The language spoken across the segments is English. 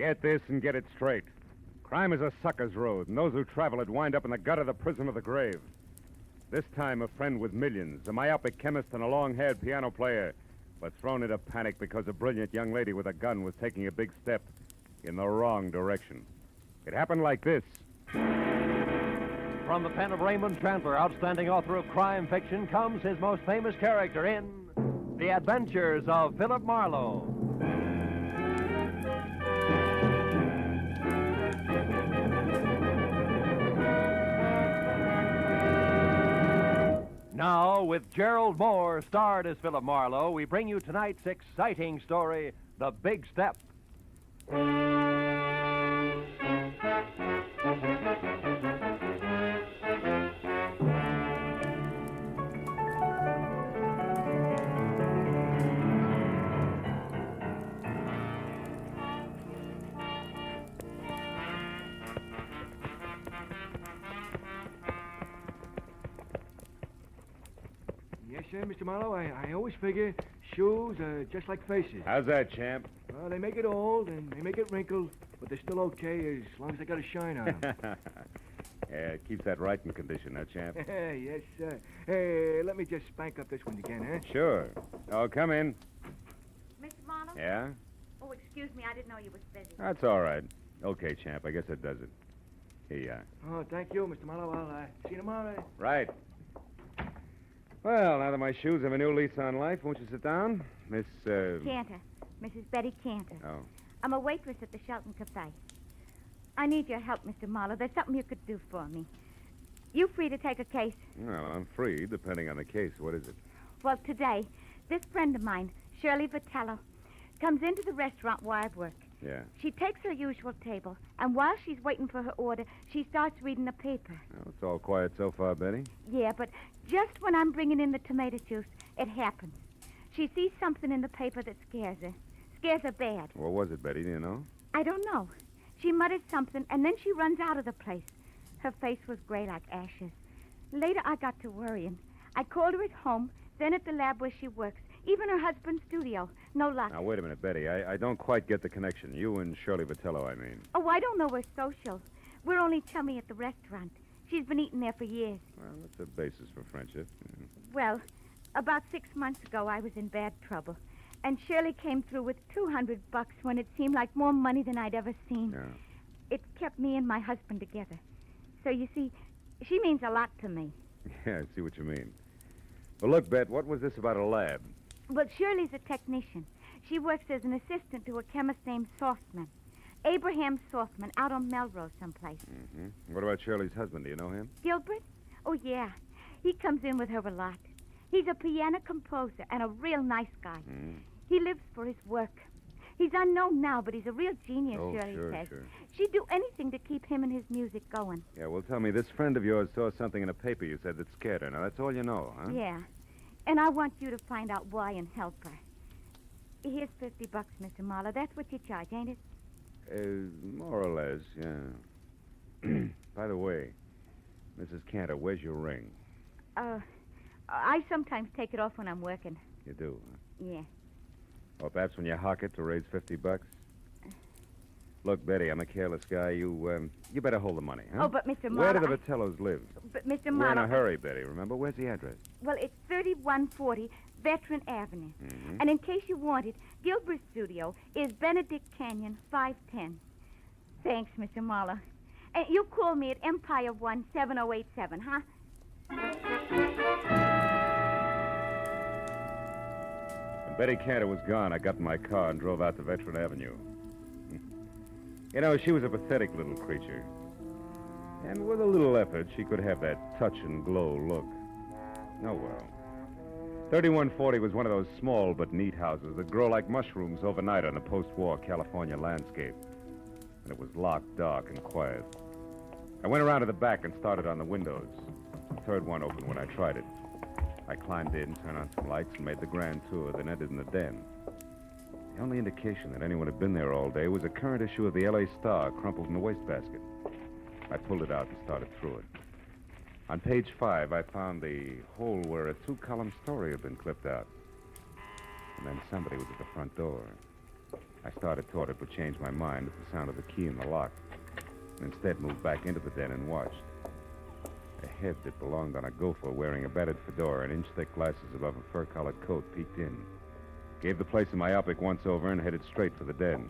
Get this and get it straight. Crime is a sucker's road, and those who travel it wind up in the gut of the prison of the grave. This time, a friend with millions, a myopic chemist, and a long-haired piano player, but thrown into panic because a brilliant young lady with a gun was taking a big step in the wrong direction. It happened like this. From the pen of Raymond Chandler, outstanding author of crime fiction, comes his most famous character in The Adventures of Philip Marlowe. Now, with Gerald Moore, starred as Philip Marlowe, we bring you tonight's exciting story, The Big Step. Yes, sir, Mr. Marlowe. I always figure shoes are just like faces. How's that, champ? Well, they make it old and they make it wrinkled, but they're still okay as long as they got a shine on them. Yeah, it keeps that right in condition, huh, champ? Yes, sir. Hey, let me just spank up this one again, huh? Sure. Oh, come in. Mr. Marlowe? Yeah? Oh, excuse me. I didn't know you was busy. That's all right. Okay, champ. I guess that does it. Here you are. Oh, thank you, Mr. Marlowe. I'll see you tomorrow. Right. Well, now that my shoes have a new lease on life, won't you sit down? Miss, Cantor. Mrs. Betty Cantor. Oh. I'm a waitress at the Shelton Cafe. I need your help, Mr. Marlowe. There's something you could do for me. You free to take a case? Well, I'm free, depending on the case. What is it? Well, today, this friend of mine, Shirley Vitello, comes into the restaurant where I work. Yeah. She takes her usual table, and while she's waiting for her order, she starts reading the paper. Well, it's all quiet so far, Betty. Yeah, but just when I'm bringing in the tomato juice, it happens. She sees something in the paper that scares her. Scares her bad. What was it, Betty? Do you know? I don't know. She muttered something, and then she runs out of the place. Her face was gray like ashes. Later, I got to worrying. I called her at home, then at the lab where she works, even her husband's studio. No luck. Now, wait a minute, Betty. I don't quite get the connection. You and Shirley Vitello, I mean. Oh, I don't know we're social. We're only chummy at the restaurant. She's been eating there for years. Well, that's a basis for friendship. Well, about 6 months ago, I was in bad trouble. And Shirley came through with $200 when it seemed like more money than I'd ever seen. Yeah. It kept me and my husband together. So, you see, she means a lot to me. Yeah, I see what you mean. Well, look, Bet, what was this about a lab? Well, Shirley's a technician. She works as an assistant to a chemist named Softman. Abraham Softman, out on Melrose someplace. Mm-hmm. What about Shirley's husband? Do you know him? Gilbert? Oh, yeah. He comes in with her a lot. He's a piano composer and a real nice guy. Mm. He lives for his work. He's unknown now, but he's a real genius, Oh, Shirley sure, says. sure. She'd do anything to keep him and his music going. Yeah, well, tell me, this friend of yours saw something in a paper you said that scared her. Now, that's all you know, huh? Yeah. And I want you to find out why and help her. Here's $50, Mr. Marlowe. That's what you charge, ain't it? More or less, yeah. By the way, Mrs. Cantor, where's your ring? I sometimes take it off when I'm working. You do, huh? Yeah. Or perhaps when you hock it to raise $50? Look, Betty, I'm a careless guy. You better hold the money, huh? Oh, but Mr. Marlowe... Where do the Vitellos live? But Mr. We're Marlowe... in a hurry, Betty, remember? Where's the address? Well, it's 3140 Veteran Avenue. Mm-hmm. And in case you want it, Gilbert's studio is Benedict Canyon, 510. Thanks, Mr. Marlowe. And you call me at Empire 17087, huh? When Betty Cantor was gone, I got in my car and drove out to Veteran Avenue. You know, she was a pathetic little creature. And with a little effort, she could have that touch and glow look. Oh, well. 3140 was one of those small but neat houses that grow like mushrooms overnight on the post-war California landscape. And it was locked, dark, and quiet. I went around to the back and started on the windows. The third one opened when I tried it. I climbed in, turned on some lights, and made the grand tour, then entered in the den. The only indication that anyone had been there all day was a current issue of the L.A. Star crumpled in the wastebasket. I pulled it out and started through it. On page 5, I found the hole where a 2-column story had been clipped out. And then somebody was at the front door. I started toward it, but changed my mind at the sound of the key in the lock. And instead moved back into the den and watched. A head that belonged on a gopher wearing a battered fedora and inch-thick glasses above a fur-collared coat peeked in. Gave the place a myopic once-over and headed straight for the den.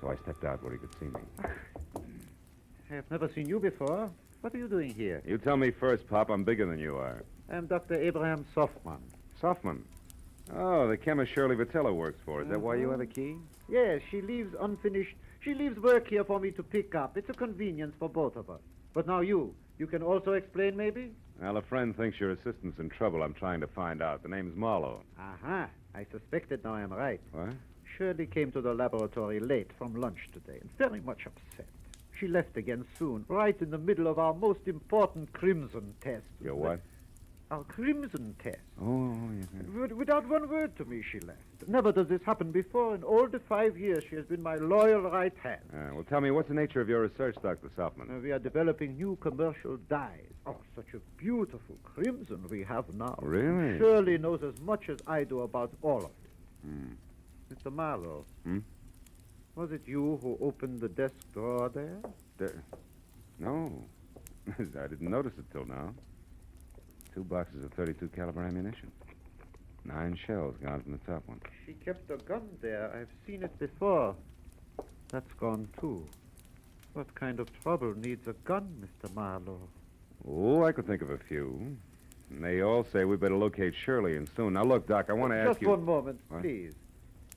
So I stepped out where he could see me. I have never seen you before. What are you doing here? You tell me first, Pop. I'm bigger than you are. I'm Dr. Abraham Softman. Softman? Oh, the chemist Shirley Vitello works for. Is that why you have a key? Yes, she leaves unfinished. She leaves work here for me to pick up. It's a convenience for both of us. But now you can also explain, maybe? Well, a friend thinks your assistant's in trouble. I'm trying to find out. The name's Marlowe. Aha. I suspected now I'm right. What? Shirley came to the laboratory late from lunch today and very much upset. She left again soon, right in the middle of our most important crimson test. Your what? Our crimson test. Oh, yeah. Without one word to me, she left. Never does this happen before. In all the 5 years, she has been my loyal right hand. Well, tell me, what's the nature of your research, Dr. Softman? We are developing new commercial dyes. Oh, such a beautiful crimson we have now. Really? Shirley knows as much as I do about all of it. Mr. Marlowe. Was it you who opened the desk drawer there? No. I didn't notice it till now. 2 boxes of .32 caliber ammunition. 9 shells gone from the top one. She kept a gun there. I've seen it before. That's gone, too. What kind of trouble needs a gun, Mr. Marlowe? Oh, I could think of a few. And they all say we better locate Shirley, and soon. Now, look, Doc, I want to ask you... Just one moment, What? please.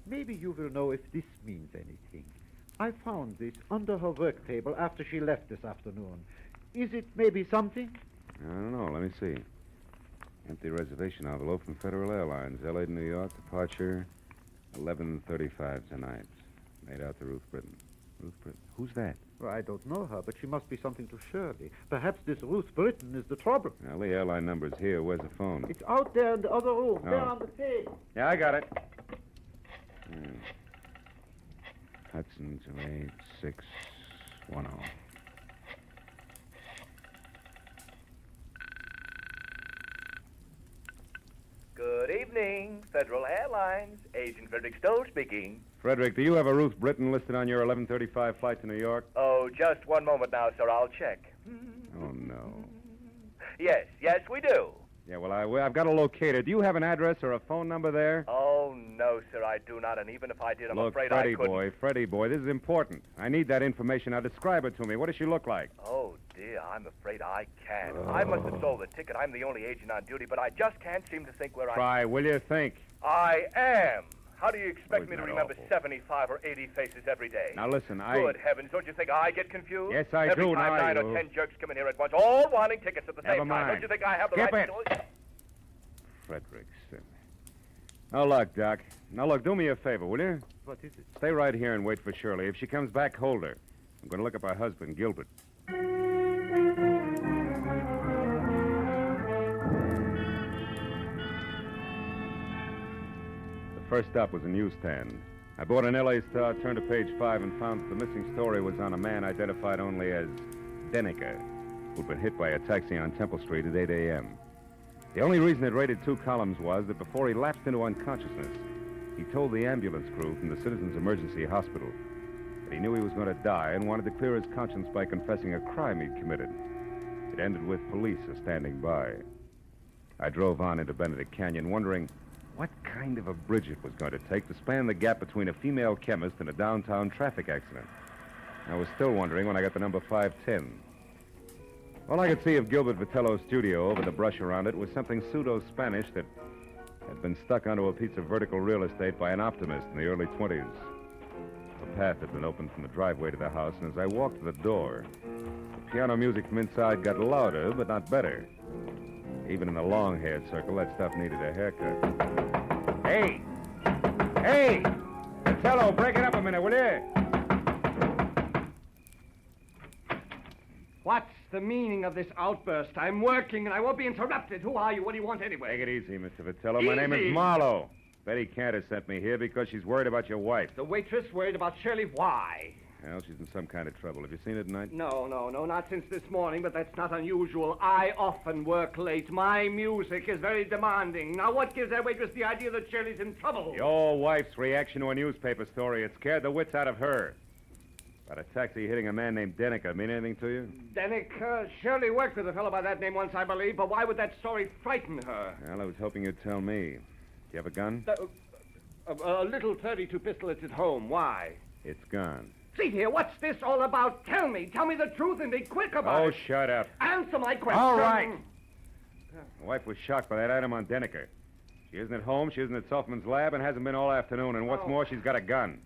Maybe you will know if this means anything. I found this under her work table after she left this afternoon. Is it maybe something? I don't know. Let me see. Empty reservation envelope from Federal Airlines, L.A. to New York, departure 11:35 tonight. Made out to Ruth Britton. Ruth Britton? Who's that? Well, I don't know her, but she must be something to Shirley. Perhaps this Ruth Britton is the trouble. Well, the airline number's here. Where's the phone? It's out there in the other room, there Oh. on the table. Yeah, I got it. Hudson 28610. Good evening, Federal Airlines. Agent Frederick Stowe speaking. Frederick, do you have a Ruth Britton listed on your 11:35 flight to New York? Oh, just one moment now, sir. I'll check. Oh, no. Yes, we do. Yeah, well, I've got to locate her. Do you have an address or a phone number there? Oh, no, sir, I do not. And even if I did, I'm Look, afraid Freddie I couldn't. Freddie boy, this is important. I need that information. Now, describe it to me. What does she look like? Oh, dear, I'm afraid I can't. I must have sold the ticket. I'm the only agent on duty, but I just can't seem to think where Try, will you think? I am. How do you expect me to isn't that remember awful? 75 or 80 faces every day? Now, listen, Good heavens, don't you think I get confused? Yes, I every do. Time Now, 9 or 10 jerks come in here at once, all wanting tickets at the Never same mind. time. Don't you think I have the Skip right it. to do it? Frederickson. Now, look, Doc. Now, look, do me a favor, will you? What is it? Stay right here and wait for Shirley. If she comes back, hold her. I'm going to look up her husband, Gilbert. The first stop was a newsstand. I bought an L.A. Star, turned to page 5, and found that the missing story was on a man identified only as Denneker, who'd been hit by a taxi on Temple Street at 8 a.m. The only reason it rated 2 columns was that before he lapsed into unconsciousness, he told the ambulance crew from the Citizens Emergency Hospital that he knew he was going to die and wanted to clear his conscience by confessing a crime he'd committed. It ended with police standing by. I drove on into Benedict Canyon, wondering what kind of a bridge it was going to take to span the gap between a female chemist and a downtown traffic accident. I was still wondering when I got to number 510. All I could see of Gilbert Vitello's studio over the brush around it was something pseudo-Spanish that had been stuck onto a piece of vertical real estate by an optimist in the early 20s. The path had been opened from the driveway to the house, and as I walked to the door, the piano music from inside got louder, but not better. Even in the long-haired circle, that stuff needed a haircut. Hey! Hey! Vitello, break it up a minute, will you? What's the meaning of this outburst? I'm working and I won't be interrupted. Who are you? What do you want anyway? Take it easy, Mr. Vitello. My name is Easy? Marlowe. Betty Cantor sent me here because she's worried about your wife. The waitress worried about Shirley. Why? Well, she's in some kind of trouble. Have you seen her tonight? No, not since this morning, but that's not unusual. I often work late. My music is very demanding. Now, what gives that waitress the idea that Shirley's in trouble? Your wife's reaction to a newspaper story. It scared the wits out of her. About a taxi hitting a man named Dennicker mean anything to you? Dennick, Shirley worked with a fellow by that name once, I believe, but why would that story frighten her? Well, I was hoping you'd tell me. Do you have a gun? A little .32 pistol at home. Why? It's gone. See here, what's this all about? Tell me the truth and be quick about it. Oh, shut up. Answer my question. All right. My wife was shocked by that item on Dennicker. She isn't at home, she isn't at Selfman's lab, and hasn't been all afternoon. And what's more, she's got a gun.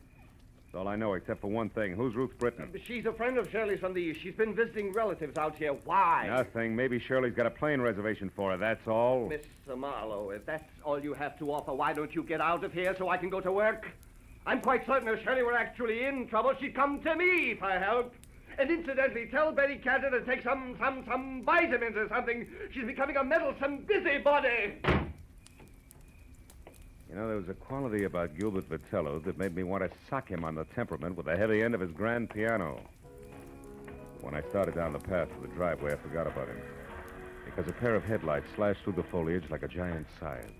That's all I know, except for one thing. Who's Ruth Britton? She's a friend of Shirley's from the East. She's been visiting relatives out here. Why? Nothing. Maybe Shirley's got a plane reservation for her, that's all. Mr. Marlowe, if that's all you have to offer, why don't you get out of here so I can go to work? I'm quite certain if Shirley were actually in trouble, she'd come to me for help. And incidentally, tell Betty Cantor to take some vitamins or something. She's becoming a meddlesome busybody. You know, there was a quality about Gilbert Vitello that made me want to sock him on the temperament with the heavy end of his grand piano. When I started down the path to the driveway, I forgot about him. Because a pair of headlights slashed through the foliage like a giant scythe.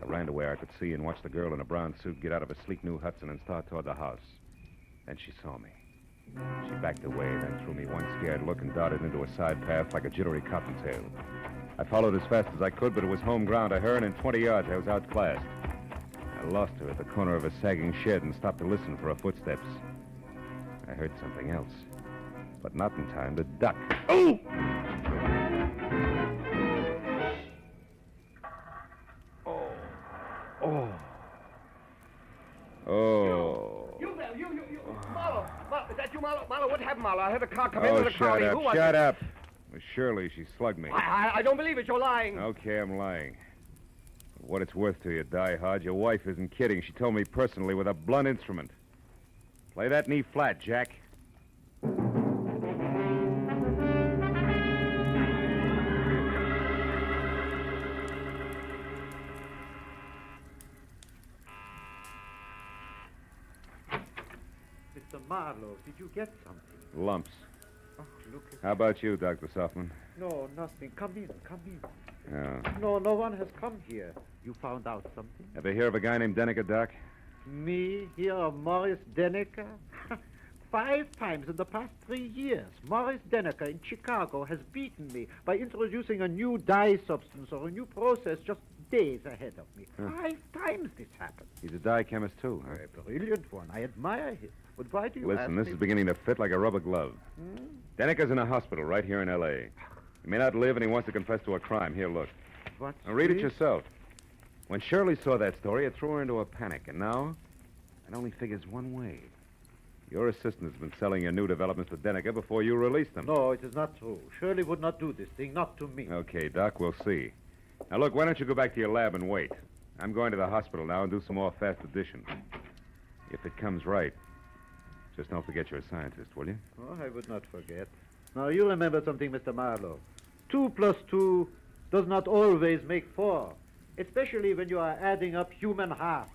I ran to where I could see and watched the girl in a brown suit get out of a sleek new Hudson and start toward the house. Then she saw me. She backed away, then threw me one scared look and darted into a side path like a jittery cottontail. I followed as fast as I could, but it was home ground to her, and in 20 yards I was outclassed. I lost her at the corner of a sagging shed and stopped to listen for her footsteps. I heard something else, but not in time to duck. Oh! Oh. You there, you. Marlowe, is that you, Marlowe? Marlowe, what happened, Marlowe? I heard a car come in with a car. Shut up. It was Shirley. She slugged me. I don't believe it. You're lying. Okay, I'm lying. For what it's worth to you, diehard, your wife isn't kidding. She told me personally with a blunt instrument. Play that knee flat, Jack. Mr. Marlowe, did you get something? Lumps. Oh, look at... How about you, Dr. Softman? No, nothing. Come in. Oh. No one has come here. You found out something? Ever hear of a guy named Dennicker, Doc? Me, here of Morris Dennicker? 5 times in the past 3 years, Morris Dennicker in Chicago has beaten me by introducing a new dye substance or a new process just days ahead of me. 5 times this happened. He's a dye chemist, too, huh? A brilliant one. I admire him. But why do you Listen, this me? is beginning to fit like a rubber glove. Dennicker's in a hospital right here in L.A. He may not live, and he wants to confess to a crime. Here, look. What? Now, read it yourself. When Shirley saw that story, it threw her into a panic, and now it only figures one way. Your assistant has been selling your new developments to Dennicker before you released them. No, it is not true. Shirley would not do this thing, not to me. Okay, Doc, we'll see. Now, look, why don't you go back to your lab and wait? I'm going to the hospital now and do some more fast addition. If it comes right, just don't forget you're a scientist, will you? Oh, I would not forget. Now, you remember something, Mr. Marlowe. 2 plus 2 does not always make 4, especially when you are adding up human halves.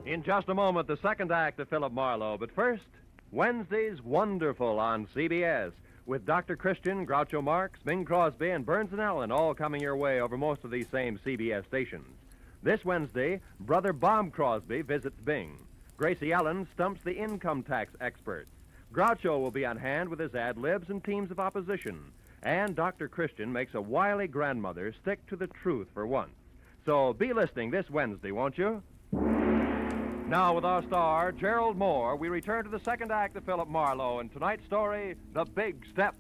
In just a moment, the second act of Philip Marlowe. But first, Wednesday's Wonderful on CBS, with Dr. Christian, Groucho Marx, Bing Crosby, and Burns and Allen all coming your way over most of these same CBS stations. This Wednesday, Brother Bob Crosby visits Bing. Gracie Allen stumps the income tax experts. Groucho will be on hand with his ad-libs and teams of opposition. And Dr. Christian makes a wily grandmother stick to the truth for once. So be listening this Wednesday, won't you? Now, with our star, Gerald Moore, we return to the second act of Philip Marlowe and tonight's story, The Big Step.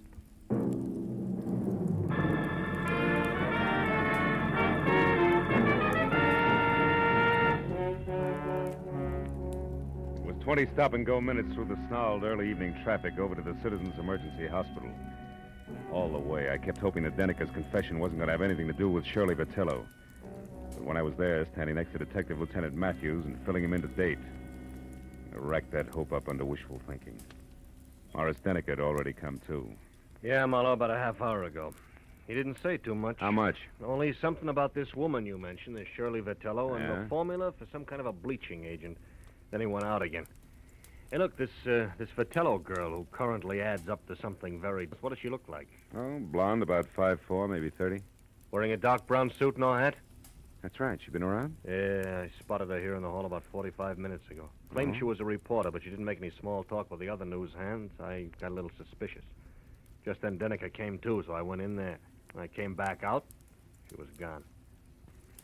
It was 20 stop-and-go minutes through the snarled early evening traffic over to the Citizens Emergency Hospital. All the way, I kept hoping that Dennicker's confession wasn't going to have anything to do with Shirley Vitello. But when I was there, standing next to Detective Lieutenant Matthews and filling him in to date, I racked that hope up under wishful thinking. Morris Dennicker had already come, too. Yeah, Marlowe, about a half hour ago. He didn't say too much. How much? Only something about this woman you mentioned, this Shirley Vitello, and Yeah? the formula for some kind of a bleaching agent. Then he went out again. Hey, look, this Vitello girl who currently adds up to something very... What does she look like? Oh, blonde, about 5'4", maybe 30. Wearing a dark brown suit, no hat? That's right. She been around? Yeah, I spotted her here in the hall about 45 minutes ago. Claimed she was a reporter, but she didn't make any small talk with the other news hands. I got a little suspicious. Just then Denica came too, so I went in there. When I came back out, she was gone.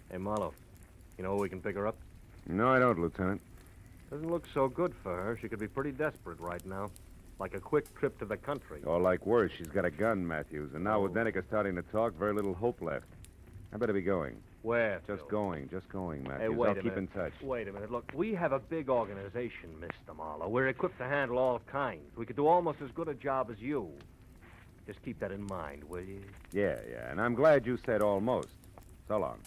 Hey, Marlowe, you know where we can pick her up? No, I don't, Lieutenant. Doesn't look so good for her. She could be pretty desperate right now. Like a quick trip to the country. Or like worse, she's got a gun, Matthews. And now with Denica starting to talk, very little hope left. I better be going. Where? Just going, Matthews. Hey, wait I'll a keep in minute. touch. Wait a minute. Look, we have a big organization, Mr. Marlowe. We're equipped to handle all kinds. We could do almost as good a job as you. Just keep that in mind, will you? Yeah, and I'm glad you said almost. So long.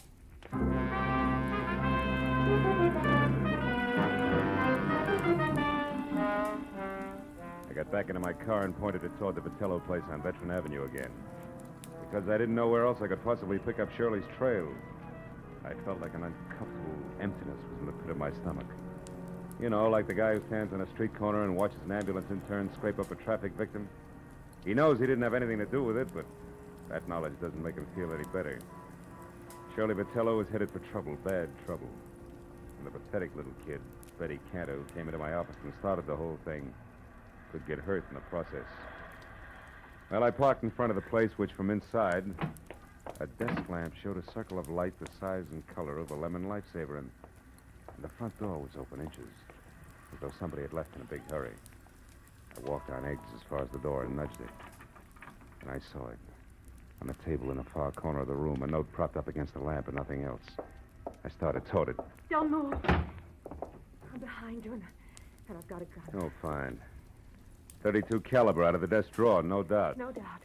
I got back into my car and pointed it toward the Vitello place on Veteran Avenue again. Because I didn't know where else I could possibly pick up Shirley's trail. I felt like an uncomfortable emptiness was in the pit of my stomach. You know, like the guy who stands on a street corner and watches an ambulance intern scrape up a traffic victim. He knows he didn't have anything to do with it, but that knowledge doesn't make him feel any better. Shirley Vitello was headed for trouble, bad trouble. And the pathetic little kid, Betty Cantor, who came into my office and started the whole thing, could get hurt in the process. Well, I parked in front of the place, which from inside, a desk lamp showed a circle of light the size and color of a lemon lifesaver, and the front door was open inches, as though somebody had left in a big hurry. I walked on eggs as far as the door and nudged it. And I saw it. On a table in a far corner of the room, a note propped up against the lamp and nothing else. I started toward it. Don't move. I'm behind you, and I've got a gun. Oh, fine. 32 caliber out of the desk drawer, no doubt. No doubt.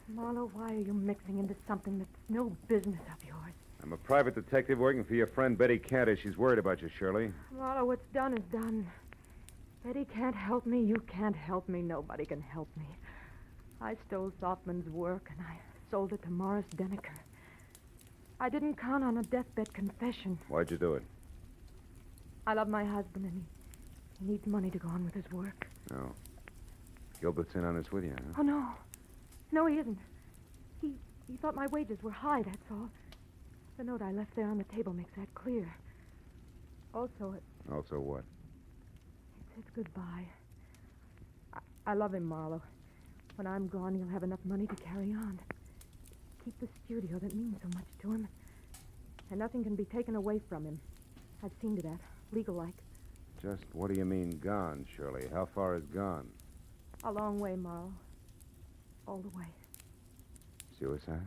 Marlowe, why are you mixing into something that's no business of yours? I'm a private detective working for your friend Betty Cantor. She's worried about you, Shirley. Marlowe, what's done is done. Betty can't help me. You can't help me. Nobody can help me. I stole Softman's work, and I sold it to Morris Denneker. I didn't count on a deathbed confession. Why'd you do it? I love my husband, and he needs money to go on with his work. No. Gilbert's in on this with you, huh? Oh, no. No, he isn't. He thought my wages were high, that's all. The note I left there on the table makes that clear. Also, Also what? it says goodbye. I love him, Marlowe. When I'm gone, he'll have enough money to carry on. Keep the studio that means so much to him. And nothing can be taken away from him. I've seen to that, legal-like. Just what do you mean, gone, Shirley? How far is gone? A long way, Marlowe. All the way. Suicide?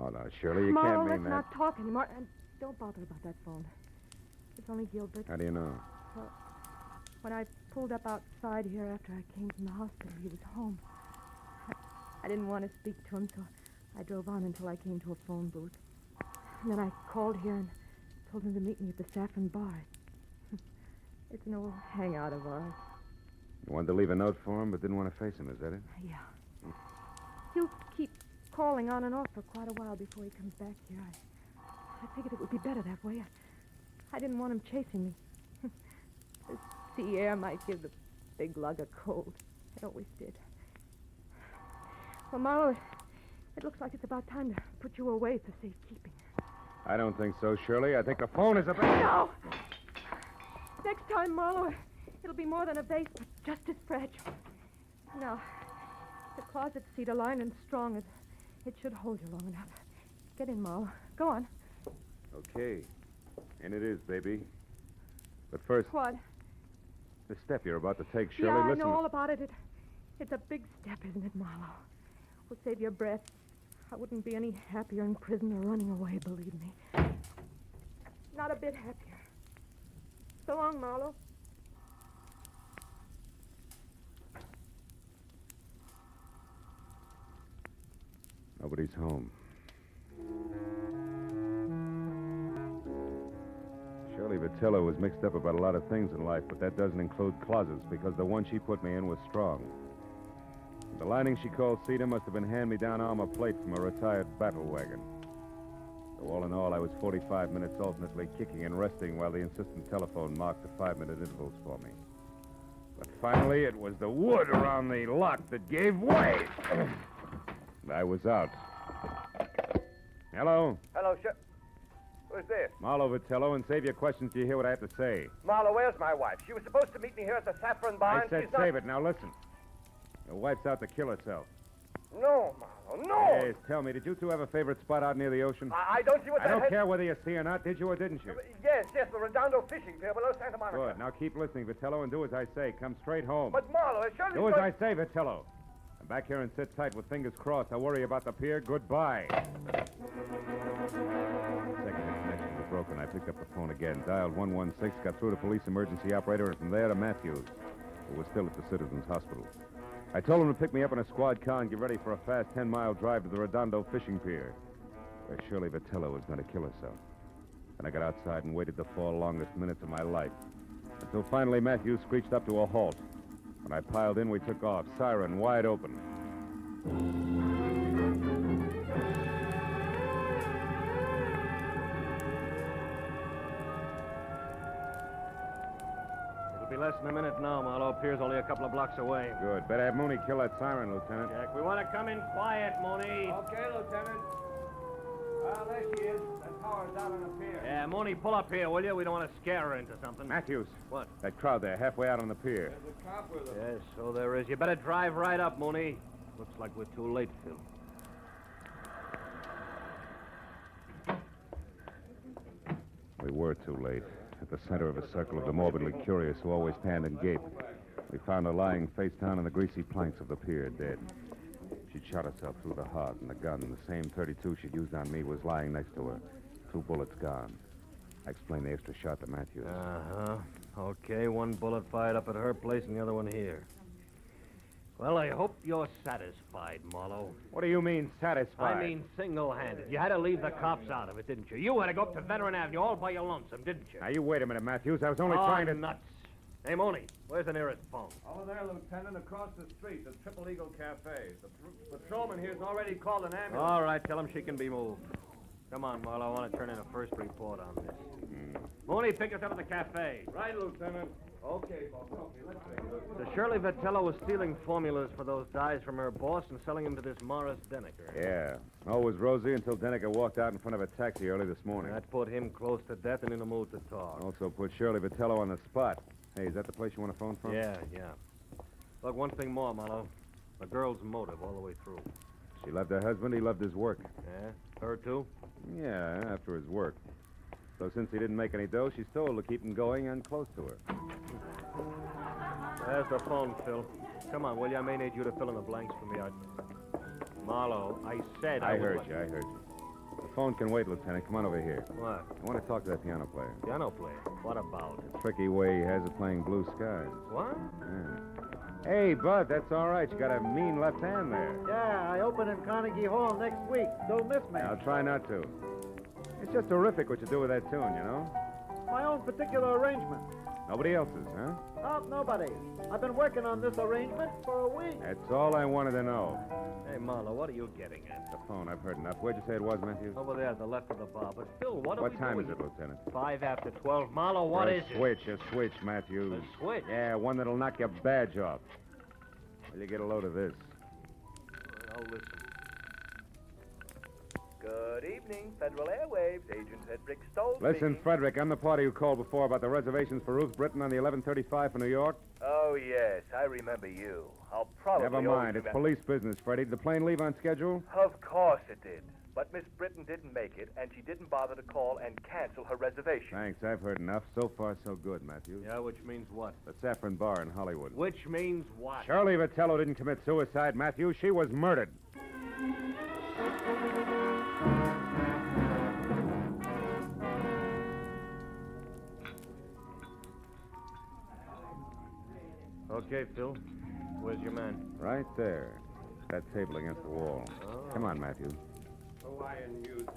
Oh, no, Shirley, you Marlowe, can't mean let's that. not talk anymore. And don't bother about that phone. It's only Gilbert. How do you know? Well, when I pulled up outside here after I came from the hospital, he was home. I didn't want to speak to him, so I drove on until I came to a phone booth. And then I called here and told him to meet me at the Saffron Bar. It's an old hangout of ours. You wanted to leave a note for him, but didn't want to face him, is that it? Yeah. He'll keep calling on and off for quite a while before he comes back here. I figured it would be better that way. I didn't want him chasing me. The sea air might give the big lug a cold. It always did. Well, Marlowe, it looks like it's about time to put you away for safekeeping. I don't think so, Shirley. I think the phone is about... No! Next time, Marlowe, it'll be more than a vase, but just as fragile. Now, the closet seat are lined and strong. It should hold you long enough. Get in, Marlowe. Go on. Okay. And it is, baby. But first, What? the step you're about to take, Shirley, Yeah, I listen... know all about it. It's a big step, isn't it, Marlowe? We'll save your breath. I wouldn't be any happier in prison or running away, believe me. Not a bit happier. So long, Marlowe. Nobody's home. Shirley Vitello was mixed up about a lot of things in life, but that doesn't include closets, because the one she put me in was strong. The lining she called cedar must have been hand-me-down armor plate from a retired battle wagon. So all in all, I was 45 minutes alternately kicking and resting while the insistent telephone marked the 5-minute intervals for me. But finally, it was the wood around the lock that gave way. I was out. Hello? Hello, sir. Who's this? Marlowe Vitello, and save your questions till you hear what I have to say. Marlowe, where's my wife? She was supposed to meet me here at the Saffron Barn. I said She's not... save it. Now listen. Your wife's out to kill herself. No, Marlowe, no! Yes, tell me, did you two have a favorite spot out near the ocean? I don't see what I that don't has... care whether you see or not. Did you or didn't you? Yes, the Redondo fishing pier below Santa Monica. Good. Now keep listening, Vitello, and do as I say. Come straight home. But, Marlowe, it surely... Do as I say, Vitello. Come back here and sit tight with fingers crossed. I'll worry about the pier. Goodbye. Second connection was broken. I picked up the phone again, dialed 116, got through to police emergency operator, and from there to Matthews, who was still at the Citizens Hospital. I told him to pick me up in a squad car and get ready for a fast 10-mile drive to the Redondo fishing pier, where Shirley Vitello was going to kill herself. Then I got outside and waited the 4 longest minutes of my life, until finally Matthews screeched up to a halt. When I piled in, we took off, siren wide open. It'll be less than a minute now, Marlowe. Pier's only a couple of blocks away. Good. Better have Mooney kill that siren, Lieutenant. Jack, we want to come in quiet, Mooney. Okay, Lieutenant. Well, there she is. That tower's out on the pier. Yeah, Mooney, pull up here, will you? We don't want to scare her into something. Matthews. What? That crowd there, halfway out on the pier. There's a cop with her. Yes, so there is. You better drive right up, Mooney. Looks like we're too late, Phil. We were too late. At the center of a circle of the morbidly curious who always stand and gape, we found her lying face down on the greasy planks of the pier, dead. She'd shot herself through the heart, and the gun, the same .32 she'd used on me, was lying next to her. 2 bullets gone. I explained the extra shot to Matthews. Uh-huh. Okay, 1 bullet fired up at her place and the other one here. Well, I hope you're satisfied, Marlowe. What do you mean, satisfied? I mean single-handed. You had to leave the cops out of it, didn't you? You had to go up to Veteran Avenue all by your lonesome, didn't you? Now, you wait a minute, Matthews. I was only trying to... nuts. Hey, Mooney, where's the nearest phone? Over there, Lieutenant, across the street, the Triple Eagle Cafe. The patrolman here's already called an ambulance. All right, tell him she can be moved. Come on, Marlowe. I want to turn in a first report on this. Mooney, pick us up at the cafe. Right, Lieutenant. Okay, boss. Okay, let's see. So Shirley Vitello was stealing formulas for those dyes from her boss and selling them to this Morris Denneker. Yeah. All was rosy until Denneker walked out in front of a taxi early this morning. That put him close to death and in a mood to talk. Also put Shirley Vitello on the spot. Hey, is that the place you want a phone from? Yeah. Look, one thing more, Marlowe. The girl's motive all the way through. She loved her husband. He loved his work. Yeah? Her, too? Yeah, after his work. So since he didn't make any dough, she's told to keep him going and close to her. There's the phone, Phil. Come on, will you? I may need you to fill in the blanks for me. Marlowe, I said I heard you. The phone can wait, Lieutenant. Come on over here. What? I want to talk to that piano player. Piano player? What about? The tricky way he has of playing Blue Skies. What? Yeah. Hey, Bud, that's all right. You got a mean left hand there. Yeah, I open in Carnegie Hall next week. Don't miss me. I'll try not to. It's just terrific what you do with that tune, you know? My own particular arrangement. Nobody else's, huh? Oh, nobody. I've been working on this arrangement for a week. That's all I wanted to know. Hey, Marlowe, what are you getting at? The phone, I've heard enough. Where'd you say it was, Matthews? Over there, the left of the bar. But Phil, what are What we time doing? is it, Lieutenant? 5 after 12. Marlowe, what is it? A switch, Matthews. A switch? Yeah, one that'll knock your badge off. Will you get a load of this? I'll listen. Good evening, Federal Airwaves. Agent Hedrick Stoll. Listen, speaking. Frederick, I'm the party who called before about the reservations for Ruth Britton on the 11:35 for New York. Oh, yes, I remember you. I'll probably... Never mind. It's police business, Freddie. Did the plane leave on schedule? Of course it did. But Miss Britton didn't make it, and she didn't bother to call and cancel her reservation. Thanks. I've heard enough. So far, so good, Matthews. Yeah, which means what? The Saffron Bar in Hollywood. Which means what? Shirley Vitello didn't commit suicide, Matthews. She was murdered. Okay, Phil. Where's your man? Right there. That table against the wall. Oh. Come on, Matthews. Hawaiian music.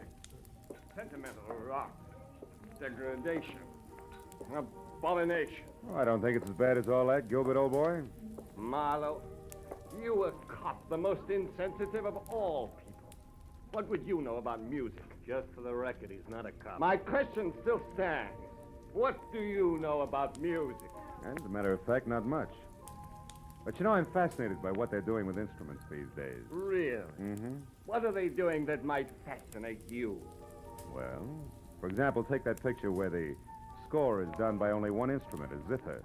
Sentimental rock. Degradation. Abomination. Oh, I don't think it's as bad as all that, Gilbert, old boy. Marlowe, You a cop, the most insensitive of all people. What would you know about music? Just for the record, he's not a cop. My question still stands. What do you know about music? As a matter of fact, not much. But you know, I'm fascinated by what they're doing with instruments these days. Really? Mm-hmm. What are they doing that might fascinate you? Well, for example, take that picture where the score is done by only one instrument, a zither.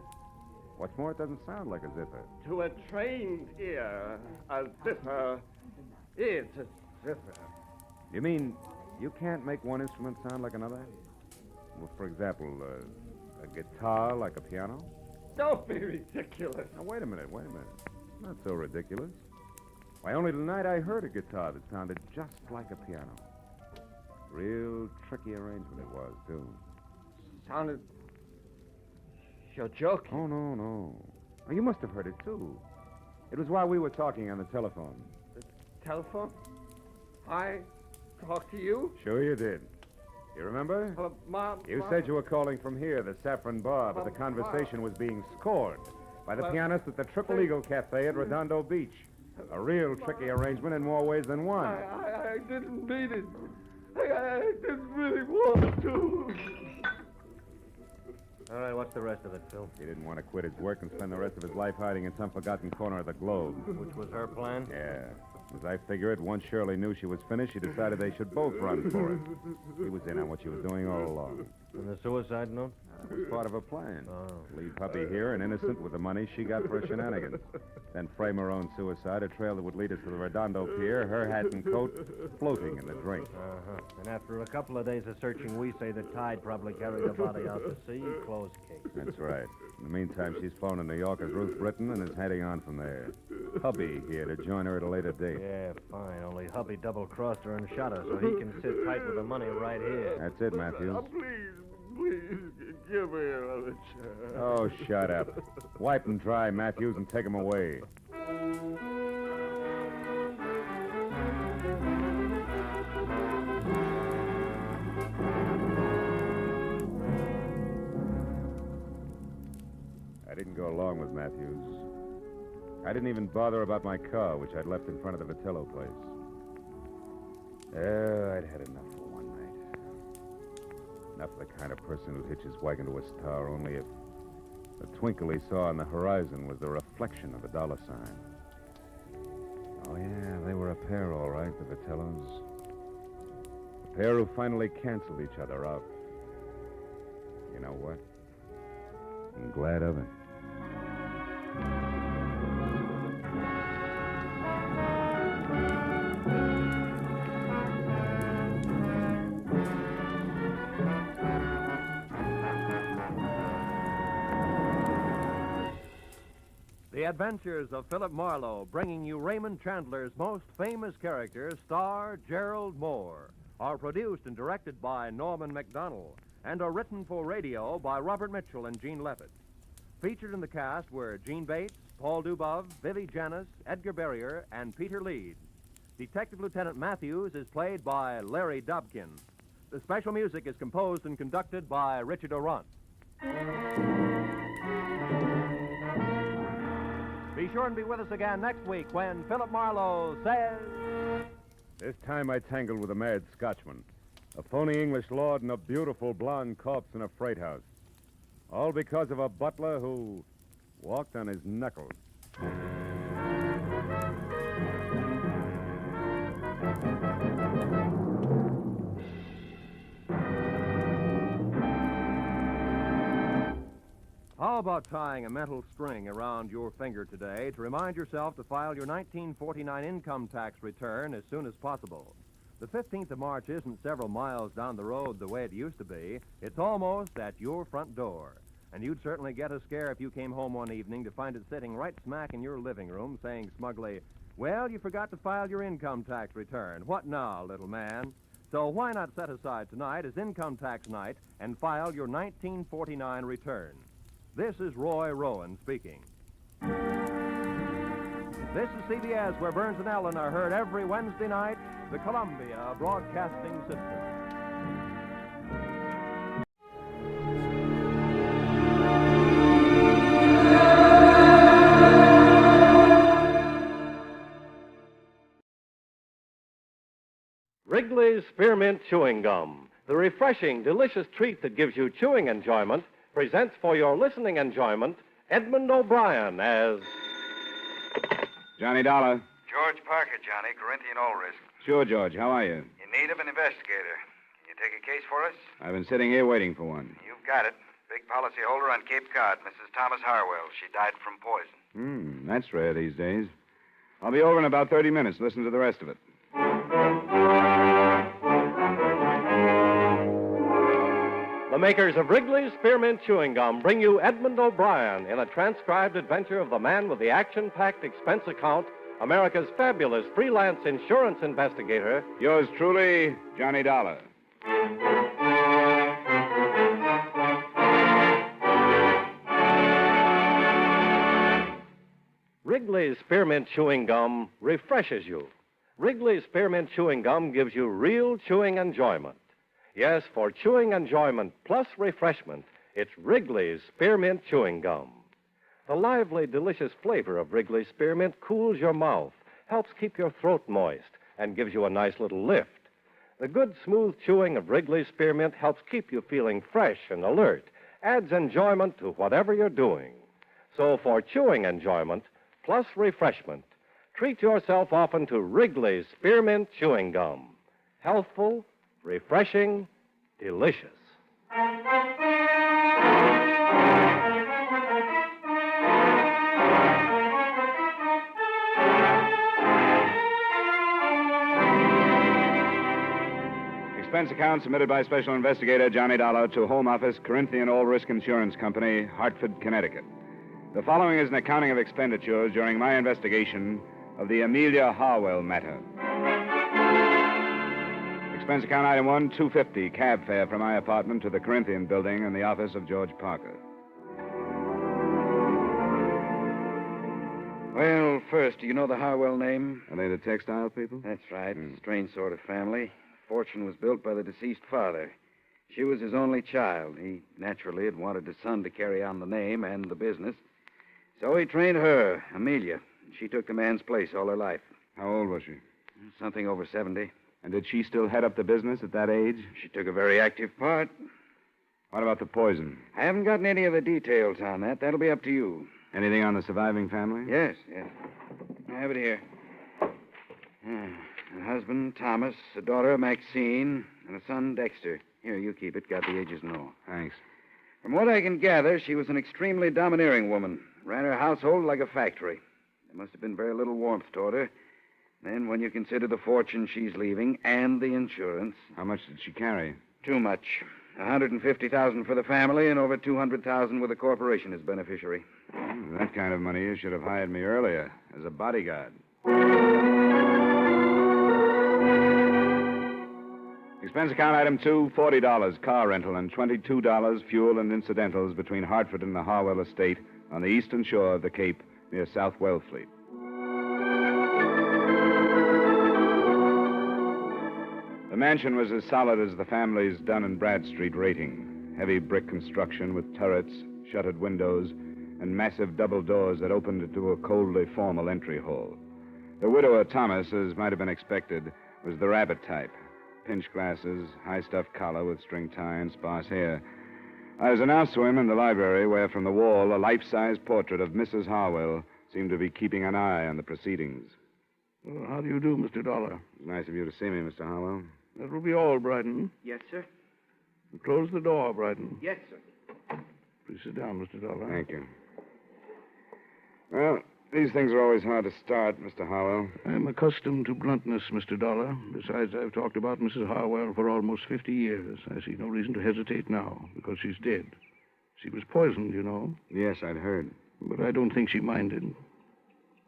What's more, it doesn't sound like a zither. To a trained ear, a zither is a zither. You mean you can't make one instrument sound like another? Well, for example, a guitar like a piano? Don't be ridiculous. Now, wait a minute. Not so ridiculous. Why, only tonight I heard a guitar that sounded just like a piano. Real tricky arrangement it was, too. Sounded... You're joking. Oh, no. Oh, you must have heard it, too. It was while we were talking on the telephone. The telephone? I talked to you? Sure you did. You remember? You said you were calling from here, the Saffron Bar, but the conversation was being scored by the pianist at the Triple Eagle Cafe at Redondo Beach. A real tricky arrangement in more ways than one. I didn't mean it. I didn't really want to. All right, what's the rest of it, Phil? He didn't want to quit his work and spend the rest of his life hiding in some forgotten corner of the globe. Which was her plan? Yeah. As I figure it, once Shirley knew she was finished, she decided they should both run for it. He was in on what she was doing all along. And the suicide note? That was part of her plan. Oh. Leave Puppy here and innocent with the money she got for her shenanigans. Then frame her own suicide, a trail that would lead us to the Redondo Pier, her hat and coat floating in the drink. Uh-huh. And after a couple of days of searching, we say the tide probably carried the body out to sea. Closed case. That's right. In the meantime, she's phoned in New York as Ruth Britton and is heading on from there. Hubby here to join her at a later date. Yeah, fine. Only hubby double-crossed her and shot her so he can sit tight with the money right here. That's it, Matthews. Please, give me another chance. Oh, shut up. Wipe them dry, Matthews, and take them away. I didn't go along with Matthews. I didn't even bother about my car, which I'd left in front of the Vitello place. I'd had enough for one night. Enough of the kind of person who'd hitch his wagon to a star only if the twinkle he saw on the horizon was the reflection of a dollar sign. Oh, yeah, they were a pair, all right, the Vitellos. A pair who finally canceled each other out. You know what? I'm glad of it. The Adventures of Philip Marlowe, bringing you Raymond Chandler's most famous character, star Gerald Moore, are produced and directed by Norman MacDonald and are written for radio by Robert Mitchell and Gene Levitt. Featured in the cast were Gene Bates, Paul Dubov, Vivi Janis, Edgar Barrier, and Peter Lead. Detective Lieutenant Matthews is played by Larry Dobkin. The special music is composed and conducted by Richard Orant. Be sure and be with us again next week when Philip Marlowe says... This time I tangled with a mad Scotchman, a phony English lord, and a beautiful blonde corpse in a freight house. All because of a butler who walked on his knuckles. How about tying a mental string around your finger today to remind yourself to file your 1949 income tax return as soon as possible? The 15th of March isn't several miles down the road the way it used to be. It's almost at your front door. And you'd certainly get a scare if you came home one evening to find it sitting right smack in your living room saying smugly, "Well, you forgot to file your income tax return. What now, little man?" So why not set aside tonight as income tax night and file your 1949 return? This is Roy Rowan speaking. This is CBS, where Burns and Allen are heard every Wednesday night, the Columbia Broadcasting System. Wrigley's Spearmint Chewing Gum, the refreshing, delicious treat that gives you chewing enjoyment, presents for your listening enjoyment Edmund O'Brien as... Johnny Dollar. George Parker, Johnny, Corinthian Ulrich. Sure, George. How are you? In need of an investigator. Can you take a case for us? I've been sitting here waiting for one. You've got it. Big policyholder on Cape Cod, Mrs. Thomas Harwell. She died from poison. That's rare these days. I'll be over in about 30 minutes. Listen to the rest of it. The makers of Wrigley's Spearmint Chewing Gum bring you Edmund O'Brien in a transcribed adventure of the man with the action-packed expense account, America's fabulous freelance insurance investigator. Yours truly, Johnny Dollar. Wrigley's Spearmint Chewing Gum refreshes you. Wrigley's Spearmint Chewing Gum gives you real chewing enjoyment. Yes, for chewing enjoyment plus refreshment, it's Wrigley's Spearmint Chewing Gum. The lively, delicious flavor of Wrigley's Spearmint cools your mouth, helps keep your throat moist, and gives you a nice little lift. The good, smooth chewing of Wrigley's Spearmint helps keep you feeling fresh and alert, adds enjoyment to whatever you're doing. So for chewing enjoyment plus refreshment, treat yourself often to Wrigley's Spearmint Chewing Gum. Healthful, refreshing, delicious. Expense account submitted by Special Investigator Johnny Dollar to Home Office, Corinthian All Risk Insurance Company, Hartford, Connecticut. The following is an accounting of expenditures during my investigation of the Amelia Harwell matter. Expense account item 1, $250, cab fare from my apartment to the Corinthian building in the office of George Parker. Well, first, do you know the Harwell name? Are they the textile people? That's right. Strange sort of family. Fortune was built by the deceased father. She was his only child. He naturally had wanted a son to carry on the name and the business. So he trained her, Amelia. She took the man's place all her life. How old was she? Something over 70. And did she still head up the business at that age? She took a very active part. What about the poison? I haven't gotten any of the details on that. That'll be up to you. Anything on the surviving family? Yes. I have it here. A husband, Thomas, a daughter, Maxine, and a son, Dexter. Here, you keep it. Got the ages and all. Thanks. From what I can gather, she was an extremely domineering woman. Ran her household like a factory. There must have been very little warmth toward her. Then, when you consider the fortune she's leaving and the insurance... How much did she carry? Too much. $150,000 for the family and over $200,000 with the corporation as beneficiary. That kind of money, you should have hired me earlier as a bodyguard. Expense account item 2, $40, car rental, and $22 fuel and incidentals between Hartford and the Harwell estate on the eastern shore of the Cape near South Wellfleet. The mansion was as solid as the family's Dun and Bradstreet rating. Heavy brick construction with turrets, shuttered windows, and massive double doors that opened into a coldly formal entry hall. The widower, Thomas, as might have been expected, was the rabbit type. Pinch glasses, high-stuffed collar with string tie and sparse hair. I was announced to him in the library where, from the wall, a life-size portrait of Mrs. Harwell seemed to be keeping an eye on the proceedings. Well, how do you do, Mr. Dollar? It's nice of you to see me, Mr. Harwell. That will be all, Brighton. Yes, sir. Close the door, Brighton. Yes, sir. Please sit down, Mr. Dollar. Thank you. Well, these things are always hard to start, Mr. Harwell. I'm accustomed to bluntness, Mr. Dollar. Besides, I've talked about Mrs. Harwell for almost 50 years. I see no reason to hesitate now, because she's dead. She was poisoned, you know. Yes, I'd heard. But I don't think she minded.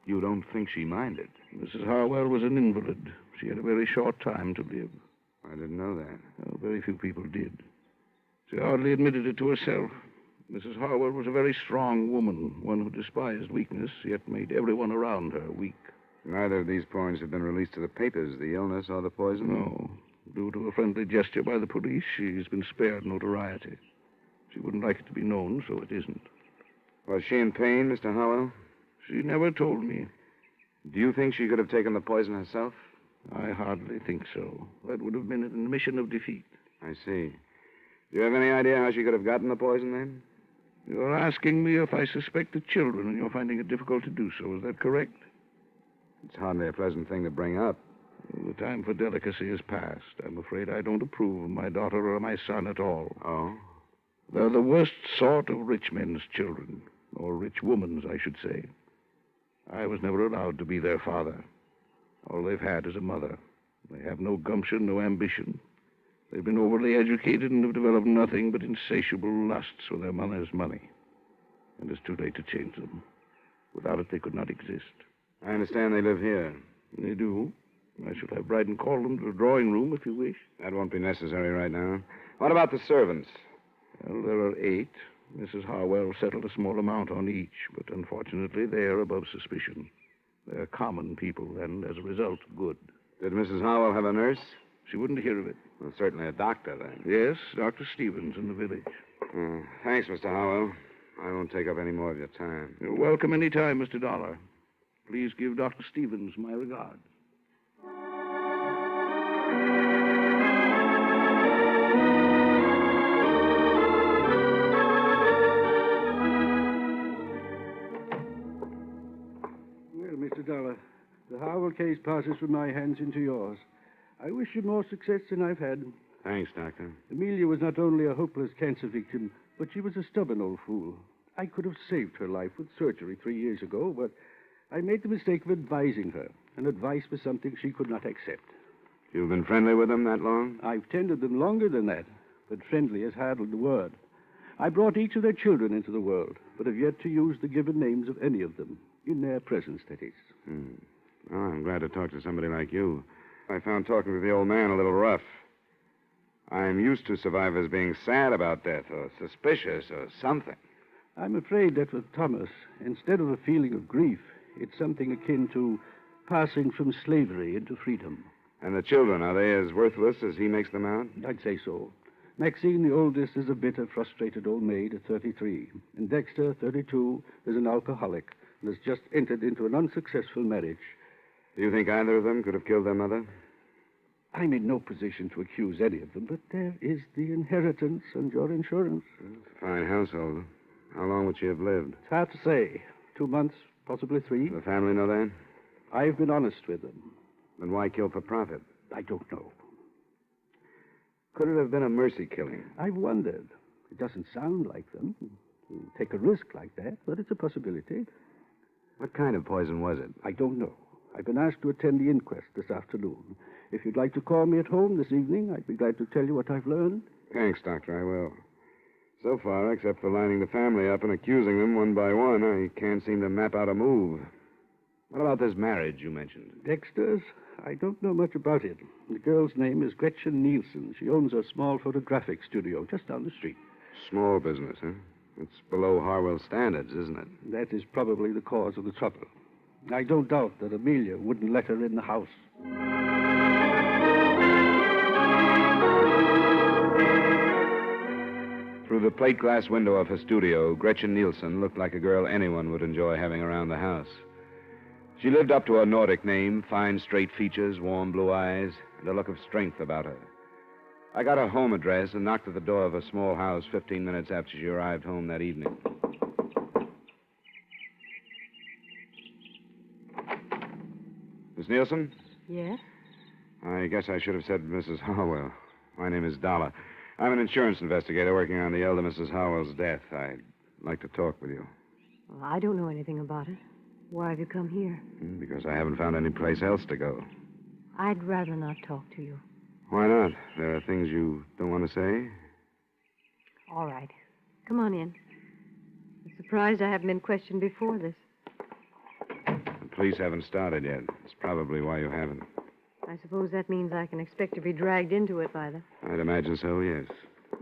You don't think she minded? Mrs. Harwell was an invalid. She had a very short time to live. I didn't know that. Well, very few people did. She hardly admitted it to herself. Mrs. Harwell was a very strong woman, one who despised weakness, yet made everyone around her weak. Neither of these points have been released to the papers, the illness or the poison? No. Due to a friendly gesture by the police, she's been spared notoriety. She wouldn't like it to be known, so it isn't. Was she in pain, Mr. Harwell? She never told me. Do you think she could have taken the poison herself? I hardly think so. That would have been an admission of defeat. I see. Do you have any idea how she could have gotten the poison, then? You're asking me if I suspect the children, and you're finding it difficult to do so. Is that correct? It's hardly a pleasant thing to bring up. The time for delicacy is past. I'm afraid I don't approve of my daughter or my son at all. Oh? They're the worst sort of rich men's children, or rich women's, I should say. I was never allowed to be their father. All they've had is a mother. They have no gumption, no ambition. They've been overly educated and have developed nothing but insatiable lusts for their mother's money. And it's too late to change them. Without it, they could not exist. I understand they live here. They do. I shall have Brighton call them to the drawing room if you wish. That won't be necessary right now. What about the servants? Well, there are 8. Mrs. Harwell settled a small amount on each, but unfortunately they are above suspicion. They're common people, and as a result, good. Did Mrs. Harwell have a nurse? She wouldn't hear of it. Well, certainly a doctor, then. Yes, Dr. Stevens in the village. Thanks, Mr. Harwell. I won't take up any more of your time. You're welcome any time, Mr. Dollar. Please give Dr. Stevens my regards. Well, Mr. Dollar, the Harwell case passes from my hands into yours. I wish you more success than I've had. Thanks, Doctor. Amelia was not only a hopeless cancer victim, but she was a stubborn old fool. I could have saved her life with surgery 3 years ago, but I made the mistake of advising her, and advice was something she could not accept. You've been friendly with them that long? I've tended them longer than that, but friendly is hardly the word. I brought each of their children into the world, but have yet to use the given names of any of them, in their presence, that is. Well, I'm glad to talk to somebody like you. I found talking to the old man a little rough. I'm used to survivors being sad about death or suspicious or something. I'm afraid that with Thomas, instead of a feeling of grief, it's something akin to passing from slavery into freedom. And the children, are they as worthless as he makes them out? I'd say so. Maxine, the oldest, is a bitter, frustrated old maid at 33. And Dexter, 32, is an alcoholic and has just entered into an unsuccessful marriage. Do you think either of them could have killed their mother? I'm in no position to accuse any of them, but there is the inheritance and your insurance. It's a fine household. How long would she have lived? It's hard to say. 2 months, possibly 3. Does the family know that? I've been honest with them. Then why kill for profit? I don't know. Could it have been a mercy killing? I've wondered. It doesn't sound like them to take a risk like that, but it's a possibility. What kind of poison was it? I don't know. I've been asked to attend the inquest this afternoon. If you'd like to call me at home this evening, I'd be glad to tell you what I've learned. Thanks, Doctor, I will. So far, except for lining the family up and accusing them one by one, I can't seem to map out a move. What about this marriage you mentioned? Dexter's? I don't know much about it. The girl's name is Gretchen Nielsen. She owns a small photographic studio just down the street. Small business, huh? It's below Harwell standards, isn't it? That is probably the cause of the trouble. I don't doubt that Amelia wouldn't let her in the house. Through the plate glass window of her studio, Gretchen Nielsen looked like a girl anyone would enjoy having around the house. She lived up to her Nordic name, fine straight features, warm blue eyes, and a look of strength about her. I got her home address and knocked at the door of her small house 15 minutes after she arrived home that evening. Miss Nielsen? Yes? I guess I should have said Mrs. Harwell. My name is Dollar. I'm an insurance investigator working on the elder Mrs. Harwell's death. I'd like to talk with you. Well, I don't know anything about it. Why have you come here? Because I haven't found any place else to go. I'd rather not talk to you. Why not? There are things you don't want to say? All right. Come on in. I'm surprised I haven't been questioned before this. The police haven't started yet. It's probably why you haven't. I suppose that means I can expect to be dragged into it by the... I'd imagine so, yes.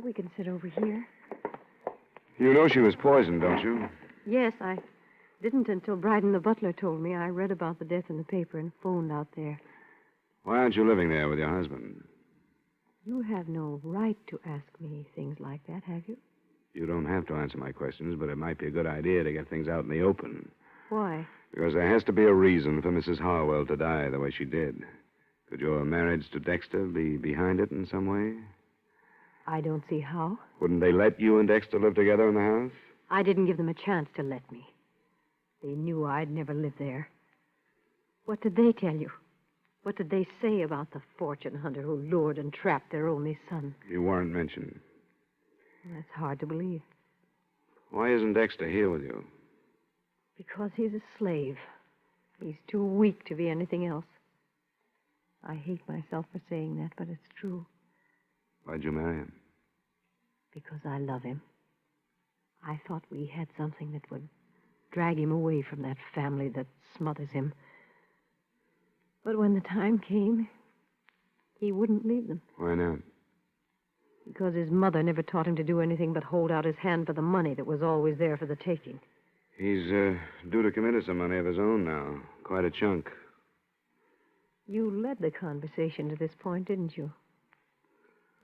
We can sit over here. You know she was poisoned, don't you? Yes, I didn't until Brighton the butler told me. I read about the death in the paper and phoned out there. Why aren't you living there with your husband? You have no right to ask me things like that, have you? You don't have to answer my questions, but it might be a good idea to get things out in the open. Why? Because there has to be a reason for Mrs. Harwell to die the way she did. Could your marriage to Dexter be behind it in some way? I don't see how. Wouldn't they let you and Dexter live together in the house? I didn't give them a chance to let me. They knew I'd never live there. What did they tell you? What did they say about the fortune hunter who lured and trapped their only son? You weren't mentioned. That's hard to believe. Why isn't Dexter here with you? Because he's a slave. He's too weak to be anything else. I hate myself for saying that, but it's true. Why'd you marry him? Because I love him. I thought we had something that would drag him away from that family that smothers him. But when the time came, he wouldn't leave them. Why not? Because his mother never taught him to do anything but hold out his hand for the money that was always there for the taking. He's due to come into some money of his own now. Quite a chunk. You led the conversation to this point, didn't you?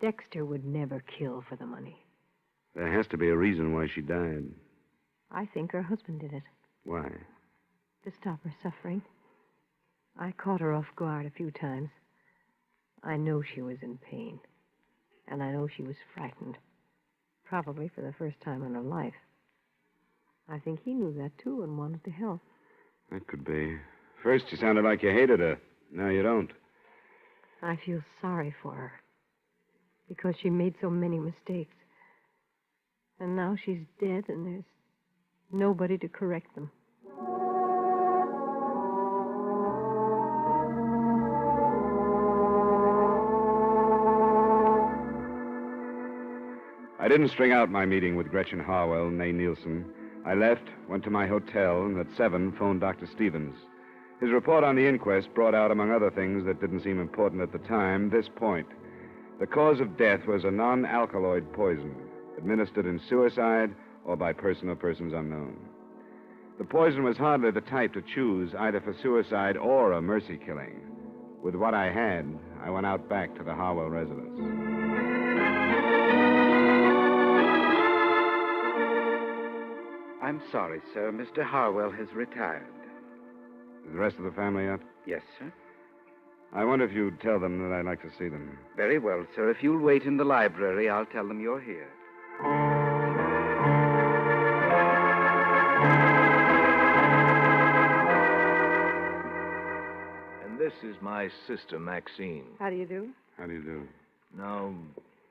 Dexter would never kill for the money. There has to be a reason why she died. I think her husband did it. Why? To stop her suffering. I caught her off guard a few times. I know she was in pain. And I know she was frightened. Probably for the first time in her life. I think he knew that, too, and wanted to help. That could be. First, you sounded like you hated her. Now you don't. I feel sorry for her. Because she made so many mistakes. And now she's dead, and there's nobody to correct them. I didn't string out my meeting with Gretchen Harwell and May Nielsen. I left, went to my hotel, and at 7 phoned Dr. Stevens. His report on the inquest brought out, among other things that didn't seem important at the time, this point. The cause of death was a non-alkaloid poison, administered in suicide or by person or persons unknown. The poison was hardly the type to choose either for suicide or a mercy killing. With what I had, I went out back to the Harwell residence. I'm sorry, sir. Mr. Harwell has retired. Is the rest of the family up? Yes, sir. I wonder if you'd tell them that I'd like to see them. Very well, sir. If you'll wait in the library, I'll tell them you're here. And this is my sister, Maxine. How do you do? How do you do? Now,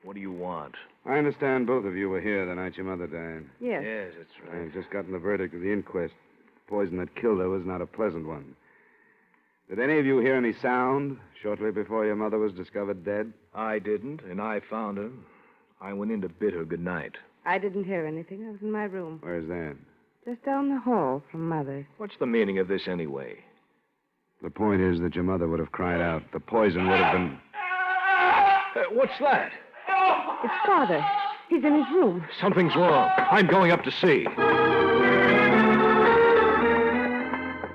what do you want? I understand both of you were here the night your mother died. Yes. Yes, that's right. I've just gotten the verdict of the inquest. The poison that killed her was not a pleasant one. Did any of you hear any sound shortly before your mother was discovered dead? I didn't, and I found her. I went in to bid her good night. I didn't hear anything. I was in my room. Where's that? Just down the hall from Mother's. What's the meaning of this anyway? The point is that your mother would have cried out. The poison would have been... What's that? It's Father. He's in his room. Something's wrong. I'm going up to see.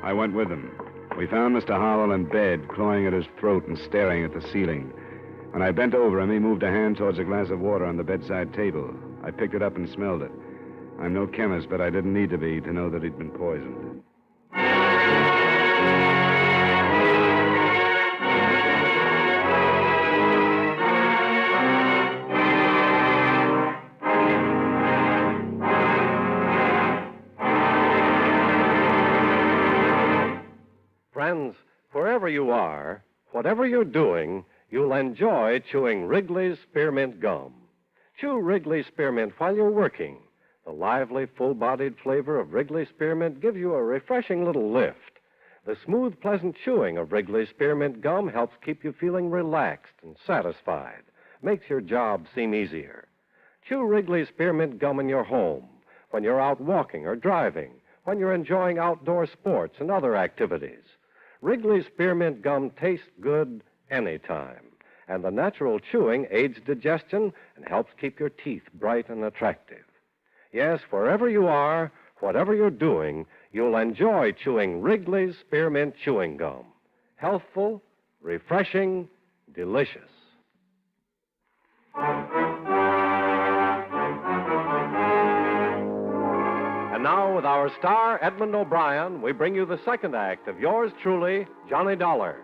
I went with him. We found Mr. Harwell in bed, clawing at his throat and staring at the ceiling. When I bent over him, he moved a hand towards a glass of water on the bedside table. I picked it up and smelled it. I'm no chemist, but I didn't need to be to know that he'd been poisoned. Friends, wherever you are, whatever you're doing, you'll enjoy chewing Wrigley's Spearmint Gum. Chew Wrigley's Spearmint while you're working. The lively, full-bodied flavor of Wrigley's Spearmint gives you a refreshing little lift. The smooth, pleasant chewing of Wrigley's Spearmint Gum helps keep you feeling relaxed and satisfied. Makes your job seem easier. Chew Wrigley's Spearmint Gum in your home, when you're out walking or driving, when you're enjoying outdoor sports and other activities. Wrigley's Spearmint Gum tastes good anytime, and the natural chewing aids digestion and helps keep your teeth bright and attractive. Yes, wherever you are, whatever you're doing, you'll enjoy chewing Wrigley's Spearmint Chewing Gum. Healthful, refreshing, delicious. And now, with our star, Edmund O'Brien, we bring you the second act of yours truly, Johnny Dollar.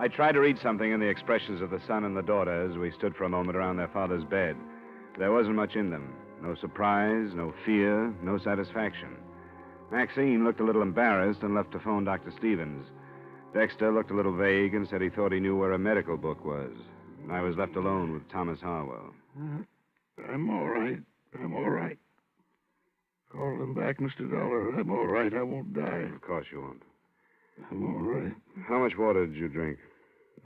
I tried to read something in the expressions of the son and the daughter as we stood for a moment around their father's bed. There wasn't much in them. No surprise, no fear, no satisfaction. Maxine looked a little embarrassed and left to phone Dr. Stevens. Dexter looked a little vague and said he thought he knew where a medical book was. I was left alone with Thomas Harwell. I'm all right. I'm all right. Call them back, Mr. Dollar. I'm all right. I won't die. Of course you won't. I'm all right. How much water did you drink?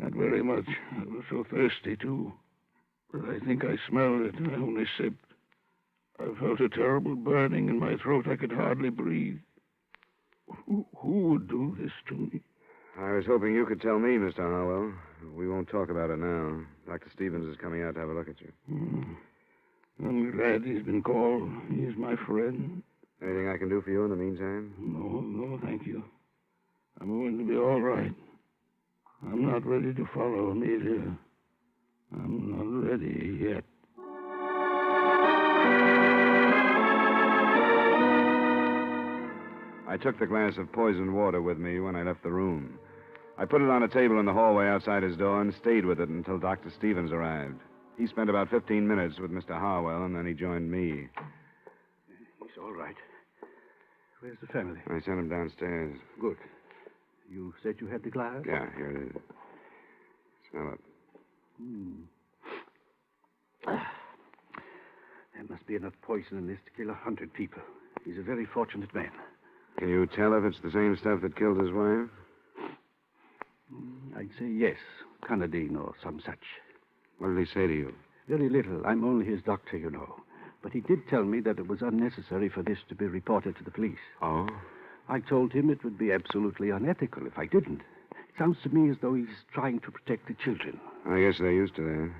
Not very much. I was so thirsty, too. But I think I smelled it. I only sipped. I felt a terrible burning in my throat. I could hardly breathe. Who would do this to me? I was hoping you could tell me, Mr. Harwell. We won't talk about it now. Dr. Stevens is coming out to have a look at you. I'm glad he's been called. He's my friend. Anything I can do for you in the meantime? No, thank you. I'm going to be all right. I'm not ready to follow Amelia. I'm not ready yet. I took the glass of poisoned water with me when I left the room. I put it on a table in the hallway outside his door and stayed with it until Dr. Stevens arrived. He spent about 15 minutes with Mr. Harwell, and then he joined me. He's all right. Where's the family? I sent him downstairs. Good. You said you had the glass? Yeah, here it is. Smell it. There must be enough poison in this to kill 100 people. He's a very fortunate man. Can you tell if it's the same stuff that killed his wife? I'd say yes. Canadine or some such. What did he say to you? Very little. I'm only his doctor, you know. But he did tell me that it was unnecessary for this to be reported to the police. Oh? I told him it would be absolutely unethical if I didn't. It sounds to me as though he's trying to protect the children. I guess they're used to that.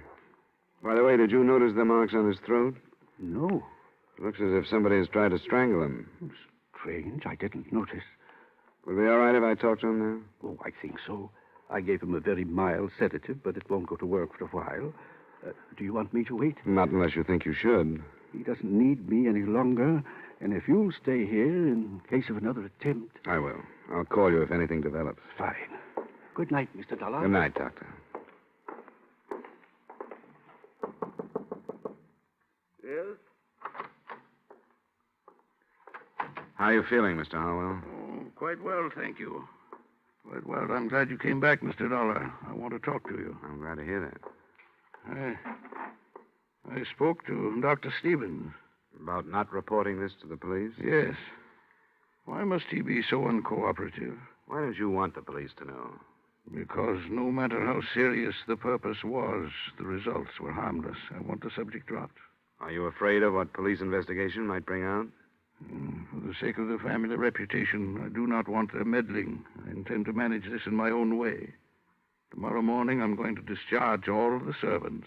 By the way, did you notice the marks on his throat? No. Looks as if somebody has tried to strangle him. Strange. I didn't notice. Will it be all right if I talk to him now? Oh, I think so. I gave him a very mild sedative, but it won't go to work for a while. Do you want me to wait? Not unless you think you should. He doesn't need me any longer, and if you'll stay here in case of another attempt... I will. I'll call you if anything develops. Fine. Good night, Mr. Dollar. Good night, Doctor. Yes? How are you feeling, Mr. Harwell? Oh, quite well, thank you. Quite well. I'm glad you came back, Mr. Dollar. I want to talk to you. I'm glad to hear that. I spoke to Dr. Stevens. About not reporting this to the police? Yes. Why must he be so uncooperative? Why don't you want the police to know? Because no matter how serious the purpose was, the results were harmless. I want the subject dropped. Are you afraid of what police investigation might bring out? For the sake of the family reputation, I do not want their meddling. I intend to manage this in my own way. Tomorrow morning, I'm going to discharge all of the servants.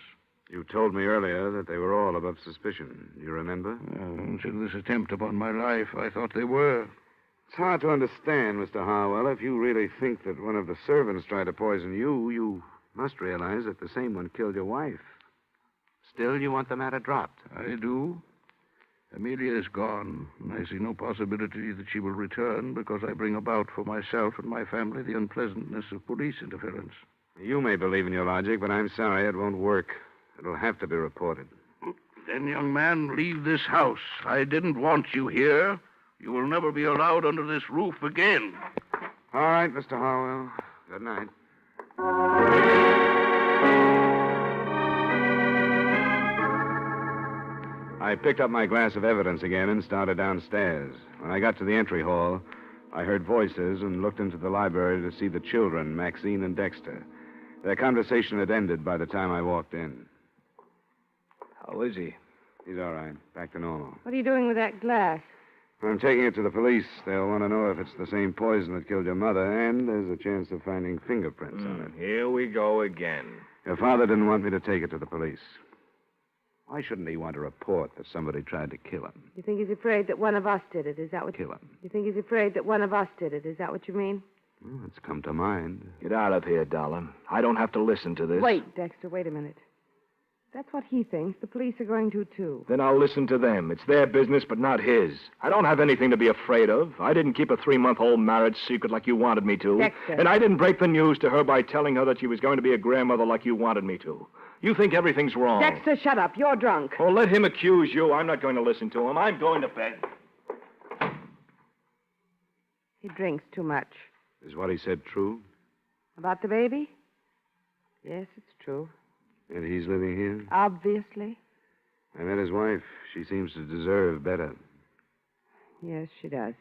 You told me earlier that they were all above suspicion. Do you remember? Until this attempt upon my life, I thought they were. It's hard to understand, Mr. Harwell. If you really think that one of the servants tried to poison you, you must realize that the same one killed your wife. Still, you want the matter dropped. I do. Amelia is gone, and I see no possibility that she will return because I bring about for myself and my family the unpleasantness of police interference. You may believe in your logic, but I'm sorry it won't work. It'll have to be reported. Then, young man, leave this house. I didn't want you here. You will never be allowed under this roof again. All right, Mr. Harwell. Good night. I picked up my glass of evidence again and started downstairs. When I got to the entry hall, I heard voices and looked into the library to see the children, Maxine and Dexter. Their conversation had ended by the time I walked in. How is he? He's all right. Back to normal. What are you doing with that glass? I'm taking it to the police. They'll want to know if it's the same poison that killed your mother, and there's a chance of finding fingerprints on it. Here we go again. Your father didn't want me to take it to the police. Why shouldn't he want to report that somebody tried to kill him? You think he's afraid that one of us did it? Is that what... Kill him. You think he's afraid that one of us did it? Is that what you mean? Well, it's come to mind. Get out of here, Dollar. I don't have to listen to this. Wait, Dexter, wait a minute. That's what he thinks. The police are going to, too. Then I'll listen to them. It's their business, but not his. I don't have anything to be afraid of. I didn't keep a 3-month-old marriage secret like you wanted me to. Dexter. And I didn't break the news to her by telling her that she was going to be a grandmother like you wanted me to. You think everything's wrong. Dexter, shut up. You're drunk. Well, let him accuse you. I'm not going to listen to him. I'm going to bed. He drinks too much. Is what he said true? About the baby? Yes, it's true. And he's living here? Obviously. I met his wife. She seems to deserve better. Yes, she does.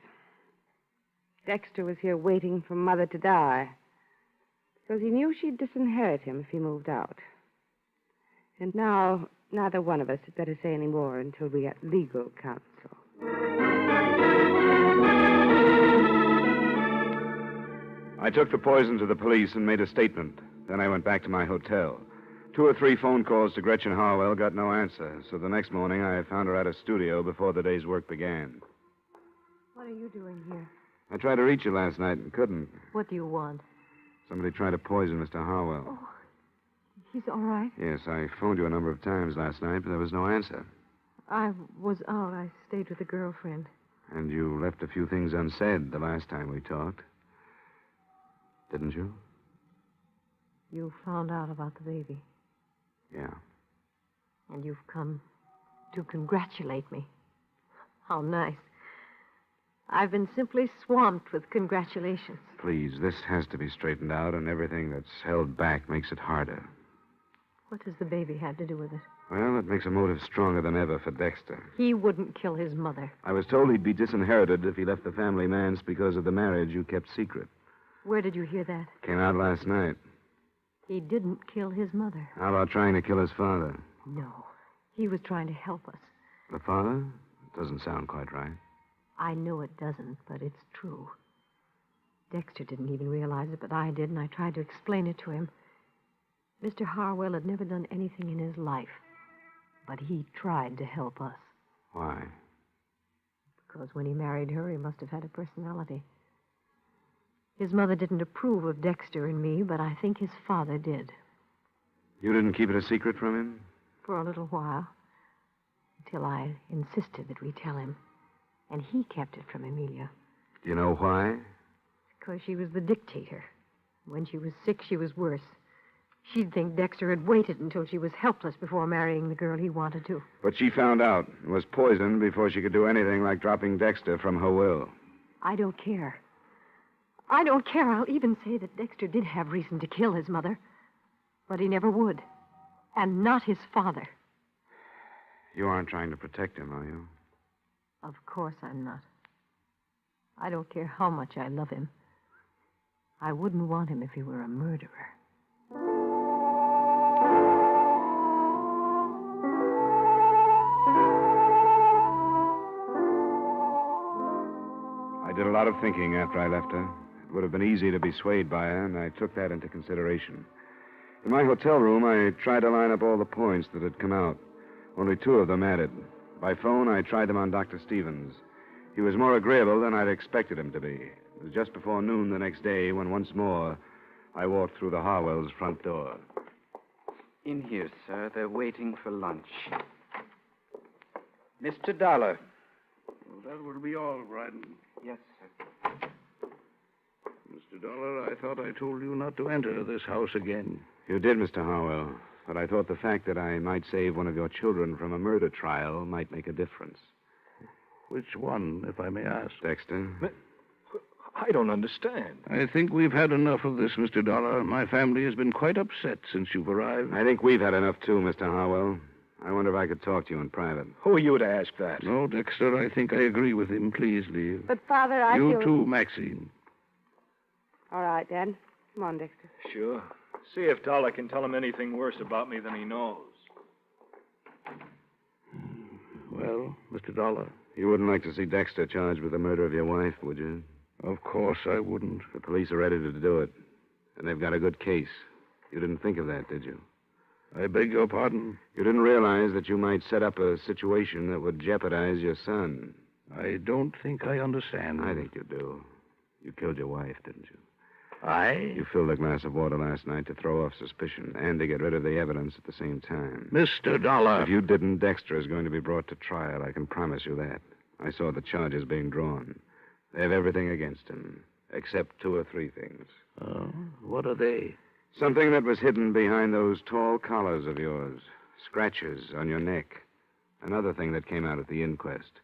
Dexter was here waiting for Mother to die. Because he knew she'd disinherit him if he moved out. And now, neither one of us had better say any more until we get legal counsel. I took the poison to the police and made a statement. Then I went back to my hotel. 2 or 3 phone calls to Gretchen Harwell got no answer, so the next morning I found her at a studio before the day's work began. What are you doing here? I tried to reach you last night and couldn't. What do you want? Somebody tried to poison Mr. Harwell. Oh, he's all right. Yes, I phoned you a number of times last night, but there was no answer. I was out. I stayed with a girlfriend. And you left a few things unsaid the last time we talked. Didn't you? You found out about the baby. Yeah. And you've come to congratulate me. How nice. I've been simply swamped with congratulations. Please, this has to be straightened out, and everything that's held back makes it harder. What does the baby have to do with it? Well, it makes a motive stronger than ever for Dexter. He wouldn't kill his mother. I was told he'd be disinherited if he left the family manse because of the marriage you kept secret. Where did you hear that? Came out last night. He didn't kill his mother. How about trying to kill his father? No. He was trying to help us. The father? Doesn't sound quite right. I know it doesn't, but it's true. Dexter didn't even realize it, but I did, and I tried to explain it to him. Mr. Harwell had never done anything in his life, but he tried to help us. Why? Because when he married her, he must have had a personality. His mother didn't approve of Dexter and me, but I think his father did. You didn't keep it a secret from him? For a little while. Until I insisted that we tell him. And he kept it from Amelia. Do you know why? Because she was the dictator. When she was sick, she was worse. She'd think Dexter had waited until she was helpless before marrying the girl he wanted to. But she found out and was poisoned before she could do anything like dropping Dexter from her will. I don't care. I don't care. I'll even say that Dexter did have reason to kill his mother. But he never would. And not his father. You aren't trying to protect him, are you? Of course I'm not. I don't care how much I love him. I wouldn't want him if he were a murderer. I did a lot of thinking after I left her. It would have been easy to be swayed by her, and I took that into consideration. In my hotel room, I tried to line up all the points that had come out. Only 2 of them added. By phone, I tried them on Dr. Stevens. He was more agreeable than I'd expected him to be. It was just before noon the next day when once more I walked through the Harwells' front door. In here, sir. They're waiting for lunch. Mr. Dollar. Well, that will be all, Bryden. Yes, sir. Mr. Dollar, I thought I told you not to enter this house again. You did, Mr. Harwell. But I thought the fact that I might save one of your children from a murder trial might make a difference. Which one, if I may ask? Dexter. But I don't understand. I think we've had enough of this, Mr. Dollar. My family has been quite upset since you've arrived. I think we've had enough, too, Mr. Harwell. I wonder if I could talk to you in private. Who are you to ask that? No, Dexter, I think I agree with him. Please leave. But, Father, I You feel... too, Maxine. All right, Dad. Come on, Dexter. Sure. See if Dollar can tell him anything worse about me than he knows. Well, Mr. Dollar. You wouldn't like to see Dexter charged with the murder of your wife, would you? Of course I wouldn't. The police are ready to do it. And they've got a good case. You didn't think of that, did you? I beg your pardon? You didn't realize that you might set up a situation that would jeopardize your son. I don't think I understand. I think you do. You killed your wife, didn't you? I? You filled a glass of water last night to throw off suspicion and to get rid of the evidence at the same time. Mr. Dollar. If you didn't, Dexter is going to be brought to trial. I can promise you that. I saw the charges being drawn. They have everything against him, except 2 or 3 things. Oh, what are they? Something that was hidden behind those tall collars of yours. Scratches on your neck. Another thing that came out at the inquest.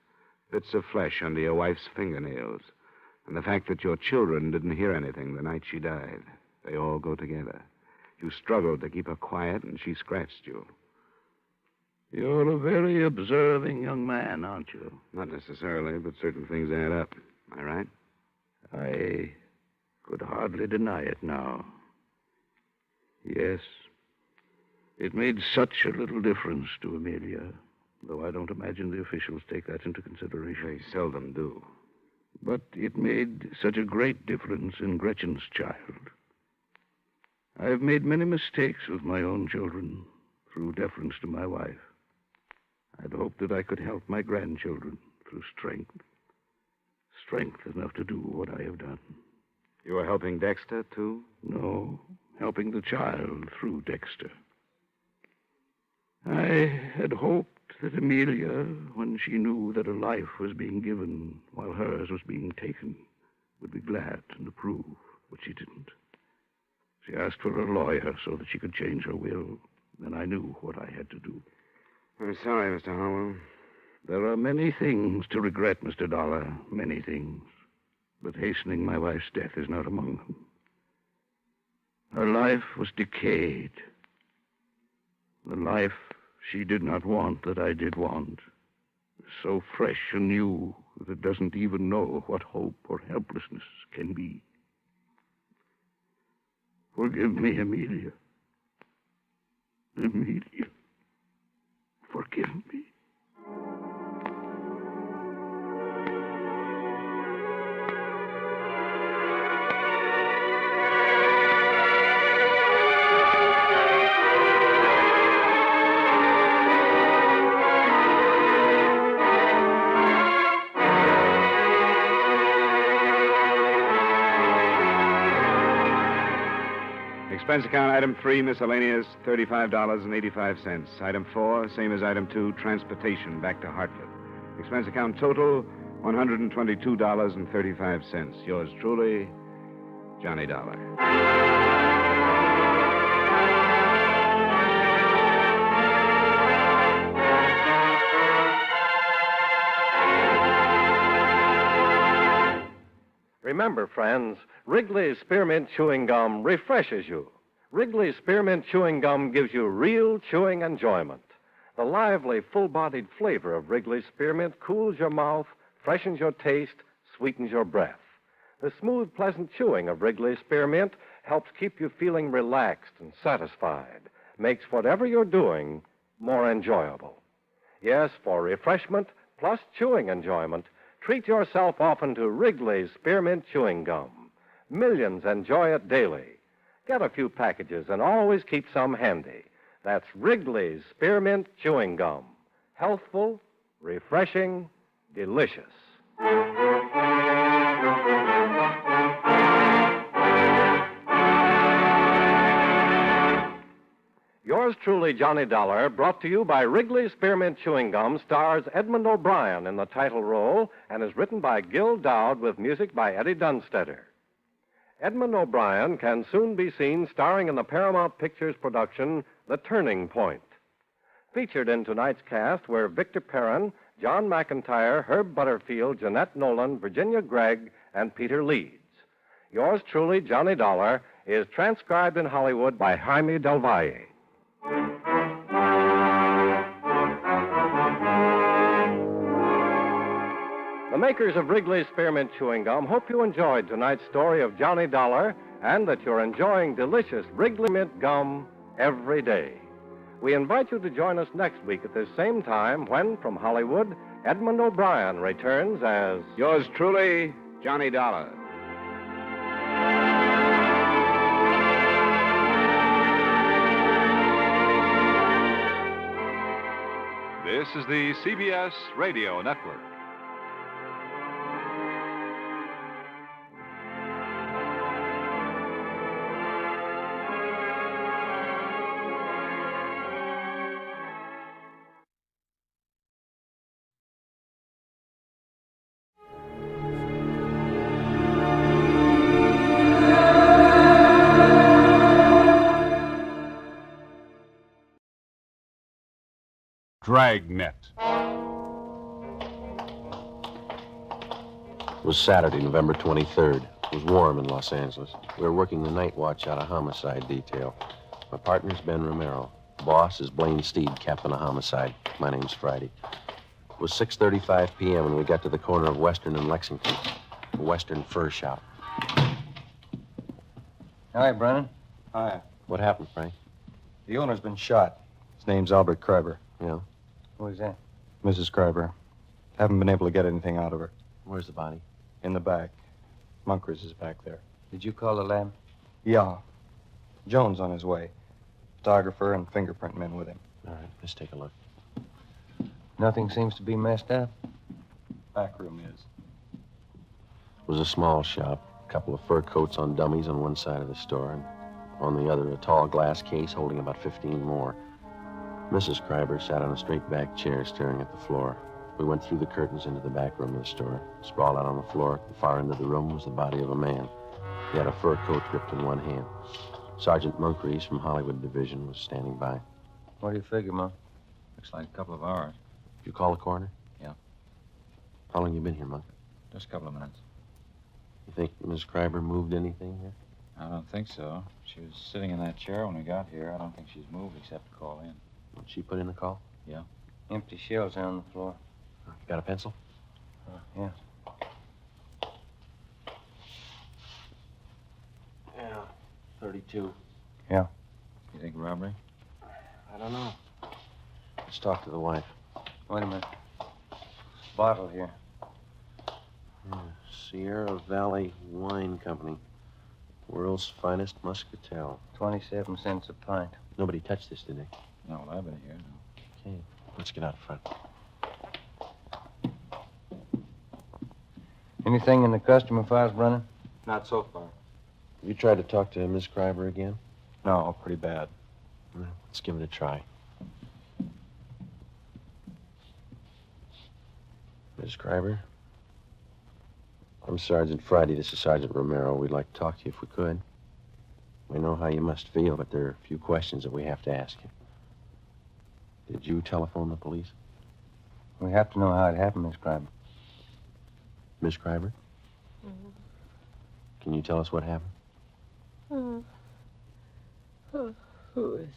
Bits of flesh under your wife's fingernails. And the fact that your children didn't hear anything the night she died. They all go together. You struggled to keep her quiet, and she scratched you. You're a very observing young man, aren't you? Not necessarily, but certain things add up. Am I right? I could hardly deny it now. Yes. It made such a little difference to Amelia, though I don't imagine the officials take that into consideration. They seldom do. But it made such a great difference in Gretchen's child. I've made many mistakes with my own children through deference to my wife. I'd hoped that I could help my grandchildren through strength. Strength enough to do what I have done. You were helping Dexter, too? No, helping the child through Dexter. I had hoped that Amelia, when she knew that a life was being given while hers was being taken, would be glad and approve, but she didn't. She asked for a lawyer so that she could change her will. Then I knew what I had to do. I'm sorry, Mr. Harwell. There are many things to regret, Mr. Dollar, many things. But hastening my wife's death is not among them. Her life was decayed. The life she did not want that I did want. So fresh and new that it doesn't even know what hope or helplessness can be. Forgive me, Amelia. Amelia. Forgive me. Expense account item 3, miscellaneous, $35.85. Item 4, same as item 2, transportation back to Hartford. Expense account total, $122.35. Yours truly, Johnny Dollar. Remember, friends, Wrigley's Spearmint Chewing Gum refreshes you. Wrigley's Spearmint Chewing Gum gives you real chewing enjoyment. The lively, full-bodied flavor of Wrigley's Spearmint cools your mouth, freshens your taste, sweetens your breath. The smooth, pleasant chewing of Wrigley's Spearmint helps keep you feeling relaxed and satisfied, makes whatever you're doing more enjoyable. Yes, for refreshment plus chewing enjoyment, treat yourself often to Wrigley's Spearmint Chewing Gum. Millions enjoy it daily. Get a few packages and always keep some handy. That's Wrigley's Spearmint Chewing Gum. Healthful, refreshing, delicious. Yours truly, Johnny Dollar, brought to you by Wrigley's Spearmint Chewing Gum, stars Edmund O'Brien in the title role and is written by Gil Dowd with music by Eddie Dunstetter. Edmund O'Brien can soon be seen starring in the Paramount Pictures production, The Turning Point. Featured in tonight's cast were Victor Perrin, John McIntyre, Herb Butterfield, Jeanette Nolan, Virginia Gregg, and Peter Leeds. Yours truly, Johnny Dollar, is transcribed in Hollywood by Jaime Del Valle. The makers of Wrigley's Spearmint Chewing Gum hope you enjoyed tonight's story of Johnny Dollar and that you're enjoying delicious Wrigley Mint Gum every day. We invite you to join us next week at this same time when, from Hollywood, Edmund O'Brien returns as... Yours truly, Johnny Dollar. This is the CBS Radio Network. Dragnet. It was Saturday, November 23rd. It was warm in Los Angeles. We were working the night watch out of Homicide detail. My partner's Ben Romero. Boss is Blaine Steed, captain of Homicide. My name's Friday. It was 6:35 p.m. when we got to the corner of Western and Lexington, a Western fur shop. Hi, Brennan. Hi. What happened, Frank? The owner's been shot. His name's Albert Kreiber. Yeah? Who is that? Mrs. Kreiber. Haven't been able to get anything out of her. Where's the body? In the back. Munkers is back there. Did you call the lab? Yeah. Jones on his way. Photographer and fingerprint men with him. All right, let's take a look. Nothing seems to be messed up. Back room is. It was a small shop. A couple of fur coats on dummies on one side of the store, and on the other, a tall glass case holding about 15 more. Mrs. Kreiber sat on a straight back chair staring at the floor. We went through the curtains into the back room of the store. Sprawled out on the floor at the far end of the room was the body of a man. He had a fur coat gripped in one hand. Sergeant Moncrief from Hollywood Division was standing by. What do you figure, Monk? Looks like a couple of hours. Did you call the coroner? Yeah. How long you been here, Monk? Just a couple of minutes. You think Miss Kreiber moved anything here? I don't think so. She was sitting in that chair when we got here. I don't think she's moved except to call in. Did she put in a call? Yeah. Empty shells on the floor. You got a pencil? Yeah. Yeah, 32. Yeah. You think robbery? I don't know. Let's talk to the wife. Wait a minute. Bottle here. Yeah, Sierra Valley Wine Company. World's finest muscatel. 27 cents a pint. Nobody touched this, did they? No, I've been here. No. Okay, let's get out front. Anything in the customer files, Brennan? Not so far. Have you tried to talk to Miss Kreiber again? No, pretty bad. Well, let's give it a try. Miss Kreiber? I'm Sergeant Friday. This is Sergeant Romero. We'd like to talk to you if we could. We know how you must feel, but there are a few questions that we have to ask you. Did you telephone the police? We have to know how it happened, Miss Kreiber. Miss Kreiber? Mm-hmm. Can you tell us what happened? Who is it?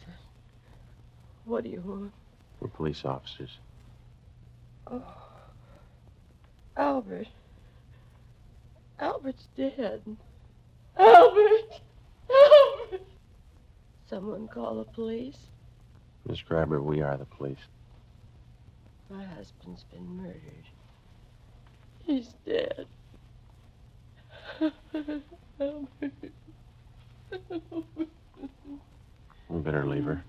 What do you want? We're police officers. Oh. Albert. Albert's dead. Albert! Albert! Someone call the police? Miss Kreiber, we are the police. My husband's been murdered. He's dead. Albert. We better leave her.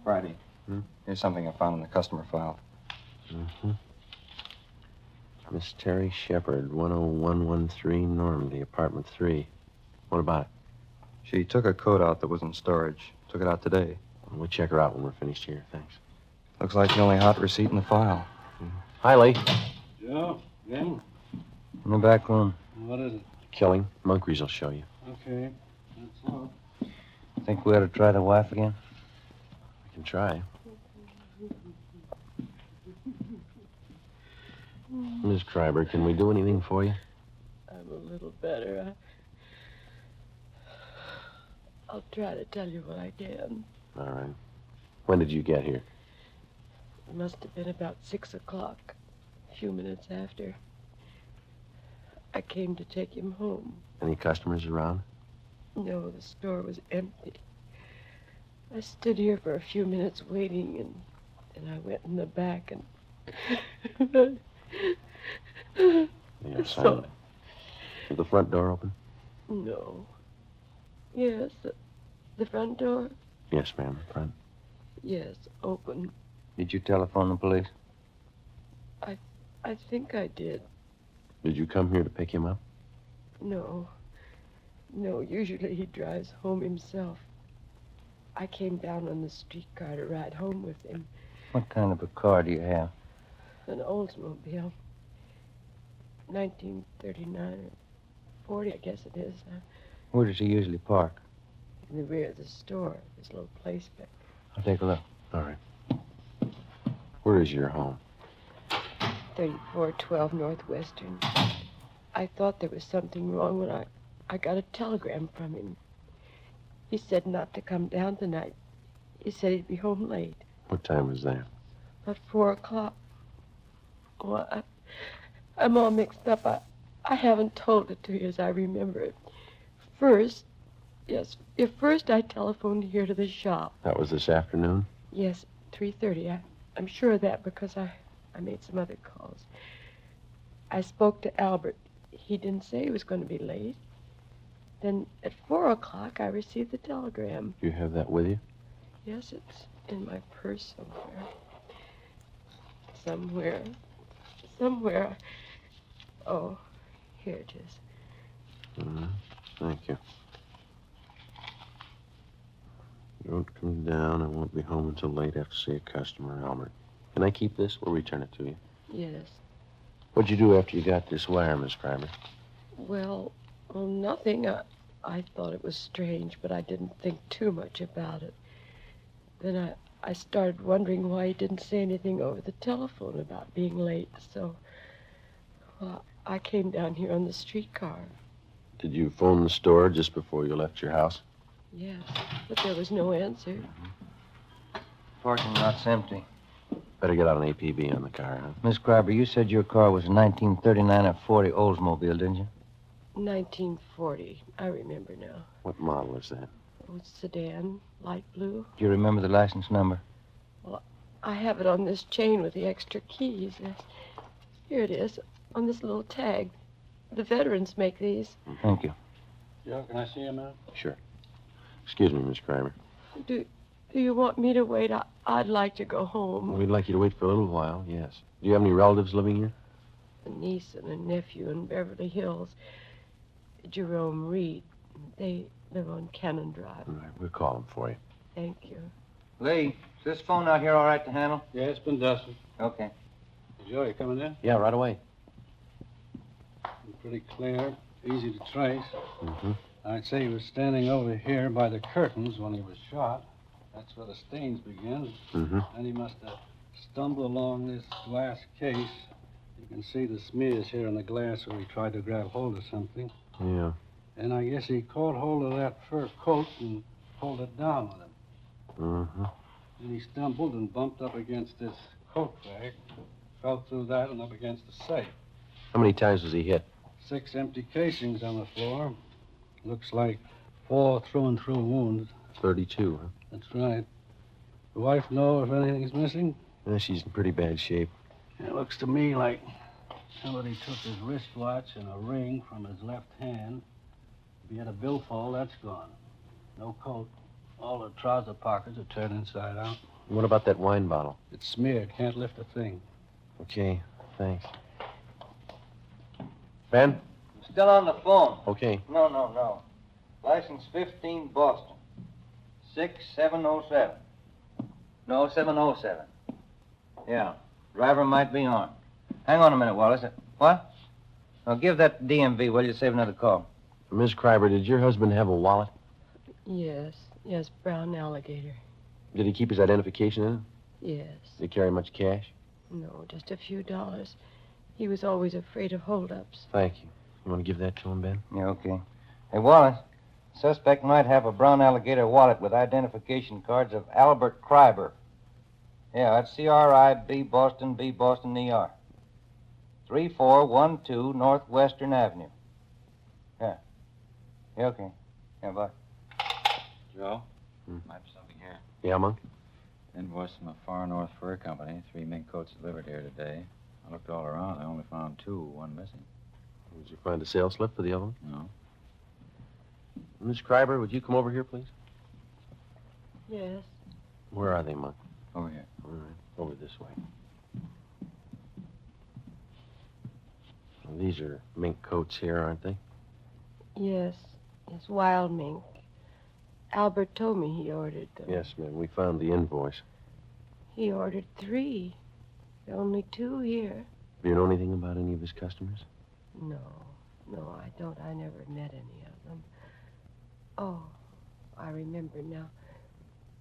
Friday. Here's something I found in the customer file. Mm-hmm. Miss Terry Shepard, 10113 Normandy, apartment 3. What about it? She took a coat out that was in storage. Took it out today. We'll check her out when we're finished here. Thanks. Looks like the only hot receipt in the file. Hi, Lee. Joe, again? In the back room. What is it? Killing. Moncrief will show you. Okay, that's all. Think we ought to try the wife again? We can try. Miss Kreiber, can we do anything for you? I'm a little better. I'll try to tell you what I can. All right. When did you get here? It must have been about 6 o'clock, a few minutes after. I came to take him home. Any customers around? No, the store was empty. I stood here for a few minutes waiting, and I went in the back and... You're silent. Is the front door open? No. Yes, the front door? Yes, ma'am, the front. Yes, open. Did you telephone the police? I think I did. Did you come here to pick him up? No. No, usually he drives home himself. I came down on the streetcar to ride home with him. What kind of a car do you have? An Oldsmobile. 1939 or 40, I guess it is. Where does he usually park? in the rear of the store, this little place back. I'll take a look. All right. Where is your home? 3412 Northwestern. I thought there was something wrong when I got a telegram from him. He said not to come down tonight. He said he'd be home late. What time was that? About 4 o'clock. Well, I'm all mixed up. I haven't told it to you as I remember it. First I telephoned here to the shop. That was this afternoon? Yes, 3:30. I'm sure of that because I made some other calls. I spoke to Albert. He didn't say he was going to be late. Then at 4 o'clock, I received the telegram. Do you have that with you? Yes, it's in my purse somewhere. Somewhere. Oh, here it is. Thank you. Don't come down. I won't be home until late after see a customer, Albert. Can I keep this or return it to you? Yes. What'd you do after you got this wire, Miss Schreiber? Well, nothing. I thought it was strange, but I didn't think too much about it. Then I started wondering why he didn't say anything over the telephone about being late, so I came down here on the streetcar. Did you phone the store just before you left your house? Yes, but there was no answer. Parking lot's empty. Better get out an APB on the car, huh? Miss Schreiber, you said your car was a 1939 or 40 Oldsmobile, didn't you? 1940. I remember now. What model is that? Oh, it's sedan, light blue. Do you remember the license number? Well, I have it on this chain with the extra keys. Here it is, on this little tag. The veterans make these. Thank you. Joe, can I see him now? Sure. Excuse me, Miss Schreiber. Do you want me to wait? I'd like to go home. We'd like you to wait for a little while, yes. Do you have any relatives living here? A niece and a nephew in Beverly Hills. Jerome Reed. They live on Cannon Drive. All right, we'll call them for you. Thank you. Lee, is this phone out here all right to handle? Yeah, it's been dusted. Okay. Joe, you coming in? Yeah, right away. Pretty clear, easy to trace. Mm-hmm. I'd say he was standing over here by the curtains when he was shot. That's where the stains begin. Mm-hmm. And he must have stumbled along this glass case. You can see the smears here in the glass where he tried to grab hold of something. Yeah. And I guess he caught hold of that fur coat and pulled it down with him. Mm-hmm. Then he stumbled and bumped up against this coat rack, fell through that and up against the safe. How many times was he hit? 6 empty casings on the floor. Looks like 4 through-and-through wounds. 32, huh? That's right. The wife know if anything's missing? Yeah, she's in pretty bad shape. It looks to me like somebody took his wristwatch and a ring from his left hand. If he had a billfold, that's gone. No coat. All the trouser pockets are turned inside out. What about that wine bottle? It's smeared. Can't lift a thing. Okay, thanks. Ben? Still on the phone. Okay. No. License 15 Boston. 6707. No, 707. Yeah. Driver might be on. Hang on a minute, Wallace. What? Now, give that DMV, will you? Save another call. Miss Schreiber, did your husband have a wallet? Yes, brown alligator. Did he keep his identification in it? Yes. Did he carry much cash? No, just a few dollars. He was always afraid of holdups. Thank you. You want to give that to him, Ben? Yeah, okay. Hey, Wallace, suspect might have a brown alligator wallet with identification cards of Albert Kreiber. Yeah, that's C-R-I-B, Boston, B, Boston, E-R. 3412 Northwestern Avenue. Yeah. Yeah, okay. Yeah, bye. Joe? I have something here. Yeah, Monk? Invoice from a Far North Fur Company. 3 mink coats delivered here today. I looked all around. I only found 2, 1 missing. Did you find a sales slip for the other one? No. Miss Kreiber, would you come over here, please? Yes. Where are they, Monk? Over here. All right, over this way. Well, these are mink coats here, aren't they? Yes, wild mink. Albert told me he ordered them. Yes, ma'am. We found the invoice. He ordered 3. There are only 2 here. Do you know anything about any of his customers? No, I don't. I never met any of them. I remember now.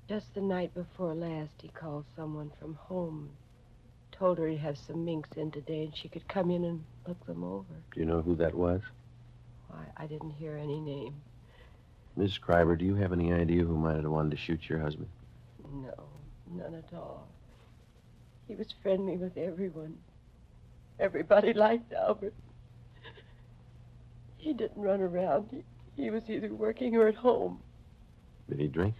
Just the night before last, he called someone from home. Told her he'd have some minks in today and she could come in and look them over. Do you know who that was? Why, I didn't hear any name. Miss Kreiber, do you have any idea who might have wanted to shoot your husband? No, none at all. He was friendly with everyone. Everybody liked Albert. He didn't run around. He was either working or at home. Did he drink?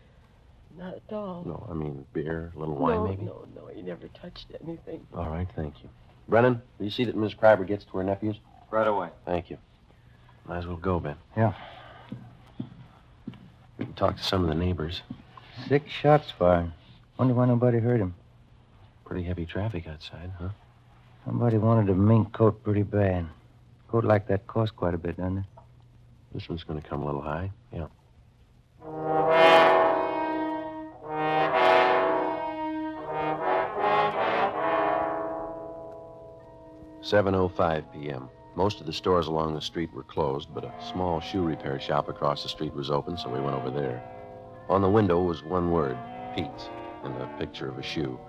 Not at all. No, I mean beer, a little wine, maybe? No, he never touched anything. All right, thank you. Brennan, do you see that Miss Kreiber gets to her nephews? Right away. Thank you. Might as well go, Ben. Yeah. We can talk to some of the neighbors. 6 shots fired. Wonder why nobody heard him. Pretty heavy traffic outside, huh? Somebody wanted a mink coat pretty bad. Coat like that costs quite a bit, doesn't it? This one's going to come a little high, yeah. "7:05 p.m. Most of the stores along the street were closed, but a small shoe repair shop across the street was open, so we went over there. On the window was one word, Pete's, and a picture of a shoe.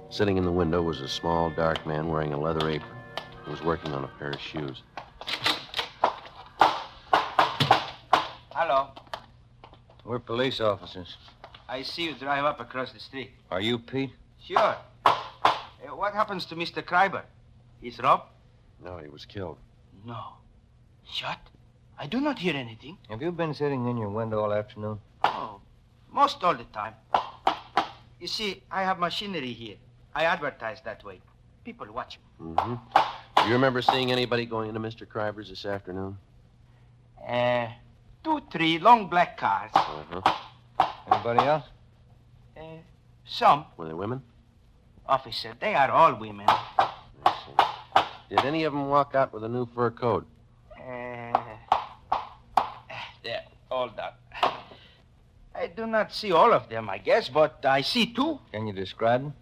Sitting in the window was a small, dark man wearing a leather apron. He was working on a pair of shoes. Hello. We're police officers. I see you drive up across the street. Are you Pete? Sure. What happens to Mr. Kreiber? He's robbed? No, he was killed. No. Shot? I do not hear anything. Have you been sitting in your window all afternoon? Oh, most all the time. You see, I have machinery here. I advertise that way. People watch me. Mm-hmm. Do you remember seeing anybody going into Mr. Kreiber's this afternoon? 2, 3 long black cars. Uh-huh. Anybody else? Some. Were they women? Officer, they are all women. I see. Did any of them walk out with a new fur coat? They're all done. I do not see all of them, I guess, but I see 2. Can you describe them?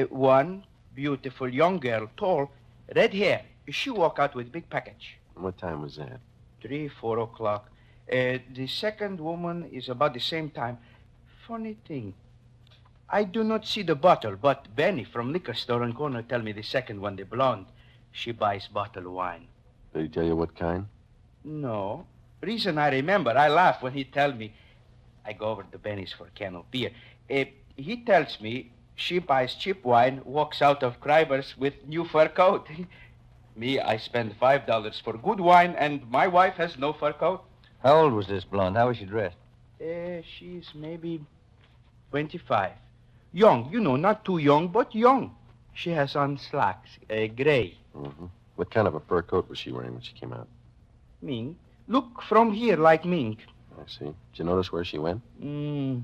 One beautiful young girl, tall, red hair. She walk out with big package. What time was that? 3, 4 o'clock. The second woman is about the same time. Funny thing. I do not see the bottle, but Benny from liquor store on corner tell me the second one, the blonde. She buys bottle wine. Did he tell you what kind? No. Reason I remember, I laugh when he tell me. I go over to Benny's for a can of beer. He tells me she buys cheap wine, walks out of Kreiber's with new fur coat. Me, I spend $5 for good wine, and my wife has no fur coat. How old was this blonde? How was she dressed? She's maybe 25. Young, you know, not too young, but young. She has on slacks, gray. Mm-hmm. What kind of a fur coat was she wearing when she came out? Mink. Look from here like Mink. I see. Did you notice where she went? The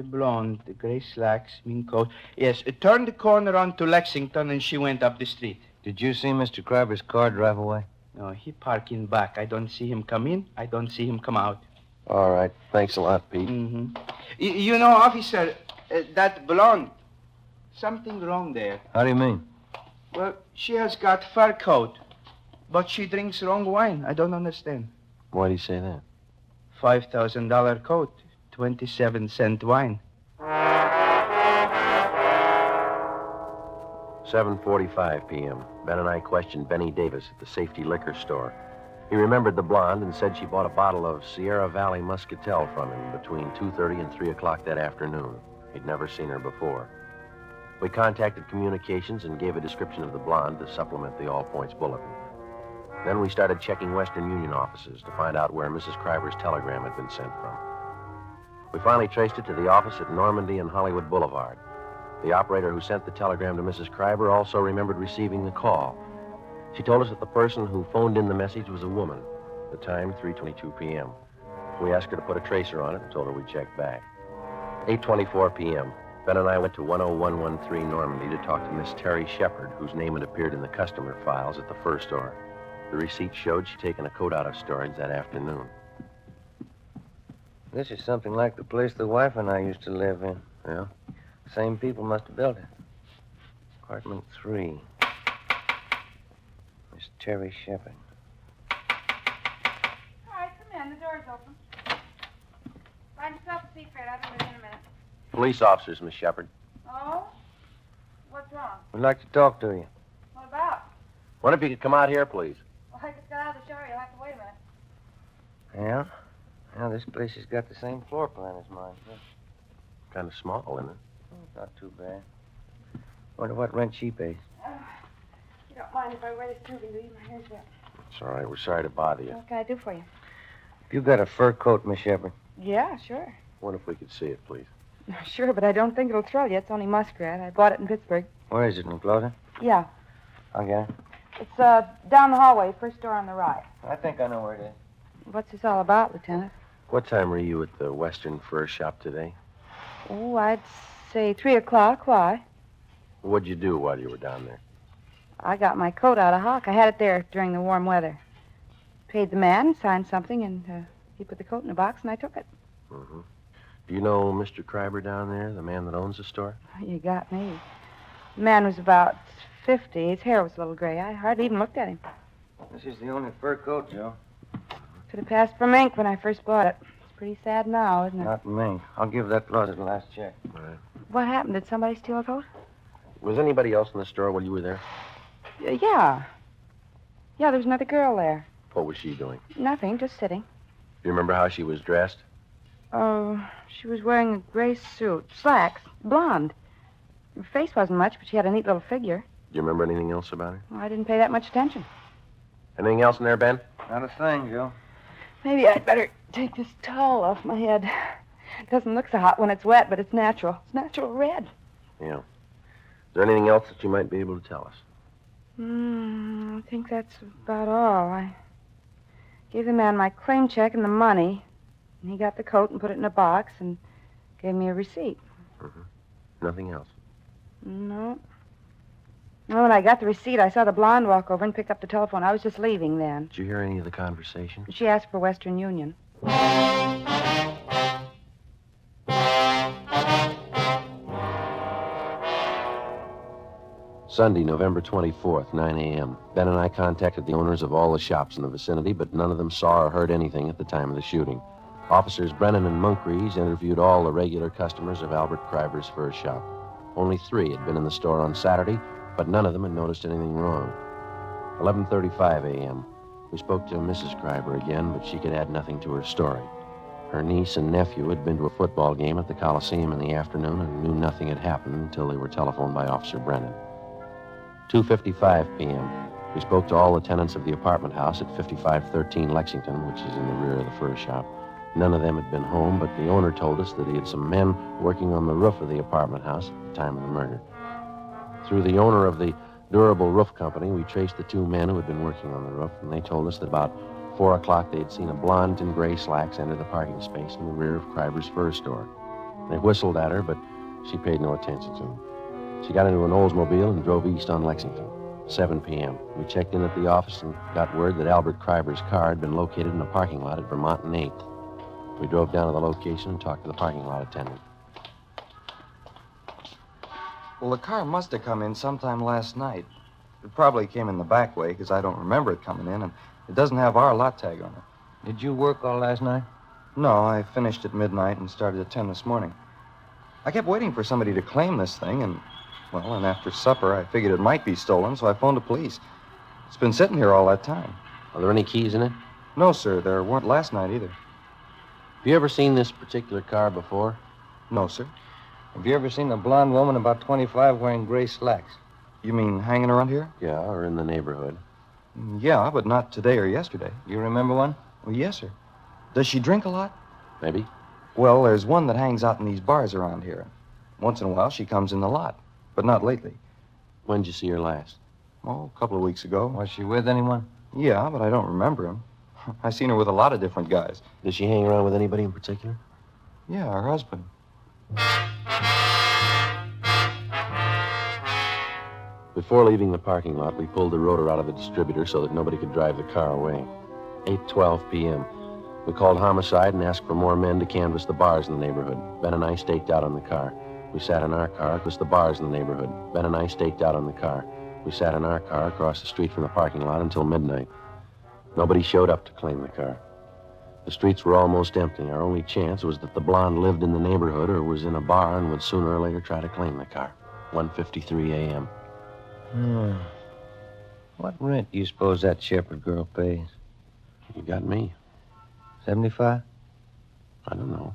blonde, the gray slacks, mink coat. Yes, turned the corner onto Lexington and she went up the street. Did you see Mr. Kreiber's car drive away? No, he parked in back. I don't see him come in. I don't see him come out. All right. Thanks a lot, Pete. Mm-hmm. You know, officer, that blonde, something wrong there. How do you mean? Well, she has got fur coat, but she drinks wrong wine. I don't understand. Why do you say that? $5,000 coat, 27-cent wine. 7:45 p.m. Ben and I questioned Benny Davis at the Safety Liquor Store. He remembered the blonde and said she bought a bottle of Sierra Valley Muscatel from him between 2:30 and 3 o'clock that afternoon. He'd never seen her before. We contacted communications and gave a description of the blonde to supplement the All Points Bulletin. Then we started checking Western Union offices to find out where Mrs. Kreiber's telegram had been sent from. We finally traced it to the office at Normandy and Hollywood Boulevard. The operator who sent the telegram to Mrs. Kreiber also remembered receiving the call. She told us that the person who phoned in the message was a woman. The time, 3:22 p.m. We asked her to put a tracer on it and told her we'd check back. 8:24 p.m. Ben and I went to 10113 Normandy to talk to Miss Terry Shepard, whose name had appeared in the customer files at the fur store. The receipt showed she'd taken a coat out of storage that afternoon. This is something like the place the wife and I used to live in. Yeah? Same people must have built it. Apartment 3. Miss Terry Shepard. All right, come in. The door's open. Find yourself a seat, Fred. I'll be with you in a minute. Police officers, Miss Shepard. Oh? What's wrong? We'd like to talk to you. What about? Wonder if you could come out here, please. Well, I just got out of the shower. You'll have to wait a minute. Yeah? Yeah, this place has got the same floor plan as mine. Yeah. Kind of small, isn't it? Oh, not too bad. Wonder what rent she pays. You don't mind if I wear this tubing, do you? My hair's wet. It's all right. We're sorry to bother you. What can I do for you? You got a fur coat, Miss Shepard? Yeah, sure. Wonder if we could see it, please. Sure, but I don't think it'll thrill you. It's only muskrat. I bought it in Pittsburgh. Where is it, in the closet? Yeah. I'll get it. It's down the hallway, first door on the right. I think I know where it is. What's this all about, Lieutenant? What time were you at the Western Fur Shop today? Oh, I'd say 3 o'clock. Why? What'd you do while you were down there? I got my coat out of hock. I had it there during the warm weather. Paid the man, signed something, and he put the coat in a box, and I took it. Mm-hmm. Do you know Mr. Kreiber down there, the man that owns the store? You got me. The man was about 50. His hair was a little gray. I hardly even looked at him. This is the only fur coat, Joe. Could have passed for Mink when I first bought it. It's pretty sad now, isn't it? Not me. I'll give that closet the last check. All right. What happened? Did somebody steal a coat? Was anybody else in the store while you were there? Yeah. Yeah, there was another girl there. What was she doing? Nothing, just sitting. Do you remember how she was dressed? Oh, she was wearing a gray suit. Slacks. Blonde. Her face wasn't much, but she had a neat little figure. Do you remember anything else about her? Well, I didn't pay that much attention. Anything else in there, Ben? Not a thing, Joe. Maybe I'd better take this towel off my head. It doesn't look so hot when it's wet, but it's natural. It's natural red. Yeah. Is there anything else that you might be able to tell us? I think that's about all. I gave the man my claim check and the money, and he got the coat and put it in a box and gave me a receipt. Mm-hmm. Nothing else? No. Well, when I got the receipt, I saw the blonde walk over and pick up the telephone. I was just leaving then. Did you hear any of the conversation? She asked for Western Union. Sunday, November 24th, 9 a.m. Ben and I contacted the owners of all the shops in the vicinity, but none of them saw or heard anything at the time of the shooting. Officers Brennan and Munkrees interviewed all the regular customers of Albert Kreiber's fur shop. Only 3 had been in the store on Saturday, but none of them had noticed anything wrong. 11:35 a.m. We spoke to Mrs. Kreiber again, but she could add nothing to her story. Her niece and nephew had been to a football game at the Coliseum in the afternoon and knew nothing had happened until they were telephoned by Officer Brennan. 2:55 p.m. We spoke to all the tenants of the apartment house at 5513 Lexington, which is in the rear of the fur shop. None of them had been home, but the owner told us that he had some men working on the roof of the apartment house at the time of the murder. Through the owner of the Durable Roof Company, we traced the 2 men who had been working on the roof, and they told us that about 4 o'clock they had seen a blonde in gray slacks enter the parking space in the rear of Kreiber's fur store. They whistled at her, but she paid no attention to them. She got into an Oldsmobile and drove east on Lexington. 7 p.m. We checked in at the office and got word that Albert Kreiber's car had been located in a parking lot at Vermont and 8th. We drove down to the location and talked to the parking lot attendant. Well, the car must have come in sometime last night. It probably came in the back way, because I don't remember it coming in, and it doesn't have our lot tag on it. Did you work all last night? No, I finished at midnight and started at 10 this morning. I kept waiting for somebody to claim this thing, and after supper, I figured it might be stolen, so I phoned the police. It's been sitting here all that time. Are there any keys in it? No, sir. There weren't last night either. Have you ever seen this particular car before? No, sir. Have you ever seen a blonde woman about 25 wearing gray slacks? You mean hanging around here? Yeah, or in the neighborhood. Yeah, but not today or yesterday. You remember one? Well, yes, sir. Does she drink a lot? Maybe. Well, there's one that hangs out in these bars around here. Once in a while, she comes in the lot, but not lately. When'd you see her last? Oh, a couple of weeks ago. Was she with anyone? Yeah, but I don't remember him. I seen her with a lot of different guys. Does she hang around with anybody in particular? Yeah, her husband. Before leaving the parking lot, we pulled the rotor out of the distributor so that nobody could drive the car away. 8:12 p.m. We called Homicide and asked for more men to canvass the bars in the neighborhood. Ben and I staked out on the car. We sat in our car across the bars in the neighborhood. Ben and I staked out on the car. We sat in our car across the street from the parking lot until midnight. Nobody showed up to claim the car. The streets were almost empty. Our only chance was that the blonde lived in the neighborhood or was in a bar and would sooner or later try to claim the car. 1:53 a.m. What rent do you suppose that Shepherd girl pays? You got me. 75? I don't know.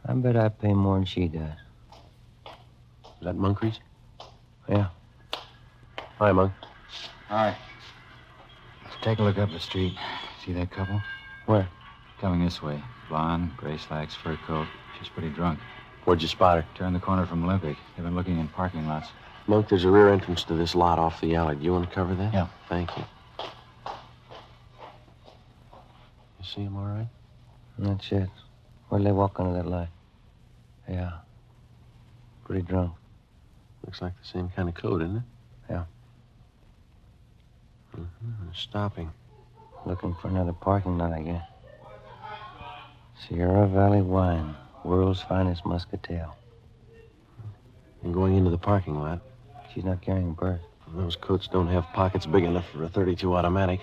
I bet I pay more than she does. Is that Munkry's? Yeah. Hi, Monk. Hi. Let's take a look up the street. See that couple? Where? Coming this way. Blonde, gray slacks, fur coat. She's pretty drunk. Where'd you spot her? Turned the corner from Olympic. They've been looking in parking lots. Monk, there's a rear entrance to this lot off the alley. Do you want to cover that? Yeah. Thank you. You see him all right? That's it. Where'd they walk under that light? Yeah. Pretty drunk. Looks like the same kind of coat, isn't it? Yeah. They're stopping. Looking for another parking lot, I guess. Sierra Valley Wine. World's finest muscatel. And going into the parking lot. She's not carrying a purse. Those coats don't have pockets big enough for a .32 automatic.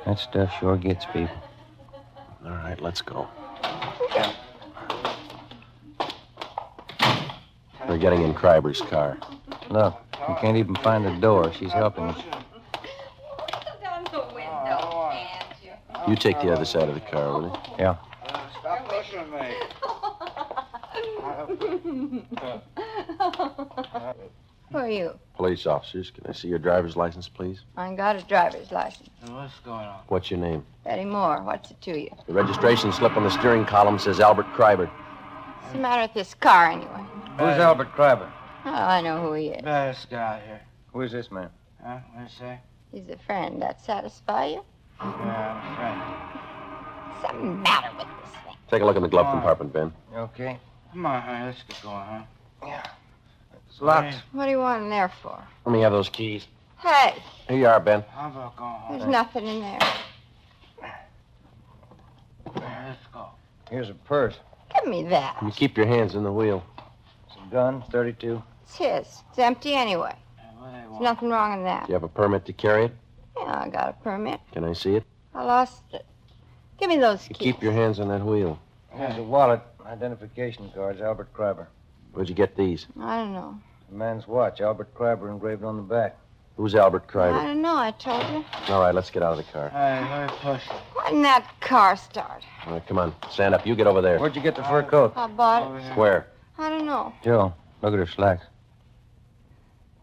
That stuff sure gets people. All right, let's go. They're getting in Kreiber's car. Look, we can't even find the door. She's helping us. You take the other side of the car, will you? Yeah. Stop pushing me. Who are you? Police officers. Can I see your driver's license, please? I ain't got a driver's license. What's going on? What's your name? Betty Moore. What's it to you? The registration slip on the steering column says Albert Kreiber. What's the matter with this car, anyway? Who's Albert Kreiber? Oh, I know who he is. This guy here. Who is this man? Huh? What do you say? He's a friend. That satisfy you? Yeah, I'm a friend. What's the matter with this thing? Take a look in the glove compartment, Ben. You okay? Come on, honey. Let's get going, huh? Yeah. It's locked. What do you want in there for? Let me have those keys. Hey, Here you are, Ben. How about going home? there's nothing in there. Let's go. Here's a purse. Give me that. You keep your hands in the wheel. Some gun, 32. It's his. It's empty anyway. What do they There's want? nothing wrong in that. Do you have a permit to carry it? Yeah, I got a permit. Can I see it? I lost it. Give me those You keys. keep your hands on that wheel. Here's a wallet, identification cards, Albert Kreiber. Where'd you get these? I don't know. A man's watch, Albert Kreiber engraved on the back. Who's Albert I Kreiber? don't know. I told you. All right, let's get out of the car. Hey, let me push it. Why didn't that car start? All right, come on. Stand up. You get over there. Where'd you get the fur coat? I bought it. Where? I don't know. Joe, look at her slacks.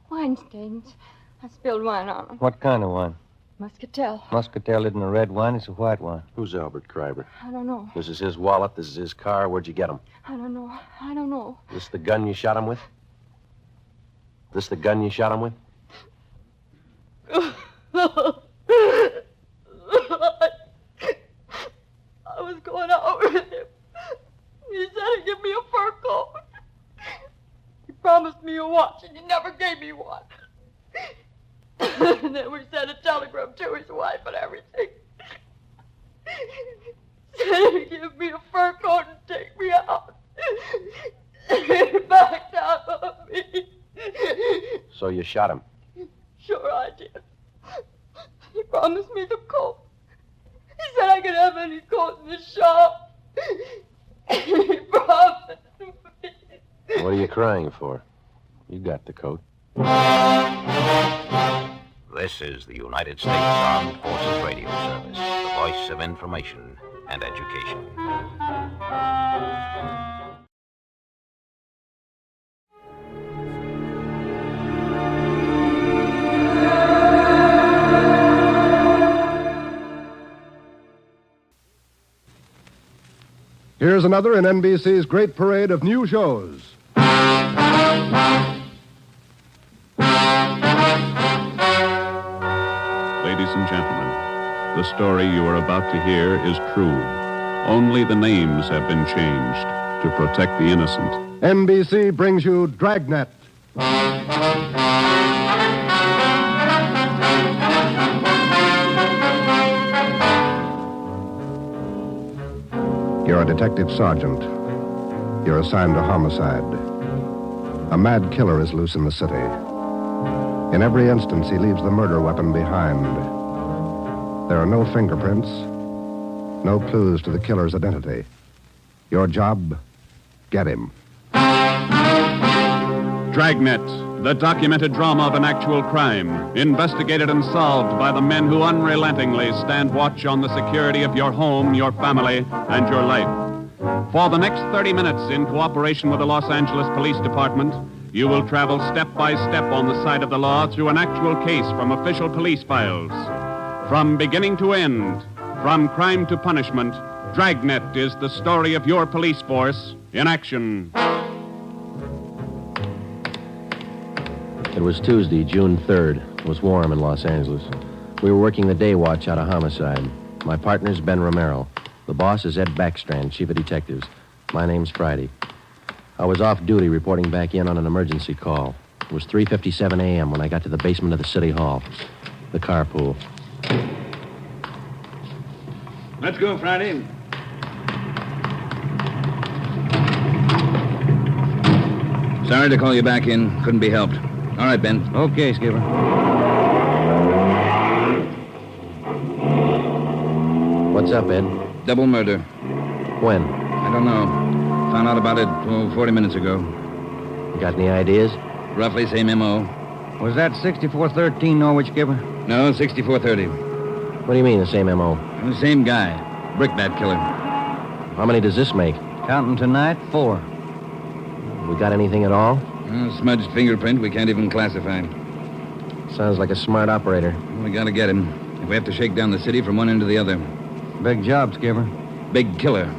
Wine stains. I spilled wine on them. What kind of wine? Muscatel. Muscatel isn't a red wine, it's a white wine. Who's Albert Kreiber? I don't know. This is his wallet. This is his car. Where'd you get him? I don't know. I don't know. This the gun you shot him with? This the gun you shot him with? I was going out with him. He said he'd give me a fur coat. He promised me a watch, and he never gave me one. And then we sent a telegram to his wife and everything. Said he'd give me a fur coat and take me out. He backed out on me. So you shot him. Sure I did. He promised me the coat. He said I could have any coat in the shop. He promised me. What are you crying for? You got the coat. This is the United States Armed Forces Radio Service, the voice of information and education. Here's another in NBC's great parade of new shows. Ladies and gentlemen, the story you are about to hear is true. Only the names have been changed to protect the innocent. NBC brings you Dragnet. You're a detective sergeant. You're assigned to homicide. A mad killer is loose in the city. In every instance, he leaves the murder weapon behind. There are no fingerprints, No clues to the killer's identity. Your job, get him. Dragnet, the documented drama of an actual crime, investigated and solved by the men who unrelentingly stand watch on the security of your home, your family, and your life. For the next 30 minutes, in cooperation with the Los Angeles Police Department, you will travel step by step on the side of the law through an actual case from official police files. From beginning to end, from crime to punishment, Dragnet is the story of your police force in action. It was Tuesday, June 3rd. It was warm in Los Angeles. We were working the day watch out of Homicide. My partner's Ben Romero. The boss is Ed Backstrand, chief of detectives. My name's Friday. I was off duty reporting back in on an emergency call. It was 3:57 a.m. when I got to the basement of the city hall. The carpool. Let's go, Friday. Sorry to call you back in. Couldn't be helped. All right, Ben. Okay, Skipper. What's up, Ed? Double murder. When? I don't know. Found out about it 40 minutes ago. Got any ideas? Roughly same M.O. Was that 6413 Norwich, Skipper? No, 6430. What do you mean, the same M.O.? The same guy. Brickbat killer. How many does this make? Counting tonight, 4. We got anything at all? Smudged fingerprint we can't even classify. Sounds like a smart operator. We gotta get him. If we have to shake down the city from one end to the other. Big job, Skipper. Big killer.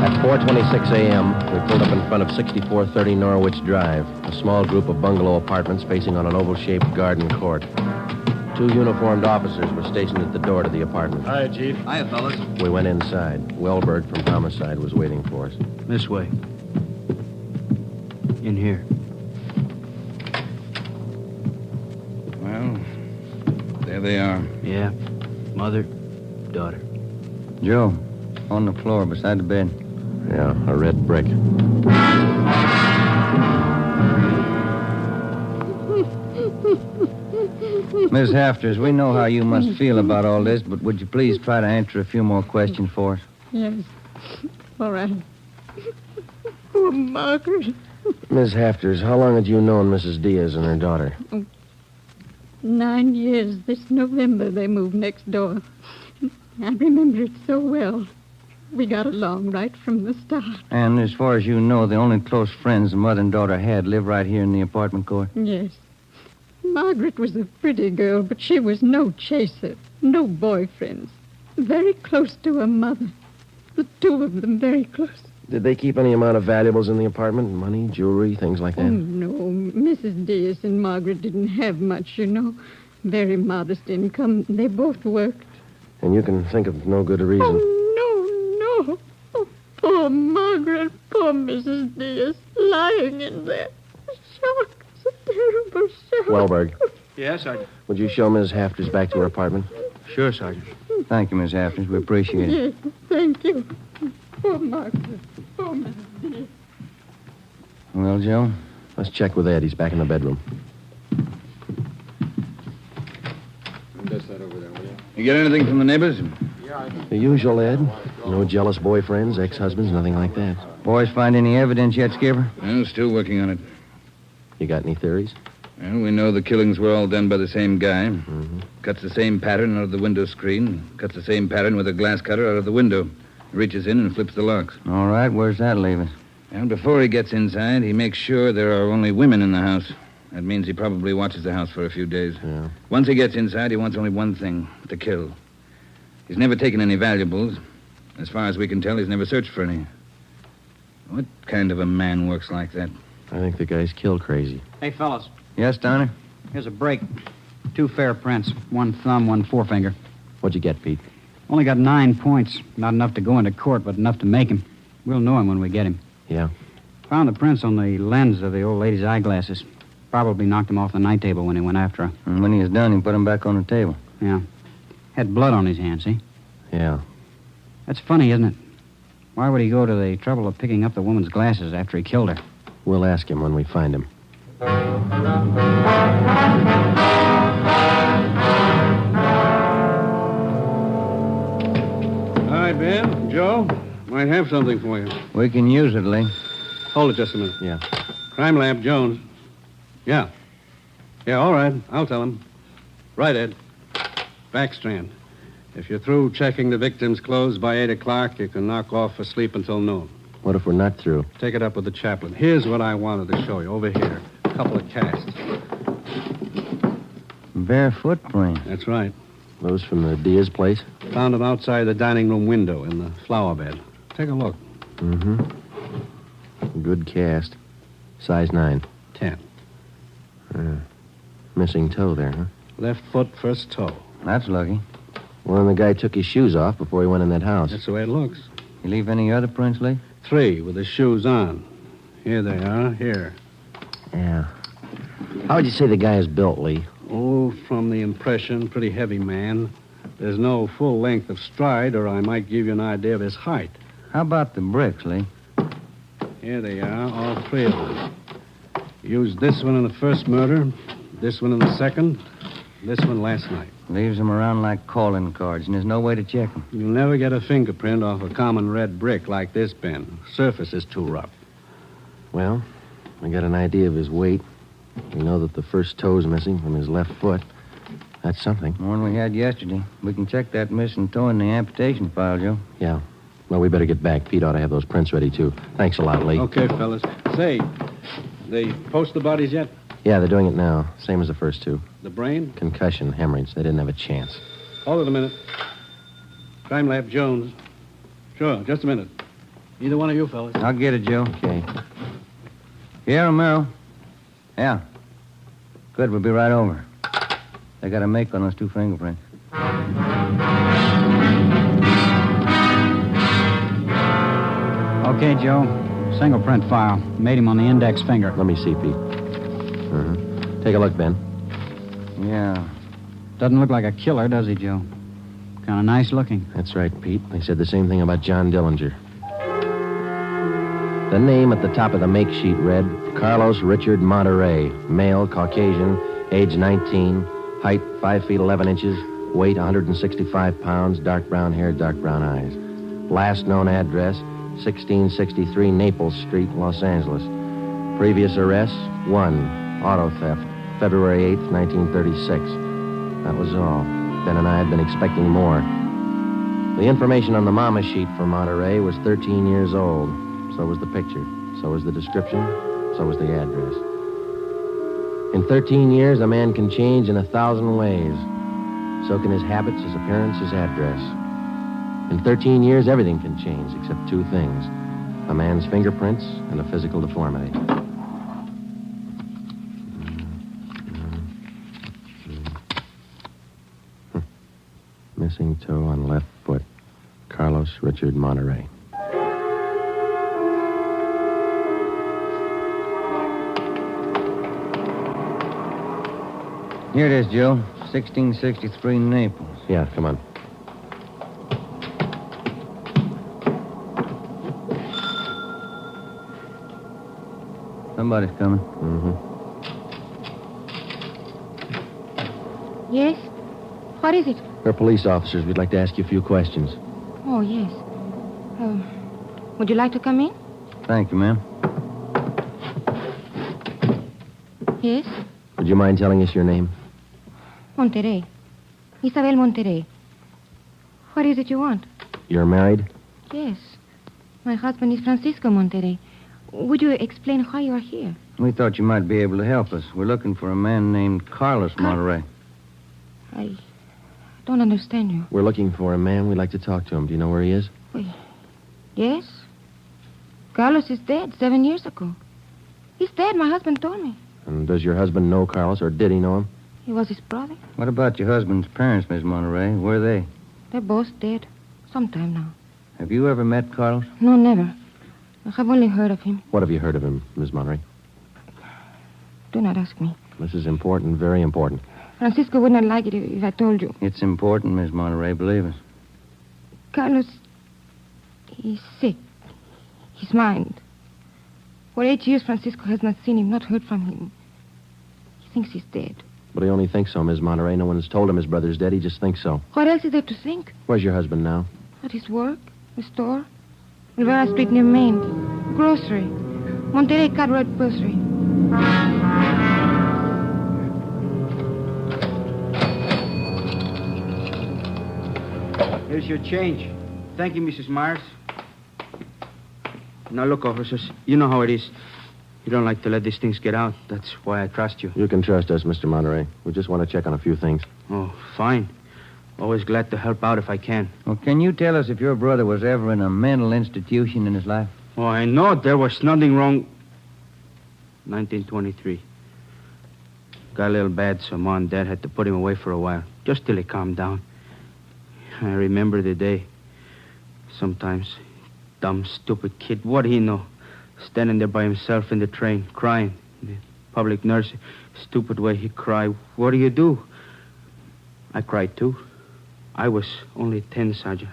At 4:26 a.m., we pulled up in front of 6430 Norwich Drive, a small group of bungalow apartments facing on an oval-shaped garden court. 2 uniformed officers were stationed at the door to the apartment. Hi, Chief. Hiya, fellas. We went inside. Wellberg from Homicide was waiting for us. This way. In here. Well, there they are. Yeah. Mother, daughter. Joe, on the floor beside the bed. Yeah, a red brick. Miss Hafters, we know how you must feel about all this, but would you please try to answer a few more questions for us? Yes. All right. Poor Margaret. Ms. Hafters, how long had you known Mrs. Diaz and her daughter? 9 years. This November they moved next door. I remember it so well. We got along right from the start. And as far as you know, the only close friends the mother and daughter had live right here in the apartment court? Yes. Margaret was a pretty girl, but she was no chaser, no boyfriends. Very close to her mother. The 2 of them very close. Did they keep any amount of valuables in the apartment? Money, jewelry, things like that? Oh, no. Mrs. Diaz and Margaret didn't have much, you know. Very modest income. They both worked. And you can think of no good reason. Oh, no. Oh, poor Margaret, poor Mrs. Diaz, lying in there. Shock. It's a terrible shock. Wellberg. Yes, Sergeant. Would you show Ms. Hafters back to her apartment? Sure, Sergeant. Thank you, Miss Hafters. We appreciate it. Yes, thank you. Poor Margaret. Poor Mrs. Diaz. Well, Joe? Let's check with Ed. He's back in the bedroom. Dust that over there, will you? You get anything from the neighbors? The usual, Ed. No jealous boyfriends, ex-husbands, nothing like that. Boys find any evidence yet, Skipper? Well, still working on it. You got any theories? Well, we know the killings were all done by the same guy. Mm-hmm. Cuts the same pattern out of the window screen. Cuts the same pattern with a glass cutter out of the window. Reaches in and flips the locks. All right, where's that leave us? And before he gets inside, he makes sure there are only women in the house. That means he probably watches the house for a few days. Yeah. Once he gets inside, he wants only one thing, to kill. He's never taken any valuables. As far as we can tell, he's never searched for any. What kind of a man works like that? I think the guy's kill crazy. Hey, fellas. Yes, Donner? Here's a break. 2 fair prints. 1 thumb, 1 forefinger. What'd you get, Pete? Only got 9 points. Not enough to go into court, but enough to make him. We'll know him when we get him. Yeah. Found the prints on the lens of the old lady's eyeglasses. Probably knocked him off the night table when he went after her. And when he was done, he put him back on the table. Yeah. Had blood on his hands, see? Yeah. That's funny, isn't it? Why would he go to the trouble of picking up the woman's glasses after he killed her? We'll ask him when we find him. Hi, Ben. Joe. Might have something for you. We can use it, Lee. Hold it just a minute. Yeah. Crime Lab, Jones. Yeah. Yeah, all right. I'll tell him. Right, Ed. Backstrand. If you're through checking the victim's clothes by 8 o'clock, you can knock off for sleep until noon. What if we're not through? Take it up with the chaplain. Here's what I wanted to show you. Over here. A couple of casts. Bare footprint. That's right. Those from the Diaz place? Found them outside the dining room window in the flower bed. Take a look. Mm-hmm. Good cast. Size 9. 10. Missing toe there, huh? Left foot, first toe. That's lucky. Well, then the guy took his shoes off before he went in that house. That's the way it looks. You leave any other prints, Lee? 3 with the shoes on. Here they are. Here. Yeah. How would you say the guy is built, Lee? Oh, from the impression, pretty heavy man. There's no full length of stride, or I might give you an idea of his height. How about the bricks, Lee? Here they are, all 3 of them. Used this one in the first murder, this one in the second, this one last night. Leaves them around like calling cards, and there's no way to check them. You'll never get a fingerprint off a common red brick like this, Ben. Surface is too rough. Well, we got an idea of his weight. We know that the first toe's missing from his left foot. That's something. More than we had yesterday. We can check that missing toe in the amputation file, Joe. Yeah. Well, we better get back. Pete ought to have those prints ready, too. Thanks a lot, Lee. Okay, fellas. Say, they post the bodies yet? Yeah, they're doing it now. Same as the first 2. The brain? Concussion, hemorrhage. They didn't have a chance. Hold it a minute. Crime Lab, Jones. Sure, just a minute. Either one of you fellas. I'll get it, Joe. Okay. Here, Romero. Yeah. Good, we'll be right over. They got a make on those 2 fingerprints. Okay, Joe. Single print file. Made him on the index finger. Let me see, Pete. Take a look, Ben. Yeah. Doesn't look like a killer, does he, Joe? Kind of nice looking. That's right, Pete. They said the same thing about John Dillinger. The name at the top of the make sheet read Carlos Richard Monterey, male, Caucasian, age 19, height 5 feet 11 inches, weight 165 pounds, dark brown hair, dark brown eyes. Last known address, 1663 Naples Street, Los Angeles. Previous arrests, 1, auto theft, February 8th, 1936. That was all. Ben and I had been expecting more. The information on the mama sheet for Monterey was 13 years old. So was the picture. So was the description. So was the address. In 13 years, a man can change in 1,000 ways. So can his habits, his appearance, his address. In 13 years, everything can change except 2 things. A man's fingerprints and a physical deformity. Missing toe on left foot. Carlos Richard Monterey. Here it is, Joe. 1663 Naples. Yeah, come on. Somebody's coming. Mm-hmm. Yes? What is it? We're police officers. We'd like to ask you a few questions. Oh, yes. Would you like to come in? Thank you, ma'am. Yes? Would you mind telling us your name? Monterey. Isabel Monterey. What is it you want? You're married? Yes. My husband is Francisco Monterey. Would you explain why you are here? We thought you might be able to help us. We're looking for a man named Carlos Monterey. I don't understand you. We're looking for a man. We'd like to talk to him. Do you know where he is? Yes. Carlos is dead 7 years ago. He's dead, my husband told me. And does your husband know Carlos, or did he know him? He was his brother. What about your husband's parents, Miss Monterey? Where are they? They're both dead. Some time now. Have you ever met Carlos? No, never. I have only heard of him. What have you heard of him, Miss Monterey? Do not ask me. This is important, very important. Francisco would not like it if I told you. It's important, Miss Monterey, believe us. Carlos, he's sick. His mind. For 8 years, Francisco has not seen him, not heard from him. He thinks he's dead. But he only thinks so, Ms. Monterey. No one's told him his brother's dead. He just thinks so. What else is there to think? Where's your husband now? At his work, the store, Rivera Street near Main, grocery, Monterey Cartwright grocery. Here's your change. Thank you, Mrs. Myers. Now, look, officers, you know how it is. You don't like to let these things get out. That's why I trust you. You can trust us, Mr. Monterey. We just want to check on a few things. Oh, fine. Always glad to help out if I can. Well, can you tell us if your brother was ever in a mental institution in his life? Oh, I know there was nothing wrong. 1923. Got a little bad, so Mom and Dad had to put him away for a while, just till he calmed down. I remember the day. Sometimes, dumb, stupid kid, what do he know? Standing there by himself in the train, crying. The public nurse, stupid way he cried. What do you do? I cried, too. I was only 10, Sergeant.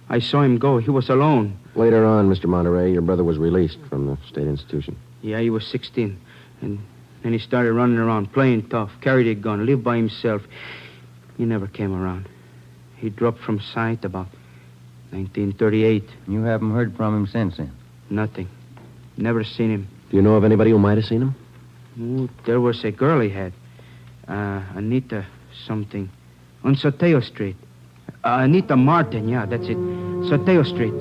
I saw him go. He was alone. Later on, Mr. Monterey, your brother was released from the state institution. Yeah, he was 16. And then he started running around, playing tough, carried a gun, lived by himself. He never came around. He dropped from sight about 1938. You haven't heard from him since then? Nothing. Never seen him. Do you know of anybody who might have seen him? Oh, there was a girl he had. Anita something. On Soteo Street. Anita Martin, yeah, that's it. Soteo Street.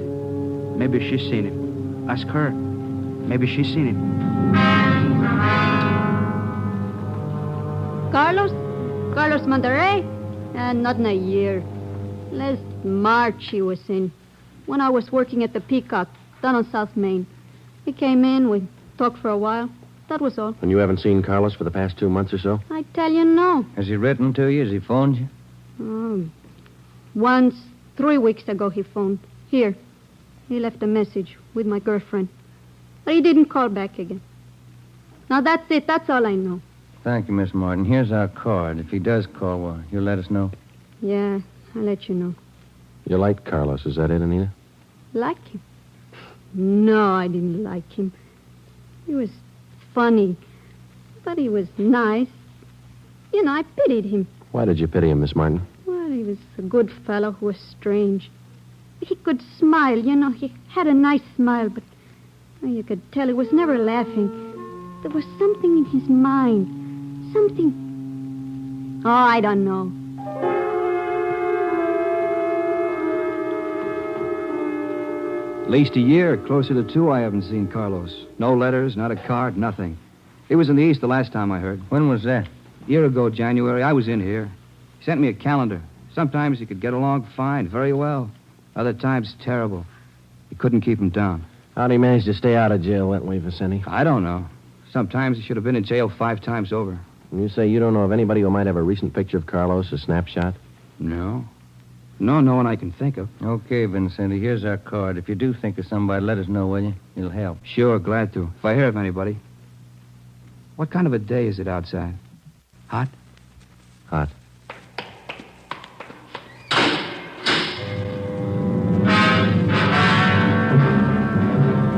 Maybe she's seen him. Ask her. Maybe she's seen him. Carlos Monterey? Not in a year. Last March he was in. When I was working at the Peacock, down on South Main. He came in, we talked for a while. That was all. And you haven't seen Carlos for the past 2 months or so? I tell you, no. Has he written to you? Has he phoned you? Once, 3 weeks ago, he phoned. Here. He left a message with my girlfriend. But he didn't call back again. Now, that's it. That's all I know. Thank you, Miss Martin. Here's our card. If he does call, well, you'll let us know. Yeah, I'll let you know. You liked Carlos, is that it, Anita? Like him? No, I didn't like him. He was funny. But he was nice. You know, I pitied him. Why did you pity him, Miss Martin? Well, he was a good fellow who was strange. He could smile, you know. He had a nice smile, but you could tell he was never laughing. There was something in his mind. Something... Oh, I don't know. At least a year, closer to 2, I haven't seen Carlos. No letters, not a card, nothing. He was in the East the last time I heard. When was that? A year ago, January. I was in here. He sent me a calendar. Sometimes he could get along fine, very well. Other times, terrible. He couldn't keep him down. How'd he manage to stay out of jail that way, Vicente? I don't know. Sometimes he should have been in jail 5 times over. And you say you don't know of anybody who might have a recent picture of Carlos, a snapshot? No. No one I can think of. Okay, Vincenti, here's our card. If you do think of somebody, let us know, will you? It'll help. Sure, glad to. If I hear of anybody. What kind of a day is it outside? Hot? Hot.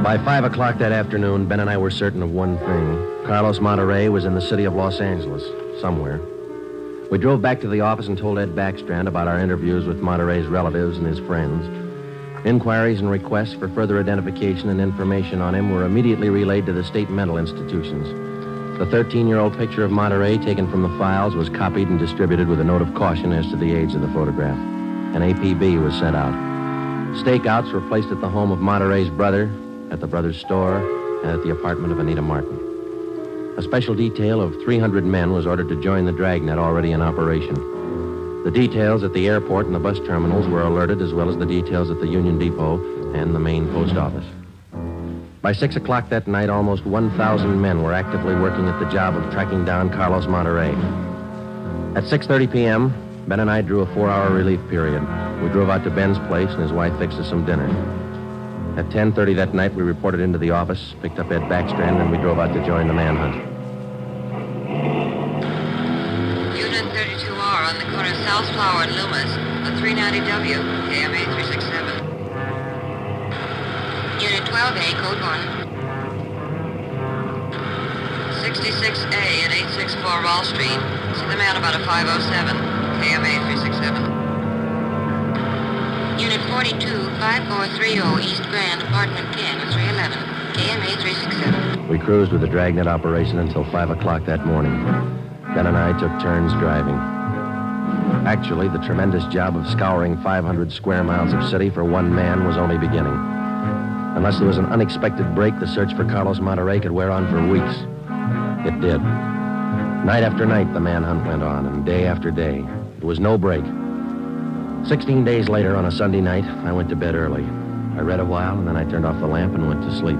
By 5 o'clock that afternoon, Ben and I were certain of one thing. Carlos Monterey was in the city of Los Angeles, somewhere. We drove back to the office and told Ed Backstrand about our interviews with Monterey's relatives and his friends. Inquiries and requests for further identification and information on him were immediately relayed to the state mental institutions. The 13-year-old picture of Monterey taken from the files was copied and distributed with a note of caution as to the age of the photograph. An APB was sent out. Stakeouts were placed at the home of Monterey's brother, at the brother's store, and at the apartment of Anita Martin. A special detail of 300 men was ordered to join the Dragnet already in operation. The details at the airport and the bus terminals were alerted, as well as the details at the Union Depot and the main post office. By 6 o'clock that night, almost 1,000 men were actively working at the job of tracking down Carlos Monterey. At 6:30 p.m., Ben and I drew a 4-hour relief period. We drove out to Ben's place, and his wife fixed us some dinner. At 10:30 that night, we reported into the office, picked up Ed Backstrand, and we drove out to join the manhunt. Unit 32R on the corner of South Flower and Loomis, a 390W, KMA 367. Unit 12A, code 1. 66A at 864 Wall Street. See the man about a 507. KMA 367. Unit 42, 5430 East Grand, apartment King, 311. KMA 367. We cruised with the Dragnet operation until 5 o'clock that morning. Ben and I took turns driving. Actually, the tremendous job of scouring 500 square miles of city for one man was only beginning. Unless there was an unexpected break, the search for Carlos Monterey could wear on for weeks. It did. Night after night, the manhunt went on, and day after day. There was no break. 16 days later, on a Sunday night, I went to bed early. I read a while, and then I turned off the lamp and went to sleep.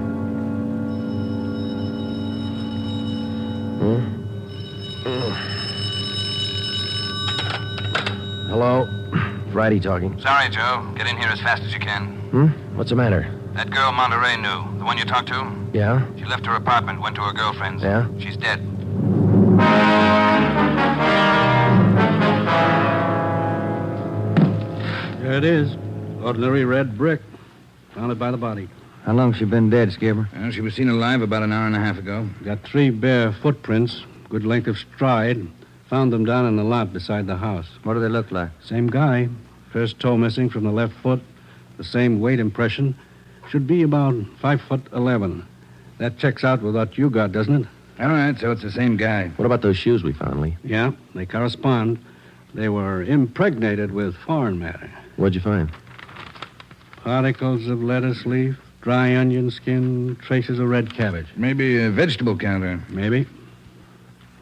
Hello? Friday talking. Sorry, Joe. Get in here as fast as you can. What's the matter? That girl Monterey knew, the one you talked to, Yeah? she left her apartment, went to her girlfriend's. Yeah? She's dead. There it is. Ordinary red brick. Found it by the body. How long's she been dead, Skipper? Well, she was seen alive about an hour and a half ago. Got 3 bare footprints, good length of stride. Found them down in the lot beside the house. What do they look like? Same guy. First toe missing from the left foot. The same weight impression. Should be about 5'11". That checks out with what you got, doesn't it? All right, so it's the same guy. What about those shoes we found, Lee? Yeah, they correspond. They were impregnated with foreign matter. What'd you find? Particles of lettuce leaf, dry onion skin, traces of red cabbage. Maybe a vegetable counter. Maybe.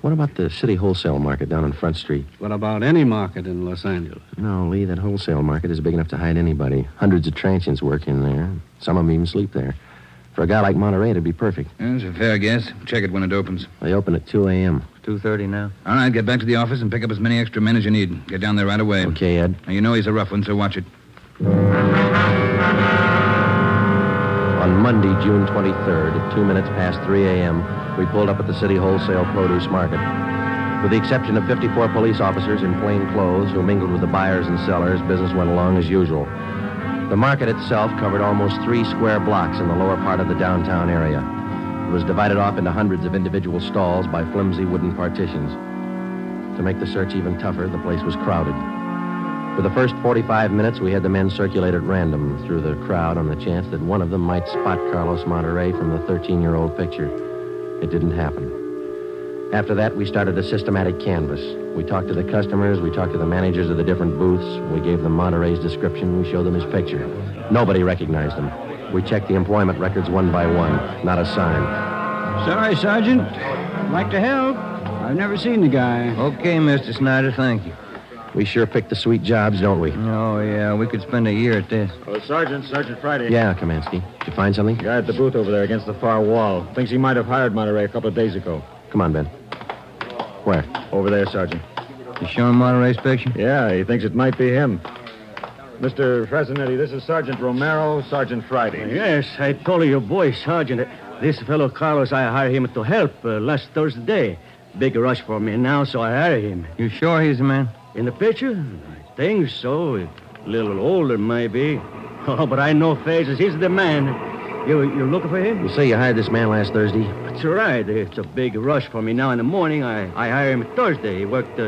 What about the city wholesale market down on Front Street? What about any market in Los Angeles? No, Lee, that wholesale market is big enough to hide anybody. Hundreds of transients work in there. Some of them even sleep there. For a guy like Monterey, it'd be perfect. That's a fair guess. Check it when it opens. They open at 2 a.m. 2:30 now. All right, get back to the office and pick up as many extra men as you need. Get down there right away. Okay, Ed. Now, you know he's a rough one, so watch it. On Monday, June 23rd, at 2 minutes past 3 a.m., we pulled up at the city wholesale produce market. With the exception of 54 police officers in plain clothes who mingled with the buyers and sellers, business went along as usual. The market itself covered almost 3 square blocks in the lower part of the downtown area. It was divided off into hundreds of individual stalls by flimsy wooden partitions. To make the search even tougher, the place was crowded. For the first 45 minutes, we had the men circulate at random through the crowd on the chance that one of them might spot Carlos Monterey from the 13-year-old picture. It didn't happen. After that, we started a systematic canvass. We talked to the customers, we talked to the managers of the different booths, we gave them Monterey's description, we showed them his picture. Nobody recognized him. We checked the employment records one by one. Not a sign. Sorry, Sergeant. I'd like to help. I've never seen the guy. Okay, Mr. Snyder, thank you. We sure picked the sweet jobs, don't we? Oh, yeah, we could spend a year at this. Oh, Sergeant Friday. Yeah, Kamansky. Did you find something? Guy at the booth over there against the far wall. Thinks he might have hired Monterey a couple of days ago. Come on, Ben. Where? Over there, Sergeant. You showing Monterey's picture? Yeah, he thinks it might be him. Mr. Frasinetti, this is Sergeant Romero, Sergeant Friday. Yes, I told your boy, Sergeant. This fellow Carlos, I hired him to help last Thursday. Big rush for me now, so I hired him. You sure he's the man? In the picture? I think so. A little older, maybe. Oh, but I know faces. He's the man. You looking for him? You say you hired this man last Thursday? That's right. It's a big rush for me now in the morning. I hired him Thursday. He worked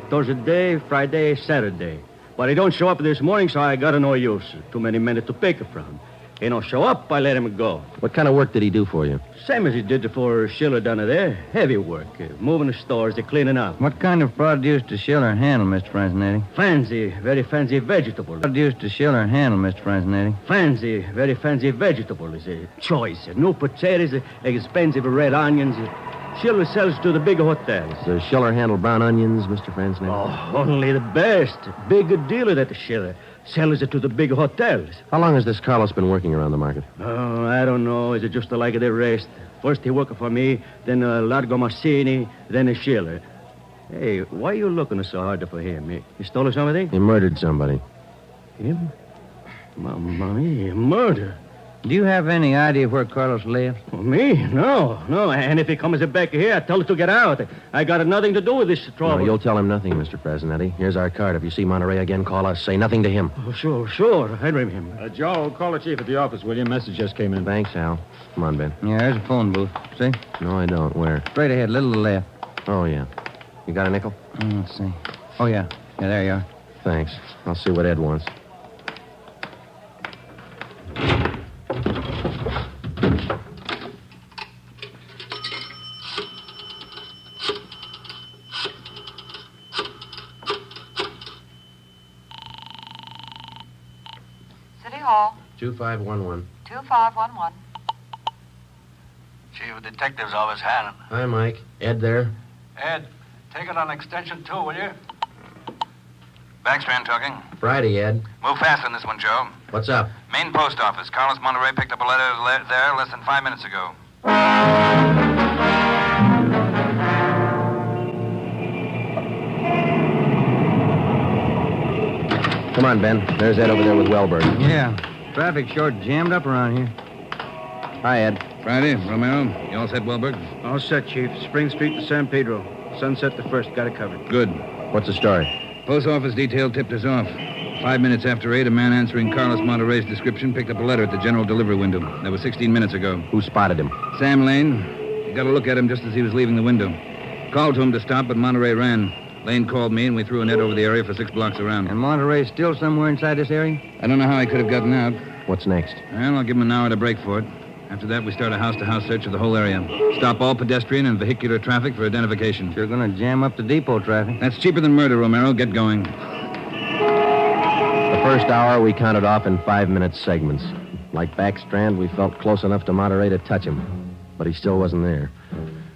Thursday, Friday, Saturday. But he don't show up this morning, so I got no use. Too many men to pick from. He don't show up, I let him go. What kind of work did he do for you? Same as he did for Schiller down there. Heavy work. Moving the stores, cleaning up. What kind of produce does Schiller handle, Mr. Frasinetti? Fancy, very fancy vegetable. Produce does Schiller handle, Mr. Frasinetti? Fancy, very fancy vegetable. Is a choice. New potatoes, expensive red onions. Schiller sells to the big hotels. Does Schiller handle brown onions, Mr. Frasinetti? Oh, only the best. Big dealer that Schiller. Sells it to the big hotels. How long has this Carlos been working around the market? Oh, I don't know. Is it just like the rest? First he worked for me, then Largo Massini, then a Schiller. Hey, why are you looking so hard for him? He stole something? He murdered somebody. Him? Mamma mia, murder? Do you have any idea where Carlos lives? Oh, me? No. And if he comes back here, I tell him to get out. I got nothing to do with this trouble. No, you'll tell him nothing, Mr. Presidente. Here's our card. If you see Monterey again, call us. Say nothing to him. Oh, sure. I remember. Joe, call the chief at the office, will you? Message just came in. Thanks, Al. Come on, Ben. Yeah, there's a phone booth. See? No, I don't. Where? Straight ahead, little to the left. Oh, yeah. You got a nickel? Let's see. Oh, yeah. Yeah, there you are. Thanks. I'll see what Ed wants. City Hall. 2511. 2511. Chief of Detectives Office, Hannon. Hi, Mike. Ed there? Ed, take it on extension 2, will you? Backstrand talking. Friday, Ed. Move fast on this one, Joe. What's up? Main post office. Carlos Monterey picked up a letter there less than 5 minutes ago. Come on, Ben. There's Ed over there with Wellberg. Yeah. Traffic short jammed up around here. Hi, Ed. Friday, Romero. You all set, Wellberg? All set, Chief. Spring Street to San Pedro. Sunset the first. Got it covered. Good. What's the story? Post office detail tipped us off. 5 minutes after 8, a man answering Carlos Monterey's description picked up a letter at the general delivery window. That was 16 minutes ago. Who spotted him? Sam Lane. Got a look at him just as he was leaving the window. Called to him to stop, but Monterey ran. Lane called me, and we threw a net over the area for 6 blocks around. And Monterey's still somewhere inside this area? I don't know how he could have gotten out. What's next? Well, I'll give him an hour to break for it. After that, we start a house-to-house search of the whole area. Stop all pedestrian and vehicular traffic for identification. Sure gonna jam up the depot traffic. That's cheaper than murder, Romero. Get going. The first hour we counted off in 5-minute segments. Like Backstrand, we felt close enough to Monterey to touch him. But he still wasn't there.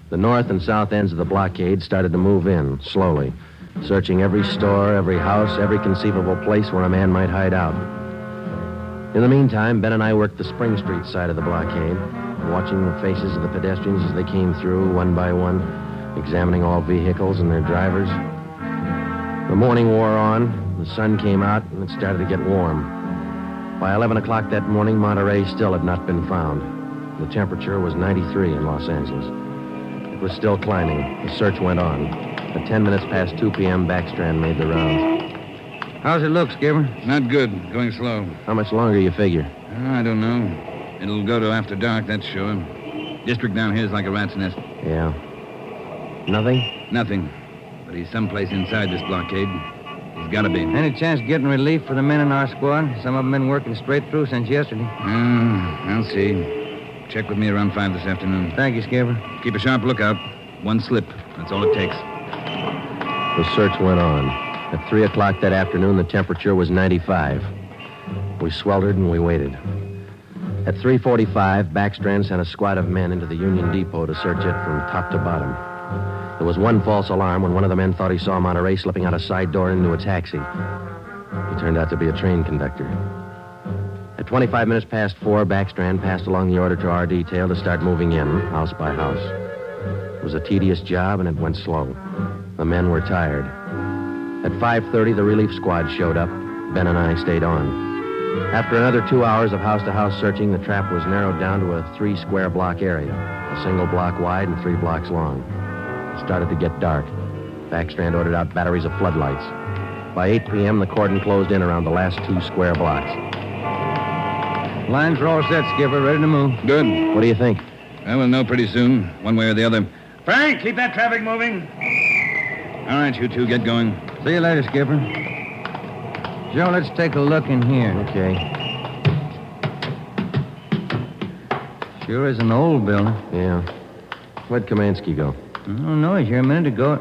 The north and south ends of the blockade started to move in, slowly. Searching every store, every house, every conceivable place where a man might hide out. In the meantime, Ben and I worked the Spring Street side of the blockade, watching the faces of the pedestrians as they came through, one by one, examining all vehicles and their drivers. The morning wore on, the sun came out, and it started to get warm. By 11 o'clock that morning, Monterey still had not been found. The temperature was 93 in Los Angeles. It was still climbing. The search went on. At 10 minutes past 2 p.m., Backstrand made the rounds. How's it look, Skipper? Not good. Going slow. How much longer you figure? I don't know. It'll go to after dark, that's sure. District down here is like a rat's nest. Yeah. Nothing? Nothing. But he's someplace inside this blockade. He's got to be. Any chance of getting relief for the men in our squad? Some of them been working straight through since yesterday. I'll see. Check with me around 5 this afternoon. Thank you, Skipper. Keep a sharp lookout. One slip. That's all it takes. The search went on. At 3 o'clock that afternoon, the temperature was 95. We sweltered and we waited. At 3:45, Backstrand sent a squad of men into the Union Depot to search it from top to bottom. There was one false alarm when one of the men thought he saw Monterey slipping out a side door into a taxi. He turned out to be a train conductor. At 25 minutes past 4, Backstrand passed along the order to our detail to start moving in, house by house. It was a tedious job, and it went slow. The men were tired. At 5:30, the relief squad showed up. Ben and I stayed on. After another 2 hours of house-to-house searching, the trap was narrowed down to a 3-square-block area, a single block wide and 3 blocks long. It started to get dark. Backstrand ordered out batteries of floodlights. By 8 p.m., the cordon closed in around the last 2 square blocks. Lines are all set, Skipper. Ready to move. Good. What do you think? Well, we'll know pretty soon, one way or the other. Frank, keep that traffic moving. All right, you two, get going. See you later, Skipper. Joe, let's take a look in here. Okay. Sure is an old building. Yeah. Where'd Kamansky go? I don't know. He's here a minute ago.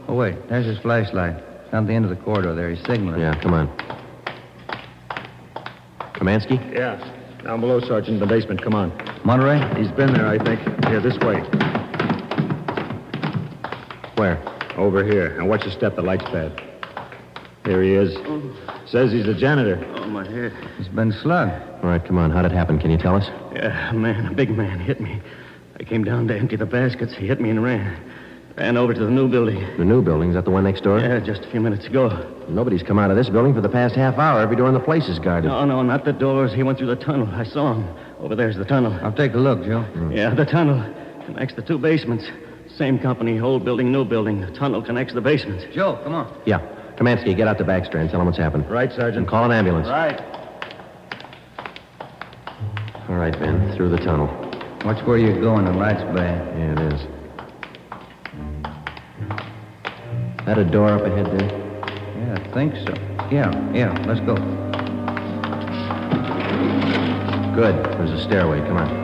Oh, wait. There's his flashlight. Down the end of the corridor there. He's signaling. Yeah, come on. Kamansky? Yeah. Down below, Sergeant, in the basement. Come on. Monterey? He's been there, I think. Here, this way. Where? Over here. Now, watch your step. The light's bad. Here he is. Says he's the janitor. Oh, my head. He's been slugged. All right, come on. How'd it happen? Can you tell us? Yeah, a big man hit me. I came down to empty the baskets. He hit me and ran. Ran over to the new building. The new building? Is that the one next door? Yeah, just a few minutes ago. Nobody's come out of this building for the past half hour. Every door in the place is guarded. No, not the doors. He went through the tunnel. I saw him. Over there's the tunnel. I'll take a look, Joe. Yeah, the tunnel connects the two basements. Same company, old building, new building. The tunnel connects the basements. Joe, come on. Yeah. Kamansky, get out to Baxter and tell him what's happened. Right, Sergeant. And call an ambulance. Right. All right, Ben. Through the tunnel. Watch where you're going. The light's bad. Yeah, it is. That a door up ahead there? Yeah, I think so. Yeah, let's go. Good. There's a stairway. Come on.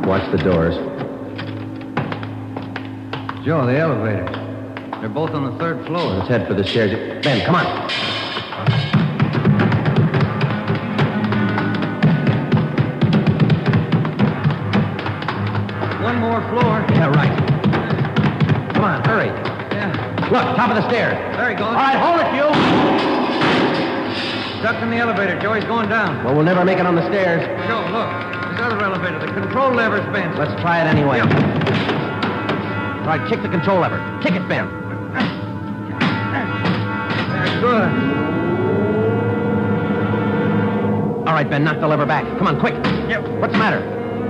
Watch the doors. Joe, the elevators. They're both on the third floor. Let's head for the stairs. Ben, come on. One more floor. Yeah, right. Come on, hurry. Yeah. Look, top of the stairs. There he goes. All right, hold it, you. Stuck in the elevator, Joe. He's going down. Well, we'll never make it on the stairs. Joe, look. This other elevator. The control lever's bent. Let's try it anyway. Yeah. All right, kick the control lever. Kick it, Ben. There, good. All right, Ben, knock the lever back. Come on, quick. Yep. What's the matter?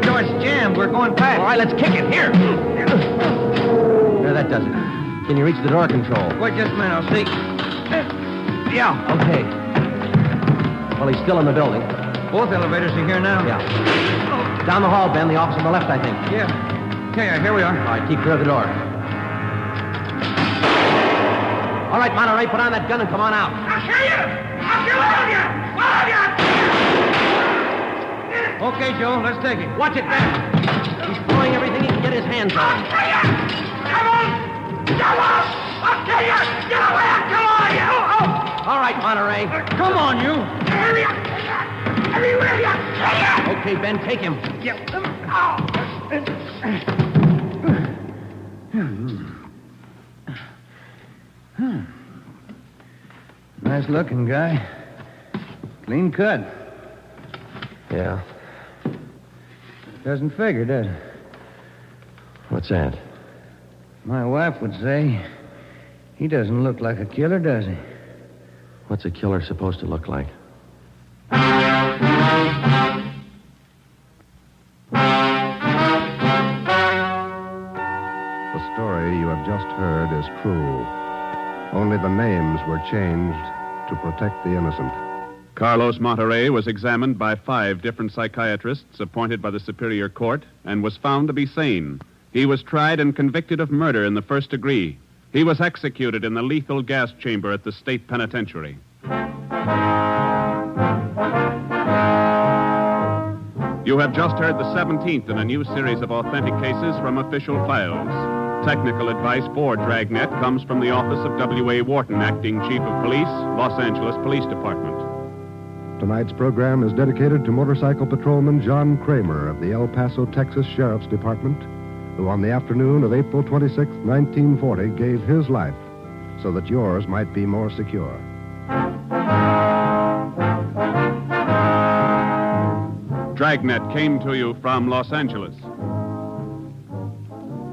Joe, it's jammed. We're going past. All right, let's kick it. Here. There, that does it. Can you reach the door control? Wait just a minute. I'll see. Yeah. Okay. Well, he's still in the building. Both elevators are here now. Yeah. Down the hall, Ben. The office on the left, I think. Yeah. Okay, here we are. All right, keep clear of the door. All right, Monterey, put on that gun and come on out. I'll kill you! I'll kill all of you! All of you! Okay, Joe, let's take it. Watch it, Ben. He's throwing everything he can get his hands on. Come on! Come on! I'll kill you! Get away! I'll kill all of you! All right, Monterey. Come on, you. Hurry up! Everywhere you! Okay, Ben, take him. Nice looking guy. Clean cut. Yeah. Doesn't figure, does it? What's that? My wife would say he doesn't look like a killer, does he? What's a killer supposed to look like? The story you have just heard is true. Only the names were changed to protect the innocent. Carlos Monterey was examined by 5 different psychiatrists appointed by the Superior Court and was found to be sane. He was tried and convicted of murder in the first degree. He was executed in the lethal gas chamber at the state penitentiary. You have just heard the 17th in a new series of authentic cases from official files. Technical advice for Dragnet comes from the office of W.A. Wharton, Acting Chief of Police, Los Angeles Police Department. Tonight's program is dedicated to motorcycle patrolman John Kramer of the El Paso, Texas Sheriff's Department, who on the afternoon of April 26, 1940, gave his life so that yours might be more secure. Dragnet came to you from Los Angeles.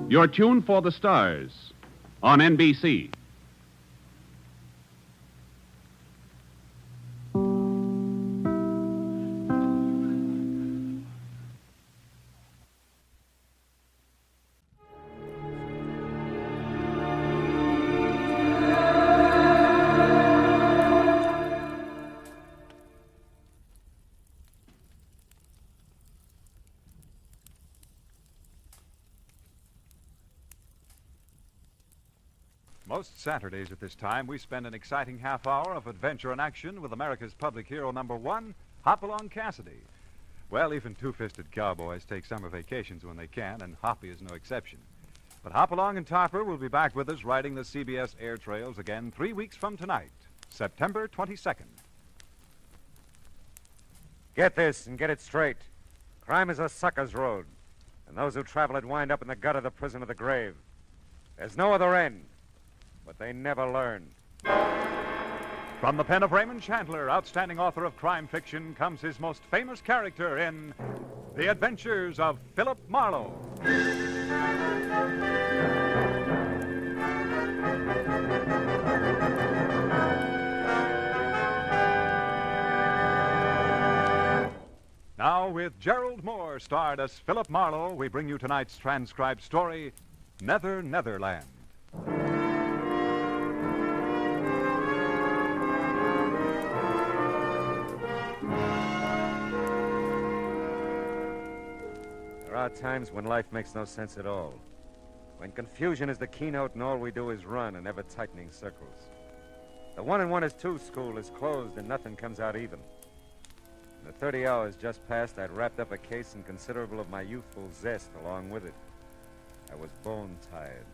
Your tune for the stars on NBC. Most Saturdays at this time, we spend an exciting half hour of adventure and action with America's public hero #1, Hopalong Cassidy. Well, even two-fisted cowboys take summer vacations when they can, and Hoppy is no exception. But Hopalong and Topper will be back with us riding the CBS air trails again 3 weeks from tonight, September 22nd. Get this and get it straight. Crime is a sucker's road, and those who travel it wind up in the gut of the prison of the grave. There's no other end. But they never learn. From the pen of Raymond Chandler, outstanding author of crime fiction, comes his most famous character in The Adventures of Philip Marlowe. Now, with Gerald Moore starred as Philip Marlowe, we bring you tonight's transcribed story, Netherland. There are times when life makes no sense at all. When confusion is the keynote and all we do is run in ever-tightening circles. The 1 and 1 is 2 school is closed and nothing comes out even. In the 30 hours just past, I'd wrapped up a case and considerable of my youthful zest along with it. I was bone-tired.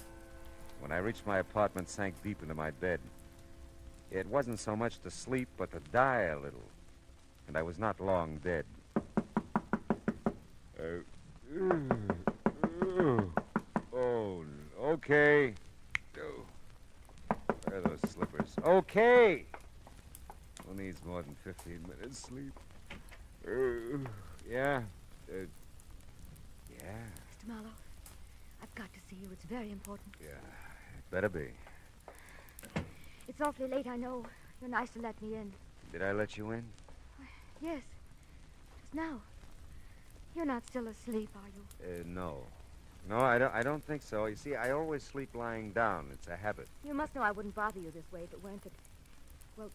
When I reached my apartment, sank deep into my bed. It wasn't so much to sleep, but to die a little. And I was not long dead. Oh, okay. Where are those slippers? Okay. Who needs more than 15 minutes sleep? Yeah. Yeah. Mr. Marlowe, I've got to see you. It's very important. Yeah, it better be. It's awfully late, I know. You're nice to let me in. Did I let you in? Yes. Just now. You're not still asleep, are you? No. No, I don't think so. You see, I always sleep lying down. It's a habit. You must know I wouldn't bother you this way if it weren't that... Well,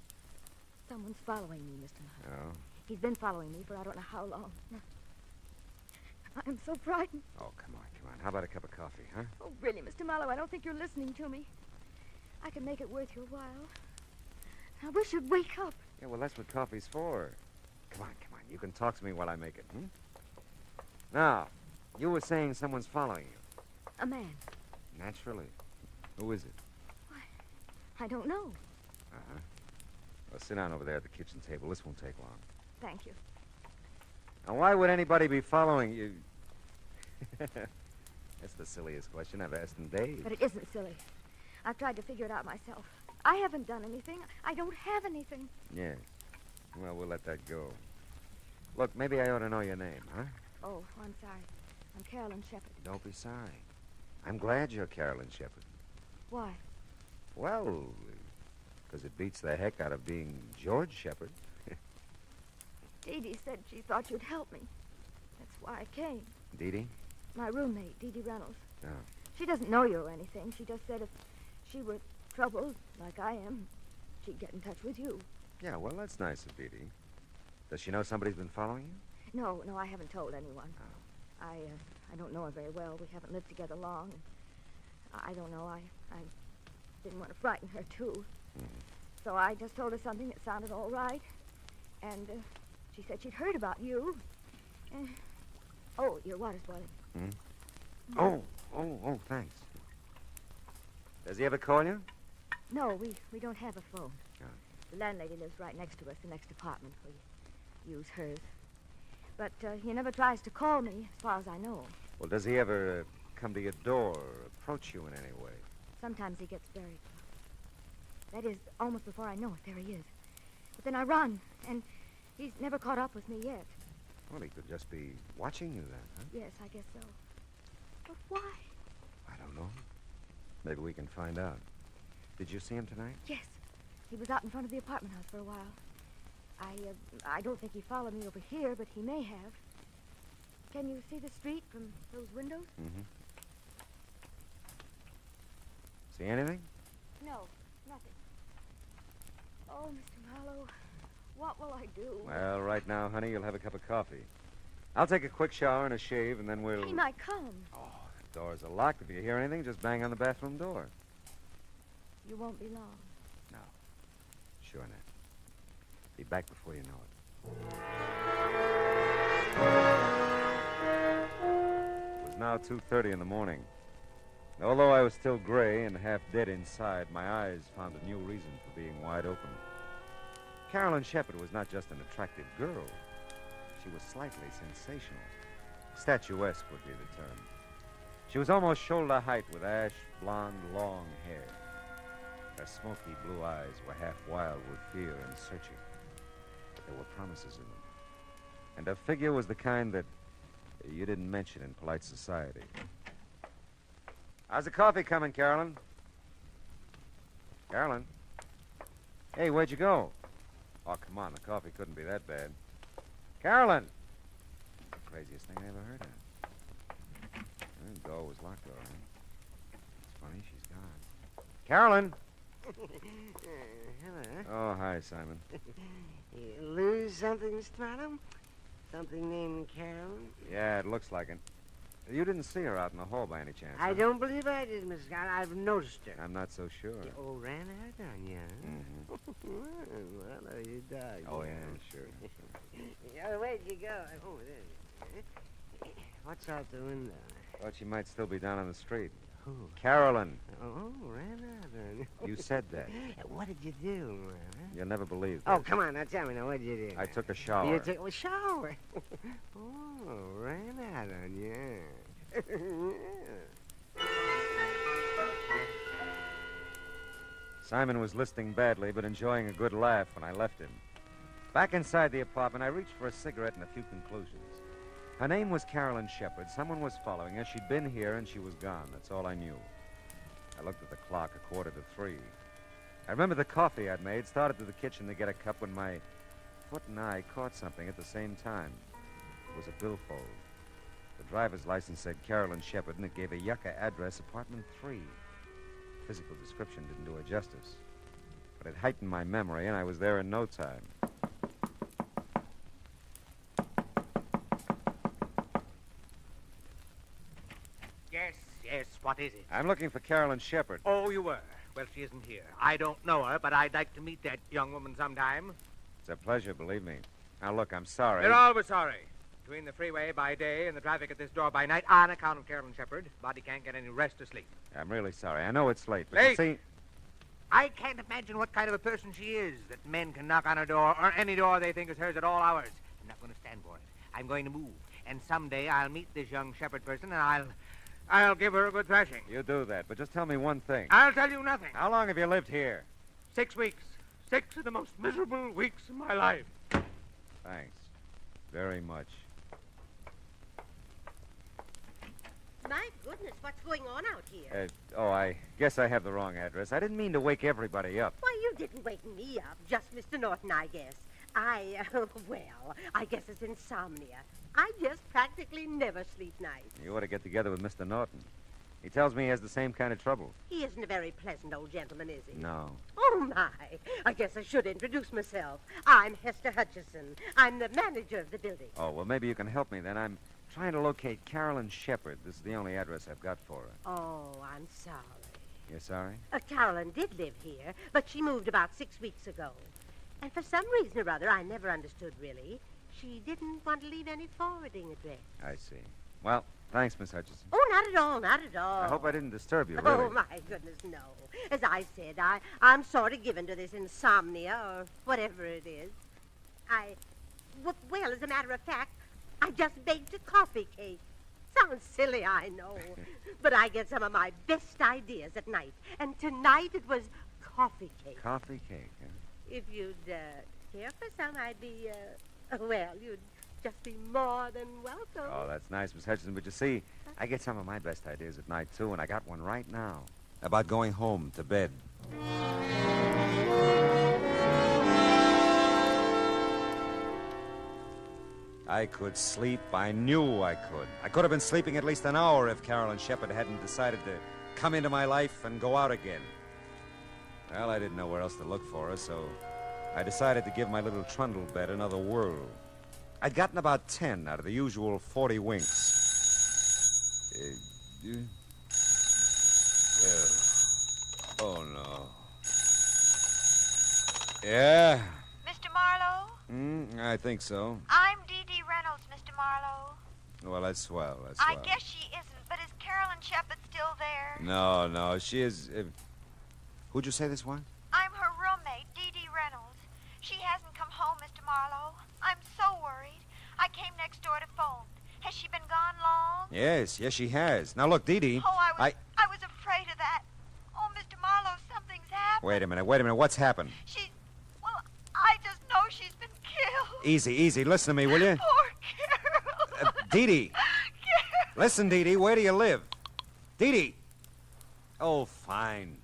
someone's following me, Mr. Marlowe. Oh? He's been following me for I don't know how long. I'm so frightened. Oh, come on. How about a cup of coffee, huh? Oh, really, Mr. Marlowe, I don't think you're listening to me. I can make it worth your while. I wish you'd wake up. Yeah, well, that's what coffee's for. Come on. You can talk to me while I make it, Now, you were saying someone's following you. A man. Naturally. Who is it? Why, I don't know. Uh-huh. Well, sit down over there at the kitchen table. This won't take long. Thank you. Now, why would anybody be following you? That's the silliest question I've asked in days. But it isn't silly. I've tried to figure it out myself. I haven't done anything. I don't have anything. Yes. Well, we'll let that go. Look, maybe I ought to know your name, huh? Oh, I'm sorry. I'm Carolyn Shepherd. Don't be sorry. I'm glad you're Carolyn Shepherd. Why? Well, because it beats the heck out of being George Shepherd. Dee Dee said she thought you'd help me. That's why I came. Dee Dee? My roommate, Dee Dee Reynolds. Oh. She doesn't know you or anything. She just said if she were troubled, like I am, she'd get in touch with you. Yeah, well, that's nice of Dee Dee. Does she know somebody's been following you? No, I haven't told anyone. Oh. I don't know her very well. We haven't lived together long. I don't know. I didn't want to frighten her, too. Mm-hmm. So I just told her something that sounded all right. And she said she'd heard about you. Oh, your water's boiling. Hmm? Oh, thanks. Does he ever call you? No, we don't have a phone. Oh. The landlady lives right next to us, the next apartment. We use hers. But he never tries to call me, as far as I know. Well, does he ever come to your door or approach you in any way? Sometimes he gets very close. That is, almost before I know it, there he is. But then I run, and he's never caught up with me yet. Well, he could just be watching you then, huh? Yes, I guess so. But why? I don't know. Maybe we can find out. Did you see him tonight? Yes. He was out in front of the apartment house for a while. I don't think he followed me over here, but he may have. Can you see the street from those windows? Mm-hmm. See anything? No, nothing. Oh, Mr. Marlowe, what will I do? Well, right now, honey, you'll have a cup of coffee. I'll take a quick shower and a shave, and then we'll... He might come. Oh, the doors are locked. If you hear anything, just bang on the bathroom door. You won't be long. No. Sure not. Be back before you know it. It was now 2:30 in the morning. Although I was still gray and half dead inside, my eyes found a new reason for being wide open. Carolyn Shepherd was not just an attractive girl. She was slightly sensational. Statuesque would be the term. She was almost shoulder height with ash blonde, long hair. Her smoky blue eyes were half wild with fear and searching. But there were promises in them. And her figure was the kind that you didn't mention in polite society. How's the coffee coming, Carolyn? Carolyn? Hey, where'd you go? Oh, come on, the coffee couldn't be that bad. Carolyn! The craziest thing I ever heard of. The door was locked, all right. It's funny, she's gone. Carolyn! Hello. Oh, hi, Simon. You lose something, Stefano? Something named Carolyn? Yeah, it looks like it. You didn't see her out in the hall by any chance, I huh? don't believe I did, Miss Scott. I've noticed her. I'm not so sure. Oh, ran out on you, huh? Mm-hmm. Well, you dog. Oh, yeah, sure. Yeah, where'd you go? Oh, there. What's out the window? Thought she might still be down on the street. Who? Carolyn. Oh, ran out on you. You said that. What did you do, huh? You'll never believe Oh, this. come on, now tell me now. What did you do? I took a shower. You took a shower? Oh, ran out on you. Simon was listening badly, but enjoying a good laugh when I left him. Back inside the apartment, I reached for a cigarette and a few conclusions. Her name was Carolyn Shepard. Someone was following her. She'd been here, and she was gone. That's all I knew. I looked at the clock, 2:45. I remember the coffee I'd made, started to the kitchen to get a cup when my foot and eye caught something at the same time. It was a billfold. The driver's license said Carolyn Shepard, and it gave a yucca address, apartment 3. Physical description didn't do her justice. But it heightened my memory, and I was there in no time. Yes, what is it? I'm looking for Carolyn Shepard. Oh, you were? Well, she isn't here. I don't know her, but I'd like to meet that young woman sometime. It's a pleasure, believe me. Now, look, I'm sorry. They're always sorry. Between the freeway by day and the traffic at this door by night, on account of Carolyn Shepard, body can't get any rest or sleep. I'm really sorry. I know it's late, but Hey! you see... I can't imagine what kind of a person she is, that men can knock on her door, or any door they think is hers at all hours. I'm not going to stand for it. I'm going to move. And someday I'll meet this young Shepard person, and I'll give her a good thrashing. You do that, but just tell me one thing. I'll tell you nothing. How long have you lived here? 6 weeks. 6 of the most miserable weeks of my life. Thanks. Very much. My goodness, what's going on out here? I guess I have the wrong address. I didn't mean to wake everybody up. Why, you didn't wake me up. Just Mr. Norton, I guess. Well, I guess it's insomnia. I just practically never sleep nights. You ought to get together with Mr. Norton. He tells me he has the same kind of trouble. He isn't a very pleasant old gentleman, is he? No. Oh, my. I guess I should introduce myself. I'm Hester Hutchison. I'm the manager of the building. Oh, well, maybe you can help me then. I'm trying to locate Carolyn Shepard. This is the only address I've got for her. Oh, I'm sorry. You're sorry? Carolyn did live here, but she moved about 6 weeks ago. And for some reason or other, I never understood really, she didn't want to leave any forwarding address. I see. Well, thanks, Miss Hutchison. Oh, not at all, not at all. I hope I didn't disturb you, Oh, really. my goodness, no. As I said, I'm sort of given to this insomnia or whatever it is. Well, as a matter of fact, I just baked a coffee cake. Sounds silly, I know. But I get some of my best ideas at night. And tonight it was coffee cake. Coffee cake, huh? If you'd care for some, I'd be, you'd just be more than welcome. Oh, that's nice, Miss Hutchison. But you see, I get some of my best ideas at night, too, and I got one right now. About going home to bed. I could sleep. I knew I could. I could have been sleeping at least an hour if Carolyn Shepard hadn't decided to come into my life and go out again. Well, I didn't know where else to look for her, so I decided to give my little trundle bed another whirl. I'd gotten about 10 out of the usual 40 winks. Oh, no. Yeah? Mr. Marlowe? I think so. I'm Dee Reynolds, Mr. Marlowe. Well, that's swell, that's I swell. guess she isn't, but is Carolyn Shepard still there? No, she is... Who'd you say this was? I'm her roommate, Dee Reynolds. She hasn't come home, Mr. Marlowe. I'm so worried. I came next door to phone. Has she been gone long? Yes, she has. Now, look, Dee. Oh, I was afraid of that. Oh, Mr. Mr. Marlowe, something's happened. Wait a minute. What's happened? Well, I just know she's been killed. Easy. Listen to me, will you? Poor Carol. Dee Dee. Listen, Dee Dee, where do you live? Dee Dee. Oh, fine.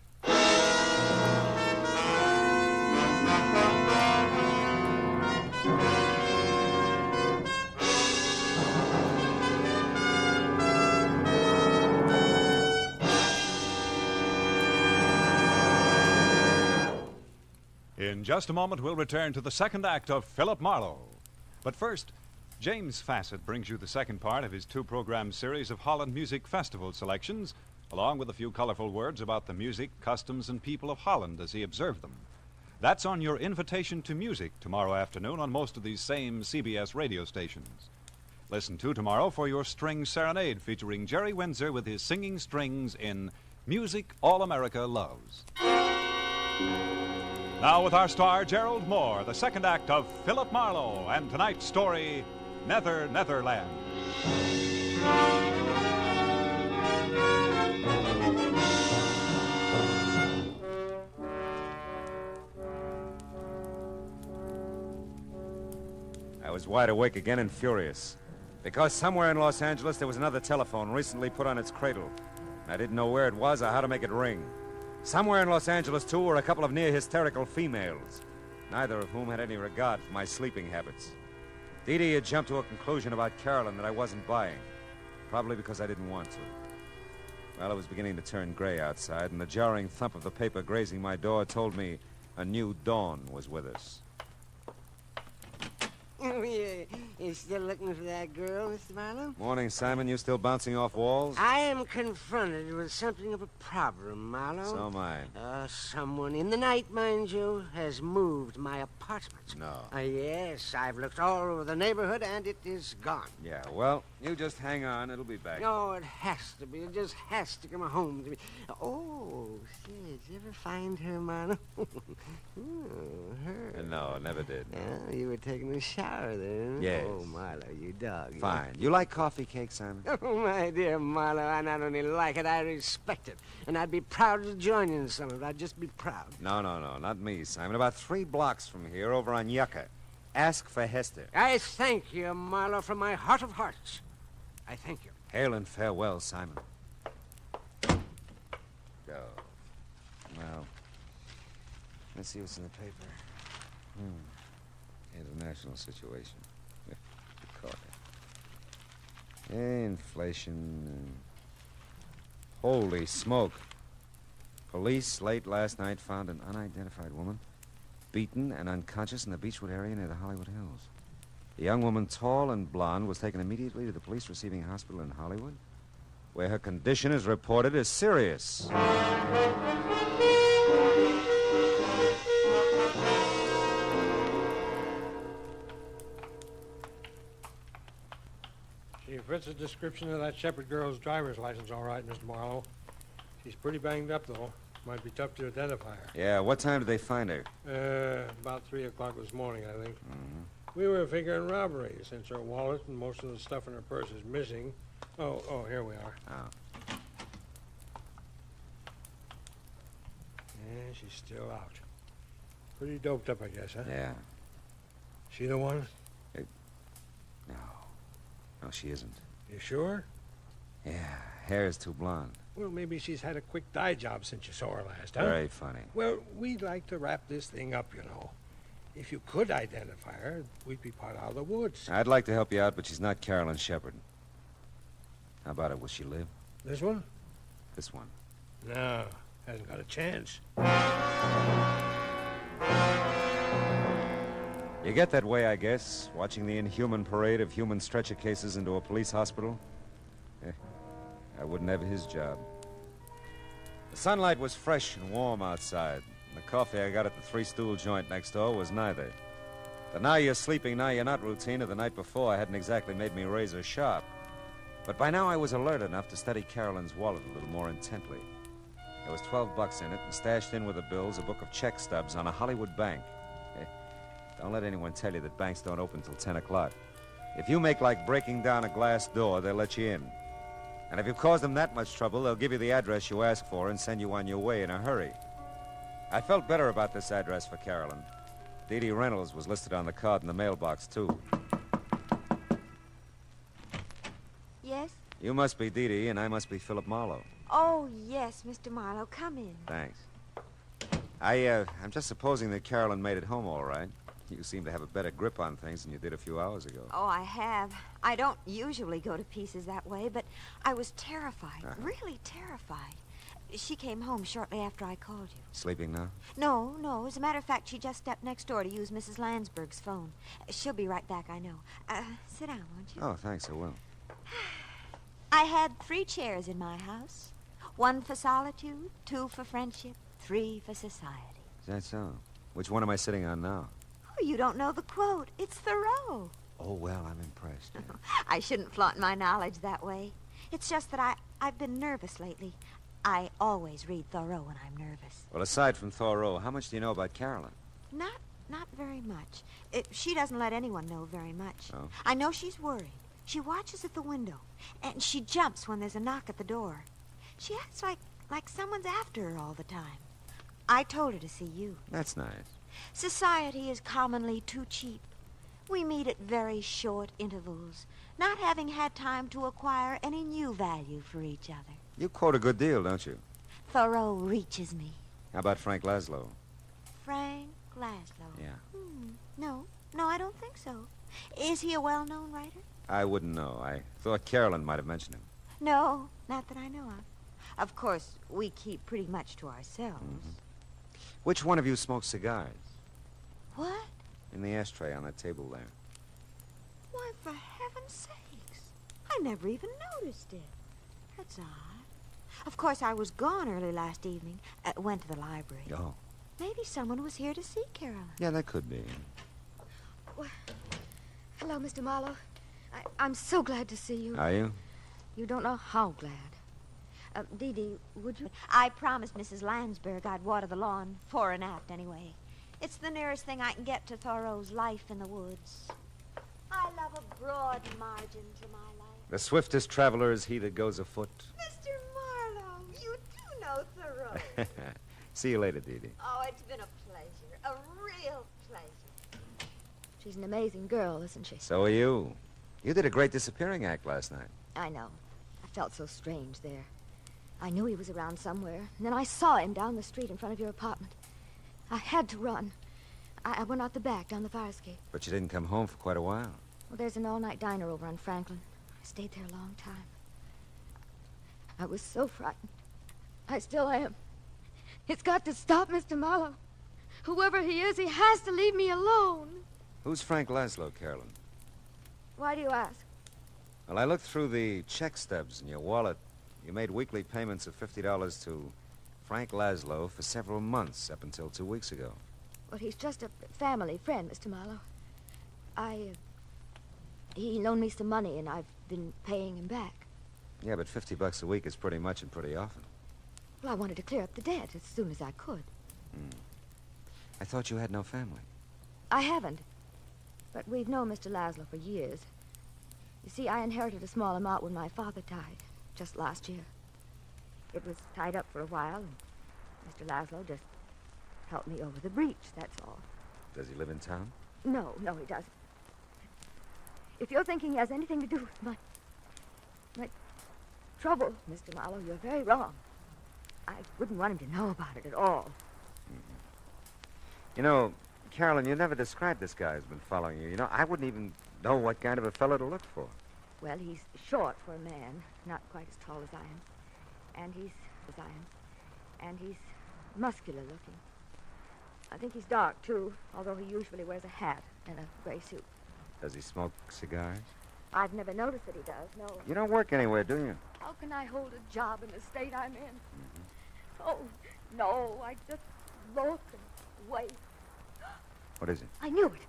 In just a moment, we'll return to the second act of Philip Marlowe. But first, James Fassett brings you the second part of his two-program series of Holland Music Festival selections, along with a few colorful words about the music, customs, and people of Holland as he observed them. That's on your invitation to music tomorrow afternoon on most of these same CBS radio stations. Listen to tomorrow for your string serenade featuring Jerry Windsor with his singing strings in Music All America Loves. Now with our star, Gerald Moore, the second act of Philip Marlowe, and tonight's story, Nether, Netherland. I was wide awake again and furious. Because somewhere in Los Angeles there was another telephone recently put on its cradle. I didn't know where it was or how to make it ring. Somewhere in Los Angeles, too, were a couple of near-hysterical females, neither of whom had any regard for my sleeping habits. Dee Dee had jumped to a conclusion about Carolyn that I wasn't buying, probably because I didn't want to. Well, it was beginning to turn gray outside, and the jarring thump of the paper grazing my door told me a new dawn was with us. Oh, yeah. You still looking for that girl, Mr. Marlowe? Morning, Simon. You still bouncing off walls? I am confronted with something of a problem, Marlowe. So am I. Someone in the night, mind you, has moved my apartment. No. Yes, I've looked all over the neighborhood, and it is gone. Yeah, well, you just hang on. It'll be back. No, it has to be. It just has to come home to me. Oh, say, did you ever find her, Marlowe? Her. No, never did. Oh, you were taking a shower then? Yes. Oh, Marlowe, you dog. Fine. You like coffee cake, Simon? Oh, my dear Marlowe, I not only like it, I respect it. And I'd be proud to join you in some of it. I'd just be proud. No, not me, Simon. About 3 blocks from here, over on Yucca. Ask for Hester. I thank you, Marlowe, from my heart of hearts. I thank you. Hail and farewell, Simon. Go. Well, let's see what's in the paper. International situation. Inflation. Holy smoke. Police late last night found an unidentified woman beaten and unconscious in the Beechwood area near the Hollywood Hills. The young woman, tall and blonde, was taken immediately to the police receiving hospital in Hollywood, where her condition is reported as serious. She fits the description of that Shepherd girl's driver's license all right, Mr. Marlowe. She's pretty banged up, though. Might be tough to identify her. Yeah, what time did they find her? About 3 o'clock this morning, I think. We were figuring robbery, since her wallet and most of the stuff in her purse is missing. Oh, here we are. Oh. Yeah, she's still out. Pretty doped up, I guess, huh? Yeah. She the one? No, she isn't. You sure? Yeah, hair is too blonde. Well, maybe she's had a quick dye job since you saw her last, huh? Very funny. Well, we'd like to wrap this thing up, you know. If you could identify her, we'd be part out of the woods. I'd like to help you out, but she's not Carolyn Shepherd. How about it? Will she live? This one? This one. No, hasn't got a chance. You get that way, I guess, watching the inhuman parade of human stretcher cases into a police hospital. I wouldn't have his job. The sunlight was fresh and warm outside, and the coffee I got at the Three Stool joint next door was neither. The now you're sleeping, now you're not routine of the night before hadn't exactly made me razor sharp. But by now I was alert enough to study Carolyn's wallet a little more intently. There was $12 in it, and stashed in with the bills a book of check stubs on a Hollywood bank. Don't let anyone tell you that banks don't open till 10 o'clock. If you make like breaking down a glass door, they'll let you in. And if you cause them that much trouble, they'll give you the address you ask for and send you on your way in a hurry. I felt better about this address for Carolyn. Dee Dee Reynolds was listed on the card in the mailbox, too. Yes? You must be Dee Dee, and I must be Philip Marlowe. Oh, yes, Mr. Marlowe. Come in. Thanks. I'm just supposing that Carolyn made it home all right. You seem to have a better grip on things than you did a few hours ago. Oh, I have. I don't usually go to pieces that way, but I was terrified, really terrified. She came home shortly after I called you. Sleeping now? No. As a matter of fact, she just stepped next door to use Mrs. Landsberg's phone. She'll be right back, I know. Sit down, won't you? Oh, thanks, I will. I had 3 chairs in my house. 1 for solitude, 2 for friendship, 3 for society. Is that so? Which one am I sitting on now? Oh, you don't know the quote. It's Thoreau. Oh, well, I'm impressed. I shouldn't flaunt my knowledge that way. It's just that I've been nervous lately. I always read Thoreau when I'm nervous. Well, aside from Thoreau, how much do you know about Carolyn? Not very much. She doesn't let anyone know very much. Oh? I know she's worried. She watches at the window, and she jumps when there's a knock at the door. She acts like someone's after her all the time. I told her to see you. That's nice. Society is commonly too cheap. We meet at very short intervals, not having had time to acquire any new value for each other. You quote a good deal, don't you? Thoreau reaches me. How about Frank Laszlo? Frank Laszlo? Yeah. No, I don't think so. Is he a well-known writer? I wouldn't know. I thought Carolyn might have mentioned him. No, not that I know of. Of course, we keep pretty much to ourselves. Which one of you smokes cigars? What? In the ashtray on that table there. Why, for heaven's sakes. I never even noticed it. That's odd. Of course, I was gone early last evening. Went to the library. Oh. Maybe someone was here to see Carolyn. Yeah, that could be. Well, hello, Mr. Marlowe. I'm so glad to see you. Are you? You don't know how glad. Dee Dee, would you... I promised Mrs. Landsberg I'd water the lawn, fore and aft anyway. It's the nearest thing I can get to Thoreau's Life in the Woods. I love a broad margin to my life. The swiftest traveler is he that goes afoot. Mr. Marlowe, you do know Thoreau. See you later, Dee Dee. Oh, it's been a pleasure. A real pleasure. She's an amazing girl, isn't she? So are you. You did a great disappearing act last night. I know. I felt so strange there. I knew he was around somewhere, and then I saw him down the street in front of your apartment. I had to run. I went out the back, down the fire escape. But you didn't come home for quite a while. Well, there's an all-night diner over on Franklin. I stayed there a long time. I was so frightened. I still am. It's got to stop, Mr. Marlowe. Whoever he is, he has to leave me alone. Who's Frank Laszlo, Carolyn? Why do you ask? Well, I looked through the check stubs in your wallet. You made weekly payments of $50 to Frank Laszlo for several months, up until 2 weeks ago. Well, he's just a family friend, Mr. Marlowe. He loaned me some money, and I've been paying him back. Yeah, but $50 a week is pretty much and pretty often. Well, I wanted to clear up the debt as soon as I could. I thought you had no family. I haven't. But we've known Mr. Laszlo for years. You see, I inherited a small amount when my father died, just last year. It was tied up for a while, and Mr. Laszlo just helped me over the breach, that's all. Does he live in town? No, he doesn't. If you're thinking he has anything to do with my trouble, Mr. Marlowe, you're very wrong. I wouldn't want him to know about it at all. You know, Carolyn, you never described this guy who's been following you. You know, I wouldn't even know what kind of a fellow to look for. Well, he's short for a man, not quite as tall as I am. And he's muscular looking. I think he's dark, too, although he usually wears a hat and a gray suit. Does he smoke cigars? I've never noticed that he does, no. You don't work anywhere, do you? How can I hold a job in the state I'm in? Oh, no, I just look and wait. What is it? I knew it.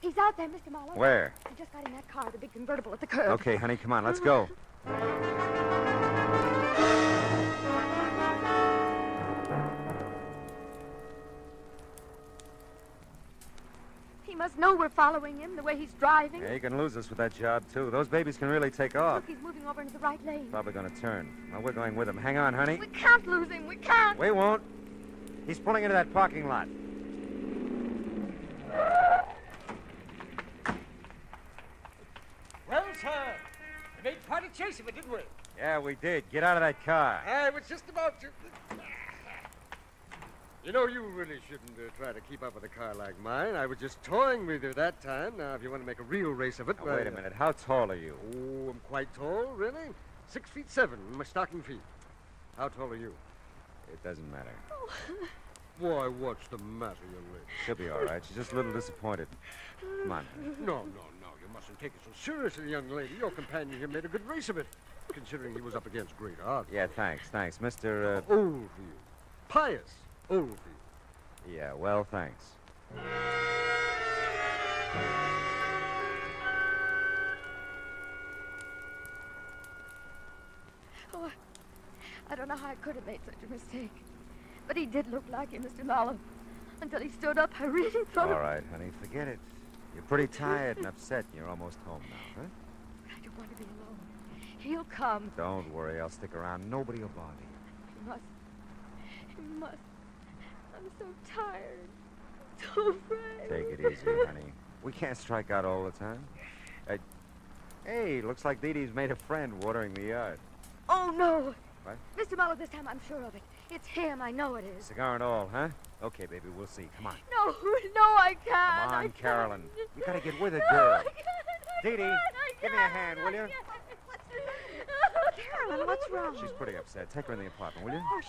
He's out there, Mr. Marlowe. Where? I just got in that car, the big convertible at the curb. Okay, honey, come on, let's go. He must know we're following him the way he's driving. Yeah, he can lose us with that job, too. Those babies can really take off. Look, he's moving over into the right lane. Probably going to turn. Well, we're going with him. Hang on, honey. We can't lose him. We can't. We won't. He's pulling into that parking lot. Well, sir, we made quite a chase of it, didn't we? Yeah, we did. Get out of that car. I was just about to... You know, you really shouldn't try to keep up with a car like mine. I was just toying with you that time. Now, if you want to make a real race of it... Now, wait a minute. How tall are you? Oh, I'm quite tall, really. 6'7" in my stocking feet. How tall are you? It doesn't matter. Why, what's the matter, young lady? She'll be all right. She's just a little disappointed. Come on. No. You mustn't take it so seriously, young lady. Your companion here made a good race of it, considering he was up against great odds. Yeah, thanks. Mr. Old for you. Pious. Old for you. Yeah, well, thanks. Oh, I don't know how I could have made such a mistake. But he did look like him, Mr. Marlowe. Until he stood up, I really thought... All right, honey, forget it. You're pretty tired and upset, and you're almost home now, huh? I don't want to be alone. He'll come. Don't worry, I'll stick around. Nobody will bother you. He must. He must. I'm so tired. So afraid. Take it easy, honey. We can't strike out all the time. Hey, looks like Dee Dee's made a friend watering the yard. Oh, no. What? Mr. Marlowe, this time I'm sure of it. It's him. I know it is. Cigar and all, huh? Okay, baby, we'll see. Come on. No, I can't. Come on, Carolyn. You gotta get with it, No, girl. I can't. Dee Dee, give me a hand, will you? Carolyn, what's wrong? She's pretty upset. Take her in the apartment, will you? Oh,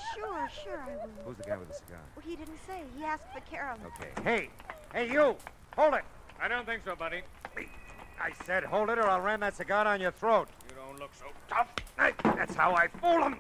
sure, I will. Who's the guy with the cigar? Well, he didn't say. He asked for Carolyn. Okay. Hey, you! Hold it! I don't think so, buddy. I said hold it or I'll ram that cigar down your throat. You don't look so tough. That's how I fool him.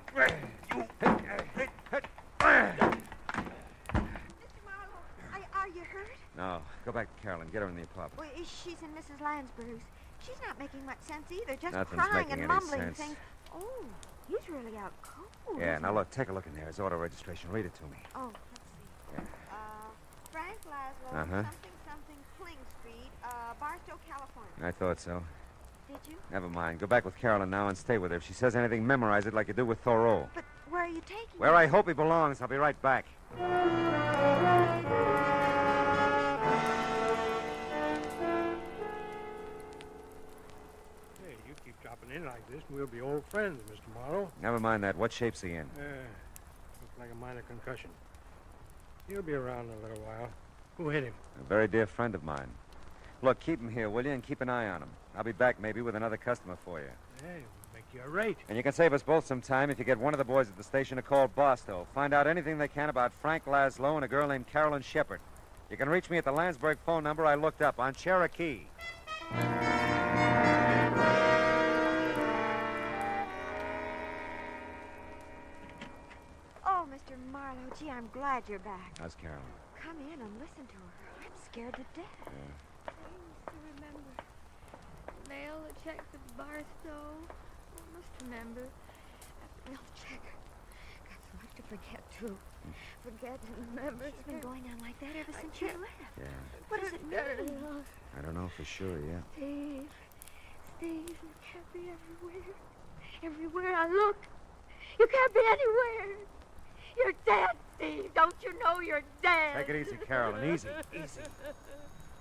Are you hurt? No, go back to Carolyn. Get her in the apartment. Well, she's in Mrs. Lansbury's. She's not making much sense either. Just Nothing's crying making and any mumbling sense. things. Oh, he's really out cold. Yeah, now look, take a look in there. His auto registration. Read it to me. Oh, let's see. Frank Laszlo, Uh-huh. something, Kling Street, Barstow, California. I thought so. Did you? Never mind. Go back with Carolyn now and stay with her. If she says anything, memorize it like you do with Thoreau. But where are you taking Where I hope he belongs. I'll be right back. Hey, you keep dropping in like this, and we'll be old friends, Mr. Marlowe. Never mind that. What shape's he in? Looks like a minor concussion. He'll be around in a little while. Who hit him? A very dear friend of mine. Look, keep him here, will you, and keep an eye on him. I'll be back maybe with another customer for you. Hey, we'll make you a rate. And you can save us both some time if you get one of the boys at the station to call Barstow. Find out anything they can about Frank Laszlo and a girl named Carolyn Shepard. You can reach me at the Landsberg phone number I looked up on Cherokee. Oh, Mr. Marlowe, gee, I'm glad you're back. How's Carolyn? Come in and listen to her. I'm scared to death. I used to remember. Mail a check to Barstow. I must remember. That mail check. Got so much to forget, too. Forget and remember. It's been going on like that ever since you left. Yeah. What does it mean? I don't know for sure yet. Steve, you can't be everywhere. Everywhere I look, you can't be anywhere. You're dead, Steve. Don't you know you're dead? Take it easy, Carolyn. Easy.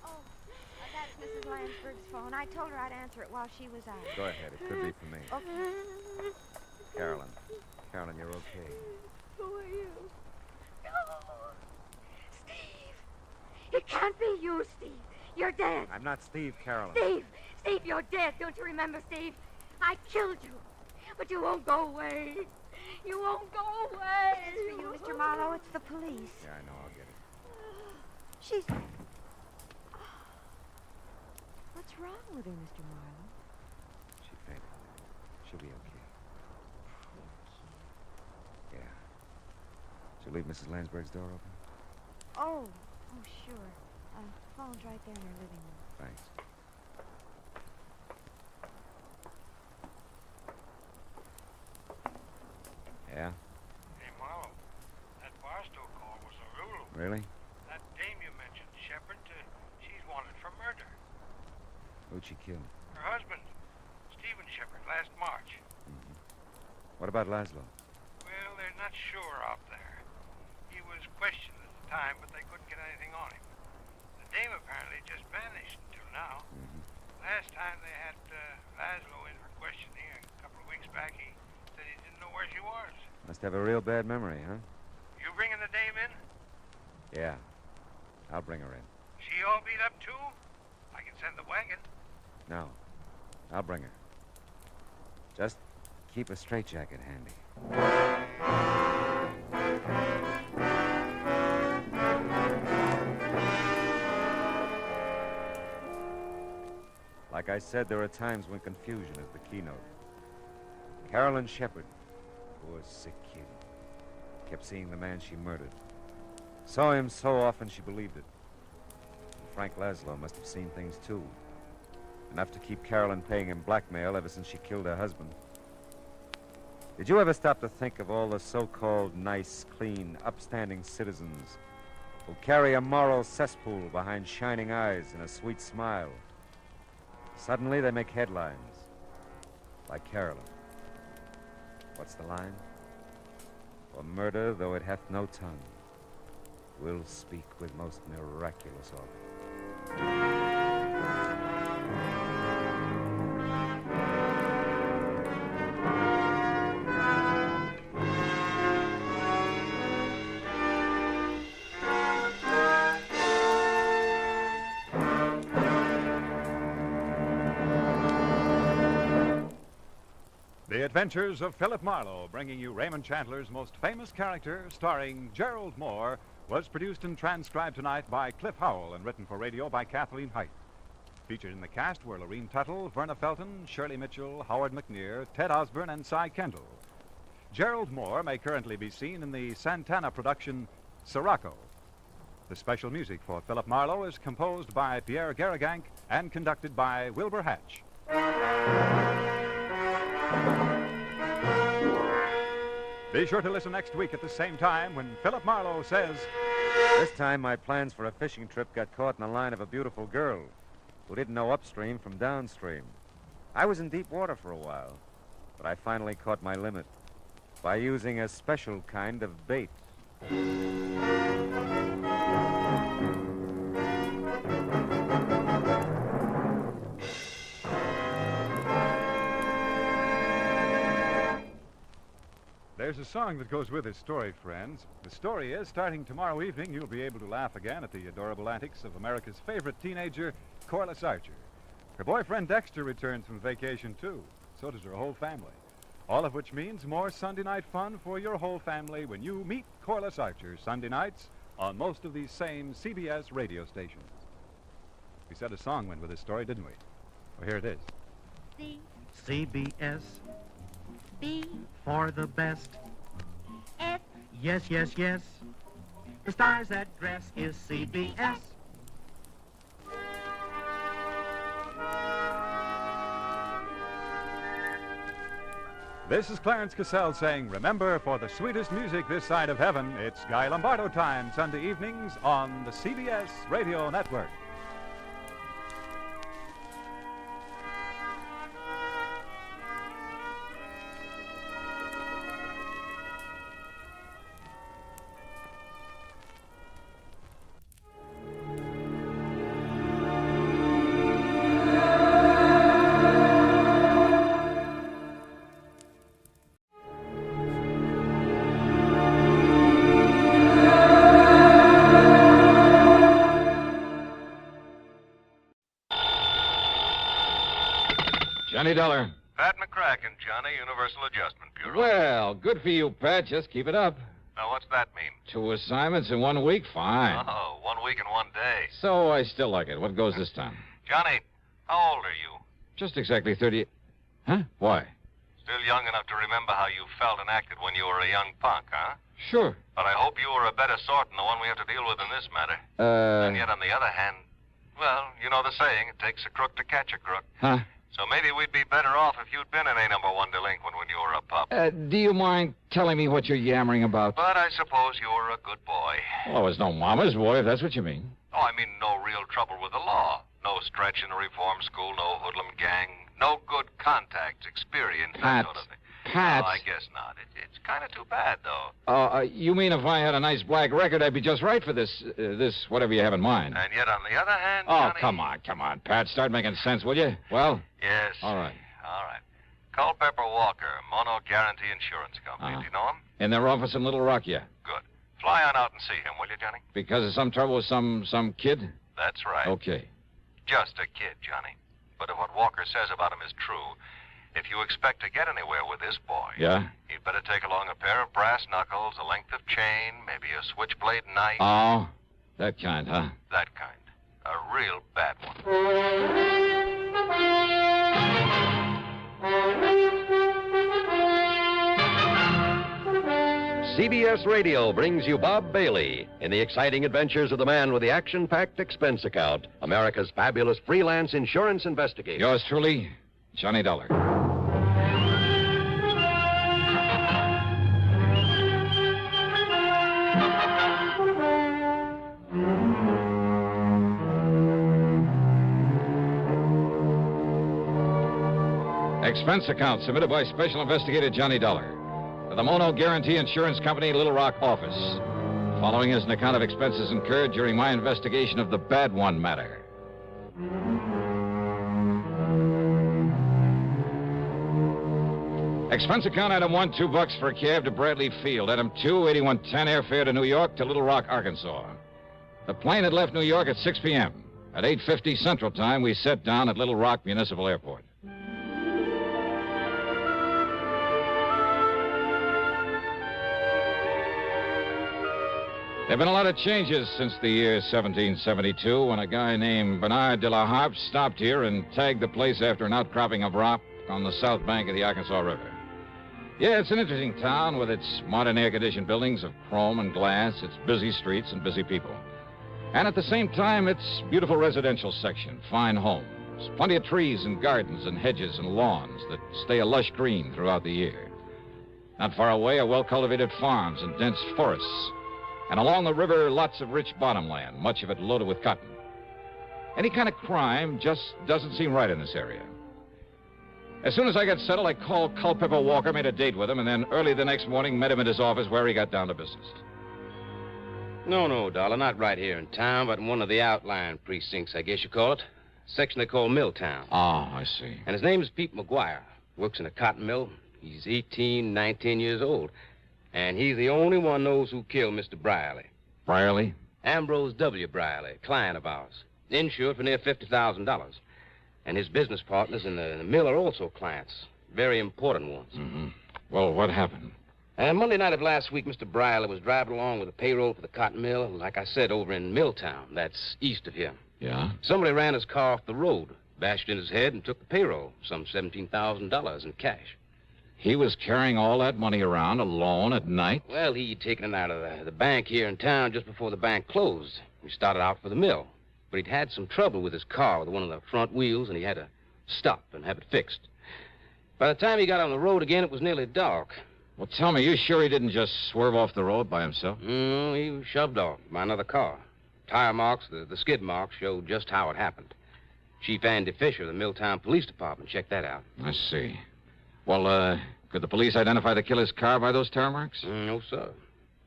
Oh, that's Mrs. Lansberg's phone. I told her I'd answer it while she was out. Go ahead. It could be for me. Okay. Carolyn, you're okay. Who are you? No. Steve. It can't be you, Steve. You're dead. I'm not Steve, Carolyn. Steve, you're dead. Don't you remember, Steve? I killed you. But you won't go away. You won't go away. It's for you, Mr. Marlowe. It's the police. Yeah, I know. I'll get it. She's... What's wrong with her, Mr. Marlowe? She fainted. She'll be okay. Yeah. She'll leave Mrs. Lansberg's door open? Oh, sure. Phone's right there in her living room. Thanks. Yeah? Hey, Marlowe, that Barstow call was a rule. Really? That dame you mentioned, Shepard, she's wanted for Who'd she kill? Her husband, Stephen Shepherd, last March. What about Laszlo? Well, they're not sure out there. He was questioned at the time, but they couldn't get anything on him. The dame apparently just vanished until now. Last time they had Laszlo in for questioning a couple of weeks back, he said he didn't know where she was. Must have a real bad memory, huh? You bringing the dame in? Yeah. I'll bring her in. She all beat up, too? I can send the wagon. No. I'll bring her. Just keep a straitjacket handy. Like I said, there are times when confusion is the keynote. Carolyn Shepherd, poor sick kid, kept seeing the man she murdered. Saw him so often she believed it. And Frank Laszlo must have seen things too. Enough to keep Carolyn paying him blackmail ever since she killed her husband. Did you ever stop to think of all the so-called nice, clean, upstanding citizens who carry a moral cesspool behind shining eyes and a sweet smile? Suddenly they make headlines, like Carolyn. What's the line? For murder, though it hath no tongue, will speak with most miraculous organ. The Adventures of Philip Marlowe, bringing you Raymond Chandler's most famous character, starring Gerald Moore, was produced and transcribed tonight by Cliff Howell and written for radio by Kathleen Height. Featured in the cast were Lorene Tuttle, Verna Felton, Shirley Mitchell, Howard McNear, Ted Osborne, and Cy Kendall. Gerald Moore may currently be seen in the Santana production Sirocco. The special music for Philip Marlowe is composed by Pierre Garrigank and conducted by Wilbur Hatch. Be sure to listen next week at the same time when Philip Marlowe says... This time my plans for a fishing trip got caught in the line of a beautiful girl who didn't know upstream from downstream. I was in deep water for a while, but I finally caught my limit by using a special kind of bait. There's a song that goes with this story, friends. The story is, starting tomorrow evening, you'll be able to laugh again at the adorable antics of America's favorite teenager, Corliss Archer. Her boyfriend Dexter returns from vacation, too. So does her whole family. All of which means more Sunday night fun for your whole family when you meet Corliss Archer Sunday nights on most of these same CBS radio stations. We said a song went with this story, didn't we? Well, here it is. CBS. B. For the best. F. Yes, yes, yes. The star's address is CBS. This is Clarence Cassell saying, remember, for the sweetest music this side of heaven, it's Guy Lombardo time, Sunday evenings on the CBS Radio Network. Johnny Dollar. Pat McCracken, Johnny, Universal Adjustment Bureau. Well, good for you, Pat. Just keep it up. Now, what's that mean? 2 assignments in 1 week? Fine. Oh, 1 week and 1 day. So I still like it. What goes this time? Johnny, how old are you? Just exactly 30... Huh? Why? Still young enough to remember how you felt and acted when you were a young punk, huh? Sure. But I hope you were a better sort than the one we have to deal with in this matter. And yet, on the other hand, well, you know the saying, it takes a crook to catch a crook. Huh? So maybe we'd be better off if you'd been an A number 1 delinquent when you were a pup. Do you mind telling me what you're yammering about? But I suppose you were a good boy. Well, I was no mama's boy, if that's what you mean. Oh, I mean no real trouble with the law. No stretch in the reform school, no hoodlum gang, no good contacts, experience, that Pat. sort of thing. Pat. No, I guess not. It's kind of too bad, though. You mean if I had a nice black record, I'd be just right for this whatever you have in mind? And yet, on the other hand, Oh, Johnny... come on, Pat. Start making sense, will you? Well? Yes. All right. Culpepper Walker, Mono Guarantee Insurance Company. Do you know him? In their office in Little Rock, yeah. Good. Fly on out and see him, will you, Johnny? Because of some trouble with some kid? That's right. Okay. Just a kid, Johnny. But if what Walker says about him is true, if you expect to get anywhere with this boy... Yeah? You'd better take along a pair of brass knuckles, a length of chain, maybe a switchblade knife. Oh, that kind, huh? That kind. A real bad one. CBS Radio brings you Bob Bailey in the exciting adventures of the man with the action-packed expense account, America's fabulous freelance insurance investigator. Yours truly, Johnny Dollar. Expense account submitted by Special Investigator Johnny Dollar to the Mono Guarantee Insurance Company, Little Rock office. Following is an account of expenses incurred during my investigation of the Bad One matter. Expense account item 1, $2 for a cab to Bradley Field. Item 2, $81.10 airfare to New York to Little Rock, Arkansas. The plane had left New York at 6 p.m. At 8:50 Central Time, we set down at Little Rock Municipal Airport. There have been a lot of changes since the year 1772 when a guy named Bernard de la Harpe stopped here and tagged the place after an outcropping of rock on the south bank of the Arkansas River. Yeah, it's an interesting town with its modern air-conditioned buildings of chrome and glass, its busy streets and busy people. And at the same time, its beautiful residential section, fine homes, plenty of trees and gardens and hedges and lawns that stay a lush green throughout the year. Not far away are well-cultivated farms and dense forests. And along the river, lots of rich bottomland, much of it loaded with cotton. Any kind of crime just doesn't seem right in this area. As soon as I got settled, I called Culpepper Walker, made a date with him, and then early the next morning met him at his office where he got down to business. No, Dollar, not right here in town, but in one of the outlying precincts, I guess you call it. Section they call Milltown. Oh, I see. And his name is Pete McGuire. Works in a cotton mill. He's 18, 19 years old. And he's the only one knows who killed Mr. Brierly. Brierly? Ambrose W. Brierly, client of ours. Insured for near $50,000. And his business partners in the mill are also clients. Very important ones. Mm-hmm. Well, what happened? Monday night of last week, Mr. Brierly was driving along with the payroll for the cotton mill, like I said, over in Milltown. That's east of here. Yeah? Somebody ran his car off the road, bashed in his head, and took the payroll, some $17,000 in cash. He was carrying all that money around alone at night? Well, he'd taken it out of the bank here in town just before the bank closed. He started out for the mill. But he'd had some trouble with his car, with one of the front wheels, and he had to stop and have it fixed. By the time he got on the road again, it was nearly dark. Well, tell me, you sure he didn't just swerve off the road by himself? No, he was shoved off by another car. Tire marks, the skid marks, showed just how it happened. Chief Andy Fisher of the Milltown Police Department checked that out. I see. Well, could the police identify the killer's car by those tire marks? No, sir.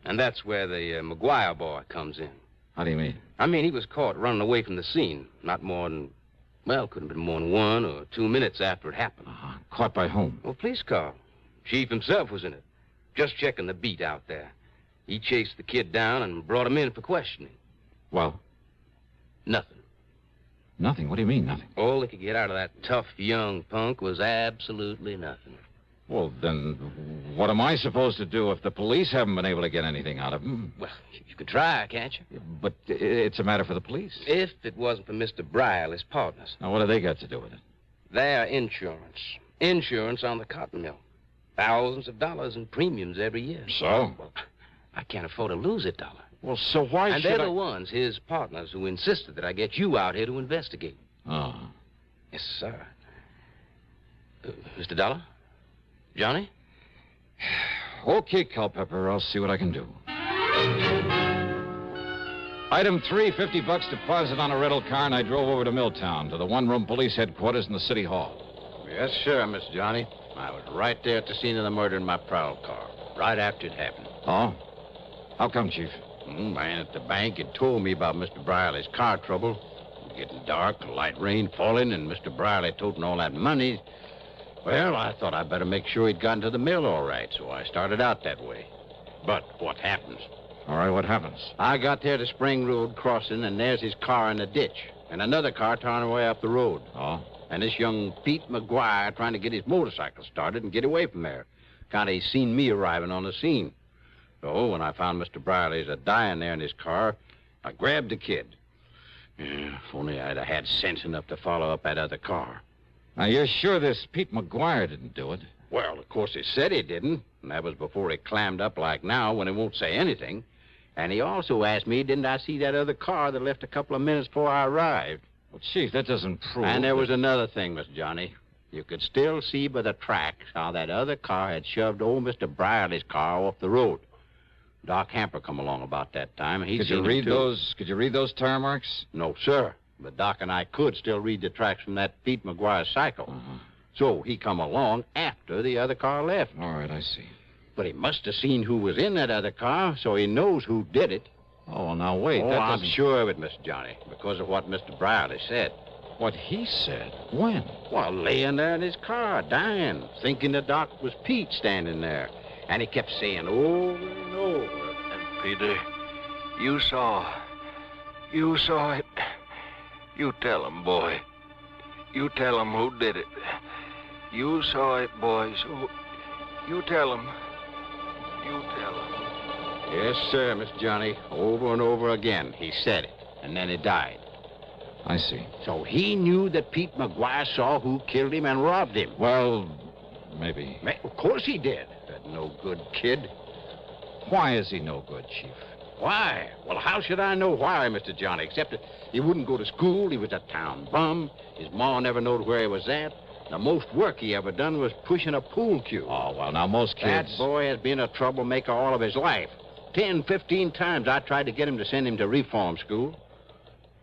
And that's where the McGuire boy comes in. How do you mean? I mean, he was caught running away from the scene. Not more than, well, couldn't have been more than 1 or 2 minutes after it happened. Caught by whom? Well, police car. Chief himself was in it. Just checking the beat out there. He chased the kid down and brought him in for questioning. Well? Nothing. Nothing? What do you mean, nothing? All they could get out of that tough young punk was absolutely nothing. Well, then, what am I supposed to do if the police haven't been able to get anything out of him? Well, you could try, can't you? But it's a matter for the police. If it wasn't for Mr. Brierly's partners. Now, what do they got to do with it? Their insurance. Insurance on the cotton mill. Thousands of dollars in premiums every year. So? Well, I can't afford to lose it, Dollar. Well, so why and should they're the ones, his partners, who insisted that I get you out here to investigate. Oh. Yes, sir. Mr. Dollar? Johnny? Okay, Culpepper. I'll see what I can do. Item 3, $50 deposit on a rental car, and I drove over to Milltown, to the one-room police headquarters in the city hall. Yes, sir, Miss Johnny. I was right there at the scene of the murder in my prowl car, right after it happened. Oh? How come, Chief? Man at the bank had told me about Mr. Briley's car trouble. Getting dark, light rain falling, and Mr. Briley toting all that money. Well, I thought I'd better make sure he'd gotten to the mill all right, so I started out that way. But what happens? All right, what happens? I got there to Spring Road crossing, and there's his car in the ditch, and another car towing away up the road. Oh? And this young Pete McGuire trying to get his motorcycle started and get away from there. Kind of seen me arriving on the scene. So when I found Mr. Briley's dying there in his car, I grabbed the kid. Yeah, if only I'd have had sense enough to follow up that other car. Now, you're sure this Pete McGuire didn't do it? Well, of course he said he didn't, and that was before he clammed up like now when he won't say anything. And he also asked me, didn't I see that other car that left a couple of minutes before I arrived? Well, Chief, that doesn't prove... And there was another thing, Miss Johnny. You could still see by the tracks how that other car had shoved old Mr. Briley's car off the road. Doc Hamper come along about that time. Could you read those tire marks? No, sir. But Doc and I could still read the tracks from that Pete McGuire cycle. Uh-huh. So he come along after the other car left. All right, I see. But he must have seen who was in that other car, so he knows who did it. Oh, well, now, wait. I'm sure of it, Mr. Johnny, because of what Mr. Briley said. What he said? When? Well, laying there in his car, dying, thinking the Doc was Pete standing there. And he kept saying over and over. And, Peter, you saw it. You tell him, boy. You tell him who did it. You saw it, boy, so you tell him. You tell him. Yes, sir, Miss Johnny. Over and over again, he said it, and then he died. I see. So he knew that Pete McGuire saw who killed him and robbed him. Well, maybe. Of course he did. That no good kid. Why is he no good, Chief? Why? Well, how should I know why, Mr. Johnny, except that he wouldn't go to school, he was a town bum, his ma never knowed where he was at. The most work he ever done was pushing a pool cue. Oh, well, now, most kids... That boy has been a troublemaker all of his life. 10, 15 times I tried to get him to send him to reform school.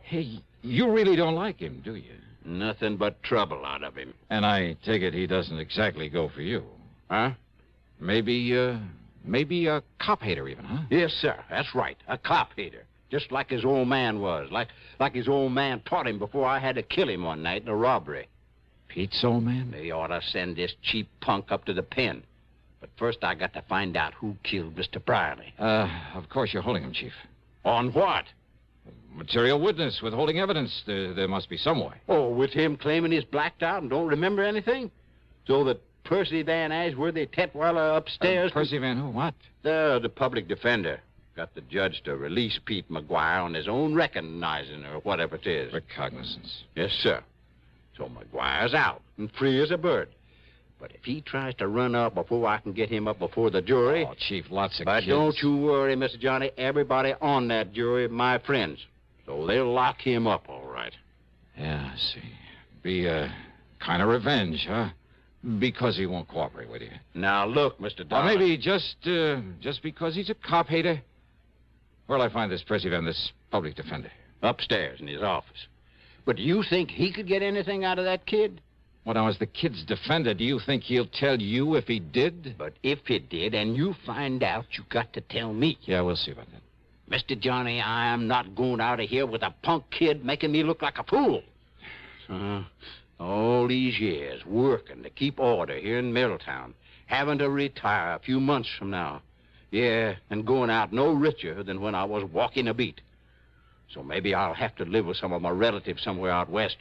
Hey, you really don't like him, do you? Nothing but trouble out of him. And I take it he doesn't exactly go for you. Huh? Maybe a cop hater even, huh? Yes, sir. That's right. A cop hater. Just like his old man was. Like his old man taught him before I had to kill him one night in a robbery. Pete's old man? They ought to send this cheap punk up to the pen. But first I got to find out who killed Mr. Briley. Of course you're holding him, Chief. On what? Material witness, withholding evidence. There must be some way. Oh, with him claiming he's blacked out and don't remember anything? So that Percy Van Ashworthy Tetweiler upstairs... Percy Van who? What? The public defender. Got the judge to release Pete McGuire on his own recognizing, or whatever it is. Recognizance. Yes, sir. So McGuire's out and free as a bird. But if he tries to run out before I can get him up before the jury... Oh, Chief, lots of But kids. don't you worry, Mr. Johnny. Everybody on that jury are my friends. So they'll lock him up, all right. Yeah, I see. Be a kind of revenge, huh? Because he won't cooperate with you. Now, look, Mr. Or Dollar. maybe just because he's a cop hater. Where'll I find this Percy Van, this public defender? Upstairs in his office. But do you think he could get anything out of that kid? Well, now, as the kid's defender, do you think he'll tell you if he did? But if he did, and you find out, you got to tell me. Yeah, we'll see about that. Mr. Johnny, I am not going out of here with a punk kid making me look like a fool. All these years working to keep order here in Middletown, having to retire a few months from now. Yeah, and going out no richer than when I was walking a beat. So maybe I'll have to live with some of my relatives somewhere out west.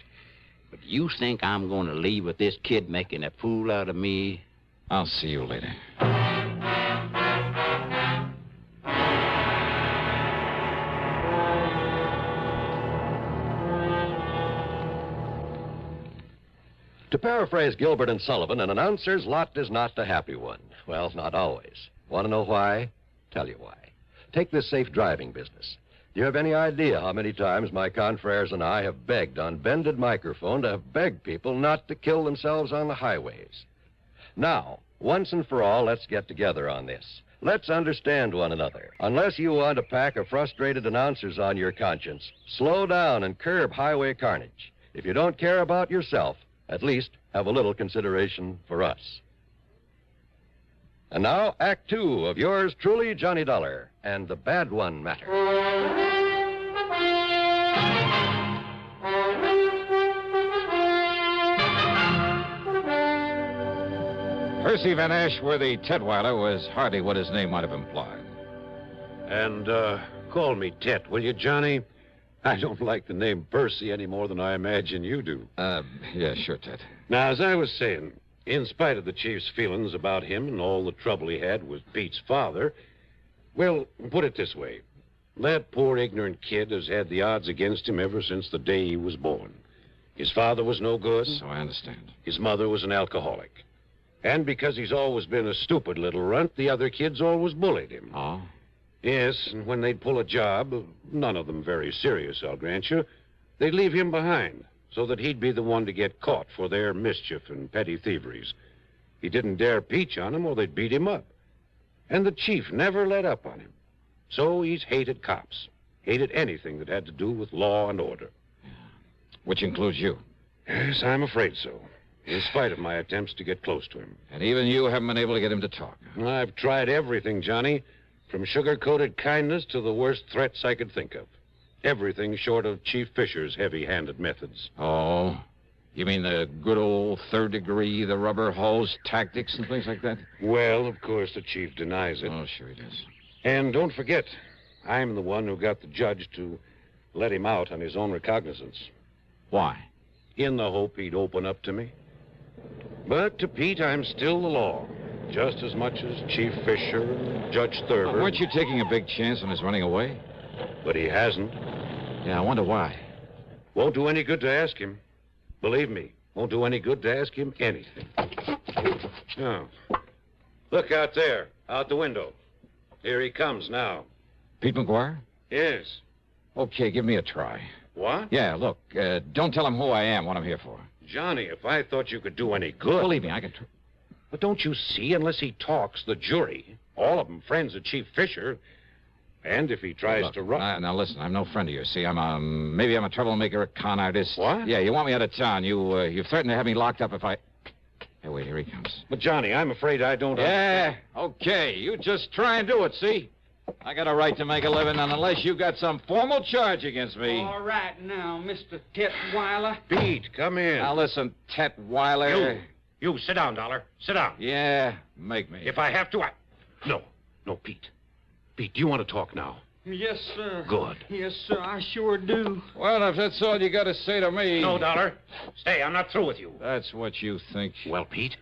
But you think I'm going to leave with this kid making a fool out of me? I'll see you later. To paraphrase Gilbert and Sullivan, an announcer's lot is not a happy one. Well, not always. Want to know why? Tell you why. Take this safe driving business. Do you have any idea how many times my confreres and I have begged on bended microphone to have begged people not to kill themselves on the highways? Now, once and for all, let's get together on this. Let's understand one another. Unless you want a pack of frustrated announcers on your conscience, slow down and curb highway carnage. If you don't care about yourself, at least have a little consideration for us. And now, Act Two of yours truly, Johnny Dollar, and the Bad One Matter. Percy Van Ashworthy Tetweiler was hardly what his name might have implied. And, call me Tet, will you, Johnny? I don't like the name Percy any more than I imagine you do. Yeah, sure, Tet. Now, as I was saying, in spite of the chief's feelings about him and all the trouble he had with Pete's father, well, put it this way. That poor ignorant kid has had the odds against him ever since the day he was born. His father was no good. So I understand. His mother was an alcoholic. And because he's always been a stupid little runt, the other kids always bullied him. Oh? Yes, and when they'd pull a job, none of them very serious, I'll grant you, they'd leave him behind so that he'd be the one to get caught for their mischief and petty thieveries. He didn't dare peach on them or they'd beat him up. And the chief never let up on him. So he's hated cops, hated anything that had to do with law and order. Which includes you. Yes, I'm afraid so. In spite of my attempts to get close to him. And even you haven't been able to get him to talk. I've tried everything, Johnny. From sugar-coated kindness to the worst threats I could think of. Everything short of Chief Fisher's heavy-handed methods. Oh? You mean the good old third degree, the rubber hose tactics and things like that? Well, of course, the chief denies it. Oh, sure he does. And don't forget, I'm the one who got the judge to let him out on his own recognizance. Why? In the hope he'd open up to me. But to Pete, I'm still the law. Just as much as Chief Fisher and Judge Thurber. Weren't you taking a big chance on his running away? But he hasn't. Yeah, I wonder why. Won't do any good to ask him. Believe me, won't do any good to ask him anything. Oh. Look out there, out the window. Here he comes now. Pete McGuire? Yes. Okay, give me a try. What? Yeah, look, don't tell him who I am, what I'm here for. Johnny, if I thought you could do any good... Believe me, I can... But don't you see, unless he talks, the jury, all of them friends of Chief Fisher, and if he tries to run... Now, listen, I'm no friend of yours, see? Maybe I'm a troublemaker, a con artist. What? Yeah, you want me out of town. You threatened to have me locked up if I... Hey, wait, here he comes. But, Johnny, I'm afraid I don't... Yeah, okay, you just try and do it, see? I got a right to make a living, and unless you got some formal charge against me... All right now, Mr. Tetweiler. Pete, come in. Now, listen, Tetweiler... You, sit down, Dollar. Sit down. Yeah, make me. If I have to, No, Pete. Pete, do you want to talk now? Yes, sir. Good. Yes, sir, I sure do. Well, if that's all you got to say to me... No, Dollar. Stay, I'm not through with you. That's what you think. Well, Pete?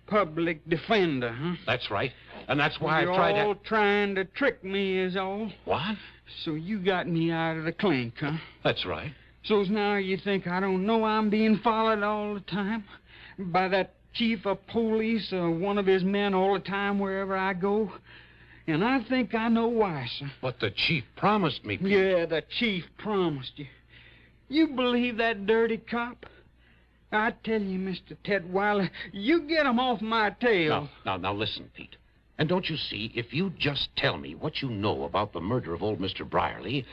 Public defender, huh? That's right. And that's why You're I tried to... all trying to trick me is all. What? So you got me out of the clink, huh? That's right. So's now you think I don't know I'm being followed all the time? By that chief of police or one of his men all the time wherever I go? And I think I know why, sir. But the chief promised me, Pete. Yeah, the chief promised you. You believe that dirty cop? I tell you, Mr. Tetweiler, you get him off my tail. Now, listen, Pete. And don't you see, if you just tell me what you know about the murder of old Mr. Brierly...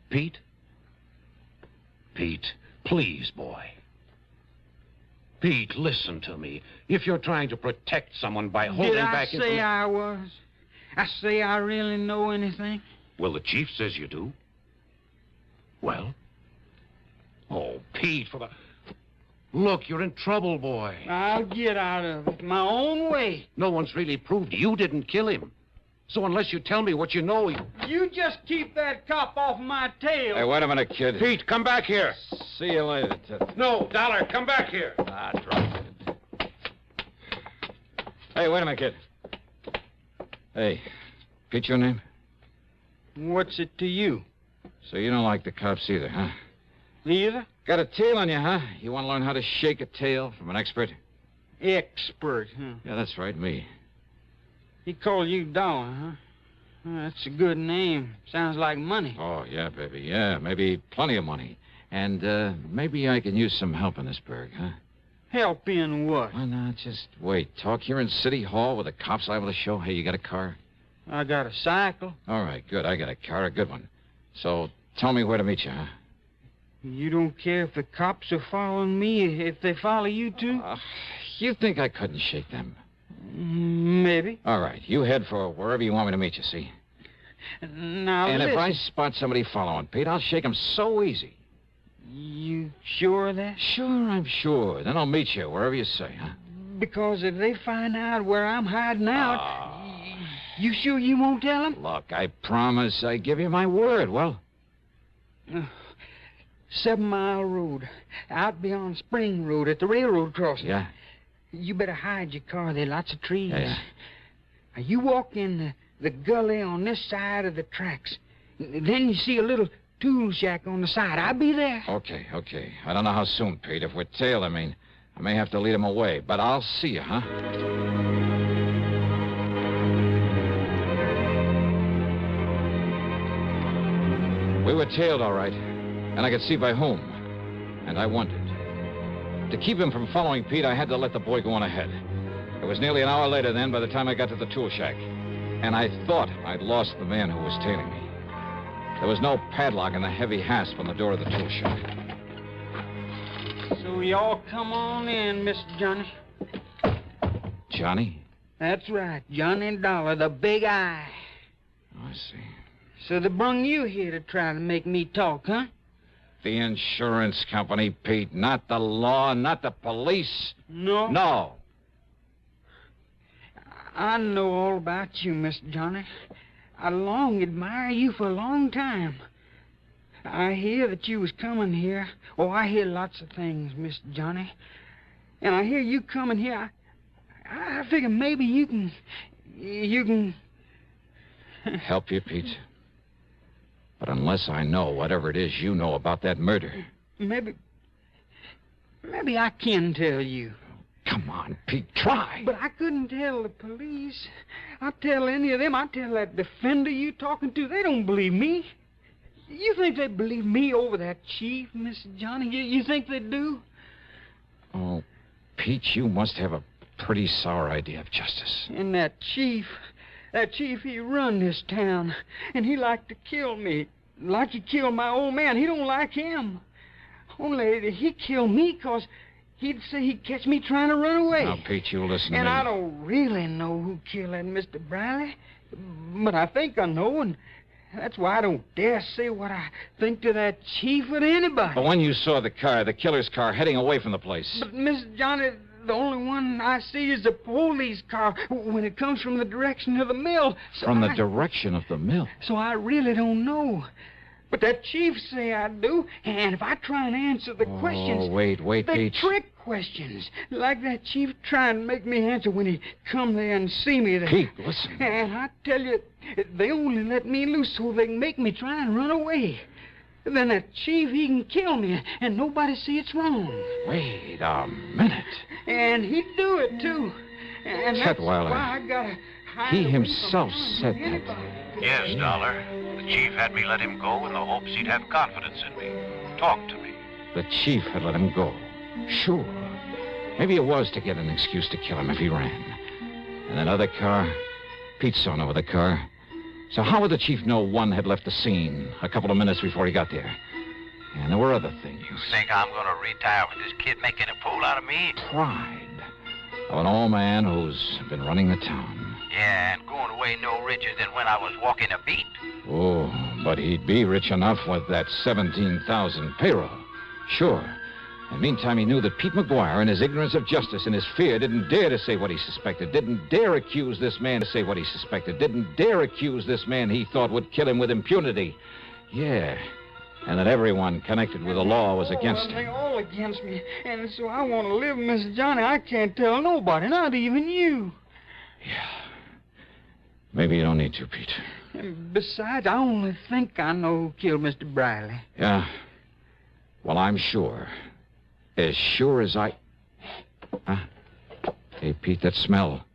Pete? Pete, please, boy. Pete, listen to me. If you're trying to protect someone by holding back... Did I say I was? I say I really know anything? Well, the chief says you do. Well? Oh, Pete, for the... Look, you're in trouble, boy. I'll get out of it my own way. No one's really proved you didn't kill him. So unless you tell me what you know... You just keep that cop off my tail. Hey, wait a minute, kid. Pete, come back here. See you later, Ted. No, Dollar, come back here. Drop it. Hey, wait a minute, kid. Hey, Pete, your name? What's it to you? So you don't like the cops either, huh? Either? Got a tail on you, huh? You want to learn how to shake a tail from an expert? Expert, huh? Yeah, that's right, me. He called you Dollar, huh? Well, that's a good name. Sounds like money. Oh, yeah, baby, yeah. Maybe plenty of money. And maybe I can use some help in this burg, huh? Help in what? Why not just wait? Talk here in City Hall with the cops liable to show. Hey, you got a car? I got a cycle. All right, good. I got a car, a good one. So tell me where to meet you, huh? You don't care if the cops are following me, if they follow you too? You think I couldn't shake them? Maybe. All right, you head for wherever you want me to meet you, see? Now, and listen. if I spot somebody following, Pete, I'll shake them so easy. You sure of that? Sure, I'm sure. Then I'll meet you wherever you say, huh? Because if they find out where I'm hiding out, you sure you won't tell them? Look, I promise I give you my word. Well? 7 Mile Road, out beyond Spring Road at the railroad crossing. Yeah? You better hide your car. There are lots of trees. Yeah. Now, you walk in the gully on this side of the tracks. Then you see a little tool shack on the side. I'll be there. Okay. I don't know how soon, Pete. If we're tailed, I may have to lead him away. But I'll see you, huh? We were tailed, all right. And I could see by whom. And I wondered. To keep him from following Pete, I had to let the boy go on ahead. It was nearly an hour later then by the time I got to the tool shack. And I thought I'd lost the man who was tailing me. There was no padlock and a heavy hasp on the door of the tool shack. So y'all come on in, Mr. Johnny. Johnny? That's right, Johnny Dollar, the big eye. Oh, I see. So they brung you here to try to make me talk, huh? The insurance company, Pete, not the law, not the police. No? No. I know all about you, Mr. Johnny. I long admired you for a long time. I hear that you was coming here. Oh, I hear lots of things, Mr. Johnny. And I hear you coming here. I figure maybe you can... Help you, Pete? But unless I know whatever it is you know about that murder... Maybe I can tell you. Come on, Pete, try. But I couldn't tell the police. I'll tell any of them. I'll tell that defender you talking to. They don't believe me. You think they believe me over that chief, Mr. Johnny? You think they do? Oh, Pete, you must have a pretty sour idea of justice. And that chief, he run this town. And he liked to kill me. Like he killed my old man. He don't like him. Only he killed me because... he'd say he'd catch me trying to run away. Now, Pete, you listen to me. And I don't really know who killed that Mr. Briley. But I think I know, and that's why I don't dare say what I think to that chief or to anybody. But when you saw the car, the killer's car, heading away from the place... But, Mr. Johnny, the only one I see is the police car when it comes from the direction of the mill. So from the direction of the mill? So I really don't know. But that chief say I do, and if I try and answer the questions... Oh, wait, Pete. Trick questions, like that chief trying to make me answer when he come there and see me there. Pete, listen. And I tell you, they only let me loose so they can make me try and run away. Then that chief, he can kill me, and nobody see it's wrong. Wait a minute. And he'd do it, too. And that's Chetweiler. why I gotta hide He away himself from said anybody. that. Yes, Dollar. The chief had me let him go in the hopes he'd have confidence in me. Talk to me. The chief had let him go. Sure. Maybe it was to get an excuse to kill him if he ran. And that other car? Pete saw no other car. So how would the chief know one had left the scene a couple of minutes before he got there? And there were other things. You think I'm going to retire with this kid making a fool out of me? Pride of an old man who's been running the town. Yeah, and going away no richer than when I was walking a beat. Oh, but he'd be rich enough with that 17,000 payroll. Sure. And meantime, he knew that Pete McGuire, in his ignorance of justice and his fear, didn't dare to say what he suspected, didn't dare accuse this man to say what he suspected, didn't dare accuse this man he thought would kill him with impunity. Yeah. And that everyone connected with the law was against him. They're all against me. And so I want to live, Mr. Johnny. I can't tell nobody, not even you. Yeah. Maybe you don't need to, Pete. And besides, I only think I know who killed Mr. Briley. Yeah. Well, I'm sure. As sure as I... Huh? Hey, Pete, that smell.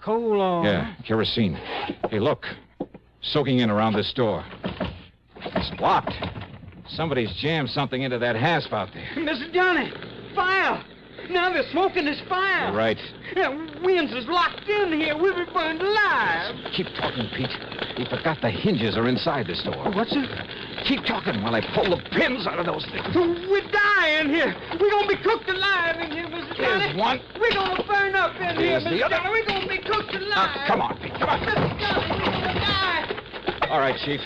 Coal oil. Yeah, kerosene. Hey, look. Soaking in around this door. It's locked. Somebody's jammed something into that hasp out there. Mr. Johnny, fire! Now now. They're smoking this fire. You're right. Winds is locked in here. We'll be burned alive. Keep talking, Pete. We forgot the hinges are inside this door. What's it? Keep talking while I pull the pins out of those things. We're dying here. We're going to be cooked alive in here, Mr. Here's Johnny. one. We're going to burn up in here, Here's the Mr. other. Johnny. We're going to be cooked alive. Come on, Pete. Come on. Mr. Johnny, we're going to die. All right, Chief.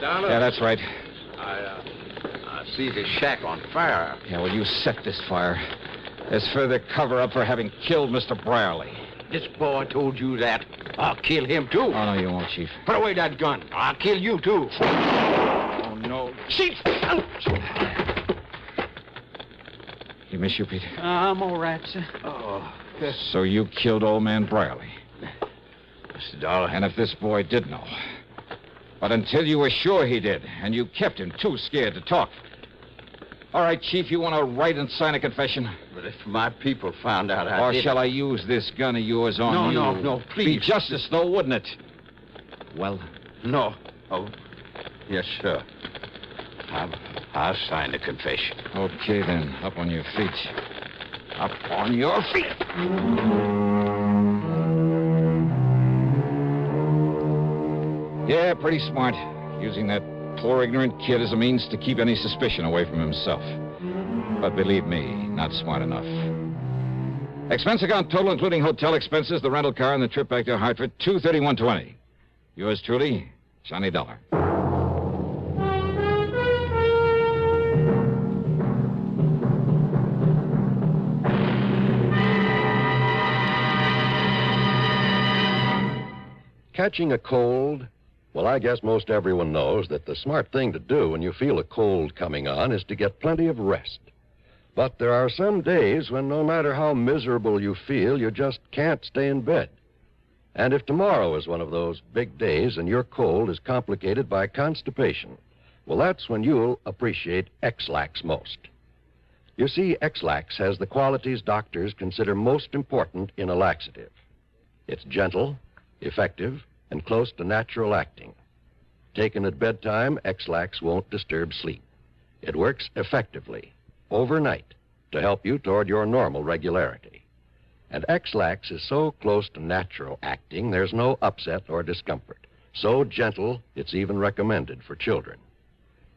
Donald? Yeah, that's right. I see the shack on fire. Yeah, well, you set this fire. There's further cover-up for having killed Mr. Brierly. This boy told you that. I'll kill him, too. Oh, no, you won't, Chief. Put away that gun. I'll kill you, too. Oh, no. Chief! You miss you, Pete? I'm all right, sir. Oh. So you killed old man Brierly. Mr. Dollar. And if this boy did know. But until you were sure he did, and you kept him too scared to talk. All right, Chief, you want to write and sign a confession? But if my people found out I Or did... shall I use this gun of yours on you? No, please. Be justice, though, wouldn't it? Well? No. Oh, yes, sir. I'll sign the confession. Okay, then. Up on your feet. Up on your feet. Yeah, pretty smart. Using that poor ignorant kid as a means to keep any suspicion away from himself. But believe me, not smart enough. Expense account total, including hotel expenses, the rental car, and the trip back to Hartford, $231.20. Yours truly, Johnny Dollar. Catching a cold? Well, I guess most everyone knows that the smart thing to do when you feel a cold coming on is to get plenty of rest. But there are some days when no matter how miserable you feel, you just can't stay in bed. And if tomorrow is one of those big days and your cold is complicated by constipation, well, that's when you'll appreciate X-Lax most. You see, X-Lax has the qualities doctors consider most important in a laxative. It's gentle, effective, and close to natural acting. Taken at bedtime, X-Lax won't disturb sleep. It works effectively, overnight, to help you toward your normal regularity. And X-Lax is so close to natural acting, there's no upset or discomfort. So gentle, it's even recommended for children.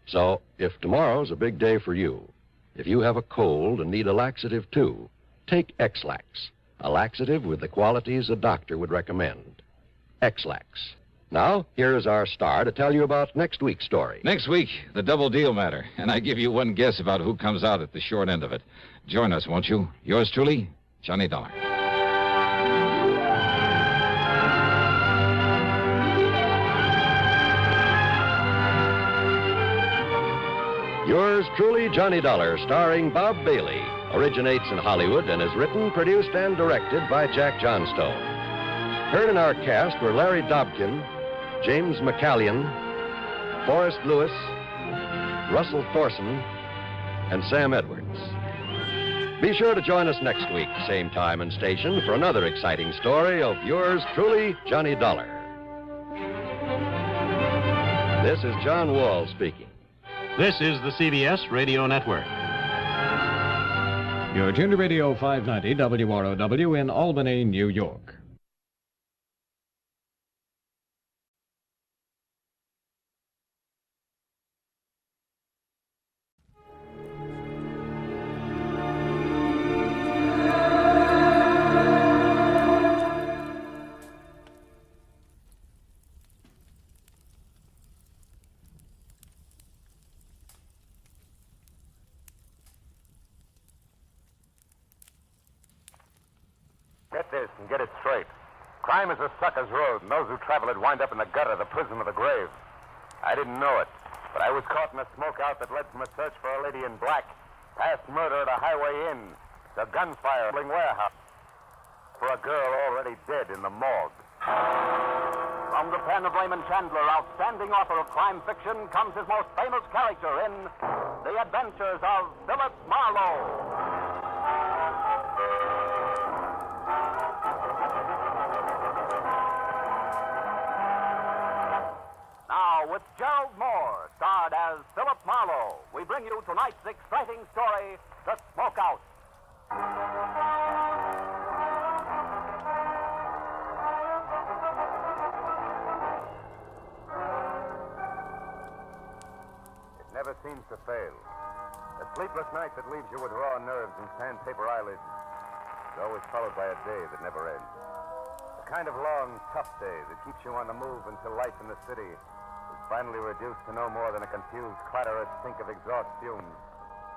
So, if tomorrow's a big day for you, if you have a cold and need a laxative too, take X-Lax, a laxative with the qualities a doctor would recommend. X-Lax. Now, here is our star to tell you about next week's story. Next week, the double deal matter. And I give you one guess about who comes out at the short end of it. Join us, won't you? Yours truly, Johnny Dollar. Yours truly, Johnny Dollar, starring Bob Bailey, originates in Hollywood and is written, produced, and directed by Jack Johnstone. Heard in our cast were Larry Dobkin, James McCallion, Forrest Lewis, Russell Thorson, and Sam Edwards. Be sure to join us next week, same time and station, for another exciting story of yours truly, Johnny Dollar. This is John Wall speaking. This is the CBS Radio Network. You're tuned to Radio 590 WROW in Albany, New York. Get this and get it straight. Crime is a sucker's road, and those who travel it wind up in the gutter, the prison, or the grave. I didn't know it, but I was caught in a smokeout that led from a search for a lady in black, past murder at a highway inn, to gunfire in a warehouse, for a girl already dead in the morgue. From the pen of Raymond Chandler, outstanding author of crime fiction, comes his most famous character in The Adventures of Philip Marlowe. With Gerald Moore, starred as Philip Marlowe, we bring you tonight's exciting story, The Smokeout. sleepless night that leaves you with raw nerves and sandpaper eyelids is always followed by a day that never ends. A kind of long, tough day that keeps you on the move until life in the city is finally reduced to no more than a confused, clatterous stink of exhaust fumes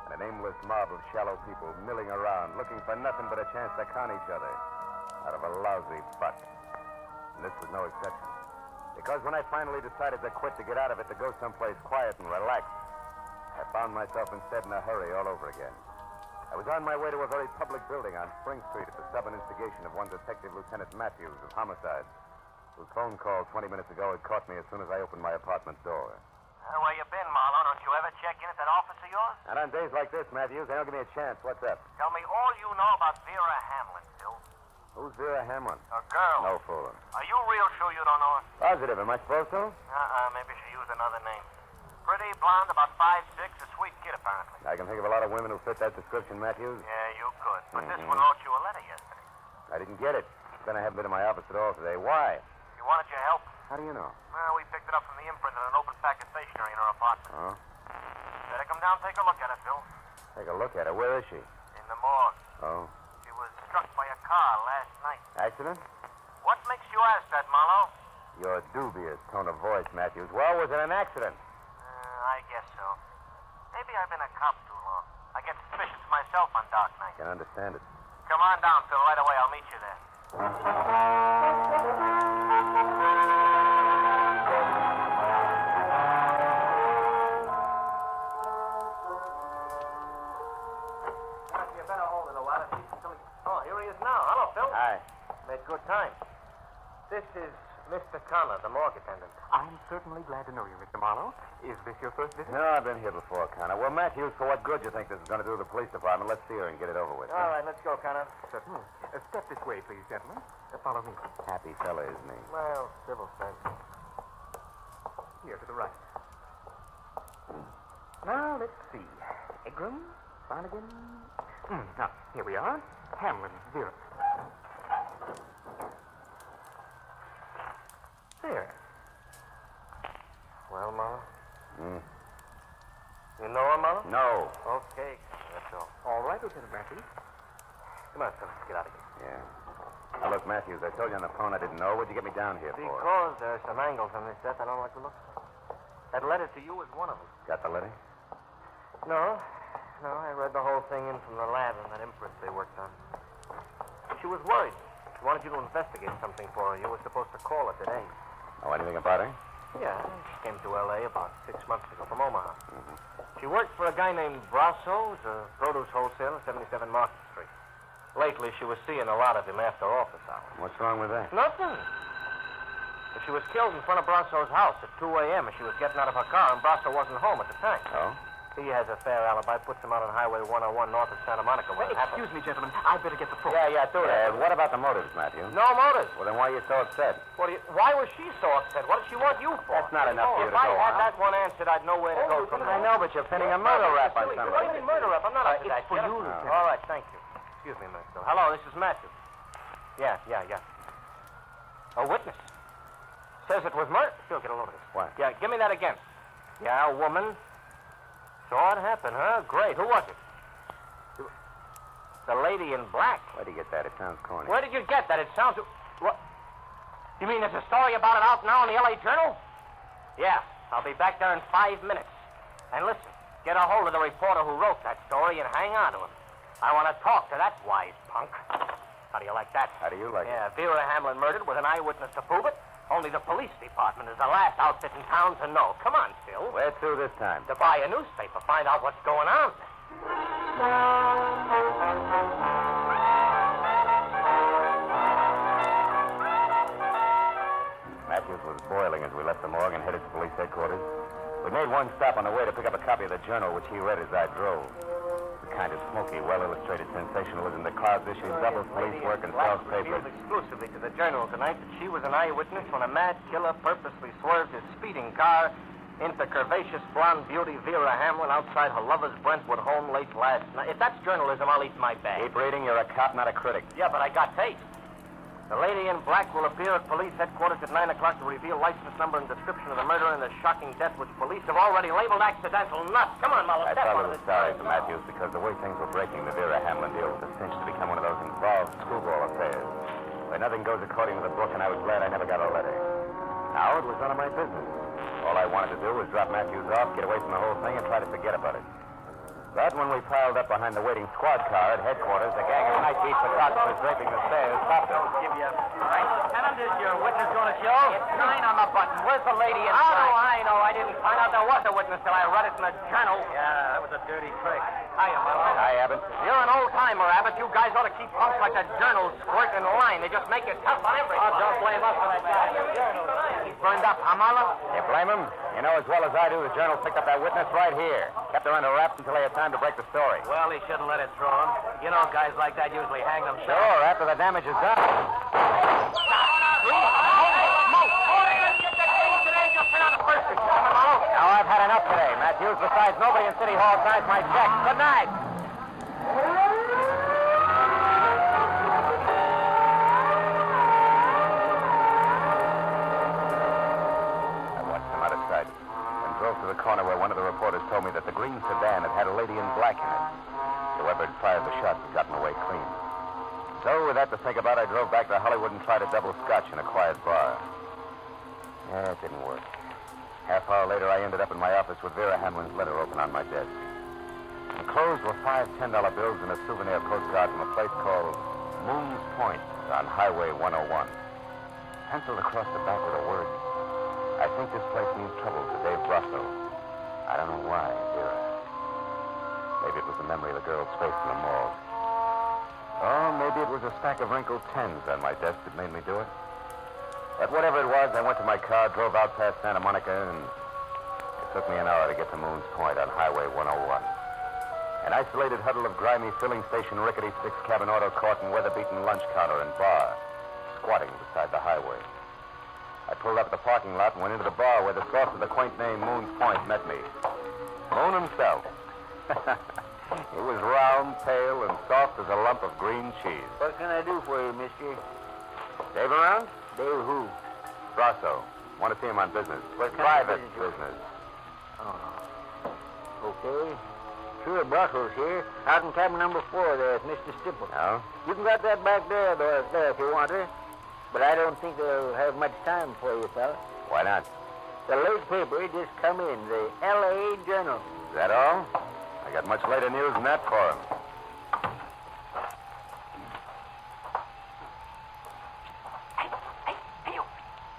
and an aimless mob of shallow people milling around, looking for nothing but a chance to con each other out of a lousy butt. And this was no exception. Because when I finally decided to quit, to get out of it, to go someplace quiet and relaxed, I found myself instead in a hurry all over again. I was on my way to a very public building on Spring Street at the stubborn instigation of one Detective Lieutenant Matthews of Homicide, whose phone call 20 minutes ago had caught me as soon as I opened my apartment door. Where you been, Marlowe? Don't you ever check in at that office of yours? And on days like this, Matthews, they don't give me a chance. What's up? Tell me all you know about Vera Hamlin, Phil. Who's Vera Hamlin? A girl. No fooling. Are you real sure you don't know her? Positive. Am I supposed to? Maybe she used another name. Pretty, blonde, about 5'6", a sweet kid, apparently. I can think of a lot of women who fit that description, Matthews. Yeah, you could. But this one wrote you a letter yesterday. I didn't get it. Then I haven't been to my office at all today. Why? She wanted your help. How do you know? Well, we picked it up from the imprint in an open pack of stationery in her apartment. Oh? Better come down and take a look at her, Phil. Take a look at her. Where is she? In the morgue. Oh. She was struck by a car last night. Accident? What makes you ask that, Marlowe? Your dubious tone of voice, Matthews. Well, was it an accident? I guess so. Maybe I've been a cop too long. I get suspicious myself on dark nights. Can understand it. Come on down, Phil. Right away. I'll meet you there. You better hold it a while. Oh, here he is now. Hello, Phil. Hi. Made good time. This is Mr. Connor, the morgue attendant. I'm certainly glad to know you, Mr. Marlowe. Is this your first visit? No, I've been here before, Connor. Well, Matthews, for what good do you think this is going to do the police department? Let's see her and get it over with. All right, let's go, Connor. Certainly. Step this way, please, gentlemen. Follow me. Happy fella, isn't he? Well, civil sense. Here to the right. Now, let's see. Egram, Flanagan. Now, here we are. Hamlin, Vera. There. Well, Marlowe? You know her, Marlowe? No. Okay, that's all. All right, Lieutenant Matthews. Come on, Phil. Let's get out of here. Yeah. Now, look, Matthews, I told you on the phone I didn't know. What'd you get me down here for? Because there are some angles on this death I don't like to look at. That letter to you is one of them. Got the letter? No, I read the whole thing in from the lab and that imprint they worked on. She was worried. She wanted you to investigate something for her. You were supposed to call her today. Know anything about her? Yeah, she came to L.A. about 6 months ago from Omaha. She worked for a guy named Brasso, who's a produce wholesaler, 77 Market Street. Lately, she was seeing a lot of him after office hours. What's wrong with that? Nothing. She was killed in front of Brasso's house at 2 a.m. as she was getting out of her car, and Brasso wasn't home at the time. Oh? He has a fair alibi, puts him out on Highway 101 north of Santa Monica when it happened. Excuse me, gentlemen. I'd better get the phone. Yeah, do that. What about the motives, Matthew? No motives. Well, then why are you so upset? Why was she so upset? What did she want you for? That's not enough for you to If I go had on. that one answered, I'd know where to go from there. I know, but you're pinning a murder rap on somebody. What do you mean murder rap? I'm not up to that. It's for you, Lieutenant. All right, thank you. Excuse me a minute, Phil. Hello, this is Matthew. Yeah. A witness. Says it was murder. Phil, get a load of this. What? Yeah, give me that again. Yeah, a woman. Saw it happen, huh? Great. Who was it? The lady in black. Where'd you get that? It sounds corny. Where did you get that? It sounds... What? You mean there's a story about it out now in the L.A. Journal? Yeah, I'll be back there in 5 minutes. And listen, get a hold of the reporter who wrote that story and hang on to him. I want to talk to that wise punk. How do you like that? How do you like it? Yeah, Vera Hamlin murdered with an eyewitness to prove it. Only the police department is the last outfit in town to know. Come on, Phil. Where to this time? To buy a newspaper, find out what's going on. Matthews was boiling as we left the morgue and headed to police headquarters. We made one stop on the way to pick up a copy of the Journal, which he read as I drove. The kind of smoky, well-illustrated sensationalism that clouds issues, doubles police work, and sells papers. Revealed exclusively to the Journal tonight that she was an eyewitness when a mad killer purposely swerved his speeding car into curvaceous blonde beauty Vera Hamlin outside her lover's Brentwood home late last night. If that's journalism, I'll eat my bag. Keep reading. You're a cop, not a critic. Yeah, but I got taste. The lady in black will appear at police headquarters at 9 o'clock to reveal license number and description of the murder and the shocking death which police have already labeled accidental. Nuts. Come on, Marlowe. I felt a little sorry for Matthews because the way things were breaking, the Vera Hamlin deal was a cinch to become one of those involved screwball affairs. Where nothing goes according to the book, and I was glad I never got a letter. Now it was none of my business. All I wanted to do was drop Matthews off, get away from the whole thing, and try to forget about it. But when we piled up behind the waiting squad car at headquarters, a gang of night-beat photographers draping the stairs stopped us. Give you a right. Lieutenant, is your witness going to show? It's 9 on the button. Where's the lady inside? How do I know? I didn't find out there was a witness till I read it in the journal. Yeah, that was a dirty trick. Hiya, Marlowe. Hi, Abbott. You're an old-timer, Abbott. You guys ought to keep punks like the journal squirt in line. They just make it tough on everyone. Oh, don't blame us for that guy. He's burned up, huh, Marlowe? You blame him? You know as well as I do the journal picked up that witness right here. Kept her under wraps until they had time to break the story. Well, he shouldn't let it throw him. You know, guys like that usually hang themselves. Sure, after the damage is done. Now, I've had enough today, Matthews. Besides, nobody in City Hall signs my check. Good night. I watched them out of sight and drove to the corner where one of the reporters told me that the green sedan had a lady in black in it. Whoever had fired the shots had gotten away clean. So, with that to think about, I drove back to Hollywood and tried a double scotch in a quiet bar. Yeah, it didn't work. Half hour later, I ended up in my office with Vera Hamlin's letter open on my desk. Enclosed were 5 $10 bills and a souvenir postcard from a place called Moon's Point on Highway 101. Penciled across the back with a word, I think this place means trouble to Dave Brasso. I don't know why, Vera. Maybe it was the memory of the girl's face in the morgue. Or maybe it was a stack of wrinkled tens on my desk that made me do it. But whatever it was, I went to my car, drove out past Santa Monica, and it took me an hour to get to Moon's Point on Highway 101. An isolated huddle of grimy filling station, rickety six-cabin auto court, and weather-beaten lunch counter and bar, squatting beside the highway. I pulled up at the parking lot and went into the bar where the source of the quaint name Moon's Point met me. Moon himself. He was round, pale, and soft as a lump of green cheese. What can I do for you, mister? Dave around? Dave who? Brasso. Want to see him on business. What kind Private of business. Oh. Okay. Sure, Brasso's here. Out in cabin number 4 there with Mr. Stipple. No? You can got that back there, Doris, there if you want her. But I don't think they'll have much time for you, fella. Why not? The late paper just come in, the L.A. Journal. Is that all? I got much later news than that for him. Hey, you.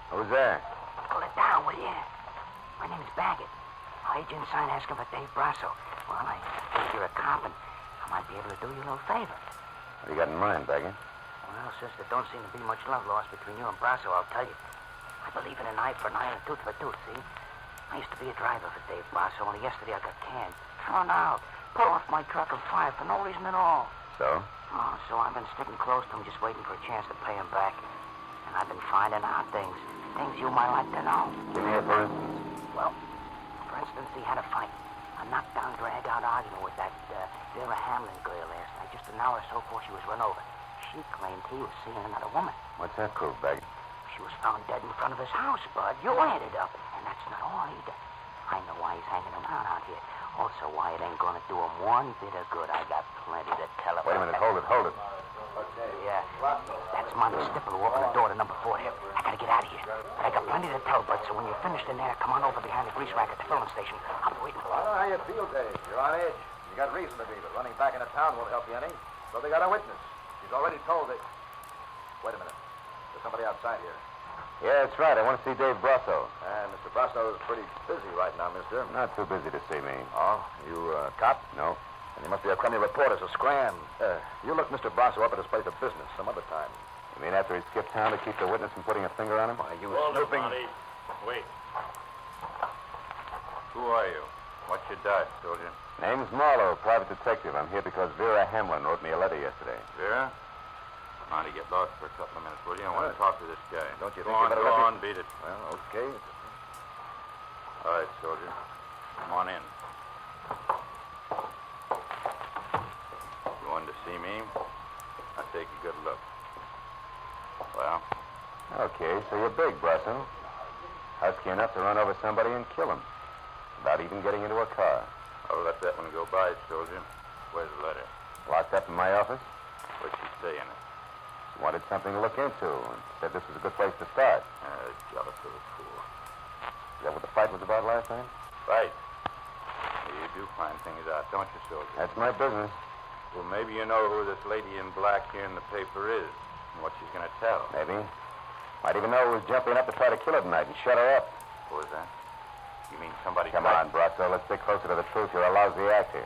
Who's there? Pull it down, will you? My name's Baggett. Agent sign asking for Dave Brasso. Well, I think you're a cop, and I might be able to do you a little favor. What do you got in mind, Baggett? Well, since there don't seem to be much love lost between you and Brasso, I'll tell you. I believe in an eye for an eye and a tooth for a tooth, see? I used to be a driver for Dave Brasso, only yesterday I got canned. Thrown out. Pulled off my truck and fired for no reason at all. So? Oh, so I've been sticking close to him, just waiting for a chance to pay him back. And I've been finding out things you might like to know. Give me a for instance. Well, for instance, he had a fight. A knockdown, drag-out argument with that Vera Hamlin girl last night, just an hour or so before she was run over. She claimed he was seeing another woman. What's that proof, Baggett? She was found dead in front of his house, Bud. You added up. And that's not all either. I know why he's hanging around out here. Also, why it ain't gonna do him one bit of good. I got plenty to tell him. Wait a minute, hold it. Yeah. That's Monty Stipple who opened the door to number 4 here. I gotta get out of here. But I got plenty to tell, Bud, so when you're finished in there, come on over behind the grease rack at the filling station. I'll be waiting. I don't know how you feel, Dave. You're on edge. You got reason to be, but running back into town won't help you any. So they got a witness. She's already told it. Wait a minute. There's somebody outside here. Yeah, that's right. I want to see Dave Brasso. Mr. Brasso is pretty busy right now, mister. Not too busy to see me. Oh, you cop? No. And you must be a crummy reporter, so scram. You look Mr. Brasso up at his place of business some other time. You mean after he skipped town to keep the witness from putting a finger on him? Why, you Hold snooping... it, Monty. Wait. Who are you? What's your dice, soldier? Name's Marlowe, private detective. I'm here because Vera Hamlin wrote me a letter yesterday. Vera? Monty, get lost for a couple of minutes, will you? I want to talk to this guy. Don't you Go think you on, better go let me... on, beat it. Well, okay. All right, soldier. Come on in. You wanted to see me? I'll take a good look. Well? Okay, so you're big, Brasso. Husky enough to run over somebody and kill him. Without even getting into a car. I'll let that one go by, soldier. Where's the letter? Locked up in my office? What'd she say in it? She wanted something to look into and said this was a good place to start. Jealous little fool. Is that what the fight was about last night? Right. You do find things out, don't you, soldier? That's my business. Well, maybe you know who this lady in black here in the paper is and what she's going to tell. Maybe. Might even know who was jumping up to try to kill her tonight and shut her up. Who was that? You mean somebody... Come on, Brasso. Let's stick closer to the truth. You're a lousy actor.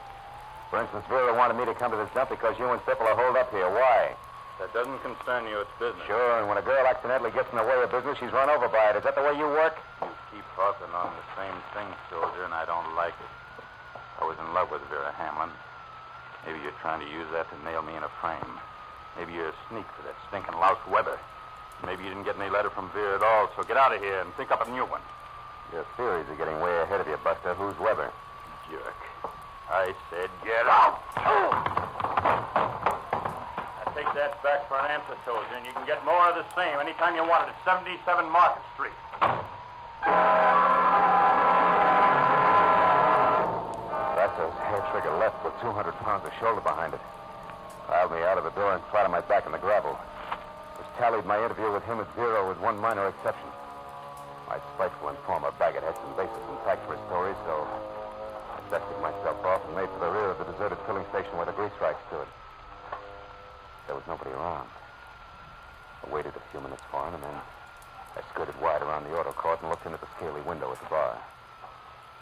For instance, Vera wanted me to come to this dump because you and Sipple are holed up here. Why? That doesn't concern you. It's business. Sure, and when a girl accidentally gets in the way of business, she's run over by it. Is that the way you work? You keep harping on the same thing, soldier, and I don't like it. I was in love with Vera Hamlin. Maybe you're trying to use that to nail me in a frame. Maybe you're a sneak for that stinking louse Weber. Maybe you didn't get any letter from Vera at all, so get out of here and think up a new one. Your theories are getting way ahead of you, Buster. Who's Weber? Jerk. I said get out. Now take that back for an answer, soldier, and you can get more of the same anytime you want it at 77 Market Street. Brasso's hair trigger left with 200 pounds of shoulder behind it. Piled me out of the door and flat on my back in the gravel. Which tallied my interview with him at 0 with one minor exception. My spiteful informer, Baggett, had some basis intact for his story, so I dusted myself off and made for the rear of the deserted filling station where the grease rack stood. There was nobody around. I waited a few minutes for him, and then I skirted wide around the auto court and looked in at the scaly window at the bar.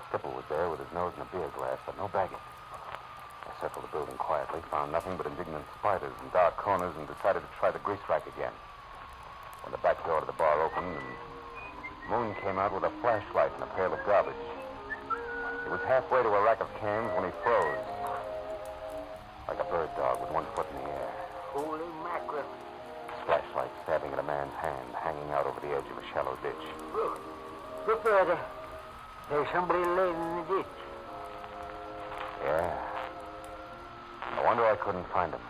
Stipple was there with his nose in a beer glass, but no Baggett. I circled the building quietly, found nothing but indignant spiders and dark corners, and decided to try the grease rack again. When the back door to the bar opened, and Moon came out with a flashlight and a pail of garbage. He was halfway to a rack of cans when he froze. Like a bird dog with one foot in the air. Holy mackerel. His flashlight stabbing at a man's hand, hanging out over the edge of a shallow ditch. Look there. There's somebody laying in the ditch. Yeah. No wonder I couldn't find him.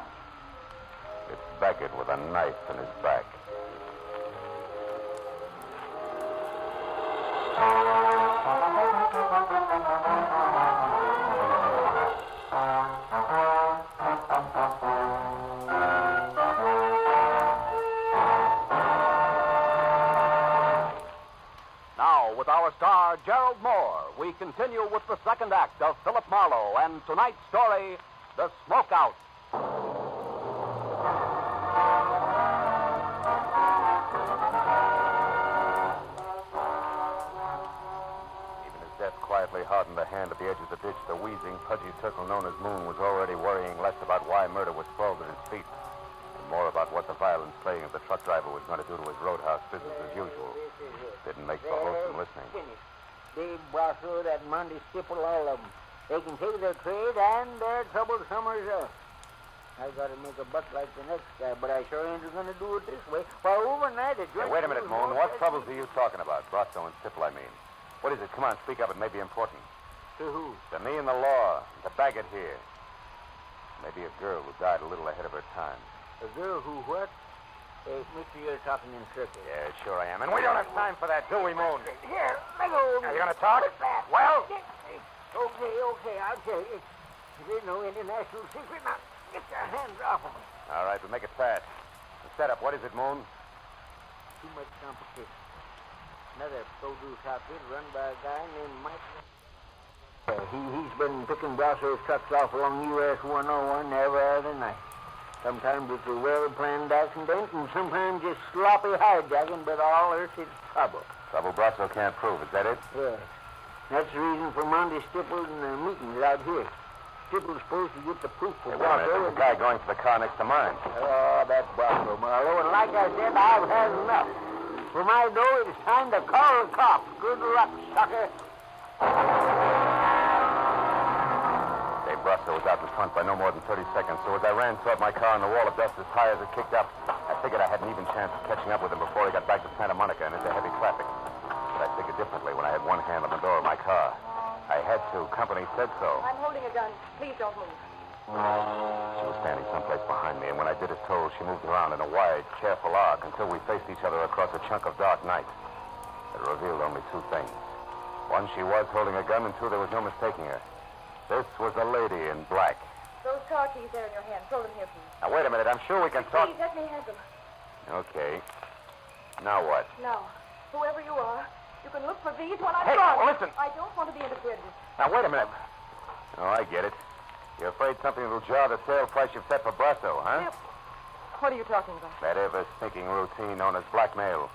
It's Baggett with a knife in his back. Now, with our star, Gerald Moore, we continue with the second act of Philip Marlowe and tonight's story, The Smokeout. Even as death quietly hardened the hand at the edge of the ditch, the wheezing, pudgy turtle known as Moon was already worrying less about why murder was sprawled at his feet and more about what the violent slaying of the truck driver was going to do to his roadhouse business as usual. Didn't make for wholesome listening. Dave Brasso, that Monday Stipple, all of them. They can take their trade and their trouble summers up. I got to make a buck like the next guy, but I sure ain't going to do it this way. Why, overnight it... Hey, wait a minute, Moon. What troubles are you talking about? Brasso and Stipple, I mean. What is it? Come on, speak up. It may be important. To who? To me and the law. To Baggett here. Maybe a girl who died a little ahead of her time. A girl who what? Hey, mister, you're talking in circles. Yeah, sure I am. And we don't have time for that, do we, Moon? Here, let go of me. Are you going to talk? Well? Okay, I'll tell you. There's no international secret. Now, get your hands off of me. All right, we'll make it fast. The setup, what is it, Moon? Too much competition. Another produce outfit run by a guy named Mike. He's been picking Brasso's trucks off along US 101 every other night. Sometimes it's a well-planned accident, and sometimes just sloppy hijacking, but all earth is trouble. Trouble Brasso can't prove, is that it? Yeah. That's the reason for Monday Stipple and the meetings out here. Stipple's supposed to get the proof for Hey, wait a minute. Brasso. There's a guy going to the car next to mine. Oh, that's Brasso, Marlowe. And like I said, I've had enough. For my dough, it's time to call the cops. Good luck, sucker. Dave Brasso was out in front by no more than 30 seconds, so as I ran toward my car and the wall of dust his tires had kicked up, I figured I had an even chance of catching up with him before he got back to Santa Monica and into heavy traffic. But I figured differently when I had one hand on the door of my car. I had to. Company said so. I'm holding a gun. Please don't move. She was standing someplace behind me, and when I did as told, she moved around in a wide, careful arc until we faced each other across a chunk of dark night. It revealed only two things. One, she was holding a gun, and two, there was no mistaking her. This was a lady in black. Those car keys there in your hand. Throw them here, please. Now, wait a minute. I'm sure we can talk. Please, let me have them. Okay. Now what? Now, whoever you are, you can look for these when I'm Hey, gone. listen. I don't want to be interfered with. Now, wait a minute. Oh, I get it. You're afraid something will jar the sale price you've set for Brasso, huh? Yep. What are you talking about? That ever-stinking routine known as blackmail.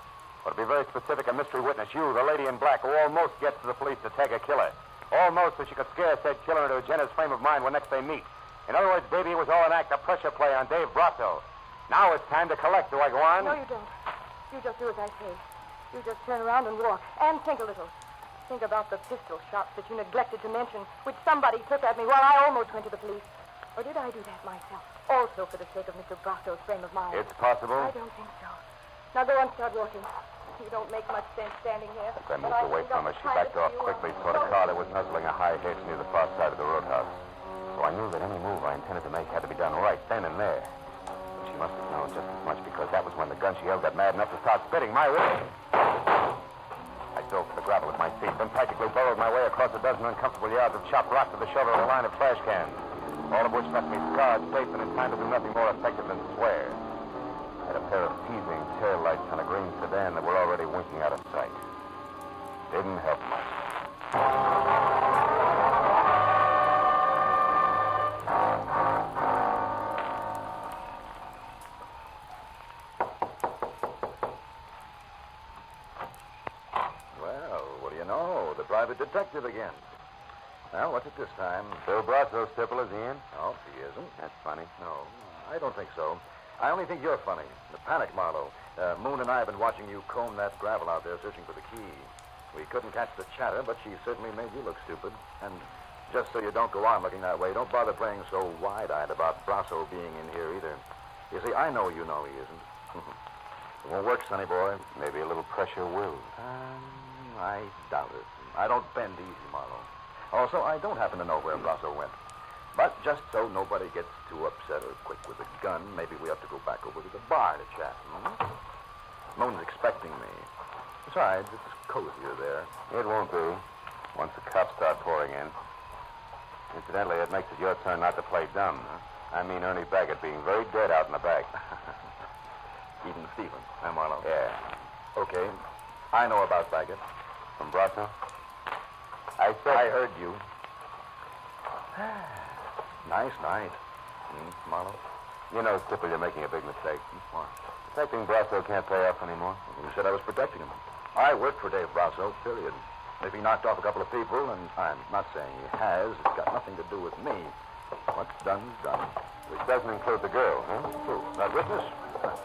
Or to be very specific, a mystery witness, you, the lady in black, who almost gets to the police to tag a killer. Almost so she could scare said killer into a generous frame of mind when next they meet. In other words, baby, it was all an act, a pressure play on Dave Brasso. Now it's time to collect. Do I go on? No, you don't. You just do as I say. You just turn around and walk. And think a little. Think about the pistol shots that you neglected to mention, which somebody took at me while I almost went to the police. Or did I do that myself? Also for the sake of Mr. Brasso's frame of mind. It's possible. I don't think so. Now go and start walking. You don't make much sense standing here. As I moved away from her, she backed off quickly toward a car that was nuzzling a high hedge near the far side of the roadhouse. So I knew that any move I intended to make had to be done right then and there. But she must have known just as much because that was when the gun she held got mad enough to start spitting my way. I dove for the gravel at my feet, then practically burrowed my way across a dozen uncomfortable yards of chopped rock to the shoulder of a line of trash cans, all of which left me scarred, safe, and in time to do nothing more effective than swear. I had a pair of teasing tail lights on a green sedan that were already winking out of sight. Didn't help much. Well, what do you know? The private detective again. Well, what's it this time? Bill Brasso, Stipple, is he in? No, he isn't. That's funny. No, I don't think so. I only think you're funny. The panic, Marlowe. Moon and I have been watching you comb that gravel out there searching for the key. We couldn't catch the chatter, but she certainly made you look stupid. And just so you don't go on looking that way, don't bother playing so wide-eyed about Brasso being in here either. You see, I know you know he isn't. It won't work, sonny boy. Maybe a little pressure will. I doubt it. I don't bend easy, Marlowe. Also, I don't happen to know where Brasso went. But just so nobody gets too upset or quick with a gun, maybe we have to go back over to the bar to chat. Moon's expecting me. Besides, it's cozier there. It won't be. Once the cops start pouring in. Incidentally, it makes it your turn not to play dumb. I mean Ernie Baggett being very dead out in the back. Even Stevens, huh, Marlowe? Yeah. Okay. I know about Baggett. From Brasso? I heard you. Nice night. Marlowe? You know, Stipple, you're making a big mistake. What? Protecting Brasso can't pay off anymore. You said I was protecting him. I worked for Dave Brasso, period. If he knocked off a couple of people, and I'm not saying he has, it's got nothing to do with me. What's done's done. Which doesn't include the girl, huh? Who? That witness?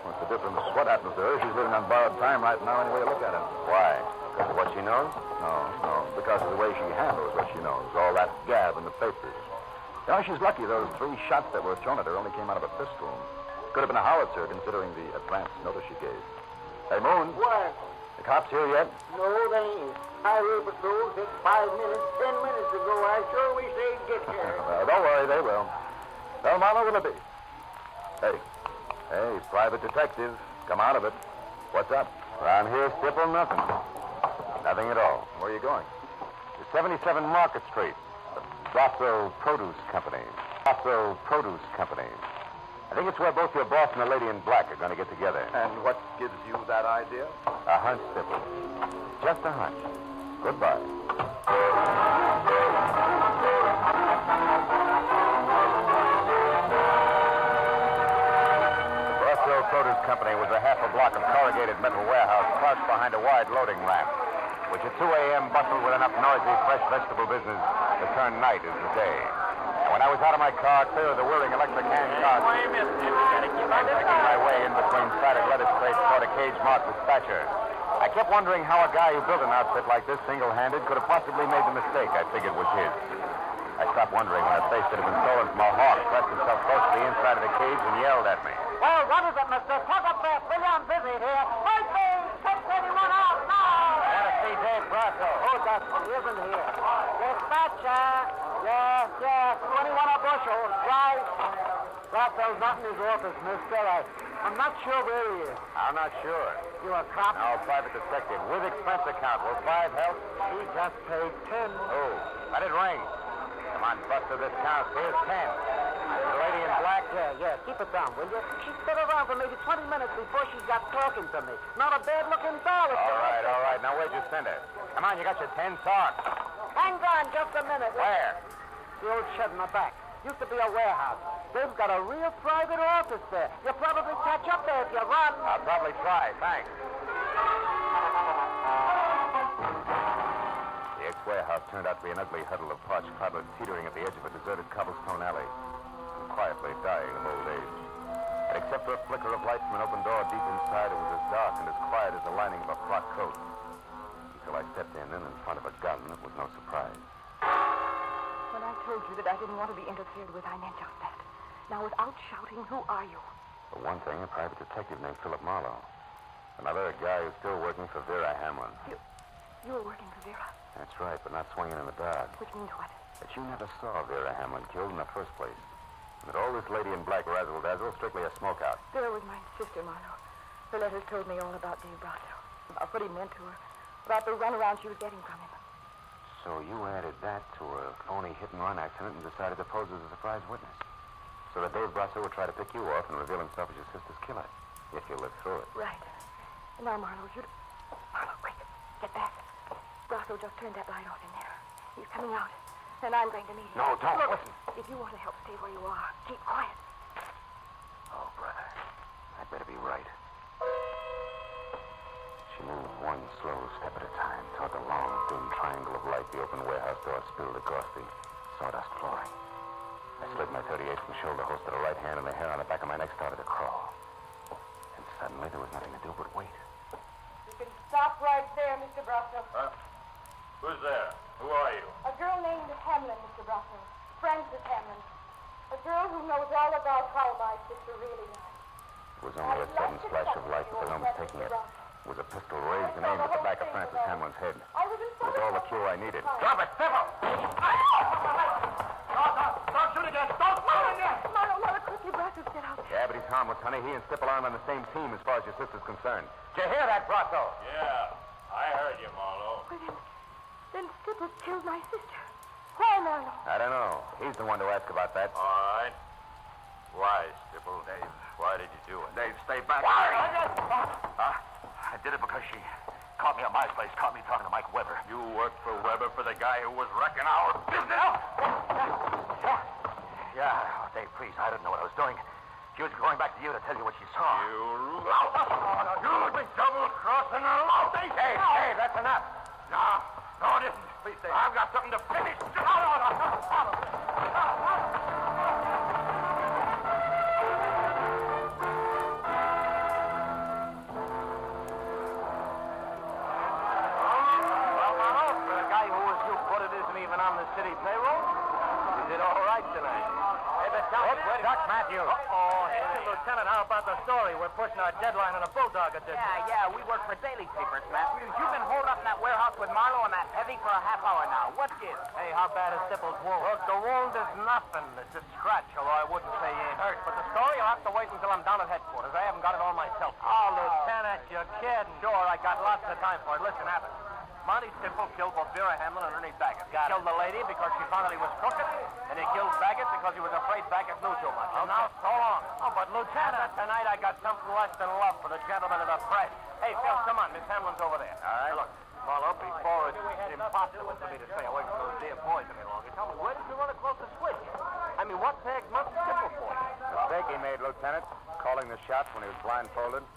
What's the difference? What happened to her? She's living on borrowed time right now any way you look at it. Why? Because of what she knows? No. Because of the way she handles what she knows. All that gab in the papers. You know, she's lucky those 3 shots that were thrown at her only came out of a pistol. Could have been a howitzer, considering the advance notice she gave. Hey, Moon. What? The cops here yet? No, they ain't. Highway patrol took 5 minutes, 10 minutes ago. I sure wish they'd get here. Well, don't worry, they will. Well, Mama, will it be? Hey, private detective. Come out of it. What's up? Around here, Stipple, nothing. Nothing at all. Where are you going? To 77 Market Street. The Brasso Produce Company. Brasso Produce Company. I think it's where both your boss and the lady in black are going to get together. And what gives you that idea? A hunch, Stipple. Just a hunch. Goodbye. The Brasso Produce Company was a half a block of corrugated metal warehouse crouched behind a wide loading ramp, which at 2 a.m. bustled with enough noisy, fresh vegetable business to turn night into day. When I was out of my car, clear of the whirring electric hand cart, making my way in between platted lettuce crates toward a cage marked dispatcher, I kept wondering how a guy who built an outfit like this single-handed could have possibly made the mistake I figured was his. I stopped wondering when a face that had been stolen from a hawk pressed himself close to the inside of the cage and yelled at me. Well, what is it, mister? Talk up there. Billy, I'm busy here. Hey, please, take 31 out now. I want to see Dave Brasso. Oh, that isn't here. Dispatcher. Yes. 21 up special, right? Rothwell's not in his office, mister. I'm not sure where he is. I'm not sure. You a cop? No, private detective. With expense account. Will 5 help? He just paid 10. Oh, let it ring. Come on, Buster, this counts. Here's 10. The lady in black? Yeah, keep it down, will you? She stood around for maybe 20 minutes before she got talking to me. Not a bad-looking doll. All right. Now, where'd you send her? Come on, you got your 10 talk. Hang on just a minute. Where? The old shed in the back. Used to be a warehouse. They've got a real private office there. You'll probably catch up there if you run. I'll probably try. Thanks. The ex-warehouse turned out to be an ugly huddle of parched toddlers teetering at the edge of a deserted cobblestone alley, and quietly dying of old age. And except for a flicker of light from an open door deep inside, it was as dark and as quiet as the lining of a frock coat. Until I stepped in, and in front of a gun, it was no surprise. When I told you that I didn't want to be interfered with, I meant just that. Now, without shouting, who are you? For one thing, a private detective named Philip Marlowe. Another, a guy who's still working for Vera Hamlin. You were working for Vera? That's right, but not swinging in the dark. Which means what? That you never saw Vera Hamlin killed in the first place. And that all this lady in black razzle-dazzle strictly a smokeout. Vera was my sister, Marlowe. Her letters told me all about Dave Brasso, about what he meant to her, about the runaround she was getting from him. So you added that to a phony hit-and-run accident and decided to pose as a surprise witness. So that Dave Brasso would try to pick you off and reveal himself as your sister's killer, if you lived through it. Right. And now, Marlowe, Marlowe, quick, get back. Brasso just turned that light off in there. He's coming out, and I'm going to meet him. No, don't. Look, Listen. If you want to help stay where you are, keep quiet. Oh, brother, I'd better be right. She moved one slow step at a time toward the long, thin triangle of light the open warehouse door spilled across the sawdust flooring. I slid my .38 from shoulder holster to the right hand, and the hair on the back of my neck started to crawl. And suddenly there was nothing to do but wait. You can stop right there, Mr. Brasso. Huh? Who's there? Who are you? A girl named Hamlin, Mr. Brasso. Frances Hamlin. A girl who knows all about how my sister really is. It was only a sudden flash of light that the room was taking it. It was a pistol raised and aimed at the back of Frances Hamlin's head. It was all the cue I needed. Drop it, Stefano! Don't shoot again! Don't shoot again! Marlowe, quickly, Brasso's get out. Yeah, but he's harmless, honey. He and Stipple aren't on the same team as far as your sister's concerned. Did you hear that, Brasso? Yeah, I heard you, Marlowe. Well, then Stipple killed my sister. Why, Marlowe? I don't know. He's the one to ask about that. All right. Why, Stipple? Dave, why did you do it? Dave, stay back. Why? I did it because she caught me at my place, caught me talking to Mike Weber. You worked for Weber for the guy who was wrecking our business? Yeah, oh, Dave, please, I didn't know what I was doing. She was going back to you to tell you what she saw. You big double-crossing lout. Dave, that's enough. No, it isn't. Please, Dave. I've got something to finish. On the city payroll? You did all right tonight. Hey, but Doc Matthews. Hey, Lieutenant, how about the story? We're pushing our deadline on a bulldog edition. Yeah, we work for daily papers, Matthews. You've been holed up in that warehouse with Marlowe and that heavy for a half hour now. What gives? Hey, how bad is Stipple's wound? Look, the wound is nothing. It's a scratch, although I wouldn't say he ain't hurt. But the story, you'll have to wait until I'm down at headquarters. I haven't got it all myself. Oh, Lieutenant, you're kidding. Sure, I got lots of time for it. Listen, have it. Monty Stipple killed both Vera Hamlin and Ernie Baggett. Killed the lady because she found that he was crooked, and he killed Baggett because he was afraid Baggett knew too much. And now, so long. Oh, but Lieutenant, tonight I got something less than love for the gentleman of the press. Hey, Phil, come on. Miss Hamlin's over there. All right. Look, Marlowe, before it's impossible for me to stay away from those dear boys any longer, tell me, where did you run across the switch? I mean, what tagged Monty Stipple for? Mistake he made, Lieutenant. Calling the shots when he was blindfolded.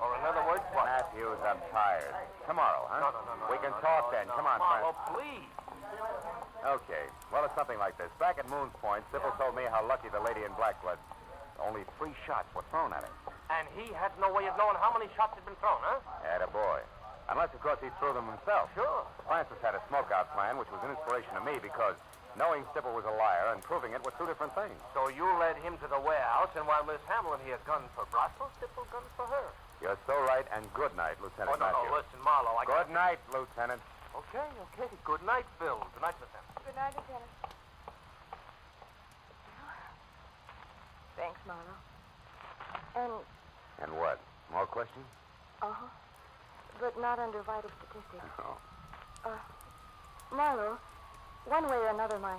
Or in other words, what? Matthews, I'm tired. Tomorrow, huh? No. We can talk then. Come on, friend. Marlowe, please. Okay. Well, it's something like this. Back at Moon's Point, Stipple told me how lucky the lady in black was. Only 3 shots were thrown at him. And he had no way of knowing how many shots had been thrown, huh? Attaboy. Unless, of course, he threw them himself. Sure. Francis had a smokeout plan, which was an inspiration to me because knowing Stipple was a liar and proving it were 2 different things. So you led him to the warehouse, and while Miss Hamlin here gunned for Brasso, Stipple gunned for her. You're so right, and good night, Lieutenant Matthews. No, listen, Marlowe, Good night, Lieutenant. Okay. Good night, Phil. Good night, Miss Hamlin. Good night, Lieutenant. Thanks, Marlowe. And what? More questions? Uh-huh. But not under vital statistics. Oh. Marlowe, one way or another, my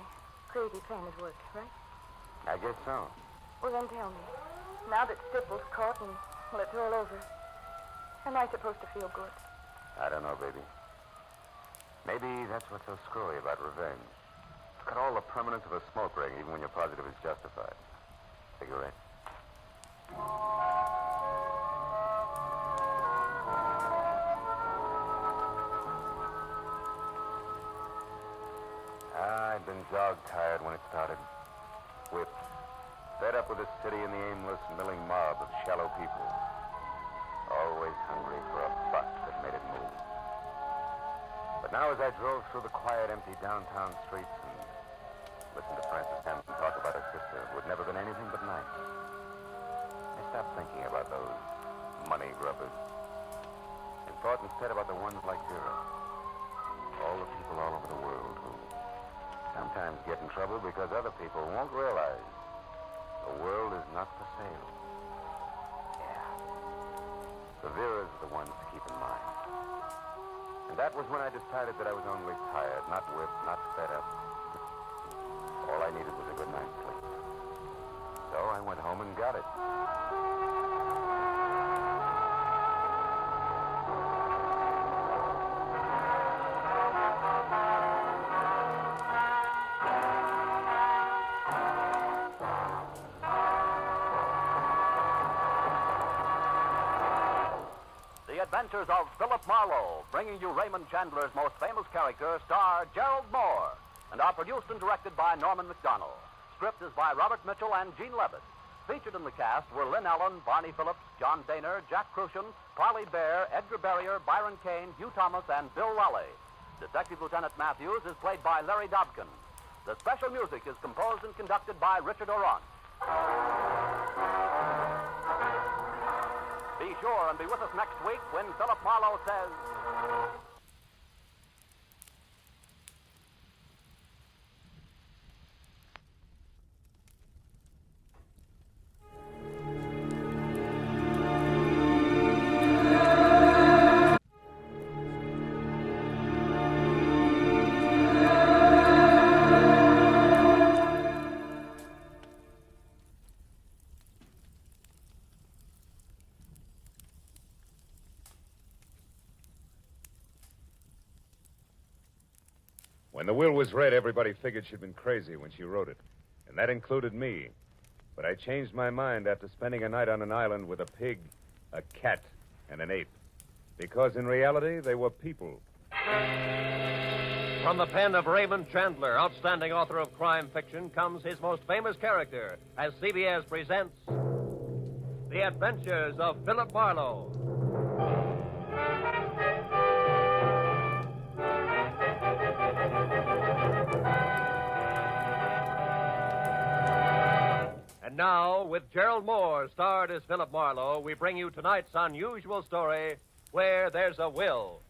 crazy plan has worked, right? I guess so. Well, then tell me. Now that Stipple's caught and, well, it's all over, am I supposed to feel good? I don't know, baby. Maybe that's what's so screwy about revenge. It's got all the permanence of a smoke ring, even when you're positive it's justified. Cigarette? I'd been dog-tired when it started. Whipped. Fed up with the city and the aimless, milling mob of shallow people. Always hungry for a buck that made it move. But now as I drove through the quiet, empty downtown streets and listened to Frances Hampton talk about her sister, who had never been anything but nice, I stopped thinking about those money grubbers and thought instead about the ones like Vera. All the people all over the world who sometimes get in trouble because other people won't realize the world is not for sale. Yeah. The Veras are the ones to keep in mind. And that was when I decided that I was only tired, not whipped, not fed up. All I needed was a good night's sleep. So I went home and got it. Adventures of Philip Marlowe, bringing you Raymond Chandler's most famous character, star Gerald Moore, and are produced and directed by Norman McDonald. Script is by Robert Mitchell and Gene Levitt. Featured in the cast were Lynn Allen, Barney Phillips, John Daner, Jack Crucian, Parley Bear, Edgar Barrier, Byron Kane, Hugh Thomas, and Bill Raleigh. Detective Lieutenant Matthews is played by Larry Dobkin. The special music is composed and conducted by Richard Oron. Be sure and be with us next week when Philip Marlowe says... When the will was read, everybody figured she'd been crazy when she wrote it. And that included me. But I changed my mind after spending a night on an island with a pig, a cat, and an ape. Because in reality, they were people. From the pen of Raymond Chandler, outstanding author of crime fiction, comes his most famous character as CBS presents The Adventures of Philip Marlowe. And now, with Gerald Moore, starred as Philip Marlowe, we bring you tonight's unusual story, Where There's a Will.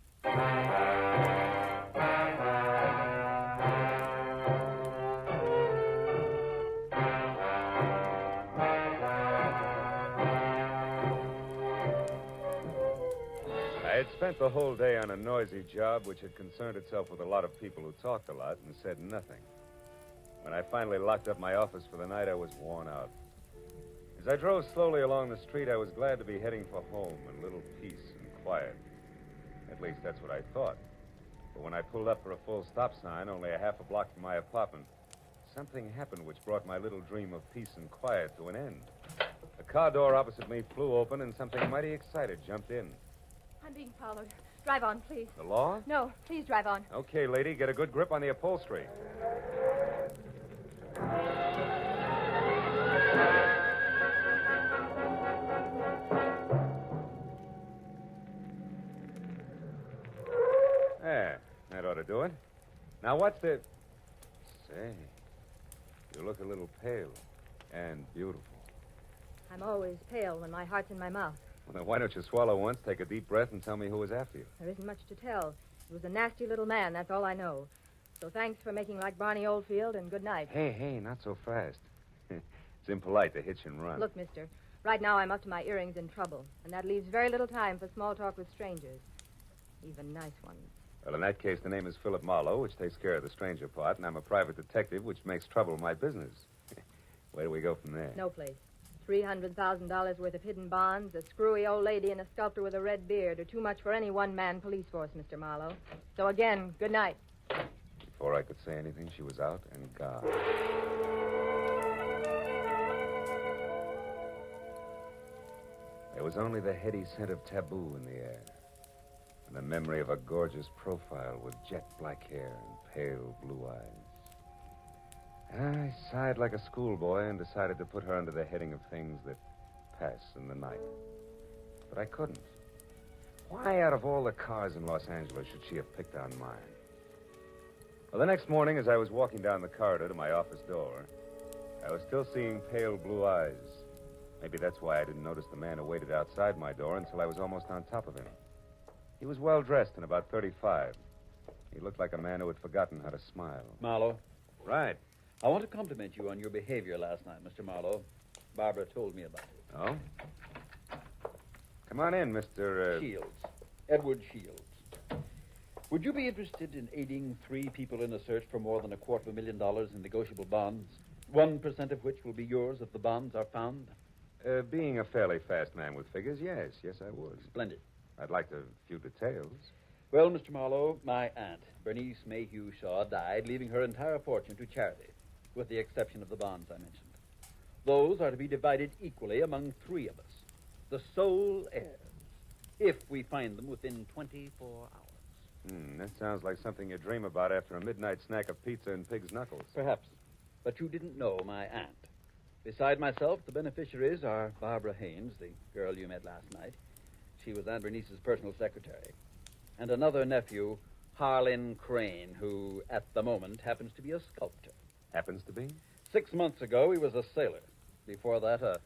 I had spent the whole day on a noisy job which had concerned itself with a lot of people who talked a lot and said nothing. When I finally locked up my office for the night, I was worn out. As I drove slowly along the street, I was glad to be heading for home and a little peace and quiet. At least that's what I thought. But when I pulled up for a full stop sign, only a half a block from my apartment, something happened which brought my little dream of peace and quiet to an end. The car door opposite me flew open, and something mighty excited jumped in. I'm being followed. Drive on, please. The law? No, please drive on. Okay, lady, get a good grip on the upholstery. There, that ought to do it. Now, what's the... Say, you look a little pale and beautiful. I'm always pale when my heart's in my mouth. Well, then why don't you swallow once, take a deep breath, and tell me who was after you? There isn't much to tell. It was a nasty little man, that's all I know. So thanks for making like Barney Oldfield, and good night. Hey, not so fast. It's impolite to hitch and run. Look, mister, right now I'm up to my earrings in trouble, and that leaves very little time for small talk with strangers, even nice ones. Well, in that case, the name is Philip Marlowe, which takes care of the stranger part, and I'm a private detective, which makes trouble my business. Where do we go from there? No place. $300,000 worth of hidden bonds, a screwy old lady, and a sculptor with a red beard are too much for any one-man police force, Mr. Marlowe. So again, good night. Before I could say anything, she was out and gone. There was only the heady scent of taboo in the air, and the memory of a gorgeous profile with jet black hair and pale blue eyes. I sighed like a schoolboy and decided to put her under the heading of things that pass in the night. But I couldn't. Why, out of all the cars in Los Angeles, should she have picked on mine? Well, the next morning, as I was walking down the corridor to my office door, I was still seeing pale blue eyes. Maybe that's why I didn't notice the man who waited outside my door until I was almost on top of him. He was well-dressed and about 35. He looked like a man who had forgotten how to smile. Marlowe. Right. I want to compliment you on your behavior last night, Mr. Marlowe. Barbara told me about it. Oh? Come on in, Mr. Shields. Edward Shields. Would you be interested in aiding 3 people in a search for more than $250,000 in negotiable bonds? 1% of which will be yours if the bonds are found? Being a fairly fast man with figures, yes. Yes, I would. Splendid. I'd like a few details. Well, Mr. Marlowe, my aunt, Bernice Mayhew Shaw, died, leaving her entire fortune to charity, with the exception of the bonds I mentioned. Those are to be divided equally among 3 of us, the sole heirs, if we find them within 24 hours. That sounds like something you dream about after a midnight snack of pizza and pig's knuckles. Perhaps. But you didn't know my aunt. Beside myself, the beneficiaries are Barbara Haynes, the girl you met last night. She was Aunt Bernice's personal secretary. And another nephew, Harlan Crane, who, at the moment, happens to be a sculptor. Happens to be? 6 months ago, he was a sailor. Before that, a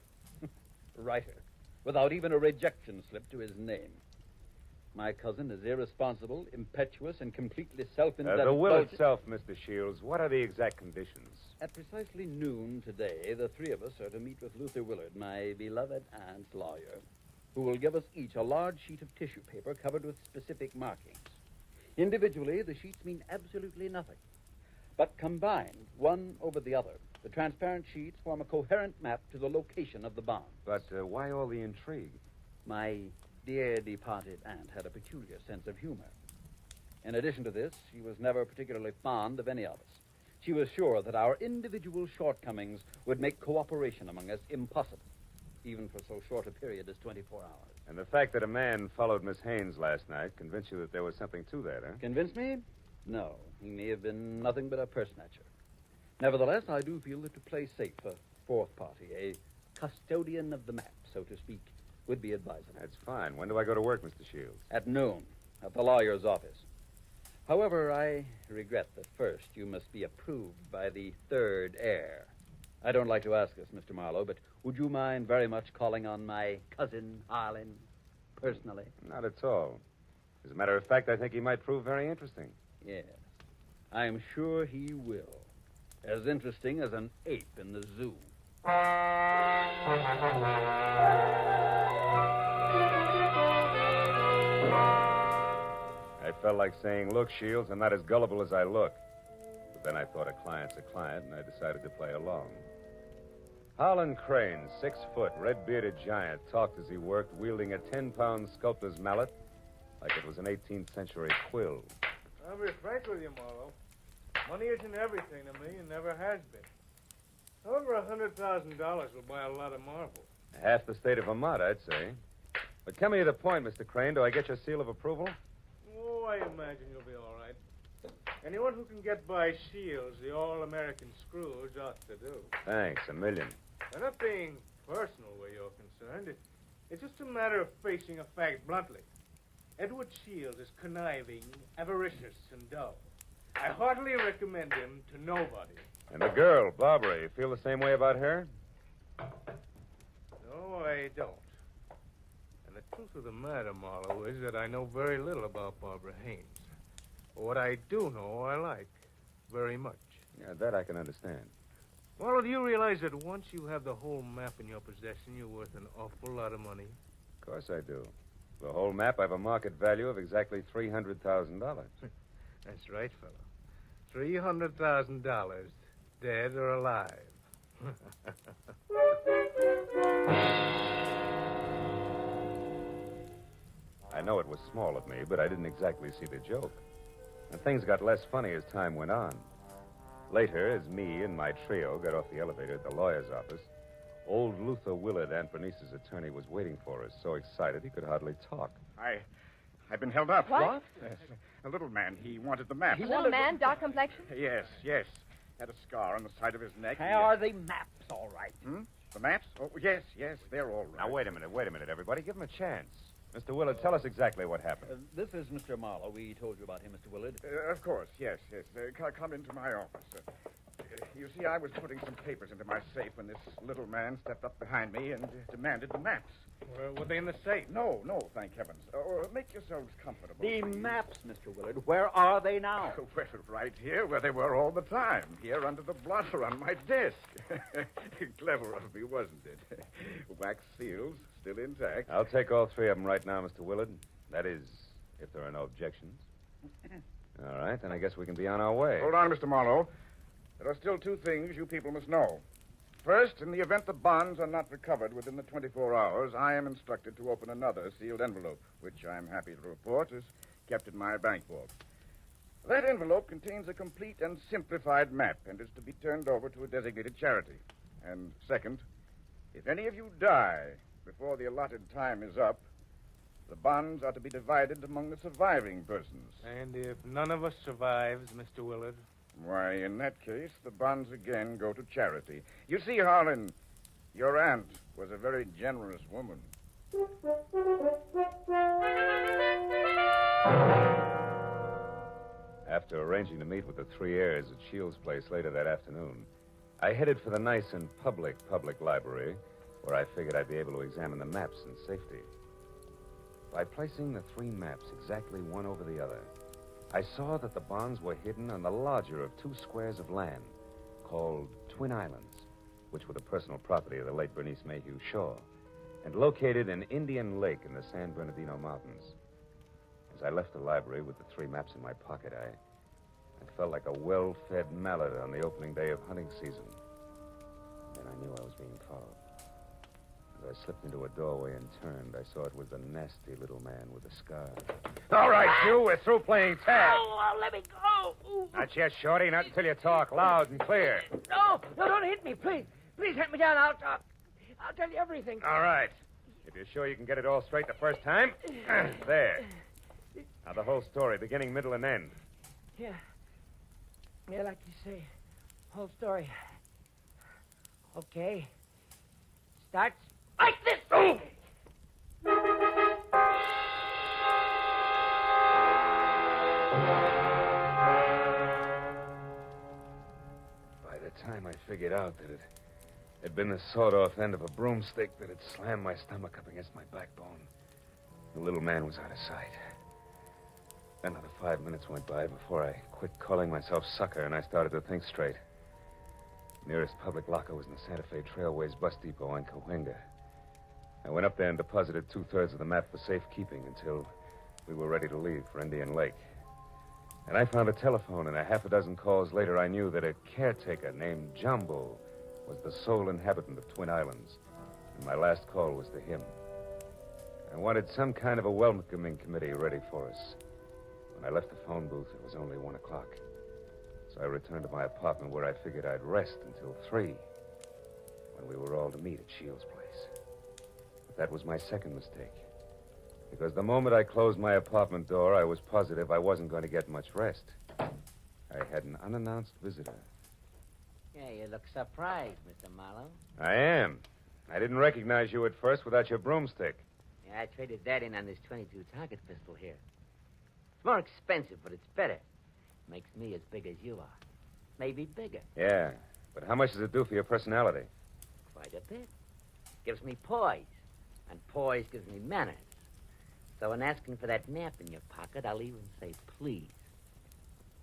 writer, without even a rejection slip to his name. My cousin is irresponsible, impetuous, and completely self-indulgent. The will itself, Mr. Shields, what are the exact conditions? At precisely noon today, the 3 of us are to meet with Luther Willard, my beloved aunt's lawyer, who will give us each a large sheet of tissue paper covered with specific markings. Individually, the sheets mean absolutely nothing. But combined, one over the other, the transparent sheets form a coherent map to the location of the bond. But why all the intrigue? My dear departed aunt had a peculiar sense of humor. In addition to this, she was never particularly fond of any of us. She was sure that our individual shortcomings would make cooperation among us impossible, even for so short a period as 24 hours. And the fact that a man followed Miss Haynes last night convinced you that there was something to that, huh? Convinced me? No. He may have been nothing but a purse snatcher. Nevertheless, I do feel that to play safe, a 4th party, a custodian of the map, so to speak, would be advisable. That's fine. When do I go to work, Mr. Shields? At noon, at the lawyer's office. However, I regret that first you must be approved by the 3rd heir. I don't like to ask this, Mr. Marlowe, but would you mind very much calling on my cousin, Harlan, personally? Not at all. As a matter of fact, I think he might prove very interesting. Yes. I'm sure he will. As interesting as an ape in the zoo. I felt like saying, look, Shields, I'm not as gullible as I look. But then I thought a client's a client, and I decided to play along. Harlan Crane, 6 foot, red-bearded giant, talked as he worked, wielding a 10-pound sculptor's mallet like it was an 18th century quill. I'll be frank with you, Marlowe. Money isn't everything to me and never has been. Over $100,000 will buy a lot of marble. Half the state of Vermont, I'd say. But coming to the point, Mr. Crane, do I get your seal of approval? Oh, I imagine you'll be all right. Anyone who can get by Shields, the all-American Scrooge, ought to do. Thanks, $1 million. I'm not being personal where you're concerned. It's just a matter of facing a fact bluntly. Edward Shields is conniving, avaricious, and dull. I heartily recommend him to nobody. And the girl, Barbara, you feel the same way about her? No, I don't. And the truth of the matter, Marlowe, is that I know very little about Barbara Haynes. But what I do know, I like very much. Yeah, that I can understand. Marlowe, do you realize that once you have the whole map in your possession, you're worth an awful lot of money? Of course I do. The whole map, I have a market value of exactly $300,000. That's right, fellow. $300,000, dead or alive. I know it was small of me, but I didn't exactly see the joke. And things got less funny as time went on. Later, as me and my trio got off the elevator at the lawyer's office, old Luther Willard, Aunt Bernice's attorney, was waiting for us, so excited he could hardly talk. I've been held up. What? Yes. A little man. He wanted the map. Little man, dark complexion? Yes. Had a scar on the side of his neck. Are the maps all right? The maps? Oh, yes, they're all right. Now, wait a minute, everybody. Give him a chance. Mr. Willard, tell us exactly what happened. This is Mr. Marlowe. We told you about him, Mr. Willard. Of course, yes. Come into my office. You see, I was putting some papers into my safe when this little man stepped up behind me and demanded the maps. Were they in the safe? No, thank heavens. Make yourselves comfortable. The maps, Mr. Willard. Where are they now? Well, right here, where they were all the time. Here under the blotter on my desk. Clever of me, wasn't it? Wax seals, still intact. I'll take all three of them right now, Mr. Willard. That is, if there are no objections. All right, then I guess we can be on our way. Hold on, Mr. Marlowe. There are still two things you people must know. First, in the event the bonds are not recovered within the 24 hours, I am instructed to open another sealed envelope, which I'm happy to report is kept in my bank vault. That envelope contains a complete and simplified map and is to be turned over to a designated charity. And second, if any of you die before the allotted time is up, the bonds are to be divided among the surviving persons. And if none of us survives, Mr. Willard? Why, in that case, the bonds again go to charity. You see, Harlan, your aunt was a very generous woman. After arranging to meet with the three heirs at Shields' place later that afternoon, I headed for the nice and public library, where I figured I'd be able to examine the maps in safety. By placing the three maps exactly one over the other, I saw that the bonds were hidden on the larger of two squares of land called Twin Islands, which were the personal property of the late Bernice Mayhew Shaw, and located in Indian Lake in the San Bernardino Mountains. As I left the library with the three maps in my pocket, I felt like a well-fed mallard on the opening day of hunting season. Then I knew I was being followed. As I slipped into a doorway and turned, I saw it was the nasty little man with the scar. All right, you, we're through playing tag. Oh, let me go. Ooh. Not yet, Shorty, not until you talk loud and clear. No, don't hit me, please. Please hit me down. I'll tell you everything. All right. If you're sure you can get it all straight the first time, there. Now, the whole story, beginning, middle, and end. Yeah, like you say, whole story. Okay. Starts like this. Oh! By the time I figured out that it had been the sawed-off end of a broomstick that had slammed my stomach up against my backbone, the little man was out of sight. Another 5 minutes went by before I quit calling myself sucker and I started to think straight. Nearest public locker was in the Santa Fe Trailways bus depot on Cahuenga. I went up there and deposited 2/3 of the map for safekeeping until we were ready to leave for Indian Lake. And I found a telephone, and a half a dozen calls later, I knew that a caretaker named Jumbo was the sole inhabitant of Twin Islands. And my last call was to him. I wanted some kind of a welcoming committee ready for us. When I left the phone booth, it was only 1 o'clock. So I returned to my apartment where I figured I'd rest until 3, when we were all to meet at Shields' place. But that was my second mistake. Because the moment I closed my apartment door, I was positive I wasn't going to get much rest. I had an unannounced visitor. Yeah, you look surprised, Mr. Marlowe. I am. I didn't recognize you at first without your broomstick. Yeah, I traded that in on this 22 target pistol here. It's more expensive, but it's better. Makes me as big as you are. Maybe bigger. Yeah, but how much does it do for your personality? Quite a bit. Gives me poise. And poise gives me manners. So in asking for that map in your pocket, I'll even say please.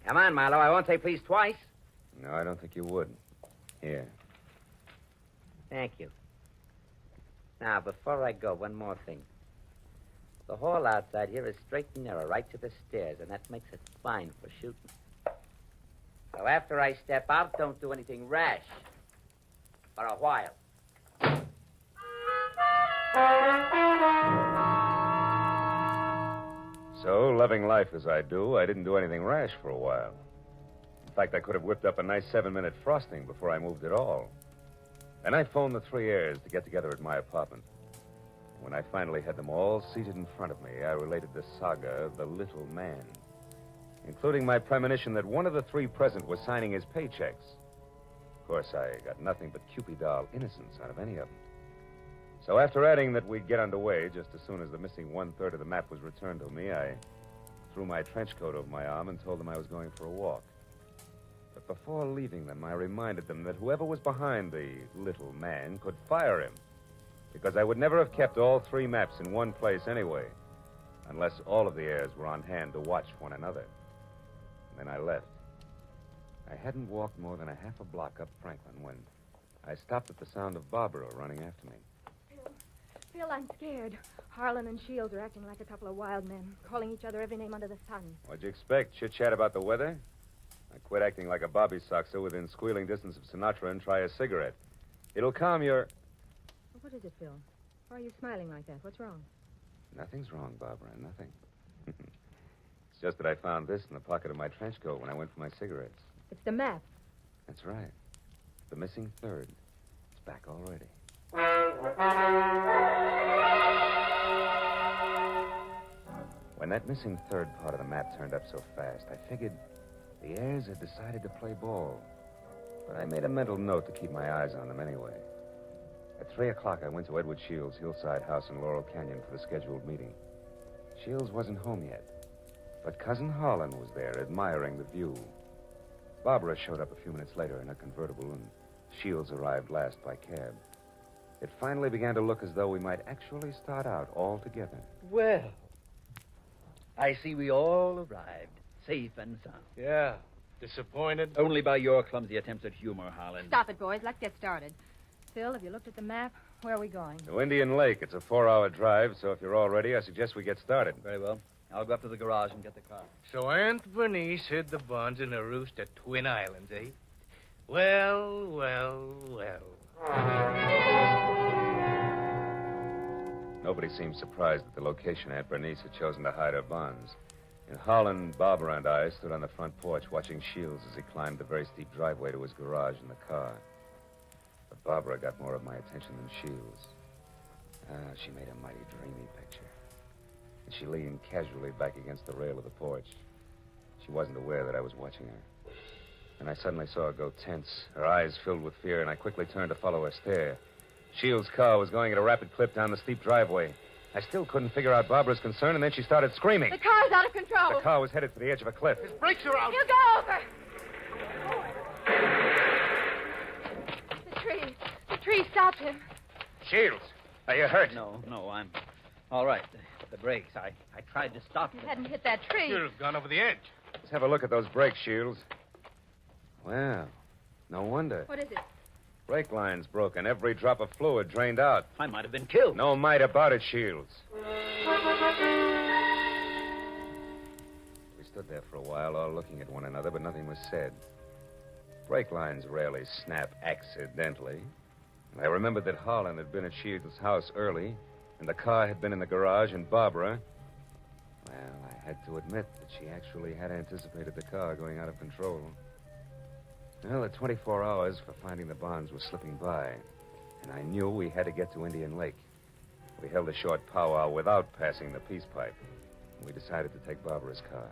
Come on, Marlowe. I won't say please twice. No, I don't think you would. Here. Thank you. Now, before I go, one more thing. The hall outside here is straight and narrow, right to the stairs, and that makes it fine for shooting. So after I step out, don't do anything rash. For a while. So, loving life as I do, I didn't do anything rash for a while. In fact, I could have whipped up a nice 7-minute frosting before I moved at all. Then I phoned the three heirs to get together at my apartment. When I finally had them all seated in front of me, I related the saga of the little man, including my premonition that one of the three present was signing his paychecks. Of course, I got nothing but Cupid-doll innocence out of any of them. So after adding that we'd get underway just as soon as the missing 1/3 of the map was returned to me, I threw my trench coat over my arm and told them I was going for a walk. But before leaving them, I reminded them that whoever was behind the little man could fire him, because I would never have kept all three maps in one place anyway, unless all of the heirs were on hand to watch one another. And then I left. I hadn't walked more than a half a block up Franklin when I stopped at the sound of Barbara running after me. Phil, I'm scared. Harlan and Shields are acting like a couple of wild men, calling each other every name under the sun. What'd you expect? Chit-chat about the weather? I quit acting like a bobby soxer within squealing distance of Sinatra and try a cigarette. It'll calm your... What is it, Phil? Why are you smiling like that? What's wrong? Nothing's wrong, Barbara, nothing. It's just that I found this in the pocket of my trench coat when I went for my cigarettes. It's the map. That's right. The missing third. It's back already. When that missing third part of the map turned up so fast, I figured the heirs had decided to play ball. But I made a mental note to keep my eyes on them anyway. At 3 o'clock, I went to Edward Shields' hillside house in Laurel Canyon for the scheduled meeting. Shields wasn't home yet, but Cousin Harlan was there, admiring the view. Barbara showed up a few minutes later in a convertible, and Shields arrived last by cab. It finally began to look as though we might actually start out all together. Well, I see we all arrived, safe and sound. Yeah. Disappointed? Only by your clumsy attempts at humor, Harlan. Stop it, boys. Let's get started. Phil, have you looked at the map? Where are we going? To Indian Lake. It's a 4-hour drive, so if you're all ready, I suggest we get started. Very well. I'll go up to the garage and get the car. So Aunt Bernice hid the bonds in a roost at Twin Islands, eh? Well, well, well. Nobody seemed surprised at the location Aunt Bernice had chosen to hide her bonds. And Harlan, Barbara, and I stood on the front porch watching Shields as he climbed the very steep driveway to his garage in the car. But Barbara got more of my attention than Shields. She made a mighty dreamy picture. And she leaned casually back against the rail of the porch. She wasn't aware that I was watching her. And I suddenly saw her go tense, her eyes filled with fear, and I quickly turned to follow her stare. Shields' car was going at a rapid clip down the steep driveway. I still couldn't figure out Barbara's concern, and then she started screaming. The car's out of control. The car was headed for the edge of a cliff. His brakes are out. You go over. The tree stopped him. Shields, are you hurt? No, I'm all right. The brakes, I tried to stop He them. hadn't hit that tree. Should have gone over the edge. Let's have a look at those brakes, Shields. Well, no wonder. What is it? Brake line's broken. Every drop of fluid drained out. I might have been killed. No might about it, Shields. We stood there for a while, all looking at one another, but nothing was said. Brake lines rarely snap accidentally. And I remembered that Harlan had been at Shields' house early, and the car had been in the garage, and Barbara... Well, I had to admit that she actually had anticipated the car going out of control. Well, the 24 hours for finding the bonds was slipping by, and I knew we had to get to Indian Lake. We held a short powwow without passing the peace pipe. We decided to take Barbara's car.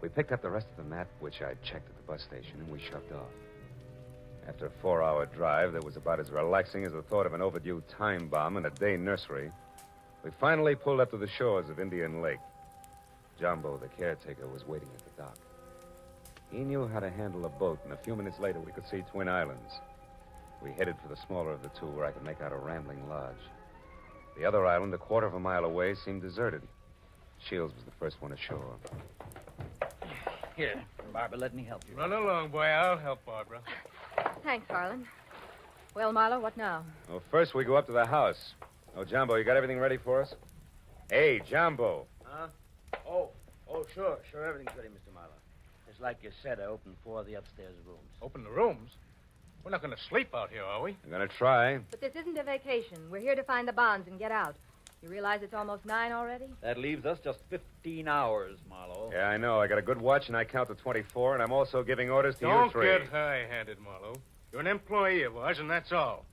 We picked up the rest of the map, which I'd checked at the bus station, and we shoved off. After a 4-hour drive that was about as relaxing as the thought of an overdue time bomb in a day nursery, we finally pulled up to the shores of Indian Lake. Jumbo, the caretaker, was waiting at the dock. He knew how to handle a boat, and a few minutes later we could see Twin Islands. We headed for the smaller of the two, where I could make out a rambling lodge. The other island, a quarter of a mile away, seemed deserted. Shields was the first one ashore. Here, Barbara, let me help you. Run along, boy. I'll help Barbara. Thanks, Harlan. Well, Marlowe, what now? Well, first we go up to the house. Oh, Jumbo, you got everything ready for us? Hey, Jumbo. Huh? Oh, sure. Everything's ready, Mr. Marlowe. It's like you said, I opened 4 of the upstairs rooms. Open the rooms? We're not going to sleep out here, are we? I'm going to try. But this isn't a vacation. We're here to find the bonds and get out. You realize it's almost 9 already? That leaves us just 15 hours, Marlowe. Yeah, I know. I got a good watch, and I count to 24, and I'm also giving orders to you Don't 3. get high-handed, Marlowe. You're an employee of ours, and that's all.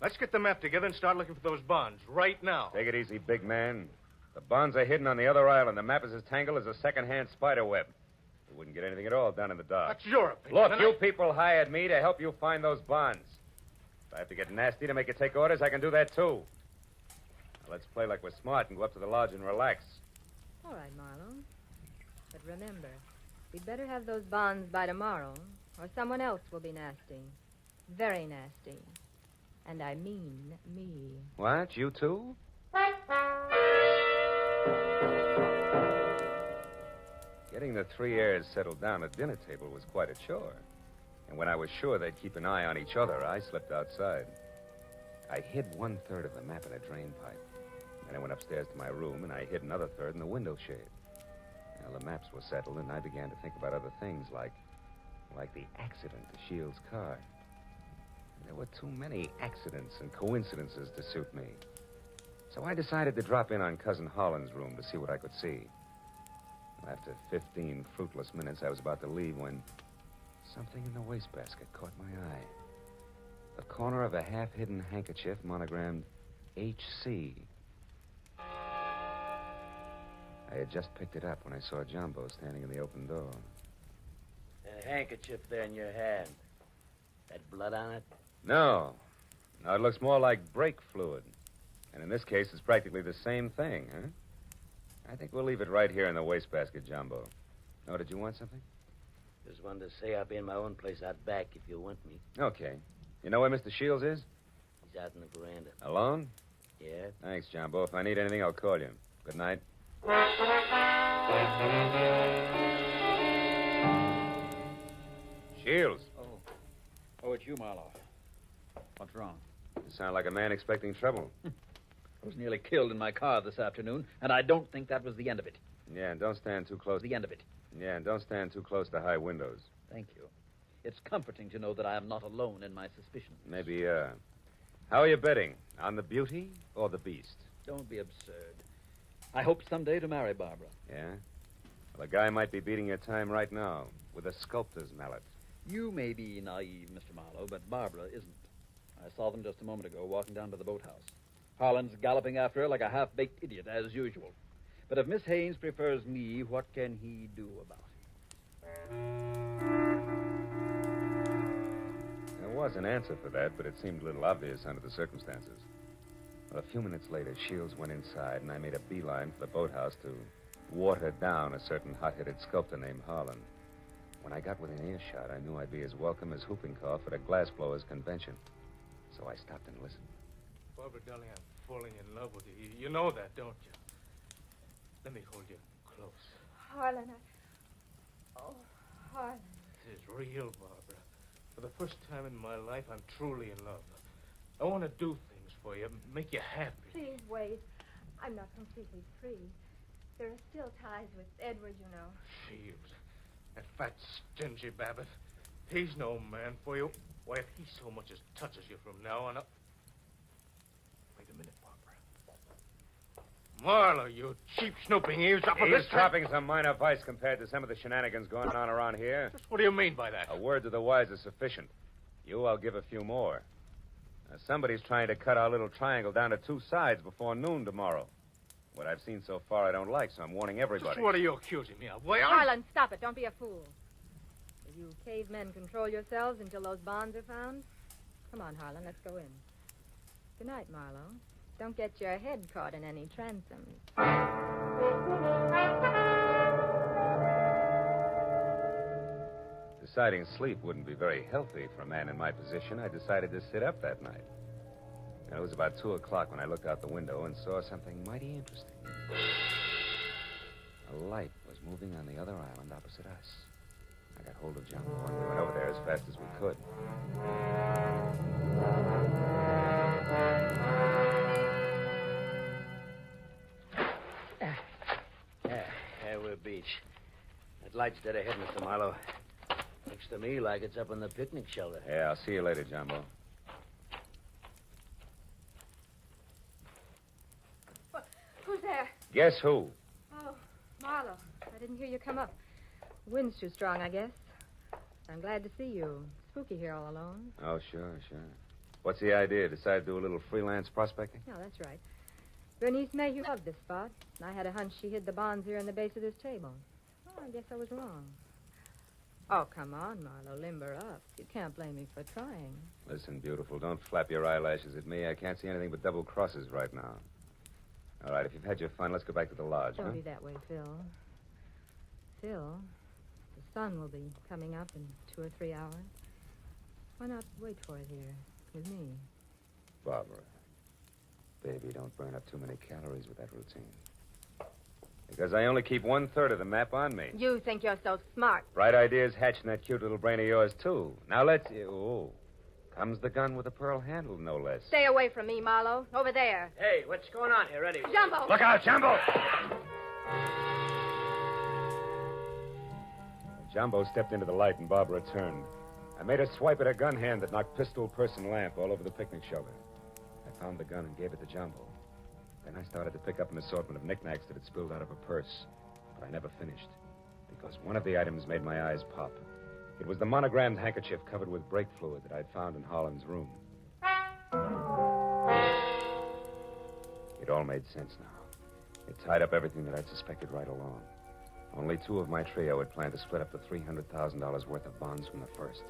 Let's get the map together and start looking for those bonds right now. Take it easy, big man. The bonds are hidden on the other island. The map is as tangled as a second-hand spider web. We wouldn't get anything at all down in the dark. That's your opinion. Look, you people hired me to help you find those bonds. If I have to get nasty to make you take orders, I can do that, too. Now, let's play like we're smart and go up to the lodge and relax. All right, Marlowe. But remember, we'd better have those bonds by tomorrow, or someone else will be nasty. Very nasty. And I mean me. What? You too? Getting the 3 heirs settled down at dinner table was quite a chore. And when I was sure they'd keep an eye on each other, I slipped outside. I hid 1/3 of the map in a drain pipe. Then I went upstairs to my room, and I hid another third in the window shade. Well, the maps were settled, and I began to think about other things, like the accident to Shields' car. There were too many accidents and coincidences to suit me. So I decided to drop in on Cousin Holland's room to see what I could see. After 15 fruitless minutes, I was about to leave when something in the wastebasket caught my eye. The corner of a half-hidden handkerchief monogrammed H.C. I had just picked it up when I saw Jumbo standing in the open door. A handkerchief there in your hand. That blood on it? No. No, it looks more like brake fluid. And in this case, it's practically the same thing, huh? I think we'll leave it right here in the wastebasket, Jumbo. Oh, did you want something? Just wanted to say I'll be in my own place out back if you want me. Okay. You know where Mr. Shields is? He's out in the veranda. Alone? Yeah? Thanks, Jumbo. If I need anything, I'll call you. Good night. Shields. Oh, it's you, Marlowe. What's wrong? You sound like a man expecting trouble. I was nearly killed in my car this afternoon, and I don't think that was the end of it. Yeah, and don't stand too close. The end of it. Yeah, and don't stand too close to high windows. Thank you. It's comforting to know that I am not alone in my suspicions. Maybe, how are you betting? On the beauty or the beast? Don't be absurd. I hope someday to marry Barbara. Yeah? Well, a guy might be beating your time right now with a sculptor's mallet. You may be naive, Mr. Marlowe, but Barbara isn't. I saw them just a moment ago walking down to the boathouse. Harlan's galloping after her like a half-baked idiot, as usual. But if Miss Haynes prefers me, what can he do about it? There was an answer for that, but it seemed a little obvious under the circumstances. Well, a few minutes later, Shields went inside, and I made a beeline for the boathouse to water down a certain hot-headed sculptor named Harlan. When I got within earshot, I knew I'd be as welcome as whooping cough at a glassblower's convention. So I stopped and listened. Barbara, darling, I'm falling in love with you. You know that, don't you? Let me hold you close. Harlan, Oh, Harlan. This is real, Barbara. For the first time in my life, I'm truly in love. I want to do things for you, make you happy. Please wait. I'm not completely free. There are still ties with Edward, you know. Shields. That fat, stingy Babbitt. He's no man for you. Why, if he so much as touches you from now on up... Wait a minute, Barbara. Marlowe, you cheap, snooping eavesdropper. Eavesdropping's a minor vice compared to some of the shenanigans going on around here. What do you mean by that? A word to the wise is sufficient. You, I'll give a few more. Now, somebody's trying to cut our little triangle down to 2 sides before noon tomorrow. What I've seen so far I don't like, so I'm warning everybody. Just what are you accusing me of? Why, Harlan, stop it. Don't be a fool. Will you cavemen control yourselves until those bonds are found? Come on, Harlan, let's go in. Good night, Marlowe. Don't get your head caught in any transoms. Deciding sleep wouldn't be very healthy for a man in my position, I decided to sit up that night. And it was about 2 o'clock when I looked out the window and saw something mighty interesting. A light was moving on the other island opposite us. I got hold of Jumbo and we went over there as fast as we could. we're beach. That light's dead ahead, Mr. Marlowe. Looks to me like it's up on the picnic shelter. Yeah, I'll see you later, Jumbo. Who's there? Guess who? Oh, Marlowe. I didn't hear you come up. The wind's too strong, I guess. I'm glad to see you. Spooky here all alone. Oh, sure. What's the idea? Decide to do a little freelance prospecting? No, that's right. Bernice Mayhew loved this spot. And I had a hunch she hid the bonds here in the base of this table. Oh, I guess I was wrong. Oh, come on, Marlowe. Limber up. You can't blame me for trying. Listen, beautiful, don't flap your eyelashes at me. I can't see anything but double crosses right now. All right, if you've had your fun, let's go back to the lodge, Don't huh? be that way, Phil. Phil, the sun will be coming up in 2 or 3 hours. Why not wait for it here with me? Barbara, baby, don't burn up too many calories with that routine. Because I only keep 1/3 of the map on me. You think you're so smart. Bright ideas hatch in that cute little brain of yours, too. Now let's... Oh, comes the gun with a pearl handle, no less. Stay away from me, Marlowe. Over there. Hey, what's going on here, Eddie? Jumbo! Look out, Jumbo! Jumbo stepped into the light and Barbara turned. I made a swipe at her gun hand that knocked pistol, purse, and lamp all over the picnic shelter. I found the gun and gave it to Jumbo. Then I started to pick up an assortment of knickknacks that had spilled out of her purse. But I never finished, because one of the items made my eyes pop. It was the monogrammed handkerchief covered with brake fluid that I'd found in Holland's room. It all made sense now. It tied up everything that I'd suspected right along. Only 2 of my trio had planned to split up the $300,000 worth of bonds from the first.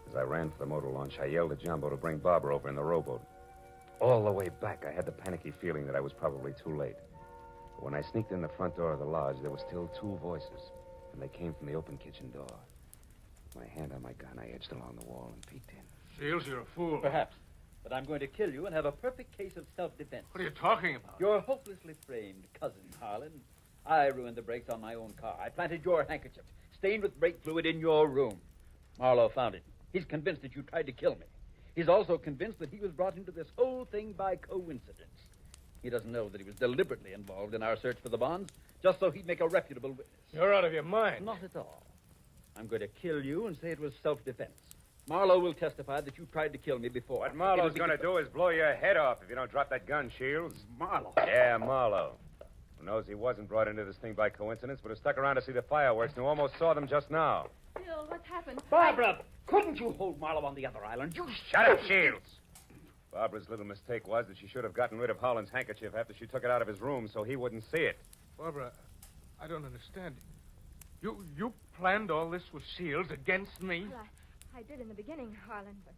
As I ran for the motor launch, I yelled at Jumbo to bring Barbara over in the rowboat. All the way back, I had the panicky feeling that I was probably too late. But when I sneaked in the front door of the lodge, there were still 2 voices, and they came from the open kitchen door. With my hand on my gun, I edged along the wall and peeked in. Shields, you're a fool. Perhaps. But I'm going to kill you and have a perfect case of self-defense. What are you talking about? Your hopelessly framed cousin, Harlan. I ruined the brakes on my own car. I planted your handkerchief, stained with brake fluid, in your room. Marlowe found it. He's convinced that you tried to kill me. He's also convinced that he was brought into this whole thing by coincidence. He doesn't know that he was deliberately involved in our search for the bonds, just so he'd make a reputable witness. You're out of your mind. Not at all. I'm going to kill you and say it was self-defense. Marlowe will testify that you tried to kill me before. What Marlowe's going to do is blow your head off if you don't drop that gun, Shields. Marlowe? Yeah, Marlowe. Who knows he wasn't brought into this thing by coincidence, but who stuck around to see the fireworks and who almost saw them just now. Phil, what's happened? Barbara, couldn't you hold Marlowe on the other island? You Shut up, Shields. Barbara's little mistake was that she should have gotten rid of Holland's handkerchief after she took it out of his room so he wouldn't see it. Barbara, I don't understand. You planned all this with Shields against me? Well, I did in the beginning, Harlan, but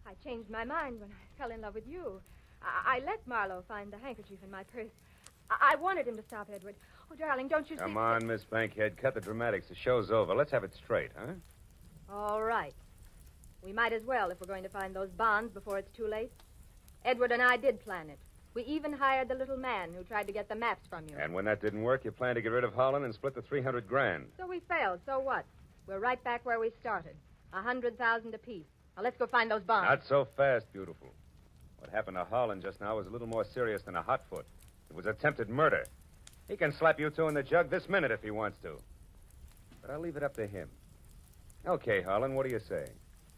I changed my mind when I fell in love with you. I let Marlowe find the handkerchief in my purse. I wanted him to stop Edward. Oh, darling, don't you see... Come on, Miss Bankhead. Cut the dramatics. The show's over. Let's have it straight, huh? All right. We might as well if we're going to find those bonds before it's too late. Edward and I did plan it. We even hired the little man who tried to get the maps from you. And when that didn't work, you planned to get rid of Holland and split the $300,000. So we failed. So what? We're right back where we started. 100,000 apiece. Now let's go find those bonds. Not so fast, beautiful. What happened to Holland just now was a little more serious than a hot foot. It was attempted murder. He can slap you 2 in the jug this minute if he wants to. But I'll leave it up to him. Okay, Holland, what do you say?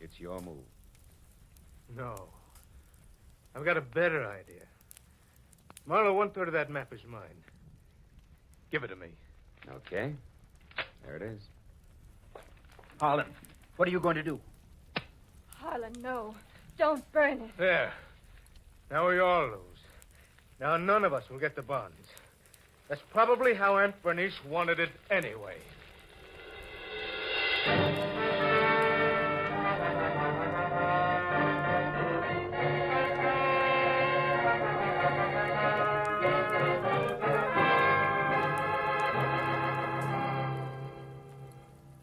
It's your move. No. I've got a better idea. Marlowe, 1/3 of that map is mine. Give it to me. Okay. There it is. Harlan, what are you going to do? Harlan, no. Don't burn it. There. Now we all lose. Now none of us will get the bonds. That's probably how Aunt Bernice wanted it anyway.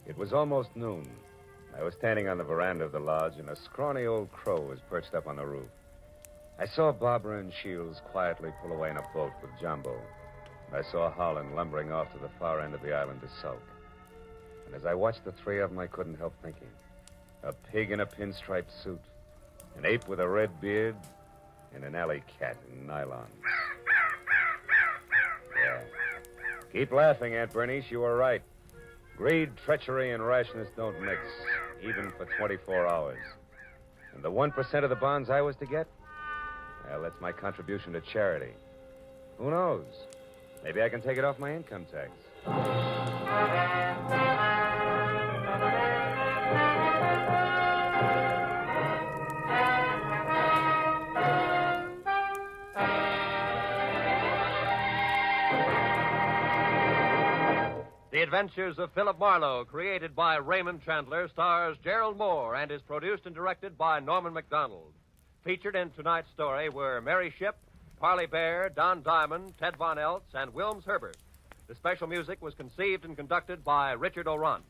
It was almost noon. I was standing on the veranda of the lodge, and a scrawny old crow was perched up on the roof. I saw Barbara and Shields quietly pull away in a boat with Jumbo. And I saw Holland lumbering off to the far end of the island to sulk. And as I watched the 3 of them, I couldn't help thinking. A pig in a pinstripe suit, an ape with a red beard, and an alley cat in nylon. Yeah. Keep laughing, Aunt Bernice. You were right. Greed, treachery, and rashness don't mix, even for 24 hours. And the 1% of the bonds I was to get? Well, that's my contribution to charity. Who knows? Maybe I can take it off my income tax. The Adventures of Philip Marlowe, created by Raymond Chandler, stars Gerald Moore and is produced and directed by Norman MacDonald. Featured in tonight's story were Mary Shipp, Parley Bear, Don Diamond, Ted Von Eltz, and Wilms Herbert. The special music was conceived and conducted by Richard O'Runt.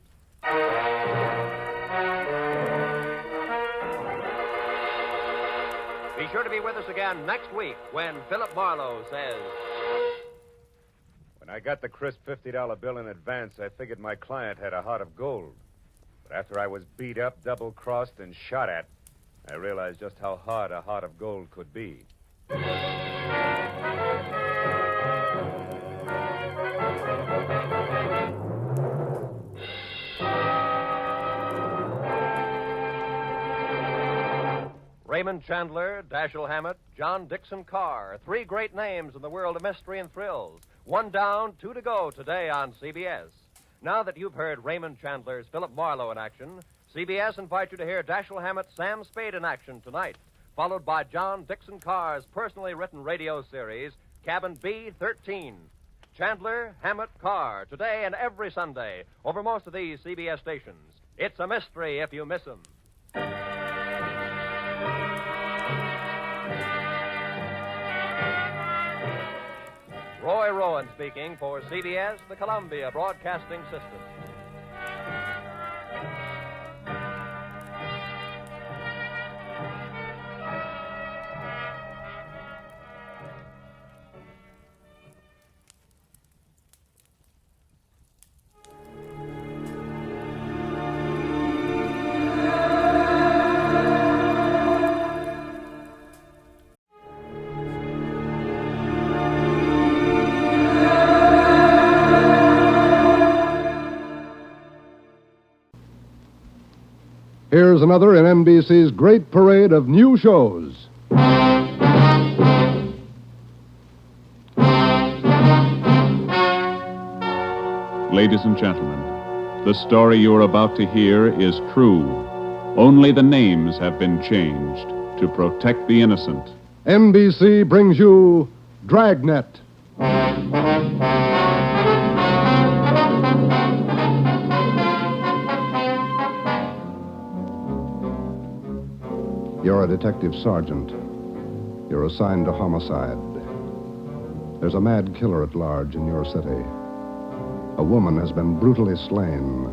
Be sure to be with us again next week when Philip Marlowe says... When I got the crisp $50 bill in advance, I figured my client had a heart of gold. But after I was beat up, double-crossed, and shot at, I realized just how hard a heart of gold could be. Raymond Chandler, Dashiell Hammett, John Dixon Carr, three great names in the world of mystery and thrills. One down, two to go today on CBS. Now that you've heard Raymond Chandler's Philip Marlowe in action, CBS invites you to hear Dashiell Hammett's Sam Spade in action tonight, followed by John Dixon Carr's personally written radio series, Cabin B-13. Chandler, Hammett, Carr, today and every Sunday, over most of these CBS stations. It's a mystery if you miss them. Roy Rowan speaking for CBS, the Columbia Broadcasting System. Here's another in NBC's great parade of new shows. Ladies and gentlemen, the story you're about to hear is true. Only the names have been changed to protect the innocent. NBC brings you Dragnet. You're a detective sergeant. You're assigned to homicide. There's a mad killer at large in your city. A woman has been brutally slain,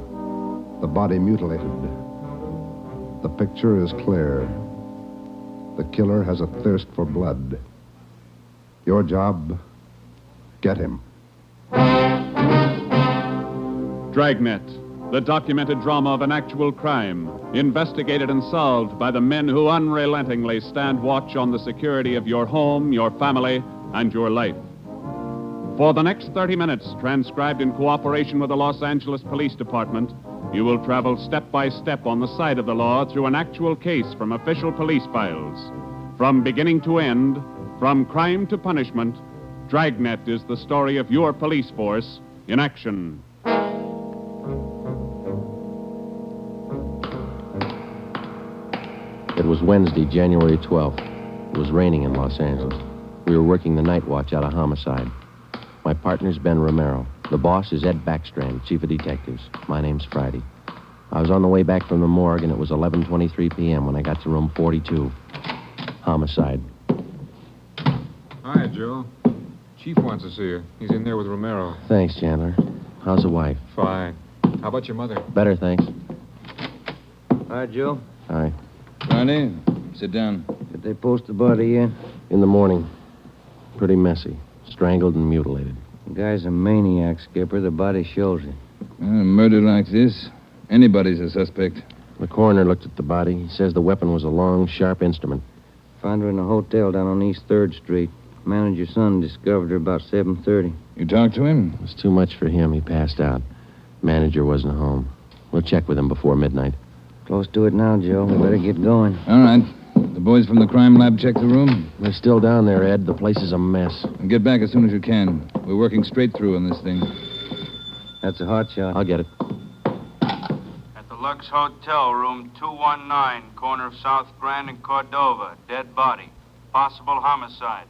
the body mutilated. The picture is clear. The killer has a thirst for blood. Your job, get him. Dragnet, the documented drama of an actual crime, investigated and solved by the men who unrelentingly stand watch on the security of your home, your family, and your life. For the next 30 minutes, transcribed in cooperation with the Los Angeles Police Department, you will travel step by step on the side of the law through an actual case from official police files. From beginning to end, from crime to punishment, Dragnet is the story of your police force in action. It was Wednesday, January 12th. It was raining in Los Angeles. We were working the night watch out of Homicide. My partner's Ben Romero. The boss is Ed Backstrand, chief of detectives. My name's Friday. I was on the way back from the morgue, and it was 11:23 p.m. when I got to room 42. Homicide. Hi, Joe. Chief wants to see you. He's in there with Romero. Thanks, Chandler. How's the wife? Fine. How about your mother? Better, thanks. Hi, Joe. Hi. Friday, sit down. Did they post the body yet? In the morning. Pretty messy. Strangled and mutilated. The guy's a maniac, Skipper. The body shows it. A murder like this, anybody's a suspect. The coroner looked at the body. He says the weapon was a long, sharp instrument. Found her in a hotel down on East 3rd Street. Manager's son discovered her about 7:30. You talked to him? It was too much for him. He passed out. Manager wasn't home. We'll check with him before midnight. Close to it now, Joe. We better get going. All right. The boys from the crime lab check the room? They're still down there, Ed. The place is a mess. And get back as soon as you can. We're working straight through on this thing. That's a hot shot. I'll get it. At the Lux Hotel, room 219, corner of South Grand and Cordova. Dead body. Possible homicide.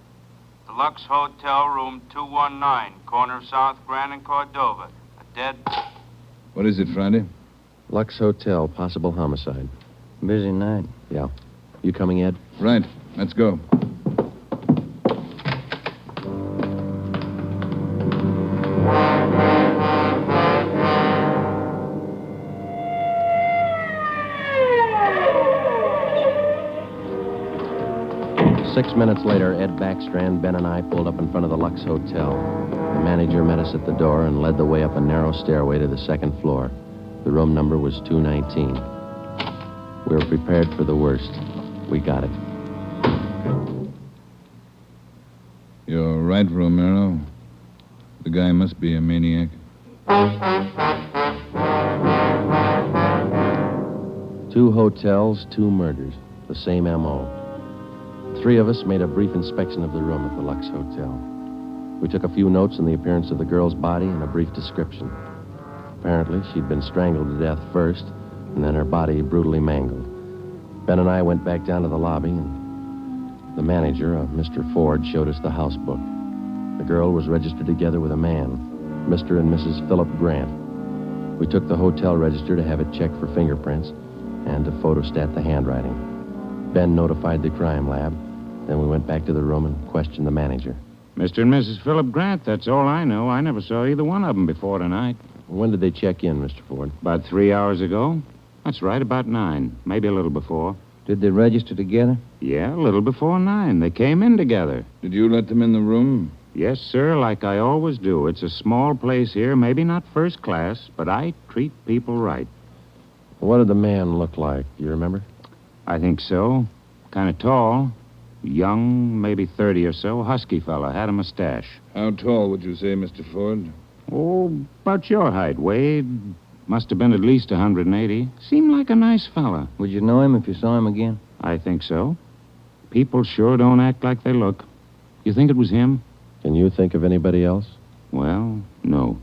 The Lux Hotel, room 219, corner of South Grand and Cordova. A dead... What is it, Friday? Lux Hotel, possible homicide. Busy night. Yeah. You coming, Ed? Right. Let's go. Six minutes later, Ed Backstrand, Ben, and I pulled up in front of the Lux Hotel. The manager met us at the door and led the way up a narrow stairway to the second floor. The room number was 219. We were prepared for the worst. We got it. You're right, Romero. The guy must be a maniac. 2 hotels, 2 murders. The same M.O. 3 of us made a brief inspection of the room at the Lux Hotel. We took a few notes on the appearance of the girl's body and a brief description. Apparently, she'd been strangled to death first, and then her body brutally mangled. Ben and I went back down to the lobby, and the manager, Mr. Ford, showed us the house book. The girl was registered together with a man, Mr. and Mrs. Philip Grant. We took the hotel register to have it checked for fingerprints and to photostat the handwriting. Ben notified the crime lab. Then we went back to the room and questioned the manager. Mr. and Mrs. Philip Grant, that's all I know. I never saw either one of them before tonight. When did they check in, Mr. Ford? About 3 hours ago. That's right, about 9. Maybe a little before. Did they register together? Yeah, a little before 9. They came in together. Did you let them in the room? Yes, sir, like I always do. It's a small place here, maybe not first class, but I treat people right. What did the man look like? Do you remember? I think so. Kind of tall. Young, maybe 30 or so. Husky fella. Had a mustache. How tall would you say, Mr. Ford? Oh, about your height, Wade. Must have been at least 180. Seemed like a nice fella. Would you know him if you saw him again? I think so. People sure don't act like they look. You think it was him? Can you think of anybody else? Well, no.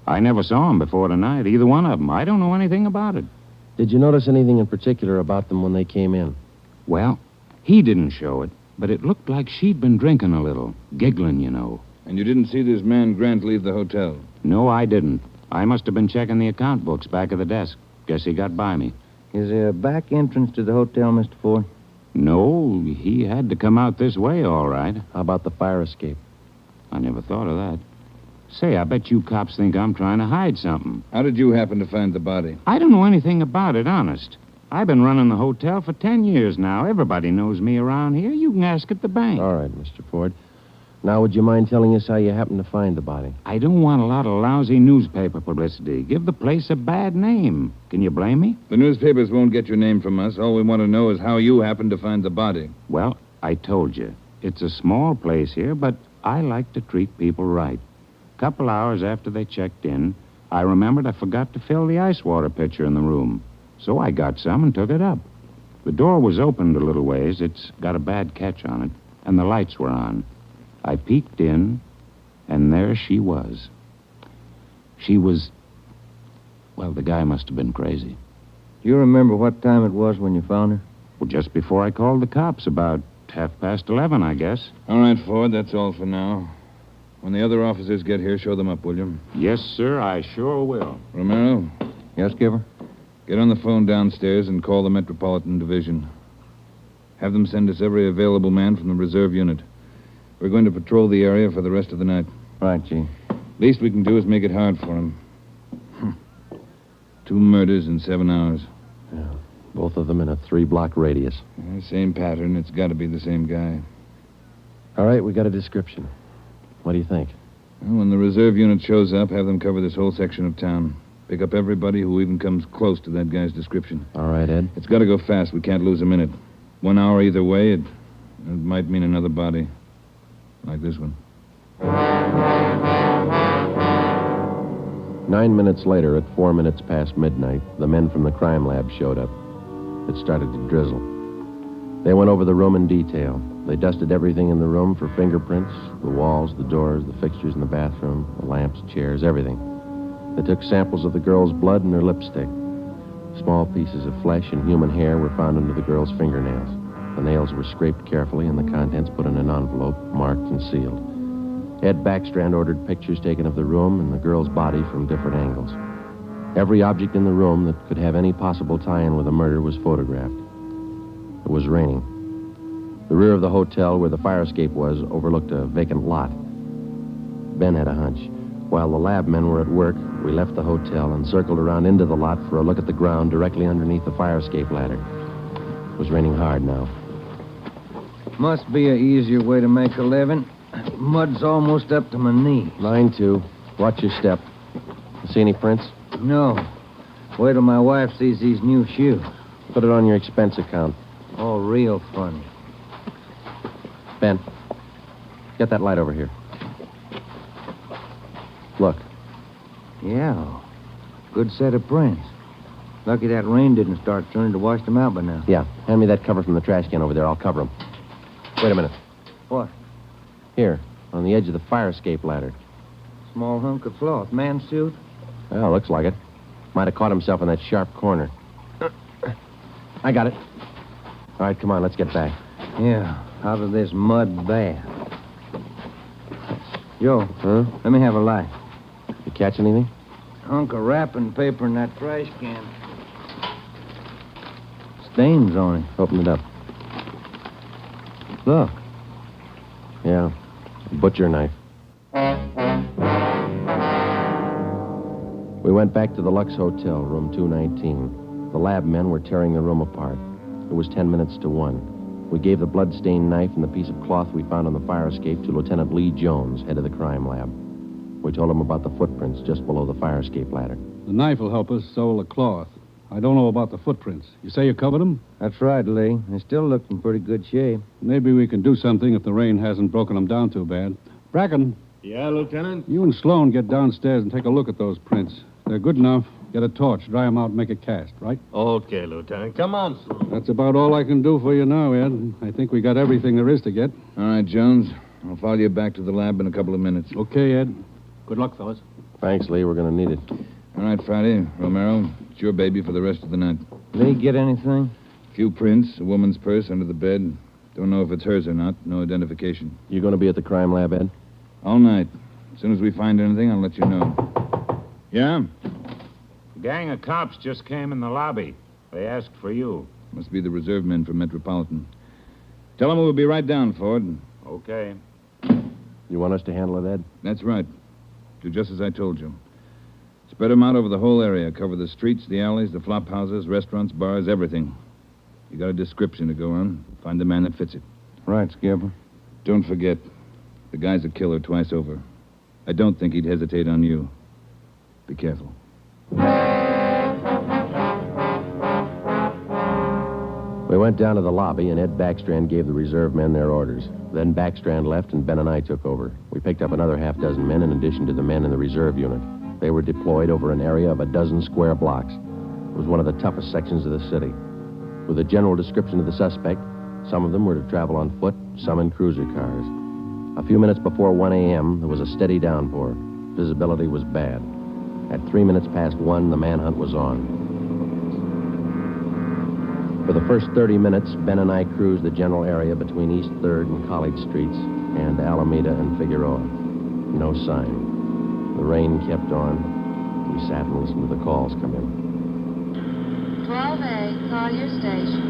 I never saw him before tonight, either one of them. I don't know anything about it. Did you notice anything in particular about them when they came in? Well, he didn't show it, but it looked like she'd been drinking a little. Giggling, you know. And you didn't see this man Grant leave the hotel? No, I didn't. I must have been checking the account books back of the desk. Guess he got by me. Is there a back entrance to the hotel, Mr. Ford? No, he had to come out this way, all right. How about the fire escape? I never thought of that. Say, I bet you cops think I'm trying to hide something. How did you happen to find the body? I don't know anything about it, honest. I've been running the hotel for 10 years now. Everybody knows me around here. You can ask at the bank. All right, Mr. Ford. Now, would you mind telling us how you happened to find the body? I don't want a lot of lousy newspaper publicity. Give the place a bad name. Can you blame me? The newspapers won't get your name from us. All we want to know is how you happened to find the body. Well, I told you. It's a small place here, but I like to treat people right. A couple hours after they checked in, I remembered I forgot to fill the ice water pitcher in the room. So I got some and took it up. The door was opened a little ways. It's got a bad catch on it, and the lights were on. I peeked in, and there she was. She was... Well, the guy must have been crazy. Do you remember what time it was when you found her? Well, just before I called the cops, about 11:30, I guess. All right, Ford, that's all for now. When the other officers get here, show them up, will you? Yes, sir, I sure will. Romero? Yes, Skipper? Get on the phone downstairs and call the Metropolitan Division. Have them send us every available man from the reserve unit. We're going to patrol the area for the rest of the night. Right, Chief. Least we can do is make it hard for them. 2 murders in 7 hours. Yeah, both of them in a 3-block radius. Yeah, same pattern. It's got to be the same guy. All right, we got a description. What do you think? Well, when the reserve unit shows up, have them cover this whole section of town. Pick up everybody who even comes close to that guy's description. All right, Ed. It's got to go fast. We can't lose a minute. 1 hour either way, it might mean another body. Like this one. 9 minutes later, at 4 minutes past midnight, the men from the crime lab showed up. It started to drizzle. They went over the room in detail. They dusted everything in the room for fingerprints, the walls, the doors, the fixtures in the bathroom, the lamps, chairs, everything. They took samples of the girl's blood and her lipstick. Small pieces of flesh and human hair were found under the girl's fingernails. The nails were scraped carefully and the contents put in an envelope, marked and sealed. Ed Backstrand ordered pictures taken of the room and the girl's body from different angles. Every object in the room that could have any possible tie-in with the murder was photographed. It was raining. The rear of the hotel where the fire escape was overlooked a vacant lot. Ben had a hunch. While the lab men were at work, we left the hotel and circled around into the lot for a look at the ground directly underneath the fire escape ladder. It was raining hard now. Must be an easier way to make a living. Mud's almost up to my knee. Mine, too. Watch your step. See any prints? No. Wait till my wife sees these new shoes. Put it on your expense account. Oh, real funny. Ben, get that light over here. Look. Yeah. Good set of prints. Lucky that rain didn't start turning to wash them out by now. Yeah. Hand me that cover from the trash can over there. I'll cover them. Wait a minute. What? Here, on the edge of the fire escape ladder. Small hunk of cloth. Man suit? Well, looks like it. Might have caught himself in that sharp corner. I got it. All right, come on, let's get back. Yeah, out of this mud bath. Joe. Huh? Let me have a light. You catch anything? Hunk of wrapping paper in that trash can. Stains on it. Open it up. Look. Yeah, a butcher knife. We went back to the Lux Hotel, room 219. The lab men were tearing the room apart. It was 10 minutes to 1. We gave the blood-stained knife and the piece of cloth we found on the fire escape to Lieutenant Lee Jones, head of the crime lab. We told him about the footprints just below the fire escape ladder. The knife will help us, so will the cloth. I don't know about the footprints. You say you covered them? That's right, Lee. They still look in pretty good shape. Maybe we can do something if the rain hasn't broken them down too bad. Bracken. Yeah, Lieutenant? You and Sloan get downstairs and take a look at those prints. They're good enough. Get a torch, dry them out, and make a cast, right? Okay, Lieutenant. Come on, Sloan. That's about all I can do for you now, Ed. I think we got everything there is to get. All right, Jones. I'll follow you back to the lab in a couple of minutes. Okay, Ed. Good luck, fellas. Thanks, Lee. We're going to need it. All right, Friday. Romero, it's your baby for the rest of the night. Lee, get anything? A few prints, a woman's purse under the bed. Don't know if it's hers or not. No identification. You going to be at the crime lab, Ed? All night. As soon as we find anything, I'll let you know. Yeah? A gang of cops just came in the lobby. They asked for you. Must be the reserve men from Metropolitan. Tell them we'll be right down, Ford. Okay. You want us to handle it, Ed? That's right. Do just as I told you. Spread them out over the whole area. Cover the streets, the alleys, the flop houses, restaurants, bars, everything. You got a description to go on. Find the man that fits it. Right, Skipper. Don't forget, the guy's a killer twice over. I don't think he'd hesitate on you. Be careful. We went down to the lobby, and Ed Backstrand gave the reserve men their orders. Then Backstrand left, and Ben and I took over. We picked up another half-dozen men in addition to the men in the reserve unit. They were deployed over an area of a dozen square blocks. It was one of the toughest sections of the city. With a general description of the suspect, some of them were to travel on foot, some in cruiser cars. A few minutes before 1 a.m., there was a steady downpour. Visibility was bad. At 3 minutes past 1, the manhunt was on. For the first 30 minutes, Ben and I cruised the general area between East 3rd and College Streets and Alameda and Figueroa. No sign. The rain kept on. We sat and listened to the calls come in. 12A, Collier Station.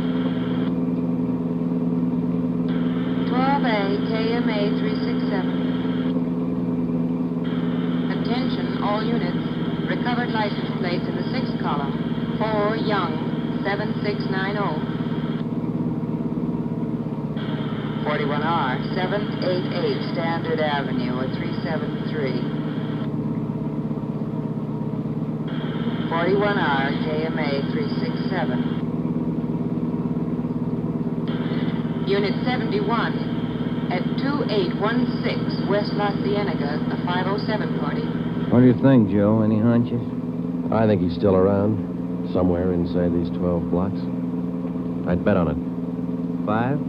12A, KMA 367. Attention, all units. Recovered license plates in the 6th column. 4 Young, 7690. 41R, 788 Standard Avenue at 373. 41R, KMA 367. Unit 71, At 2816 West La Cienega, a 507 party. What do you think, Joe? Any hunches? I think he's still around, somewhere inside these 12 blocks. I'd bet on it. 5?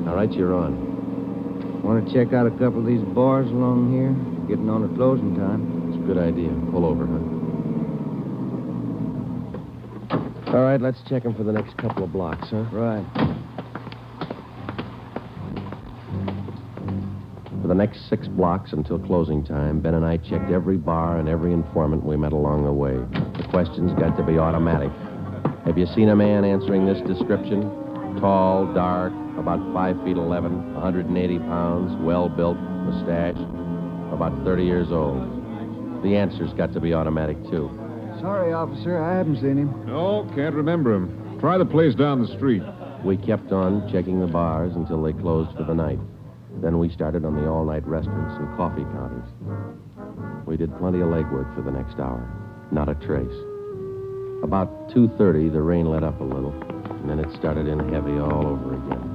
All right, you're on. Want to check out a couple of these bars along here? Getting on to closing time. It's a good idea. Pull over, huh? All right, let's check him for the next couple of blocks, huh? Right. For the next 6 blocks until closing time, Ben and I checked every bar and every informant we met along the way. The questions got to be automatic. Have you seen a man answering this description? Tall, dark, about 5 feet 11, 180 pounds, well-built, mustache, about 30 years old. The answer's got to be automatic, too. Sorry, officer, I haven't seen him. No, can't remember him. Try the place down the street. We kept on checking the bars until they closed for the night. Then we started on the all-night restaurants and coffee counters. We did plenty of legwork for the next hour. Not a trace. About 2:30, the rain let up a little, and then it started in heavy all over again.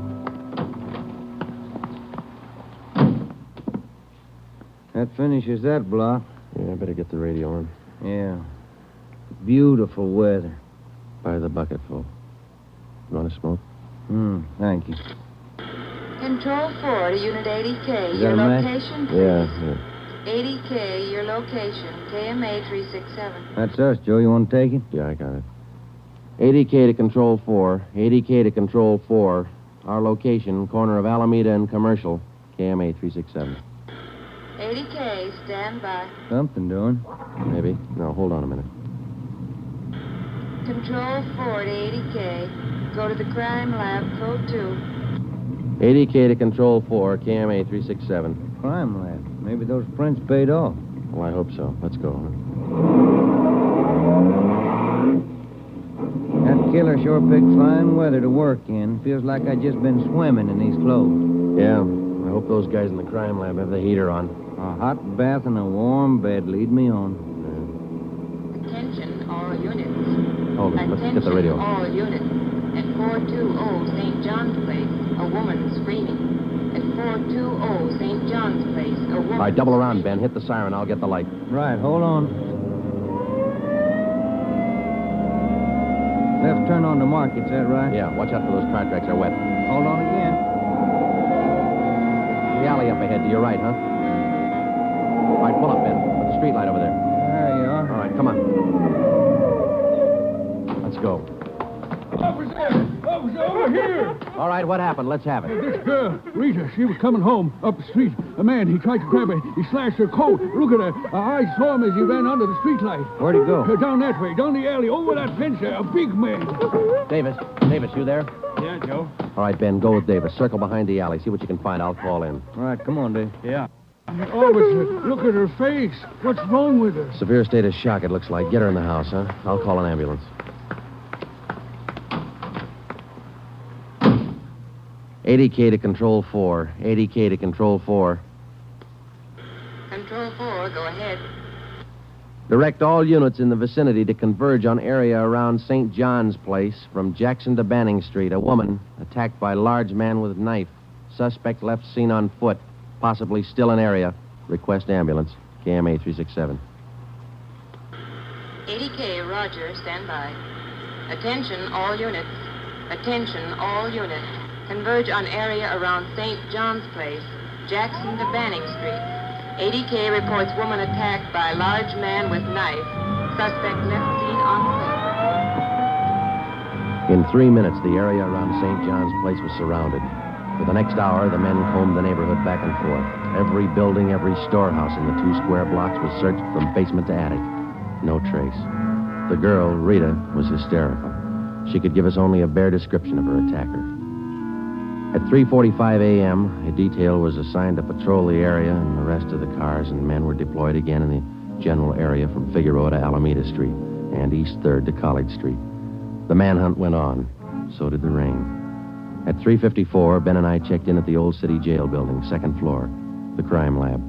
That finishes that block. Yeah, I better get the radio on. Yeah. Beautiful weather. By the bucketful. You want to smoke? Thank you. Control 4 to Unit 80K. Is Your that a match? location, please. Yeah. 80K, your location. KMA 367. That's us, Joe. You want to take it? Yeah, I got it. 80K to Control 4. 80K to Control 4. Our location, corner of Alameda and Commercial. KMA 367. 80K, stand by. Something doing. Maybe. No, hold on a minute. Control 4 to 80K. Go to the crime lab, code 2. 80K to Control 4, KMA 367. Crime lab. Maybe those prints paid off. Well, I hope so. Let's go. That killer sure picked fine weather to work in. Feels like I just been swimming in these clothes. Yeah. I hope those guys in the crime lab have the heater on. A hot bath and a warm bed lead me on. Attention, all units. Hold it. Let's get the radio. All units. At 420 St. John's Place, a woman screaming. At 420 St. John's Place, a woman... All right, double around, Ben. Hit the siren. I'll get the light. Right, hold on. Left turn on the market, is that right? Yeah, watch out for those car tracks. They're wet. Hold on again. The alley up ahead to your right, huh? All right, pull up, Ben. Put the street light over there. There you are. All right, come on. Let's go. Officer, over here! All right, what happened? Let's have it. This girl, Rita, she was coming home up the street. A man, he tried to grab her. He slashed her coat. Look at her. I saw him as he ran under the streetlight. Where'd he go? Down that way, down the alley, over that fence there. A big man. Davis, you there? Yeah, Joe. All right, Ben, go with Davis. Circle behind the alley. See what you can find. I'll call in. All right, come on, Dave. Yeah. Officer, look at her face. What's wrong with her? Severe state of shock, it looks like. Get her in the house, huh? I'll call an ambulance. 80K to Control 4. 80K to Control 4. Control 4, go ahead. Direct all units in the vicinity to converge on area around St. John's Place from Jackson to Banning Street. A woman attacked by large man with knife. Suspect left seen on foot. Possibly still in area. Request ambulance. KMA 367. 80K, Roger, stand by. Attention, all units. Attention, all units. Converge on area around St. John's Place, Jackson to Banning Street. 80K reports woman attacked by large man with knife. Suspect left seen on foot. In 3 minutes, the area around St. John's Place was surrounded. For the next hour, the men combed the neighborhood back and forth. Every building, every storehouse in the 2 square blocks was searched from basement to attic. No trace. The girl, Rita, was hysterical. She could give us only a bare description of her attacker. At 3:45 a.m., a detail was assigned to patrol the area and the rest of the cars, and men were deployed again in the general area from Figueroa to Alameda Street and East 3rd to College Street. The manhunt went on. So did the rain. At 3:54, Ben and I checked in at the Old City Jail building, 2nd floor, the crime lab.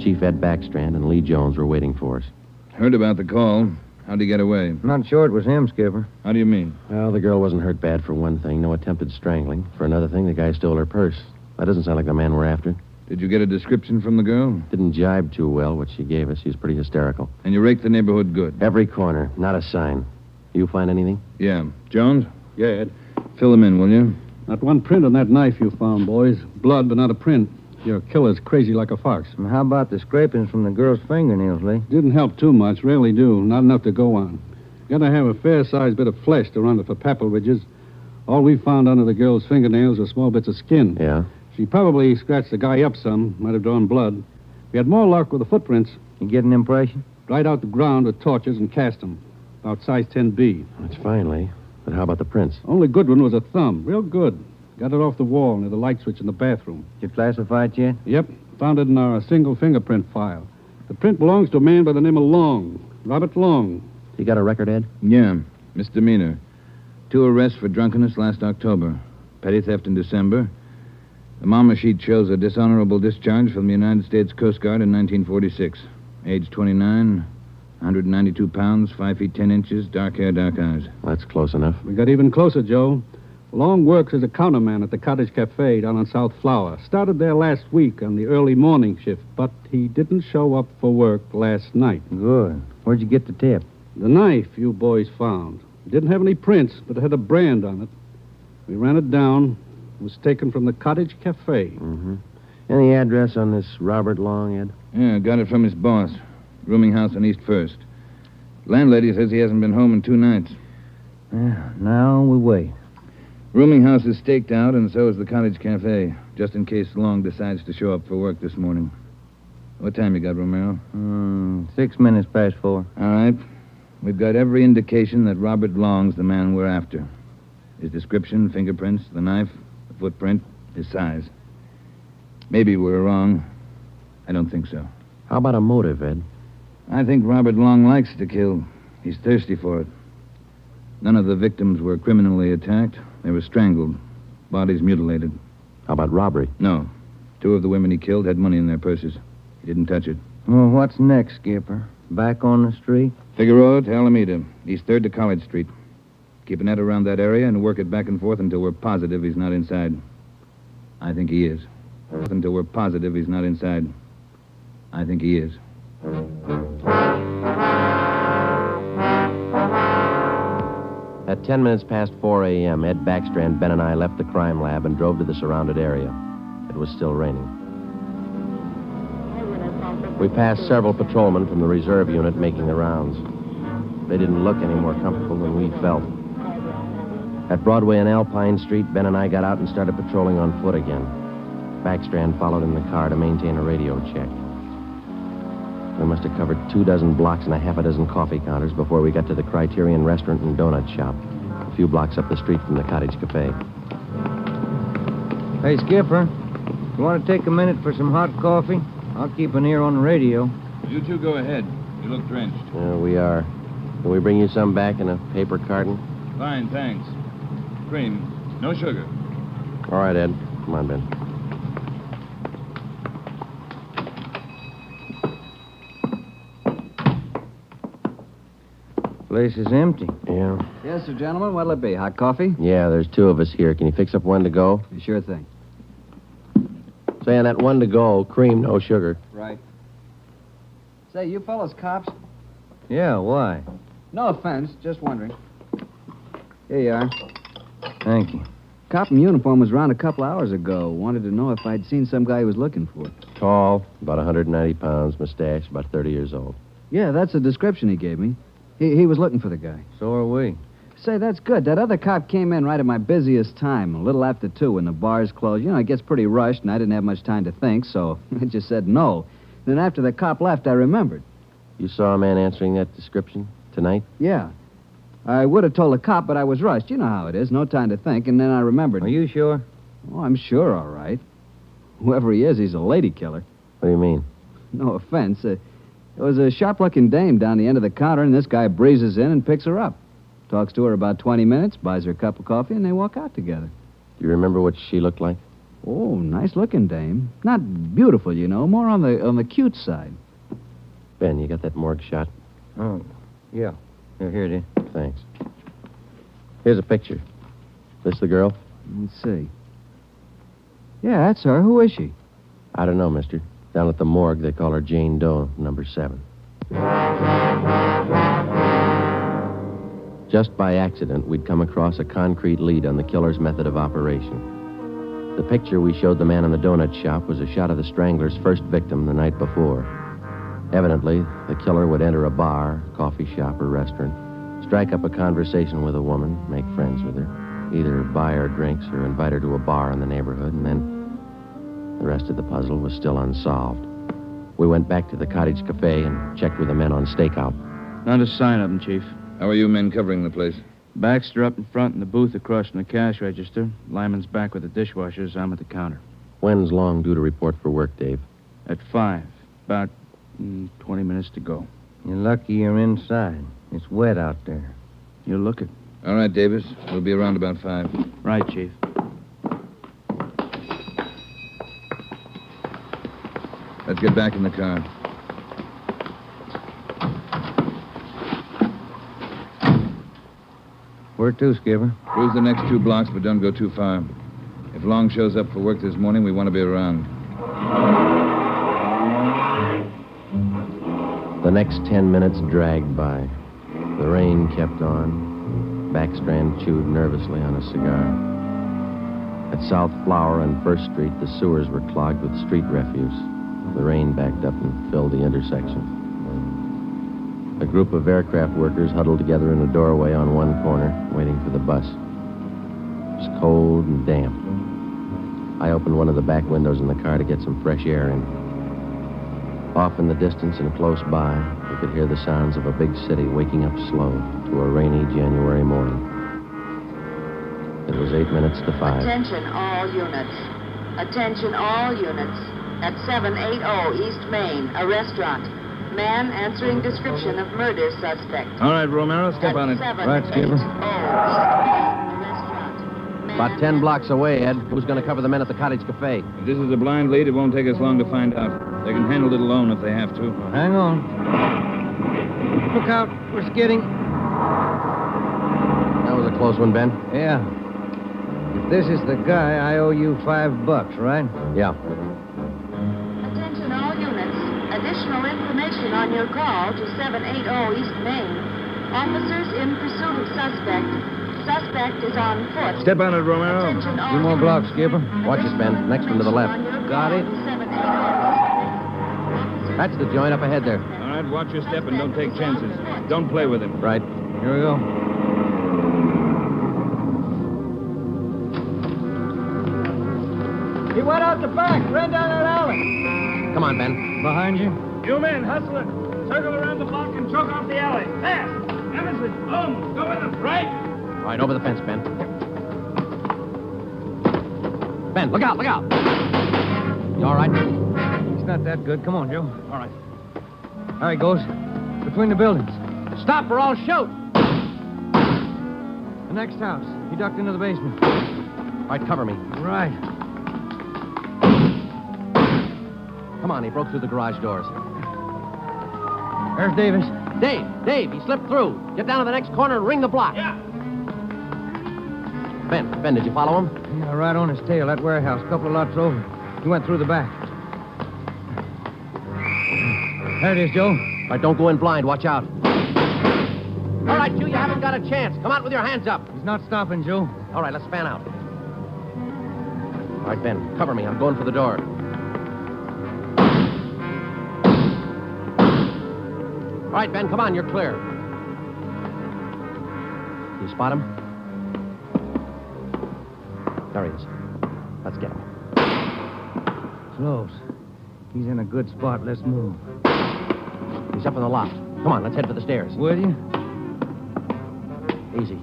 Chief Ed Backstrand and Lee Jones were waiting for us. Heard about the call. How'd he get away? Not sure it was him, Skipper. How do you mean? Well, the girl wasn't hurt bad for one thing. No attempted strangling. For another thing, the guy stole her purse. That doesn't sound like the man we're after. Did you get a description from the girl? Didn't jibe too well, what she gave us. She was pretty hysterical. And you raked the neighborhood good? Every corner. Not a sign. You find anything? Yeah. Jones? Yeah, Ed. Fill them in, will you? Not one print on that knife you found, boys. Blood, but not a print. Your killer's crazy like a fox. And how about the scrapings from the girl's fingernails, Lee? Didn't help too much. Rarely do. Not enough to go on. Gotta have a fair-sized bit of flesh to run it for papal ridges. All we found under the girl's fingernails were small bits of skin. Yeah? She probably scratched the guy up some. Might have drawn blood. We had more luck with the footprints. You get an impression? Dried out the ground with torches and cast them. About size 10B. That's fine, Lee. But how about the prints? Only good one was a thumb. Real good. Got it off the wall near the light switch in the bathroom. Did you classify it yet? Yep. Found it in our single fingerprint file. The print belongs to a man by the name of Long. Robert Long. You got a record, Ed? Yeah. Misdemeanor. 2 arrests for drunkenness last October. Petty theft in December. The mama sheet shows a dishonorable discharge from the United States Coast Guard in 1946. Age 29, 192 pounds, 5 feet 10 inches, dark hair, dark eyes. That's close enough. We got even closer, Joe. Long works as a counterman at the Cottage Cafe down on South Flower. Started there last week on the early morning shift, but he didn't show up for work last night. Good. Where'd you get the tip? The knife you boys found. It didn't have any prints, but it had a brand on it. We ran it down. It was taken from the Cottage Cafe. Mm-hmm. Any address on this Robert Long, Ed? Yeah, got it from his boss. Rooming house on East First. Landlady says he hasn't been home in 2 nights. Yeah, now we wait. Rooming house is staked out, and so is the Cottage Cafe, just in case Long decides to show up for work this morning. What time you got, Romero? 6 minutes past 4. All right. We've got every indication that Robert Long's the man we're after. His description, fingerprints, the knife, the footprint, his size. Maybe we're wrong. I don't think so. How about a motive, Ed? I think Robert Long likes to kill. He's thirsty for it. None of the victims were criminally attacked. They were strangled. Bodies mutilated. How about robbery? No. 2 of the women he killed had money in their purses. He didn't touch it. Well, what's next, Skipper? Back on the street? Figueroa to Alameda, East 3rd to College Street. Keep a net around that area and work it back and forth until we're positive he's not inside. I think he is. Until we're positive he's not inside. I think he is. At 10 minutes past 4 a.m., Ed Backstrand, Ben, and I left the crime lab and drove to the surrounded area. It was still raining. We passed several patrolmen from the reserve unit making the rounds. They didn't look any more comfortable than we felt. At Broadway and Alpine Street, Ben and I got out and started patrolling on foot again. Backstrand followed in the car to maintain a radio check. We must have covered 24 blocks and a half a dozen coffee counters before we got to the Criterion Restaurant and Donut Shop, a few blocks up the street from the Cottage Cafe. Hey, Skipper, you want to take a minute for some hot coffee? I'll keep an ear on the radio. You 2 go ahead. You look drenched. Yeah, we are. Can we bring you some back in a paper carton? Fine, thanks. Cream. No sugar. All right, Ed. Come on, Ben. Place is empty. Yeah. Yes, sir, gentlemen. What'll it be? Hot coffee? Yeah, there's 2 of us here. Can you fix up 1 to go? Sure thing. Say, on that 1 to go, cream, no sugar. Right. Say, you fellas cops? Yeah, why? No offense, just wondering. Here you are. Thank you. Cop in uniform was around a couple hours ago. Wanted to know if I'd seen some guy he was looking for. Tall, about 190 pounds, mustache, about 30 years old. Yeah, that's the description he gave me. He was looking for the guy. So are we. Say, that's good. That other cop came in right at my busiest time, a little after 2 when the bars closed. You know, it gets pretty rushed, and I didn't have much time to think, so I just said no. Then after the cop left, I remembered. You saw a man answering that description tonight? Yeah. I would have told the cop, but I was rushed. You know how it is. No time to think, and then I remembered. Are you sure? Oh, I'm sure, all right. Whoever he is, he's a lady killer. What do you mean? No offense. There was a sharp-looking dame down the end of the counter, and this guy breezes in and picks her up. Talks to her about 20 minutes, buys her a cup of coffee, and they walk out together. Do you remember what she looked like? Oh, nice-looking dame. Not beautiful, you know, more on the cute side. Ben, you got that morgue shot? Oh, yeah. Here it is. Thanks. Here's a picture. This the girl? Let's see. Yeah, that's her. Who is she? I don't know, mister. Down at the morgue, they call her Jane Doe, number 7. Just by accident, we'd come across a concrete lead on the killer's method of operation. The picture we showed the man in the donut shop was a shot of the Strangler's first victim the night before. Evidently, the killer would enter a bar, coffee shop, or restaurant, strike up a conversation with a woman, make friends with her, either buy her drinks or invite her to a bar in the neighborhood, and then the rest of the puzzle was still unsolved. We went back to the cottage cafe and checked with the men on stakeout. Not a sign of them, Chief. How are you men covering the place? Baxter up in front in the booth across from the cash register. Lyman's back with the dishwashers. I'm at the counter. When's Long due to report for work, Dave? At 5. About 20 minutes to go. You're lucky you're inside. It's wet out there. You'll look it. All right, Davis. We'll be around about 5. Right, Chief. Let's get back in the car. Where to, Skipper? Cruise the next 2 blocks, but don't go too far. If Long shows up for work this morning, we want to be around. The next 10 minutes dragged by. The rain kept on. Backstrand chewed nervously on a cigar. At South Flower and First Street, the sewers were clogged with street refuse. The rain backed up and filled the intersection. A group of aircraft workers huddled together in a doorway on one corner, waiting for the bus. It was cold and damp. I opened one of the back windows in the car to get some fresh air in. Off in the distance and close by, we could hear the sounds of a big city waking up slow to a rainy January morning. It was 8 minutes to 5. Attention all units. Attention all units. At 780 East Main, a restaurant. Man answering description of murder suspect. All right, Romero, step on it. Right, Skipper. About 10 blocks away, Ed. Who's going to cover the men at the cottage cafe? If this is a blind lead, it won't take us long to find out. They can handle it alone if they have to. Hang on. Look out. We're skidding. That was a close one, Ben. Yeah. If this is the guy, I owe you $5, right? Yeah. Attention all units. Additional information on your call to 780 East Main. Officers in pursuit of suspect. Suspect is on foot. Step on it, Romero. 2 more blocks, Skipper. Watch it, Ben. Next one to the left. Got it. That's the joint up ahead there. All right, watch your step and don't take chances. Don't play with him. Right. Here we go. He went out the back, ran down that alley. Come on, Ben. Behind you. You men, hustle it. Circle around the block and choke off the alley. Fast. Emerson, home. Go with him. Right. All right, over the fence, Ben. Ben, look out, look out. You all right? He's not that good. Come on, Joe. All right. All right, goes. Between the buildings. Stop or I'll shoot. The next house. He ducked into the basement. All right, cover me. Right. Come on, he broke through the garage doors. There's Davis. Dave, he slipped through. Get down to the next corner and ring the block. Yeah. Ben, did you follow him? Yeah, right on his tail. That warehouse, a couple of lots over. He went through the back. There it is, Joe. All right, don't go in blind. Watch out. All right, you haven't got a chance. Come out with your hands up. He's not stopping, Joe. All right, let's fan out. All right, Ben, cover me. I'm going for the door. All right, Ben, come on. You're clear. You spot him? There he is. Let's get him. Close. He's in a good spot. Let's move. He's up in the loft. Come on, let's head for the stairs. Will you? Easy.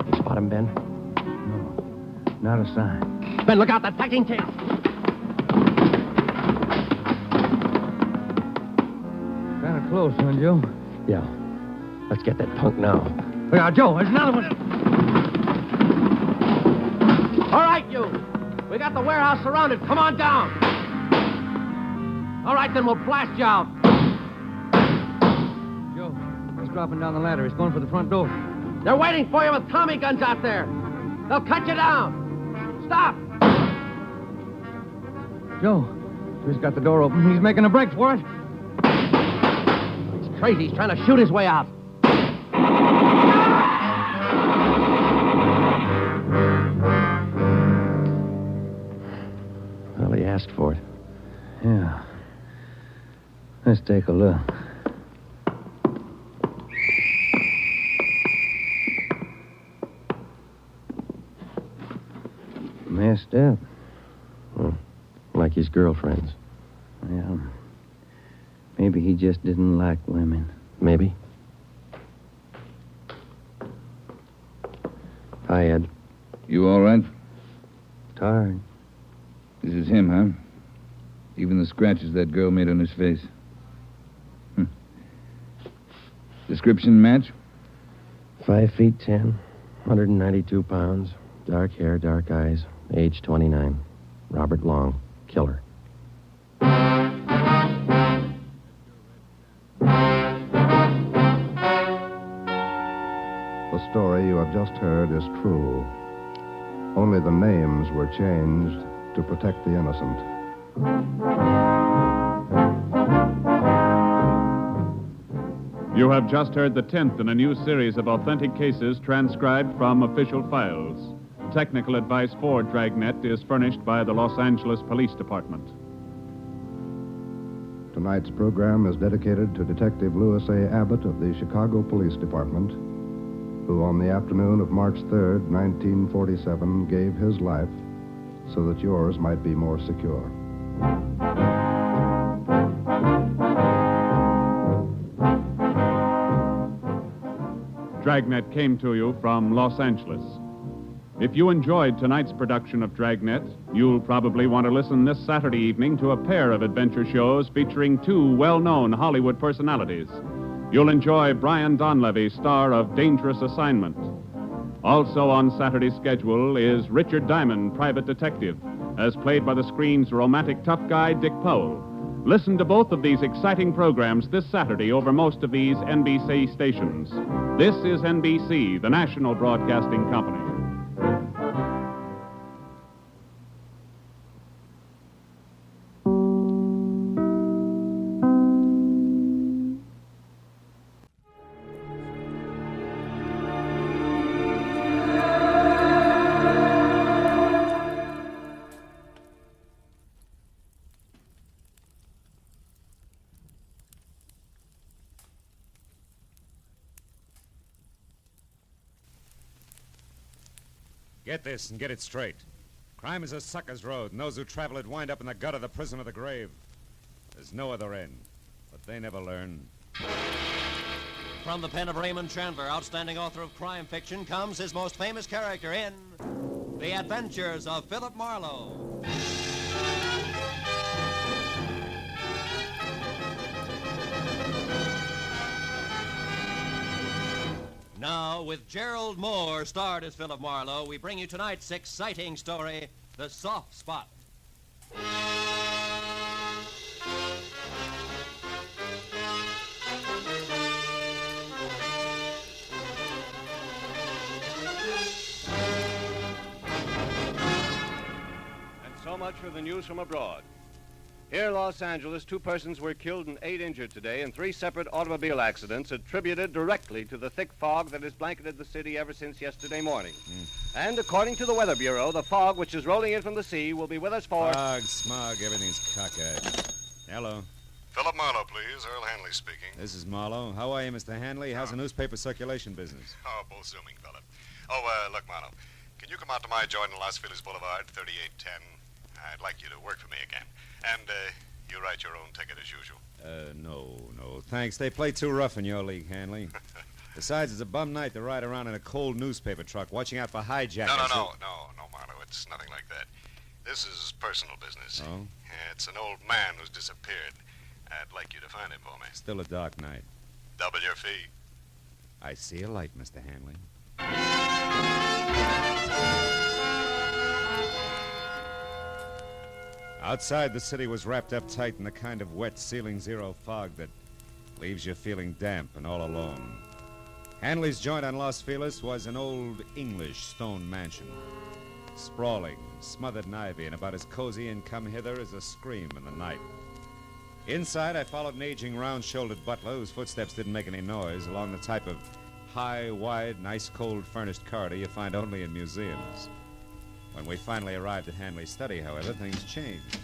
You spot him, Ben? No. Not a sign. Ben, look out. That packing case. Kind of close, huh, Joe? Yeah. Let's get that punk now. Look out, Joe. There's another one. All right, you. We got the warehouse surrounded. Come on down. All right, then we'll blast you out. Joe, he's dropping down the ladder. He's going for the front door. They're waiting for you with Tommy guns out there. They'll cut you down. Stop. Joe, he's got the door open. He's making a break for it. He's crazy. He's trying to shoot his way out. Well, he asked for it. Yeah. Let's take a look. Messed up. Like his girlfriends. Well, maybe he just didn't like women. Maybe. Hi, Ed. You all right? Tired. This is him, huh? Even the scratches that girl made on his face. Description match? 5'10", 192 pounds, dark hair, dark eyes, age 29. Robert Long, killer. The story you have just heard is true. Only the names were changed to protect the innocent. You have just heard the 10th in a new series of authentic cases transcribed from official files. Technical advice for Dragnet is furnished by the Los Angeles Police Department. Tonight's program is dedicated to Detective Louis A. Abbott of the Chicago Police Department, who on the afternoon of March 3rd, 1947, gave his life so that yours might be more secure. Dragnet came to you from Los Angeles. If you enjoyed tonight's production of Dragnet, you'll probably want to listen this Saturday evening to a pair of adventure shows featuring two well-known Hollywood personalities. You'll enjoy Brian Donlevy, star of Dangerous Assignment. Also on Saturday's schedule is Richard Diamond, private detective, as played by the screen's romantic tough guy, Dick Powell. Listen to both of these exciting programs this Saturday over most of these NBC stations. This is NBC, the national broadcasting company. Get this and get it straight. Crime is a sucker's road, and those who travel it wind up in the gut of the prison or the grave. There's no other end, but they never learn. From the pen of Raymond Chandler, outstanding author of crime fiction, comes his most famous character in The Adventures of Philip Marlowe. Now, with Gerald Moore starred as Philip Marlowe, we bring you tonight's exciting story, The Soft Spot. And so much for the news from abroad. Here in Los Angeles, 2 persons were killed and 8 injured today in 3 separate automobile accidents attributed directly to the thick fog that has blanketed the city ever since yesterday morning. And according to the Weather Bureau, the fog which is rolling in from the sea will be with us for... Fog, smog, everything's cockeyed. Hello. Philip Marlowe, please. Earl Hanley speaking. This is Marlowe. How are you, Mr. Hanley? How's the newspaper circulation business? Oh, both zooming, Philip. Oh, look, Marlowe, can you come out to my joint in Las Feliz Boulevard, 3810? I'd like you to work for me again. And, you write your own ticket as usual. No, thanks. They play too rough in your league, Hanley. Besides, it's a bum night to ride around in a cold newspaper truck, watching out for hijackers. No, Marlowe, it's nothing like that. This is personal business. Oh? Yeah, it's an old man who's disappeared. I'd like you to find him for me. Still a dark night. Double your fee. I see a light, Mr. Hanley. Outside, the city was wrapped up tight in the kind of wet ceiling zero fog that leaves you feeling damp and all alone. Hanley's joint on Los Feliz was an old English stone mansion. sprawling, smothered in ivy, and about as cozy and come hither as a scream in the night. Inside, I followed an aging, round-shouldered butler whose footsteps didn't make any noise along the type of high, wide, and ice-cold furnished corridor you find only in museums. When we finally arrived at Hanley's study, however, things changed.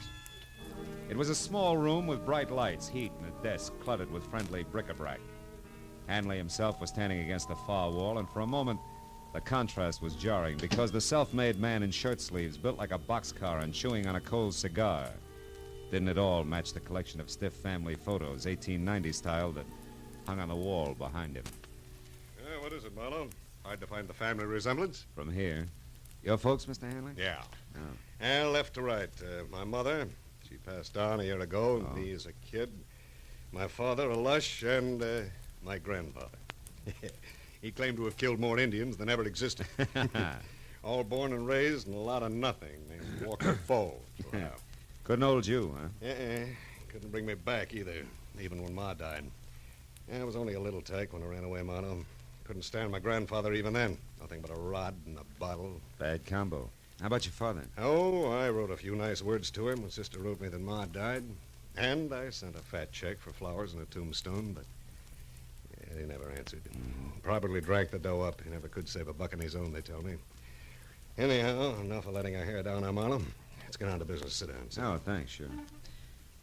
It was a small room with bright lights, heat, and a desk cluttered with friendly bric-a-brac. Hanley himself was standing against the far wall, and for a moment, the contrast was jarring because the self-made man in shirt sleeves, built like a boxcar and chewing on a cold cigar, didn't at all match the collection of stiff family photos, 1890 style, that hung on the wall behind him. What is it, Marlowe? Hard to find the family resemblance? From here. Your folks, Mr. Hanley? Yeah. Oh. Left to right. My mother, she passed on a year ago, me as a kid. My father, a lush, and my grandfather. He claimed to have killed more Indians than ever existed. All born and raised in a lot of nothing, named Walker Falls. Wow. Couldn't hold you, huh? Couldn't bring me back either, even when Ma died. I was only a little tyke when I ran away, Marlowe. Couldn't stand my grandfather even then. Nothing but a rod and a bottle. Bad combo. How about your father? Oh, I wrote a few nice words to him when Sister wrote me that Ma died. And I sent a fat check for flowers and a tombstone, but he never answered. Probably drank the dough up. He never could save a buck on his own, they tell me. Anyhow, enough of letting our hair down now, Marlowe. Let's get on to business. Sit down. Oh, thanks, sure.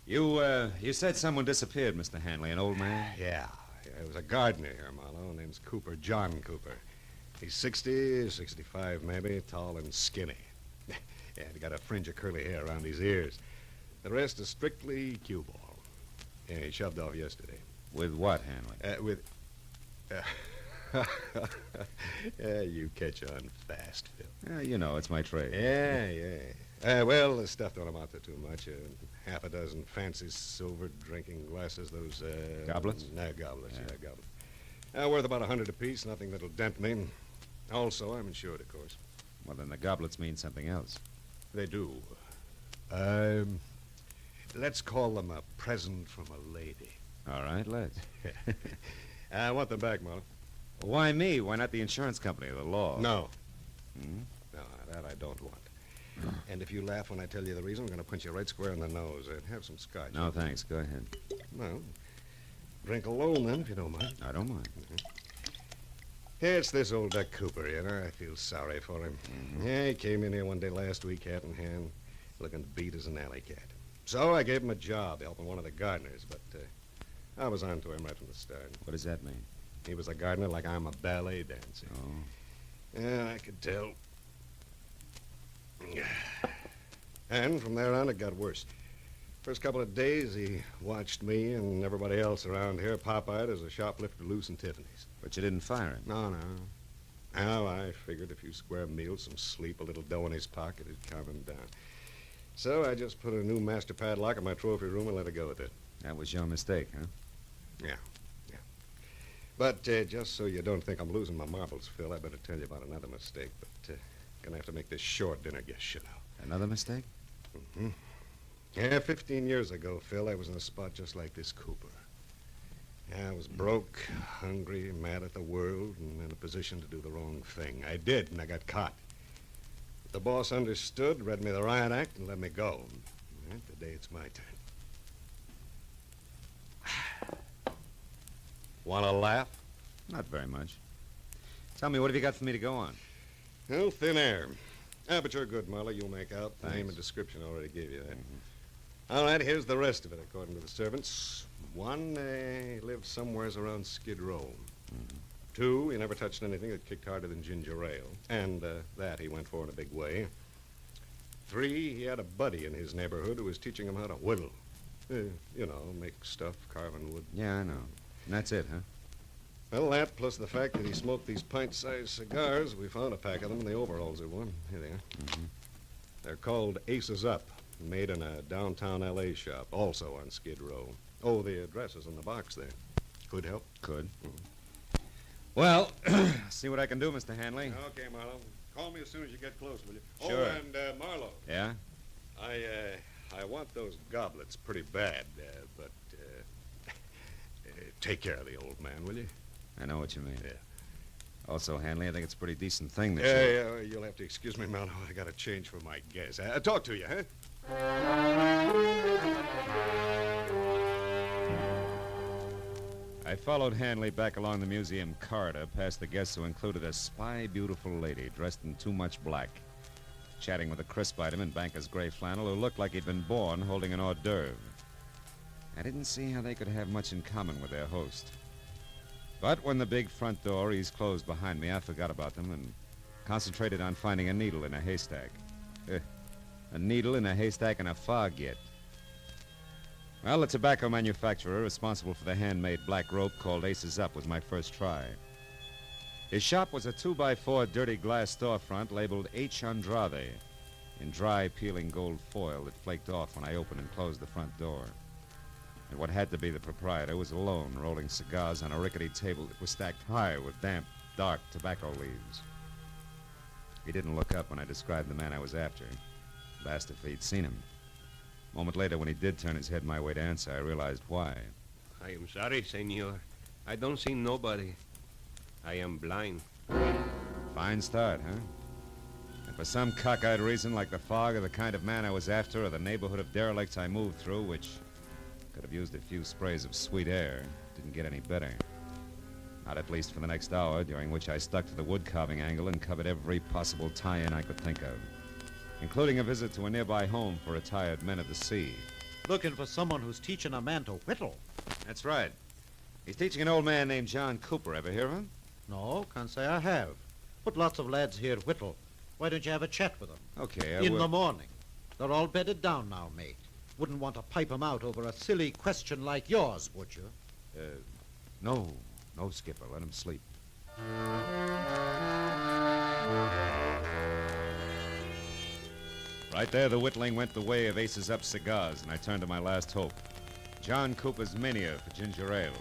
You said someone disappeared, Mr. Hanley, an old man? Yeah. It was a gardener here, Marlowe. Name's Cooper, John Cooper. He's 60, 65 maybe, tall and skinny. Yeah, he got a fringe of curly hair around his ears. The rest is strictly cue ball. Yeah, he shoved off yesterday. With what, Hanley? You catch on fast, Phil. You know, it's my trade. Yeah. Well, the stuff don't amount to too much. Half a dozen fancy silver drinking glasses, those, Goblets? No, goblets, yeah goblets. Worth about $100 apiece, nothing that'll dent me. Also, I'm insured, of course. Well, then the goblets mean something else. They do. Let's call them a present from a lady. All right, let's. I want them back, Marlowe. Why me? Why not the insurance company or the law? No. No, that I don't want. And if you laugh when I tell you the reason, I'm going to punch you right square in the nose. Have some scotch. No, thanks. Go ahead. Well, drink alone, then, if you don't mind. I don't mind. It's this old Duck Cooper, you know. I feel sorry for him. Yeah, he came in here one day last week, hat in hand, looking beat as an alley cat. So I gave him a job helping one of the gardeners, but I was on to him right from the start. What does that mean? He was a gardener like I'm a ballet dancer. Oh. Yeah, I could tell. And from there on, it got worse. First couple of days, he watched me and everybody else around here pop-eyed as a shoplifter loose in Tiffany's. But you didn't fire him? No. Now, I figured a few square meals, some sleep, a little dough in his pocket, it'd calm him down. So I just put a new master padlock in my trophy room and let it go with it. That was your mistake, huh? Yeah. But just so you don't think I'm losing my marbles, Phil, I better tell you about another mistake. But gonna have to make this short. Dinner gets shut out. Another mistake? Mm-hmm. Yeah, 15 years ago, Phil, I was in a spot just like this Cooper. Yeah, I was broke, hungry, mad at the world, and in a position to do the wrong thing. I did, and I got caught. The boss understood, read me the riot act, and let me go. And today it's my turn. Want to laugh? Not very much. Tell me, what have you got for me to go on? Well, thin air. But you're good, Marlowe. You'll make out. Thanks. Name and description already gave you that. All right, here's the rest of it, according to the servants. One, lived somewheres around Skid Row. 2, he never touched anything that kicked harder than ginger ale. And that he went for in a big way. 3, he had a buddy in his neighborhood who was teaching him how to whittle. Make stuff, carving wood. Yeah, I know. And that's it, huh? Well, that, plus the fact that he smoked these pint-sized cigars, we found a pack of them in the overalls he wore. Here they are. They're called Aces Up, made in a downtown L.A. shop, also on Skid Row. Oh, the address is in the box there. Could help? Could. Well, see what I can do, Mr. Hanley. Okay, Marlowe. Call me as soon as you get close, will you? Sure. Oh, and Marlowe. Yeah? I want those goblets pretty bad, but take care of the old man, will you? I know what you mean. Yeah. Also, Hanley, I think it's a pretty decent thing that Yeah, you'll have to excuse me, Marlowe. I got to change for my guess. Talk to you, huh? I followed Hanley back along the museum corridor past the guests who included a spy beautiful lady dressed in too much black, chatting with a crisp item in banker's gray flannel who looked like he'd been born holding an hors d'oeuvre. I didn't see how they could have much in common with their host. But when the big front door eased closed behind me, I forgot about them and concentrated on finding a needle in a haystack. A needle in a haystack and a fog yet. Well, the tobacco manufacturer responsible for the handmade black rope called Aces Up was my first try. His shop was a 2x4 dirty glass storefront labeled H. Andrade in dry, peeling gold foil that flaked off when I opened and closed the front door. And what had to be the proprietor was alone, rolling cigars on a rickety table that was stacked high with damp, dark tobacco leaves. He didn't look up when I described the man I was after. Asked if he'd seen him. A moment later, when he did turn his head my way to answer, I realized why. I am sorry, senor. I don't see nobody. I am blind. Fine start, huh? And for some cockeyed reason, like the fog or the kind of man I was after or the neighborhood of derelicts I moved through, which could have used a few sprays of sweet air, didn't get any better. Not at least for the next hour, during which I stuck to the wood carving angle and covered every possible tie-in I could think of, including a visit to a nearby home for retired men of the sea. Looking for someone who's teaching a man to whittle. That's right. He's teaching an old man named John Cooper. Ever hear of him? No, can't say I have. But lots of lads here whittle. Why don't you have a chat with them? Okay, I In will. the morning. They're all bedded down now, mate. Wouldn't want to pipe 'em out over a silly question like yours, would you? No, Skipper. Let him sleep. Right there, the whittling went the way of Aces Up cigars, and I turned to my last hope. John Cooper's mania for ginger ale.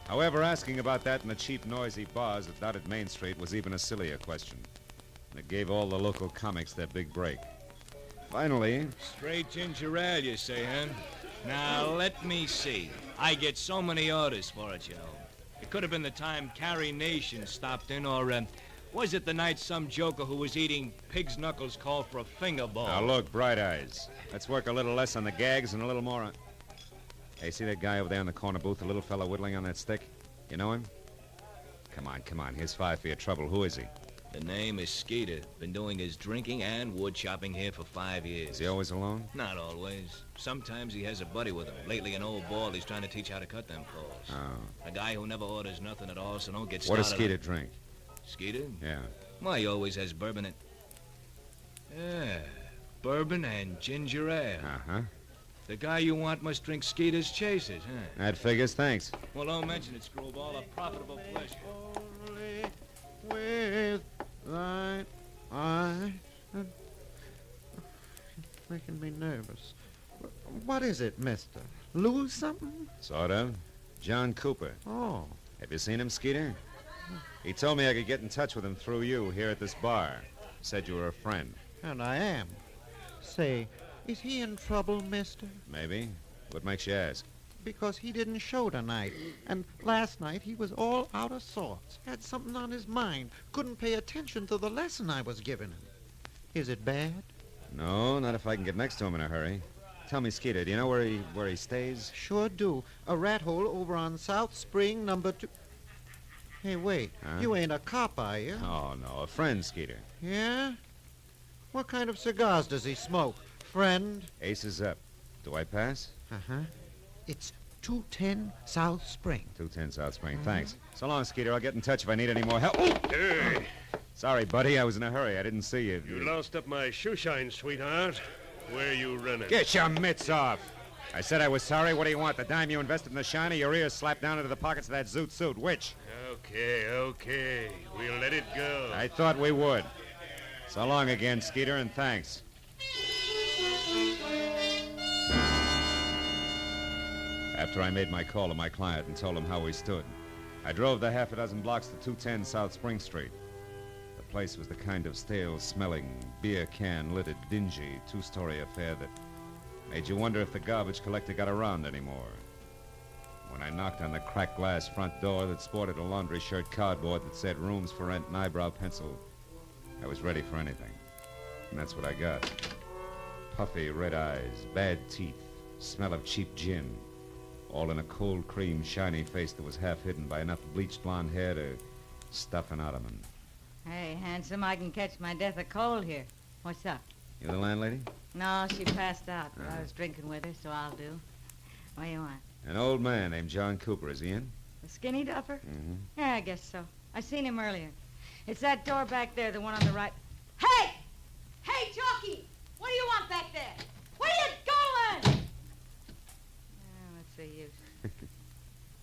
However, asking about that in the cheap, noisy bars that dotted Main Street was even a sillier question. And it gave all the local comics their big break. Finally... Straight ginger ale, you say, huh? Now, let me see. I get so many orders for it, you know. It could have been the time Carrie Nation stopped in, or, was it the night some joker who was eating pig's knuckles called for a finger bowl? Now, look, Bright Eyes. Let's work a little less on the gags and a little more on... Hey, see that guy over there in the corner booth, the little fellow whittling on that stick? You know him? Come on. Here's 5 for your trouble. Who is he? The name is Skeeter. Been doing his drinking and wood chopping here for 5 years. Is he always alone? Not always. Sometimes he has a buddy with him. Lately, an old ball he's trying to teach how to cut them calls. Oh. A guy who never orders nothing at all, so don't get started. What does Skeeter drink? Skeeter? Yeah. Why, he always has bourbon in... Yeah, bourbon and ginger ale. Uh-huh. The guy you want must drink Skeeter's Chasers, huh? That figures, thanks. Well, don't mention it, Screwball. A profitable pleasure. Only with thine eyes. Making me nervous. What is it, mister? Lose something? Sort of. John Cooper. Oh. Have you seen him, Skeeter? He told me I could get in touch with him through you here at this bar. Said you were a friend. And I am. Say, is he in trouble, mister? Maybe. What makes you ask? Because he didn't show tonight. And last night he was all out of sorts. Had something on his mind. Couldn't pay attention to the lesson I was giving him. Is it bad? No, not if I can get next to him in a hurry. Tell me, Skeeter, do you know where he stays? Sure do. A rat hole over on South Spring, number 2. Hey, wait. Huh? You ain't a cop, are you? Oh, no. A friend, Skeeter. Yeah? What kind of cigars does he smoke? Friend? Aces Up. Do I pass? Uh-huh. It's 210 South Spring. 210 South Spring. Thanks. So long, Skeeter. I'll get in touch if I need any more help. Oh! Hey. Sorry, buddy. I was in a hurry. I didn't see you. You lost up my shoe shine, sweetheart. Where you running? Get your mitts off. I said I was sorry. What do you want? The dime you invested in the shiner, your ears slapped down into the pockets of that zoot suit. Which? Okay. We'll let it go. I thought we would. So long again, Skeeter, and thanks. After I made my call to my client and told him how we stood, I drove the half a dozen blocks to 210 South Spring Street. The place was the kind of stale-smelling, beer can-littered, dingy, two-story affair that made you wonder if the garbage collector got around anymore. when I knocked on the cracked glass front door that sported a laundry shirt cardboard that said rooms for rent and eyebrow pencil, I was ready for anything. And that's what I got. Puffy red eyes, bad teeth, smell of cheap gin, all in a cold cream, shiny face that was half hidden by enough bleached blonde hair to stuff an ottoman. Hey, handsome, I can catch my death of cold here. What's up? You the landlady? No, she passed out, but I was drinking with her, so I'll do. What do you want? An old man named John Cooper. Is he in? The skinny duffer? Mm-hmm. Yeah, I guess so. I seen him earlier. It's that door back there, the one on the right. Hey! Hey, Jockey! What do you want back there? Where are you going? What's the use?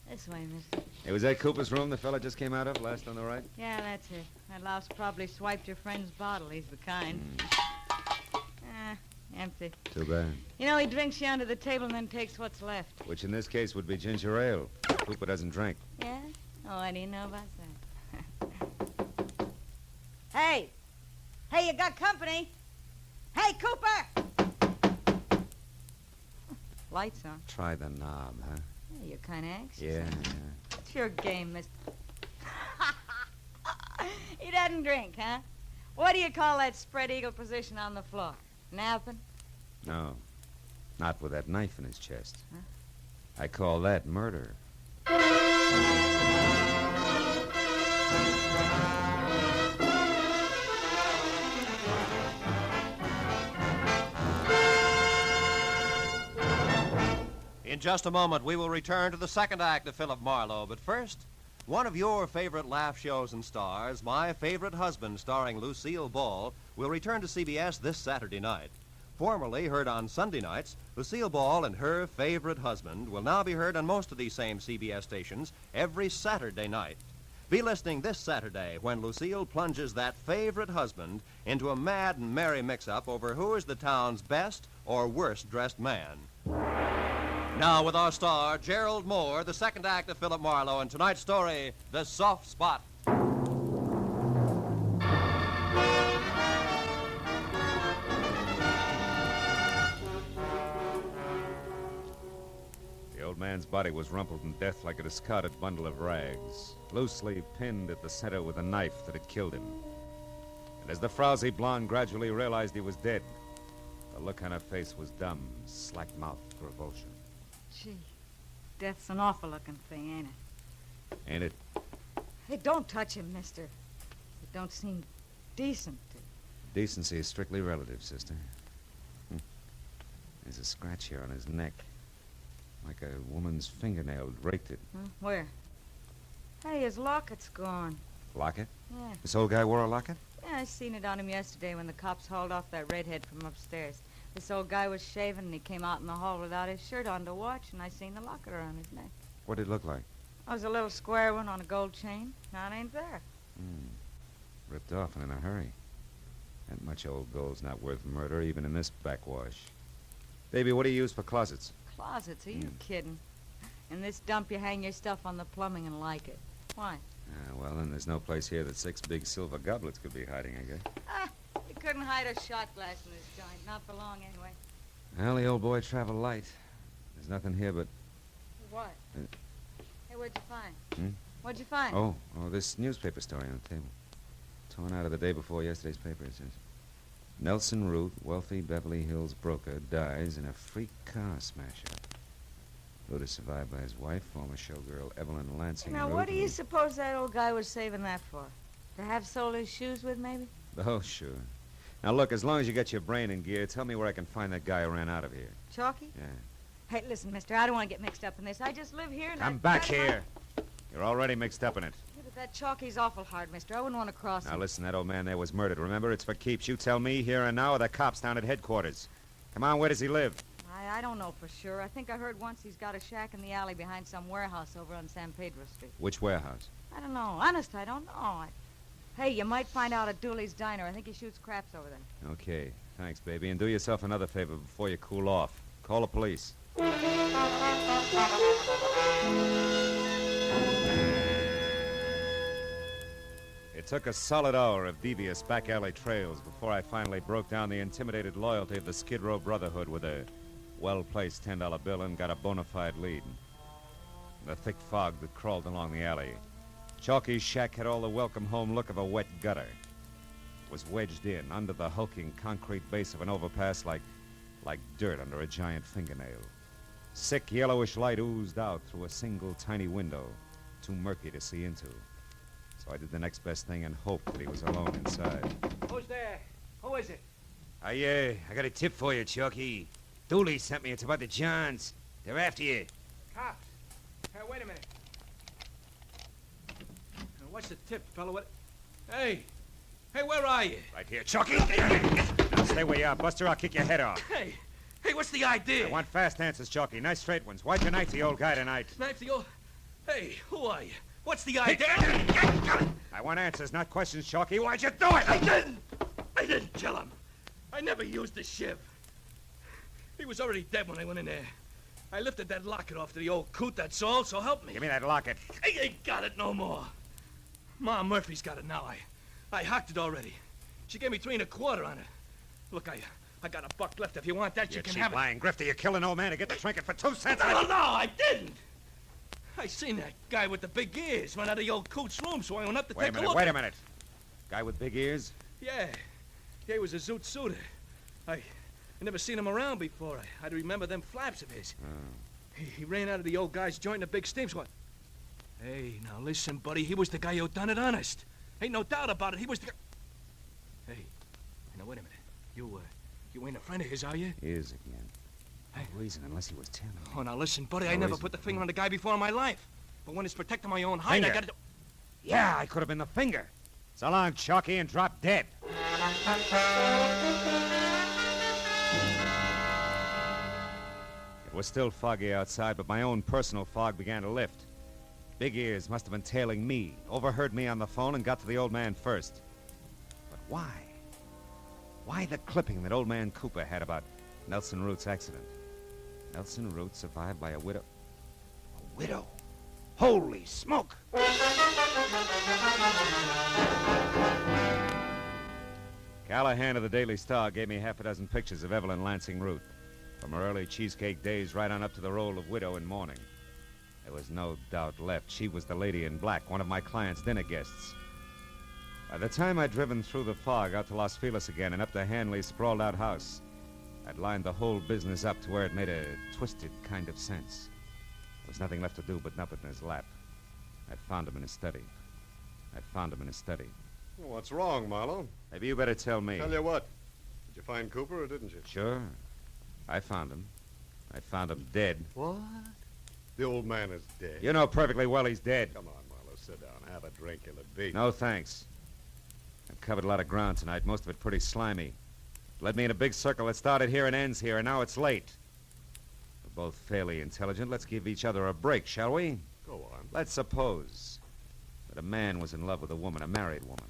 This way, mister. Hey, was that Cooper's room the fella just came out of, last on the right? Yeah, that's it. That louse probably swiped your friend's bottle. He's the kind. Empty. Too bad. You know, he drinks you under the table and then takes what's left. Which in this case would be ginger ale. Cooper doesn't drink. Yeah? Oh, what do you know about that? Hey! Hey, you got company? Hey, Cooper! Lights on. Try the knob, huh? Yeah, you're kind of anxious. Yeah. It's your game, mister. He doesn't drink, huh? What do you call that spread eagle position on the floor? Napping? No. Not with that knife in his chest. Huh? I call that murder. In just a moment, we will return to the second act of Philip Marlowe. But first, one of your favorite laugh shows and stars, My Favorite Husband, starring Lucille Ball, will return to CBS this Saturday night. Formerly heard on Sunday nights, Lucille Ball and Her Favorite Husband will now be heard on most of these same CBS stations every Saturday night. Be listening this Saturday when Lucille plunges that favorite husband into a mad and merry mix-up over who is the town's best or worst-dressed man. Now with our star, Gerald Moore, the second act of Philip Marlowe, and tonight's story, The Soft Spot. The old man's body was rumpled in death like a discarded bundle of rags, loosely pinned at the center with a knife that had killed him. And as the frowsy blonde gradually realized he was dead, the look on her face was dumb, slack-mouthed revulsion. Gee, death's an awful-looking thing, ain't it? Ain't it? Hey, don't touch him, mister. It don't seem decent to. Decency is strictly relative, sister. There's a scratch here on his neck. Like a woman's fingernail raked it. Huh? Where? Hey, his locket's gone. Locket? Yeah. This old guy wore a locket? Yeah, I seen it on him yesterday when the cops hauled off that redhead from upstairs. This old guy was shaving, and he came out in the hall without his shirt on to watch, and I seen the locket around his neck. What did it look like? It was a little square one on a gold chain. Now it ain't there. Ripped off and in a hurry. That much old gold's not worth murder, even in this backwash. Baby, what do you use for closets? Closets? Are you kidding? In this dump, you hang your stuff on the plumbing and like it. Why? Well, then there's no place here that 6 big silver goblets could be hiding, I guess. You couldn't hide a shot glass in this joint. Not for long, anyway. Well, the old boy traveled light. There's nothing here but... What? Hey, what'd you find? Hmm? What'd you find? Oh, this newspaper story on the table. Torn out of the day before yesterday's paper, it says. Nelson Root, wealthy Beverly Hills broker, dies in a freak car smash-up. Root is survived by his wife, former showgirl Evelyn Lansing Now, Root, what do you suppose that old guy was saving that for? To have sold his shoes with, maybe? Oh, sure. Now, look, as long as you get your brain in gear, tell me where I can find that guy who ran out of here. Chalky? Yeah. Hey, listen, mister, I don't want to get mixed up in this. I just live here and I'm back here. You're already mixed up in it. Yeah, but that Chalky's awful hard, mister. I wouldn't want to cross him. Now, listen, that old man there was murdered. Remember, it's for keeps. You tell me here and now or the cops down at headquarters. Come on, where does he live? I don't know for sure. I think I heard once he's got a shack in the alley behind some warehouse over on San Pedro Street. Which warehouse? I don't know. Honest, I don't know. Hey, you might find out at Dooley's Diner. I think he shoots craps over there. Okay. Thanks, baby. And do yourself another favor before you cool off. Call the police. It took a solid hour of devious back alley trails before I finally broke down the intimidated loyalty of the Skid Row Brotherhood with a well-placed $10 bill and got a bona fide lead. the thick fog that crawled along the alley. Chalky's shack had all the welcome home look of a wet gutter. It was wedged in under the hulking concrete base of an overpass like dirt under a giant fingernail. Sick yellowish light oozed out through a single tiny window, too murky to see into. So I did the next best thing and hoped that he was alone inside. Who's there? Who is it? I got a tip for you, Chalky. Dooley sent me. It's about the Johns. They're after you. Cops. Hey, wait a minute. What's the tip, fella? What? Hey, where are you? Right here, Chalky. Now stay where you are, Buster. I'll kick your head off. Hey, what's the idea? I want fast answers, Chalky. Nice straight ones. Why'd you knife the old guy tonight? Knife the old... Hey, who are you? What's the idea? I want answers, not questions, Chalky. Why'd you do it? I didn't kill him. I never used the shiv. He was already dead when I went in there. I lifted that locket off to the old coot, that's all, so help me. Give me that locket. I ain't got it no more. Ma Murphy's got it now. I hocked it already. She gave me 3 1/4 on it. Look, I got a buck left. If you want that, you can have it. Lying grifter, you kill an old man to get the trinket for 2 cents. No, I didn't. I seen that guy with the big ears run out of the old coot's room, so I went up to take a look. Wait a minute. Guy with big ears? Yeah, he was a zoot suitor. I never seen him around before. I'd remember them flaps of his. Oh. He ran out of the old guy's joint in a big steam squad. Hey, now listen, buddy. He was the guy who done it honest. Ain't no doubt about it. He was the guy... Hey, now wait a minute. You ain't a friend of his, are you? He is again. No reason, unless he was telling me. Oh, now listen, buddy. No I never reason. put the finger on the guy before in my life. But when it's protecting my own hide, I gotta do... Yeah, I could have been the finger. So long, Chalky, and drop dead. It was still foggy outside, but my own personal fog began to lift. Big Ears must have been tailing me, overheard me on the phone, and got to the old man first. But why? Why the clipping that old man Cooper had about Nelson Root's accident? Nelson Root survived by a widow. A widow? Holy smoke! Callahan of the Daily Star gave me half a dozen pictures of Evelyn Lansing Root, from her early cheesecake days right on up to the role of widow in mourning. There was no doubt left. She was the lady in black, one of my client's dinner guests. By the time I'd driven through the fog out to Los Feliz again and up to Hanley's sprawled-out house, I'd lined the whole business up to where it made a twisted kind of sense. There was nothing left to do but nub it in his lap. I'd found him in his study. Well, what's wrong, Marlowe? Maybe you better tell me. Tell you what. Did you find Cooper or didn't you? Sure. I found him. I found him dead. What? The old man is dead. You know perfectly well he's dead. Come on, Marlowe, sit down. Have a drink. You'll beat. No, thanks. I've covered a lot of ground tonight, most of it pretty slimy. Led me in a big circle that started here and ends here, and now it's late. We're both fairly intelligent. Let's give each other a break, shall we? Go on. Let's suppose that a man was in love with a woman, a married woman,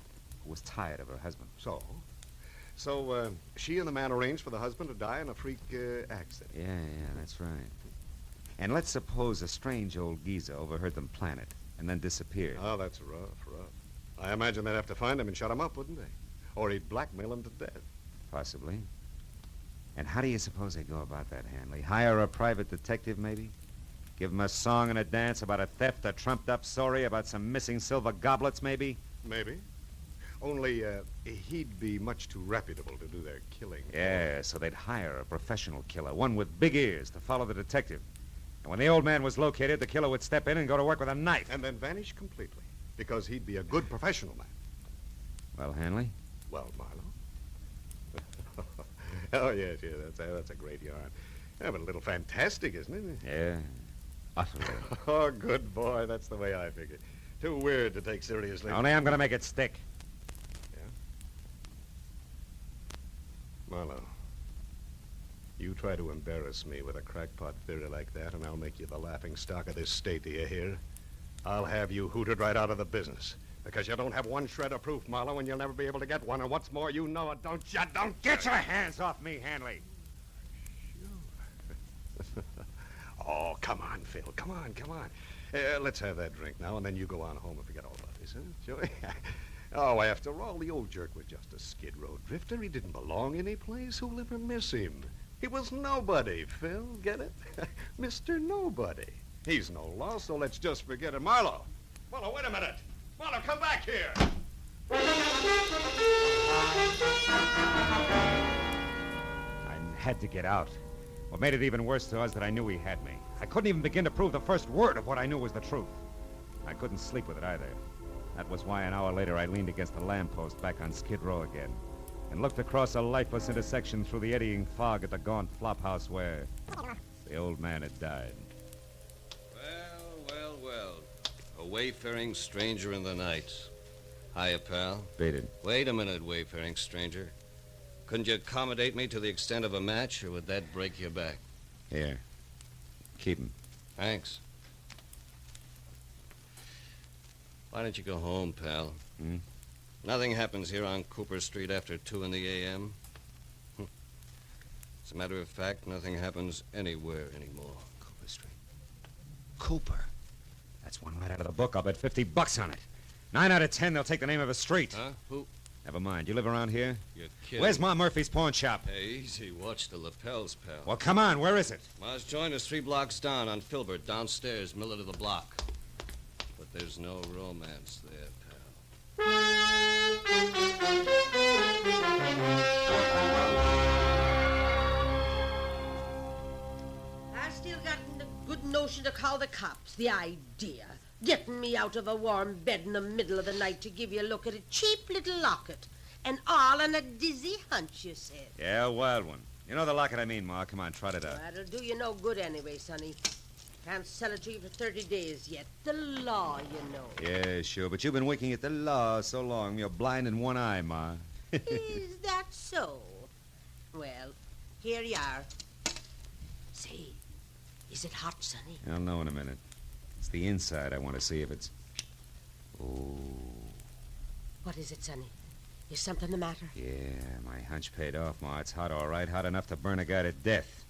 who was tired of her husband. So, she and the man arranged for the husband to die in a freak accident. Yeah, that's right. And let's suppose a strange old geezer overheard them plan it and then disappeared. Oh, that's rough. I imagine they'd have to find him and shut him up, wouldn't they? Or he'd blackmail him to death. Possibly. And how do you suppose they'd go about that, Hanley? Hire a private detective, maybe? Give him a song and a dance about a theft, a trumped-up story about some missing silver goblets, maybe? Maybe. Only, he'd be much too reputable to do their killing. Yeah, so they'd hire a professional killer, one with big ears, to follow the detective. And when the old man was located, the killer would step in and go to work with a knife. And then vanish completely, because he'd be a good professional man. Well, Hanley? Well, Marlowe? Oh, yes, that's a great yarn. Yeah, but a little fantastic, isn't it? Yeah, utterly. Oh, good boy. That's the way I figure. Too weird to take seriously. Only I'm going to make it stick. Yeah? Marlowe, you try to embarrass me with a crackpot theory like that, and I'll make you the laughing stock of this state, do you hear? I'll have you hooted right out of the business. Because you don't have one shred of proof, Marlowe, and you'll never be able to get one. And what's more, you know it, don't you? Don't Get your hands off me, Hanley. Oh, come on, Phil. Come on. Let's have that drink now, and then you go on home and forget all about this, huh? Shall we? Oh, after all, the old jerk was just a skid row drifter. He didn't belong any place. Who'll ever miss him? He was nobody, Phil. Get it? Mr. Nobody. He's no loss, so let's just forget it. Marlowe! Marlowe, wait a minute! Marlowe, come back here! I had to get out. What made it even worse was that I knew he had me. I couldn't even begin to prove the first word of what I knew was the truth. I couldn't sleep with it either. That was why an hour later I leaned against the lamppost back on Skid Row again and looked across a lifeless intersection through the eddying fog at the gaunt flophouse where the old man had died. Well. A wayfaring stranger in the night. Hiya, pal. Beat it. Wait a minute, wayfaring stranger. Couldn't you accommodate me to the extent of a match, or would that break your back? Here. Keep him. Thanks. Why don't you go home, pal? Nothing happens here on Cooper Street after 2 in the a.m. As a matter of fact, nothing happens anywhere anymore. Cooper Street. Cooper? That's one right out of the book. I'll bet $50 on it. 9 out of 10, they'll take the name of a street. Huh? Who? Never mind. You live around here? You're kidding. Where's Ma Murphy's pawn shop? Hey, easy. Watch the lapels, pal. Well, come on. Where is it? Ma's joint is 3 blocks down on Filbert, downstairs, middle of the block. But there's no romance there, pal. I still gotten the good notion to call the cops. The idea. Getting me out of a warm bed in the middle of the night to give you a look at a cheap little locket. And all on a dizzy hunch, you said. Yeah, a wild one. You know the locket I mean, Ma. Come on, trot it out. That'll do you no good anyway, sonny. Can't sell it to you for 30 days yet. The law, you know. Yeah, sure, but you've been winking at the law so long, you're blind in one eye, Ma. Is that so? Well, here you are. Say, is it hot, sonny? I'll know in a minute. It's the inside I want to see if it's... Oh. What is it, sonny? Is something the matter? Yeah, my hunch paid off, Ma. It's hot, all right. Hot enough to burn a guy to death.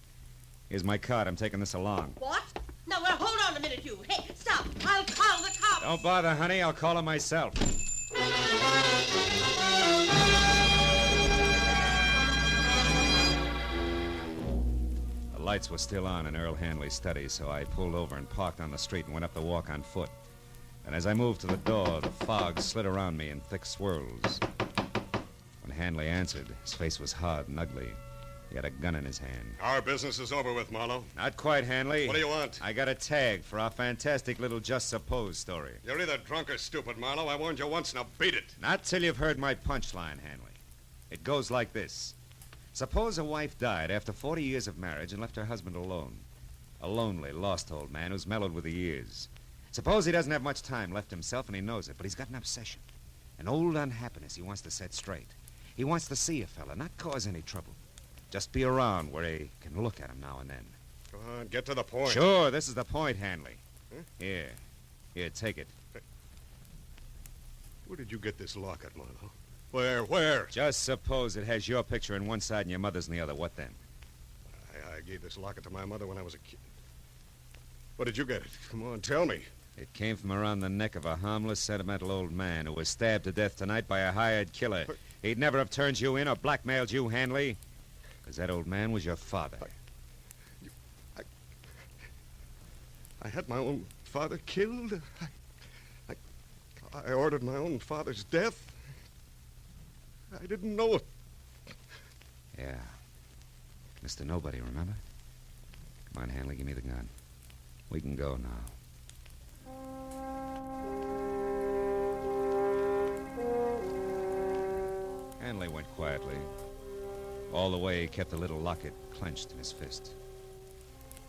Here's my card. I'm taking this along. What? No, well, hold on a minute, you. Hey, stop. I'll call the cops. Don't bother, honey. I'll call him myself. The lights were still on in Earl Hanley's study, so I pulled over and parked on the street and went up the walk on foot. And as I moved to the door, the fog slid around me in thick swirls. When Hanley answered, his face was hard and ugly. He had a gun in his hand. Our business is over with, Marlowe. Not quite, Hanley. What do you want? I got a tag for our fantastic little Just Suppose story. You're either drunk or stupid, Marlowe. I warned you once, now beat it. Not till you've heard my punchline, Hanley. It goes like this. Suppose a wife died after 40 years of marriage and left her husband alone. A lonely, lost old man who's mellowed with the years. Suppose he doesn't have much time left himself and he knows it, but he's got an obsession. An old unhappiness he wants to set straight. He wants to see a fella, not cause any trouble. Just be around where he can look at him now and then. Come on, get to the point. Sure, this is the point, Hanley. Huh? Here, take it. Where did you get this locket, Marlowe? Where? Just suppose it has your picture on one side and your mother's on the other. What then? I gave this locket to my mother when I was a kid. What did you get it? Come on, tell me. It came from around the neck of a harmless, sentimental old man who was stabbed to death tonight by a hired killer. He'd never have turned you in or blackmailed you, Hanley. Because that old man was your father. I had my own father killed. I ordered my own father's death. I didn't know it. Yeah. Mr. Nobody, remember? Come on, Hanley, give me the gun. We can go now. Hanley went quietly. All the way, he kept the little locket clenched in his fist.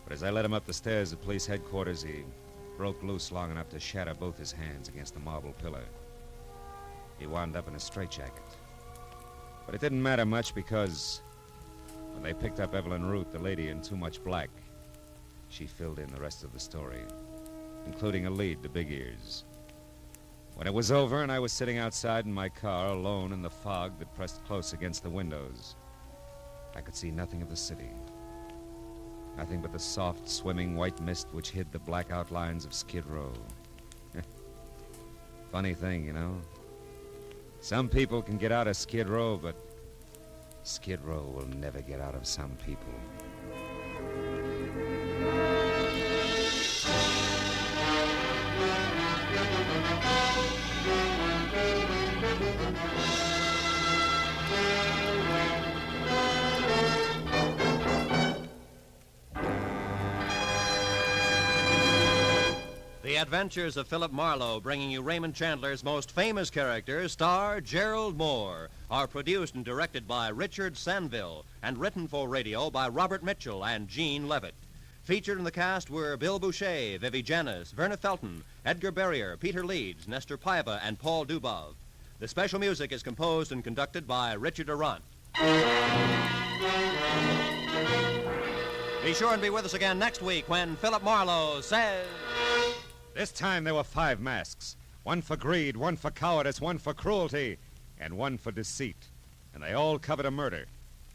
But as I led him up the stairs at police headquarters, he broke loose long enough to shatter both his hands against the marble pillar. He wound up in a straitjacket. But it didn't matter much because when they picked up Evelyn Root, the lady in too much black, she filled in the rest of the story, including a lead to Big Ears. When it was over and I was sitting outside in my car alone in the fog that pressed close against the windows, I could see nothing of the city. Nothing but the soft, swimming white mist which hid the black outlines of Skid Row. Funny thing, you know. Some people can get out of Skid Row, but Skid Row will never get out of some people. The Adventures of Philip Marlowe, bringing you Raymond Chandler's most famous character, star Gerald Moore, are produced and directed by Richard Sanville and written for radio by Robert Mitchell and Gene Levitt. Featured in the cast were Bill Boucher, Vivi Janis, Verna Felton, Edgar Barrier, Peter Leeds, Nestor Paiva, and Paul Dubov. The special music is composed and conducted by Richard Arant. Be sure and be with us again next week when Philip Marlowe says... This time there were 5 masks. One for greed, one for cowardice, one for cruelty, and one for deceit. And they all covered a murder.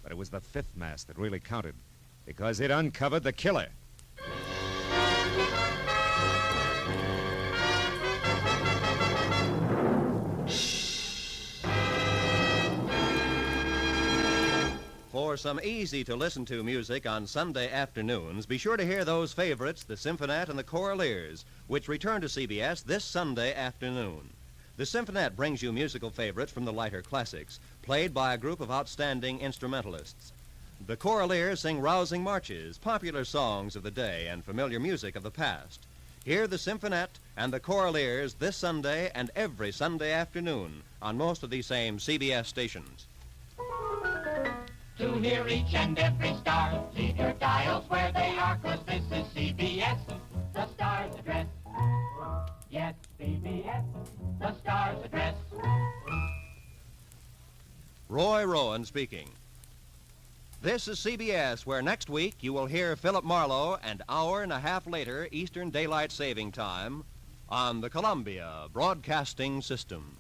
But it was the 5th mask that really counted, because it uncovered the killer. For some easy-to-listen-to music on Sunday afternoons, be sure to hear those favorites, the Symphonette and the Choraleers, which return to CBS this Sunday afternoon. The Symphonette brings you musical favorites from the lighter classics, played by a group of outstanding instrumentalists. The Choraleers sing rousing marches, popular songs of the day, and familiar music of the past. Hear the Symphonette and the Choraleers this Sunday and every Sunday afternoon on most of these same CBS stations. To hear each and every star, leave your dials where they are, 'cause this is CBS, the Star's Address. Yes, CBS, the Star's Address. Roy Rowan speaking. This is CBS, where next week you will hear Philip Marlowe an hour and a half later Eastern Daylight Saving Time on the Columbia Broadcasting System.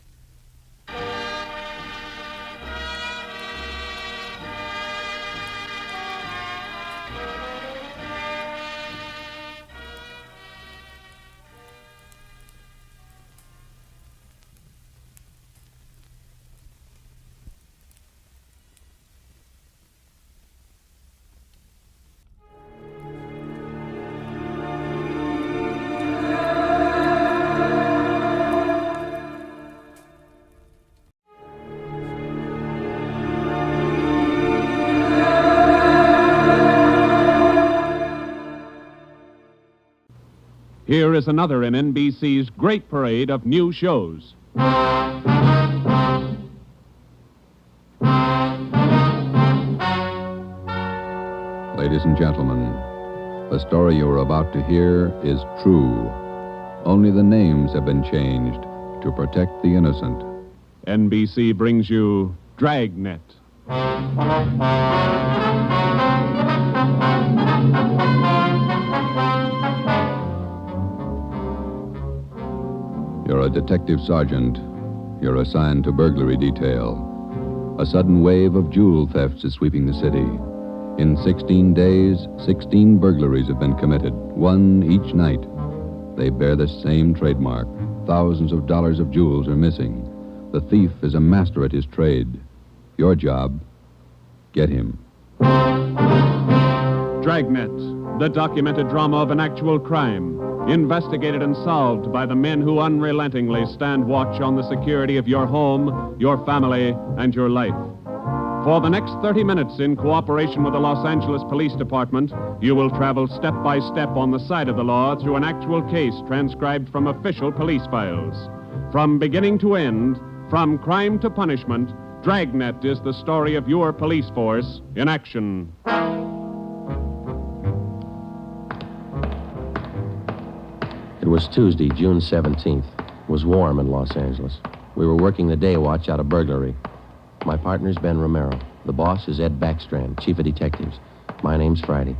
Here is another in NBC's great parade of new shows. Ladies and gentlemen, the story you are about to hear is true. Only the names have been changed to protect the innocent. NBC brings you Dragnet. You're a detective sergeant. You're assigned to burglary detail. A sudden wave of jewel thefts is sweeping the city. In 16 days, 16 burglaries have been committed, one each night. They bear the same trademark. Thousands of dollars of jewels are missing. The thief is a master at his trade. Your job, get him. Dragnet, the documented drama of an actual crime, investigated and solved by the men who unrelentingly stand watch on the security of your home, your family, and your life. For the next 30 minutes, in cooperation with the Los Angeles Police Department, you will travel step by step on the side of the law through an actual case transcribed from official police files. From beginning to end, from crime to punishment, Dragnet is the story of your police force in action. It was Tuesday, June 17th. It was warm in Los Angeles. We were working the day watch out of burglary. My partner's Ben Romero. The boss is Ed Backstrand, chief of detectives. My name's Friday.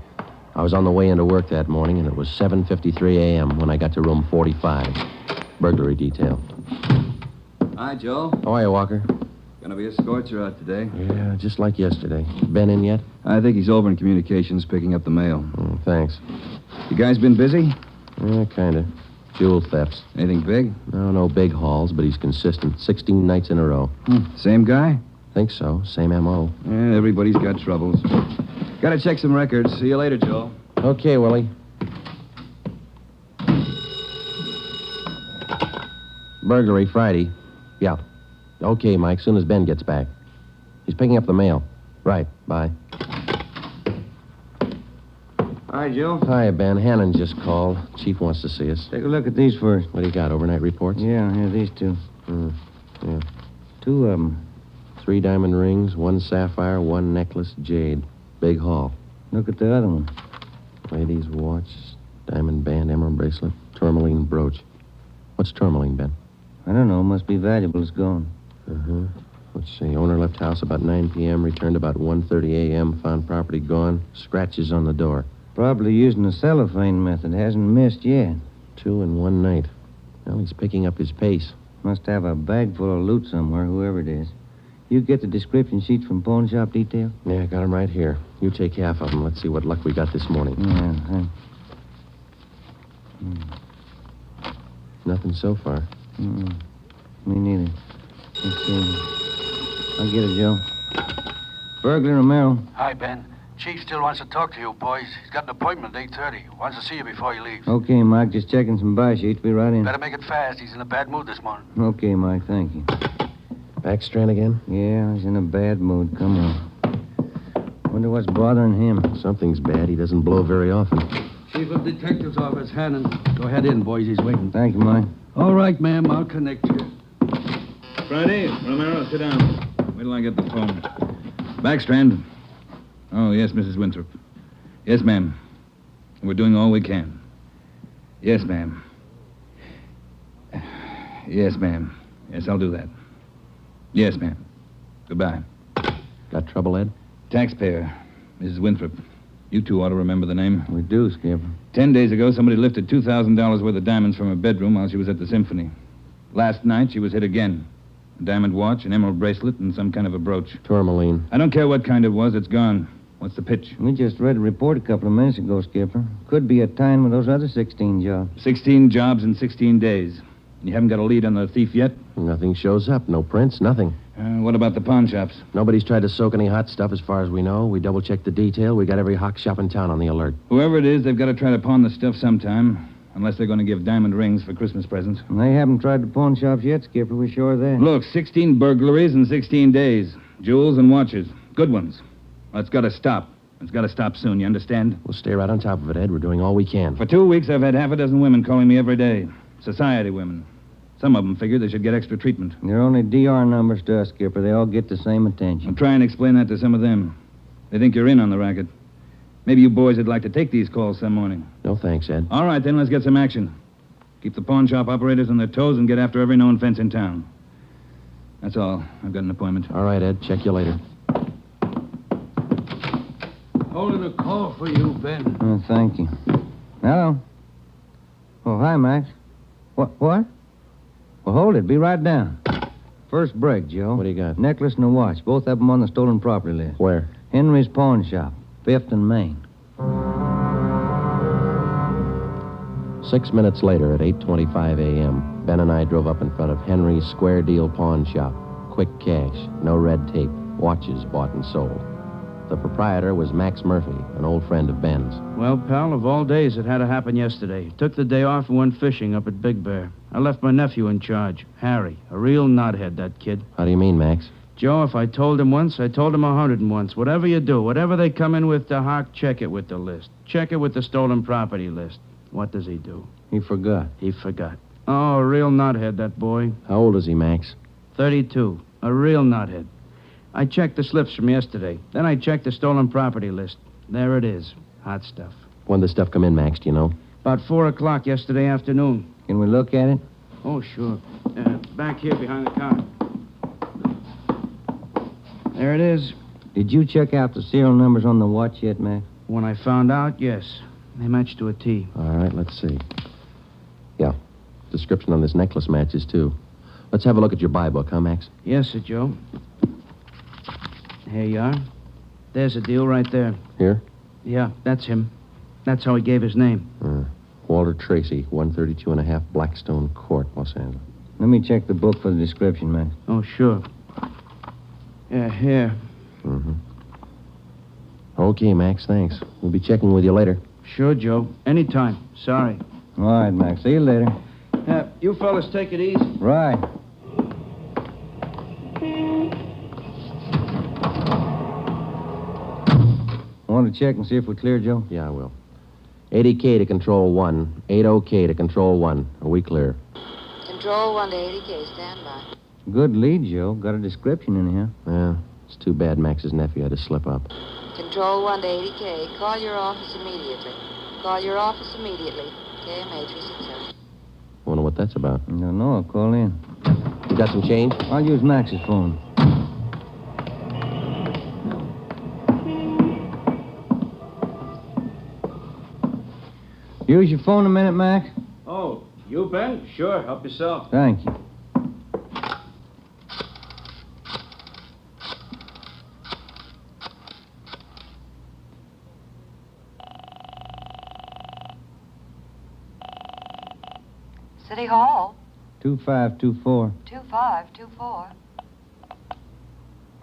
I was on the way into work that morning, and it was 7:53 a.m. when I got to room 45. Burglary detail. Hi, Joe. How are you, Walker? Gonna be a scorcher out today. Yeah, just like yesterday. Ben in yet? I think he's over in communications picking up the mail. Thanks. You guys been busy? Yeah, kind of. Jewel thefts. Anything big? No big hauls, but he's consistent. 16 nights in a row. Same guy? Think so. Same M.O. Yeah, everybody's got troubles. Gotta check some records. See you later, Joe. Okay, Willie. Burglary Friday. Yeah. Okay, Mike, soon as Ben gets back. He's picking up the mail. Right, bye. Hi, Joe. Hi, Ben. Hannon just called. Chief wants to see us. Take a look at these first. What do you got, overnight reports? Yeah, these two. Yeah. 2 of them. 3 diamond rings, 1 sapphire, 1 necklace, jade. Big haul. Look at the other one. Lady's watch, diamond band, emerald bracelet, tourmaline brooch. What's tourmaline, Ben? I don't know. Must be valuable. It's gone. Let's see. Owner left house about 9 p.m., returned about 1:30 a.m., found property gone, scratches on the door. Probably using the cellophane method. Hasn't missed yet. 2 in 1 night. Well, he's picking up his pace. Must have a bag full of loot somewhere, whoever it is. You get the description sheets from pawn shop detail? Yeah, I got them right here. You take half of them. Let's see what luck we got this morning. Yeah, Nothing so far. Me neither. Let's see. I'll get it, Joe. Burglar Romero. Hi, Ben. Chief still wants to talk to you, boys. He's got an appointment at 8:30. Wants to see you before he leaves. Okay, Mike. Just checking some buy sheets. Be right in. Better make it fast. He's in a bad mood this morning. Okay, Mike. Thank you. Backstrand again? Yeah, he's in a bad mood. Come on. Wonder what's bothering him. Something's bad. He doesn't blow very often. Chief of Detectives Office, Hannon. Go ahead in, boys. He's waiting. Thank you, Mike. All right, ma'am. I'll connect you. Friday, Romero, sit down. Wait till I get the phone. Backstrand. Oh, yes, Mrs. Winthrop. Yes, ma'am. We're doing all we can. Yes, ma'am. Yes, ma'am. Yes, I'll do that. Yes, ma'am. Goodbye. Got trouble, Ed? Taxpayer, Mrs. Winthrop. You two ought to remember the name. We do, Skipper. 10 days ago, somebody lifted $2,000 worth of diamonds from her bedroom while she was at the symphony. Last night, she was hit again. A diamond watch, an emerald bracelet, and some kind of a brooch. Tourmaline. I don't care what kind it was. It's gone. What's the pitch? We just read a report a couple of minutes ago, Skipper. Could be a tie-in with those other 16 jobs. 16 jobs in 16 days. You haven't got a lead on the thief yet? Nothing shows up. No prints, nothing. What about the pawn shops? Nobody's tried to soak any hot stuff as far as we know. We double-checked the detail. We got every hock shop in town on the alert. Whoever it is, they've got to try to pawn the stuff sometime. Unless they're going to give diamond rings for Christmas presents. And they haven't tried the pawn shops yet, Skipper. We're sure of that. Look, 16 burglaries in 16 days. Jewels and watches. Good ones. Well, it's got to stop. It's got to stop soon, you understand? We'll stay right on top of it, Ed. We're doing all we can. For 2 weeks, I've had half a dozen women calling me every day. Society women. Some of them figure they should get extra treatment. They're only DR numbers to us, Skipper. They all get the same attention. I'll try and explain that to some of them. They think you're in on the racket. Maybe you boys would like to take these calls some morning. No thanks, Ed. All right, then, let's get some action. Keep the pawn shop operators on their toes and get after every known fence in town. That's all. I've got an appointment. All right, Ed. Check you later. Holding a call for you, Ben. Oh, thank you. Hello. Oh, hi, Max. What? Well, hold it. Be right down. First break, Joe. What do you got? Necklace and a watch. Both of them on the stolen property list. Where? Henry's pawn shop. 5th and Main. 6 minutes later, at 8:25 a.m., Ben and I drove up in front of Henry's Square Deal Pawn Shop. Quick cash, no red tape, watches bought and sold. The proprietor was Max Murphy, an old friend of Ben's. Well, pal, of all days, it had to happen yesterday. Took the day off and went fishing up at Big Bear. I left my nephew in charge, Harry. A real knothead, that kid. How do you mean, Max? Joe, if I told him once, I told him 101. Whatever you do, whatever they come in with to Hawk, check it with the list. Check it with the stolen property list. What does he do? He forgot. He forgot. Oh, a real knothead, that boy. How old is he, Max? 32. A real knothead. I checked the slips from yesterday. Then I checked the stolen property list. There it is. Hot stuff. When did the stuff come in, Max, do you know? About 4 o'clock yesterday afternoon. Can we look at it? Oh, sure. Back here behind the counter. There it is. Did you check out the serial numbers on the watch yet, Max? When I found out, yes. They match to a T. All right, let's see. Yeah. Description on this necklace matches, too. Let's have a look at your buy book, huh, Max? Yes, sir, Joe. Here you are. There's a deal right there. Here? Yeah, that's him. That's how he gave his name. Walter Tracy, 132.5 Blackstone Court, Los Angeles. Let me check the book for the description, Max. Oh, sure. Yeah, here. Mm-hmm. Okay, Max, thanks. We'll be checking with you later. Sure, Joe. Anytime. Sorry. All right, Max. See you later. You fellas take it easy. Right. Want to check and see if we're clear, Joe? Yeah, I will. 80K to Control 1. 80K to Control 1. Are we clear? Control 1 to 80K. Stand by. Good lead, Joe. Got a description in here. Yeah, it's too bad Max's nephew had to slip up. Control 1 to 80K. Call your office immediately. Call your office immediately. KMA 367. Wonder what that's about. I don't know. I'll call in. You got some change? I'll use Max's phone. Use your phone a minute, Max? Oh, you, Ben? Sure, help yourself. Thank you. City Hall. 2524. 2524.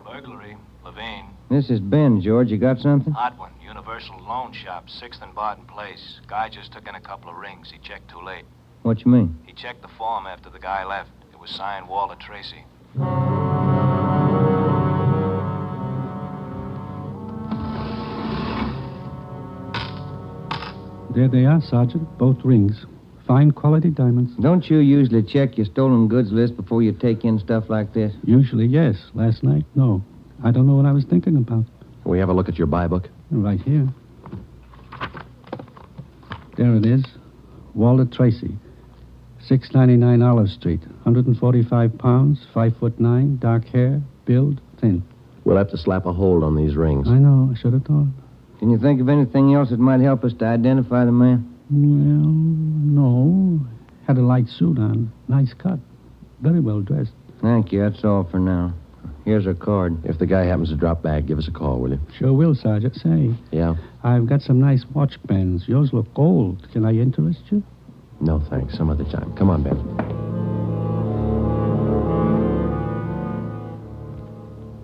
Burglary, Levine. This is Ben, George. You got something? Hot one. Universal Loan Shop, 6th and Barton Place. Guy just took in a couple of rings. He checked too late. What you mean? He checked the form after the guy left. It was signed Walter Tracy. There they are, Sergeant. Both rings. Fine quality diamonds. Don't you usually check your stolen goods list before you take in stuff like this? Usually, yes. Last night, no. I don't know what I was thinking about. Can we have a look at your buy book? Right here. There it is. Walter Tracy. 699 Olive Street. 145 pounds, 5'9", dark hair, build, thin. We'll have to slap a hold on these rings. I know. I should have thought. Can you think of anything else that might help us to identify the man? Well, no. Had a light suit on. Nice cut. Very well dressed. Thank you. That's all for now. Here's our card. If the guy happens to drop back, give us a call, will you? Sure will, Sergeant. Say, Yeah? I've got some nice watch bands. Yours look old. Can I interest you? No, thanks. Some other time. Come on, Ben.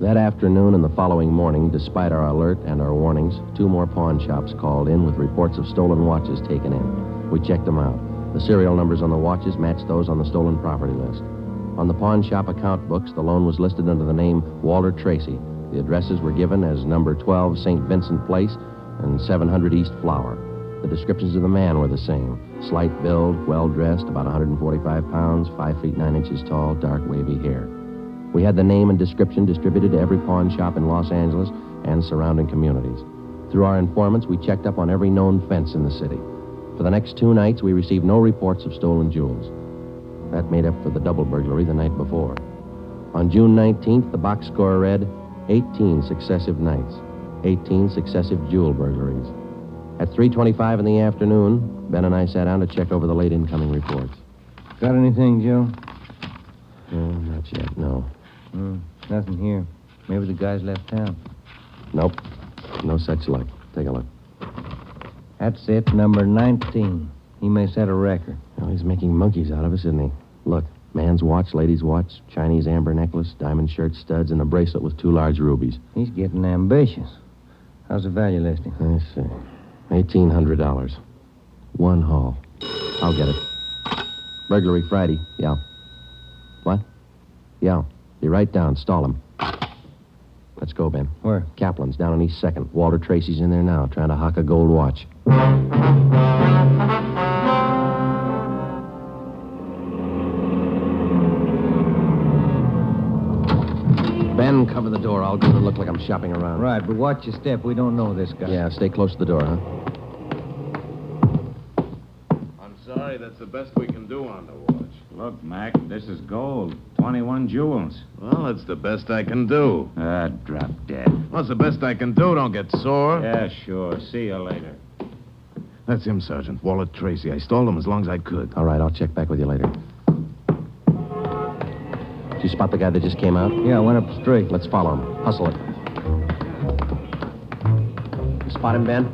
That afternoon and the following morning, despite our alert and our warnings, 2 more pawn shops called in with reports of stolen watches taken in. We checked them out. The serial numbers on the watches matched those on the stolen property list. On the pawn shop account books, the loan was listed under the name Walter Tracy. The addresses were given as number 12 St. Vincent Place and 700 East Flower. The descriptions of the man were the same. Slight build, well-dressed, about 145 pounds, 5 feet 9 inches tall, dark wavy hair. We had the name and description distributed to every pawn shop in Los Angeles and surrounding communities. Through our informants, we checked up on every known fence in the city. For the next 2 nights, we received no reports of stolen jewels. That made up for the double burglary the night before. On June 19th, the box score read 18 successive nights, 18 successive jewel burglaries. At 3:25 in the afternoon, Ben and I sat down to check over the late incoming reports. Got anything, Joe? No, not yet, no. Nothing here. Maybe the guys left town. Nope. No such luck. Take a look. That's it, number 19. He may set a record. Well, he's making monkeys out of us, isn't he? Look, man's watch, lady's watch, Chinese amber necklace, diamond shirt studs, and a bracelet with 2 large rubies. He's getting ambitious. How's the value listing? I see. $1,800. 1 haul. I'll get it. Burglary Friday. Yeah. What? Yeah. Be right down. Stall him. Let's go, Ben. Where? Kaplan's down on East 2nd. Walter Tracy's in there now, trying to hock a gold watch. Ben, cover the door. I'll go to look like I'm shopping around. Right, but watch your step. We don't know this guy. Yeah, stay close to the door, huh? I'm sorry, that's the best we can do on the watch. Look, Mac, this is gold. 21 jewels. Well, that's the best I can do. Drop dead. Well, it's the best I can do. Don't get sore. Yeah, sure. See you later. That's him, Sergeant. Walter Tracy. I stalled him as long as I could. All right, I'll check back with you later. Did you spot the guy that just came out? Yeah, went up straight. Let's follow him. Hustle it. You spot him, Ben?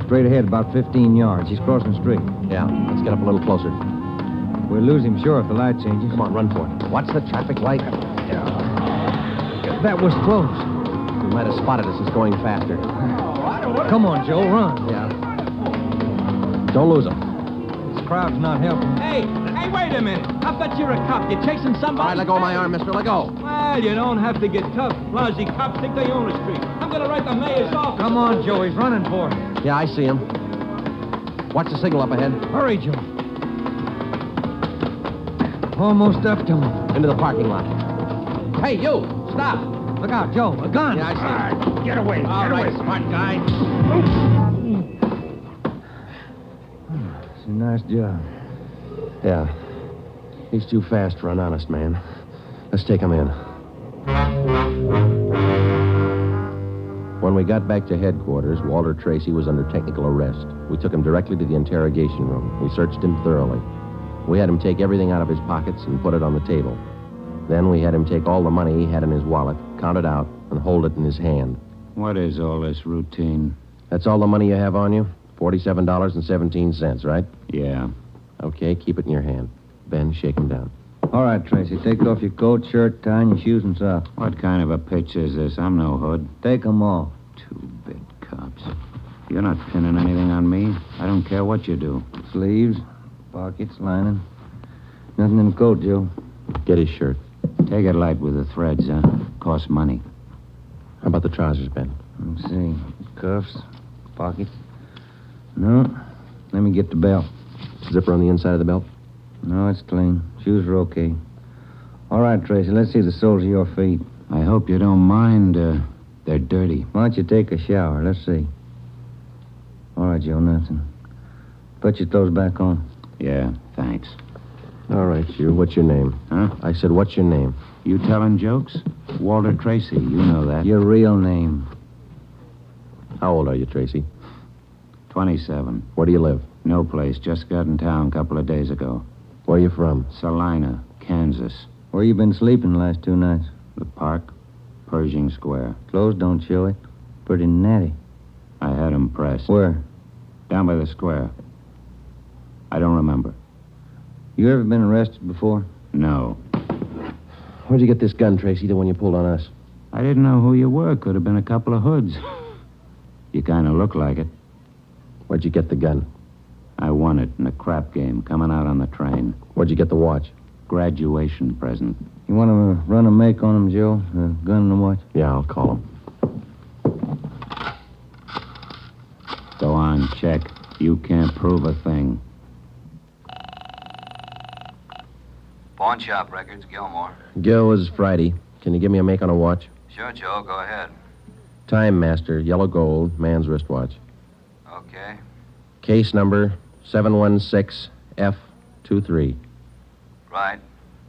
Straight ahead, about 15 yards. He's crossing the street. Yeah, let's get up a little closer. We'll lose him, sure, if the light changes. Come on, run for it. Watch the traffic light. That was close. You might have spotted us. It's going faster. Come on, Joe, run. Yeah. Don't lose him. This crowd's not helping. Hey, wait a minute. I bet you're a cop. You're chasing somebody. All right, let go of my arm, mister. Let go. Well, you don't have to get tough. Lousy cops think they own the street. I'm going to write the mayor's office. Come on, Joe. He's running for it. Yeah, I see him. Watch the signal up ahead. Hurry, Joe. Almost up to him. Into the parking lot. Hey, you! Stop! Look out, Joe. A gun. Yeah, I see. Get away. All Get right, away. smart guy. It's a nice job. Yeah. He's too fast for an honest man. Let's take him in. When we got back to headquarters, Walter Tracy was under technical arrest. We took him directly to the interrogation room. We searched him thoroughly. We had him take everything out of his pockets and put it on the table. Then we had him take all the money he had in his wallet, count it out, and hold it in his hand. What is all this routine? That's all the money you have on you? $47.17, right? Yeah. Okay, keep it in your hand. Ben, shake him down. All right, Tracy. Take off your coat, shirt, tie, and your shoes and socks. What kind of a pitch is this? I'm no hood. Take 'em off. Two-bit cops. You're not pinning anything on me. I don't care what you do. Sleeves, pockets, lining. Nothing in the coat, Joe. Get his shirt. Take it light with the threads, huh? Costs money. How about the trousers, Ben? Let's see. Cuffs, pockets. No. Let me get the belt. Zipper on the inside of the belt? No, it's clean. Shoes are okay. All right, Tracy, let's see the soles of your feet. I hope you don't mind. They're dirty. Why don't you take a shower? Let's see. All right, Joe, nothing. Put your clothes back on. Yeah, thanks. All right, you. What's your name? Huh? I said, what's your name? You telling jokes? Walter Tracy, you know that. Your real name. How old are you, Tracy? 27. Where do you live? No place. Just got in town a couple of days ago. Where are you from? Salina, Kansas. Where you been sleeping the last 2 nights? The park, Pershing Square. Clothes don't show it. Pretty natty. I had 'em pressed. Where? Down by the square. I don't remember. You ever been arrested before? No. Where'd you get this gun, Tracy, the one you pulled on us? I didn't know who you were. Could have been a couple of hoods. You kind of look like it. Where'd you get the gun? I won it in a crap game coming out on the train. Where'd you get the watch? Graduation present. You want to run a make on him, Joe? A gun and a watch? Yeah, I'll call him. Go on, check. You can't prove a thing. Pawn shop records, Gilmore. Gil, is Friday. Can you give me a make on a watch? Sure, Joe, go ahead. Time Master, yellow gold, man's wristwatch. Okay. Case number 716F23. Right.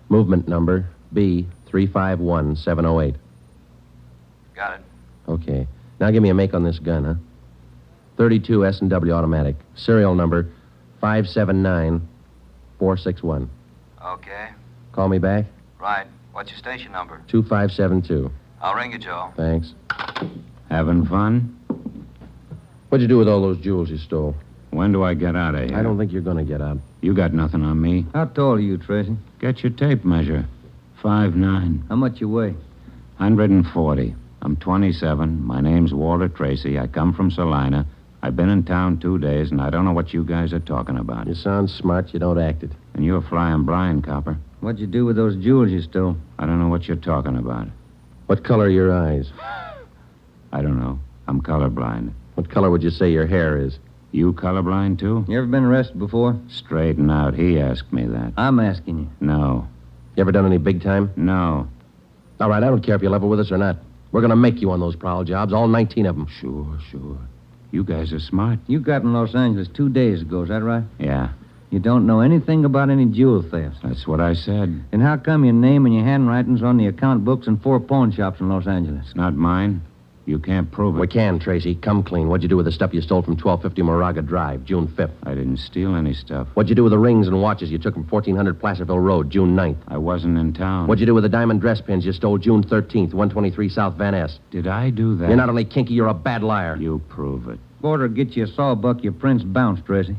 Movement number B351708. Got it. Okay. Now give me a make on this gun, huh? 32 S&W automatic. Serial number 579461. Okay. Call me back? Right. What's your station number? 2572. I'll ring you, Joe. Thanks. Having fun? What'd you do with all those jewels you stole? When do I get out of here? I don't think you're gonna get out. You got nothing on me. How tall are you, Tracy? Get your tape measure. 5'9". How much you weigh? 140. I'm 27. My name's Walter Tracy. I come from Salina. I've been in town 2 days, and I don't know what you guys are talking about. You sound smart. You don't act it. And you're flying blind, copper. What'd you do with those jewels you stole? I don't know what you're talking about. What color are your eyes? I don't know. I'm colorblind. What color would you say your hair is? You colorblind, too? You ever been arrested before? Straighten out. He asked me that. I'm asking you. No. You ever done any big time? No. All right, I don't care if you level with us or not. We're gonna make you on those prowl jobs, all 19 of them. Sure. You guys are smart. You got in Los Angeles 2 days ago, is that right? Yeah. You don't know anything about any jewel thefts. That's what I said. Then how come your name and your handwriting's on the account books in 4 pawn shops in Los Angeles? It's not mine. You can't prove it. We can, Tracy. Come clean. What'd you do with the stuff you stole from 1250 Moraga Drive, June 5th? I didn't steal any stuff. What'd you do with the rings and watches you took from 1400 Placerville Road, June 9th? I wasn't in town. What'd you do with the diamond dress pins you stole June 13th, 123 South Van Ness? Did I do that? You're not only kinky, you're a bad liar. You prove it. Border get you a sawbuck, your prints bounced, Tracy.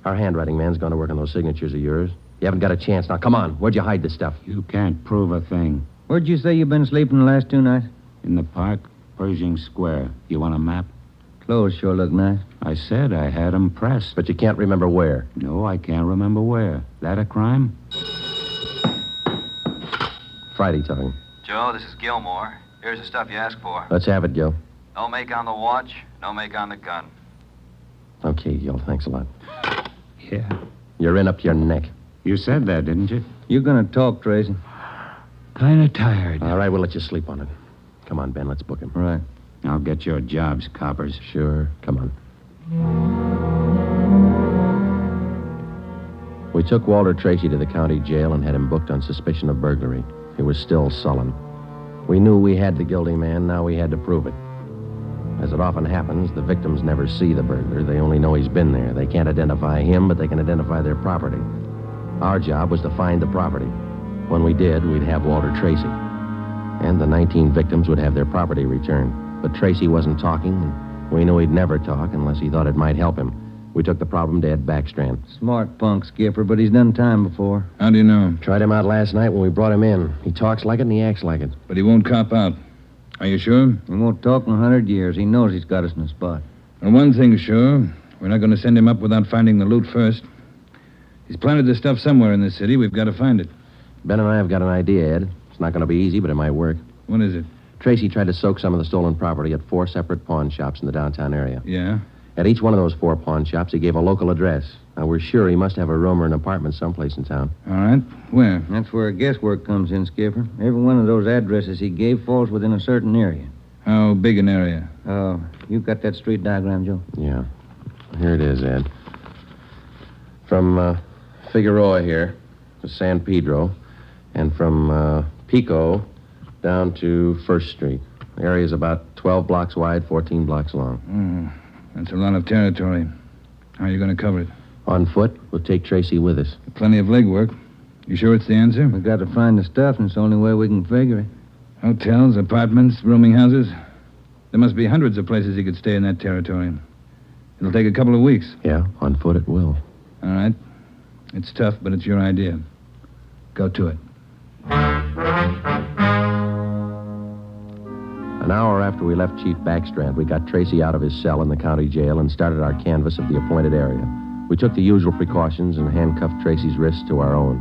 Our handwriting man's gone to work on those signatures of yours. You haven't got a chance. Now, come on. Where'd you hide this stuff? You can't prove a thing. Where'd you say you've been sleeping the last 2 nights? In the park, Pershing Square. You want a map? Clothes sure look nice. I said I had 'em pressed. But you can't remember where. No, I can't remember where. That a crime? Friday talking. Joe, this is Gilmore. Here's the stuff you asked for. Let's have it, Gil. No make on the watch, no make on the gun. Okay, Gil, thanks a lot. Yeah. You're in up to your neck. You said that, didn't you? You gonna talk, Tracy? Kind of tired. All right, we'll let you sleep on it. Come on, Ben, let's book him. Right. I'll get your jobs, coppers. Sure, come on. We took Walter Tracy to the county jail and had him booked on suspicion of burglary. He was still sullen. We knew we had the guilty man, now we had to prove it. As it often happens, the victims never see the burglar. They only know he's been there. They can't identify him, but they can identify their property. Our job was to find the property. When we did, we'd have Walter Tracy. And the 19 victims would have their property returned. But Tracy wasn't talking, and we knew he'd never talk unless he thought it might help him. We took the problem to Ed Backstrand. Smart punk, Skipper, but he's done time before. How do you know? Tried him out last night when we brought him in. He talks like it and he acts like it. But he won't cop out. Are you sure? He won't talk in 100 years. He knows he's got us in a spot. Well, one thing's sure. We're not going to send him up without finding the loot first. He's planted this stuff somewhere in the city. We've got to find it. Ben and I have got an idea, Ed. It's not going to be easy, but it might work. What is it? Tracy tried to soak some of the stolen property at 4 separate pawn shops in the downtown area. Yeah? At each one of those 4 pawn shops, he gave a local address. Now, we're sure he must have a room or an apartment someplace in town. All right. Where? That's where guesswork comes in, Skipper. Every one of those addresses he gave falls within a certain area. How big an area? Oh, you got that street diagram, Joe? Yeah. Here it is, Ed. From Figueroa here to San Pedro, and from Pico down to 1st Street. The area's about 12 blocks wide, 14 blocks long. That's a lot of territory. How are you going to cover it? On foot, we'll take Tracy with us. Plenty of legwork. You sure it's the answer? We got to find the stuff, and it's the only way we can figure it. Hotels, apartments, rooming houses. There must be hundreds of places he could stay in that territory. It'll take a couple of weeks. Yeah, on foot it will. All right. It's tough, but it's your idea. Go to it. An hour after we left Chief Backstrand, we got Tracy out of his cell in the county jail and started our canvass of the appointed area. We took the usual precautions and handcuffed Tracy's wrists to our own.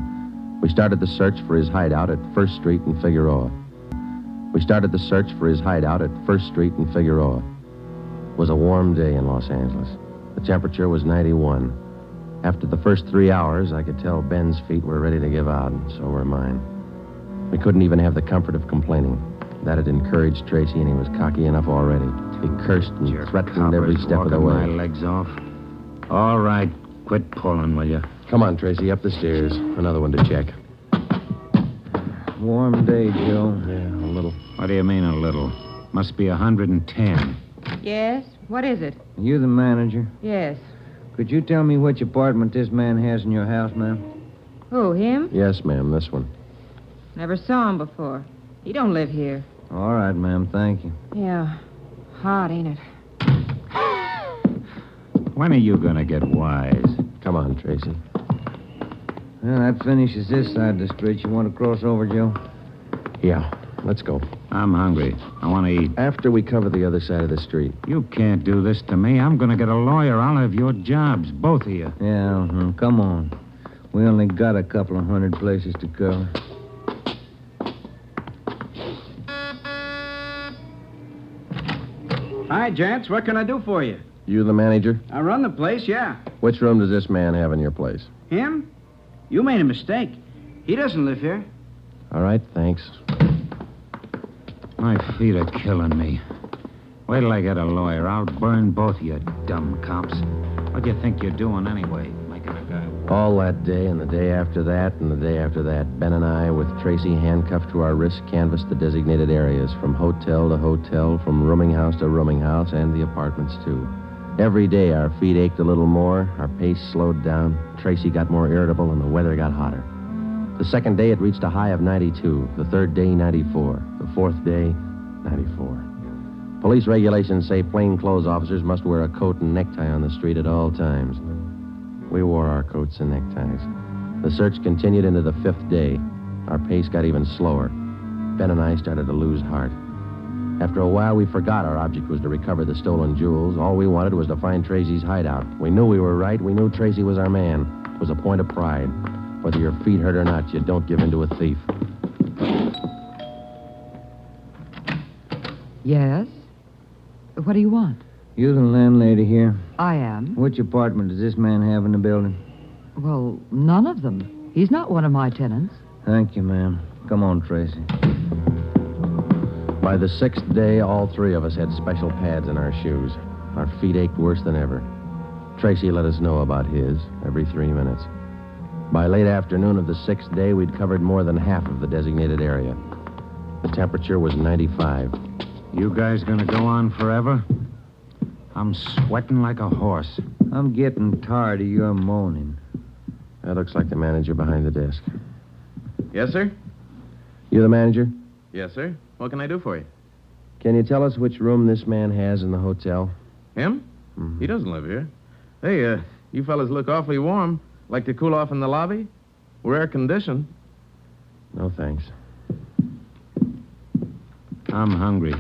We started the search for his hideout at 1st Street in Figueroa. It was a warm day in Los Angeles. The temperature was 91. After the first 3 hours, I could tell Ben's feet were ready to give out, and so were mine. We couldn't even have the comfort of complaining. That had encouraged Tracy, and he was cocky enough already. He cursed and threatened every step of the way. My legs off. All right, quit pulling, will you? Come on, Tracy, up the stairs. Another one to check. Warm day, Joe. Yeah, a little. What do you mean, a little? Must be 110. Yes? What is it? You the manager? Yes. Could you tell me which apartment this man has in your house, ma'am? Who, him? Yes, ma'am, this one. Never saw him before. He don't live here. All right, ma'am, thank you. Yeah. Hot, ain't it? When are you going to get wise? Come on, Tracy. Well, that finishes this side of the street. You want to cross over, Joe? Yeah, let's go. I'm hungry. I want to eat. After we cover the other side of the street. You can't do this to me. I'm going to get a lawyer. I'll have your jobs, both of you. Yeah, come on. We only got a couple of hundred places to cover. Hi, gents. What can I do for you? You the manager? I run the place, yeah. Which room does this man have in your place? Him? You made a mistake. He doesn't live here. All right, thanks. My feet are killing me. Wait till I get a lawyer. I'll burn both of you dumb cops. What do you think you're doing anyway? Making a guy... All that day and the day after that and the day after that, Ben and I, with Tracy handcuffed to our wrists, canvassed the designated areas, from hotel to hotel, from rooming house to rooming house, and the apartments, too. Every day our feet ached a little more, our pace slowed down, Tracy got more irritable, and the weather got hotter. The second day it reached a high of 92, the third day 94, the fourth day 94. Police regulations say plainclothes officers must wear a coat and necktie on the street at all times. We wore our coats and neckties. The search continued into the 5th day. Our pace got even slower. Ben and I started to lose heart. After a while, we forgot our object was to recover the stolen jewels. All we wanted was to find Tracy's hideout. We knew we were right. We knew Tracy was our man. It was a point of pride. Whether your feet hurt or not, you don't give in to a thief. Yes? What do you want? You the landlady here? I am. Which apartment does this man have in the building? Well, none of them. He's not one of my tenants. Thank you, ma'am. Come on, Tracy. By the 6th day, all three of us had special pads in our shoes. Our feet ached worse than ever. Tracy let us know about his every 3 minutes. By late afternoon of the 6th day, we'd covered more than half of the designated area. The temperature was 95. You guys gonna go on forever? I'm sweating like a horse. I'm getting tired of your moaning. That looks like the manager behind the desk. Yes, sir? You the manager? Yes, sir. What can I do for you? Can you tell us which room this man has in the hotel? Him? Mm-hmm. He doesn't live here. Hey, you fellas look awfully warm. Like to cool off in the lobby? We're air-conditioned. No, thanks. I'm hungry.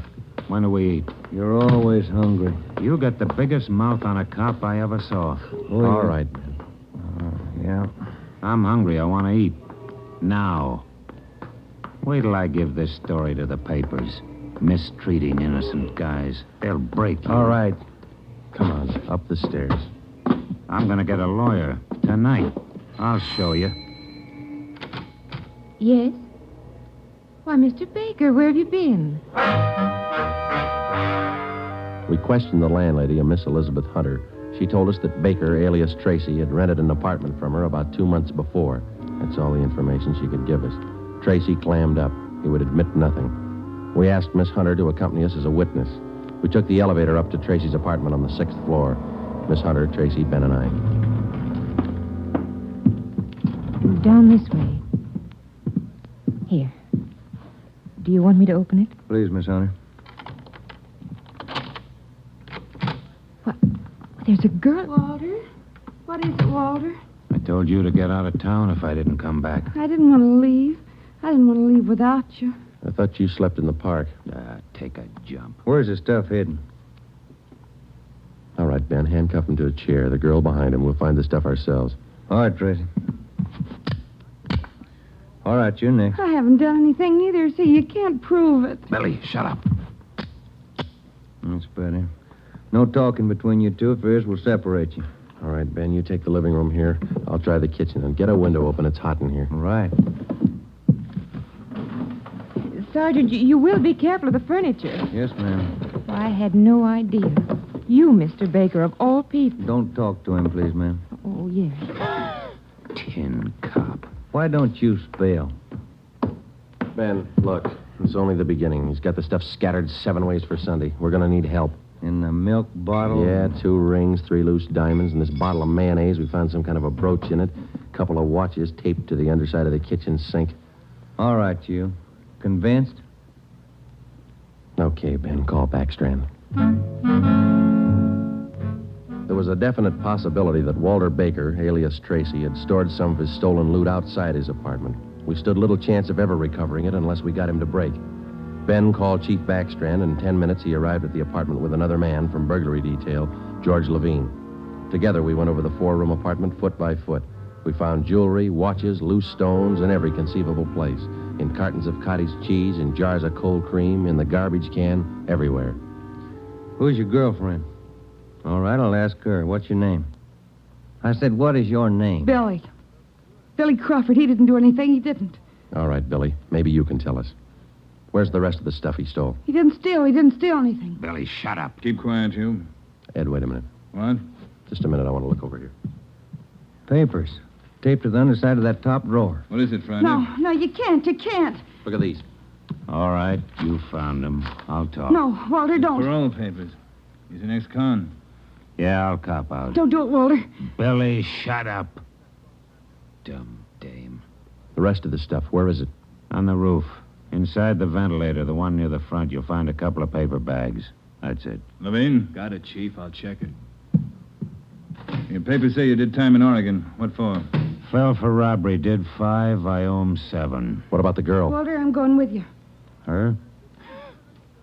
When do we eat? You're always hungry. You got the biggest mouth on a cop I ever saw. All right. Yeah. I'm hungry. I want to eat. Now. Wait till I give this story to the papers. Mistreating innocent guys. They'll break you. All right. Come on, up the stairs. I'm going to get a lawyer tonight. I'll show you. Yes? Why, Mr. Baker, where have you been? We questioned the landlady, a Miss Elizabeth Hunter. She told us that Baker, alias Tracy, had rented an apartment from her about 2 months before. That's all the information she could give us. Tracy clammed up. He would admit nothing. We asked Miss Hunter to accompany us as a witness. We took the elevator up to Tracy's apartment on the 6th floor. Miss Hunter, Tracy, Ben, and I. Down this way. Here. Do you want me to open it? Please, Miss Hunter. What? There's a girl. Walter? What is it, Walter? I told you to get out of town if I didn't come back. I didn't want to leave. I didn't want to leave without you. I thought you slept in the park. Take a jump. Where's the stuff hidden? All right, Ben, handcuff him to a chair. The girl behind him. We'll find the stuff ourselves. All right, Tracy. All right, you're next. I haven't done anything neither, so you can't prove it. Billy, shut up. That's better. No talking between you two. If there is, we'll separate you. All right, Ben, you take the living room here. I'll try the kitchen and get a window open. It's hot in here. All right. Sergeant, you will be careful of the furniture. Yes, ma'am. I had no idea. You, Mr. Baker, of all people. Don't talk to him, please, ma'am. Oh, yes. Tin cop. Why don't you spell? Ben, look. It's only the beginning. He's got the stuff scattered 7 ways for Sunday. We're going to need help. In the milk bottle? Yeah, 2 rings, 3 loose diamonds, and this bottle of mayonnaise. We found some kind of a brooch in it. A couple of watches taped to the underside of the kitchen sink. All right, you. Convinced? Okay, Ben, call Backstrand. There was a definite possibility that Walter Baker, alias Tracy, had stored some of his stolen loot outside his apartment. We stood little chance of ever recovering it unless we got him to break. Ben called Chief Backstrand, and in 10 minutes he arrived at the apartment with another man from burglary detail, George Levine. Together we went over the 4-room apartment foot by foot. We found jewelry, watches, loose stones in every conceivable place. In cartons of cottage cheese, in jars of cold cream, in the garbage can, everywhere. Who's your girlfriend? All right, I'll ask her. What's your name? I said, what is your name? Billy. Billy Crawford. He didn't do anything. He didn't. All right, Billy. Maybe you can tell us. Where's the rest of the stuff he stole? He didn't steal. He didn't steal anything. Billy, shut up. Keep quiet, you. Ed, wait a minute. What? Just a minute. I want to look over here. Papers. Taped to the underside of that top drawer. What is it, Friday? No, you can't. You can't. Look at these. All right, you found them. I'll talk. No, Walter, don't. Parole papers. He's an ex-con. Yeah, I'll cop out. Don't do it, Walter. Billy, shut up. Dumb dame. The rest of the stuff, where is it? On the roof. Inside the ventilator, the one near the front, you'll find a couple of paper bags. That's it. Levine? Got it, Chief. I'll check it. Your papers say you did time in Oregon. What for? Fell for robbery. Did 5. I owe him 7. What about the girl? Walter, I'm going with you. Her?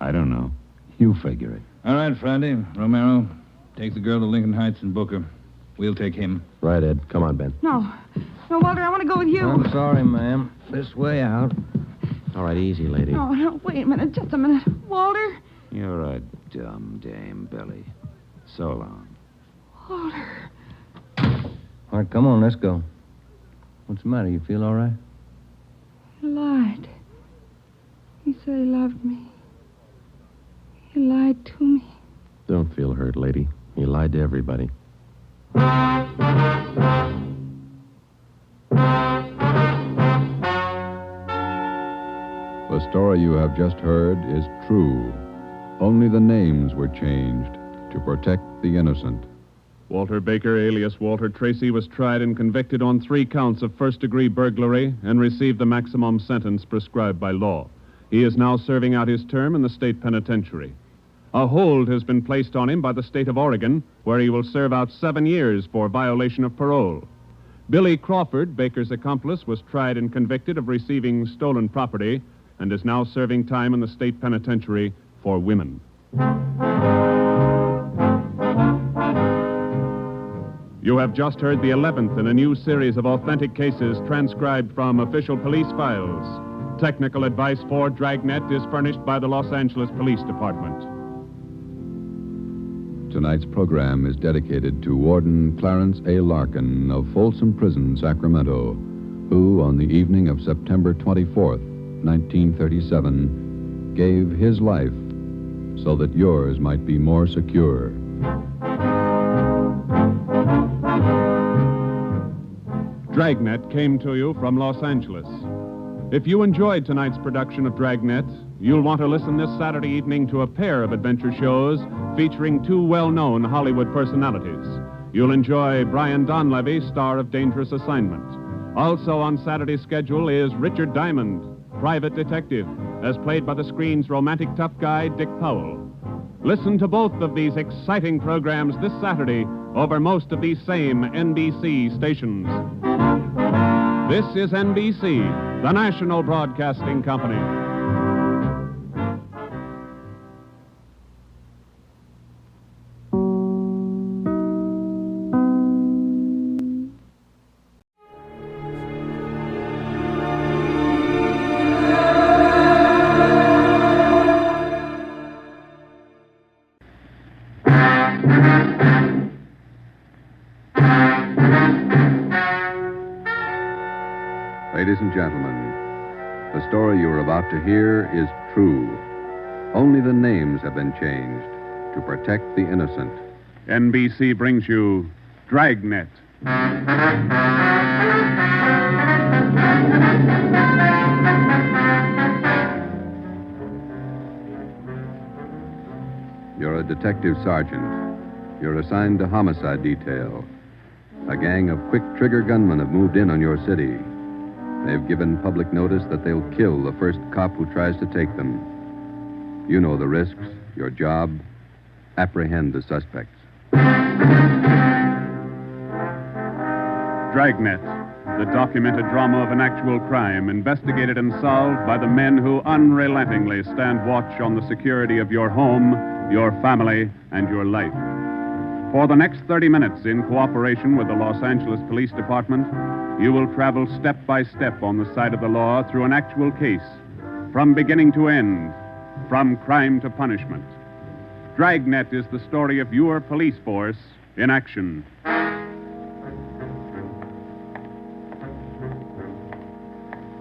I don't know. You figure it. All right, Friday. Romero, take the girl to Lincoln Heights and book her. We'll take him. Right, Ed. Come on, Ben. No, Walter, I want to go with you. I'm sorry, ma'am. This way out. All right, easy, lady. No, wait a minute. Just a minute. Walter? You're a dumb dame, Billy. So long. Walter. All right, come on, let's go. What's the matter? You feel all right? He lied. He said he loved me. He lied to me. Don't feel hurt, lady. He lied to everybody. The story you have just heard is true. Only the names were changed to protect the innocent. Walter Baker, alias Walter Tracy, was tried and convicted on 3 counts of first-degree burglary and received the maximum sentence prescribed by law. He is now serving out his term in the state penitentiary. A hold has been placed on him by the state of Oregon, where he will serve out 7 years for violation of parole. Billy Crawford, Baker's accomplice, was tried and convicted of receiving stolen property and is now serving time in the state penitentiary for women. You have just heard the 11th in a new series of authentic cases transcribed from official police files. Technical advice for Dragnet is furnished by the Los Angeles Police Department. Tonight's program is dedicated to Warden Clarence A. Larkin of Folsom Prison, Sacramento, who, on the evening of September 24th, 1937, gave his life so that yours might be more secure. Dragnet came to you from Los Angeles. If you enjoyed tonight's production of Dragnet, you'll want to listen this Saturday evening to a pair of adventure shows featuring 2 well-known Hollywood personalities. You'll enjoy Brian Donlevy, star of Dangerous Assignment. Also on Saturday's schedule is Richard Diamond, private detective, as played by the screen's romantic tough guy, Dick Powell. Listen to both of these exciting programs this Saturday over most of these same NBC stations. This is NBC, the national broadcasting company. Ladies and gentlemen, the story you are about to hear is true. Only the names have been changed to protect the innocent. NBC brings you Dragnet. You're a detective sergeant. You're assigned to homicide detail. A gang of quick-trigger gunmen have moved in on your city. They've given public notice that they'll kill the first cop who tries to take them. You know the risks, your job. Apprehend the suspects. Dragnet, the documented drama of an actual crime investigated and solved by the men who unrelentingly stand watch on the security of your home, your family, and your life. For the next 30 minutes, in cooperation with the Los Angeles Police Department, you will travel step by step on the side of the law through an actual case, from beginning to end, from crime to punishment. Dragnet is the story of your police force in action.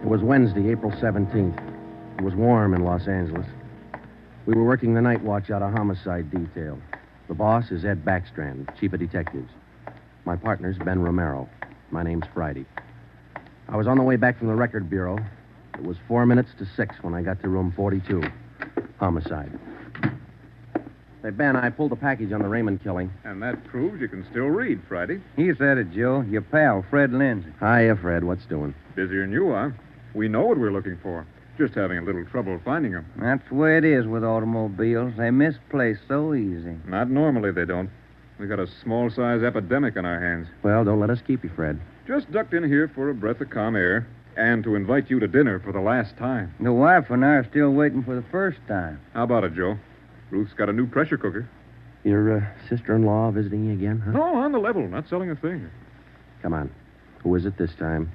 It was Wednesday, April 17th. It was warm in Los Angeles. We were working the night watch out of homicide detail. The boss is Ed Backstrand, chief of detectives. My partner's Ben Romero. My name's Friday. I was on the way back from the record bureau. It was 4 minutes to 6 when I got to room 42. Homicide. Hey, Ben, I pulled a package on the Raymond killing. And that proves you can still read, Friday. He said it, Joe. Your pal, Fred Lindsay. Hiya, Fred. What's doing? Busier than you are. We know what we're looking for. Just having a little trouble finding them. That's the way it is with automobiles. They misplace so easy. Not normally, they don't. We got a small-size epidemic on our hands. Well, don't let us keep you, Fred. Just ducked in here for a breath of calm air and to invite you to dinner for the last time. The wife and I are still waiting for the first time. How about it, Joe? Ruth's got a new pressure cooker. Your sister-in-law visiting you again, huh? No, on the level. Not selling a thing. Come on. Who is it this time?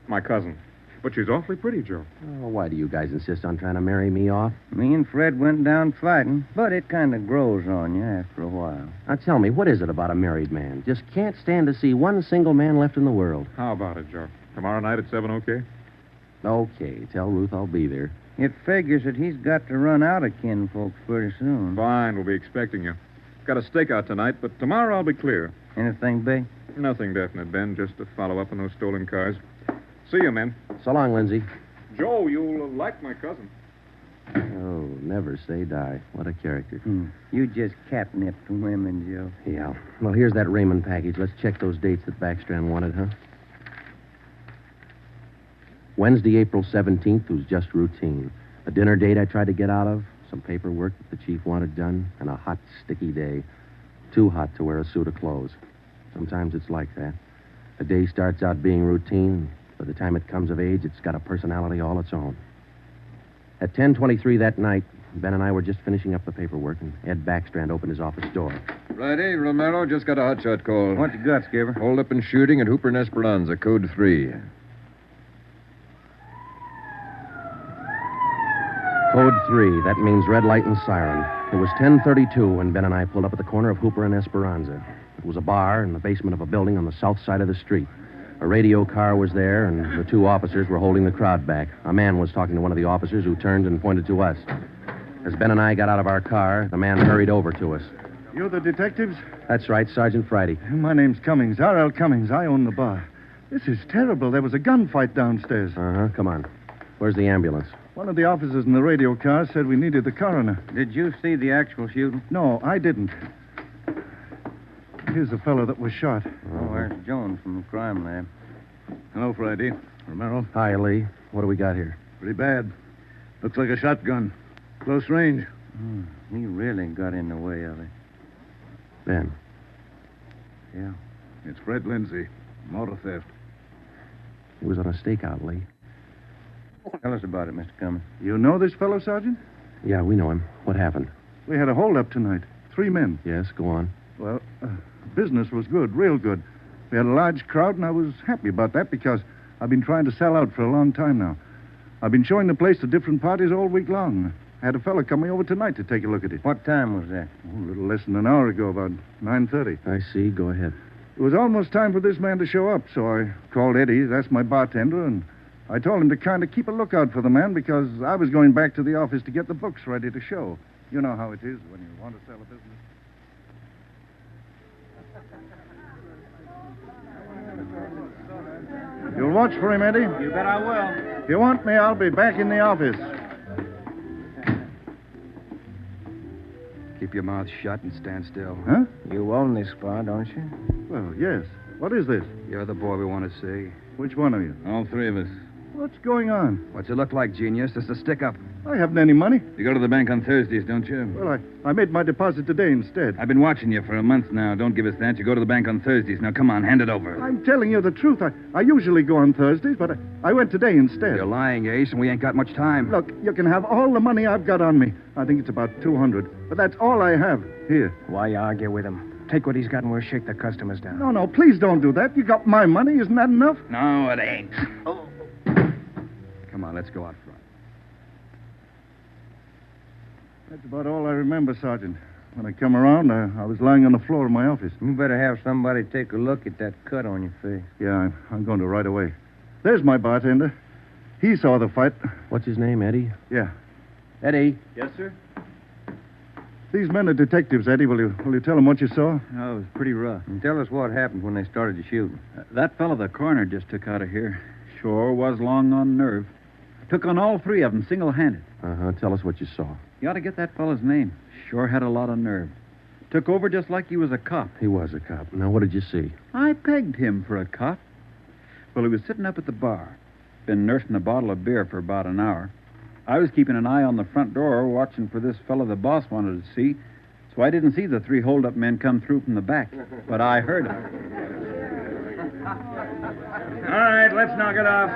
My cousin. But she's awfully pretty, Joe. Oh, why do you guys insist on trying to marry me off? Me and Fred went down fighting, but it kind of grows on you after a while. Now tell me, what is it about a married man? Just can't stand to see one single man left in the world. How about it, Joe? Tomorrow night at 7, okay? Okay, tell Ruth I'll be there. It figures that he's got to run out of kinfolks pretty soon. Fine, we'll be expecting you. Got a stakeout tonight, but tomorrow I'll be clear. Anything big? Nothing definite, Ben. Just to follow up on those stolen cars. See you, men. So long, Lindsay. Joe, you'll like my cousin. Oh, never say die. What a character. You just catnip to women, Joe. Yeah. Well, here's that Raymond package. Let's check those dates that Backstrand wanted, huh? Wednesday, April 17th was just routine. A dinner date I tried to get out of, some paperwork that the chief wanted done, and a hot, sticky day. Too hot to wear a suit of clothes. Sometimes it's like that. A day starts out being routine. By the time it comes of age, it's got a personality all its own. At 10:23 that night, Ben and I were just finishing up the paperwork, and Ed Backstrand opened his office door. Righty, Romero, just got a hotshot call. What you got, Skipper? Hold up and shooting at Hooper and Esperanza, code 3. Code 3, that means red light and siren. It was 10:32 when Ben and I pulled up at the corner of Hooper and Esperanza. It was a bar in the basement of a building on the south side of the street. A radio car was there, and the two officers were holding the crowd back. A man was talking to one of the officers who turned and pointed to us. As Ben and I got out of our car, the man hurried over to us. You're the detectives? That's right, Sergeant Friday. My name's Cummings, R.L. Cummings. I own the bar. This is terrible. There was a gunfight downstairs. Come on. Where's the ambulance? One of the officers in the radio car said we needed the coroner. Did you see the actual shooting? No, I didn't. Here's the fellow that was shot. Oh, there's Jones from the crime lab. Hello, Friday. Romero. Hi, Lee. What do we got here? Pretty bad. Looks like a shotgun. Close range. He really got in the way of it. Ben. Yeah. It's Fred Lindsay. Motor theft. He was on a stakeout, Lee. Tell us about it, Mr. Cummings. You know this fellow, Sergeant? Yeah, we know him. What happened? We had a holdup tonight. 3 men. Yes, go on. Well, business was good, real good. We had a large crowd, and I was happy about that because I've been trying to sell out for a long time now. I've been showing the place to different parties all week long. I had a fellow coming over tonight to take a look at it. What time was that? Oh, a little less than an hour ago, about 9:30. I see. Go ahead. It was almost time for this man to show up, so I called Eddie, that's my bartender, and I told him to kind of keep a lookout for the man because I was going back to the office to get the books ready to show. You know how it is when you want to sell a business. You'll watch for him, Eddie? You bet I will. If you want me, I'll be back in the office. Keep your mouth shut and stand still. Huh? You own this bar, don't you? Well, yes. What is this? You're the boy we want to see. Which one of you? All 3 of us. What's going on? What's it look like, genius? Just a stick-up. I haven't any money. You go to the bank on Thursdays, don't you? Well, I made my deposit today instead. I've been watching you for a month now. Don't give us that. You go to the bank on Thursdays. Now, come on, hand it over. I'm telling you the truth. I usually go on Thursdays, but I went today instead. You're lying, Ace, and we ain't got much time. Look, you can have all the money I've got on me. I think it's about 200. But that's all I have. Here. Why argue with him? Take what he's got and we'll shake the customers down. No, please don't do that. You got my money. Isn't that enough? No, it ain't. Oh. Come on, let's go out front. That's about all I remember, Sergeant. When I come around, I was lying on the floor of my office. You better have somebody take a look at that cut on your face. Yeah, I'm going to right away. There's my bartender. He saw the fight. What's his name, Eddie? Yeah. Eddie. Yes, sir? These men are detectives, Eddie. Will you tell them what you saw? Oh, it was pretty rough. And tell us what happened when they started the shooting. That fellow the coroner just took out of here sure was long on nerve. Took on all 3 of them single-handed. Tell us what you saw. You ought to get that fellow's name. Sure had a lot of nerve. Took over just like he was a cop. He was a cop. Now, what did you see? I pegged him for a cop. Well, he was sitting up at the bar. Been nursing a bottle of beer for about an hour. I was keeping an eye on the front door, watching for this fellow the boss wanted to see, so I didn't see the 3 hold-up men come through from the back, but I heard them. All right, let's knock it off.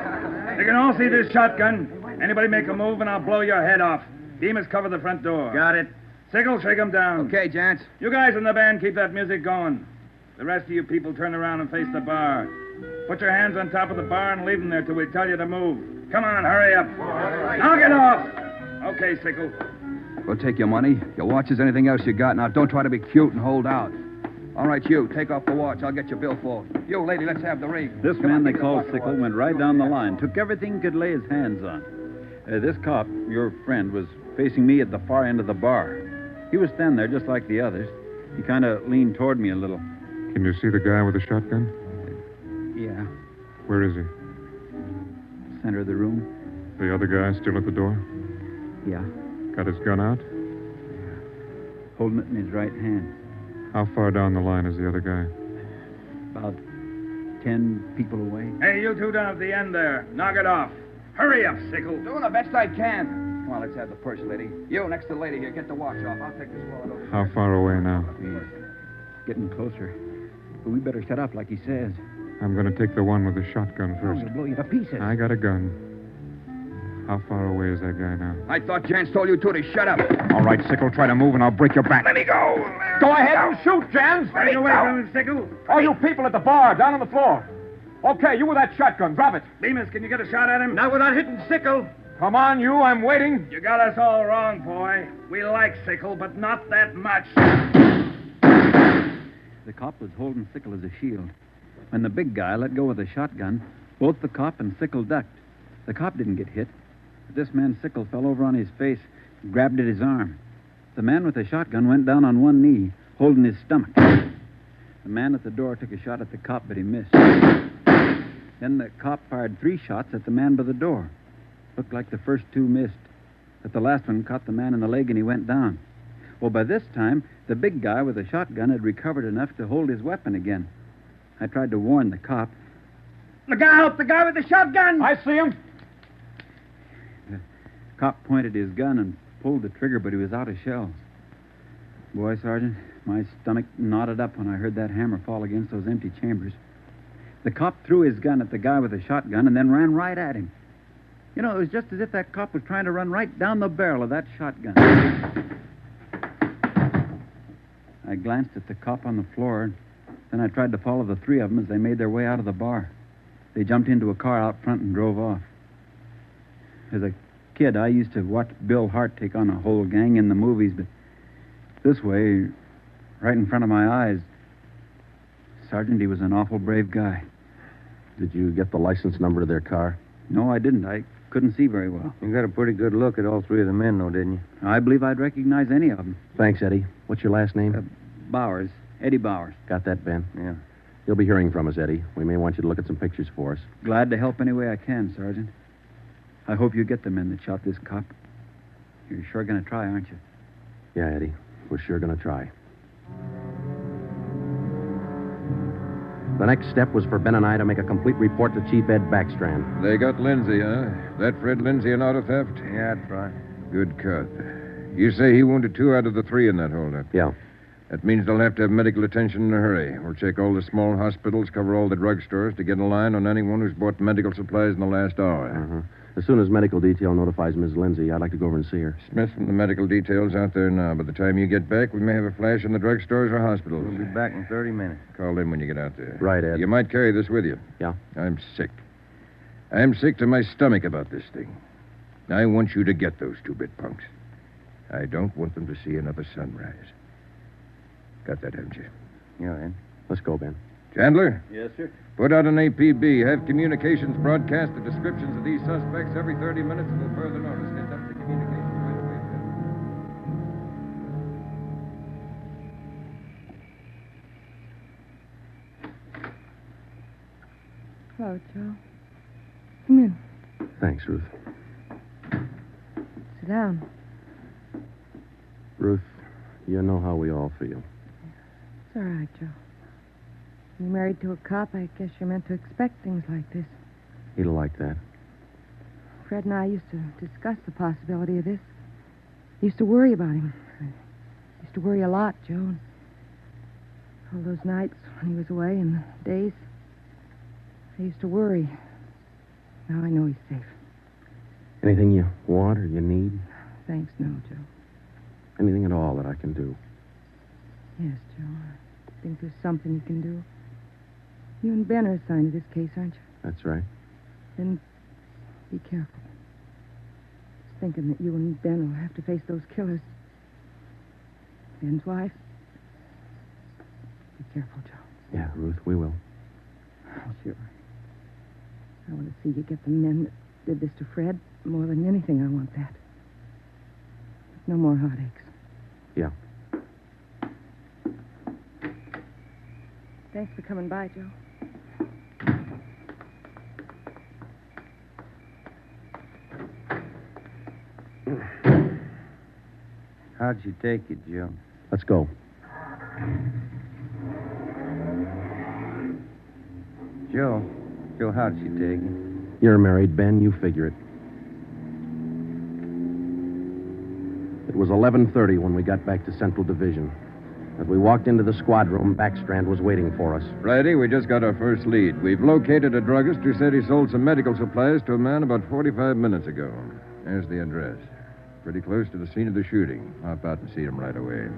You can all see this shotgun. Anybody make a move, and I'll blow your head off. Demas, cover the front door. Got it. Sickle, shake them down. Okay, gents. You guys in the band, keep that music going. The rest of you people turn around and face the bar. Put your hands on top of the bar and leave them there till we tell you to move. Come on, hurry up. Knock it off. Okay, Sickle. We'll take your money, your watches, anything else you got. Now, don't try to be cute and hold out. All right, you, take off the watch. I'll get your billfold. You, lady, let's have the ring. This Come man on, they give me the call pocket Sickle watch. went right down the line, took everything he could lay his hands on. This cop, your friend, was facing me at the far end of the bar. He was standing there just like the others. He kind of leaned toward me a little. Can you see the guy with the shotgun? Yeah, Where is he? center of the room. The other guy still at the door? Yeah, Got his gun out? holding it in his right hand. How far down the line is the other guy? About 10 people away. Hey, you two down at the end there. Knock it off. Hurry up, Sickle. Doing the best I can. Come on, let's have the purse, lady. You, next to the lady here, get the watch off. I'll take this wallet over. How far away now? Getting closer. But we better set up like he says. I'm going to take the one with the shotgun first. He'll blow you to pieces. I got a gun. How far away is that guy now? I thought Jans told you to shut up. All right, Sickle, try to move and I'll break your back. Let me go. Go ahead and shoot, Jans. Let me Stay away go. from him, Sickle. All you people at the bar, down on the floor. Okay, you with that shotgun, drop it. Bemis, can you get a shot at him? Not without hitting Sickle. Come on, you, I'm waiting. You got us all wrong, boy. We like Sickle, but not that much. The cop was holding Sickle as a shield. When the big guy let go of the shotgun, both the cop and Sickle ducked. The cop didn't get hit. But this man Sickle fell over on his face, grabbed at his arm. The man with the shotgun went down on one knee, holding his stomach. The man at the door took a shot at the cop, but he missed. Then the cop fired 3 shots at the man by the door. Looked like the first 2 missed, but the last one caught the man in the leg and he went down. Well, by this time, the big guy with the shotgun had recovered enough to hold his weapon again. I tried to warn the cop. Look out! The guy with the shotgun! I see him. The cop pointed his gun and pulled the trigger, but he was out of shells. Boy, Sergeant, my stomach knotted up when I heard that hammer fall against those empty chambers. The cop threw his gun at the guy with the shotgun and then ran right at him. You know, it was just as if that cop was trying to run right down the barrel of that shotgun. I glanced at the cop on the floor, then I tried to follow the 3 of them as they made their way out of the bar. They jumped into a car out front and drove off. As a kid, I used to watch Bill Hart take on a whole gang in the movies, but this way, right in front of my eyes, Sergeant, he was an awful brave guy. Did you get the license number of their car? No, I didn't. I couldn't see very well. You got a pretty good look at all 3 of the men, though, didn't you? I believe I'd recognize any of them. Thanks, Eddie. What's your last name? Bowers. Eddie Bowers. Got that, Ben? Yeah. You'll be hearing from us, Eddie. We may want you to look at some pictures for us. Glad to help any way I can, Sergeant. I hope you get the men that shot this cop. You're sure going to try, aren't you? Yeah, Eddie. We're sure going to try. The next step was for Ben and I to make a complete report to Chief Ed Backstrand. They got Lindsay, huh? That Fred Lindsay an auto theft? Yeah, that's right. Good cut. You say he wounded 2 out of the 3 in that holdup? Yeah. That means they'll have to have medical attention in a hurry. We'll check all the small hospitals, cover all the drugstores to get a line on anyone who's bought medical supplies in the last hour. Uh-huh. As soon as medical detail notifies Miss Lindsay, I'd like to go over and see her. Smith from the medical detail's out there now. By the time you get back, we may have a flash in the drugstores or hospitals. We'll be back in 30 minutes. Call in when you get out there. Right, Ed. You might carry this with you. Yeah? I'm sick. I'm sick to my stomach about this thing. I want you to get those 2-bit punks. I don't want them to see another sunrise. Got that, haven't you? Yeah, Ed. Let's go, Ben. Chandler? Yes, sir. Put out an APB. Have communications broadcast the descriptions of these suspects every 30 minutes until further notice. Get that to communications right away, Hello, Joe. Come in. Thanks, Ruth. Sit down. Ruth, you know how we all feel. It's all right, Joe. You're married to a cop, I guess you're meant to expect things like this. He'd like that. Fred and I used to discuss the possibility of this. Used to worry about him. I used to worry a lot, Joe. All those nights when he was away and the days, I used to worry. Now I know he's safe. Anything you want or you need? Thanks, no, Joe. Anything at all that I can do? Yes, Joe. I think there's something you can do. You and Ben are assigned to this case, aren't you? That's right. Then be careful. Just thinking that you and Ben will have to face those killers. Ben's wife. Be careful, Joe. Yeah, Ruth, we will. Sure. I want to see you get the men that did this to Fred. More than anything, I want that. No more heartaches. Yeah. Thanks for coming by, Joe. How'd she take it, Joe? Let's go. Joe, how'd she take it? You're married, Ben. You figure it. It was 11:30 when we got back to Central Division. As we walked into the squad room, Backstrand was waiting for us. Friday, we just got our first lead. We've located a druggist who said he sold some medical supplies to a man about 45 minutes ago. There's the address. Pretty close to the scene of the shooting. Hop out and see him right away.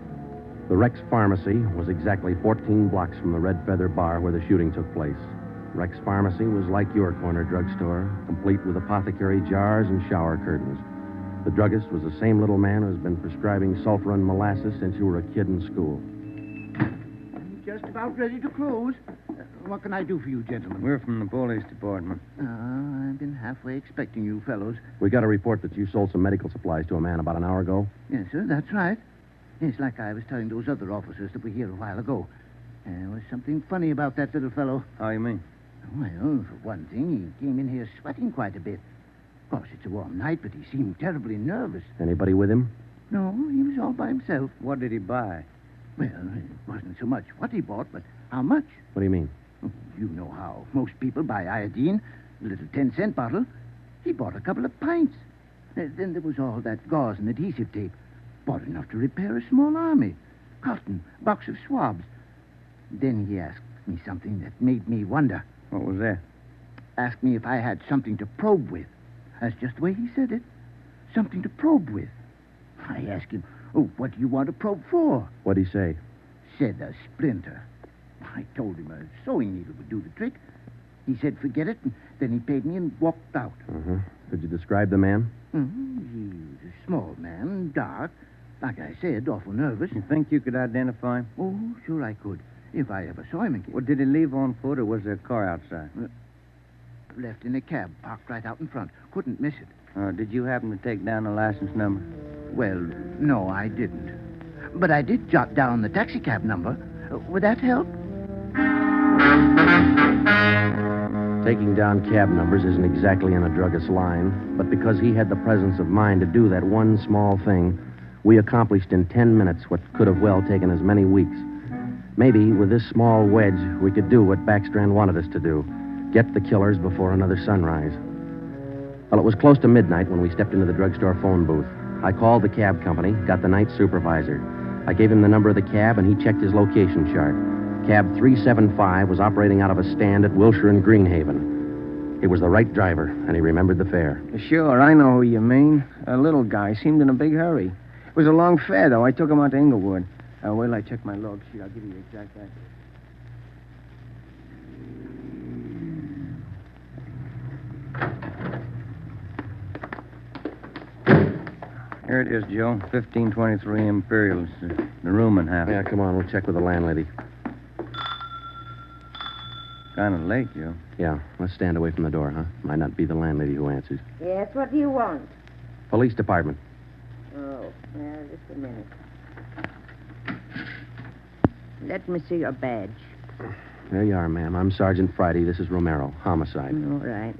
The Rex Pharmacy was exactly 14 blocks from the Red Feather Bar where the shooting took place. Rex Pharmacy was like your corner drugstore, complete with apothecary jars and shower curtains. The druggist was the same little man who's been prescribing sulfur and molasses since you were a kid in school. I'm just about ready to close. What can I do for you, gentlemen? We're from the police department. I've been halfway expecting you fellows. We got a report that you sold some medical supplies to a man about an hour ago. Yes, sir, that's right. It's like I was telling those other officers that were here a while ago. There was something funny about that little fellow. How you mean? Well, for one thing, he came in here sweating quite a bit. Of course, it's a warm night, but he seemed terribly nervous. Anybody with him? No, he was all by himself. What did he buy? Well, it wasn't so much what he bought, but how much. What do you mean? You know how most people buy iodine, a little 10-cent bottle. He bought a couple of pints. Then there was all that gauze and adhesive tape. Bought enough to repair a small army. Cotton, box of swabs. Then he asked me something that made me wonder. What was that? Asked me if I had something to probe with. That's just the way he said it. Something to probe with. I asked him, what do you want to probe for? What'd he say? Said a splinter. I told him a sewing needle would do the trick. He said, forget it, and then he paid me and walked out. Uh-huh. Could you describe the man? He was a small man, dark. Like I said, awful nervous. You think you could identify him? Oh, sure I could, if I ever saw him again. Well, did he leave on foot, or was there a car outside? Left in a cab, parked right out in front. Couldn't miss it. Did you happen to take down the license number? Well, no, I didn't. But I did jot down the taxicab number. Would that help? Taking down cab numbers isn't exactly in a druggist's line, but because he had the presence of mind to do that one small thing, we accomplished in 10 minutes what could have well taken as many weeks. Maybe with this small wedge, we could do what Backstrand wanted us to do. Get the killers before another sunrise. Well, it was close to midnight when we stepped into the drugstore phone booth. I called the cab company, got the night supervisor. I gave him the number of the cab, and he checked his location chart. Cab 375 was operating out of a stand at Wilshire and Greenhaven. He was the right driver, and he remembered the fare. Sure, I know who you mean. A little guy. Seemed in a big hurry. It was a long fare, though. I took him out to Inglewood. Wait till I check my log sheet. I'll give you the exact address. Here it is, Joe. 1523 Imperial. It's the room and half. Yeah, come on. We'll check with the landlady. Kind of late, Joe. Yeah, let's stand away from the door, huh? Might not be the landlady who answers. Yes, what do you want? Police department. Oh, now, just a minute. Let me see your badge. There you are, ma'am. I'm Sergeant Friday. This is Romero. Homicide. All right.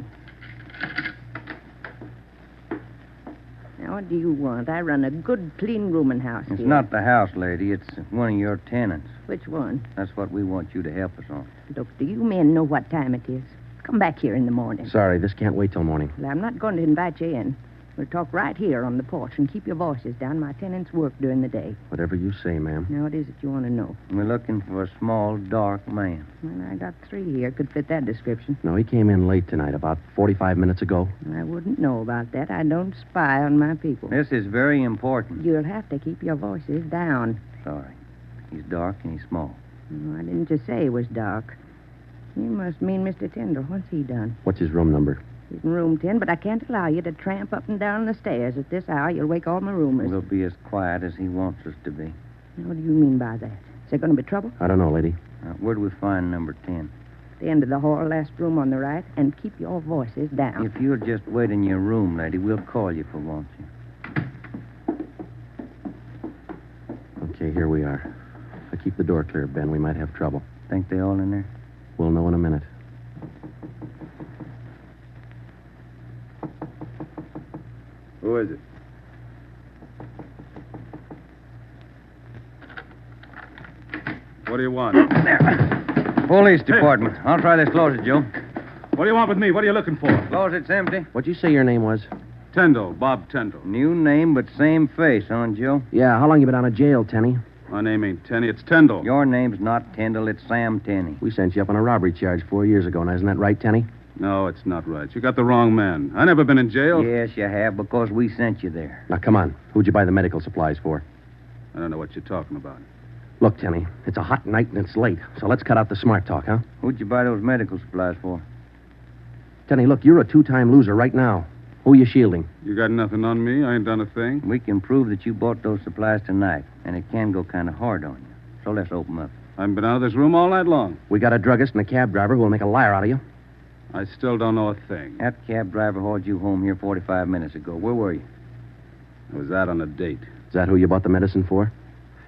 Now, what do you want? I run a good, clean rooming house It's here. not the house, lady. It's one of your tenants. Which one? That's what we want you to help us on. Look, do you men know what time it is? Come back here in the morning. Sorry, this can't wait till morning. Well, I'm not going to invite you in. We'll talk right here on the porch and keep your voices down. My tenants work during the day. Whatever you say, ma'am. Now, what is it you want to know? We're looking for a small, dark man. Well, I got 3 here. Could fit that description. No, he came in late tonight, about 45 minutes ago. I wouldn't know about that. I don't spy on my people. This is very important. You'll have to keep your voices down. Sorry. He's dark and he's small. Oh, I didn't just say he was dark. You must mean Mr. Tyndall. What's he done? What's his room number? He's in room 10, but I can't allow you to tramp up and down the stairs at this hour. You'll wake all my roomers. We'll be as quiet as he wants us to be. What do you mean by that? Is there going to be trouble? I don't know, lady. Where do we find number 10? At the end of the hall, last room on the right, and keep your voices down. If you'll just wait in your room, lady, we'll call you if we want you. Okay, here we are. If I keep the door clear, Ben, we might have trouble. Think they all in there? We'll know in a minute. Who is it? What do you want? Police department. I'll try this closet, Joe. What do you want with me? What are you looking for? Closet's empty. What'd you say your name was? Tyndall, Bob Tyndall. New name, but same face, huh, Joe? Yeah, how long you been out of jail, Tenny? My name ain't Tenney, it's Tyndall. Your name's not Tyndall, it's Sam Tenney. We sent you up on a robbery charge 4 years ago. Now, isn't that right, Tenny? No, it's not right. You got the wrong man. I never been in jail. Yes, you have, because we sent you there. Now, come on. Who'd you buy the medical supplies for? I don't know what you're talking about. Look, Tenny, it's a hot night and it's late, so let's cut out the smart talk, huh? Who'd you buy those medical supplies for? Tenny, look, you're a two-time loser right now. Who are you shielding? You got nothing on me. I ain't done a thing. We can prove that you bought those supplies tonight, and it can go kind of hard on you. So let's open up. I haven't been out of this room all night long. We got a druggist and a cab driver who will make a liar out of you. I still don't know a thing. That cab driver hauled you home here 45 minutes ago. Where were you? I was out on a date. Is that who you bought the medicine for?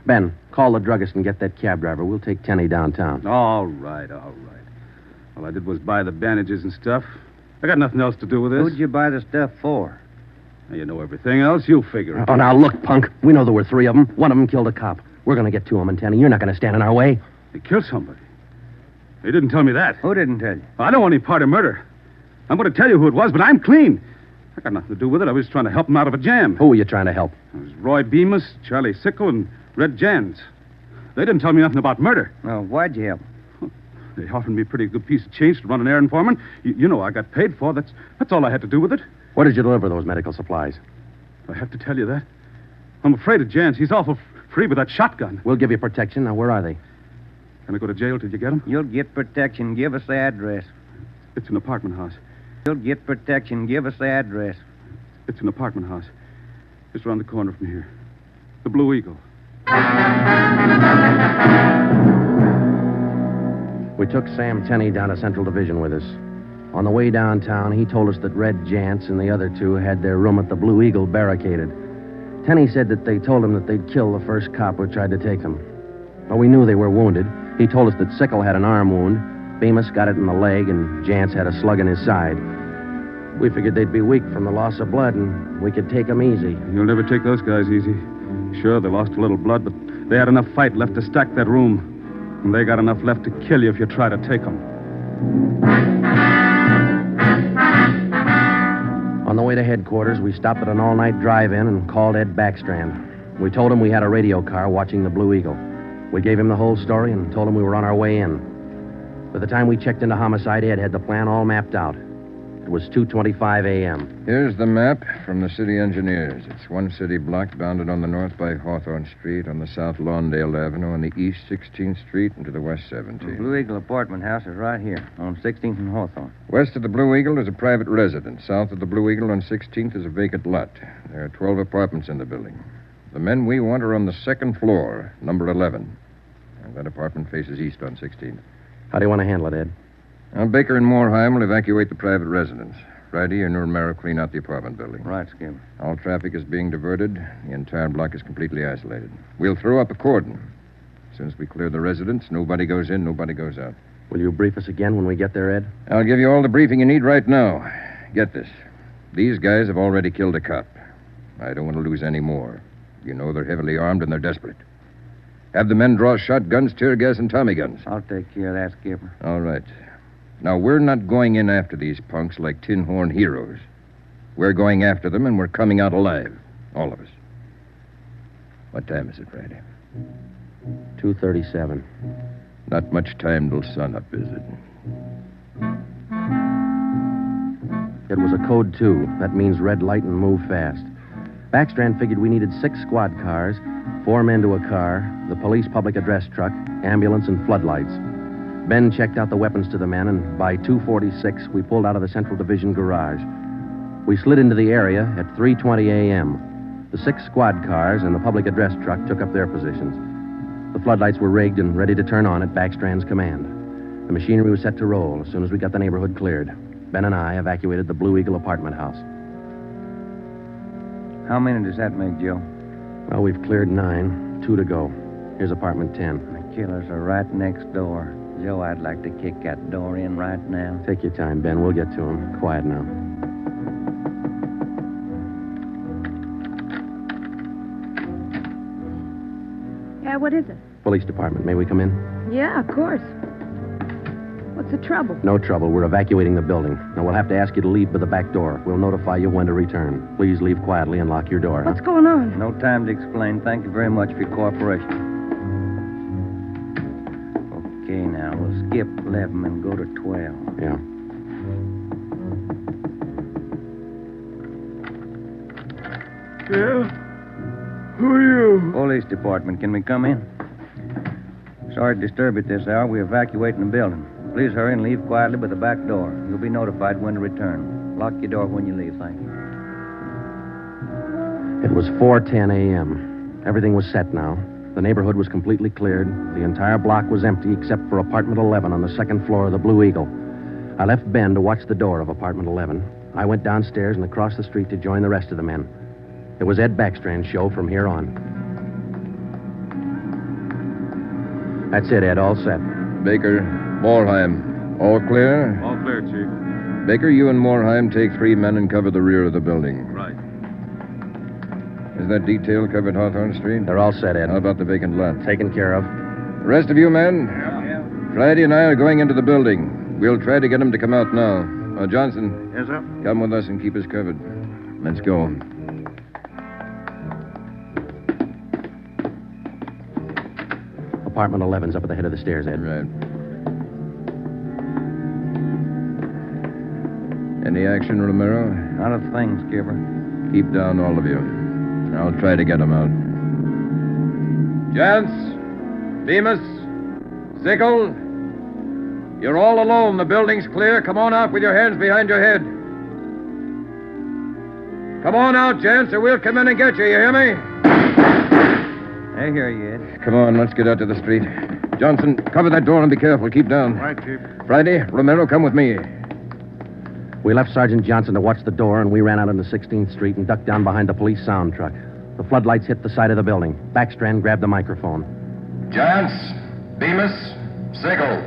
Ben, call the druggist and get that cab driver. We'll take Tenny downtown. All right. All I did was buy the bandages and stuff. I got nothing else to do with this. Who'd you buy the stuff for? Now, you know everything else. You figure it. Oh, now, look, punk. We know there were 3 of them. One of them killed a cop. We're going to get to him, and Tenny, you're not going to stand in our way. They killed somebody. They didn't tell me that. Who didn't tell you? I don't want any part of murder. I'm going to tell you who it was, but I'm clean. I got nothing to do with it. I was trying to help him out of a jam. Who were you trying to help? It was Roy Bemis, Charlie Sickle, and Red Jans. They didn't tell me nothing about murder. Well, why'd you help? They offered me a pretty good piece of change to run an errand for them. You know I got paid for. That's all I had to do with it. Where did you deliver those medical supplies? I have to tell you that. I'm afraid of Jans. He's awful free with that shotgun. We'll give you protection. Now, where are they? Can I go to jail till you get them? You'll get protection. Give us the address. It's an apartment house. You'll get protection. Give us the address. It's an apartment house. Just around the corner from here. The Blue Eagle. We took Sam Tenney down to Central Division with us. On the way downtown, he told us that Red Jantz and the other 2 had their room at the Blue Eagle barricaded. Tenney said that they told him that they'd kill the first cop who tried to take them. Well, we knew they were wounded. He told us that Sickle had an arm wound, Bemis got it in the leg, and Jantz had a slug in his side. We figured they'd be weak from the loss of blood, and we could take them easy. You'll never take those guys easy. Sure, they lost a little blood, but they had enough fight left to stack that room. And they got enough left to kill you if you try to take them. On the way to headquarters, we stopped at an all-night drive-in and called Ed Backstrand. We told him we had a radio car watching the Blue Eagle. We gave him the whole story and told him we were on our way in. By the time we checked into Homicide, Ed had the plan all mapped out. It was 2:25 a.m. Here's the map from the city engineers. It's one city block bounded on the north by Hawthorne Street, on the south Lawndale Avenue, on the east 16th Street, and to the west 17th. The Blue Eagle apartment house is right here, on 16th and Hawthorne. West of the Blue Eagle is a private residence. South of the Blue Eagle on 16th is a vacant lot. There are 12 apartments in the building. The men we want are on the second floor, number 11. And that apartment faces east on 16th. How do you want to handle it, Ed? Now, Baker and Moorheim will evacuate the private residence. Friday, and Romero clean out the apartment building. Right, Skipper. All traffic is being diverted. The entire block is completely isolated. We'll throw up a cordon. As soon as we clear the residence, nobody goes in, nobody goes out. Will you brief us again when we get there, Ed? I'll give you all the briefing you need right now. Get this. These guys have already killed a cop. I don't want to lose any more. You know they're heavily armed and they're desperate. Have the men draw shotguns, tear gas, and Tommy guns. I'll take care of that, Skipper. All right. Now, we're not going in after these punks like tin horn heroes. We're going after them, and we're coming out alive. All of us. What time is it, Friday? 2:37. Not much time till sunup, is it? It was a code 2. That means red light and move fast. Backstrand figured we needed 6 squad cars, 4 men to a car, the police public address truck, ambulance, and floodlights. Ben checked out the weapons to the men, and by 2:46, we pulled out of the Central Division garage. We slid into the area at 3:20 a.m. The 6 squad cars and the public address truck took up their positions. The floodlights were rigged and ready to turn on at Backstrand's command. The machinery was set to roll as soon as we got the neighborhood cleared. Ben and I evacuated the Blue Eagle apartment house. How many does that make, Joe? Well, we've cleared 9, 2 to go. Here's apartment 10. The killers are right next door. Joe, I'd like to kick that door in right now. Take your time, Ben. We'll get to him. Quiet now. Yeah, what is it? Police department. May we come in? Yeah, of course. What's the trouble? No trouble. We're evacuating the building. Now, we'll have to ask you to leave by the back door. We'll notify you when to return. Please leave quietly and lock your door. What's going on? No time to explain. Thank you very much for your cooperation. Okay, now, we'll skip 11 and go to 12. Yeah. Yeah? Who are you? Police department. Can we come in? Sorry to disturb you at this hour. We're evacuating the building. Please hurry and leave quietly by the back door. You'll be notified when to return. Lock your door when you leave, thank you. It was 4:10 a.m. Everything was set now. The neighborhood was completely cleared. The entire block was empty except for apartment 11 on the second floor of the Blue Eagle. I left Ben to watch the door of apartment 11. I went downstairs and across the street to join the rest of the men. It was Ed Backstrand's show from here on. That's it, Ed. All set. Baker, Morheim, all clear? All clear, Chief. Baker, you and Morheim take 3 men and cover the rear of the building. Right. Is that detail covered Hawthorne Street? They're all set, Ed. How about the vacant lot? Taken care of. The rest of you men? Yeah. Friday and I are going into the building. We'll try to get him to come out now. Johnson. Yes, sir? Come with us and keep us covered. Let's go. Apartment 11's up at the head of the stairs, Ed. Right. Any action, Romero? Not a thing, Skipper. Keep down, all of you. I'll try to get him out. Gents, Bemis, Sickle, you're all alone. The building's clear. Come on out with your hands behind your head. Come on out, gents, or we'll come in and get you. You hear me? I hear you, Ed. Come on, let's get out to the street. Johnson, cover that door and be careful. Keep down. Right, Chief. Friday, Romero, come with me. We left Sergeant Johnson to watch the door, and we ran out into 16th Street and ducked down behind the police sound truck. The floodlights hit the side of the building. Backstrand grabbed the microphone. Giants, Bemis, Sickle,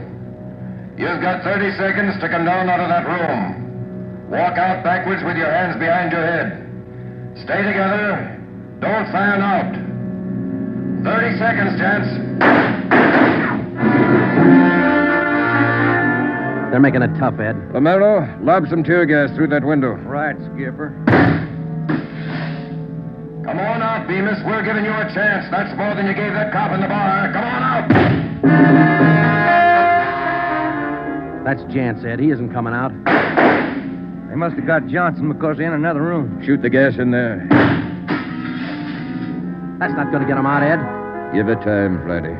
you've got 30 seconds to come down out of that room. Walk out backwards with your hands behind your head. Stay together. Don't fan out. 30 seconds, gents. They're making it tough, Ed. Romero, lob some tear gas through that window. Right, Skipper. Come on out, Bemis. We're giving you a chance. That's more than you gave that cop in the bar. Come on out. That's Jance, Ed. He isn't coming out. They must have got Johnson because they're in another room. Shoot the gas in there. That's not going to get him out, Ed. Give it time, Friday.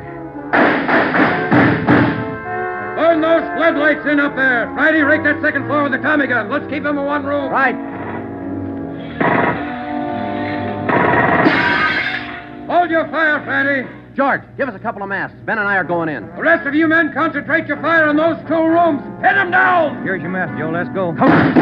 Burn those floodlights in up there. Friday, rake that second floor with the Tommy gun. Let's keep them in one room. Right. Hold your fire, Friday. George, give us a couple of masks. Ben and I are going in. The rest of you men concentrate your fire on those 2 rooms. Hit them down. Here's your mess, Joe. Let's go. Come on.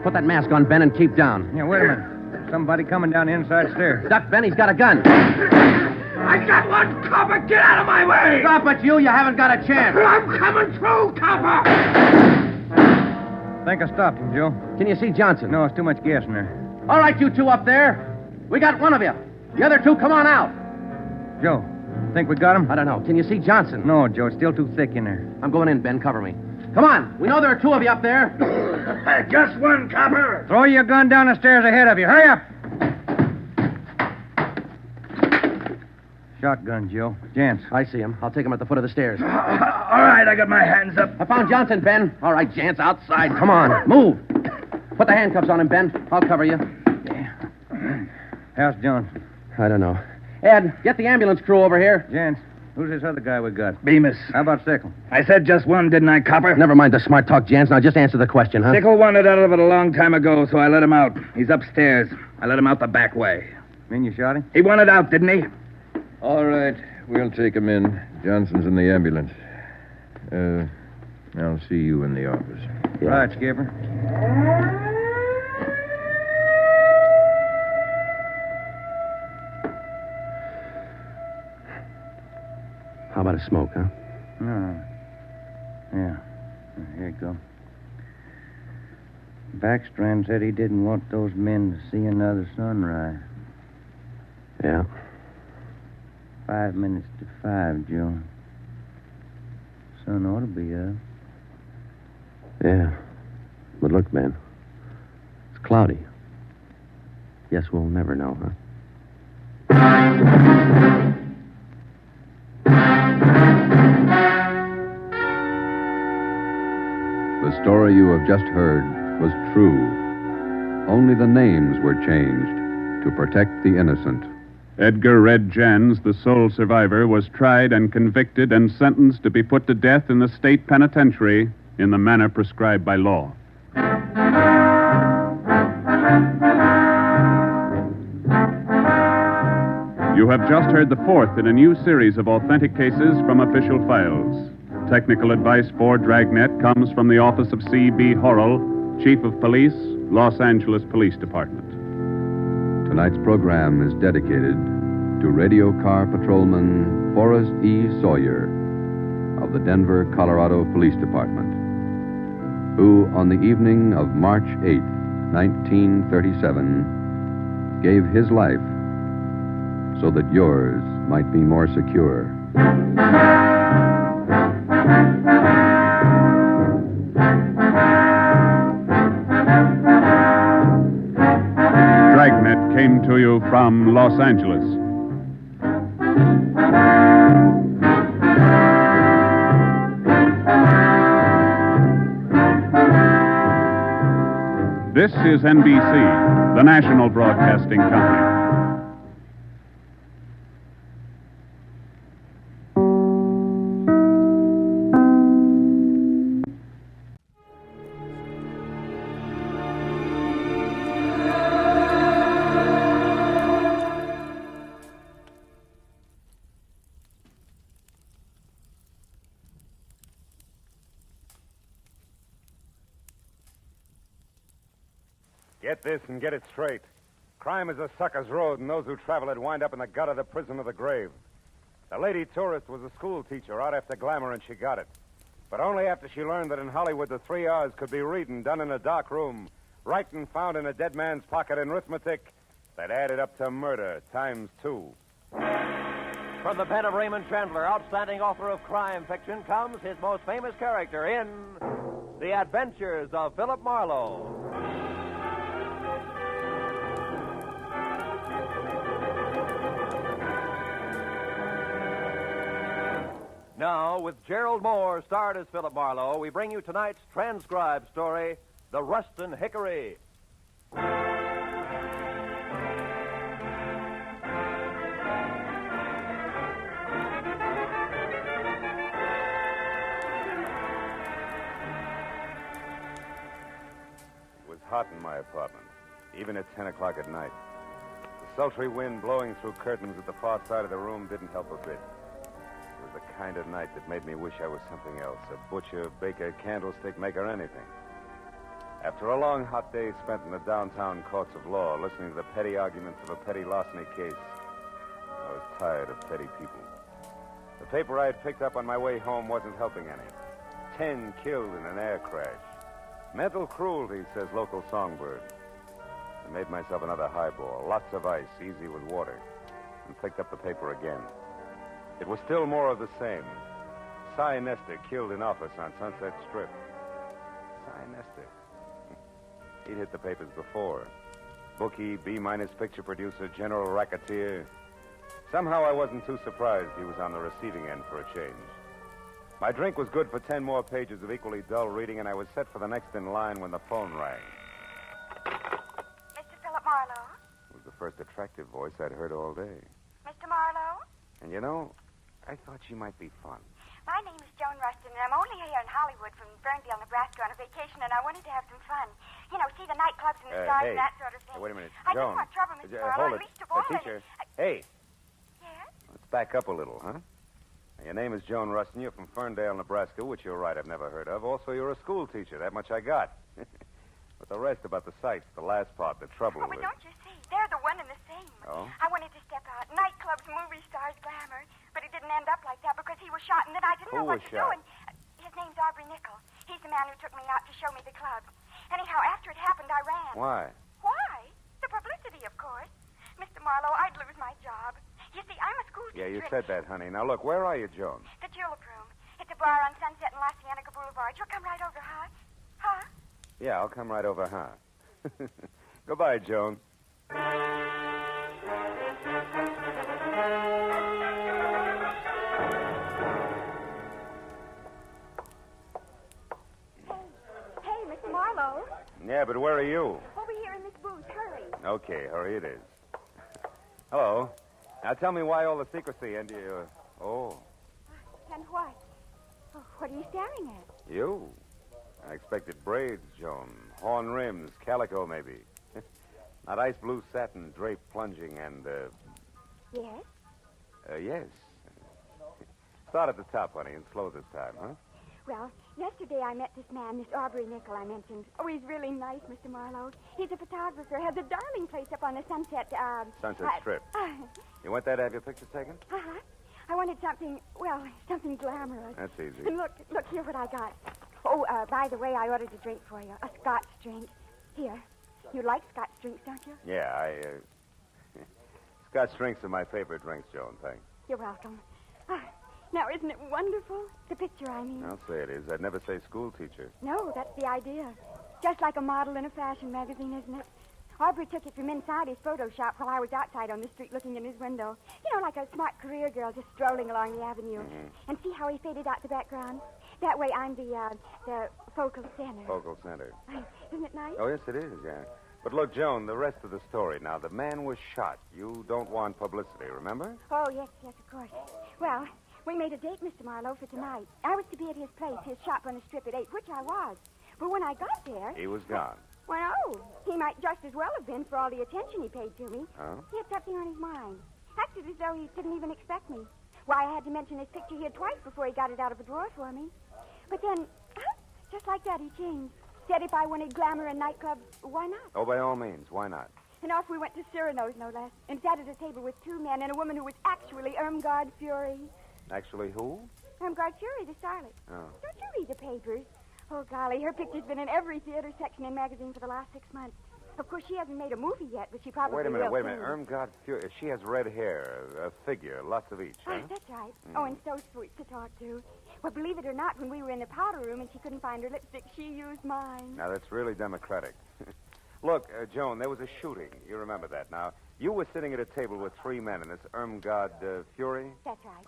Put that mask on, Ben, and keep down. Yeah, wait a minute. Somebody coming down the inside stairs. Duck, Ben. He's got a gun. I got one, copper. Get out of my way. Stop it, you. You haven't got a chance. I'm coming through, copper. I think I stopped him, Joe. Can you see Johnson? No, it's too much gas in there. All right, you 2 up there. We got one of you. The other 2, come on out. Joe, think we got him? I don't know. Can you see Johnson? No, Joe. It's still too thick in there. I'm going in, Ben. Cover me. Come on. We know there are 2 of you up there. Just one, copper. Throw your gun down the stairs ahead of you. Hurry up. Shotgun, Joe. Jance. I see him. I'll take him at the foot of the stairs. All right, I got my hands up. I found Johnson, Ben. All right, Jance, outside. Come on. Move. Put the handcuffs on him, Ben. I'll cover you. How's Johnson? I don't know. Ed, get the ambulance crew over here. Gents, who's this other guy we got? Bemis. How about Sickle? I said just one, didn't I, Copper? Never mind the smart talk, Jans. Now just answer the question, huh? Sickle wanted out of it a long time ago, so I let him out. He's upstairs. I let him out the back way. Mean you shot him? He wanted out, didn't he? All right. We'll take him in. Johnson's in the ambulance. I'll see you in the office. Yeah. Right, Skipper. How about a smoke, huh? No. Yeah. Here you go. Backstrand said he didn't want those men to see another sunrise. Yeah. 5 minutes to 5, Joe. Sun ought to be up. Yeah. But look, Ben. It's cloudy. Guess we'll never know, huh? The story you have just heard was true. Only the names were changed to protect the innocent. Edgar Red Jans, the sole survivor, was tried and convicted and sentenced to be put to death in the state penitentiary in the manner prescribed by law. You have just heard the fourth in a new series of authentic cases from official files. Technical advice for Dragnet comes from the office of C.B. Horrell, Chief of Police, Los Angeles Police Department. Tonight's program is dedicated to radio car patrolman Forrest E. Sawyer of the Denver, Colorado Police Department, who, on the evening of March 8, 1937, gave his life so that yours might be more secure. Dragnet came to you from Los Angeles. This is NBC, the national broadcasting company. Get this and get it straight. Crime is a sucker's road, and those who travel it wind up in the gut of the prison or the grave. The lady tourist was a school teacher out after glamour, and she got it. But only after she learned that in Hollywood the 3 R's could be reading done in a dark room, writing found in a dead man's pocket, and arithmetic that added up to murder times 2. From the pen of Raymond Chandler, outstanding author of crime fiction, comes his most famous character in The Adventures of Philip Marlowe. Now, with Gerald Moore, starred as Philip Marlowe, we bring you tonight's transcribed story, The Rushton Hickory. It was hot in my apartment, even at 10 o'clock at night. The sultry wind blowing through curtains at the far side of the room didn't help a bit. It was the kind of night that made me wish I was something else, a butcher, baker, candlestick maker, anything. After a long, hot day spent in the downtown courts of law, listening to the petty arguments of a petty larceny case, I was tired of petty people. The paper I had picked up on my way home wasn't helping any. 10 killed in an air crash. Mental cruelty, says local songbird. I made myself another highball, lots of ice, easy with water, and picked up the paper again. It was still more of the same. Cy Nestor killed in office on Sunset Strip. Cy Nestor. He'd hit the papers before. Bookie, B-minus picture producer, general racketeer. Somehow I wasn't too surprised he was on the receiving end for a change. My drink was good for 10 more pages of equally dull reading, and I was set for the next in line when the phone rang. Mr. Philip Marlowe? It was the first attractive voice I'd heard all day. Mr. Marlowe? And you know, I thought she might be fun. My name is Joan Rushton, and I'm only here in Hollywood from Ferndale, Nebraska on a vacation, and I wanted to have some fun. You know, see the nightclubs and the stars and that sort of thing. Hey, wait a minute. I Joan. don't want trouble, Mr. Marlowe, hold at it. least of all. Teacher. Hey. Yes? Let's back up a little, huh? Your name is Joan Rushton. You're from Ferndale, Nebraska, which you're right, I've never heard of. Also, you're a school teacher. That much I got. But the rest about the sights, the last part, the trouble. Oh, but don't you see? They're the one and the same. Oh? I wanted to step out. Nightclubs, movie stars, glamour. But it didn't end up like that because he was shot and then I didn't know what to do. And his name's Aubrey Nickel. He's the man who took me out to show me the club. Anyhow, after it happened, I ran. Why? Why? The publicity, of course. Mr. Marlowe, I'd lose my job. You see, I'm a school teacher. Yeah, you said that, honey. Now, look, where are you, Joan? The Julep Room. It's a bar on Sunset and La Cienega Boulevard. You'll come right over, huh? Huh? Yeah, I'll come right over, huh? Goodbye, Joan. Hey, Mr. Marlowe. Yeah, but where are you? Over here in this booth. Hurry. Okay, hurry it is. Hello. Now tell me why all the secrecy and you... Oh, And what? Oh, what are you staring at? you. I expected braids, Joan. Horn rims, calico, maybe. Not ice blue satin, draped plunging, and, Yes? yes. Start at the top, honey, and slow this time, huh? Well, yesterday I met this man, this Aubrey Nickel I mentioned. Oh, he's really nice, Mr. Marlowe. He's a photographer, has a darling place up on the Sunset, Sunset Strip. You went there to have your pictures taken? Uh-huh. I wanted something, well, something glamorous. That's easy. And look here what I got. Oh, by the way, I ordered a drink for you, a Scotch drink. Here. You like Scotch drinks, don't you? Yeah, Scotch drinks are my favorite drinks, Joan, thanks. You're welcome. Now, isn't it wonderful? The picture, I mean. I'll say it is. I'd never say school teacher. No, that's the idea. Just like a model in a fashion magazine, isn't it? Aubrey took it from inside his photo shop while I was outside on the street looking in his window. You know, like a smart career girl just strolling along the avenue. Mm-hmm. And see how he faded out the background? That way I'm the focal center. Focal center. Isn't it nice? Oh, yes, it is, yeah. But look, Joan, the rest of the story. Now, the man was shot. You don't want publicity, remember? Oh, yes, of course. Well, we made a date, Mr. Marlowe, for tonight. I was to be at his place, his shop on the strip at 8, which I was. But when I got there... He was gone. Well, no. He might just as well have been for all the attention he paid to me. Oh? He had something on his mind. Acted as though he didn't even expect me. Why, I had to mention his picture here twice before he got it out of a drawer for me. But then, just like that, he changed. Said if I wanted glamour and nightclubs, why not? Oh, by all means. Why not? And off we went to Cyrano's, no less, and sat at a table with two men and a woman who was actually Irmgard Fury. Actually, who? Irmgard Fury, the starlet. Oh. Don't you read the papers? Oh, golly, her picture's been in every theater section and magazine for the last 6 months. Of course, she hasn't made a movie yet, but she probably will. Wait a minute. Irmgard Fury. She has red hair, a figure, lots of each, huh? That's right. Oh, and so sweet to talk to. Well, believe it or not, when we were in the powder room and she couldn't find her lipstick, she used mine. Now, that's really democratic. Look, Joan, there was a shooting. You remember that. Now, you were sitting at a table with 3 men, and this Irmgard Fury? That's right.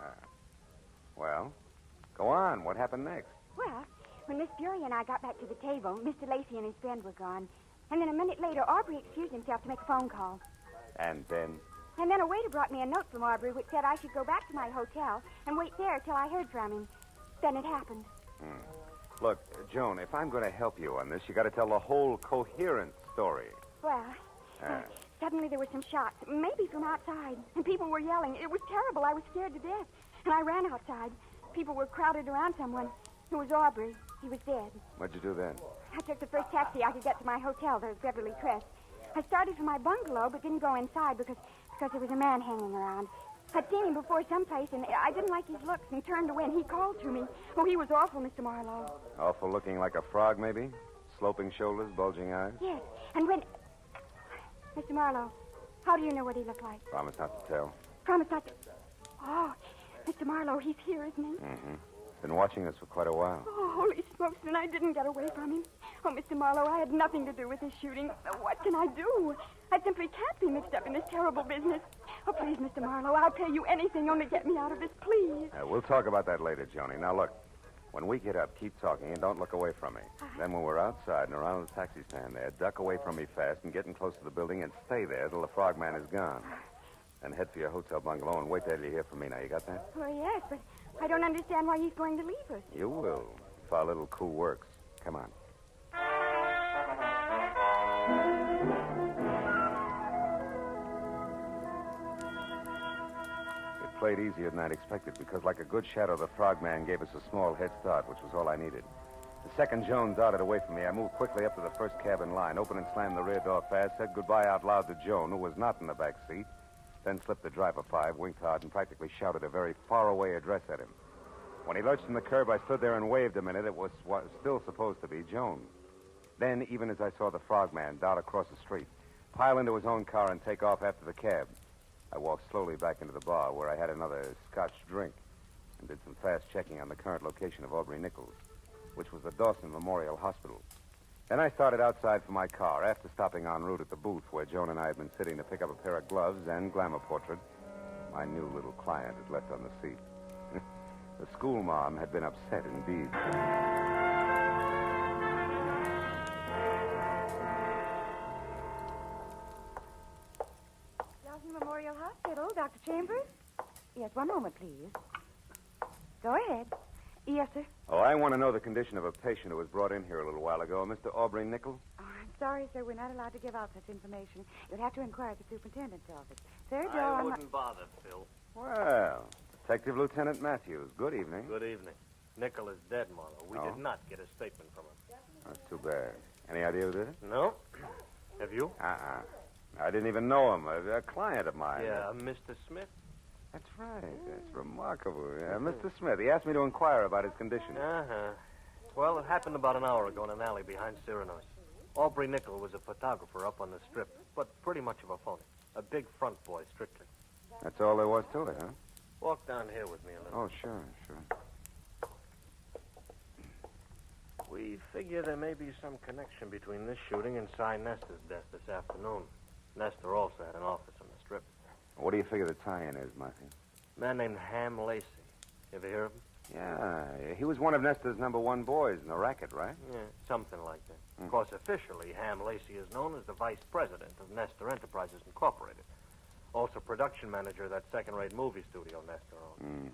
Well, go on. What happened next? Well, when Miss Fury and I got back to the table, Mr. Lacey and his friend were gone. And then a minute later, Aubrey excused himself to make a phone call. And then? And then a waiter brought me a note from Aubrey which said I should go back to my hotel and wait there till I heard from him. Then it happened. Look, Joan, if I'm going to help you on this, you got to tell the whole coherent story. Well, suddenly there were some shots, maybe from outside, and people were yelling. It was terrible. I was scared to death. And I ran outside. People were crowded around someone. It was Aubrey. He was dead. What'd you do then? I took the first taxi I could get to my hotel, the Beverly Crest. I started for my bungalow, but didn't go inside because there was a man hanging around. I'd seen him before someplace, and I didn't like his looks and turned away, and he called to me. Oh, he was awful, Mr. Marlowe. Awful looking like a frog, maybe? Sloping shoulders, bulging eyes? Yes, and when... Mr. Marlowe, how do you know what he looked like? Promise not to tell. Promise not to... Oh, Mr. Marlowe, he's here, isn't he? Mm-hmm. Been watching us for quite a while. Oh, holy smokes, and I didn't get away from him. Oh, Mr. Marlowe, I had nothing to do with this shooting. What can I do? I simply can't be mixed up in this terrible business. Oh, please, Mr. Marlowe, I'll pay you anything, only get me out of this, please. We'll talk about that later, Joni. Now, look, When we get up, keep talking and don't look away from me. Then when we're outside and around the taxi stand there, duck away from me fast and get in close to the building and stay there till the frogman is gone. Then head for your hotel bungalow and wait there till you hear from me. Now, you got that? Oh, yes, but I don't understand why he's going to leave us. You will, if our little coup works. Come on. It played easier than I'd expected because, like a good shadow, the frogman gave us a small head start, which was all I needed. The second Joan darted away from me, I moved quickly up to the first cab in line, opened and slammed the rear door fast, said goodbye out loud to Joan, who was not in the back seat, then slipped the driver 5, winked hard, and practically shouted a very far-away address at him. When he lurched from the curb, I stood there and waved a minute. It was still supposed to be Joan. Then, even as I saw the frogman dart across the street, pile into his own car and take off after the cab, I walked slowly back into the bar where I had another Scotch drink and did some fast checking on the current location of Aubrey Nichols, which was the Dawson Memorial Hospital. Then I started outside for my car after stopping en route at the booth where Joan and I had been sitting to pick up a pair of gloves and glamour portrait my new little client had left on the seat. The school mom had been upset indeed. Dawson Memorial Hospital, Dr. Chambers? Yes, one moment, please. Go ahead. Yes, sir. Oh, I want to know the condition of a patient who was brought in here a little while ago, Mr. Aubrey Nichols. Oh, I'm sorry, sir. We're not allowed to give out such information. You'll have to inquire at the superintendent's office. Sir, Joe, I wouldn't bother, Phil. Well, Detective Lieutenant Matthews, good evening. Good evening. Nickel is dead, Marlowe. We Oh? did not get a statement from him. That's too bad. Any idea who did it? No. Have you? I didn't even know him. A client of mine. Yeah, Mr. Smith. That's right. That's remarkable. Mr. Smith, he asked me to inquire about his condition. Uh-huh. Well, it happened about an hour ago in an alley behind Cyrano's. Aubrey Nichols was a photographer up on the strip, but pretty much of a phony. A big front boy, strictly. That's all there was to it, huh? Walk down here with me a little. Oh, sure. We figure there may be some connection between this shooting and Cy Nestor's death this afternoon. Nestor also had an office on the strip. What do you figure the tie-in is, Matthew? A man named Ham Lacey. You ever hear of him? Yeah, he was one of Nestor's #1 boys in the racket, right? Yeah, something like that. Of course, officially, Ham Lacey is known as the vice president of Nestor Enterprises Incorporated. Also production manager of that second-rate movie studio Nestor owns.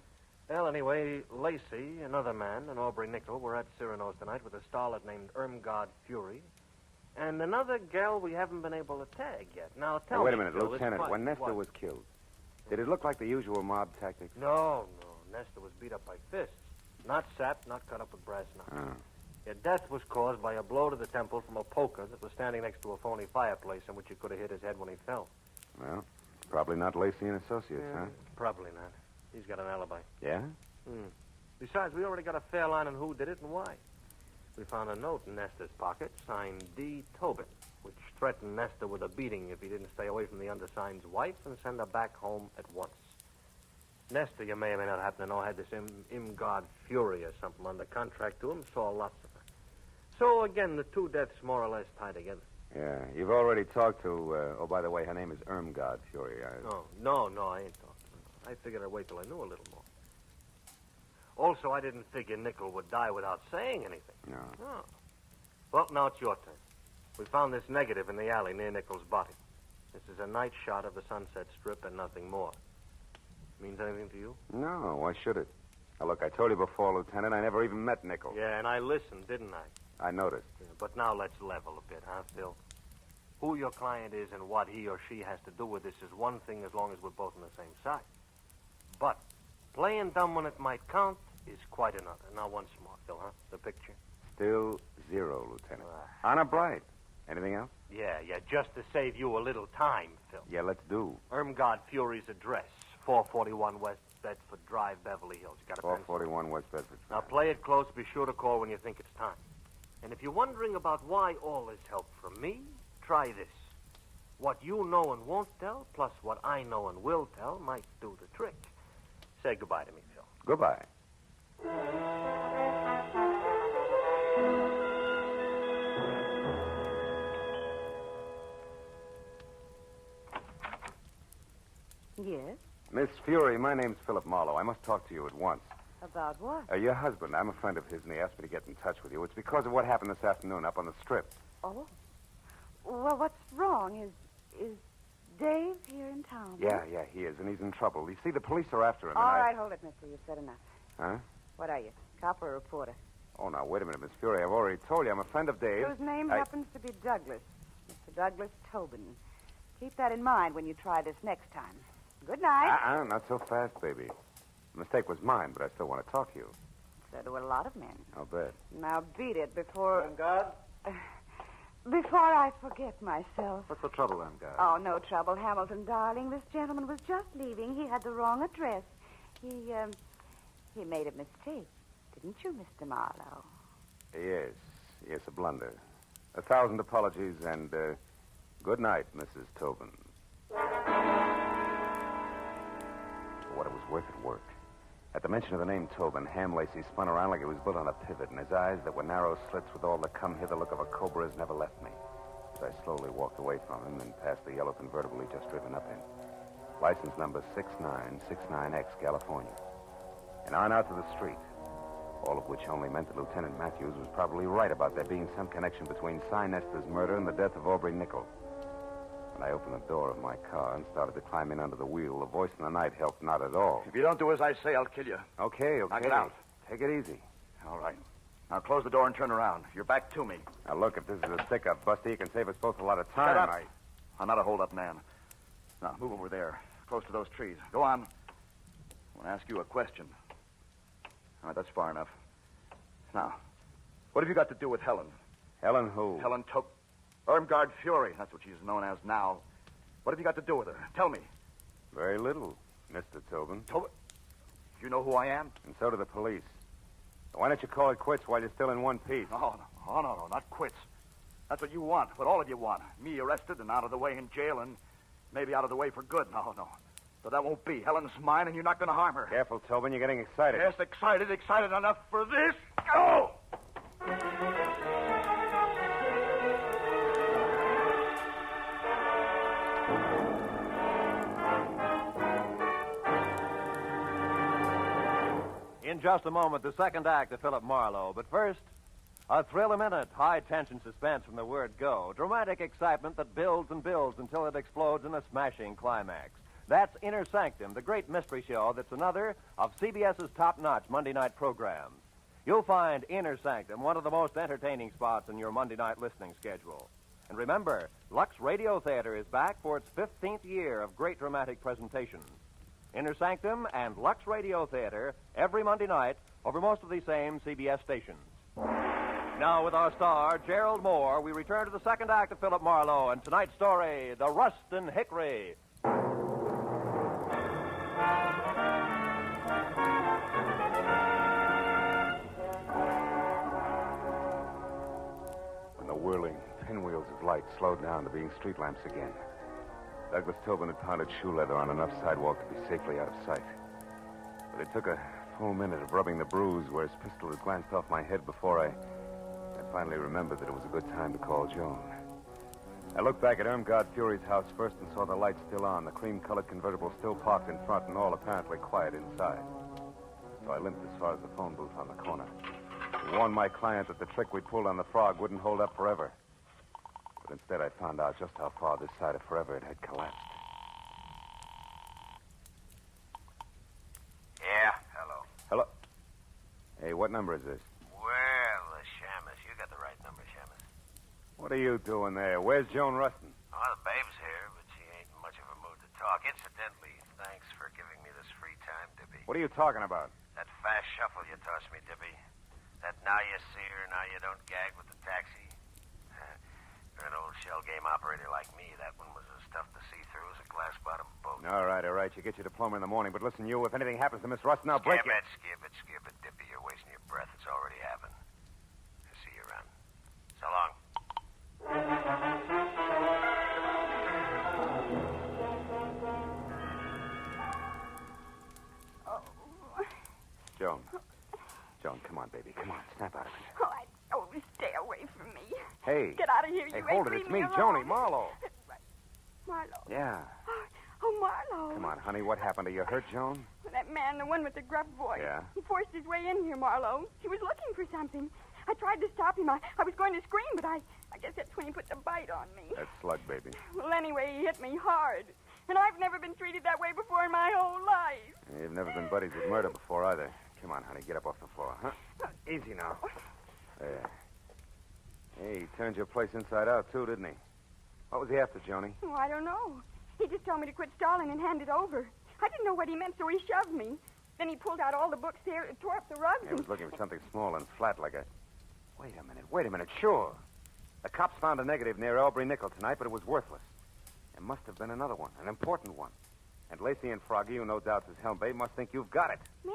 Well, anyway, Lacey, another man, and Aubrey Nichols were at Cyrano's tonight with a starlet named Irmgard Fury, and another gal we haven't been able to tag yet. Now, tell me, wait a minute, Phil, Lieutenant. When Nestor was killed, did it look like the usual mob tactics? No. Nestor was beat up by fists. Not sapped, not cut up with brass knuckles. Your death was caused by a blow to the temple from a poker that was standing next to a phony fireplace in which he could have hit his head when he fell. Well, probably not Lacey and Associates, huh? Probably not. He's got an alibi. Yeah? Besides, we already got a fair line on who did it and why. We found a note in Nestor's pocket signed D. Tobin, which threatened Nestor with a beating if he didn't stay away from the undersigned's wife and send her back home at once. Nestor, you may or may not happen to know, had this Irmgard Fury or something under contract to him, saw lots of her. So, again, the two deaths more or less tie together. Yeah, you've already talked to, oh, by the way, her name is Irmgard Fury. No, I ain't talked to her. I figured I'd wait till I knew a little more. Also, I didn't figure Nickel would die without saying anything. No. Oh. Well, now it's your turn. We found this negative in the alley near Nickel's body. This is a night shot of the Sunset Strip and nothing more. Means anything to you? No, why should it? Now, look, I told you before, Lieutenant, I never even met Nickel. Yeah, and I listened, didn't I? I noticed. Yeah, but now let's level a bit, huh, Phil? Who your client is and what he or she has to do with this is one thing as long as we're both on the same side. But playing dumb when it might count is quite another. Now, once more, Phil, huh? The picture? Still 0, Lieutenant. Honor bright. Anything else? Yeah, just to save you a little time, Phil. Yeah, let's do. Irmgard Fury's address, 441 West Bedford Drive, Beverly Hills. You got a pencil? 441 West Bedford Drive. Now, play it close. Be sure to call when you think it's time. And if you're wondering about why all this help from me, try this. What you know and won't tell, plus what I know and will tell, might do the trick. Say goodbye to me, Phil. Goodbye. Yes? Miss Fury, my name's Philip Marlowe. I must talk to you at once. About what? Your husband. I'm a friend of his, and he asked me to get in touch with you. It's because of what happened this afternoon up on the strip. Oh. Well, what's wrong? Is Dave here in town? Yeah, he is, and he's in trouble. You see, the police are after him. All right, hold it, mister. You've said enough. Huh? What are you, cop or reporter? Oh, now, wait a minute, Miss Fury. I've already told you I'm a friend of Dave's. Whose name happens to be Douglas. Mr. Douglas Tobin. Keep that in mind when you try this next time. Good night. Not so fast, baby. The mistake was mine, but I still want to talk to you. So do a lot of men. I'll bet. Now beat it before... God? Before I forget myself. What's the trouble, then, God? Oh, no trouble, Hamilton, darling. This gentleman was just leaving. He had the wrong address. He made a mistake. Didn't you, Mr. Marlowe? Yes, a blunder. 1,000 apologies, and good night, Mrs. Tobin. What it was worth it worked. At the mention of the name Tobin, Ham Lacey spun around like he was built on a pivot, and his eyes that were narrow slits with all the come-hither look of a cobra's never left me. As I slowly walked away from him and past the yellow convertible he'd just driven up in. License number 6969X, California. And on out to the street. All of which only meant that Lieutenant Matthews was probably right about there being some connection between Cy Nestor's murder and the death of Aubrey Nickel. When I opened the door of my car and started to climb in under the wheel, the voice in the night helped not at all. If you don't do as I say, I'll kill you. Okay. Knock it out. Take it easy. All right. Now close the door and turn around. You're back to me. Now, look, if this is a stick-up, Busty, you can save us both a lot of time. Shut up. I'm not a hold-up man. Now, move over there, close to those trees. Go on. I want to ask you a question. All right, that's far enough. Now, what have you got to do with Helen? Helen who? Helen Irmgard Fury. That's what she's known as now. What have you got to do with her? Tell me. Very little, Mr. Tobin. Tobin? You know who I am? And so do the police. Why don't you call it quits while you're still in one piece? No, not quits. That's what you want, what all of you want. Me arrested and out of the way in jail and maybe out of the way for good. No. So that won't be. Helen's mine and you're not going to harm her. Careful, Tobin. You're getting excited. Yes, excited enough for this. Go! In just a moment, the second act of Philip Marlowe. But first, a thrill-a-minute, high-tension suspense from the word go. Dramatic excitement that builds and builds until it explodes in a smashing climax. That's Inner Sanctum, the great mystery show that's another of CBS's top-notch Monday night programs. You'll find Inner Sanctum one of the most entertaining spots in your Monday night listening schedule. And remember, Lux Radio Theater is back for its 15th year of great dramatic presentations. Inner Sanctum and Lux Radio Theater every Monday night over most of these same CBS stations. Now, with our star, Gerald Moore, we return to the second act of Philip Marlowe and tonight's story, The Rushton Hickory. When the whirling pinwheels of light slowed down to being street lamps again, Douglas Tobin had pounded shoe leather on enough sidewalk to be safely out of sight. But it took a full minute of rubbing the bruise where his pistol had glanced off my head before I finally remembered that it was a good time to call Joan. I looked back at Irmgard Fury's house first and saw the lights still on, the cream-colored convertible still parked in front, and all apparently quiet inside. So I limped as far as the phone booth on the corner. I warned my client that the trick we pulled on the frog wouldn't hold up forever. But instead, I found out just how far this side of forever it had collapsed. Yeah, hello. Hello? Hey, what number is this? Well, Shamus, you got the right number, Shamus. What are you doing there? Where's Joan Rushton? Oh, the babe's here, but she ain't in much of a mood to talk. Incidentally, thanks for giving me this free time, Dippy. What are you talking about? That fast shuffle you tossed me, Dippy. That now you see her, now you don't gag with the taxi. For an old shell game operator like me, that one was as tough to see through as a glass-bottom boat. All right. You get your diploma in the morning, but listen, you, if anything happens to Miss Rushton, I'll break it. Skip it, Dippy. You're wasting your breath. It's already happened. I'll see you around. So long. Joan, come on, baby. Come on, snap out of it. Oh, stay away from me. Hey. Get out of here, Hey, you hold ain't it. It's leave me, alone. Joni, Marlowe. Marlowe. Yeah. Oh, Marlowe. Come on, honey. What happened? Are you hurt, Joan? That man, the one with the gruff voice. Yeah? He forced his way in here, Marlowe. He was looking for something. I tried to stop him. I was going to scream, but I guess that's when he put the bite on me. That slug, baby. Well, anyway, he hit me hard. And I've never been treated that way before in my whole life. You've never been buddies with murder before, either. Come on, honey. Get up off the floor, huh? Easy now. There. Hey, he turned your place inside out, too, didn't he? What was he after, Joni? Oh, I don't know. He just told me to quit stalling and hand it over. I didn't know what he meant, so he shoved me. Then he pulled out all the books there, tore up the rugs. He was looking for something small and flat like a... Wait a minute. Sure. The cops found a negative near Aubrey Nickel tonight, but it was worthless. There must have been another one, an important one. And Lacey and Froggy, who no doubt is Helmbay, must think you've got it. Me?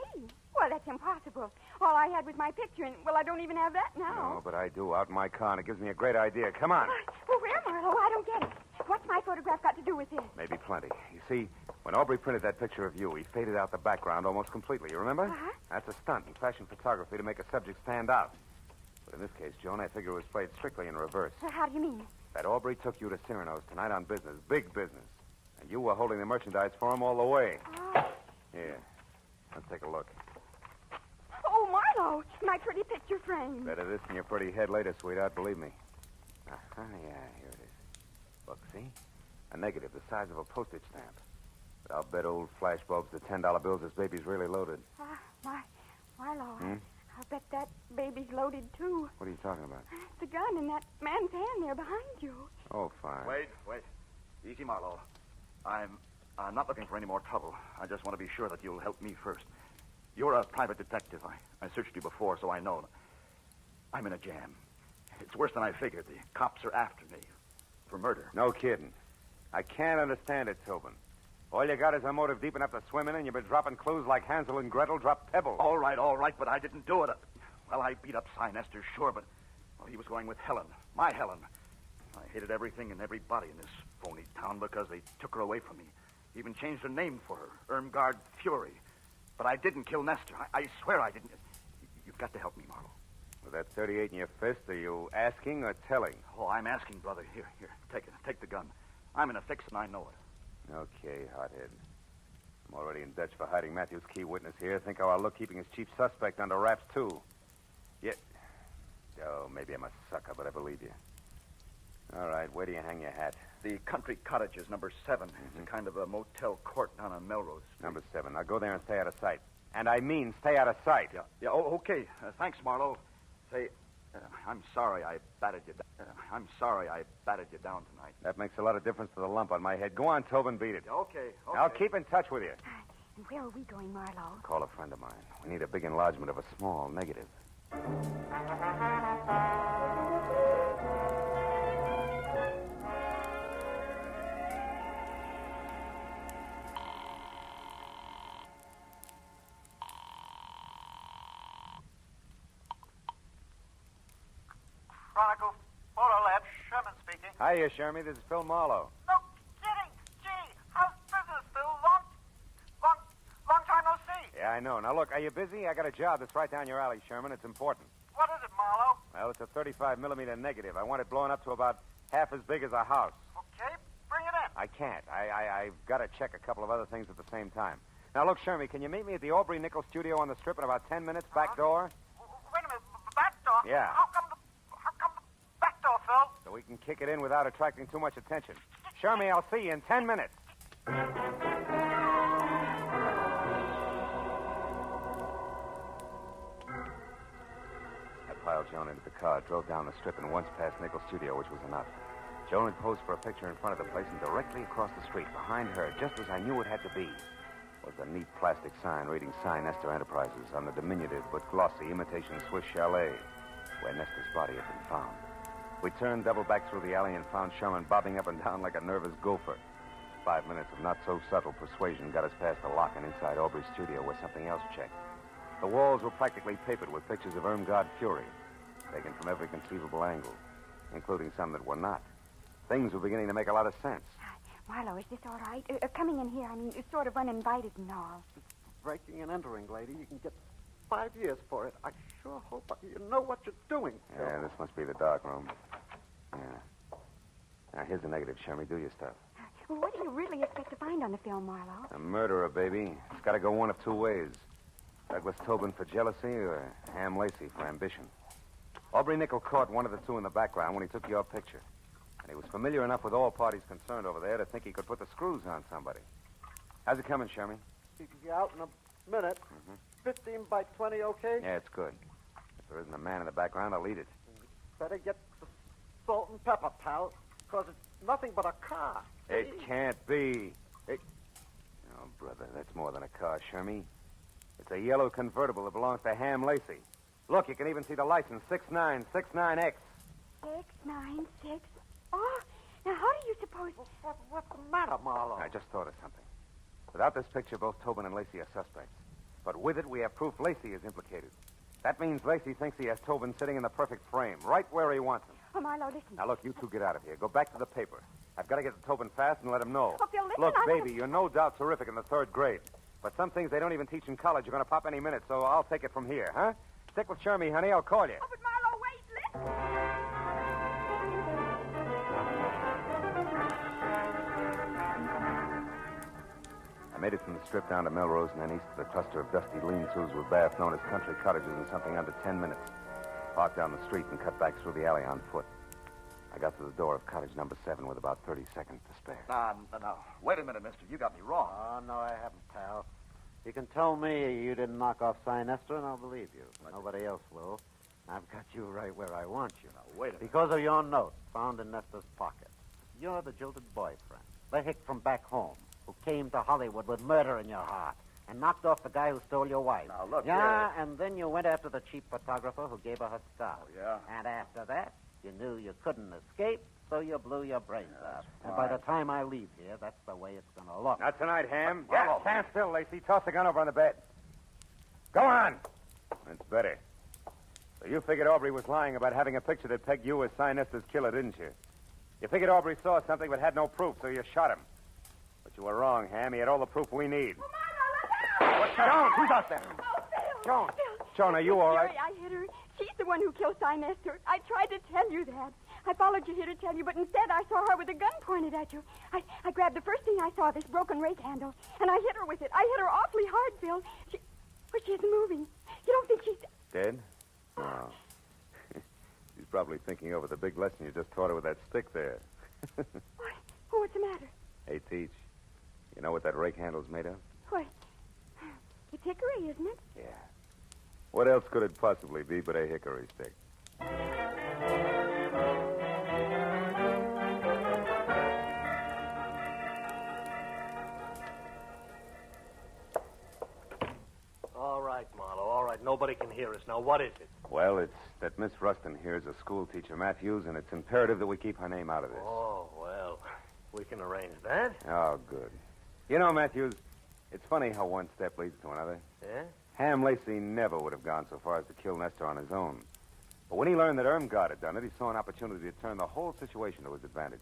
Well, that's impossible. All I had was my picture, and, well, I don't even have that now. No, but I do, out in my car, and it gives me a great idea. Come on. Well, where, Marlowe? I don't get it. What's my photograph got to do with this? Maybe plenty. You see, when Aubrey printed that picture of you, he faded out the background almost completely. You remember? Uh-huh. That's a stunt in fashion photography to make a subject stand out. But in this case, Joan, I figure it was played strictly in reverse. Well, how do you mean? That Aubrey took you to Cyrano's tonight on business, big business. And you were holding the merchandise for him all the way. Oh. Here. Let's take a look. Oh, Marlowe, my pretty picture frame. Better this than your pretty head later, sweetheart, believe me. Uh-huh, yeah, here it is. Look, see? A negative the size of a postage stamp. But I'll bet old flashbulbs the $10 bills this baby's really loaded. Marlowe, Hmm? I'll bet that baby's loaded, too. What are you talking about? The gun in that man's hand there behind you. Oh, fine. Wait. Easy, Marlowe. I'm not looking for any more trouble. I just want to be sure that you'll help me first. You're a private detective. I searched you before, so I know. I'm in a jam. It's worse than I figured. The cops are after me for murder. No kidding. I can't understand it, Tobin. All you got is a motive deep enough to swim in, and you've been dropping clues like Hansel and Gretel dropped pebbles. All right, but I didn't do it. Well, I beat up Cy Nestor, sure, but he was going with Helen, my Helen. I hated everything and everybody in this phony town because they took her away from me. Even changed her name for her, Irmgard Fury. But I didn't kill Nestor. I swear I didn't. You've got to help me, Marlowe. With that 38 in your fist, are you asking or telling? Oh, I'm asking, brother. Here, take it. Take the gun. I'm in a fix, and I know it. Okay, hothead. I'm already in Dutch for hiding Matthew's key witness here. Think how I'll look keeping his chief suspect under wraps, too. Yet... Oh, maybe I'm a sucker, but I believe you. All right, where do you hang your hat? The Country Cottages, number 7. It's a kind of a motel court down on Melrose Street. Number 7. Now go there and stay out of sight. And I mean stay out of sight. Yeah, okay. Thanks, Marlowe. Say, I'm sorry I batted you down tonight. That makes a lot of difference to the lump on my head. Go on, Tobin, beat it. Okay. I'll keep in touch with you. And where are we going, Marlowe? Call a friend of mine. We need a big enlargement of a small negative. Chronicle Photo Lab, Sherman speaking. Hiya, Shermy. This is Phil Marlowe. No kidding. Gee, how's business, Phil? Long time no see. Yeah, I know. Now, look, are you busy? I got a job that's right down your alley, Sherman. It's important. What is it, Marlowe? Well, it's a 35-millimeter negative. I want it blown up to about half as big as a house. Okay, bring it in. I can't. I've got to check a couple of other things at the same time. Now, look, Shermy, can you meet me at the Aubrey Nickel studio on the strip in about 10 minutes, back door? Wait a minute, back door? Yeah. How come the back door, Phil? So we can kick it in without attracting too much attention. Shermy, I'll see you in 10 minutes. I piled Joan into the car, drove down the strip, and once past Nickel's studio, which was enough. Joan had posed for a picture in front of the place, and directly across the street, behind her, just as I knew it had to be, was a neat plastic sign reading Cy Nestor Enterprises on the diminutive but glossy imitation Swiss chalet where Nestor's body had been found. We turned double back through the alley and found Sherman bobbing up and down like a nervous gopher. 5 minutes of not-so-subtle persuasion got us past the lock and inside Aubrey's studio where something else checked. The walls were practically papered with pictures of Irmgard Fury, taken from every conceivable angle, including some that were not. Things were beginning to make a lot of sense. Marlowe, is this all right? Coming in here, I mean, it's sort of uninvited and all. Breaking and entering, lady. You can get 5 years for it. I sure hope you know what you're doing. Yeah, this must be the dark room. Yeah. Now, here's the negative, Shermy. Do your stuff. Well, what do you really expect to find on the film, Marlowe? A murderer, baby. It's got to go one of two ways. Douglas Tobin for jealousy or Ham Lacey for ambition. Aubrey Nickel caught one of the two in the background when he took your picture. And he was familiar enough with all parties concerned over there to think he could put the screws on somebody. How's it coming, Shermy? He can be out in a minute. 15 by 20, okay? Yeah, it's good. If there isn't a man in the background, I'll eat it. Better get the salt and pepper, pal, because it's nothing but a car. It can't be. Oh, brother, that's more than a car, Shermy. It's a yellow convertible that belongs to Ham Lacey. Look, you can even see the license, 6969X. 696. Oh, now how do you suppose... What's the matter, Marlowe? I just thought of something. Without this picture, both Tobin and Lacey are suspects. But with it, we have proof Lacey is implicated. That means Lacey thinks he has Tobin sitting in the perfect frame, right where he wants him. Oh, Marlowe, listen. Now, look, you two get out of here. Go back to the paper. I've got to get to Tobin fast and let him know. Oh, Phil, listen, Look, baby, you're no doubt terrific in the 3rd grade. But some things they don't even teach in college are going to pop any minute, so I'll take it from here, huh? Stick with Shermy, honey. I'll call you. Oh, but Marlowe, wait, listen. I made it from the strip down to Melrose and then east to the cluster of dusty lean-tos with baths known as country cottages in something under 10 minutes. Parked down the street and cut back through the alley on foot. I got to the door of cottage number 7 with about 30 seconds to spare. No. Wait a minute, mister. You got me wrong. Oh, no, I haven't, pal. You can tell me you didn't knock off Sinester, and I'll believe you. Nobody else will. I've got you right where I want you. Now, wait a minute. Because of your note found in Nestor's pocket. You're the jilted boyfriend, the hick from back home, who came to Hollywood with murder in your heart and knocked off the guy who stole your wife. Now, look, Yeah, and then you went after the cheap photographer who gave her scarf. Oh, yeah? And after that, you knew you couldn't escape, so you blew your brains out. And all by right. the time I leave here, that's the way it's going to look. Not tonight, Ham. Marlowe. Stand still, Lacey. Toss the gun over on the bed. Go on. That's better. So you figured Aubrey was lying about having a picture that pegged you as Sinester's killer, didn't you? You figured Aubrey saw something but had no proof, so you shot him. But you were wrong, Ham. He had all the proof we need. What's that? Joan, who's out there? Oh, Phil. Joan. Phil. Joan, are you all right? Jerry, I hit her. She's the one who killed Sinester. I tried to tell you that. I followed you here to tell you, but instead I saw her with a gun pointed at you. I grabbed the first thing I saw, this broken rake handle, and I hit her with it. I hit her awfully hard, Phil. She isn't moving. You don't think she's... Dead? No. She's probably thinking over the big lesson you just taught her with that stick there. What's the matter? Hey, Teach, you know what that rake handle's made of? What? It's hickory, isn't it? Yeah. What else could it possibly be but a hickory stick? All right, Marlowe, all right. Nobody can hear us. Now, what is it? Well, it's that Miss Rushton here is a school teacher, Matthews, and it's imperative that we keep her name out of this. Oh, well, we can arrange that. Oh, good. You know, Matthews, it's funny how one step leads to another. Yeah? Ham Lacey never would have gone so far as to kill Nestor on his own. But when he learned that Ermgard had done it, he saw an opportunity to turn the whole situation to his advantage.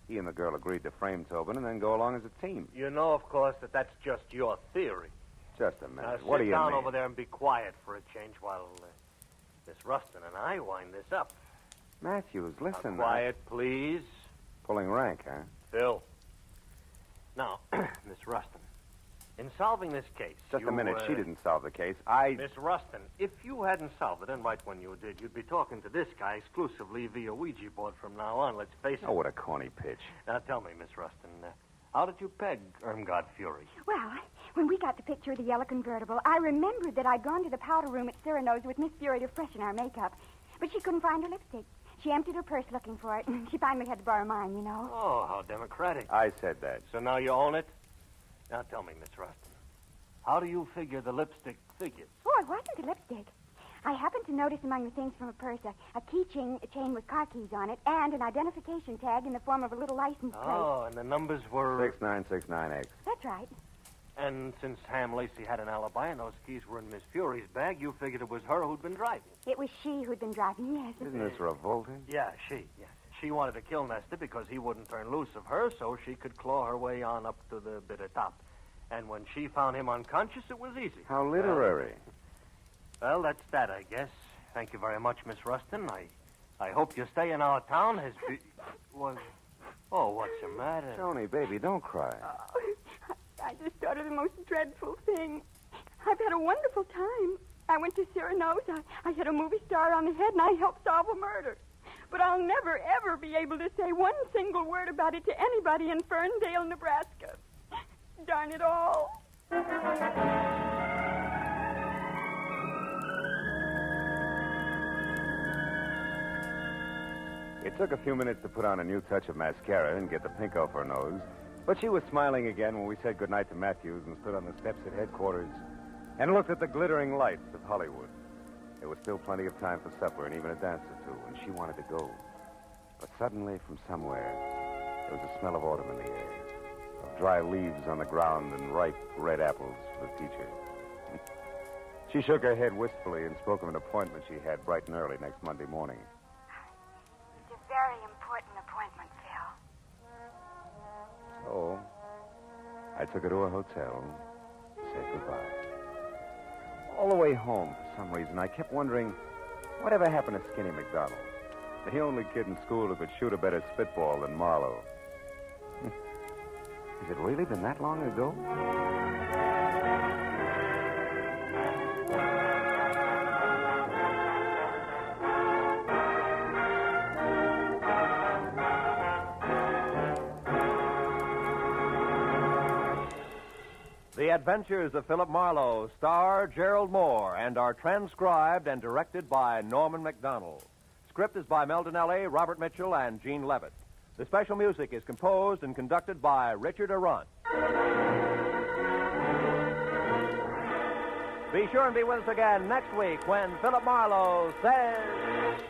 He and the girl agreed to frame Tobin and then go along as a team. You know, of course, that that's just your theory. Just a minute. Now, What do sit you down mean? over there and be quiet for a change while Miss Rushton and I wind this up. Matthews, listen. Now, quiet, please. Pulling rank, huh? Phil. Now, Miss Rushton, in solving this case... Just you, a minute. She didn't solve the case. Miss Rushton, if you hadn't solved it, and right when you did, you'd be talking to this guy exclusively via Ouija board from now on, let's face it. Oh, what a corny pitch. Now, tell me, Miss Rushton, how did you peg Ermgard Fury? Well, when we got the picture of the yellow convertible, I remembered that I'd gone to the powder room at Cyrano's with Miss Fury to freshen our makeup. But she couldn't find her lipstick. She emptied her purse looking for it, and she finally had to borrow mine, you know. Oh, how democratic. I said that. So now you own it? Now tell me, Miss Rushton, how do you figure the lipstick figures? Oh, it wasn't a lipstick. I happened to notice among the things from her purse a keychain, a chain with car keys on it, and an identification tag in the form of a little license plate. Oh, and the numbers were... 6969X. That's right. And since Ham Lacey had an alibi and those keys were in Miss Fury's bag, you figured it was her who'd been driving. It was she who'd been driving, yes. Isn't this revolting? Yeah, she. She wanted to kill Nestor because he wouldn't turn loose of her so she could claw her way on up to the bitter top. And when she found him unconscious, it was easy. How literary. Well, that's that, I guess. Thank you very much, Miss Ruston. I hope your stay in our town has been... Oh, what's the matter? Joni, baby, don't cry. I just thought of the most dreadful thing. I've had a wonderful time. I went to Cyrano's. I hit a movie star on the head, and I helped solve a murder. But I'll never, ever be able to say one single word about it to anybody in Ferndale, Nebraska. Darn it all. It took a few minutes to put on a new touch of mascara and get the pink off her nose, but she was smiling again when we said goodnight to Matthews and stood on the steps at headquarters and looked at the glittering lights of Hollywood. There was still plenty of time for supper and even a dance or two, and she wanted to go. But suddenly, from somewhere, there was a smell of autumn in the air, of dry leaves on the ground and ripe red apples for the teacher. She shook her head wistfully and spoke of an appointment she had bright and early next Monday morning. It's a very important appointment, Phil. So, I took her to a hotel and said goodbye. All the way home, for some reason, I kept wondering, whatever happened to Skinny McDonald? The only kid in school who could shoot a better spitball than Marlowe. Has it really been that long ago? The Adventures of Philip Marlowe star Gerald Moore and are transcribed and directed by Norman MacDonald. Script is by Mel Donnelly, Robert Mitchell, and Gene Levitt. The special music is composed and conducted by Richard Arant. Be sure and be with us again next week when Philip Marlowe says...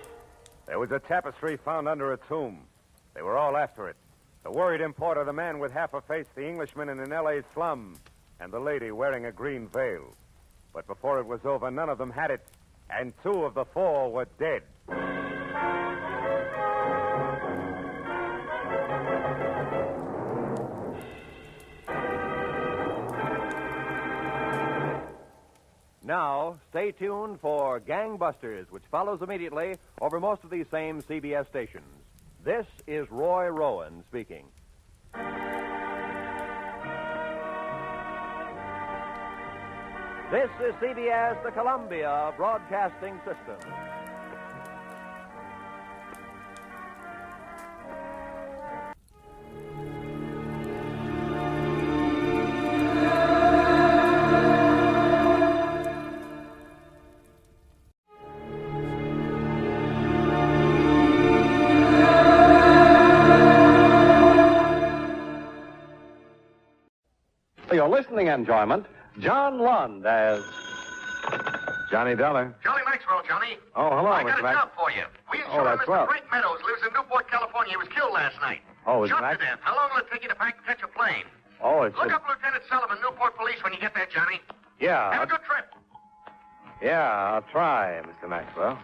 There was a tapestry found under a tomb. They were all after it. The worried importer, the man with half a face, the Englishman in an L.A. slum, and the lady wearing a green veil. But before it was over, none of them had it, and 2 of the 4 were dead. Now, stay tuned for Gangbusters, which follows immediately over most of these same CBS stations. This is Roy Rowan speaking. This is CBS, the Columbia Broadcasting System. For your listening enjoyment, John Lund as Johnny Dollar. Johnny Maxwell, Johnny. Oh, hello, I Mr. got a Max. job for you. We insured that's Mr. swell. Frank Meadows, lives in Newport, California. He was killed last night. Oh, is Shot Max? to death. How long will it take you to pack and catch a plane? Oh, it's... Look up Lieutenant Sullivan, Newport Police, when you get there, Johnny. Yeah. Have a good trip. Yeah, I'll try, Mr. Maxwell.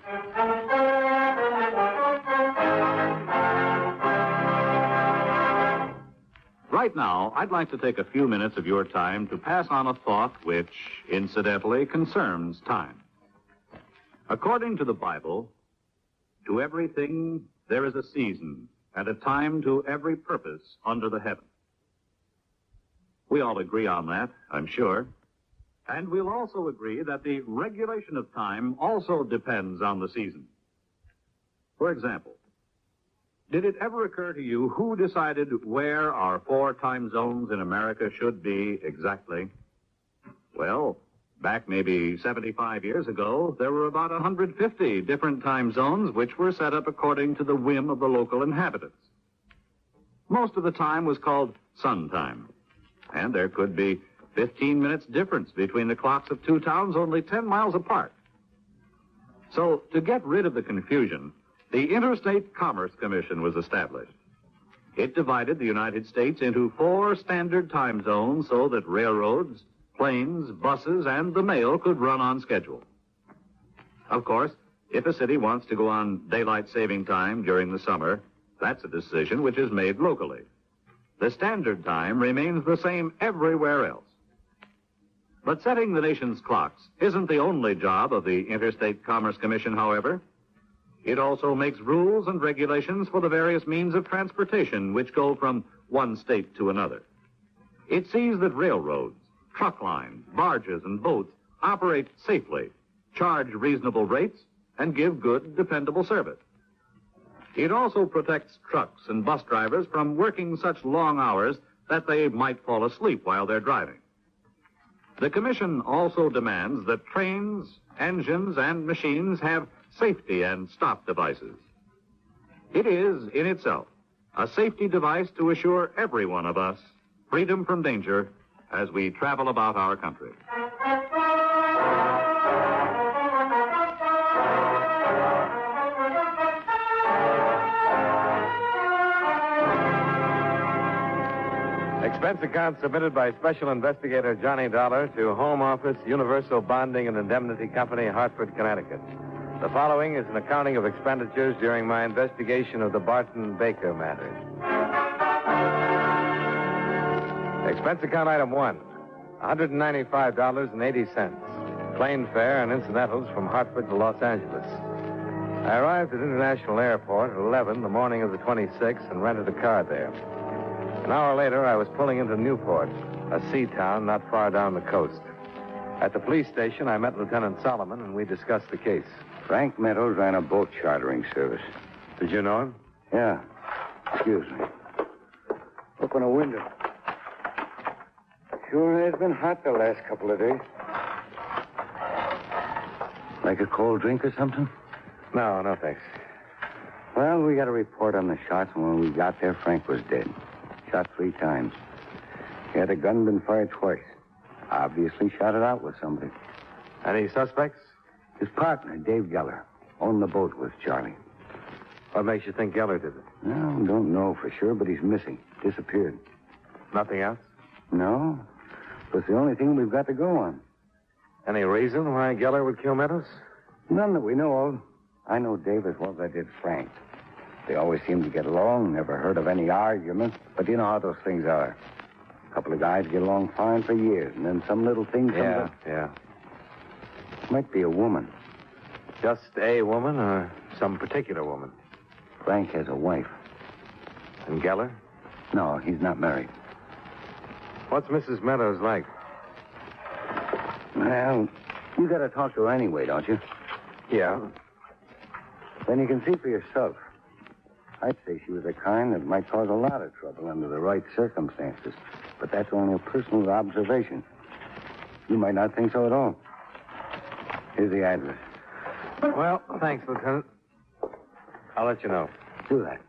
Right now, I'd like to take a few minutes of your time to pass on a thought which, incidentally, concerns time. According to the Bible, to everything there is a season and a time to every purpose under the heaven. We all agree on that, I'm sure. And we'll also agree that the regulation of time also depends on the season. For example, did it ever occur to you who decided where our 4 time zones in America should be exactly? Well, back maybe 75 years ago, there were about 150 different time zones which were set up according to the whim of the local inhabitants. Most of the time was called sun time, and there could be 15 minutes difference between the clocks of 2 towns only 10 miles apart. So, to get rid of the confusion, the Interstate Commerce Commission was established. It divided the United States into 4 standard time zones so that railroads, planes, buses, and the mail could run on schedule. Of course, if a city wants to go on daylight saving time during the summer, that's a decision which is made locally. The standard time remains the same everywhere else. But setting the nation's clocks isn't the only job of the Interstate Commerce Commission, however. It also makes rules and regulations for the various means of transportation which go from one state to another. It sees that railroads, truck lines, barges, and boats operate safely, charge reasonable rates, and give good, dependable service. It also protects trucks and bus drivers from working such long hours that they might fall asleep while they're driving. The Commission also demands that trains, engines, and machines have safety and stop devices. It is, in itself, a safety device to assure every one of us freedom from danger as we travel about our country. Expense account submitted by Special Investigator Johnny Dollar to Home Office, Universal Bonding and Indemnity Company, Hartford, Connecticut. The following is an accounting of expenditures during my investigation of the Barton Baker matter. Expense account item 1, $195.80. Plane fare and incidentals from Hartford to Los Angeles. I arrived at International Airport at 11 the morning of the 26th and rented a car there. An hour later, I was pulling into Newport, a sea town not far down the coast. At the police station, I met Lieutenant Solomon, and we discussed the case. Frank Meadows ran a boat chartering service. Did you know him? Yeah. Excuse me. Open a window. Sure has been hot the last couple of days. Like a cold drink or something? No, thanks. Well, we got a report on the shots, and when we got there, Frank was dead. Shot 3 times. He had a gun been fired twice. Obviously shot it out with somebody. Any suspects? His partner, Dave Geller, owned the boat with Charlie. What makes you think Geller did it? No, don't know for sure, but he's missing. Disappeared. Nothing else? No. It's the only thing we've got to go on. Any reason why Geller would kill Meadows? None that we know of. I know Dave as well as I did Frank. They always seem to get along. Never heard of any argument. But you know how those things are. A couple of guys get along fine for years, and then some little thing comes up. Yeah. Might be a woman. Just a woman or some particular woman? Frank has a wife. And Geller? No, he's not married. What's Mrs. Meadows like? Well, you got to talk to her anyway, don't you? Yeah. Then you can see for yourself. I'd say she was the kind that might cause a lot of trouble under the right circumstances. But that's only a personal observation. You might not think so at all. Here's the address. Well, thanks, Lieutenant. I'll let you know. Do that.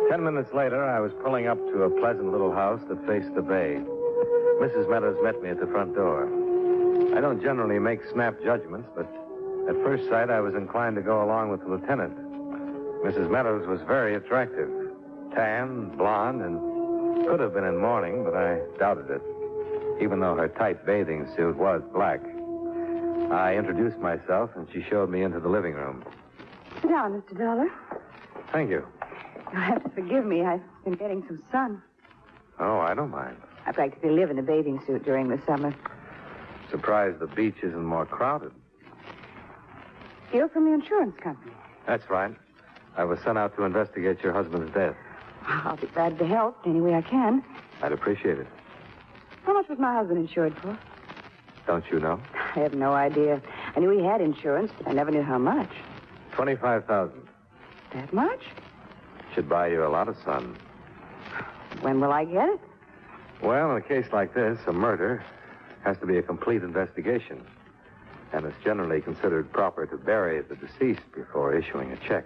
Ten minutes later, I was pulling up to a pleasant little house that faced the bay. Mrs. Meadows met me at the front door. I don't generally make snap judgments, but at first sight, I was inclined to go along with the lieutenant. Mrs. Meadows was very attractive. Tan, blonde, and could have been in mourning, but I doubted it, even though her tight bathing suit was black. I introduced myself, and she showed me into the living room. Sit down, Mr. Dollar. Thank you. You'll have to forgive me. I've been getting some sun. Oh, I don't mind. I practically live in a bathing suit during the summer. Surprised the beach isn't more crowded. You're from the insurance company. That's right. I was sent out to investigate your husband's death. I'll be glad to help any way I can. I'd appreciate it. How much was my husband insured for? Don't you know? I have no idea. I knew he had insurance, but I never knew how much. $25,000. That much? Should buy you a lot of sun. When will I get it? Well, in a case like this, a murder has to be a complete investigation. And it's generally considered proper to bury the deceased before issuing a check.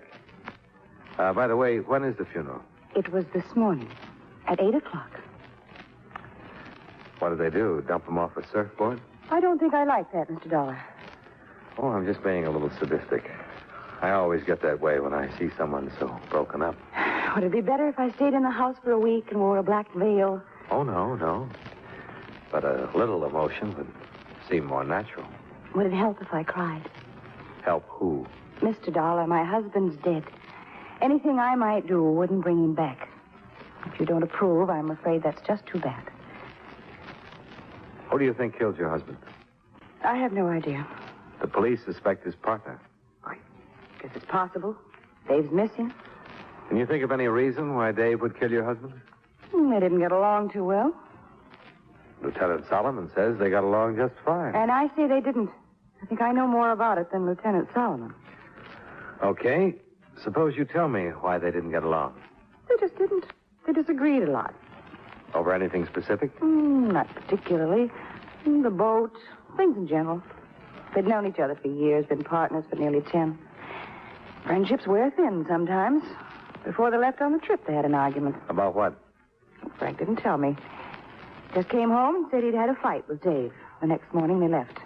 By the way, when is the funeral? It was this morning at 8 o'clock. What did they do? Dump him off a surfboard? I don't think I like that, Mr. Dollar. Oh, I'm just being a little sadistic. I always get that way when I see someone so broken up. Would it be better if I stayed in the house for a week and wore a black veil? Oh, no. But a little emotion would seem more natural. Would it help if I cried? Help who? Mr. Dollar, my husband's dead. Anything I might do wouldn't bring him back. If you don't approve, I'm afraid that's just too bad. Who do you think killed your husband? I have no idea. The police suspect his partner. Guess it's possible. Dave's missing. Can you think of any reason why Dave would kill your husband? They didn't get along too well. Lieutenant Solomon says they got along just fine. And I say they didn't. I think I know more about it than Lieutenant Solomon. Okay. Suppose you tell me why they didn't get along. They just didn't. They disagreed a lot. Over anything specific? Not particularly. The boat, things in general. They'd known each other for years, been partners for nearly 10. Friendships wear thin sometimes. Before they left on the trip, they had an argument. About what? Frank didn't tell me. Just came home and said he'd had a fight with Dave. The next morning, they left.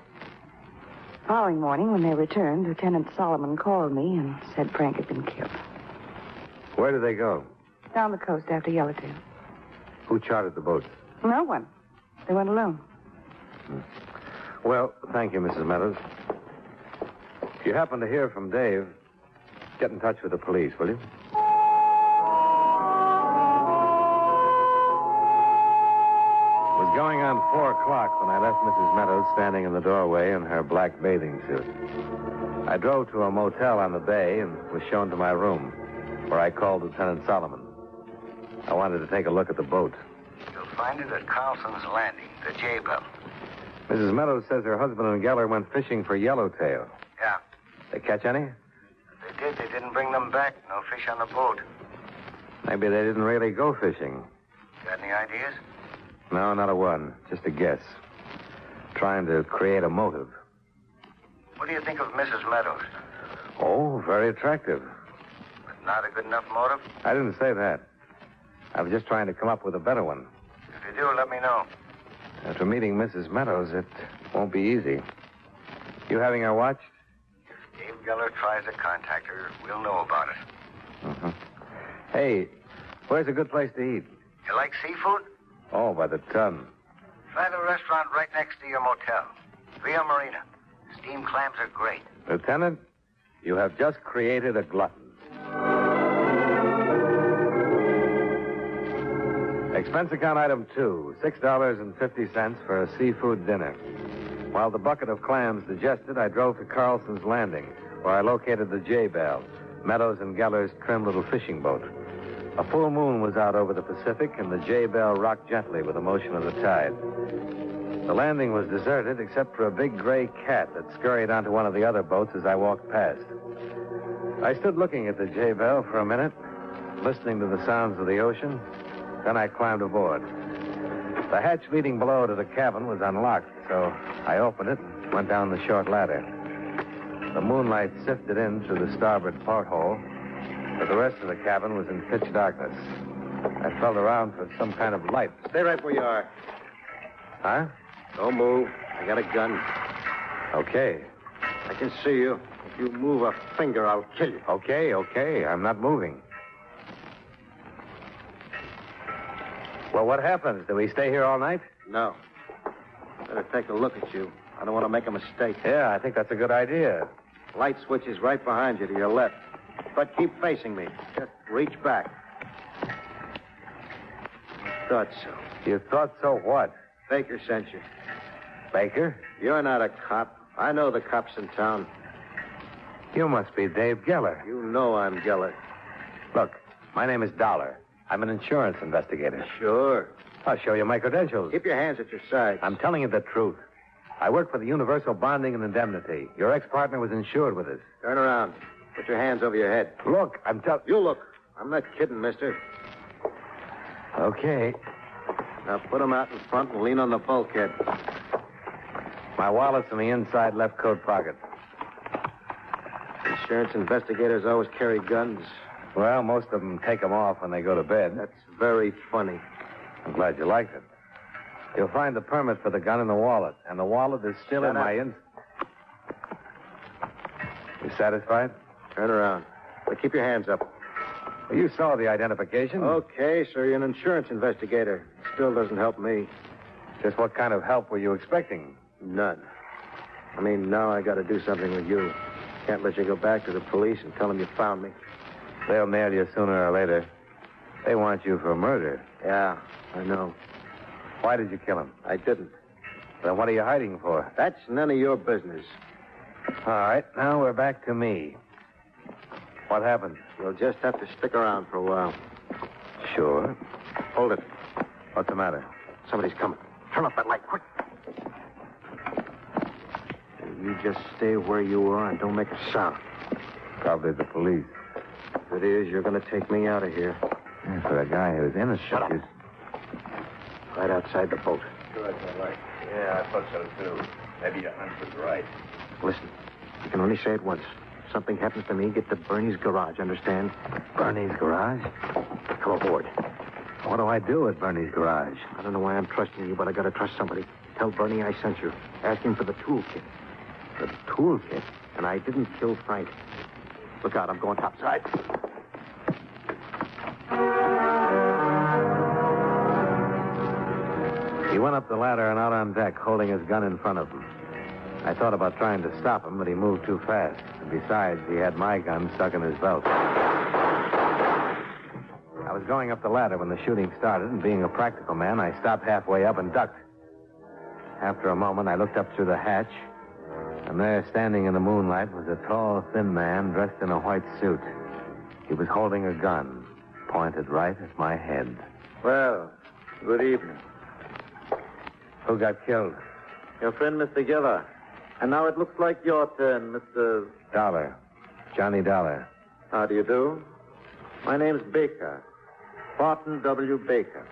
Following morning, when they returned, Lieutenant Solomon called me and said Frank had been killed. Where did they go? Down the coast after Yellowtail. Who chartered the boat? No one. They went alone. Well, thank you, Mrs. Meadows. If you happen to hear from Dave, get in touch with the police, will you? It was going on 4 o'clock when I left Mrs. Meadows standing in the doorway in her black bathing suit. I drove to a motel on the bay and was shown to my room, where I called Lieutenant Solomon. I wanted to take a look at the boat. You'll find it at Carlson's Landing, the J-Bell. Mrs. Meadows says her husband and Geller went fishing for yellowtail. Yeah. They catch any? They did. They didn't bring them back. No fish on the boat. Maybe they didn't really go fishing. Got any ideas? No, not a one. Just a guess. Trying to create a motive. What do you think of Mrs. Meadows? Oh, very attractive. But not a good enough motive? I didn't say that. I was just trying to come up with a better one. If you do, let me know. After meeting Mrs. Meadows, it won't be easy. You having her watched? If Dave Geller tries to contact her, we'll know about it. Mm-hmm. Hey, where's a good place to eat? You like seafood? Oh, by the ton. Try the restaurant right next to your motel. Via Marina. Steamed clams are great. Lieutenant, you have just created a glutton. Expense account item 2, $6.50 for a seafood dinner. While the bucket of clams digested, I drove to Carlson's Landing, where I located the J-Bell, Meadows and Geller's trim little fishing boat. A full moon was out over the Pacific, and the J-Bell rocked gently with the motion of the tide. The landing was deserted except for a big gray cat that scurried onto one of the other boats as I walked past. I stood looking at the J-Bell for a minute, listening to the sounds of the ocean. Then I climbed aboard. The hatch leading below to the cabin was unlocked, so I opened it and went down the short ladder. The moonlight sifted in through the starboard porthole, but the rest of the cabin was in pitch darkness. I felt around for some kind of light. Stay right where you are. Huh? Don't move. I got a gun. Okay. I can see you. If you move a finger, I'll kill you. Okay. I'm not moving. Well, what happens? Do we stay here all night? No. Better take a look at you. I don't want to make a mistake. Yeah, I think that's a good idea. Light switch is right behind you to your left. But keep facing me. Just reach back. I thought so. You thought so what? Baker sent you. Baker? You're not a cop. I know the cops in town. You must be Dave Geller. You know I'm Geller. Look, my name is Dollar. I'm an insurance investigator. Sure. I'll show you my credentials. Keep your hands at your sides. I'm telling you the truth. I work for the Universal Bonding and Indemnity. Your ex-partner was insured with us. Turn around. Put your hands over your head. Look, I'm telling... You look. I'm not kidding, mister. Okay. Now put them out in front and lean on the bulkhead. My wallet's in the inside left coat pocket. Insurance investigators always carry guns. Well, most of them take them off when they go to bed. That's very funny. I'm glad you liked it. You'll find the permit for the gun in the wallet, and the wallet is still in my... You satisfied? Turn around. But keep your hands up. Well, you saw the identification. Okay, sir. You're an insurance investigator. Still doesn't help me. Just what kind of help were you expecting? None. I mean, now I got to do something with you. Can't let you go back to the police and tell them you found me. They'll nail you sooner or later. They want you for murder. Yeah, I know. Why did you kill him? I didn't. Then what are you hiding for? That's none of your business. All right, now we're back to me. What happened? You'll just have to stick around for a while. Sure. Hold it. What's the matter? Somebody's coming. Turn off that light, quick. You just stay where you are and don't make a sound. Probably the police. If it is, you're going to take me out of here. Yeah, for a guy who's innocent. Shut up. Right outside the boat. Sure, that's all right. Yeah, I thought so, too. Maybe your hunch was right. Listen, you can only say it once. If something happens to me, get to Bernie's garage, understand? Bernie's garage? Come aboard. What do I do at Bernie's garage? I don't know why I'm trusting you, but I gotta trust somebody. Tell Bernie I sent you. Ask him for the toolkit. The toolkit? And I didn't kill Frank. Look out, I'm going topside. He went up the ladder and out on deck, holding his gun in front of him. I thought about trying to stop him, but he moved too fast. And besides, he had my gun stuck in his belt. I was going up the ladder when the shooting started, and being a practical man, I stopped halfway up and ducked. After a moment, I looked up through the hatch, and there, standing in the moonlight, was a tall, thin man dressed in a white suit. He was holding a gun, pointed right at my head. Well, good evening. Who got killed? Your friend, Mr. Geller. And now it looks like your turn, Mr. Dollar. Johnny Dollar. How do you do? My name's Baker. Barton W. Baker.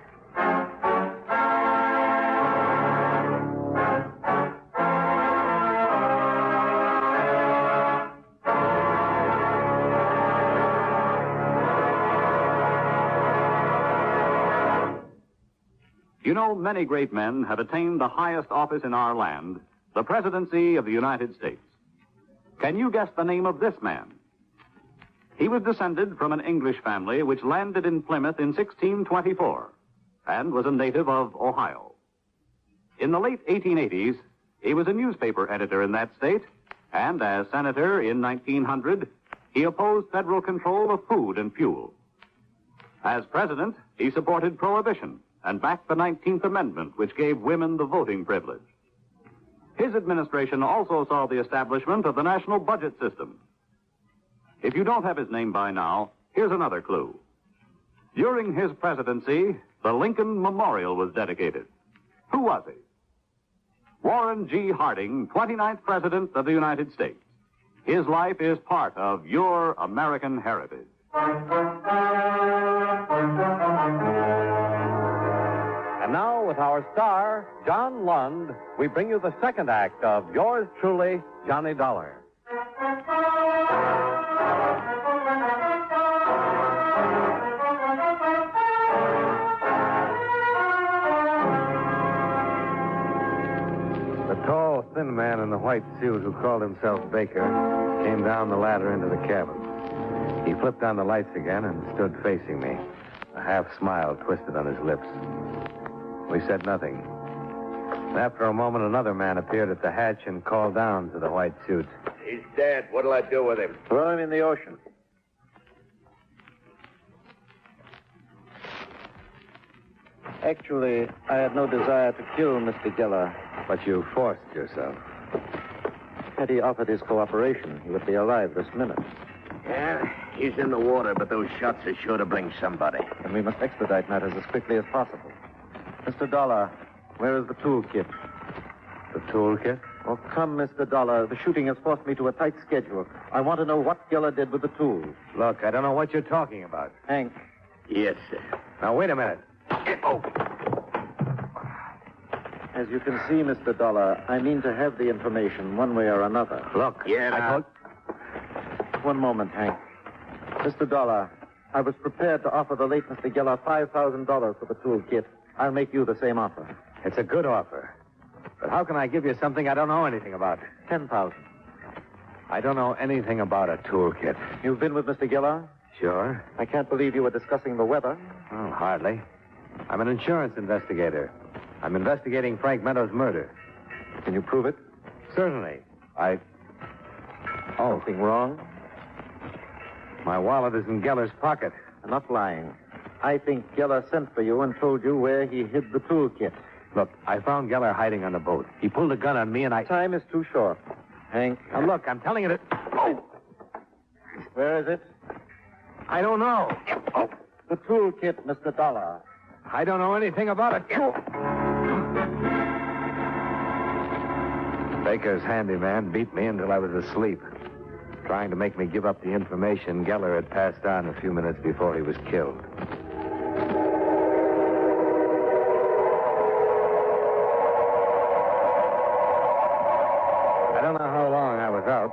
You know, many great men have attained the highest office in our land, the presidency of the United States. Can you guess the name of this man? He was descended from an English family which landed in Plymouth in 1624 and was a native of Ohio. In the late 1880s, he was a newspaper editor in that state, and as senator in 1900, he opposed federal control of food and fuel. As president, he supported prohibition and backed the 19th Amendment, which gave women the voting privilege. His administration also saw the establishment of the national budget system. If you don't have his name by now, here's another clue. During his presidency, the Lincoln Memorial was dedicated. Who was he? Warren G. Harding, 29th President of the United States. His life is part of your American heritage. And now, with our star, John Lund, we bring you the second act of yours truly, Johnny Dollar. The tall, thin man in the white suit who called himself Baker came down the ladder into the cabin. He flipped on the lights again and stood facing me, a half smile twisted on his lips. We said nothing. After a moment, another man appeared at the hatch and called down to the white suit. He's dead. What'll I do with him? Throw him in the ocean. Actually, I had no desire to kill Mr. Geller. But you forced yourself. Had he offered his cooperation, he would be alive this minute. Yeah, he's in the water, but those shots are sure to bring somebody. And we must expedite matters as quickly as possible. Mr. Dollar, where is the toolkit? The toolkit? Oh, come, Mr. Dollar. The shooting has forced me to a tight schedule. I want to know what Geller did with the tools. Look, I don't know what you're talking about. Hank. Yes, sir. Now, wait a minute. Oh. As you can see, Mr. Dollar, I mean to have the information one way or another. Look. Yeah, now. One moment, Hank. Mr. Dollar, I was prepared to offer the late Mr. Geller $5,000 for the toolkit. I'll make you the same offer. It's a good offer. But how can I give you something I don't know anything about? $10,000. I don't know anything about a toolkit. You've been with Mr. Geller? Sure. I can't believe you were discussing the weather. Oh, hardly. I'm an insurance investigator. I'm investigating Frank Meadows' murder. Can you prove it? Certainly. Something wrong? My wallet is in Geller's pocket. Enough lying. I think Geller sent for you and told you where he hid the toolkit. Look, I found Geller hiding on the boat. He pulled a gun on me and I... Time is too short. Hank. Now, look, I'm telling you that... Oh! Where is it? I don't know. Oh, the toolkit, Mr. Dollar. I don't know anything about it. Baker's handyman beat me until I was asleep, trying to make me give up the information Geller had passed on a few minutes before he was killed. I don't know how long I was out,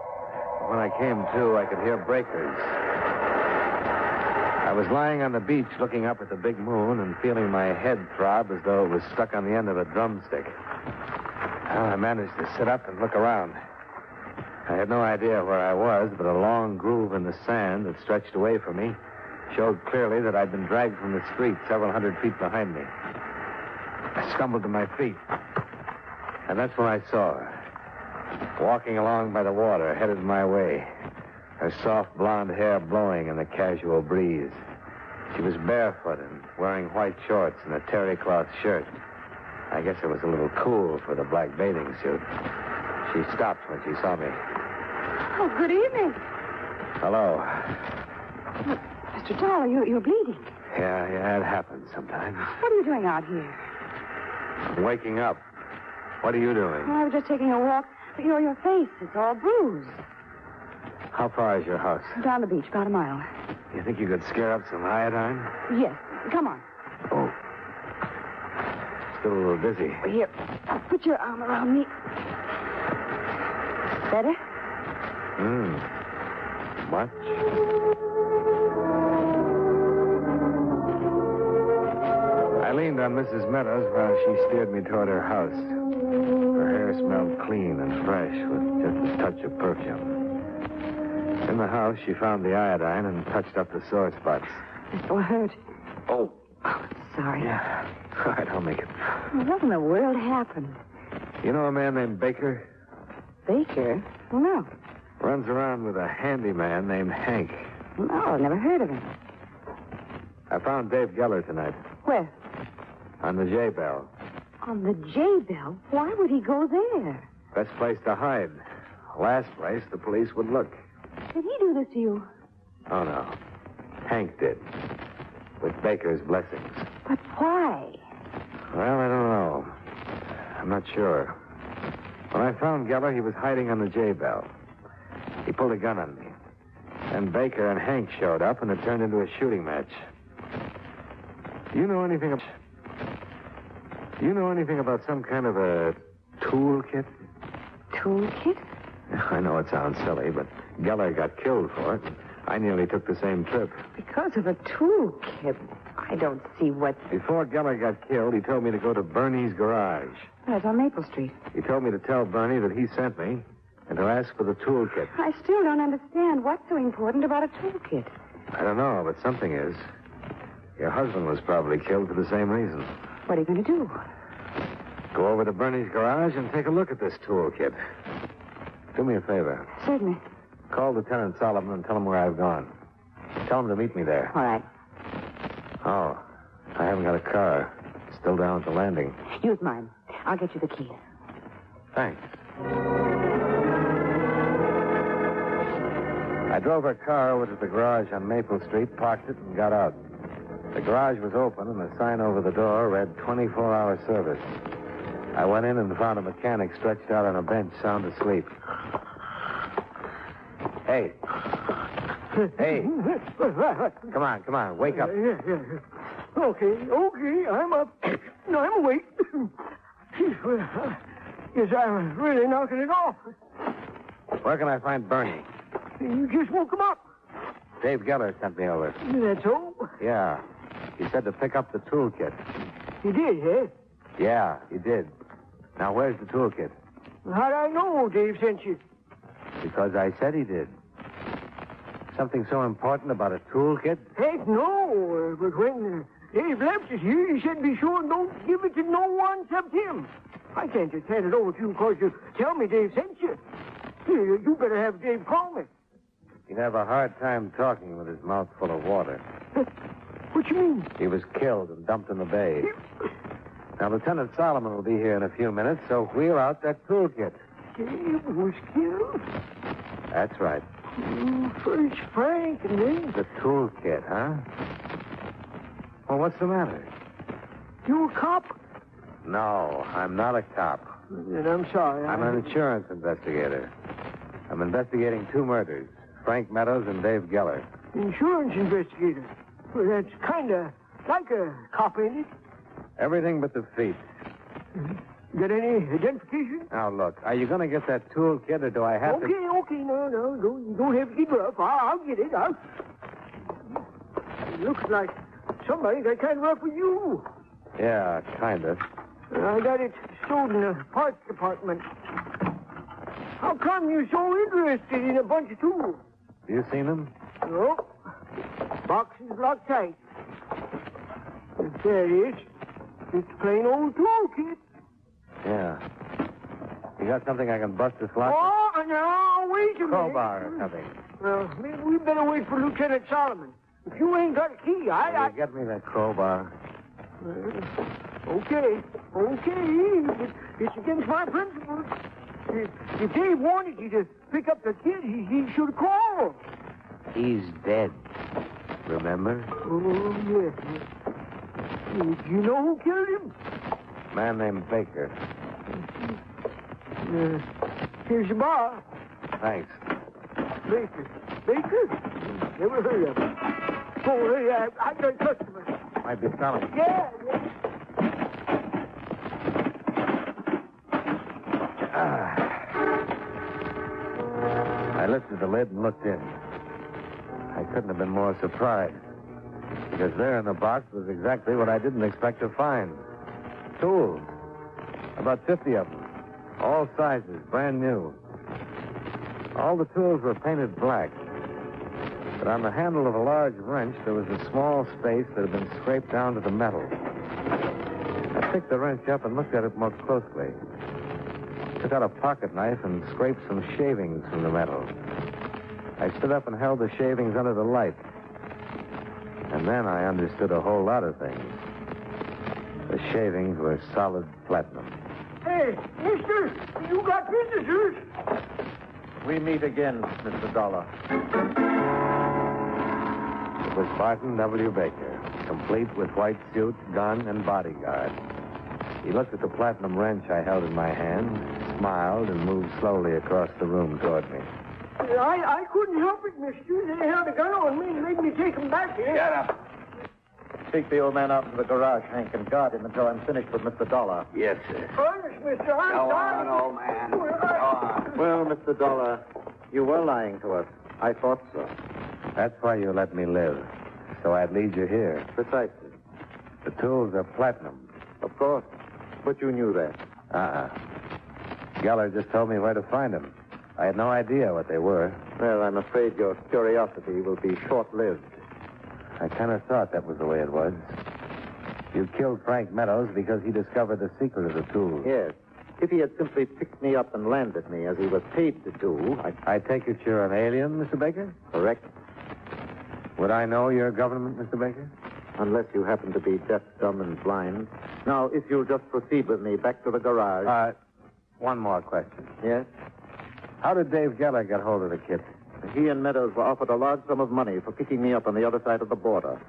but when I came to, I could hear breakers. I was lying on the beach looking up at the big moon and feeling my head throb as though it was stuck on the end of a drumstick. Well, I managed to sit up and look around. I had no idea where I was, but a long groove in the sand that stretched away from me showed clearly that I'd been dragged from the street several hundred feet behind me. I stumbled to my feet, and that's when I saw her, walking along by the water, headed my way. Her soft blonde hair blowing in the casual breeze. She was barefoot and wearing white shorts and a terry cloth shirt. I guess it was a little cool for the black bathing suit. She stopped when she saw me. Oh, good evening. Hello. Mr. Dollar, you're bleeding. Yeah, it happens sometimes. What are you doing out here? I'm waking up. What are you doing? Oh, I was just taking a walk. But your face, it's all bruised. How far is your house? Down the beach, about a mile. You think you could scare up some iodine? Yes. Come on. Oh. Still a little dizzy. Here, put your arm around me. Better? Much? I leaned on Mrs. Meadows while she steered me toward her house. Her hair smelled clean and fresh with just a touch of perfume. In the house, she found the iodine and touched up the sore spots. It's so hurt. Oh. Sorry. Yeah. All right, I'll make it. What in the world happened? You know a man named Baker? Baker? Well, no. Runs around with a handyman named Hank. No, I've never heard of him. I found Dave Geller tonight. Where? On the J-Bell. On the J-Bell? Why would he go there? Best place to hide. Last place the police would look. Did he do this to you? Oh, no. Hank did. With Baker's blessings. But why? Well, I don't know. I'm not sure. When I found Geller, he was hiding on the J-Bell. He pulled a gun on me. Then Baker and Hank showed up, and it turned into a shooting match. Do you know anything about some kind of a toolkit? Toolkit? I know it sounds silly, but Geller got killed for it. I nearly took the same trip. Because of a toolkit? I don't see what... Before Geller got killed, he told me to go to Bernie's garage. That's on Maple Street. He told me to tell Bernie that he sent me and to ask for the toolkit. I still don't understand what's so important about a toolkit. I don't know, but something is. Your husband was probably killed for the same reason. What are you going to do? Go over to Bernie's garage and take a look at this toolkit. Do me a favor. Certainly. Call Lieutenant Solomon and tell him where I've gone. Tell him to meet me there. All right. Oh, I haven't got a car. Still down at the landing. Use mine. I'll get you the key. Thanks. I drove her car over to the garage on Maple Street, parked it, and got out. The garage was open, and the sign over the door read 24-hour service. I went in and found a mechanic stretched out on a bench, sound asleep. Hey. Hey. Come on. Wake up. Yeah. Okay, I'm up. No, I'm awake. Yes, I'm really knocking it off. Where can I find Bernie? You just woke him up. Dave Geller sent me over. That's all? Yeah. He said to pick up the toolkit. He did, eh? Yeah, he did. Now, where's the toolkit? How'd I know Dave sent you? Because I said he did. Something so important about a toolkit? Heck, no. But when Dave left us here, he said be sure and don't give it to no one except him. I can't just hand it over to you because you tell me Dave sent you. You better have Dave call me. He'd have a hard time talking with his mouth full of water. What you mean? He was killed and dumped in the bay. Now, Lieutenant Solomon will be here in a few minutes, so wheel out that toolkit. Dave was killed? That's right. First Frank and then... The toolkit, huh? Well, what's the matter? You a cop? No, I'm not a cop. Then I'm sorry. I'm an insurance investigator. I'm investigating 2 murders, Frank Meadows and Dave Geller. Insurance investigator? Well, that's kind of like a cop, ain't it? Everything but the feet. Got any identification? Now, look, are you going to get that toolkit, or do I have to... Okay, no, you don't have to get rough. I'll get it. It looks like somebody got kind of rough with you. Yeah, kind of. I got it stored in the parts department. How come you're so interested in a bunch of tools? You seen them? No. Box is locked tight. There it is. Just a plain old toolkit. Yeah. You got something I can bust this lock? Oh, no, wait a minute. Crowbar or something. Well, maybe we better wait for Lieutenant Solomon. If you ain't got a key, Will you get me that crowbar? Okay. It's against my principles. If Dave wanted you to pick up the kid, he should have called. He's dead. Remember? Oh, yes. Do you know who killed him? Man named Baker. Here's your bar. Thanks. Baker? Never heard of him. Oh, hey, I got a customer. Might be Solomon. Yeah. I lifted the lid and looked in. I couldn't have been more surprised. Because there in the box was exactly what I didn't expect to find. Tools. About 50 of them. All sizes, brand new. All the tools were painted black. But on the handle of a large wrench, there was a small space that had been scraped down to the metal. I picked the wrench up and looked at it more closely. Took out a pocket knife and scraped some shavings from the metal. I stood up and held the shavings under the light. And then I understood a whole lot of things. The shavings were solid platinum. Hey, mister, you got visitors. We meet again, Mr. Dollar. It was Barton W. Baker, complete with white suit, gun, and bodyguard. He looked at the platinum wrench I held in my hand, smiled, and moved slowly across the room toward me. I couldn't help it, mister. They held a gun on me and made me take them back here. Get up. Take the old man out to the garage, Hank, and guard him until I'm finished with Mr. Dollar. Yes, sir. Honest, mister, I'm Go sorry. on, old man. Go on. Well, Mr. Dollar, you were lying to us. I thought so. That's why you let me live, so I'd lead you here. Precisely. The tools are platinum. Of course. But you knew that. Geller just told me where to find them. I had no idea what they were. Well, I'm afraid your curiosity will be short-lived. I kind of thought that was the way it was. You killed Frank Meadows because he discovered the secret of the tools. Yes. If he had simply picked me up and landed me, as he was paid to do, I take it you're an alien, Mr. Baker? Correct. Would I know your government, Mr. Baker? Unless you happen to be deaf, dumb, and blind. Now, if you'll just proceed with me back to the garage. One more question. Yes? How did Dave Geller get hold of the kit? He and Meadows were offered a large sum of money for picking me up on the other side of the border.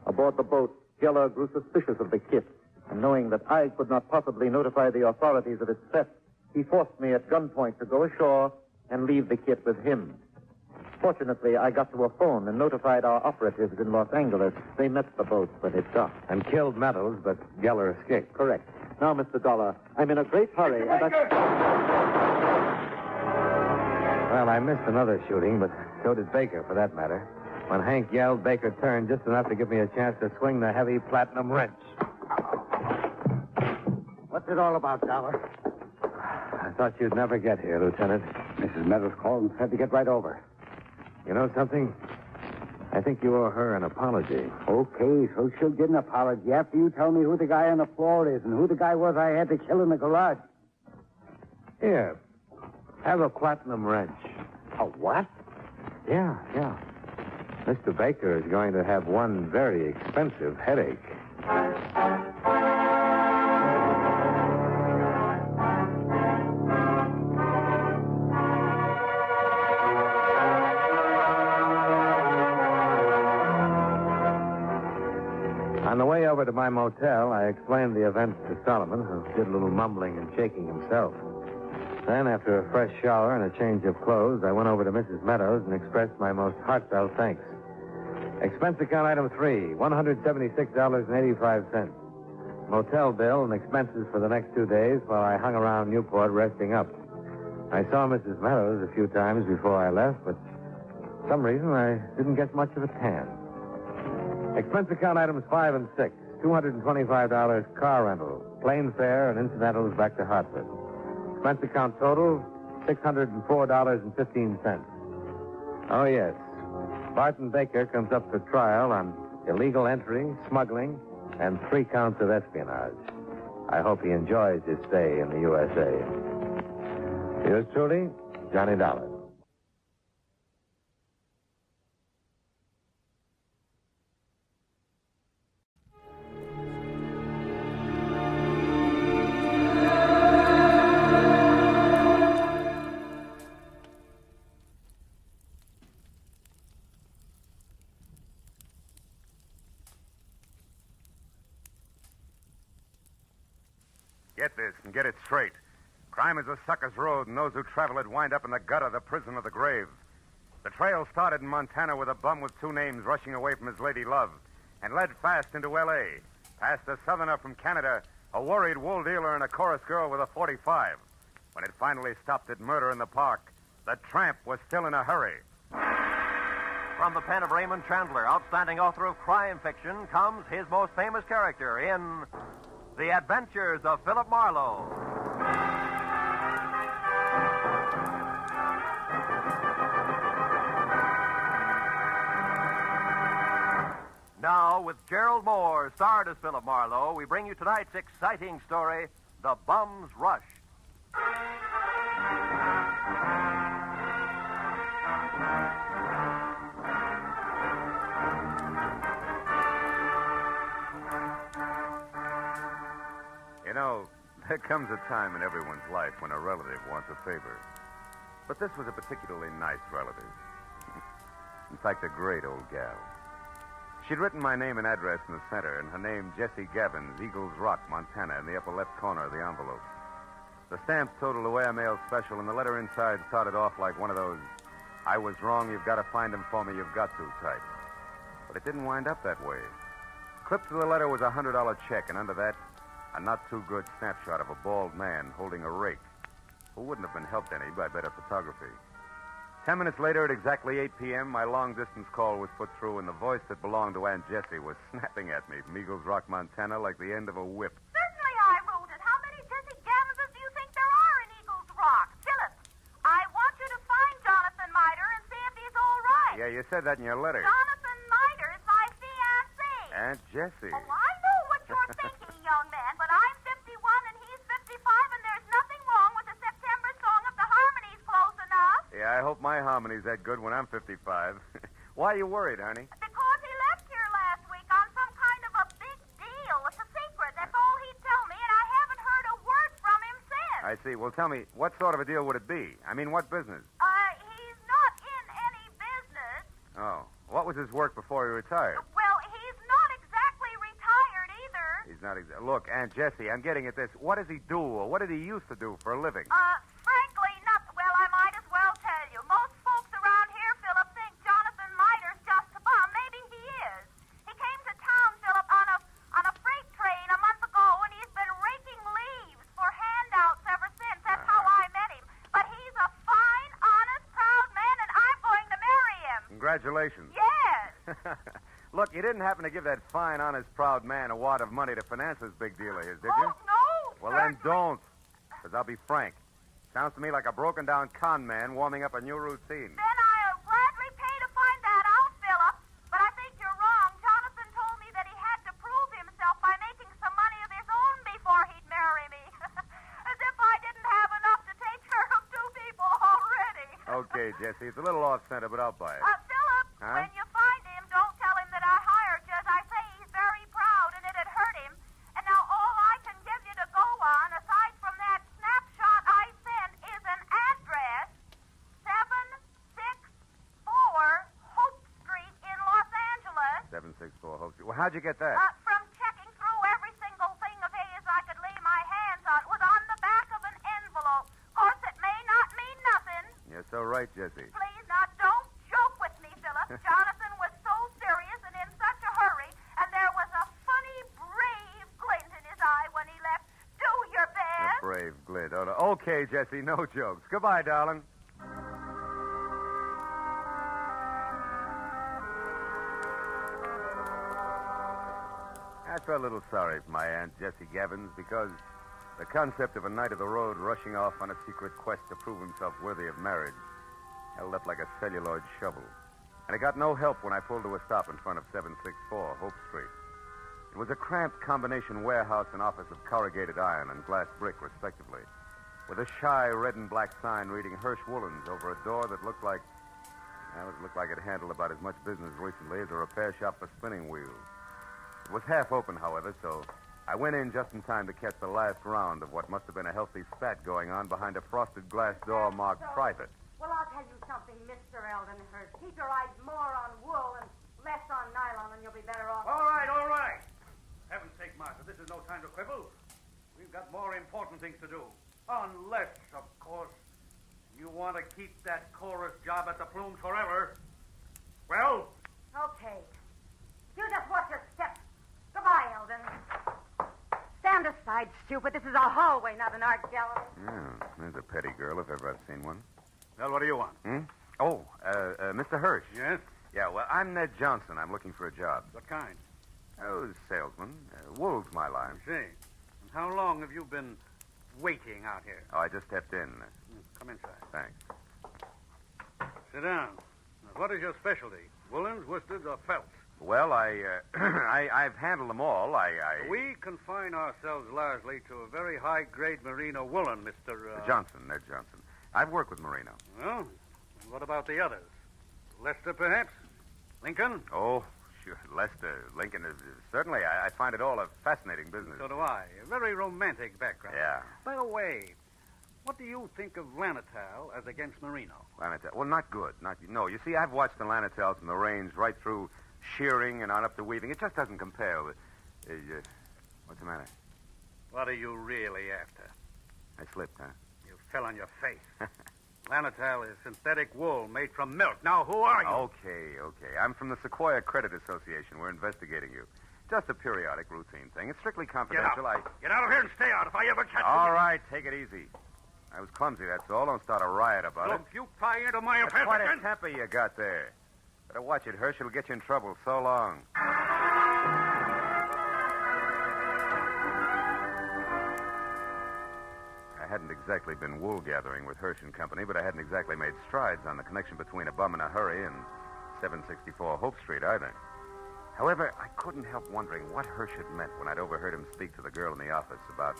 Aboard the boat, Geller grew suspicious of the kit, and knowing that I could not possibly notify the authorities of its theft, he forced me at gunpoint to go ashore and leave the kit with him. Fortunately, I got to a phone and notified our operatives in Los Angeles. They met the boat when it docked. And killed Meadows, but Geller escaped. Correct. Now, Mr. Dollar, I'm in a great hurry. Well, I missed another shooting, but so did Baker, for that matter. When Hank yelled, Baker turned just enough to give me a chance to swing the heavy platinum wrench. What's it all about, Dollar? I thought you'd never get here, Lieutenant. Mrs. Meadows called and said to get right over. You know something? I think you owe her an apology. Okay, so she'll get an apology after you tell me who the guy on the floor is and who the guy was I had to kill in the garage. Here. Have a platinum wrench. A what? Yeah. Mr. Baker is going to have one very expensive headache. On the way over to my motel, I explained the events to Solomon, who did a little mumbling and shaking himself. Then, after a fresh shower and a change of clothes, I went over to Mrs. Meadows and expressed my most heartfelt thanks. Expense account item 3, $176.85. Motel bill and expenses for the next 2 days while I hung around Newport resting up. I saw Mrs. Meadows a few times before I left, but for some reason I didn't get much of a tan. Expense account items 5 and 6, $225 car rental, plane fare, and incidentals back to Hartford. Expense account total, $604.15. Oh, yes. Barton Baker comes up for trial on illegal entry, smuggling, and 3 counts of espionage. I hope he enjoys his stay in the USA. Yours truly, Johnny Dollar. Get this and get it straight. Crime is a sucker's road, and those who travel it wind up in the gutter, the prison, or the grave. The trail started in Montana with a bum with 2 names rushing away from his lady love and led fast into L.A., past a southerner from Canada, a worried wool dealer, and a chorus girl with a .45. When it finally stopped at Murder in the Park, the tramp was still in a hurry. From the pen of Raymond Chandler, outstanding author of crime fiction, comes his most famous character in The Adventures of Philip Marlowe. Now, with Gerald Moore, starred as Philip Marlowe, we bring you tonight's exciting story, The Bum's Rush. You know, there comes a time in everyone's life when a relative wants a favor. But this was a particularly nice relative. In fact, a great old gal. She'd written my name and address in the center, and her name, Jessie Gavins, Eagles Rock, Montana, in the upper left corner of the envelope. The stamp totaled away a mail special, and the letter inside started off like one of those, "I was wrong, you've got to find him for me, you've got to" type. But it didn't wind up that way. Clipped to the letter was a $100 check, and under that, a not-too-good snapshot of a bald man holding a rake, who wouldn't have been helped any by better photography. 10 minutes later, at exactly 8 p.m., my long-distance call was put through, and the voice that belonged to Aunt Jessie was snapping at me from Eagles Rock, Montana, like the end of a whip. Certainly I wrote it. How many Jessie Gavinses do you think there are in Eagles Rock? Philip, I want you to find Jonathan Miter and see if he's all right. Yeah, you said that in your letter. Jonathan Miter is my fiancé. Aunt Jessie. Oh, I know what you're thinking, young man, but I'm 51 and he's 55, and there's nothing wrong with the September song if the harmony's close enough. Yeah, I hope my harmony's that good when I'm 55. Why are you worried, honey? Because he left here last week on some kind of a big deal. It's a secret. That's all he'd tell me, and I haven't heard a word from him since. I see. Well, tell me, what sort of a deal would it be? I mean, what business? He's not in any business. Oh, what was his work before he retired? Well, he's not exactly retired either. He's not exactly... Look, Aunt Jessie, I'm getting at this. What does he do, or what did he used to do for a living? Frankly, not... Well, I might as well tell you. Most folks around here, Philip, think Jonathan Miter's just a bum. Maybe he is. He came to town, Philip, on a freight train a month ago, and he's been raking leaves for handouts ever since. That's how I met him. But he's a fine, honest, proud man, and I'm going to marry him. Congratulations. Yes. Look, you didn't happen to give that fine, honest, proud man a wad of money to finance this big deal of his, did you? No. Well, then don't. Because I'll be frank. Sounds to me like a broken-down con man warming up a new routine. Then I'll gladly pay to find that out, Philip. But I think you're wrong. Jonathan told me that he had to prove himself by making some money of his own before he'd marry me. As if I didn't have enough to take care of 2 people already. Okay, Jessie, it's a little off-center, but I'll buy it. Philip, Huh? when you find How'd you get that? From checking through every single thing of his I could lay my hands on. It was on the back of an envelope. Of course, it may not mean nothing. You're so right, Jessie. Please, now, don't joke with me, Philip. Jonathan was so serious and in such a hurry, and there was a funny, brave glint in his eye when he left. Do your best. A brave glint. Oh, okay, Jessie, no jokes. Goodbye, darling. I felt a little sorry for my Aunt Jessie Gavins because the concept of a knight of the road rushing off on a secret quest to prove himself worthy of marriage held up like a celluloid shovel. And it got no help when I pulled to a stop in front of 764 Hope Street. It was a cramped combination warehouse and office of corrugated iron and glass brick, respectively, with a shy red and black sign reading Hirsch Woolens over a door that looked like it handled about as much business recently as a repair shop for spinning wheels. It was half open, however, so I went in just in time to catch the last round of what must have been a healthy spat going on behind a frosted glass door marked private. Well, I'll tell you something, Mr. Eldenhurst. Keep your eyes more on wool and less on nylon, and you'll be better off. All right. Heaven's sake, Martha, this is no time to quibble. We've got more important things to do. Unless, of course, you want to keep that chorus job at the Plumes forever. Well? Okay. You just watch your step. Goodbye, Eldon. Stand aside, stupid. This is a hallway, not an art gallery. Yeah, there's a petty girl if ever I've seen one. Well, what do you want? Oh, Mr. Hirsch. Yes? Yeah, well, I'm Ned Johnson. I'm looking for a job. What kind? Oh, salesman. Wool's my line. I see. And how long have you been waiting out here? Oh, I just stepped in. Come inside. Thanks. Sit down. Now, what is your specialty? Woolens, worsteds, or felts? Well, I've handled them all. We confine ourselves largely to a very high-grade merino woolen, Mr. Johnson, Ned Johnson. I've worked with merino. Well, and what about the others? Lester, perhaps? Lincoln? Oh, sure. Lester, Lincoln. Certainly, I find it all a fascinating business. So do I. A very romantic background. Yeah. By the way, what do you think of Lanatal as against merino? Lanatal? Well, not good. No, you see, I've watched the Lanatals from the range right through shearing and on up to weaving. It just doesn't compare with... what's the matter? What are you really after? I slipped, huh? You fell on your face. Lanatal is synthetic wool made from milk. Now, who are you? Okay. I'm from the Sequoia Credit Association. We're investigating you. Just a periodic routine thing. It's strictly confidential. Get out of here and stay out if I ever catch you. All right, take it easy. I was clumsy, that's all. Don't start a riot about it. Look, you pry into my affairs That's quite again. a temper you got there. Better watch it, Hirsch. It'll get you in trouble. So long. I hadn't exactly been wool gathering with Hirsch and Company, but I hadn't exactly made strides on the connection between a bum in a hurry and 764 Hope Street either. However, I couldn't help wondering what Hirsch had meant when I'd overheard him speak to the girl in the office about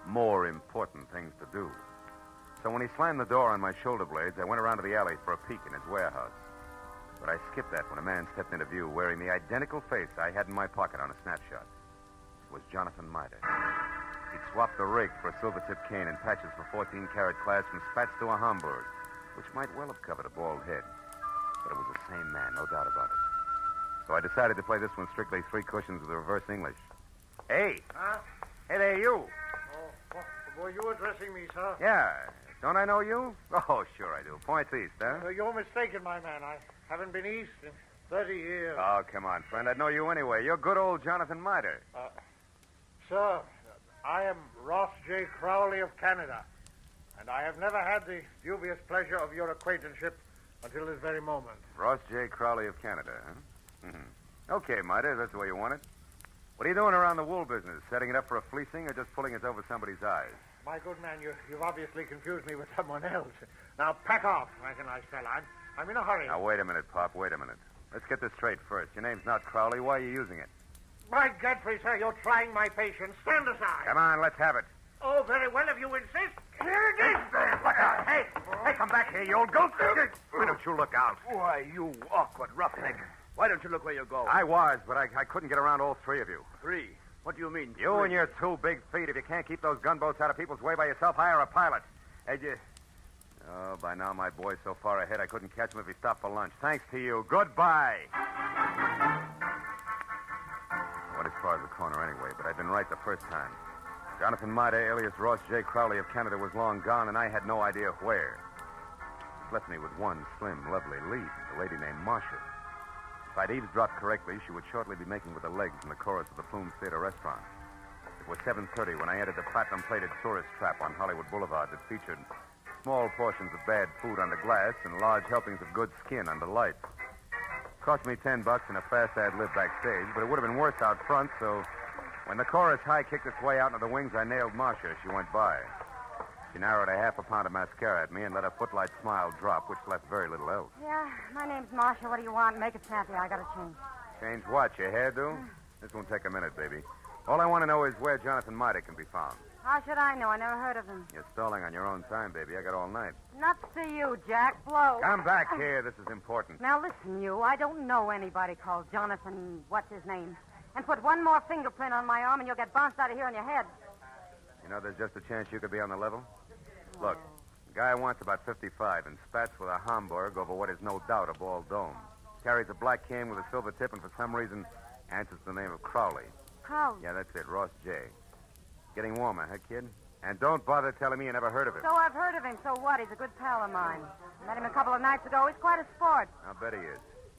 more important things to do. So when he slammed the door on my shoulder blades, I went around to the alley for a peek in his warehouse. But I skipped that when a man stepped into view wearing the identical face I had in my pocket on a snapshot. It was Jonathan Mitre. He'd swapped the rake for a silver-tipped cane and patches for 14-karat class from spats to a Hamburg, which might well have covered a bald head. But it was the same man, no doubt about it. So I decided to play this one strictly three cushions with reverse English. Hey! Huh? Hey there, you! Oh, were you addressing me, sir? Yeah. Don't I know you? Oh, sure I do. Points east, huh? You're mistaken, my man. I haven't been east in 30 years. Oh, come on, friend. I'd know you anyway. You're good old Jonathan Mitre. Sir, I am Ross J. Crowley of Canada, and I have never had the dubious pleasure of your acquaintanceship until this very moment. Ross J. Crowley of Canada, huh? Mm-hmm. Okay, Mitre, that's the way you want it. What are you doing around the wool business? Setting it up for a fleecing or just pulling it over somebody's eyes? My good man, you've obviously confused me with someone else. Now, pack off, like a nice fella. I'm in a hurry. Now, wait a minute, Pop. Wait a minute. Let's get this straight first. Your name's not Crowley. Why are you using it? By Godfrey, sir, you're trying my patience. Stand aside. Come on, let's have it. Oh, very well, if you insist. Here it is. Look out. Hey, come back here, you old goat. Why don't you look out? Why, you awkward roughneck. Why don't you look where you're going? I was, but I couldn't get around all three of you. Three? What do you mean? You and your 2 big feet. If you can't keep those gunboats out of people's way by yourself, hire a pilot. Hey, Oh, by now my boy's so far ahead I couldn't catch him if he stopped for lunch. Thanks to you. Goodbye. far as the corner anyway, but I'd been right the first time. Jonathan Maida, alias Ross J. Crowley of Canada, was long gone, and I had no idea where. It left me with one slim, lovely lead, a lady named Marcia. If I'd eavesdropped correctly, she would shortly be making with the legs in the chorus of the Flume Theater restaurant. It was 7:30 when I entered the platinum-plated tourist trap on Hollywood Boulevard that featured small portions of bad food under glass and large helpings of good skin under lights. Cost me $10 and a fast ad-lib backstage, but it would have been worse out front, so when the chorus high kicked its way out into the wings, I nailed Marcia as she went by. She narrowed a half a pound of mascara at me and let a footlight smile drop, which left very little else. Yeah, my name's Marcia. What do you want? Make it snappy. I gotta change. Change what, your hairdo? This won't take a minute, baby. All I want to know is where Jonathan Maida can be found. How should I know? I never heard of him. You're stalling on your own time, baby. I got all night. Nuts to you, Jack. Blow. Come back here. This is important. Now, listen, you. I don't know anybody called Jonathan what's-his-name. And put one more fingerprint on my arm and you'll get bounced out of here on your head. You know, there's just a chance you could be on the level. Look, the guy wants about 55 and spats with a Hamburg over what is no doubt a bald dome. Carries a black can with a silver tip and for some reason answers the name of Crowley. Crowley? Yeah, that's it, Ross J. Getting warmer, huh, kid? And don't bother telling me you never heard of him. So I've heard of him. So what? He's a good pal of mine. Met him a couple of nights ago. He's quite a sport. I'll bet he is.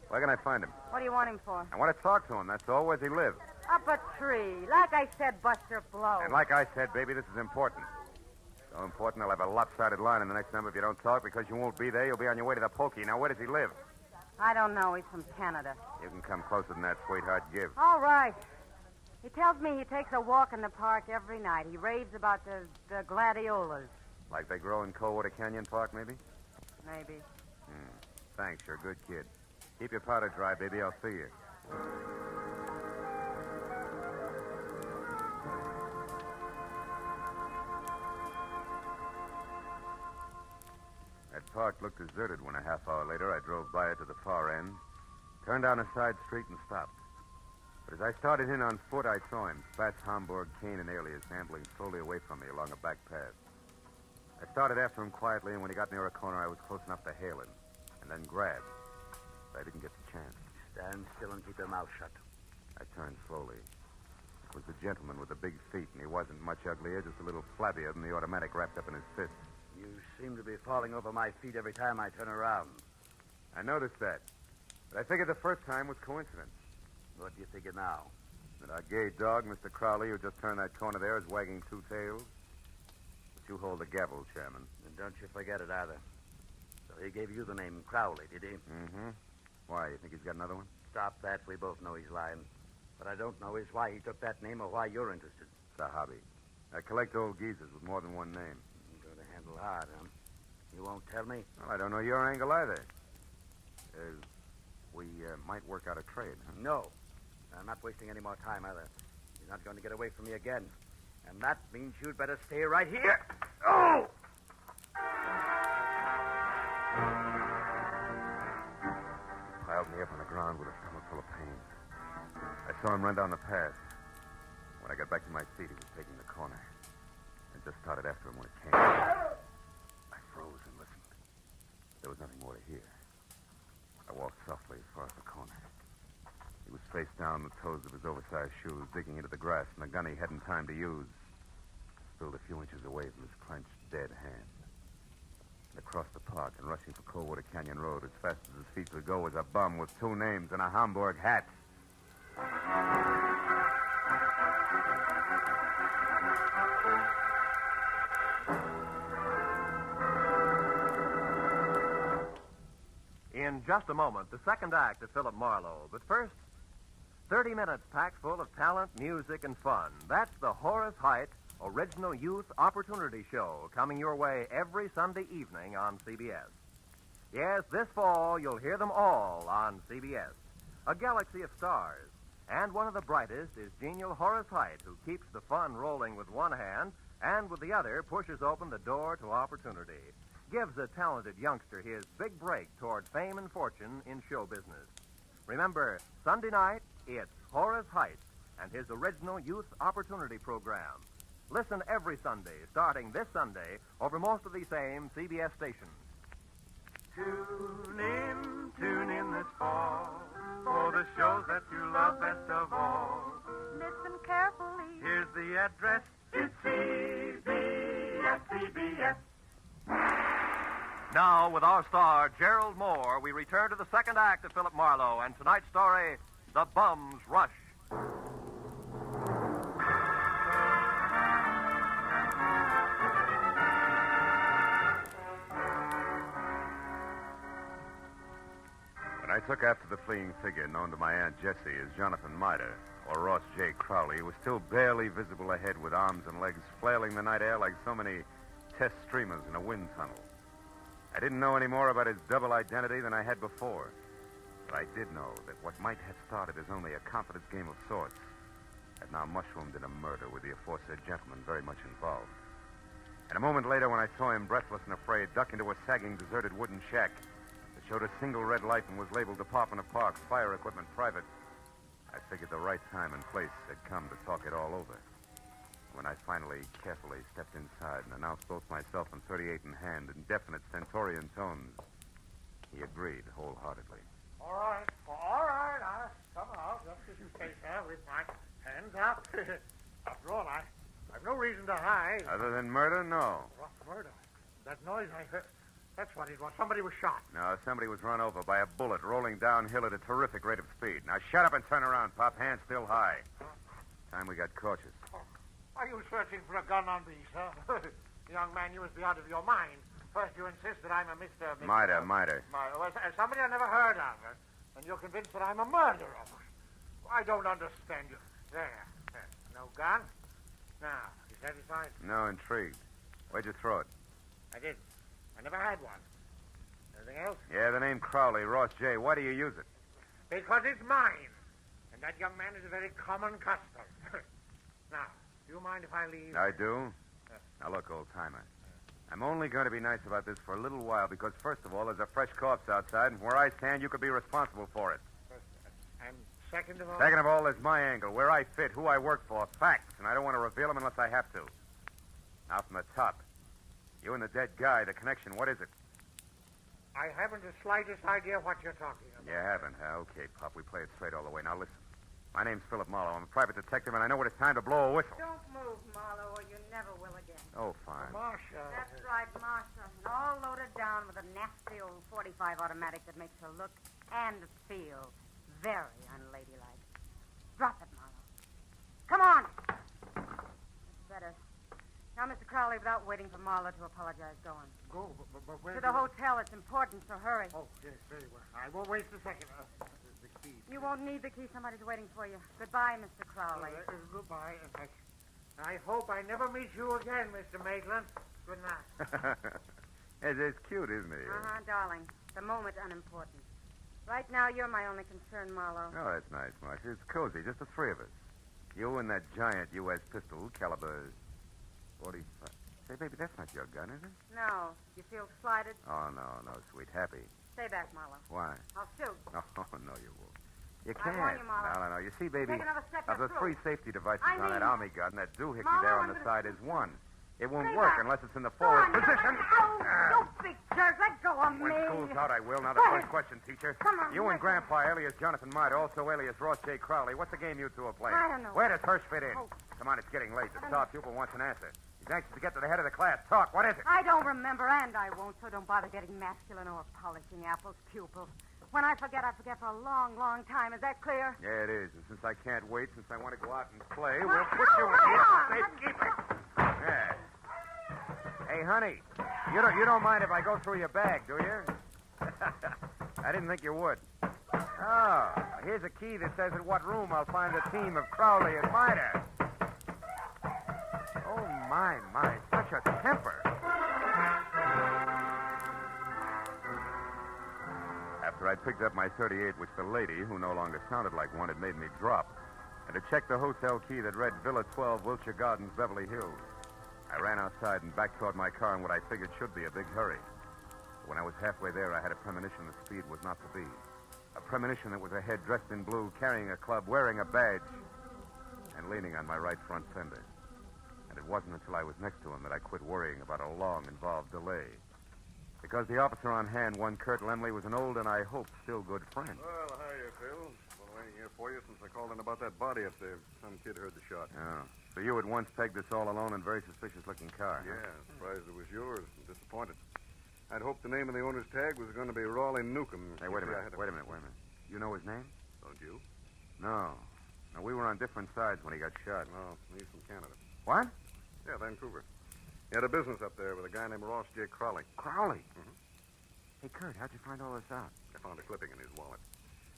Where can I find him? What do you want him for? I want to talk to him, that's all. Where's he live? Up a tree. Like I said, Buster Blow. And like I said, baby, this is important. So important, I'll have a lopsided line in the next number if you don't talk, because you won't be there. You'll be on your way to the pokey. Now, where does he live? I don't know. He's from Canada. You can come closer than that, sweetheart. Give. All right. He tells me he takes a walk in the park every night. He raves about the gladiolas. Like they grow in Coldwater Canyon Park, maybe? Maybe. Thanks, you're a good kid. Keep your powder dry, baby. I'll see you. That park looked deserted when a half hour later I drove by it to the far end, turned down a side street and stopped. But as I started in on foot, I saw him, Spats, Hamburg, Kane, and Alias, ambling slowly away from me along a back path. I started after him quietly, and when he got near a corner, I was close enough to hail him, and then grab. But I didn't get the chance. Stand still and keep your mouth shut. I turned slowly. It was the gentleman with the big feet, and he wasn't much uglier, just a little flabbier than the automatic wrapped up in his fist. You seem to be falling over my feet every time I turn around. I noticed that. But I figured the first time was coincidence. What do you figure now? That our gay dog, Mr. Crowley, who just turned that corner there, is wagging two tails. But you hold the gavel, Chairman. And don't you forget it either. So he gave you the name Crowley, did he? Mm-hmm. Why, you think he's got another one? Stop that. We both know he's lying. What I don't know is why he took that name or why you're interested. It's a hobby. I collect old geezers with more than one name. You're going to handle hard, huh? You won't tell me? Well, I don't know your angle either. We might work out a trade, huh? No. I'm not wasting any more time either. You're not going to get away from me again. And that means you'd better stay right here. Oh! He piled me up on the ground with a stomach full of pain. I saw him run down the path. When I got back to my feet, he was taking the corner. I just started after him when it came. I froze and listened. There was nothing more to hear. I walked softly as far as the corner. He was face down, the toes of his oversized shoes digging into the grass, and the gun he hadn't time to use spilled a few inches away from his clenched, dead hand. And across the park and rushing for Coldwater Canyon Road as fast as his feet could go was a bum with two names and a Hamburg hat. In just a moment, the second act of Philip Marlowe. But first, 30 minutes packed full of talent, music, and fun. That's the Horace Heidt Original Youth Opportunity Show, coming your way every Sunday evening on CBS. Yes, this fall, you'll hear them all on CBS. A galaxy of stars. And one of the brightest is genial Horace Heidt, who keeps the fun rolling with one hand and with the other pushes open the door to opportunity. Gives a talented youngster his big break toward fame and fortune in show business. Remember, Sunday night, it's Horace Heidt and his original Youth Opportunity Program. Listen every Sunday, starting this Sunday, over most of these same CBS stations. Tune in this fall for the shows that you love best of all. Listen carefully. Here's the address. It's CBS. Now, with our star, Gerald Moore, we return to the second act of Philip Marlowe and tonight's story, The Bums Rush. When I took after the fleeing figure known to my Aunt Jessie as Jonathan Mitre, or Ross J. Crowley, who was still barely visible ahead with arms and legs flailing the night air like so many test streamers in a wind tunnel. I didn't know any more about his double identity than I had before. But I did know that what might have started as only a confidence game of sorts had now mushroomed in a murder with the aforesaid gentleman very much involved. And a moment later, when I saw him, breathless and afraid, duck into a sagging, deserted wooden shack that showed a single red light and was labeled Department of Parks, Fire Equipment Private, I figured the right time and place had come to talk it all over. When I finally carefully stepped inside and announced both myself and 38 in hand in definite stentorian tones, he agreed wholeheartedly. All right. I'll come out just as you say, sir, with my hands up. After all, I've no reason to hide. Other than murder, no. What murder? That noise I heard, that's what it was. Somebody was shot. No, somebody was run over by a bullet rolling downhill at a terrific rate of speed. Now shut up and turn around, Pop. Hands still high. Time we got cautious. Are you searching for a gun on me, sir? Young man, you must be out of your mind. First, you insist that I'm a Mr. Mitre. Well, somebody I never heard of. And you're convinced that I'm a murderer. I don't understand you. There. No gun? Now, you satisfied? No, intrigued. Where'd you throw it? I didn't. I never had one. Anything else? Yeah, the name Crowley, Ross J. Why do you use it? Because it's mine. And that young man is a very common custom. Now, do you mind if I leave? I do. Now, look, old-timer. I'm only going to be nice about this for a little while because, first of all, there's a fresh corpse outside, and where I stand, you could be responsible for it. And second of all? Second of all, there's my angle, where I fit, who I work for, facts, and I don't want to reveal them unless I have to. Now, from the top. You and the dead guy, the connection, what is it? I haven't the slightest idea what you're talking about. You haven't, huh? Okay, Pop, we play it straight all the way. Now, listen. My name's Philip Marlowe. I'm a private detective, and I know when it's time to blow a whistle. Don't move, Marlowe, or you never will again. Oh, fine. Marcia. That's right, Marcia. And all loaded down with a nasty old .45 automatic that makes her look and feel very unladylike. Drop it, Marlowe. Come on. That's better. Now, Mr. Crowley, without waiting for Marlowe to apologize, go on. Go, but where? To the hotel. It's important, so hurry. Oh, yes, very well. I won't waste a second. The key. You won't need the key. Somebody's waiting for you. Goodbye, Mr. Crowley. Goodbye. And I hope I never meet you again, Mr. Maitland. Good night. It's cute, isn't he? Uh-huh, darling. The moment's unimportant. Right now, you're my only concern, Marlowe. Oh, that's nice, Marcia. It's cozy, just the three of us. You and that giant U.S. pistol, caliber 45. Say, baby, that's not your gun, is it? No. You feel slighted? Oh, no, sweet. Happy. Stay back, Marlowe. Why? I'll shoot. Oh, no, you won't. You I can't. warn you, Marlowe. No. You see, baby, Take another step, of the you're three through. safety devices I on that mean- army gun, that doohickey Marlowe, there on I'm the gonna- side is one. It won't Stay work back. unless it's in the Go forward on, position. You big jerk. Let go of me. When school's out, I will. Now, the Quiet. first question, teacher. Come on, You and let Grandpa, alias Jonathan Mitre, also alias Ross J. Crowley, what's the game you two are playing? I don't know. Where does Hirsch fit in? Oh. Come on, it's getting late. The I don't star know. pupil wants an answer. He's anxious to get to the head of the class. Talk. What is it? I don't remember, and I won't, so don't bother getting masculine or polishing apples, pupils. When I forget for a long, long time. Is that clear? Yeah, it is. And since I can't wait, since I want to go out and play, Well, we'll put you in hold on. safekeeping. Yeah. Hey, honey, you don't mind if I go through your bag, do you? I didn't think you would. Oh, here's a key that says at what room I'll find the team of Crowley and Mitre. Oh, my, such a temper. After I'd picked up my .38, which the lady, who no longer sounded like one, had made me drop, and had checked the hotel key that read Villa 12, Wilshire Gardens, Beverly Hills, I ran outside and back toward my car in what I figured should be a big hurry. But when I was halfway there, I had a premonition that speed was not to be. A premonition that was a head dressed in blue, carrying a club, wearing a badge, and leaning on my right front fender. And it wasn't until I was next to him that I quit worrying about a long, involved delay. Because the officer on hand, one Kurt Lemley, was an old and I hope still good friend. Well, how you, Phil? Been waiting here for you since I called in about that body up there. Some kid heard the shot. Oh. So you at once pegged this all-alone and very suspicious-looking car, huh? Yeah, surprised it was yours and disappointed. I'd hoped the name of the owner's tag was going to be Raleigh Newcomb. Hey, wait a minute. You know his name? Don't you? No. No, we were on different sides when he got shot. No, he's from Canada. What? Yeah, Vancouver. He had a business up there with a guy named Ross J. Crowley. Crowley? Mm-hmm. Hey, Kurt, how'd you find all this out? I found a clipping in his wallet.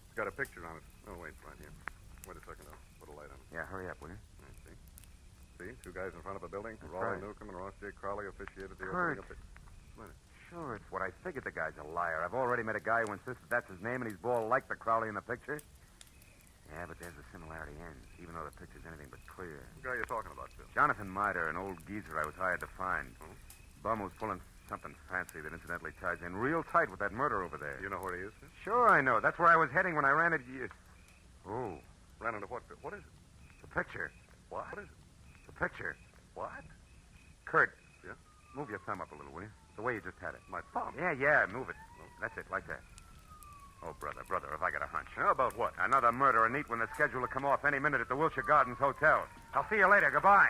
It's got a picture on it. Oh, wait, it's right here. Wait a second, I'll put a light on it. Yeah, hurry up, will you? See? See? Two guys in front of a building. That's Raleigh right. Newcomb and Ross J. Crowley officiated the Kurt. opening of the... What? Sure, it's what I figured. The guy's a liar. I've already met a guy who insists that's his name, and he's bald like the Crowley in the picture. Yeah, but there's a similarity ends, even though the picture's anything but clear. What guy are you talking about, Phil? Jonathan Mitre, an old geezer I was hired to find. Bum who's pulling something fancy that incidentally ties in real tight with that murder over there. You know where he is, Phil? Sure, I know. That's where I was heading when I ran into you. Oh. Ran into what, Phil? What is it? The picture. What is it? The picture. What? Kurt. Yeah? Move your thumb up a little, will you? The way you just had it. My thumb? Yeah, move it. That's it, like that. Oh, brother, if I got a hunch. How about what? Another murderer neat when the schedule to come off any minute at the Wilshire Gardens Hotel. I'll see you later. Goodbye.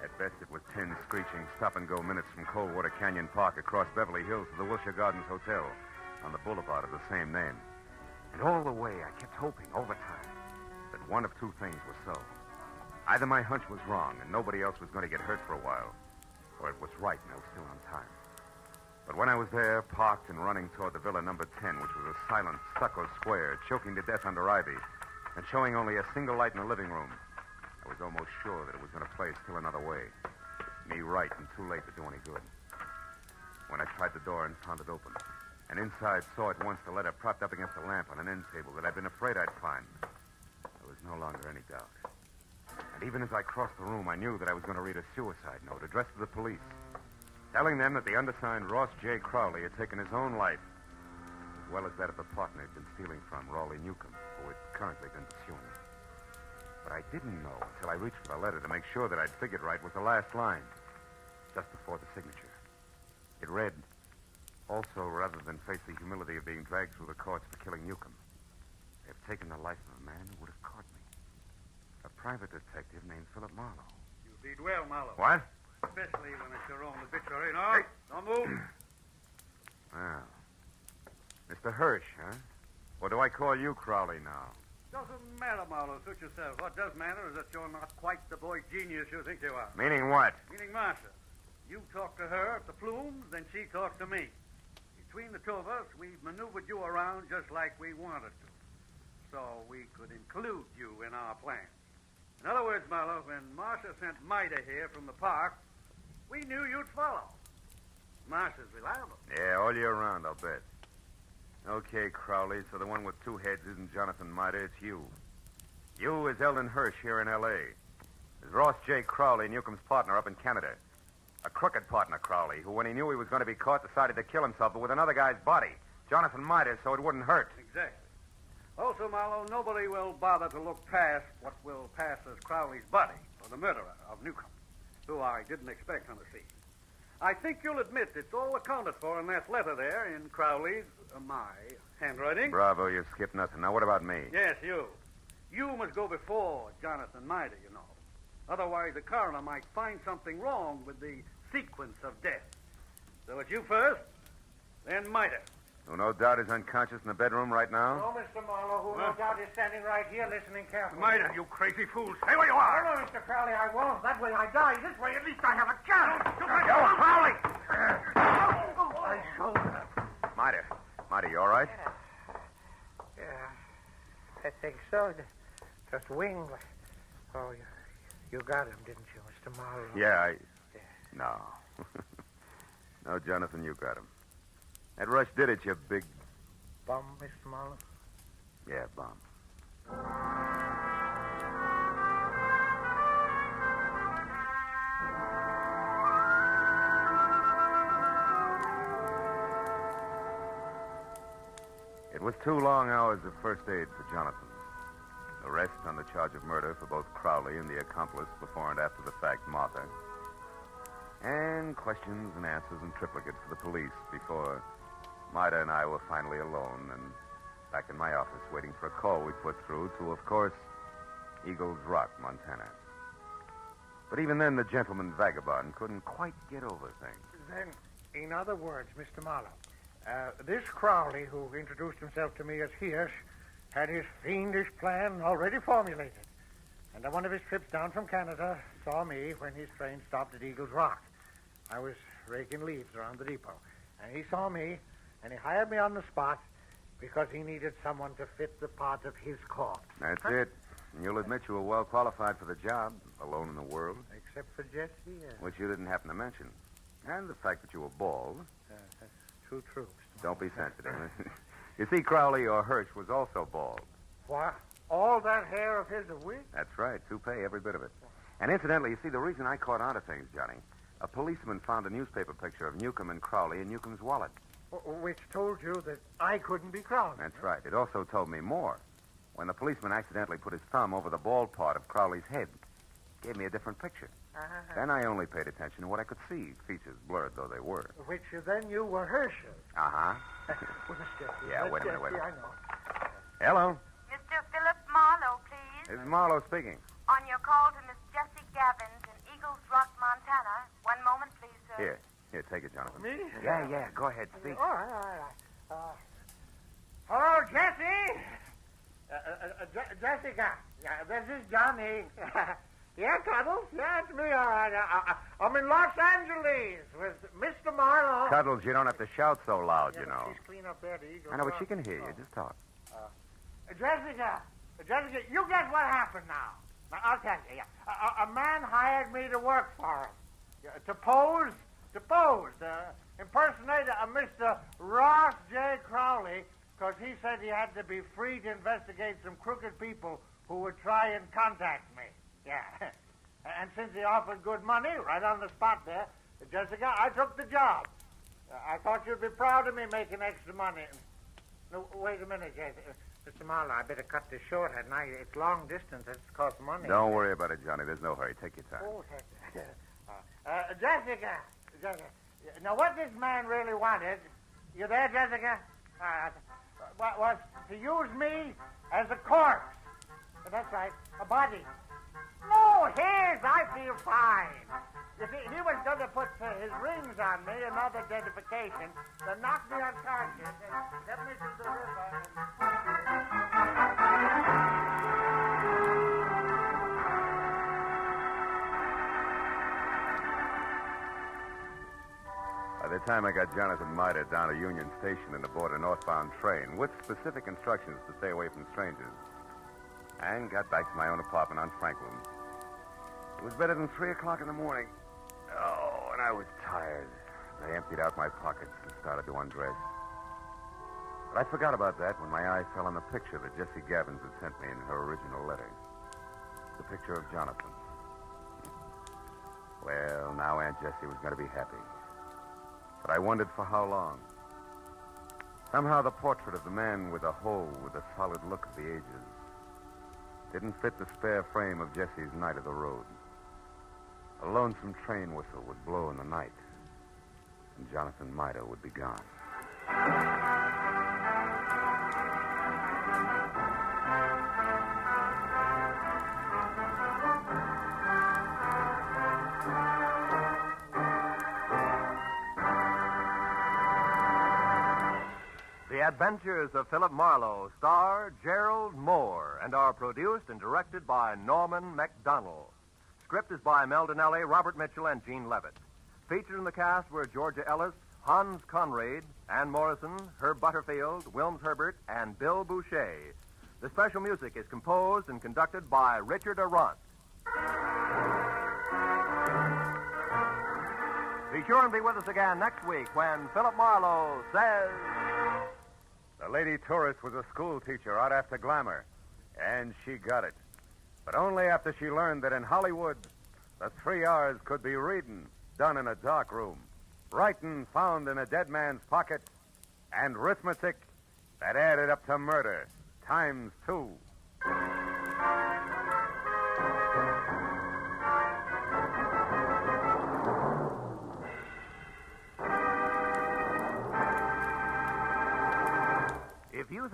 At best, it was 10 screeching stop-and-go minutes from Coldwater Canyon Park across Beverly Hills to the Wilshire Gardens Hotel on the boulevard of the same name. And all the way, I kept hoping, over time, that one of two things was so. Either my hunch was wrong and nobody else was going to get hurt for a while, or it was right and I was still on time. But when I was there, parked and running toward the Villa number 10, which was a silent stucco square, choking to death under ivy, and showing only a single light in the living room, I was almost sure that it was going to play still another way. Me right and too late to do any good. When I tried the door and found it open, and inside saw at once the letter propped up against a lamp on an end table that I'd been afraid I'd find, there was no longer any doubt. And even as I crossed the room, I knew that I was going to read a suicide note addressed to the police, telling them that the undersigned Ross J. Crowley had taken his own life, as well as that of the partner he'd been stealing from, Raleigh Newcomb, who had currently been pursuing him. But I didn't know until I reached for the letter to make sure that I'd figured right was the last line, just before the signature. It read, also, rather than face the humility of being dragged through the courts for killing Newcomb, they have taken the life of a man who would have caught me. A private detective named Philip Marlowe. You did well, Marlowe. What? Especially when it's your own obituary. No, don't move. Well, Mr. Hirsch, huh? Or do I call you Crowley now? Doesn't matter, Marlowe. Suit yourself. What does matter is that you're not quite the boy genius you think you are. Meaning what? Meaning Marcia. You talk to her at the Plumes, then she talks to me. Between the two of us, we've maneuvered you around just like we wanted to. So we could include you in our plan. In other words, Marlowe, when Marcia sent Mida here from the park, we knew you'd follow. Marcia's reliable. Yeah, all year round, I'll bet. Okay, Crowley, so the one with two heads isn't Jonathan Mida, it's you. You is Eldon Hirsch here in L.A. Is Ross J. Crowley, Newcomb's partner up in Canada. A crooked partner, Crowley, who, when he knew he was going to be caught, decided to kill himself, but with another guy's body. Jonathan Mida, so it wouldn't hurt. Exactly. Also, Marlowe, nobody will bother to look past what will pass as Crowley's body, or the murderer of Newcomb, who I didn't expect on the scene. I think you'll admit it's all accounted for in that letter there in Crowley's, my handwriting. Bravo, you skipped nothing. Now, what about me? Yes, you. You must go before Jonathan Mida, you know. Otherwise, the coroner might find something wrong with the sequence of death. So it's you first, then Mida. Who no doubt is unconscious in the bedroom right now? Oh, Mr. Marlowe, who no doubt is standing right here listening carefully. Mida, you crazy fool. Stay where you are. No, Mr. Crowley, I won't. That way I die. This way, at least I have a chance. Yo, Crowley! Mida, you all right? Yeah, I think so. Just wing. Oh, you got him, didn't you, Mr. Marlowe? Yeah, No. No, Jonathan, you got him. That rush did it, you big... Bum, Mr. Marlowe? Yeah, bum. It was 2 long hours of first aid for Jonathan. Arrest on the charge of murder for both Crowley and the accomplice before and after the fact, Martha. And questions and answers and triplicates to the police before Maida and I were finally alone and back in my office waiting for a call we put through to, of course, Eagles Rock, Montana. But even then, the gentleman vagabond couldn't quite get over things. Then, in other words, Mr. Marlowe, this Crowley, who introduced himself to me as Hirsch, had his fiendish plan already formulated. And on one of his trips down from Canada, saw me when his train stopped at Eagles Rock. I was raking leaves around the depot. And he saw me, and he hired me on the spot because he needed someone to fit the part of his corpse. That's it. And you'll admit you were well qualified for the job, alone in the world. Except for Jesse, Which you didn't happen to mention. And the fact that you were bald. That's true. Don't be sensitive. You see, Crowley or Hirsch was also bald. What? All that hair of his a wig? That's right. Toupee, every bit of it. And incidentally, you see, the reason I caught on to things, Johnny, a policeman found a newspaper picture of Newcomb and Crowley in Newcomb's wallet. Which told you that I couldn't be Crowley. That's right. It also told me more. When the policeman accidentally put his thumb over the bald part of Crowley's head, it gave me a different picture. Then I only paid attention to what I could see, features blurred though they were. Which then you were Hirsch's. Uh-huh. Well, Miss Jessie. Yeah, wait a minute. I know. Hello? Mr. Philip Marlowe, please. This is Marlowe speaking. On your call to Miss Jessie Gavins in Eagles Rock, Montana. One moment, please, sir. Here, take it, Jonathan. Me? Yeah, go ahead, speak. All right. Hello, Jessie. Jessica. Yeah, this is Johnny. Yeah, Cuddles. Yeah, it's me, all right. I'm in Los Angeles with Mr. Marlowe. Cuddles, you don't have to shout so loud, you know. She's clean up there, the Eagles. I know, but she can hear you. Just talk. Jessica, you guess what happened now. I'll tell you. A man hired me to work for him. To pose, impersonate a Mr. Ross J. Crowley, because he said he had to be free to investigate some crooked people who would try and contact me. Yeah. And since he offered good money right on the spot there, Jessica, I took the job. I thought you'd be proud of me making extra money. No, wait a minute, Jessica. Mr. Marlowe, I better cut this short, hadn't I? It's long distance. It's cost money. Don't worry about it, Johnny. There's no hurry. Take your time. Oh, Jessica. Now, what this man really wanted, you there, Jessica? Was to use me as a corpse. That's right, a body. No, his. I feel fine. If he was going to put his rings on me, another identification, then knock me unconscious and get me to the river. By the time I got Jonathan Maida down to Union Station and aboard a northbound train with specific instructions to stay away from strangers, and got back to my own apartment on Franklin, it was better than 3 o'clock in the morning. Oh, and I was tired. I emptied out my pockets and started to undress. But I forgot about that when my eye fell on the picture that Jessie Gavins had sent me in her original letter. The picture of Jonathan. Well, now Aunt Jessie was going to be happy. But I wondered for how long. Somehow the portrait of the man with a hole with the solid look of the ages didn't fit the spare frame of Jessie's night of the road. A lonesome train whistle would blow in the night, and Jonathan Maida would be gone. The Adventures of Philip Marlowe star Gerald Moore and are produced and directed by Norman MacDonald. Script is by Mel Donnelly, Robert Mitchell, and Gene Levitt. Featured in the cast were Georgia Ellis, Hans Conrad, Ann Morrison, Herb Butterfield, Wilms Herbert, and Bill Boucher. The special music is composed and conducted by Richard Arant. Be sure and be with us again next week when Philip Marlowe says... The lady tourist was a school teacher out after glamour, and she got it. But only after she learned that in Hollywood, the 3 R's could be reading, done in a dark room, writing found in a dead man's pocket, and arithmetic that added up to murder, ×2.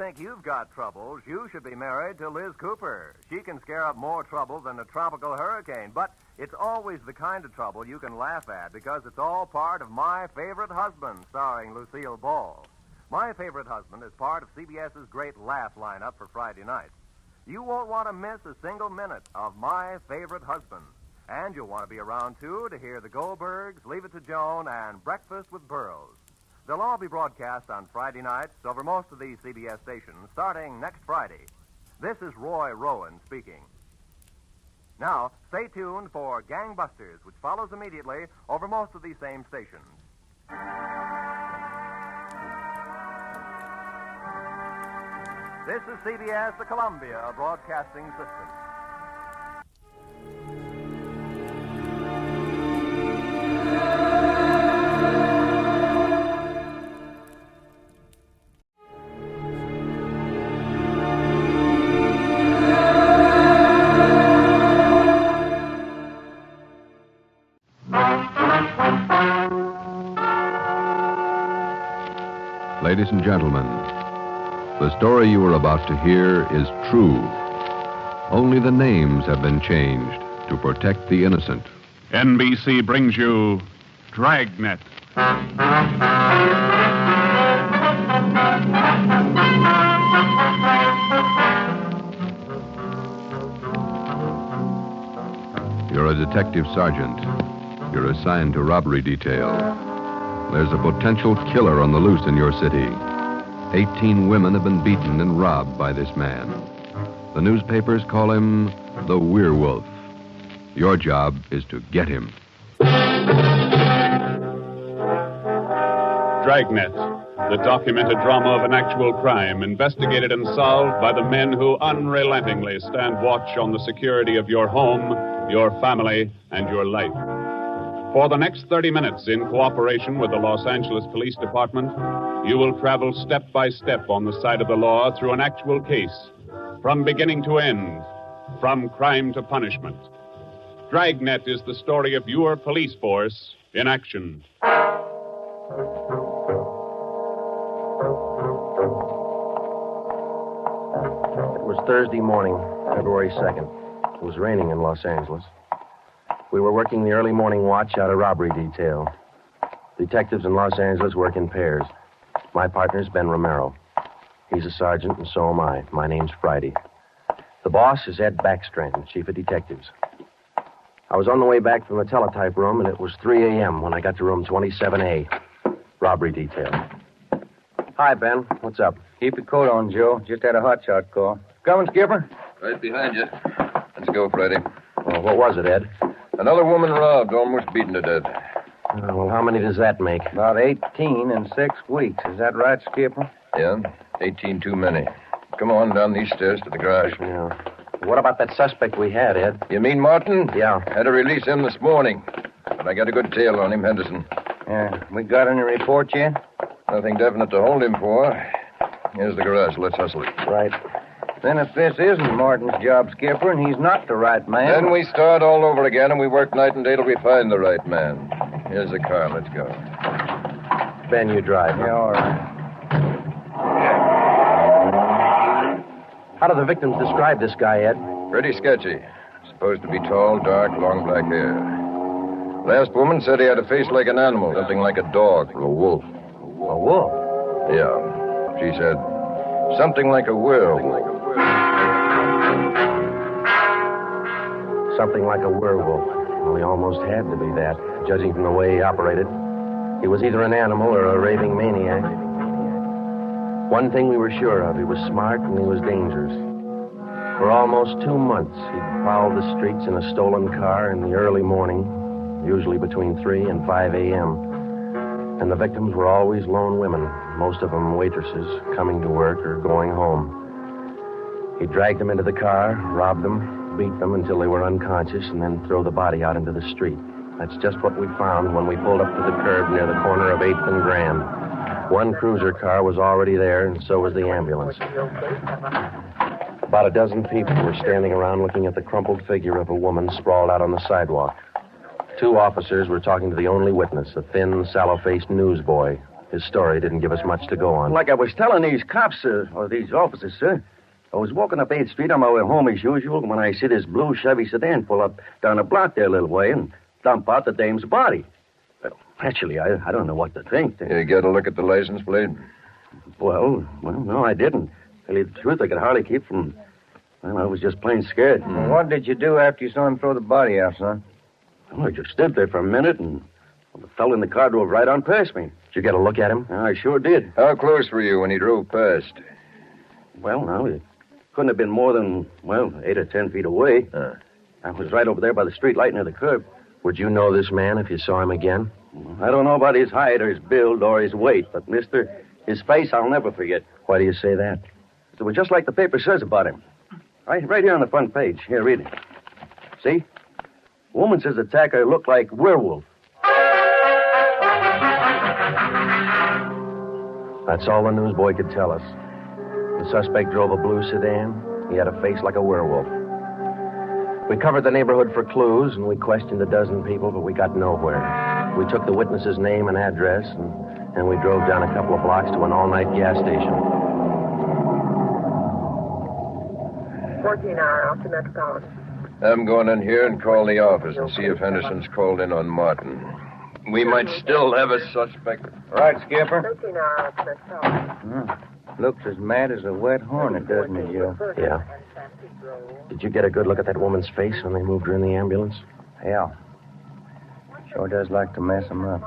think you've got troubles, you should be married to Liz Cooper. She can scare up more trouble than a tropical hurricane, but it's always the kind of trouble you can laugh at because it's all part of My Favorite Husband, starring Lucille Ball. My Favorite Husband is part of CBS's great laugh lineup for Friday nights. You won't want to miss a single minute of My Favorite Husband. And you'll want to be around, too, to hear the Goldbergs, Leave It to Joan, and Breakfast with Burroughs. They'll all be broadcast on Friday nights over most of these CBS stations starting next Friday. This is Roy Rowan speaking. Now, stay tuned for Gangbusters, which follows immediately over most of these same stations. This is CBS, the Columbia Broadcasting System. Ladies and gentlemen, the story you are about to hear is true. Only the names have been changed to protect the innocent. NBC brings you Dragnet. You're a detective sergeant. You're assigned to robbery detail. There's a potential killer on the loose in your city. 18 women have been beaten and robbed by this man. The newspapers call him the Werewolf. Your job is to get him. Dragnet, the documented drama of an actual crime investigated and solved by the men who unrelentingly stand watch on the security of your home, your family, and your life. For the next 30 minutes, in cooperation with the Los Angeles Police Department, you will travel step by step on the side of the law through an actual case, from beginning to end, from crime to punishment. Dragnet is the story of your police force in action. It was Thursday morning, February 2nd. It was raining in Los Angeles. We were working the early morning watch out of robbery detail. Detectives in Los Angeles work in pairs. My partner's Ben Romero. He's a sergeant, and so am I. My name's Friday. The boss is Ed Backstrand, chief of detectives. I was on the way back from the teletype room, and it was 3 a.m. when I got to room 27A, robbery detail. Hi, Ben. What's up? Keep your coat on, Joe. Just had a hotshot call. Coming, Skipper? Right behind you. Let's go, Freddie. Well, what was it, Ed? Another woman robbed, almost beaten to death. Well, how many does that make? About 18 in 6 weeks. Is that right, Skipper? Yeah, 18 too many. Come on down these stairs to the garage. Yeah. What about that suspect we had, Ed? You mean Martin? Yeah. Had to release him this morning. But I got a good tail on him, Henderson. Yeah. We got any report yet? Nothing definite to hold him for. Here's the garage. Let's hustle it. Right. Then if this isn't Martin's job, Skipper, and he's not the right man... Then we start all over again, and we work night and day till we find the right man. Here's the car. Let's go. Ben, you drive. Yeah, all right. How do the victims describe this guy, Ed? Pretty sketchy. Supposed to be tall, dark, long black hair. Last woman said he had a face like an animal, something like a dog, a wolf. A wolf? Yeah. She said something like a werewolf. Something like a werewolf. Well, he almost had to be that, judging from the way he operated. He was either an animal or a raving maniac. One thing we were sure of, he was smart and he was dangerous. For almost 2 months, he'd prowled the streets in a stolen car in the early morning, usually between 3 and 5 a.m. And the victims were always lone women, most of them waitresses, coming to work or going home. He dragged them into the car, robbed them, beat them until they were unconscious, and then throw the body out into the street. That's just what we found when we pulled up to the curb near the corner of 8th and Grand. One cruiser car was already there, and so was the ambulance. About a dozen people were standing around looking at the crumpled figure of a woman sprawled out on the sidewalk. 2 officers were talking to the only witness, a thin, sallow-faced newsboy, His story didn't give us much to go on. Like I was telling these cops, or these officers, sir, I was walking up 8th Street on my way home as usual when I see this blue Chevy sedan pull up down the block there a little way and dump out the dame's body. Well, actually, I don't know what to think. You get a look at the license plate? Well, no, I didn't. Tell you the truth, I could hardly keep from... Well, I was just plain scared. What did you do after you saw him throw the body out, son? Well, I just stood there for a minute, and the fellow in the car drove right on past me. Did you get a look at him? I sure did. How close were you when he drove past? Well, now, it couldn't have been more than, 8 or 10 feet away. I was right over there by the street light near the curb. Would you know this man if you saw him again? I don't know about his height or his build or his weight, but, mister, his face I'll never forget. Why do you say that? It was just like the paper says about him. Right here on the front page. Here, read it. See? Woman says attacker looked like werewolf. That's all the newsboy could tell us. The suspect drove a blue sedan. He had a face like a werewolf. We covered the neighborhood for clues, and we questioned a dozen people, but we got nowhere. We took the witness's name and address, and we drove down a couple of blocks to an all-night gas station. 14-hour out to Metropolitan. I'm going in here and call the office and see if Henderson's called in on Martin. We might still have a suspect. Right, Skipper. 13-hour out to Metropolitan. Looks as mad as a wet hornet, doesn't it, Joe? Yeah. Did you get a good look at that woman's face when they moved her in the ambulance? Yeah. Sure does like to mess him up.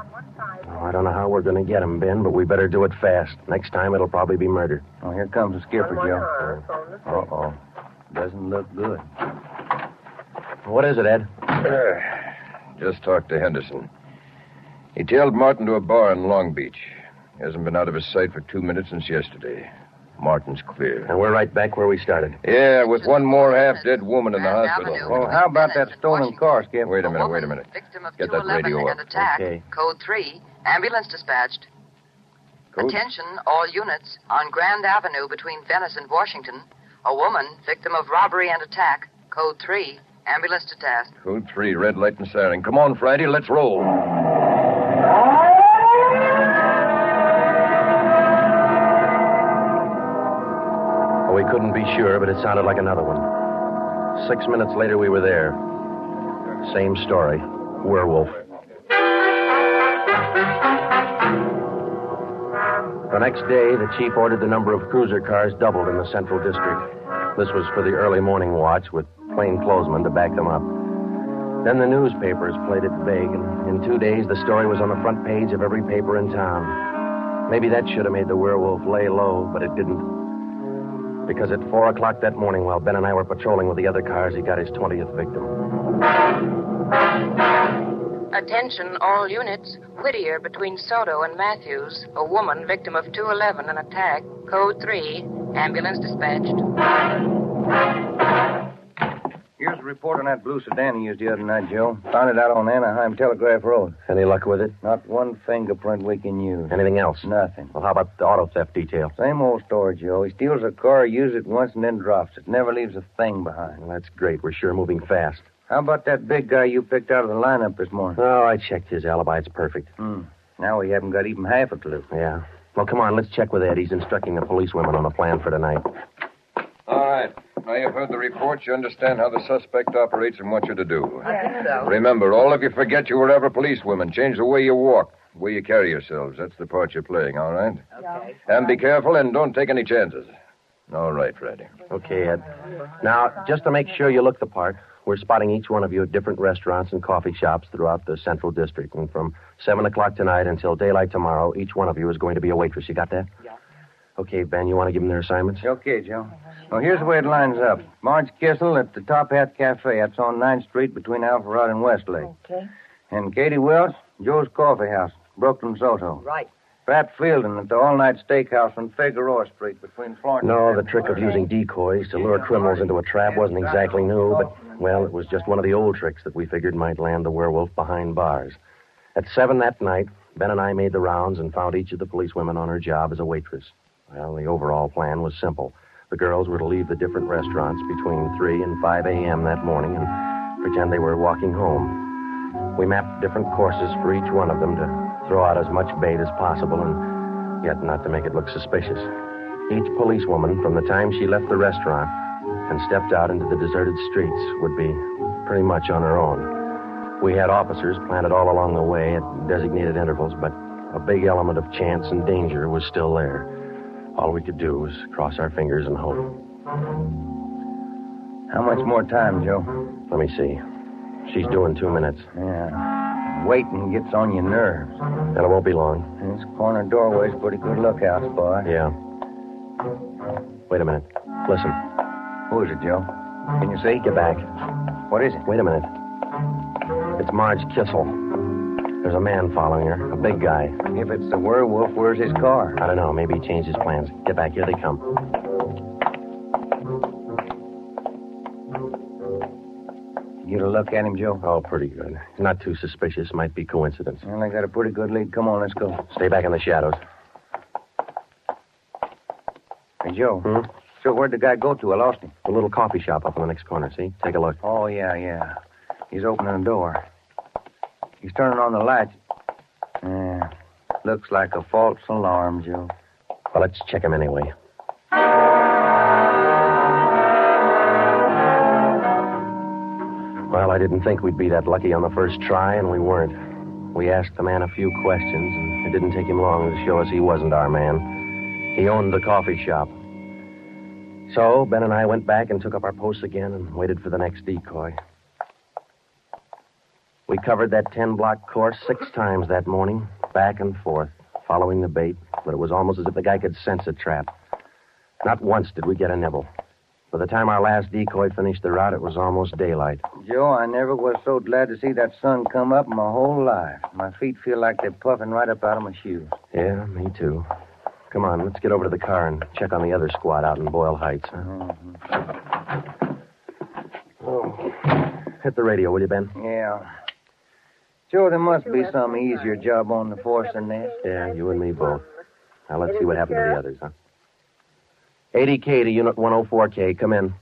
Oh, I don't know how we're going to get him, Ben, but we better do it fast. Next time, it'll probably be murder. Oh, here comes the skipper, Joe. Uh-oh. Doesn't look good. What is it, Ed? Just talked to Henderson. He tailed Martin to a bar in Long Beach. He hasn't been out of his sight for 2 minutes since yesterday. Martin's clear. And we're right back where we started. Yeah, with one more half-dead woman in the hospital. Well, how about that stolen car, Skip? Wait a minute. Get that radio up. Attack. Okay. Code 3. Ambulance dispatched. Code? Attention, all units. On Grand Avenue between Venice and Washington. A woman, victim of robbery and attack. Code 3. Ambulance to task. Code 3, red light and siren. Come on, Friday, let's roll. We couldn't be sure, but it sounded like another one. 6 minutes later, we were there. Same story. Werewolf. The next day, the chief ordered the number of cruiser cars doubled in the Central District. This was for the early morning watch with plainclothesmen to back them up. Then the newspapers played it big, and in 2 days, the story was on the front page of every paper in town. Maybe that should have made the werewolf lay low, but it didn't. Because at 4 o'clock that morning, while Ben and I were patrolling with the other cars, he got his 20th victim. Attention, all units. Whittier between Soto and Matthews. A woman, victim of 211, an attack. Code 3. Ambulance dispatched. Here's a report on that blue sedan he used the other night, Joe. Found it out on Anaheim Telegraph Road. Any luck with it? Not one fingerprint we can use. Anything else? Nothing. Well, how about the auto theft detail? Same old story, Joe. He steals a car, uses it once, and then drops it. Never leaves a thing behind. Well, that's great. We're sure moving fast. How about that big guy you picked out of the lineup this morning? Oh, I checked his alibi. It's perfect. Now we haven't got even half a clue. Yeah. Well, come on, let's check with Ed. He's instructing the policewomen on a plan for tonight. All right. Now you've heard the report. You understand how the suspect operates and what you're to do. I think so. Remember, all of you forget you were ever policewomen. Change the way you walk, the way you carry yourselves. That's the part you're playing, all right? Okay. And be careful and don't take any chances. All right, Freddie. Okay, Ed. Now, just to make sure you look the part, we're spotting each one of you at different restaurants and coffee shops throughout the Central District. And from 7 o'clock tonight until daylight tomorrow, each one of you is going to be a waitress. You got that? Yeah. Okay, Ben, you want to give them their assignments? Okay, Joe. Well, here's the way it lines up. Marge Kissel at the Top Hat Cafe. That's on 9th Street between AFRTS and Westlake. Okay. And Katie Welch, Joe's Coffee House, Brooklyn, Soto. Right. Pat Fielding at the All-Night Steakhouse on Figueroa Street between Florence No, and... the trick of using decoys to lure criminals into a trap wasn't exactly new, but, well, it was just one of the old tricks that we figured might land the werewolf behind bars. At 7 that night, Ben and I made the rounds and found each of the policewomen on her job as a waitress. Well, the overall plan was simple. The girls were to leave the different restaurants between 3 and 5 a.m. that morning and pretend they were walking home. We mapped different courses for each one of them to throw out as much bait as possible, and yet not to make it look suspicious. Each policewoman, from the time she left the restaurant and stepped out into the deserted streets, would be pretty much on her own. We had officers planted all along the way at designated intervals, but a big element of chance and danger was still there. All we could do was cross our fingers and hope. How much more time, Joe? Let me see. She's doing 2 minutes. Yeah. Waiting gets on your nerves. And it won't be long. This corner doorway's a pretty good lookout spot. Yeah. Wait a minute. Listen. Who is it, Joe? Can you see? Get back. What is it? Wait a minute. It's Marge Kissel. There's a man following her, a big guy. If it's the werewolf, where's his car? I don't know. Maybe he changed his plans. Get back. Here they come. Get a look at him, Joe? Oh, pretty good. Not too suspicious. Might be coincidence. Well, I got a pretty good lead. Come on, let's go. Stay back in the shadows. Hey, Joe. So where'd the guy go to? I lost him. The little coffee shop up in the next corner, see? Take a look. Oh, yeah. He's opening the door. He's turning on the lights. Yeah. Looks like a false alarm, Joe. Well, let's check him anyway. Well, I didn't think we'd be that lucky on the first try, and we weren't. We asked the man a few questions, and it didn't take him long to show us he wasn't our man. He owned the coffee shop. So, Ben and I went back and took up our posts again and waited for the next decoy. We covered that 10-block course 6 times that morning, back and forth, following the bait, but it was almost as if the guy could sense a trap. Not once did we get a nibble. By the time our last decoy finished the route, it was almost daylight. Joe, I never was so glad to see that sun come up in my whole life. My feet feel like they're puffing right up out of my shoes. Yeah, me too. Come on, let's get over to the car and check on the other squad out in Boyle Heights. Huh? Oh. Hit the radio, will you, Ben? Yeah. Joe, there must be some easier job on the force than this. Yeah, you and me both. Now, let's see what happened to the others, huh? 80K to Unit 104K. Come in.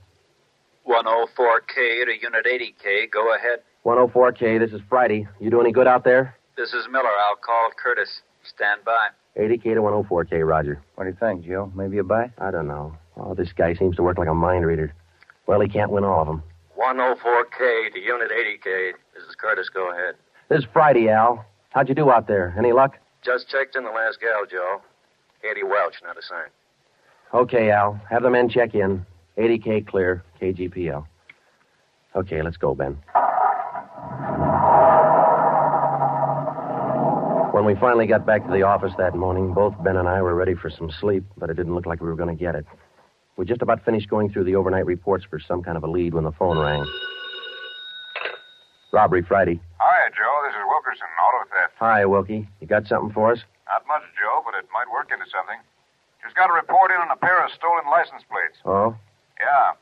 104K to Unit 80K. Go ahead. 104K, this is Friday. You do any good out there? This is Miller. I'll call Curtis. Stand by. 80K to 104K, Roger. What do you think, Joe? Maybe a bite? I don't know. Oh, this guy seems to work like a mind reader. Well, he can't win all of them. 104K to Unit 80K. This is Curtis. Go ahead. This is Friday, Al. How'd you do out there? Any luck? Just checked in the last gal, Joe. Katie Welch, not a sign. Okay, Al. Have the men check in. 80K clear. KGPL. Okay, let's go, Ben. When we finally got back to the office that morning, both Ben and I were ready for some sleep, but it didn't look like we were going to get it. We just about finished going through the overnight reports for some kind of a lead when the phone rang. Robbery Friday. Hi, Joe. This is Wilkerson, auto theft. Hi, Wilkie. You got something for us? Not much, Joe, but it might work into something. Just got a report in on a pair of stolen license plates. Oh? Yeah.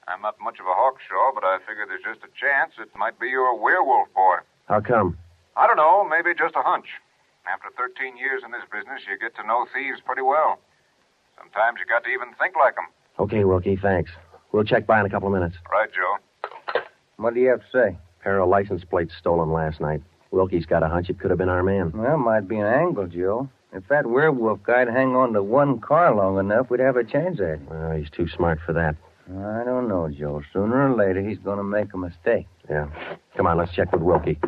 I'm not much of a hawkshaw, but I figure there's just a chance it might be your werewolf boy. How come? I don't know. Maybe just a hunch. After 13 years in this business, you get to know thieves pretty well. Sometimes you got to even think like them. Okay, Wilkie, thanks. We'll check by in a couple of minutes. Right, Joe. What do you have to say? Pair of license plates stolen last night. Wilkie's got a hunch it could have been our man. Well, might be an angle, Joe. If that werewolf guy'd hang on to one car long enough, we'd have a chance at him. Well, he's too smart for that. I don't know, Joe. Sooner or later, he's going to make a mistake. Yeah. Come on, let's check with Wilkie.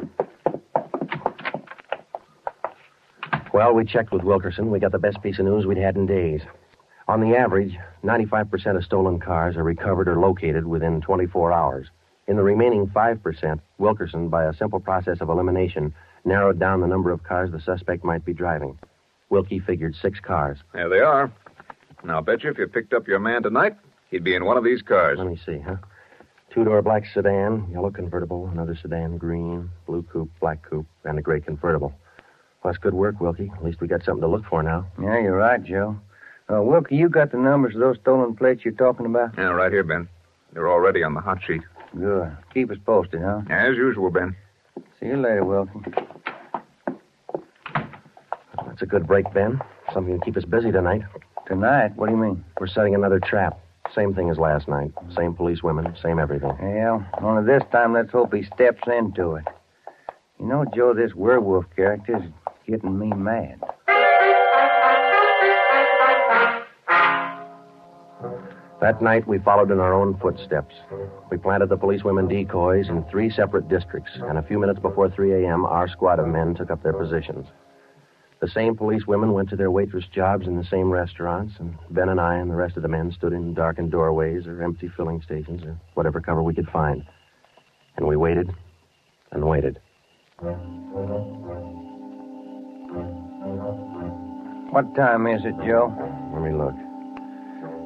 Well, we checked with Wilkerson. We got the best piece of news we'd had in days. On the average, 95% of stolen cars are recovered or located within 24 hours. In the remaining 5%, Wilkerson, by a simple process of elimination, narrowed down the number of cars the suspect might be driving. Wilkie figured 6 cars. There they are. Now, I'll bet you if you picked up your man tonight, he'd be in one of these cars. Let me see, huh? 2-door black sedan, yellow convertible, another sedan, green, blue coupe, black coupe, and a gray convertible. Well, that's good work, Wilkie. At least we got something to look for now. Yeah, you're right, Joe. Wilkie, you got the numbers of those stolen plates you're talking about? Yeah, right here, Ben. They're already on the hot sheet. Good. Keep us posted, huh? As usual, Ben. See you later, Wilkie. That's a good break, Ben. Something to keep us busy tonight. Tonight? What do you mean? We're setting another trap. Same thing as last night. Same police women, same everything. Yeah, only this time let's hope he steps into it. You know, Joe, this werewolf character's getting me mad. That night, we followed in our own footsteps. We planted the policewomen decoys in 3 separate districts, and a few minutes before 3 a.m., our squad of men took up their positions. The same policewomen went to their waitress jobs in the same restaurants, and Ben and I and the rest of the men stood in darkened doorways or empty filling stations or whatever cover we could find. And we waited and waited. What time is it, Joe? Let me look.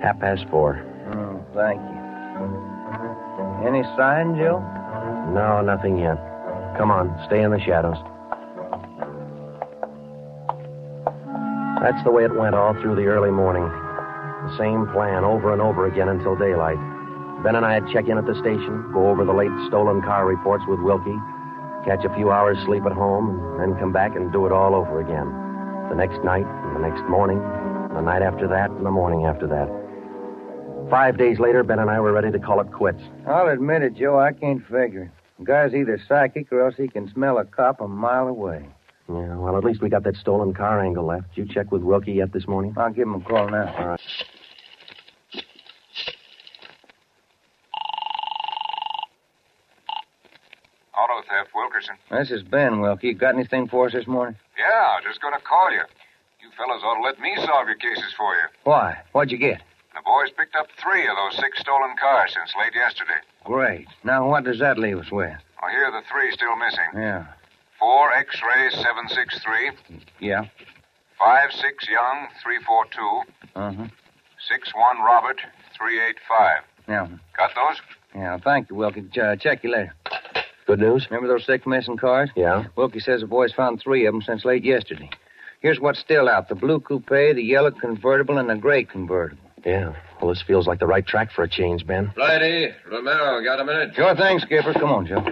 4:30. Oh, thank you. Any sign, Joe? No, nothing yet. Come on, stay in the shadows. That's the way it went all through the early morning. The same plan over and over again until daylight. Ben and I'd check in at the station, go over the late stolen car reports with Wilkie, catch a few hours sleep at home, and then come back and do it all over again. The next night, and the next morning, the night after that, and the morning after that. 5 days later, Ben and I were ready to call it quits. I'll admit it, Joe, I can't figure. The guy's either psychic or else he can smell a cop a mile away. Yeah, well, at least we got that stolen car angle left. Did you check with Wilkie yet this morning? I'll give him a call now. All right. Auto theft, Wilkerson. This is Ben, Wilkie. You got anything for us this morning? Yeah, just going to call you. You fellas ought to let me solve your cases for you. Why? What'd you get? The boys picked up 3 of those 6 stolen cars since late yesterday. Great. Now, what does that leave us with? Oh, here are the 3 still missing. Yeah. 4 X-ray 763. Yeah. 5-6 Young 342. 6-1 Robert 385. Yeah. Got those? Yeah, thank you, Wilkie. Check you later. Good news? Remember those 6 missing cars? Yeah. Wilkie says the boys found 3 of them since late yesterday. Here's what's still out. The blue coupe, the yellow convertible, and the gray convertible. Yeah. Well, this feels like the right track for a change, Ben. Righty. Romero, got a minute? Sure thing, Skipper. Come on, Joe.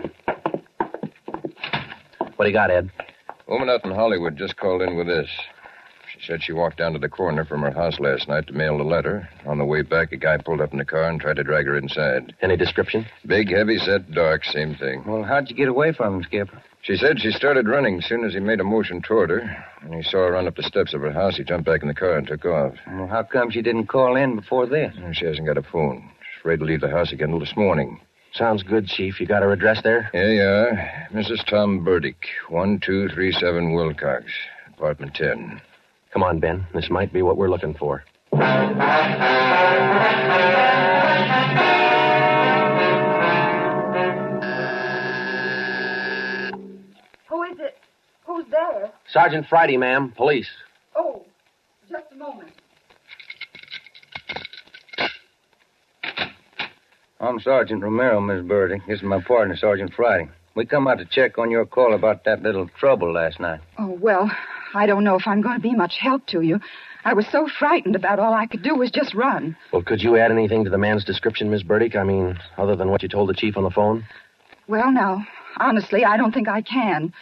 What do you got, Ed? Woman out in Hollywood just called in with this. She said she walked down to the corner from her house last night to mail the letter. On the way back, a guy pulled up in the car and tried to drag her inside. Any description? Big, heavy set, dark, same thing. Well, how'd you get away from him, Skipper? She said she started running as soon as he made a motion toward her. When he saw her run up the steps of her house, he jumped back in the car and took off. Well, how come she didn't call in before this? She hasn't got a phone. She's afraid to leave the house again until this morning. Sounds good, Chief. You got her address there? Here you are. Mrs. Tom Burdick, 1237 Wilcox, apartment 10. Come on, Ben. This might be what we're looking for. Who is it? Who's there? Sergeant Friday, ma'am. Police. Oh, just a moment. I'm Sergeant Romero, Miss Burdick. This is my partner, Sergeant Friday. We come out to check on your call about that little trouble last night. Oh, well, I don't know if I'm going to be much help to you. I was so frightened about all I could do was just run. Well, could you add anything to the man's description, Miss Burdick? I mean, other than what you told the chief on the phone? Well, now, honestly, I don't think I can.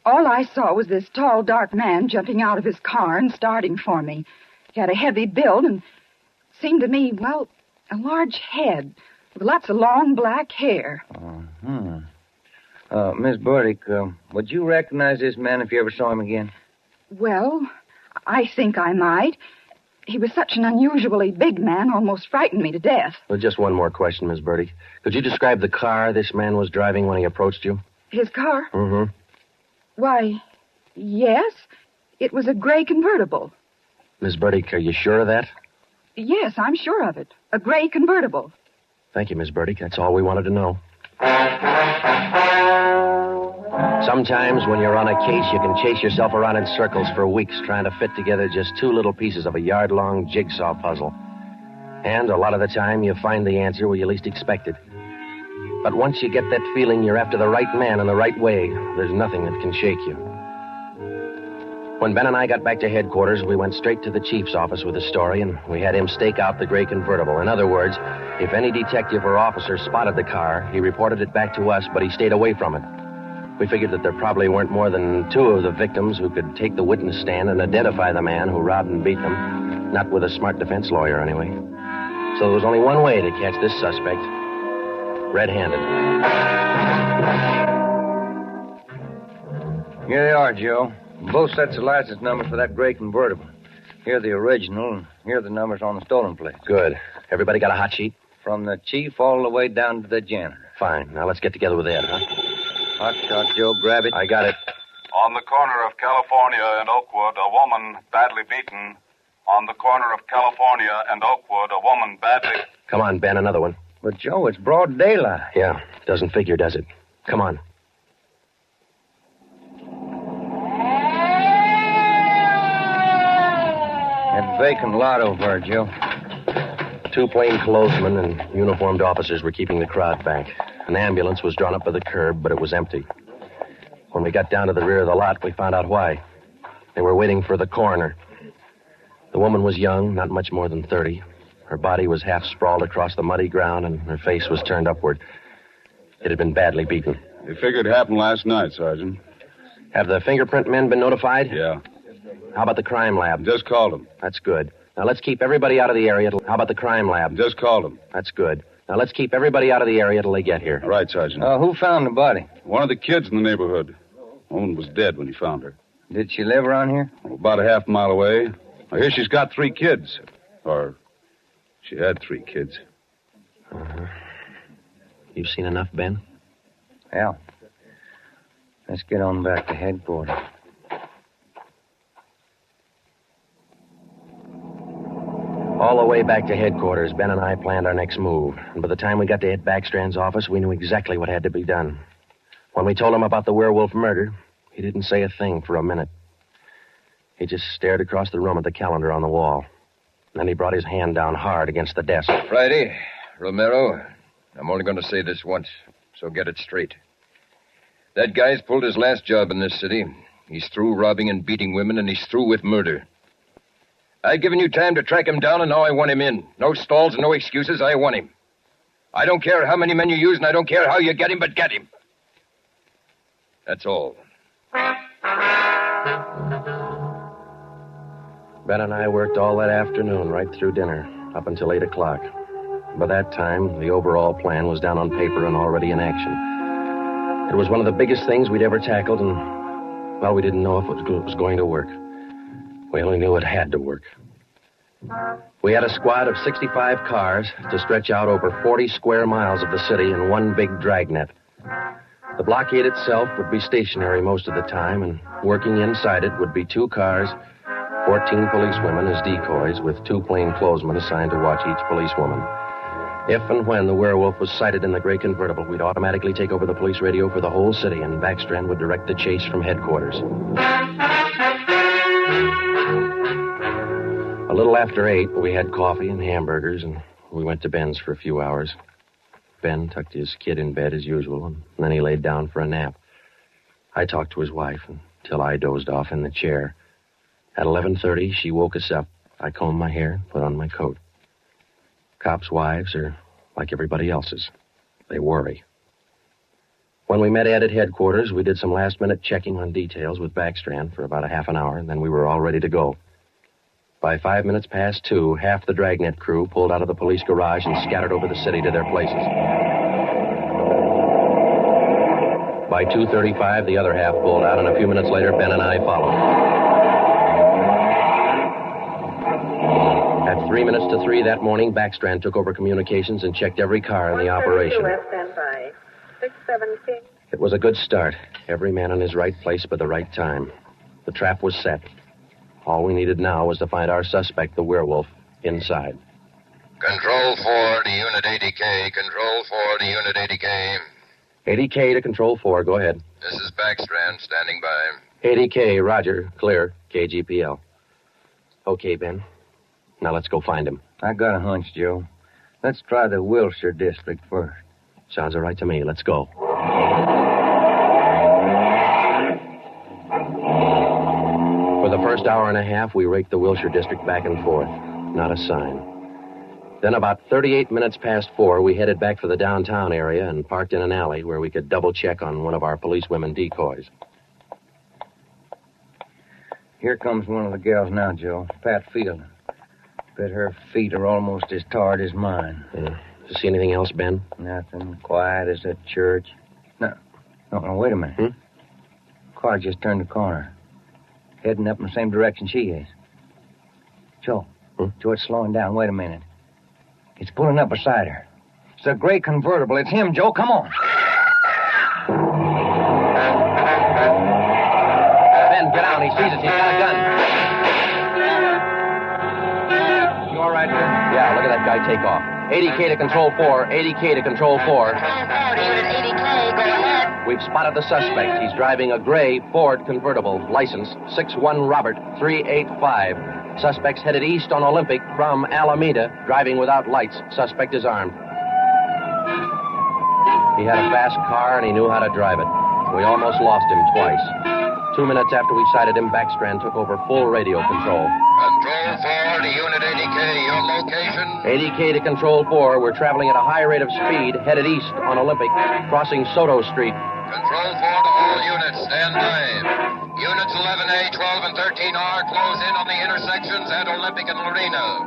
All I saw was this tall, dark man jumping out of his car and starting for me. He had a heavy build and seemed to me, well, a large head with lots of long black hair. Miss Burdick, would you recognize this man if you ever saw him again? Well, I think I might. He was such an unusually big man, almost frightened me to death. Well, just one more question, Miss Burdick. Could you describe the car this man was driving when he approached you? His car? Mm-hmm. Why, yes. It was a gray convertible. Miss Burdick, are you sure of that? Yes, I'm sure of it. A gray convertible. Thank you, Miss Burdick. That's all we wanted to know. Sometimes when you're on a case, you can chase yourself around in circles for weeks trying to fit together just 2 little pieces of a yard-long jigsaw puzzle. And a lot of the time, you find the answer where you least expect it. But once you get that feeling you're after the right man in the right way, there's nothing that can shake you. When Ben and I got back to headquarters, we went straight to the chief's office with the story, and we had him stake out the gray convertible. In other words, if any detective or officer spotted the car, he reported it back to us, but he stayed away from it. We figured that there probably weren't more than 2 of the victims who could take the witness stand and identify the man who robbed and beat them. Not with a smart defense lawyer, anyway. So there was only one way to catch this suspect. Red-handed. Here they are, Joe. Both sets of license numbers for that gray convertible. Here are the original, and here are the numbers on the stolen plates. Good. Everybody got a hot sheet? From the chief all the way down to the janitor. Fine. Now let's get together with Ed, huh? Hot shot, Joe. Grab it. I got it. On the corner of California and Oakwood, a woman badly beaten. On the corner of California and Oakwood, a woman badly... Come on, Ben, another one. But, Joe, it's broad daylight. Yeah, doesn't figure, does it? Come on. That vacant lot over there, Joe. 2 plainclothesmen and uniformed officers were keeping the crowd back. An ambulance was drawn up by the curb, but it was empty. When we got down to the rear of the lot, we found out why. They were waiting for the coroner. The woman was young, not much more than 30. Her body was half sprawled across the muddy ground, and her face was turned upward. It had been badly beaten. They figured it happened last night, Sergeant. Have the fingerprint men been notified? Yeah. How about the crime lab? Just called them. That's good. Now, let's keep everybody out of the area. How about the crime lab? Just called them. That's good. Now, let's keep everybody out of the area till they get here. Right, Sergeant. Who found the body? One of the kids in the neighborhood. The woman was dead when he found her. Did she live around here? About a half mile away. I hear she's got 3 kids. Or she had 3 kids. Uh-huh. You've seen enough, Ben? Yeah. Let's get on back to headquarters. All the way back to headquarters, Ben and I planned our next move. And by the time we got to Ed Backstrand's office, we knew exactly what had to be done. When we told him about the werewolf murder, he didn't say a thing for a minute. He just stared across the room at the calendar on the wall. Then he brought his hand down hard against the desk. Friday, Romero, I'm only going to say this once, so get it straight. That guy's pulled his last job in this city. He's through robbing and beating women, and he's through with murder. I've given you time to track him down, and now I want him in. No stalls and no excuses. I want him. I don't care how many men you use, and I don't care how you get him, but get him. That's all. Ben and I worked all that afternoon, right through dinner, up until 8 o'clock. By that time, the overall plan was down on paper and already in action. It was one of the biggest things we'd ever tackled, and, well, we didn't know if it was going to work. We only knew it had to work. We had a squad of 65 cars to stretch out over 40 square miles of the city in one big dragnet. The blockade itself would be stationary most of the time, and working inside it would be 2 cars, 14 policewomen as decoys, with 2 plainclothesmen assigned to watch each policewoman. If and when the werewolf was sighted in the gray convertible, we'd automatically take over the police radio for the whole city, and Backstrand would direct the chase from headquarters. A little after 8, we had coffee and hamburgers, and we went to Ben's for a few hours. Ben tucked his kid in bed as usual, and then he laid down for a nap. I talked to his wife until I dozed off in the chair. At 11:30, she woke us up. I combed my hair and put on my coat. Cops' wives are like everybody else's. They worry. When we met Ed at headquarters, we did some last-minute checking on details with Backstrand for about a half an hour, and then we were all ready to go. By 5 minutes past 2, half the Dragnet crew pulled out of the police garage and scattered over the city to their places. By 2:35, the other half pulled out, and a few minutes later, Ben and I followed. At 3 minutes to 3 that morning, Backstrand took over communications and checked every car in the operation. Stand by. 617. It was a good start. Every man in his right place by the right time. The trap was set. All we needed now was to find our suspect, the werewolf, inside. Control 4 to Unit 80K. Control 4 to Unit 80K. 80K to Control 4. Go ahead. This is Backstrand standing by. 80K, roger. Clear. KGPL. Okay, Ben. Now let's go find him. I got a hunch, Joe. Let's try the Wilshire district first. Sounds all right to me. Let's go. For the first hour and a half, we raked the Wilshire district back and forth. Not a sign. Then about 38 minutes past 4, we headed back for the downtown area and parked in an alley where we could double-check on one of our policewomen decoys. Here comes one of the gals now, Joe. Pat Field. Bet her feet are almost as tarred as mine. Yeah. You see anything else, Ben? Nothing. Quiet as a church. No, wait a minute. Car just turned the corner. Heading up in the same direction she is. Joe. Joe, it's slowing down. Wait a minute. It's pulling up beside her. It's a gray convertible. It's him, Joe. Come on. Ben, get down. He sees us. He's got a gun. You all right, Ben? Yeah, look at that guy take off. 80K to Control 4. 80K to Control 4. Unit 80K, go ahead. We've spotted the suspect. He's driving a gray Ford convertible, license 61 Robert 385. Suspect's headed east on Olympic from Alameda, driving without lights. Suspect is armed. He had a fast car and he knew how to drive it. We almost lost him twice. 2 minutes after we sighted him, Backstrand took over full radio control. Control 4 to Unit 80K, your location? 80K to Control 4. We're traveling at a high rate of speed, headed east on Olympic, crossing Soto Street. Control 4 to all units, stand by. Units 11A, 12, and 13R close in on the intersections at Olympic and Lorena.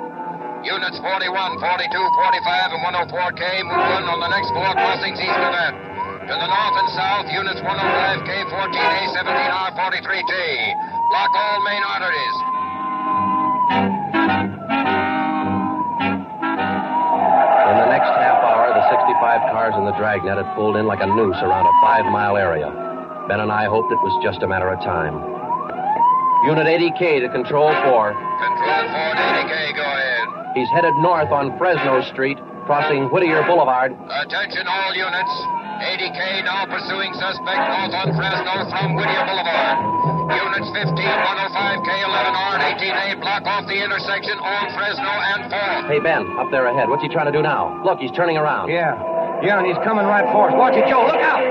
Units 41, 42, 45, and 104K move on the next 4 crossings east of that. To the north and south, units 105K, 14A, 17R, 43T. Block all main arteries. In the next half hour, the 65 cars in the Dragnet had pulled in like a noose around a 5-mile area. Ben and I hoped it was just a matter of time. Unit 80K to Control 4. Control 4 to 80K, go ahead. He's headed north on Fresno Street, crossing Whittier Boulevard. Attention all units. 80K now pursuing suspect north on Fresno from Whittier Boulevard. Units 15, 105K, 11R, and 18A block off the intersection on Fresno and 4. Hey, Ben, up there ahead. What's he trying to do now? Look, he's turning around. Yeah, and he's coming right for us. Watch it, Joe. Look out!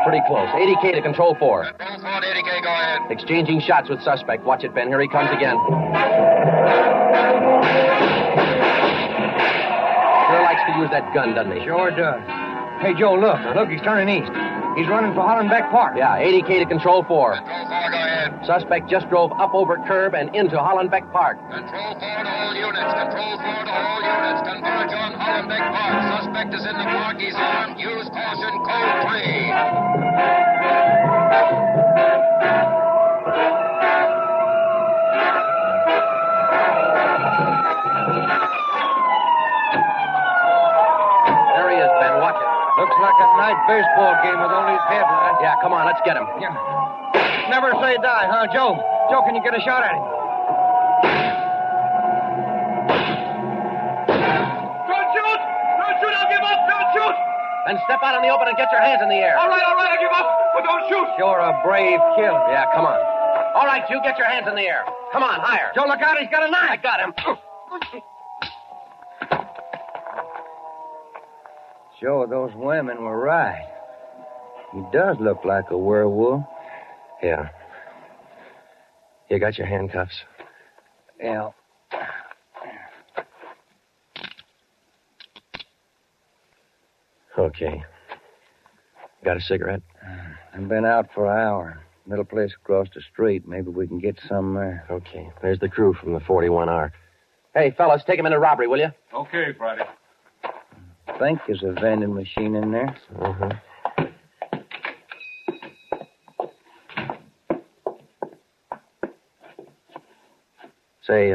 Pretty close. 80K to Control 4. Control 4 to 80K, go ahead. Exchanging shots with suspect. Watch it, Ben. Here he comes again. Sure likes to use that gun, doesn't he? Sure does. Hey, Joe, look. Look, he's turning east. He's running for Hollenbeck Park. Yeah, 80K to Control 4. Control 4, go ahead. Suspect just drove up over curb and into Hollenbeck Park. Control 4 to all units. Control 4 to all units. Converge on Hollenbeck Park. Suspect is in the park. He's armed. Use caution. Code 3. Looks like a night baseball game with all these headlights. Yeah, come on, let's get him. Yeah. Never say die, huh, Joe? Joe, can you get a shot at him? Don't shoot! Don't shoot! I'll give up! Don't shoot! Then step out in the open and get your hands in the air. All right, I give up, but don't shoot! You're a brave killer. Yeah, come on. All right, you get your hands in the air. Come on, higher. Joe, look out, he's got a knife. I got him. Joe, those women were right. He does look like a werewolf. Yeah. You got your handcuffs? Yeah. Okay. Got a cigarette? I've been out for an hour. Little place across the street. Maybe we can get some there. Okay. There's the crew from the 41R. Hey, fellas, take him into robbery, will you? Okay, Friday. I think there's a vending machine in there. Uh-huh. Say,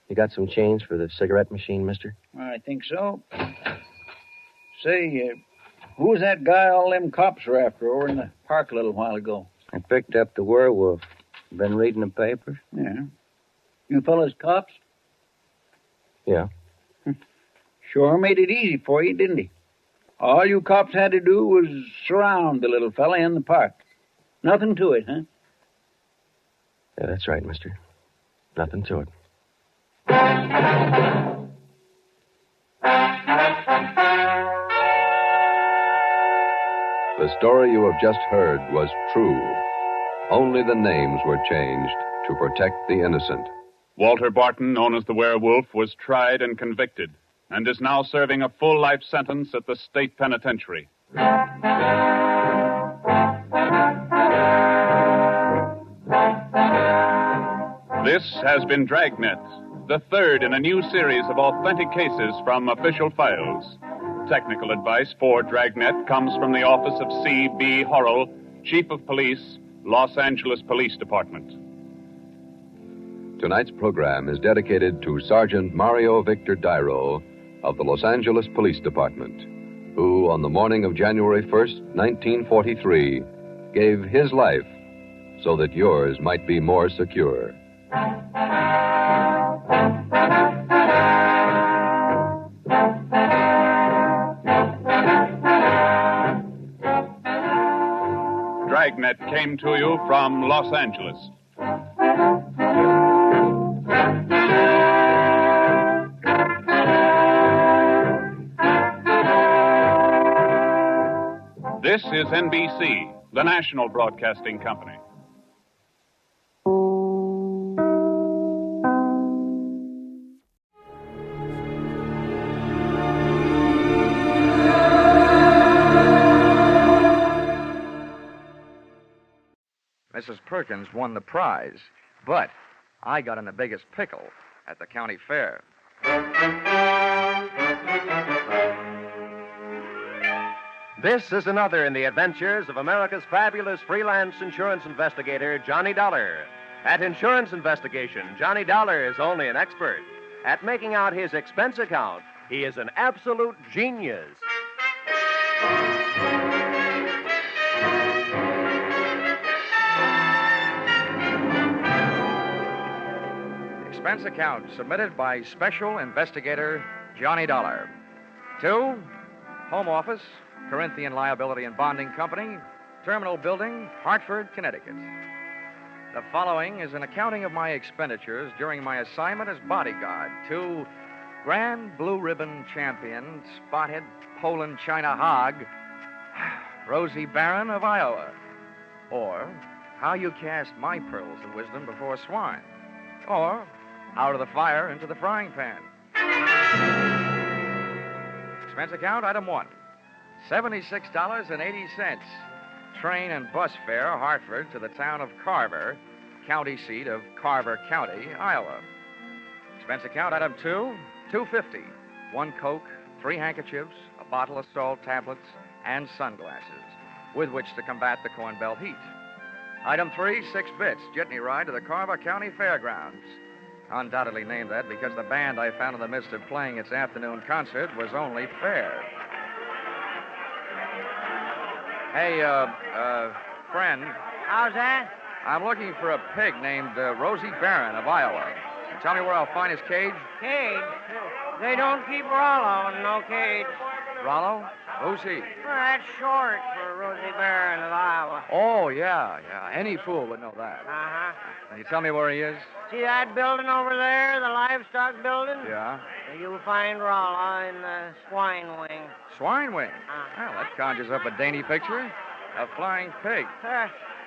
you got some change for the cigarette machine, mister? I think so. Say, who was that guy all them cops were after over in the park a little while ago? I picked up the werewolf. Been reading the papers? Yeah. You fellas cops? Yeah. Sure made it easy for you, didn't he? All you cops had to do was surround the little fella in the park. Nothing to it, huh? Yeah, that's right, mister. Nothing to it. The story you have just heard was true. Only the names were changed to protect the innocent. Walter Barton, known as the Werewolf, was tried and convicted and is now serving a full life sentence at the state penitentiary. This has been Dragnet, the third in a new series of authentic cases from official files. Technical advice for Dragnet comes from the office of C.B. Harwell, Chief of Police, Los Angeles Police Department. Tonight's program is dedicated to Sergeant Mario Victor Dairo of the Los Angeles Police Department, who, on the morning of January 1st, 1943, gave his life so that yours might be more secure. Dragnet came to you from Los Angeles. This is NBC, the national broadcasting company. Mrs. Perkins won the prize, but I got in the biggest pickle at the county fair. This is another in the adventures of America's fabulous freelance insurance investigator, Johnny Dollar. At insurance investigation, Johnny Dollar is only an expert. At making out his expense account, he is an absolute genius. Expense account submitted by Special Investigator Johnny Dollar. To Home Office, Corinthian Liability and Bonding Company, Terminal Building, Hartford, Connecticut. The following is an accounting of my expenditures during my assignment as bodyguard to Grand Blue Ribbon Champion, Spotted Poland China Hog, Rosie Barron of Iowa. Or how you cast my pearls of wisdom before swine. Or out of the fire into the frying pan. Expense account, item 1. $76.80. Train and bus fare, Hartford to the town of Carver, county seat of Carver County, Iowa. Expense account, item 2. $2.50. 1 Coke, 3 handkerchiefs, a bottle of salt tablets, and sunglasses, with which to combat the Corn Belt heat. Item 3, 6 bits, jitney ride to the Carver County Fairgrounds. Undoubtedly named that because the band I found in the midst of playing its afternoon concert was only fair. Hey, friend. How's that? I'm looking for a pig named Rosie Barron of Iowa. Can you tell me where I'll find his cage? Cage? They don't keep Rollo in no cage. Rollo? Who's he? Well, that's short for Rosie Barron of Iowa. Oh, yeah. Any fool would know that. Uh-huh. Can you tell me where he is? See that building over there, the livestock building? Yeah. You'll find Rollo in the swine wing. Swine wing? Well, that conjures up a dainty picture. A flying pig.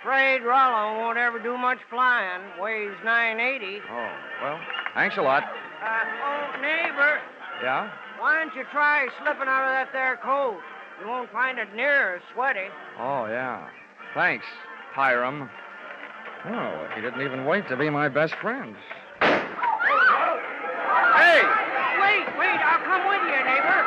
Afraid Rollo won't ever do much flying. Weighs 980. Oh, well, thanks a lot. Neighbor. Yeah? Why don't you try slipping out of that there coat? You won't find it near as sweaty. Oh, yeah. Thanks, Hiram. Oh, he didn't even wait to be my best friend. Hey! Wait, I'll come with you, neighbor.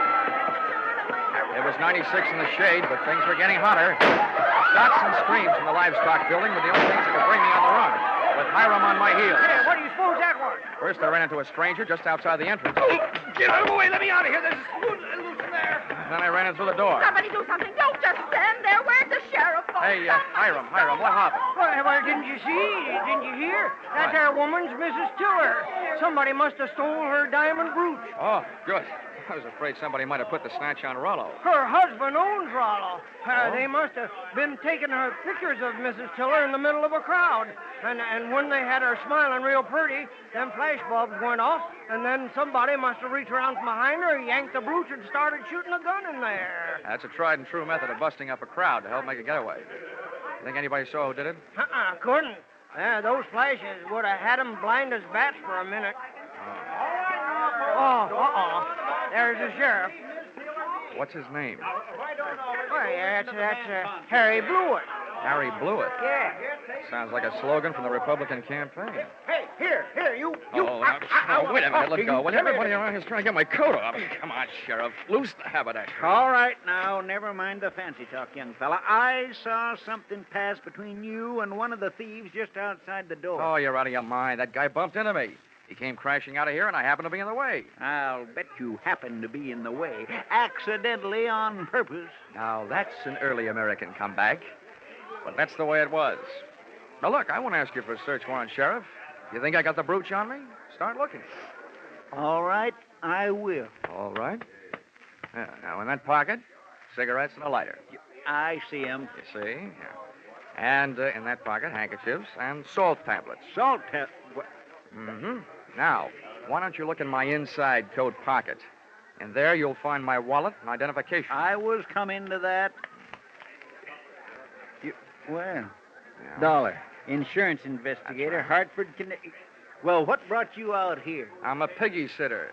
It was 96 in the shade, but things were getting hotter. Shots and screams from the livestock building were the only things that could bring me on the run, with Hiram on my heels. Hey, what do you suppose that was? First, I ran into a stranger just outside the entrance. Get out of the way. Let me out of here. There's loose in there. Then I ran in through the door. Somebody do something. Don't just stand there. Where's the sheriff? Hey, Hiram, what happened? Well, didn't you see? Didn't you hear? That there woman's Mrs. Tiller. Somebody must have stole her diamond brooch. Oh, good. I was afraid somebody might have put the snatch on Rollo. Her husband owns Rollo. They must have been taking her pictures of Mrs. Tiller in the middle of a crowd. And when they had her smiling real pretty, them flash bulbs went off, and then somebody must have reached around from behind her, yanked the brooch, and started shooting a gun in there. That's a tried and true method of busting up a crowd to help make a getaway. You think anybody saw who did it? Couldn't. Those flashes would have had them blind as bats for a minute. There's the sheriff. What's his name? Well, yeah, that's Harry Blewett. Harry Blewett? Yeah. Sounds like a slogan from the Republican campaign. Hey, Here, you. Wait a minute, let go. Well, everybody around here's trying to get my coat off. Come on, Sheriff. Loose the haberdasher. All right, now, never mind the fancy talk, young fella. I saw something pass between you and one of the thieves just outside the door. Oh, you're out of your mind. That guy bumped into me. He came crashing out of here, and I happened to be in the way. I'll bet you happened to be in the way, accidentally on purpose. Now, that's an early American comeback. But that's the way it was. Now, look, I won't ask you for a search warrant, Sheriff. You think I got the brooch on me? Start looking. All right, I will. All right. Yeah, now, in that pocket, cigarettes and a lighter. I see 'em. You see? Yeah. And in that pocket, handkerchiefs and salt tablets. Salt tablets? Mm-hmm. Now, why don't you look in my inside coat pocket? And there you'll find my wallet and identification. I was coming to that. Yeah. Dollar. Insurance investigator, right. Hartford, Connecticut. Well, what brought you out here? I'm a piggy sitter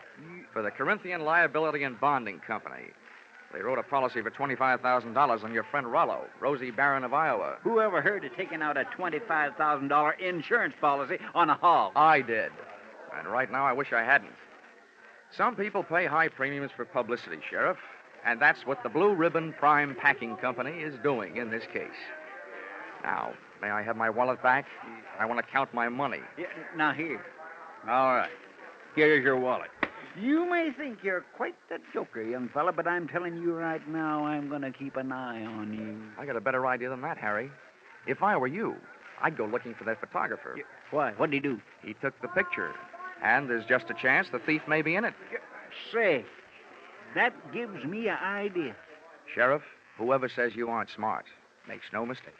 for the Corinthian Liability and Bonding Company. They wrote a policy for $25,000 on your friend Rollo, Rosie Barron of Iowa. Who ever heard of taking out a $25,000 insurance policy on a hog? I did. And right now I wish I hadn't. Some people pay high premiums for publicity, Sheriff. And that's what the Blue Ribbon Prime Packing Company is doing in this case. Now, may I have my wallet back? I want to count my money. Yeah, now, here. All right. Here's your wallet. You may think you're quite the joker, young fella, but I'm telling you right now, I'm going to keep an eye on you. I got a better idea than that, Harry. If I were you, I'd go looking for that photographer. Yeah. Why? What'd he do? He took the picture. And there's just a chance the thief may be in it. Say, that gives me an idea. Sheriff, whoever says you aren't smart makes no mistake.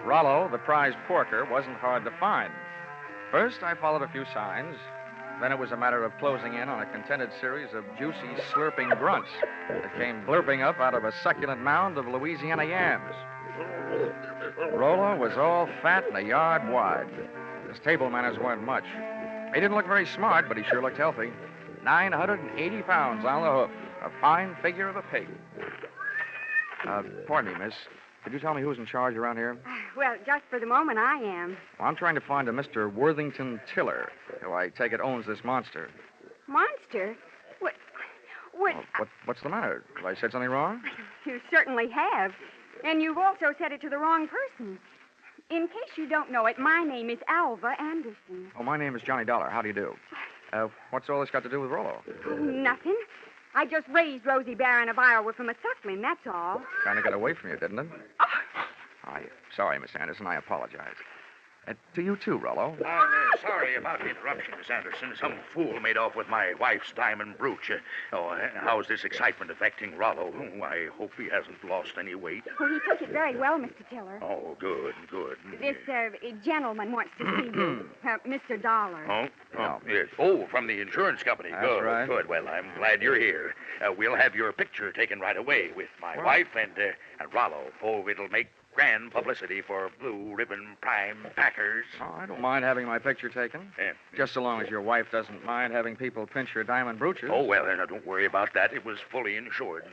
Rollo, the prize porker, wasn't hard to find. First, I followed a few signs. Then it was a matter of closing in on a contented series of juicy, slurping grunts that came blurping up out of a succulent mound of Louisiana yams. Rollo was all fat and a yard wide. His table manners weren't much. He didn't look very smart, but he sure looked healthy. 980 pounds on the hoof. A fine figure of a pig. Pardon me, miss. Could you tell me who's in charge around here? Well, just for the moment, I am. Well, I'm trying to find a Mr. Worthington Tiller, who I take it owns this monster. Monster? What? What's the matter? Have I said something wrong? You certainly have. And you've also said it to the wrong person. In case you don't know it, my name is Alva Anderson. Oh, my name is Johnny Dollar. How do you do? What's all this got to do with Rollo? Nothing. I just raised Rosie Barron of Iowa from a suckling, that's all. Kind of got away from you, didn't it? I'm sorry, Miss Anderson. I apologize. To you, too, Rollo. I'm sorry about the interruption, Miss Anderson. Some fool made off with my wife's diamond brooch. How's this excitement affecting Rollo? I hope he hasn't lost any weight. Well, he took it very well, Mr. Tiller. Oh, good. This gentleman wants to see you, Mr. Dollar. Oh, yes. Oh, from the insurance company. That's good, right. Good. Well, I'm glad you're here. We'll have your picture taken right away with my wife and Rollo. Oh, it'll make grand publicity for Blue Ribbon Prime Packers. Oh, I don't mind having my picture taken. Just so long as your wife doesn't mind having people pinch her diamond brooches. Oh, well, now, don't worry about that. It was fully insured.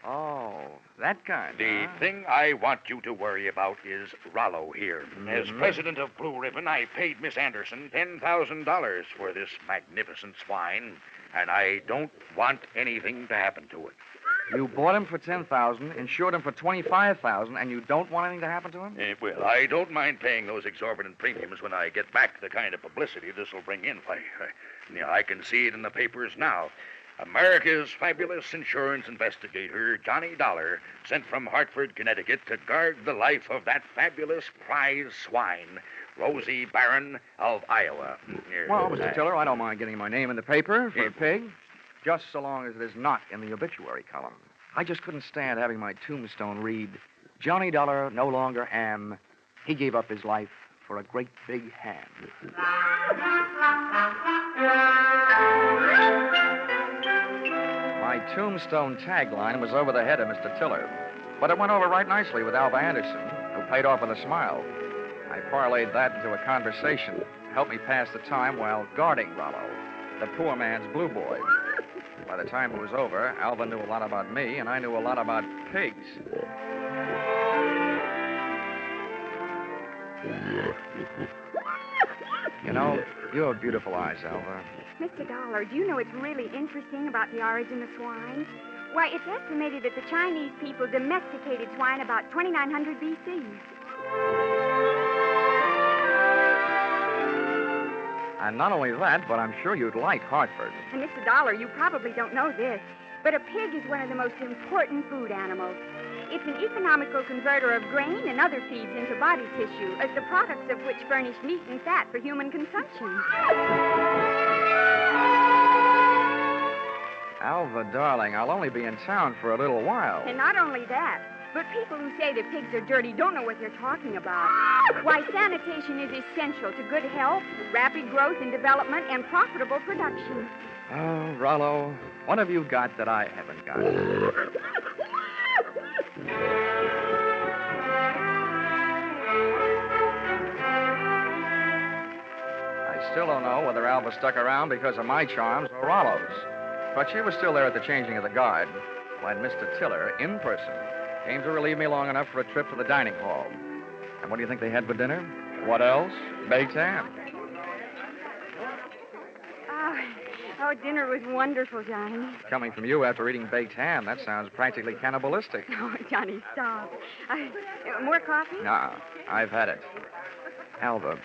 Oh, that kind. The thing I want you to worry about is Rollo here. Mm-hmm. As president of Blue Ribbon, I paid Miss Anderson $10,000 for this magnificent swine, and I don't want anything to happen to it. You bought him for $10,000, insured him for $25,000, and you don't want anything to happen to him? Well, I don't mind paying those exorbitant premiums when I get back the kind of publicity this will bring in. I can see it in the papers now. America's fabulous insurance investigator, Johnny Dollar, sent from Hartford, Connecticut to guard the life of that fabulous prize swine, Rosie Barron of Iowa. Well, Mr. Tiller, I don't mind getting my name in the paper for a pig, just so long as it is not in the obituary column. I just couldn't stand having my tombstone read, Johnny Dollar no longer am. He gave up his life for a great big hand. My tombstone tagline was over the head of Mr. Tiller, but it went over right nicely with Alva Anderson, who paid off with a smile. I parlayed that into a conversation to help me pass the time while guarding Rollo, the poor man's blue boy. By the time it was over, Alva knew a lot about me, and I knew a lot about pigs. You know, you have beautiful eyes, Alva. Mr. Dollar, do you know what's really interesting about the origin of swine? Why, it's estimated that the Chinese people domesticated swine about 2900 B.C. And not only that, but I'm sure you'd like Hartford. And, Mr. Dollar, you probably don't know this, but a pig is one of the most important food animals. It's an economical converter of grain and other feeds into body tissue, as the products of which furnish meat and fat for human consumption. Alva, darling, I'll only be in town for a little while. And not only that, but people who say that pigs are dirty don't know what they're talking about. Why, sanitation is essential to good health, rapid growth and development, and profitable production. Oh, Rollo, what have you got that I haven't got? I still don't know whether Alva stuck around because of my charms or Rollo's. But she was still there at the changing of the guard when Mr. Tiller, in person, came to relieve me long enough for a trip to the dining hall. And what do you think they had for dinner? What else? Baked ham. Oh, dinner was wonderful, Johnny. Coming from you after eating baked ham, that sounds practically cannibalistic. Oh, Johnny, stop. More coffee? Nah, I've had it. Alva,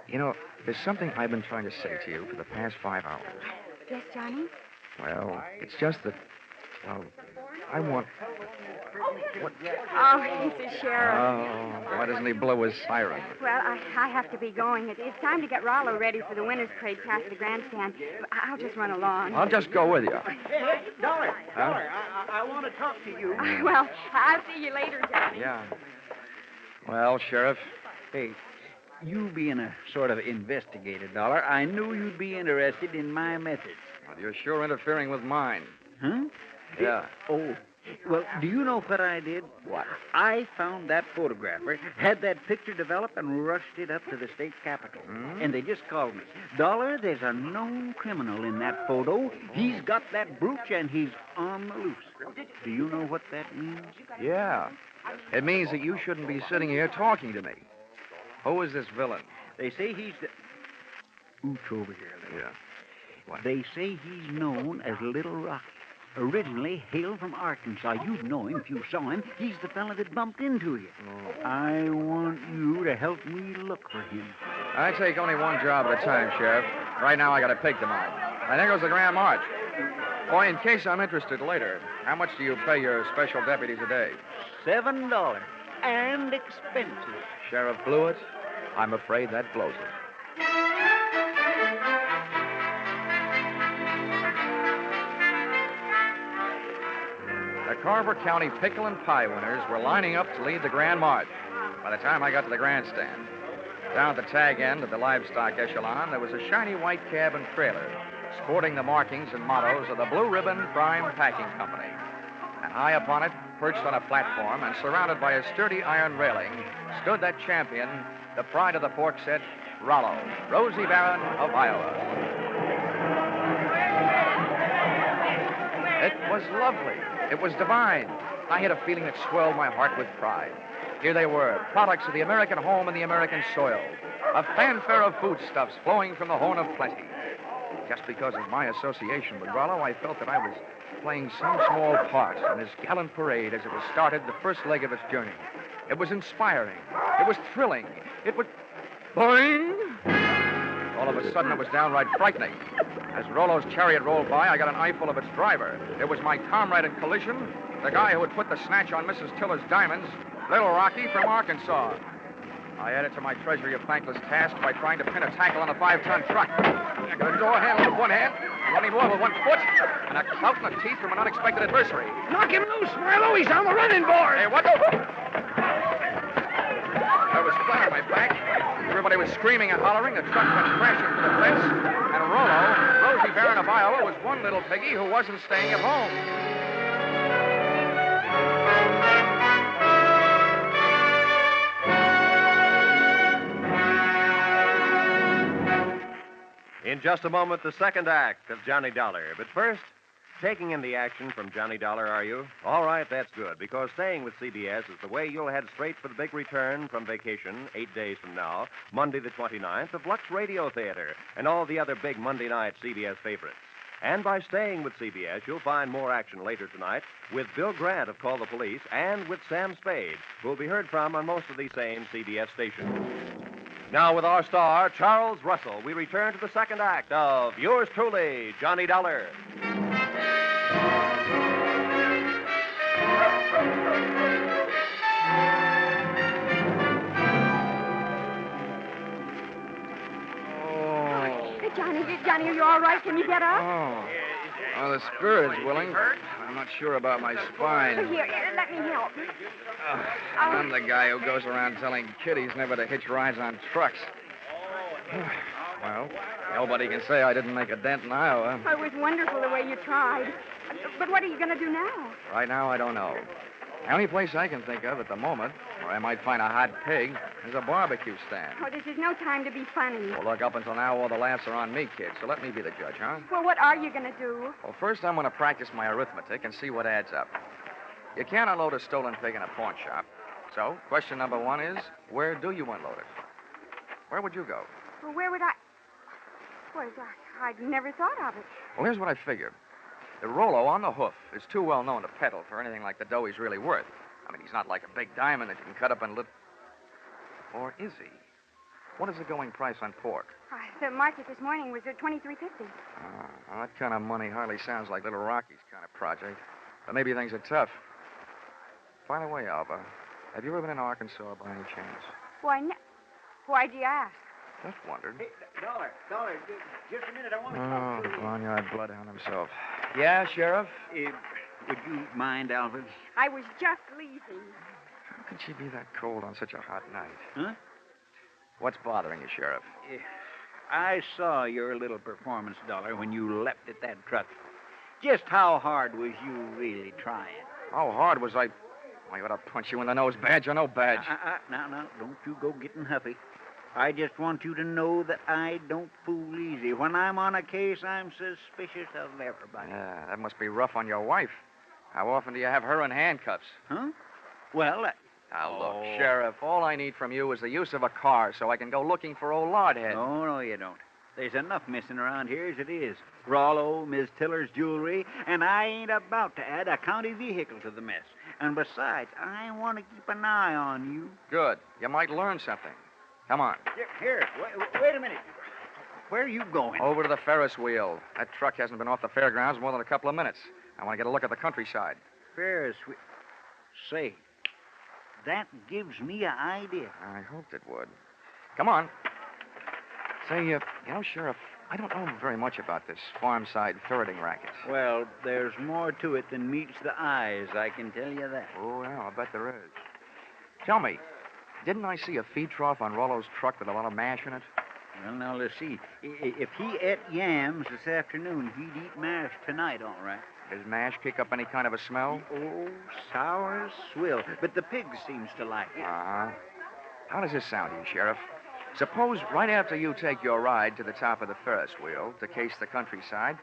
you know, there's something I've been trying to say to you for the past 5 hours. Yes, Johnny? Well, it's just that, well, I want... What? Oh, it's the sheriff. Oh, why doesn't he blow his siren? Well, I have to be going. It's time to get Rollo ready for the winner's parade past the grandstand. I'll just run along. I'll just go with you. Hey, Dollar, I want to talk to you. Well, I'll see you later, Johnny. Yeah. Well, Sheriff. Hey, you being a sort of investigator, Dollar, I knew you'd be interested in my methods. Well, you're sure interfering with mine. Huh? Yeah. Oh, well, do you know what I did? What? I found that photographer, had that picture developed, and rushed it up to the state capitol. And they just called me. Dollar, there's a known criminal in that photo. He's got that brooch, and he's on the loose. Do you know what that means? Yeah. It means that you shouldn't be sitting here talking to me. Who is this villain? They say he's the... Ooch over here. Yeah. What? They say he's known as Little Rocky. Originally hailed from Arkansas. You'd know him if you saw him. He's the fella that bumped into you. Oh. I want you to help me look for him. I take only one job at a time, Sheriff. Right now, I got a pig to mind. And there goes the Grand March. Boy, in case I'm interested later, how much do you pay your special deputies a day? $7 and expenses. Sheriff Blewett, I'm afraid that blows it. The Carver County Pickle and Pie winners were lining up to lead the Grand March. By the time I got to the grandstand, down at the tag end of the livestock echelon, there was a shiny white cab and trailer, sporting the markings and mottos of the Blue Ribbon Prime Packing Company. And high upon it, perched on a platform and surrounded by a sturdy iron railing, stood that champion, the pride of the pork set, Rollo, Rosie Barron of Iowa. It was lovely. It was divine. I had a feeling that swelled my heart with pride. Here they were, products of the American home and the American soil. A fanfare of foodstuffs flowing from the horn of plenty. Just because of my association with Rollo, I felt that I was playing some small part in this gallant parade as it was started the first leg of its journey. It was inspiring. It was thrilling. It was... Boing! All of a sudden, it was downright frightening. As Rollo's chariot rolled by, I got an eyeful of its driver. It was my comrade in collision, the guy who had put the snatch on Mrs. Tiller's diamonds, Little Rocky from Arkansas. I added to my treasury of thankless tasks by trying to pin a tackle on a 5-ton truck. I got a door handle with one hand, running more with one foot, and a clout in the teeth from an unexpected adversary. Knock him loose, Marlowe. He's on the running board. Hey, what? I was flat on my back. Everybody was screaming and hollering. The truck went crashing to the fence. And Rollo, Rosie Barron of Iowa, was one little piggy who wasn't staying at home. In just a moment, the second act of Johnny Dollar. But first, Taking in the action from Johnny Dollar, are you? All right, that's good, because staying with CBS is the way you'll head straight for the big return from vacation 8 days from now, Monday the 29th, of Lux Radio Theater and all the other big Monday night CBS favorites. And by staying with CBS, you'll find more action later tonight with Bill Grant of Call the Police and with Sam Spade, who'll be heard from on most of these same CBS stations. Now, with our star, Charles Russell, we return to the second act of yours truly, Johnny Dollar. Johnny, are you all right? Can you get up? Oh. Well, the spirit's willing. I'm not sure about my spine. Here, let me help. I'm the guy who goes around telling kiddies never to hitch rides on trucks. Well, nobody can say I didn't make a dent in Iowa. It was wonderful the way you tried. But what are you going to do now? Right now, I don't know. The only place I can think of at the moment where I might find a hot pig is a barbecue stand. Oh, this is no time to be funny. Well, look, up until now, all the laughs are on me, kid, so let me be the judge, huh? Well, what are you going to do? Well, first I'm going to practice my arithmetic and see what adds up. You can't unload a stolen pig in a pawn shop. So, question number one is, where do you unload it? Where would you go? Well, where would I... Well, I'd never thought of it. Well, here's what I figured. The Rollo on the hoof is too well known to peddle for anything like the dough he's really worth. I mean, he's not like a big diamond that you can cut up and Or is he? What is the going price on pork? The market this morning was at $23.50. Well, that kind of money hardly sounds like Little Rocky's kind of project. But maybe things are tough. By the way, Alva, have you ever been in Arkansas by any chance? Why, no. Why do you ask? Just wondered. Hey, Dollar, just a minute. I want to talk to you. Oh, barnyard bloodhound himself. Yeah, Sheriff? Would you mind, Alvin? I was just leaving. How could she be that cold on such a hot night? Huh? What's bothering you, Sheriff? I saw your little performance, Dollar, when you leapt at that truck. Just how hard was you really trying? How hard was I... I ought to punch you in the nose, badge or no badge. Now, don't you go getting huffy. I just want you to know that I don't fool easy. When I'm on a case, I'm suspicious of everybody. Yeah, that must be rough on your wife. How often do you have her in handcuffs? Huh? Well, Now, look, Sheriff, all I need from you is the use of a car so I can go looking for old Lardhead. No, you don't. There's enough missing around here as it is. Rollo, Miss Tiller's jewelry, and I ain't about to add a county vehicle to the mess. And besides, I want to keep an eye on you. Good. You might learn something. Come on. Here, wait a minute. Where are you going? Over to the Ferris wheel. That truck hasn't been off the fairgrounds more than a couple of minutes. I want to get a look at the countryside. Ferris wheel. Say, that gives me an idea. I hoped it would. Come on. Say, you know, Sheriff, I don't know very much about this farm-side ferreting racket. Well, there's more to it than meets the eyes, I can tell you that. Oh, yeah, I bet there is. Tell me, didn't I see a feed trough on Rollo's truck with a lot of mash in it? Well, now, let's see. If he ate yams this afternoon, he'd eat mash tonight, all right. Does mash kick up any kind of a smell? Oh, sour as swill. But the pig seems to like it. Uh-huh. How does this sound to you, Sheriff? Suppose right after you take your ride to the top of the Ferris wheel to case the countryside,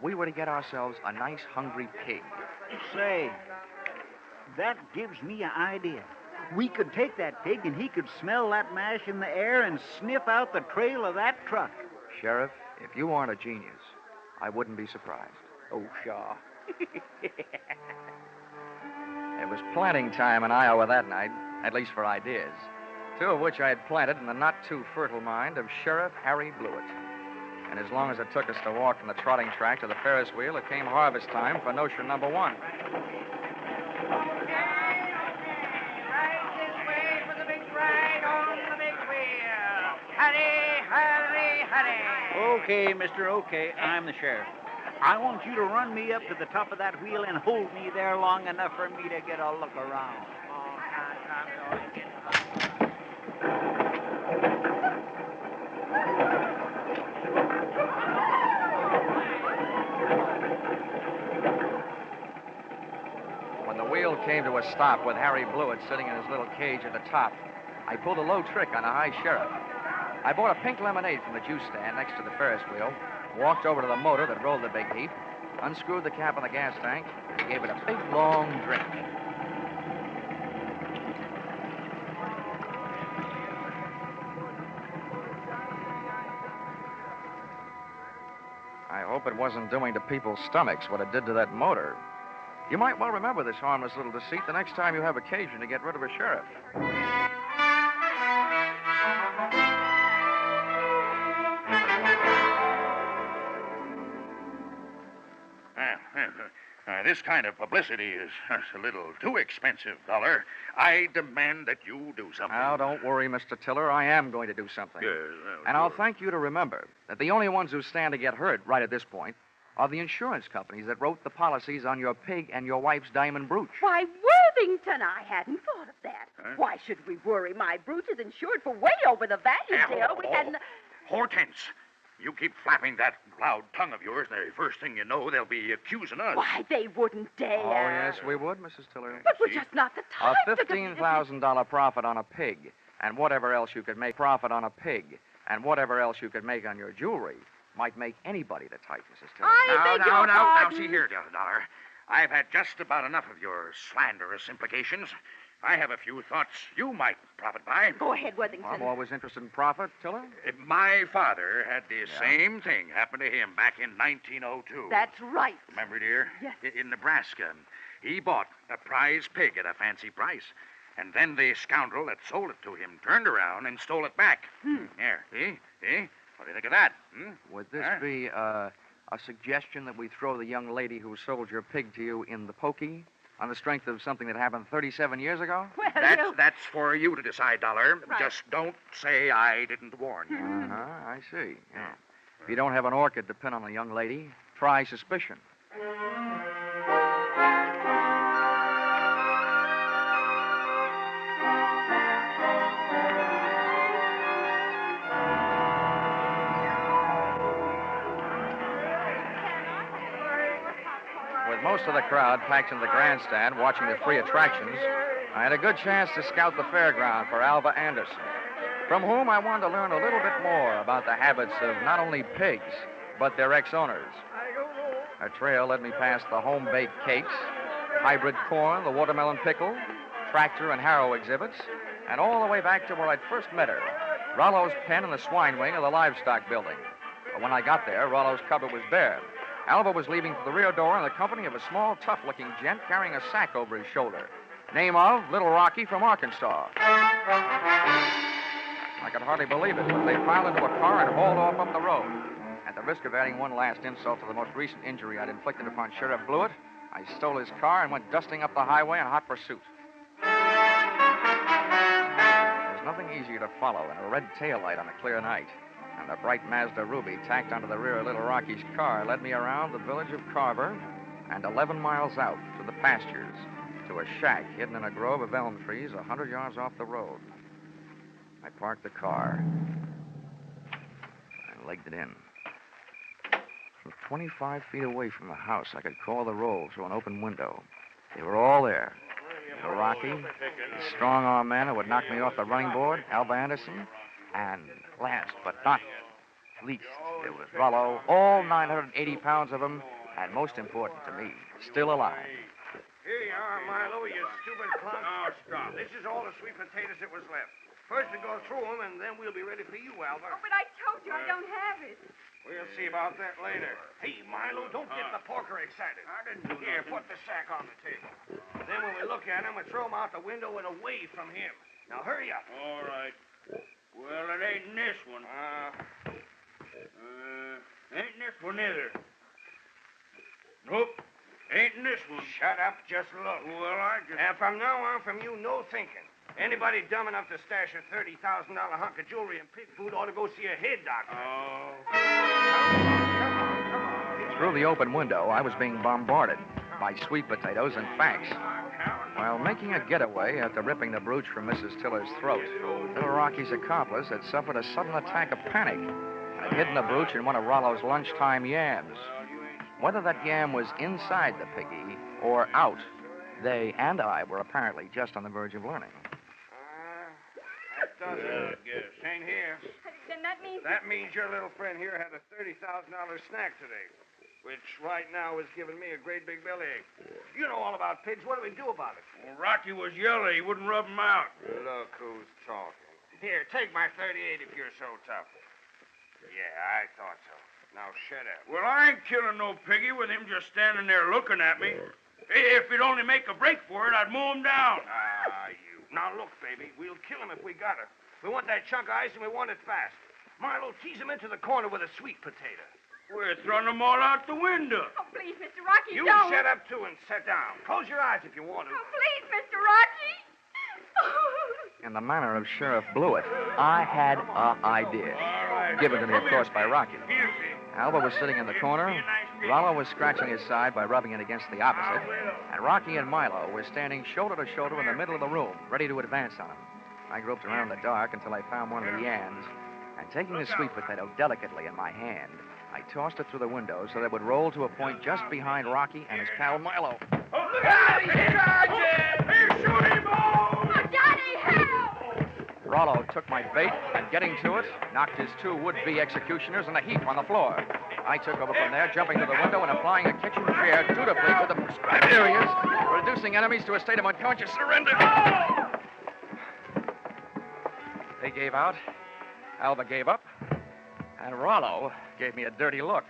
we were to get ourselves a nice hungry pig. Say, that gives me an idea. We could take that pig and he could smell that mash in the air and sniff out the trail of that truck. Sheriff, if you aren't a genius, I wouldn't be surprised. Oh, Shaw. It was planting time in Iowa that night, at least for ideas. Two of which I had planted in the not-too-fertile mind of Sheriff Harry Blewett. And as long as it took us to walk from the trotting track to the Ferris wheel, it came harvest time for notion number one. Right this way for the big ride on the big wheel. Hurry, hurry, hurry. Okay, mister, okay. I'm the sheriff. I want you to run me up to the top of that wheel and hold me there long enough for me to get a look around. When the wheel came to a stop with Harry Blewett sitting in his little cage at the top, I pulled a low trick on a high sheriff. I bought a pink lemonade from the juice stand next to the Ferris wheel, walked over to the motor that rolled the big heap, unscrewed the cap on the gas tank, and gave it a big, long drink. I hope it wasn't doing to people's stomachs what it did to that motor. You might well remember this harmless little deceit the next time you have occasion to get rid of a sheriff. This kind of publicity is a little too expensive, Dollar. I demand that you do something. Now, don't worry, Mr. Tiller. I am going to do something. Yes, and I'll thank you to remember that the only ones who stand to get hurt right at this point are the insurance companies that wrote the policies on your pig and your wife's diamond brooch. Why, Worthington, I hadn't thought of that. Huh? Why should we worry? My brooch is insured for way over the value, dear. We can... Hortense, you keep flapping that loud tongue of yours, and the first thing you know, they'll be accusing us. Why, they wouldn't dare. Oh, yes, we would, Mrs. Tiller. But we're just not the type A $15,000 profit on a pig, and whatever else you could make profit on a pig, and whatever else you could make on your jewelry, might make anybody the type, Mrs. Tiller. Now, see here, Dollar. I've had just about enough of your slanderous implications. I have a few thoughts you might profit by. Go ahead, Worthington. I'm always interested in profit, Tiller. My father had the same thing happen to him back in 1902. That's right. Remember, dear? Yes. In Nebraska. He bought a prize pig at a fancy price. And then the scoundrel that sold it to him turned around and stole it back. There, see? What do you think of that? Would this be a suggestion that we throw the young lady who sold your pig to you in the pokey on the strength of something that happened 37 years ago? Well, That's for you to decide, Dollar. Right. Just don't say I didn't warn you. I see. Yeah. If you don't have an orchid to pin on a young lady, try suspicion. With most of the crowd packed in the grandstand watching the free attractions, I had a good chance to scout the fairground for Alva Anderson, from whom I wanted to learn a little bit more about the habits of not only pigs, but their ex-owners. Our trail led me past the home-baked cakes, hybrid corn, the watermelon pickle, tractor and harrow exhibits, and all the way back to where I'd first met her, Rollo's pen in the swine wing of the livestock building. But when I got there, Rollo's cupboard was bare. Alva was leaving for the rear door in the company of a small, tough-looking gent carrying a sack over his shoulder. Name of Little Rocky from Arkansas. I could hardly believe it, but they piled into a car and hauled off up the road. At the risk of adding one last insult to the most recent injury I'd inflicted upon Sheriff Blewett, I stole his car and went dusting up the highway in hot pursuit. There's nothing easier to follow than a red taillight on a clear night. And the bright Mazda Ruby tacked onto the rear of Little Rocky's car led me around the village of Carver and 11 miles out to the pastures, to a shack hidden in a grove of elm trees 100 yards off the road. I parked the car and legged it in. From 25 feet away from the house, I could call the roll through an open window. They were all there. Little Rocky, the strong-arm man who would knock me off the running board, Alva Anderson, and last but not least, there was Rollo, all 980 pounds of him, and most important to me, still alive. Here you are, Marlowe, you stupid clown. Oh, stop. This is all the sweet potatoes that was left. First we go through them, and then we'll be ready for you, Alva. Oh, but I told you I don't have it. We'll see about that later. Hey, Marlowe, don't get the porker excited. I didn't do Here, put the sack on the table. Then when we look at him, we throw him out the window and away from him. Now, hurry up. All right. Well, it ain't in this one. Ain't in this one either. Nope. Ain't in this one. Shut up, just look. Well, I just... And from now on, from you, no thinking. Anybody dumb enough to stash a $30,000 hunk of jewelry and pig food ought to go see a head doctor. Oh. Come on. Through the open window, I was being bombarded by sweet potatoes and facts. While making a getaway after ripping the brooch from Mrs. Tiller's throat, Little Rocky's accomplice had suffered a sudden attack of panic and had hidden the brooch in one of Rollo's lunchtime yams. Whether that yam was inside the piggy or out, they and I were apparently just on the verge of learning. That does it. Yes. Ain't here. Then that means... That means your little friend here had a $30,000 snack today. which right now is giving me a great big bellyache. You know all about pigs. What do we do about it? Well, Rocky was yellow. He wouldn't rub 'em out. Look who's talking. Here, take my 38 if you're so tough. Yeah, I thought so. Now shut up. Well, I ain't killing no piggy with him just standing there looking at me. If he'd only make a break for it, I'd mow him down. You. Now look, baby, we'll kill him if we got her. We want that chunk of ice and we want it fast. Marlowe, tease him into the corner with a sweet potato. We're throwing them all out the window. Oh, please, Mr. Rocky, You don't. shut up, too, and sit down. Close your eyes if you want to. Oh, please, Mr. Rocky. In the manner of Sheriff Blewett, I had an idea. Given to me, of course, by Rocky. Alba was sitting in the corner. Rollo was scratching his side by rubbing it against the opposite. And Rocky and Milo were standing shoulder to shoulder in the middle of the room, ready to advance on him. I groped around in the dark until I found one of the yams, and taking the sweet potato delicately in my hand, I tossed it through the window so that it would roll to a point just behind Rocky and his pal Milo. Look out! He's charging! He's shooting! Oh, Daddy, help! Rollo took my bait and, getting to it, knocked his two would-be executioners in a heap on the floor. I took over from there, jumping to the window and applying a kitchen chair dutifully to the prescribed areas, reducing enemies to a state of unconscious surrender. They gave out, Alba gave up, and Rollo gave me a dirty look.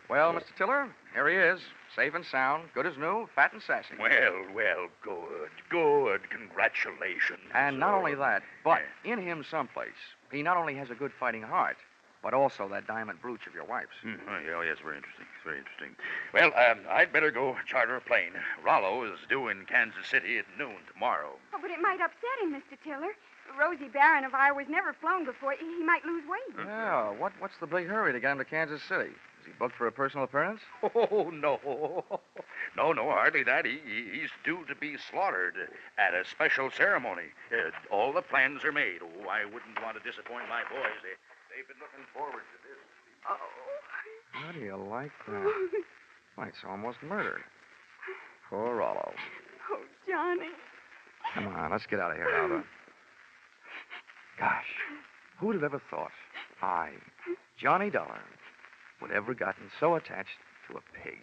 Well, Mr. Tiller, here he is, safe and sound, good as new, fat and sassy. Well, good. Congratulations. And not only that, but in him someplace, he not only has a good fighting heart, but also that diamond brooch of your wife's. Yes, very interesting. Well, I'd better go charter a plane. Rollo is due in Kansas City at noon tomorrow. Oh, but it might upset him, Mr. Tiller. Rosie Barron of Iowa's never flown before. He might lose weight. Yeah, what's the big hurry to get him to Kansas City? Is he booked for a personal appearance? Oh, no, hardly that. He's due to be slaughtered at a special ceremony. All the plans are made. Oh, I wouldn't want to disappoint my boys. They've been looking forward to this. Oh. How do you like that? Why, it's almost murder. Poor Rollo. Oh, Johnny. Come on, let's get out of here, Alba. Gosh, who'd have ever thought I, Johnny Dollar, would ever gotten so attached to a pig?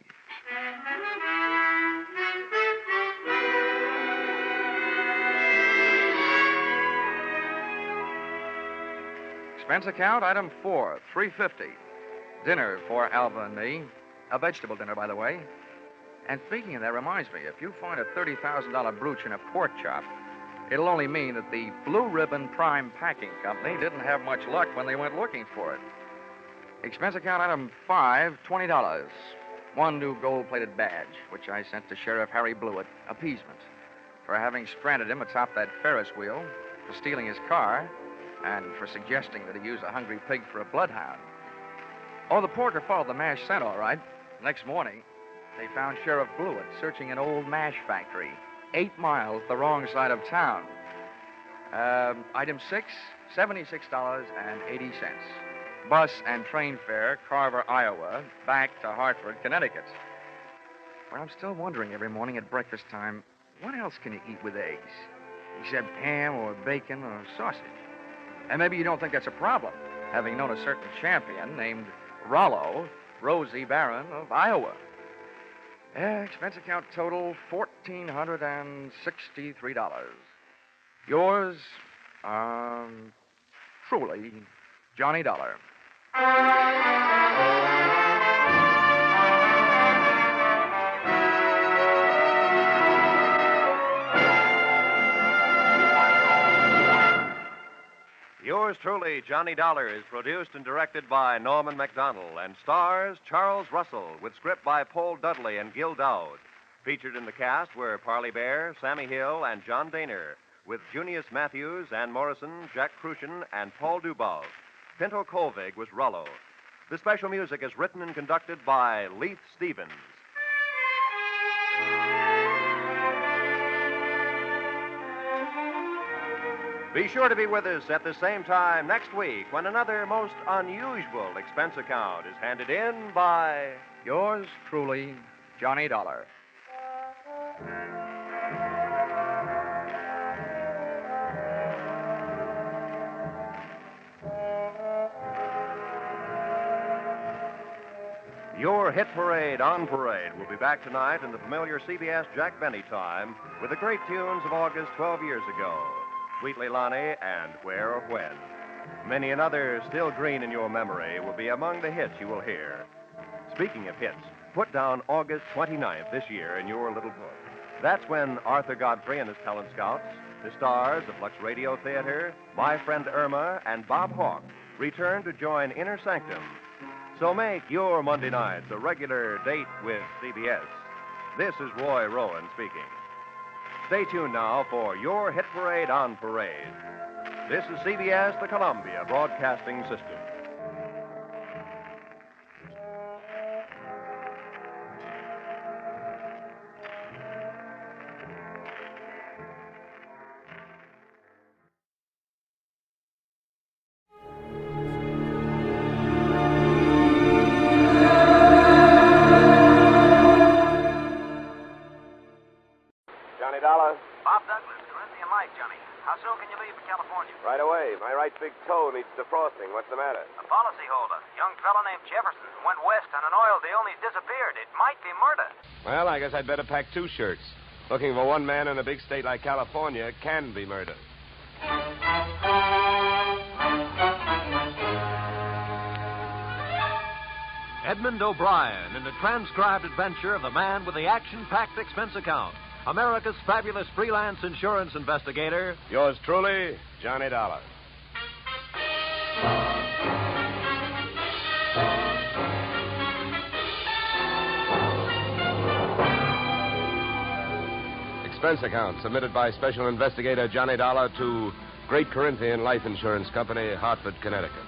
Expense account, item 4, $3.50. Dinner for Alba and me. A vegetable dinner, by the way. And speaking of that, reminds me, if you find a $30,000 brooch in a pork chop, it'll only mean that the Blue Ribbon Prime Packing Company didn't have much luck when they went looking for it. Expense account item 5, $20. One new gold-plated badge, which I sent to Sheriff Harry Blewett, appeasement, for having stranded him atop that Ferris wheel, for stealing his car, and for suggesting that he use a hungry pig for a bloodhound. Oh, the porker followed the mash scent, all right. Next morning, they found Sheriff Blewett searching an old mash factory 8 miles the wrong side of town. Item 6, $76.80. Bus and train fare, Carver, Iowa, back to Hartford, Connecticut. But I'm still wondering every morning at breakfast time, what else can you eat with eggs? Except ham or bacon or sausage. And maybe you don't think that's a problem, having known a certain champion named Rollo, Rosie Barron of Iowa. Expense account total, $1,463. Yours, truly, Johnny Dollar. Yours truly, Johnny Dollar, is produced and directed by Norman MacDonald and stars Charles Russell with script by Paul Dudley and Gil Dowd. Featured in the cast were Parley Bear, Sammy Hill, and John Daner, with Junius Matthews, Ann Morrison, Jack Crucian, and Paul Dubov. Pinto Colvig was Rollo. The special music is written and conducted by Leith Stevens. Be sure to be with us at the same time next week when another most unusual expense account is handed in by Yours truly, Johnny Dollar. Your hit parade on parade will be back tonight in the familiar CBS Jack Benny time with the great tunes of August 12 years ago, Sweet Leilani and Where or When. Many another still green in your memory will be among the hits you will hear. Speaking of hits, put down August 29th this year in your little book. That's when Arthur Godfrey and his talent scouts, the stars of Lux Radio Theater, My Friend Irma, and Bob Hawke return to join Inner Sanctum. So make your Monday nights a regular date with CBS. This is Roy Rowan speaking. Stay tuned now for your hit parade on parade. This is CBS, the Columbia Broadcasting System. Johnny Dollar? Bob Douglas, Corinthian Light, Johnny. How soon can you leave for California? Right away. My right big toe needs defrosting. What's the matter? A policyholder, young fellow named Jefferson, went west on an oil deal and he's disappeared. It might be murder. Well, I guess I'd better pack 2 shirts. Looking for one man in a big state like California can be murder. Edmund O'Brien in the transcribed adventure of the man with the action-packed expense account. America's fabulous freelance insurance investigator. Yours truly, Johnny Dollar. Expense account submitted by Special Investigator Johnny Dollar to Great Corinthian Life Insurance Company, Hartford, Connecticut.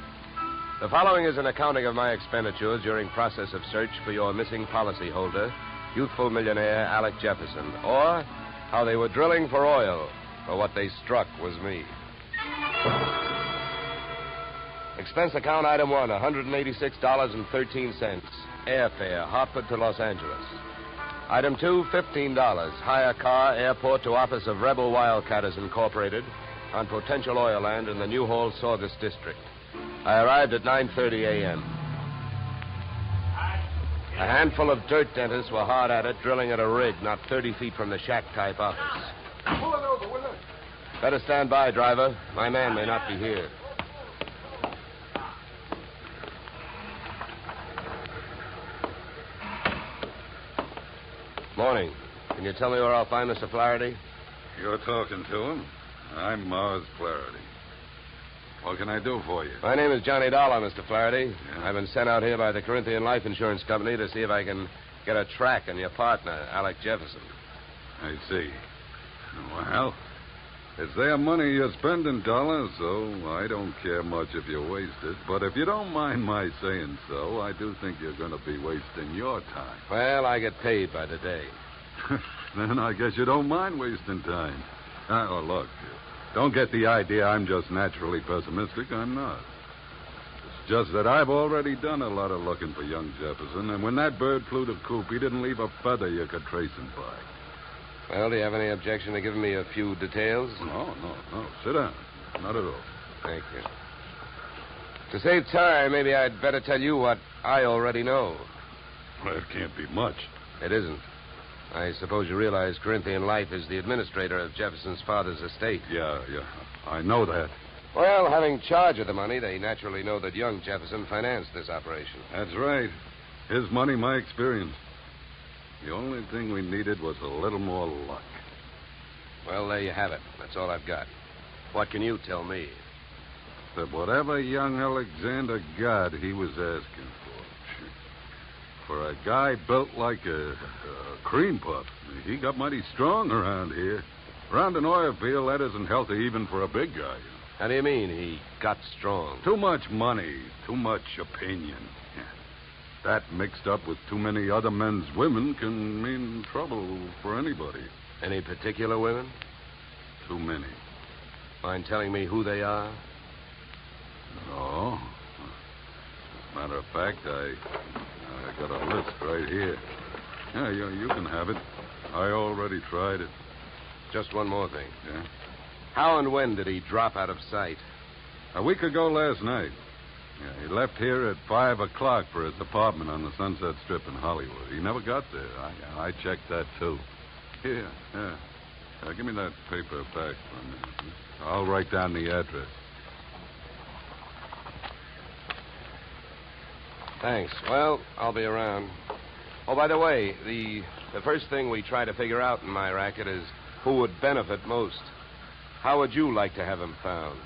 The following is an accounting of my expenditures during process of search for your missing policyholder, Youthful Millionaire Alec Jefferson, or how they were drilling for oil, for what they struck was me. Expense account item 1, $186.13. Airfare, Hartford to Los Angeles. Item 2, $15. Hire car, airport to office of Rebel Wildcatters Incorporated on potential oil land in the New Hall Saugus district. I arrived at 9:30 a.m. A handful of dirt dentists were hard at it, drilling at a rig not 30 feet from the shack-type office. Pull it over, will you? Better stand by, driver. My man may not be here. Morning. Can you tell me where I'll find Mr. Flaherty? You're talking to him. I'm Mars Flaherty. What can I do for you? My name is Johnny Dollar, Mr. Flaherty. Yeah. I've been sent out here by the Corinthian Life Insurance Company to see if I can get a track on your partner, Alec Jefferson. I see. Well, it's their money you're spending, Dollar, so I don't care much if you waste it. But if you don't mind my saying so, I do think you're going to be wasting your time. Well, I get paid by the day. Then I guess you don't mind wasting time. Oh, look, don't get the idea I'm just naturally pessimistic. I'm not. It's just that I've already done a lot of looking for young Jefferson, and when that bird flew to coop, he didn't leave a feather you could trace him by. Well, do you have any objection to giving me a few details? No. Sit down. Not at all. Thank you. To save time, maybe I'd better tell you what I already know. Well, it can't be much. It isn't. I suppose you realize Corinthian Life is the administrator of Jefferson's father's estate. Yeah. I know that. Well, having charge of the money, they naturally know that young Jefferson financed this operation. That's right. His money, my experience. The only thing we needed was a little more luck. Well, there you have it. That's all I've got. What can you tell me? That whatever young Alexander got, he was asking for. For a guy built like a cream puff, he got mighty strong around here. Around an oil field, that isn't healthy even for a big guy. How do you mean he got strong? Too much money, too much opinion. That mixed up with too many other men's women can mean trouble for anybody. Any particular women? Too many. Mind telling me who they are? No. Matter of fact, I got a list right here. Yeah, you can have it. I already tried it. Just one more thing. Yeah? How and when did he drop out of sight? A week ago last night. Yeah, he left here at 5 o'clock for his apartment on the Sunset Strip in Hollywood. He never got there. I checked that, too. Here, yeah. Give me that paper back for a minute. I'll write down the address. Thanks. Well, I'll be around. Oh, by the way, the first thing we try to figure out in my racket is who would benefit most. How would you like to have him found?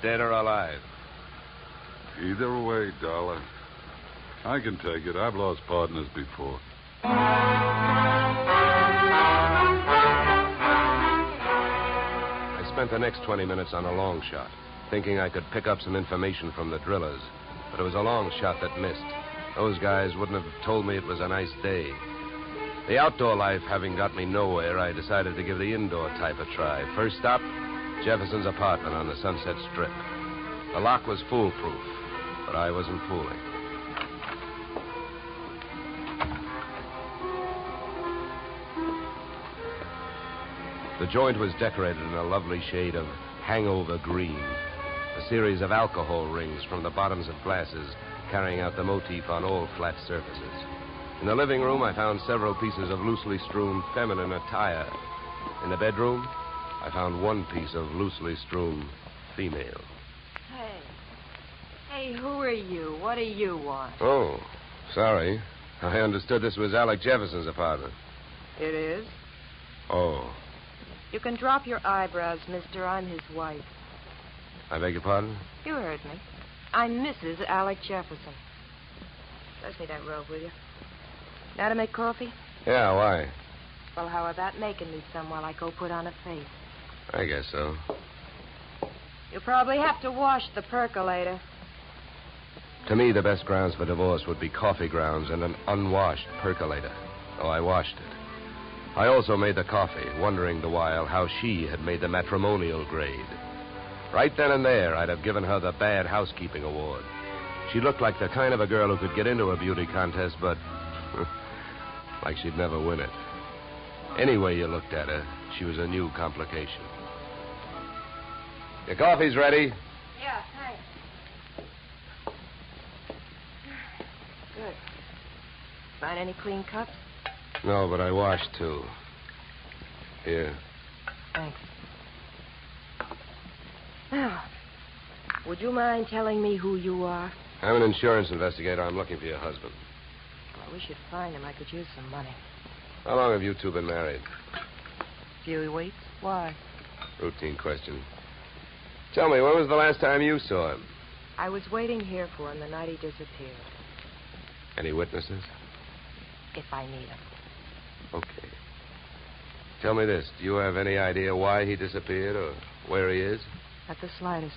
Dead or alive? Either way, Dollar. I can take it. I've lost partners before. I spent the next 20 minutes on a long shot, thinking I could pick up some information from the drillers. But it was a long shot that missed. Those guys wouldn't have told me it was a nice day. The outdoor life having got me nowhere, I decided to give the indoor type a try. First stop, Jefferson's apartment on the Sunset Strip. The lock was foolproof, but I wasn't fooling. The joint was decorated in a lovely shade of hangover green. A series of alcohol rings from the bottoms of glasses carrying out the motif on all flat surfaces. In the living room, I found several pieces of loosely strewn feminine attire. In the bedroom, I found one piece of loosely strewn female. Hey, who are you? What do you want? Oh, sorry. I understood this was Alec Jefferson's apartment. It is? Oh, You can drop your eyebrows, mister. I'm his wife. I beg your pardon? You heard me. I'm Mrs. Alec Jefferson. Pass me that robe, will you? Now to make coffee? Yeah, why? Well, how about making me some while I go put on a face? I guess so. You'll probably have to wash the percolator. To me, the best grounds for divorce would be coffee grounds and an unwashed percolator. Oh, I washed it. I also made the coffee, wondering the while how she had made the matrimonial grade. Right then and there, I'd have given her the Bad Housekeeping Award. She looked like the kind of a girl who could get into a beauty contest, but like she'd never win it. Any way you looked at her, she was a new complication. Your coffee's ready. Yeah, thanks. Good. Find any clean cups? No, but I washed, too. Here. Thanks. Now, would you mind telling me who you are? I'm an insurance investigator. I'm looking for your husband. Well, we should find him. I could use some money. How long have you two been married? Few weeks. Why? Routine question. Tell me, when was the last time you saw him? I was waiting here for him the night he disappeared. Any witnesses? If I need him. Okay. Tell me this. Do you have any idea why he disappeared or where he is? Not the slightest.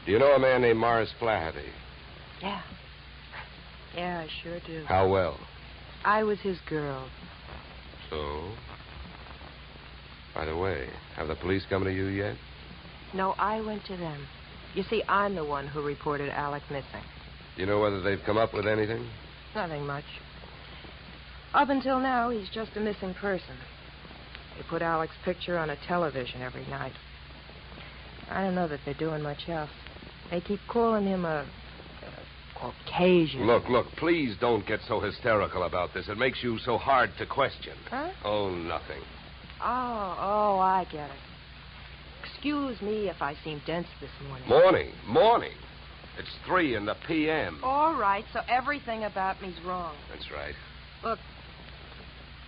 Do you know a man named Morris Flaherty? Yeah. Yeah, I sure do. How well? I was his girl. So? By the way, have the police come to you yet? No, I went to them. You see, I'm the one who reported Alec missing. Do you know whether they've come up with anything? Nothing much. Up until now, he's just a missing person. They put Alec's picture on a television every night. I don't know that they're doing much else. They keep calling him a Caucasian. Look, please don't get so hysterical about this. It makes you so hard to question. Huh? Oh, nothing. Oh, I get it. Excuse me if I seem dense this morning. Morning. It's 3 in the p.m. All right, so everything about me's wrong. That's right. Look,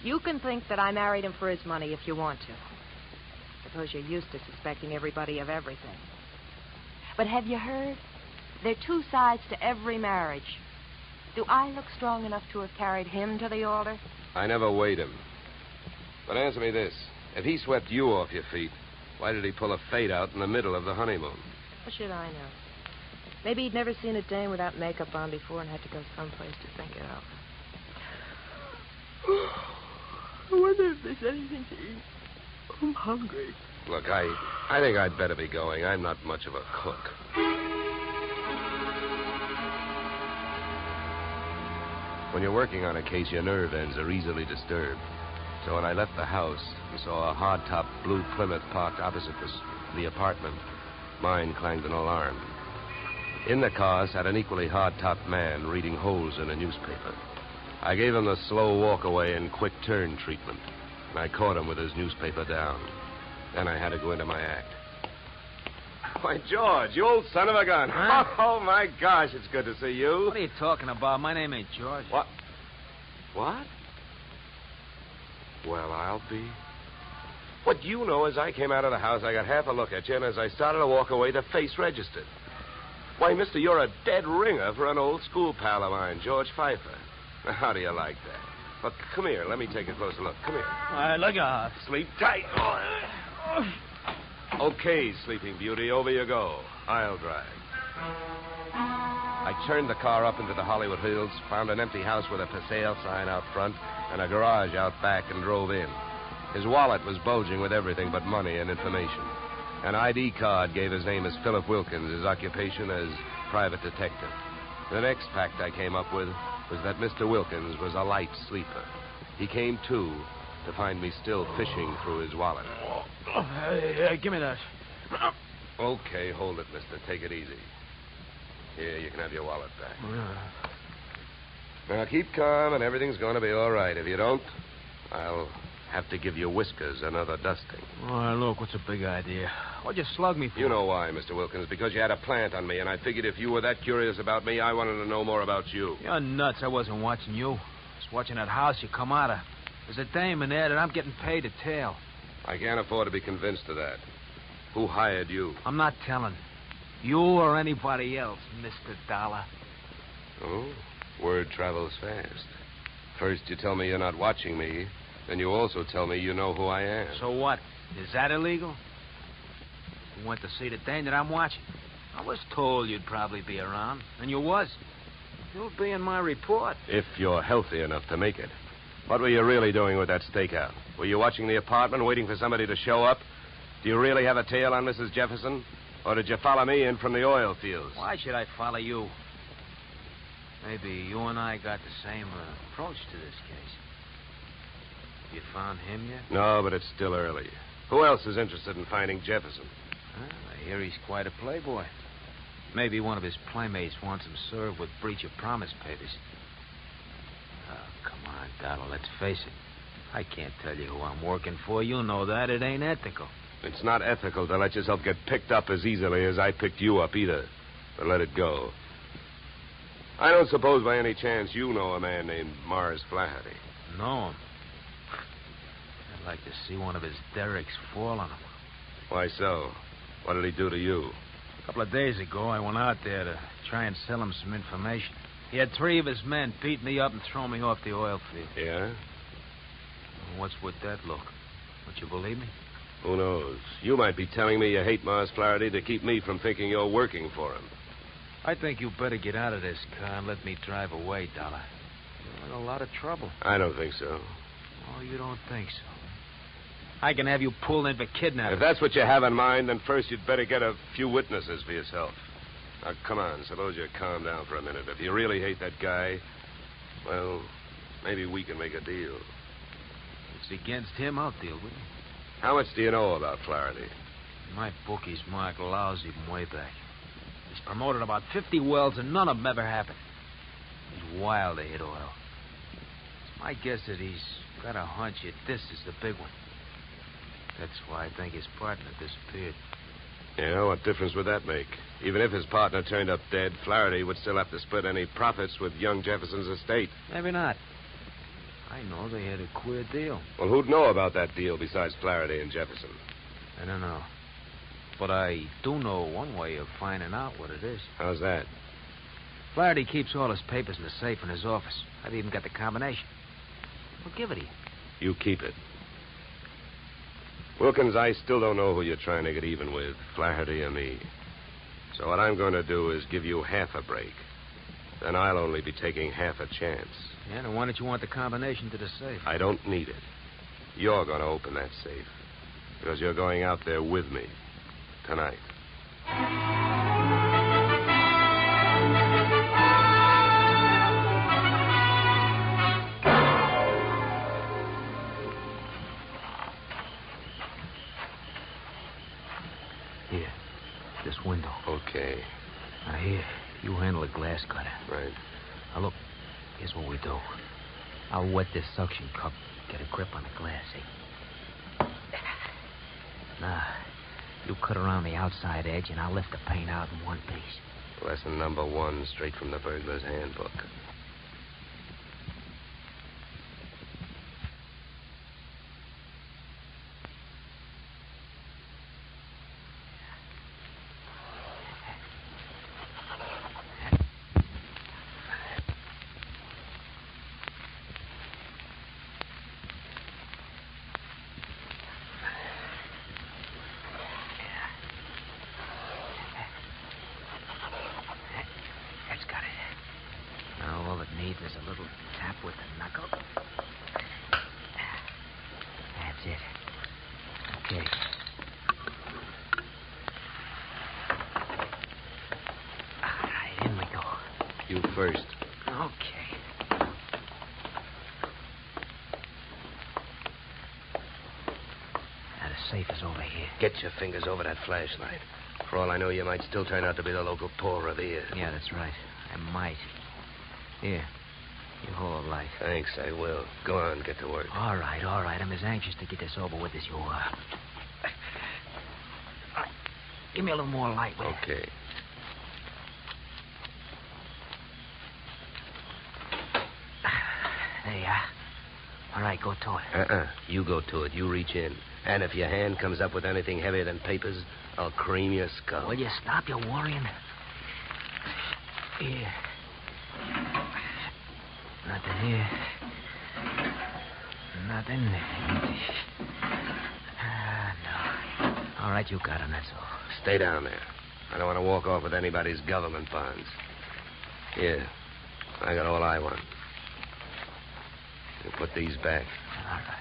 you can think that I married him for his money if you want to. Suppose you're used to suspecting everybody of everything. But have you heard? There are two sides to every marriage. Do I look strong enough to have carried him to the altar? I never weighed him. But answer me this. If he swept you off your feet, why did he pull a fade out in the middle of the honeymoon? What should I know? Maybe he'd never seen a dame without makeup on before and had to go someplace to think it out. I wonder if there's anything to eat. I'm hungry. Look, I think I'd better be going. I'm not much of a cook. When you're working on a case, your nerve ends are easily disturbed. So when I left the house and saw a hardtop blue Plymouth parked opposite the apartment, mine clanged an alarm. In the car sat an equally hard-topped man reading holes in a newspaper. I gave him the slow walk-away and quick turn treatment, and I caught him with his newspaper down. Then I had to go into my act. Why, George, you old son of a gun. Huh? Oh, my gosh, it's good to see you. What are you talking about? My name ain't George. What? What? Well, I'll be. What you know is I came out of the house, I got half a look at you, and as I started to walk away, the face registered. Why, mister, you're a dead ringer for an old school pal of mine, George Pfeiffer. Now, how do you like that? Look, come here. Let me take a closer look. Come here. All right, look out. Sleep tight. Okay, Sleeping Beauty, over you go. I'll drive. I turned the car up into the Hollywood Hills, found an empty house with a for sale sign out front and a garage out back, and drove in. His wallet was bulging with everything but money and information. An ID card gave his name as Philip Wilkins, his occupation as private detective. The next fact I came up with was that Mr. Wilkins was a light sleeper. He came to find me still fishing through his wallet. Give me that. Okay, hold it, mister. Take it easy. Here, you can have your wallet back. Now, keep calm, and everything's going to be all right. If you don't, I'll have to give your whiskers another dusting. Oh, look, what's a big idea? What'd you slug me for? You know why, Mr. Wilkins, because you had a plant on me, and I figured if you were that curious about me, I wanted to know more about you. You're nuts. I wasn't watching you. I was watching that house you come out of. There's a dame in there that I'm getting paid to tail. I can't afford to be convinced of that. Who hired you? I'm not telling. You or anybody else, Mr. Dollar. Oh, word travels fast. First you tell me you're not watching me, then you also tell me you know who I am. So what? Is that illegal? You went to see the dame that I'm watching. I was told you'd probably be around, and you was. You'll be in my report. If you're healthy enough to make it. What were you really doing with that stakeout? Were you watching the apartment, waiting for somebody to show up? Do you really have a tail on Mrs. Jefferson? Or did you follow me in from the oil fields? Why should I follow you? Maybe you and I got the same approach to this case. You found him yet? No, but it's still early. Who else is interested in finding Jefferson? Well, I hear he's quite a playboy. Maybe one of his playmates wants him served with breach of promise papers. Oh, come on, Donald, let's face it. I can't tell you who I'm working for. You know that. It ain't ethical. It's not ethical to let yourself get picked up as easily as I picked you up either. But let it go. I don't suppose by any chance you know a man named Mars Flaherty. Know him? I'd like to see one of his derricks fall on him. Why so? What did he do to you? A couple of days ago, I went out there to try and sell him some information. He had 3 of his men beat me up and throw me off the oil field. Yeah? What's with that look? Don't you believe me? Who knows? You might be telling me you hate Mars Flaherty to keep me from thinking you're working for him. I think you better get out of this car and let me drive away, Dollar. You're in a lot of trouble. I don't think so. Oh, you don't think so? I can have you pulled in for kidnapping. If that's what you have in mind, then first you'd better get a few witnesses for yourself. Now, come on, suppose you calm down for a minute. If you really hate that guy, well, maybe we can make a deal. If it's against him, I'll deal with him. How much do you know about Flaherty? My bookie's marked lousy from way back. He's promoted about 50 wells, and none of them ever happened. He's wild to hit oil. It's my guess that he's got a hunch that this is the big one. That's why I think his partner disappeared. Yeah, what difference would that make? Even if his partner turned up dead, Flaherty would still have to split any profits with young Jefferson's estate. Maybe not. I know they had a queer deal. Well, who'd know about that deal besides Flaherty and Jefferson? I don't know. But I do know one way of finding out what it is. How's that? Flaherty keeps all his papers in the safe in his office. I've even got the combination. I'll give it to you. You keep it. Wilkins, I still don't know who you're trying to get even with, Flaherty or me. So what I'm going to do is give you half a break. Then I'll only be taking half a chance. Yeah, then why don't you want the combination to the safe? I don't need it. You're going to open that safe. Because you're going out there with me. Tonight. Here. This window. Okay. Now, here. You handle the glass cutter. Right. Now, look. Here's what we do. I'll wet this suction cup. Get a grip on the glass, see? Now, you cut around the outside edge, and I'll lift the paint out in one piece. Lesson number 1, straight from the burglar's handbook. There's a little tap with the knuckle. That's it. Okay. All right, in we go. You first. Okay. Now, the safe is over here. Get your fingers over that flashlight. For all I know, you might still turn out to be the local Paul Revere. Yeah, that's right. I might. Here. You hold the light. Thanks, I will. Go on, get to work. All right. I'm as anxious to get this over with as you are. All right. Give me a little more light, will you? Okay. There you are. All right, go to it. You go to it. You reach in. And if your hand comes up with anything heavier than papers, I'll cream your skull. Will you stop your worrying? Here. Nothing here. Nothing. No. All right, you got him, that's all. Stay down there. I don't want to walk off with anybody's government bonds. Here. I got all I want. You put these back. All right.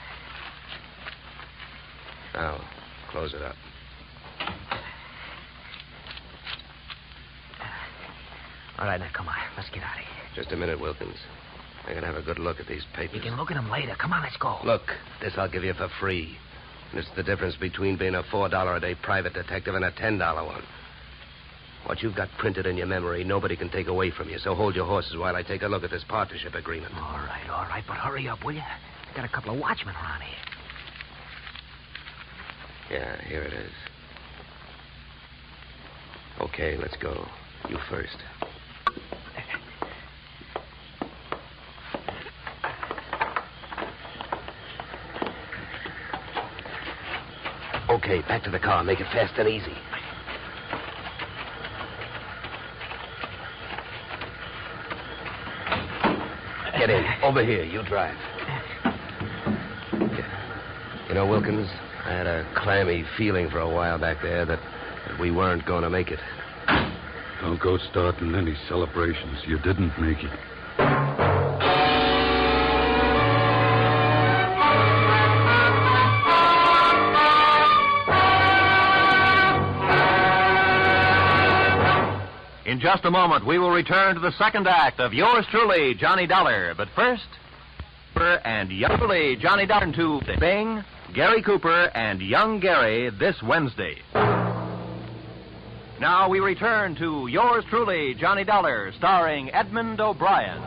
Now, close it up. All right, now, come on. Let's get out of here. Just a minute, Wilkins. I can have a good look at these papers. You can look at them later. Come on, let's go. Look, this I'll give you for free. And it's the difference between being a $4 a day private detective and a $10 one. What you've got printed in your memory, nobody can take away from you. So hold your horses while I take a look at this partnership agreement. All right. But hurry up, will you? Got a couple of watchmen around here. Yeah, here it is. Okay, let's go. You first. Okay, back to the car. Make it fast and easy. Get in. Over here. You drive. You know, Wilkins, I had a clammy feeling for a while back there that we weren't going to make it. Don't go starting any celebrations. You didn't make it. In just a moment, we will return to the second act of yours truly, Johnny Dollar. But first, and young Johnny Dollar to Bing, Gary Cooper, and young Gary this Wednesday. Now we return to yours truly, Johnny Dollar, starring Edmund O'Brien.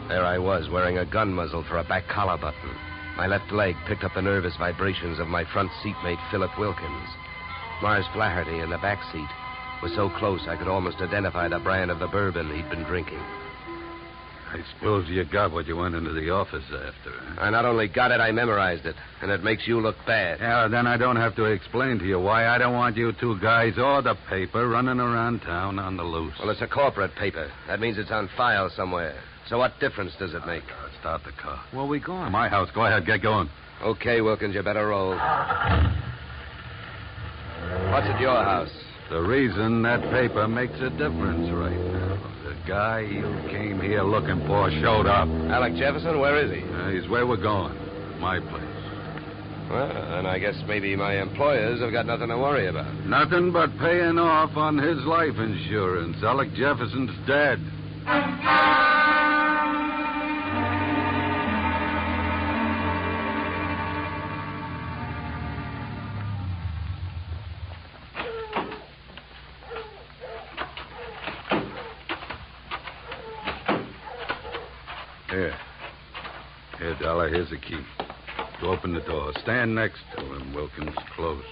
There I was, wearing a gun muzzle for a back collar button. My left leg picked up the nervous vibrations of my front seatmate, Philip Wilkins. Mars Flaherty in the back seat was so close I could almost identify the brand of the bourbon he'd been drinking. I suppose you got what you went into the office after. Huh? I not only got it, I memorized it. And it makes you look bad. Yeah, then I don't have to explain to you why I don't want you two guys or the paper running around town on the loose. Well, it's a corporate paper. That means it's on file somewhere. So what difference does it make? Start the car. Where are we going? To my house. Go ahead, get going. Okay, Wilkins, you better roll. What's at your house? The reason that paper makes a difference right now. The guy you came here looking for showed up. Alec Jefferson, where is he? He's where we're going. My place. Well, then I guess maybe my employers have got nothing to worry about. Nothing but paying off on his life insurance. Alec Jefferson's dead. Here, Dollar, here's the key. To open the door. Stand next to him, Wilkins. Close.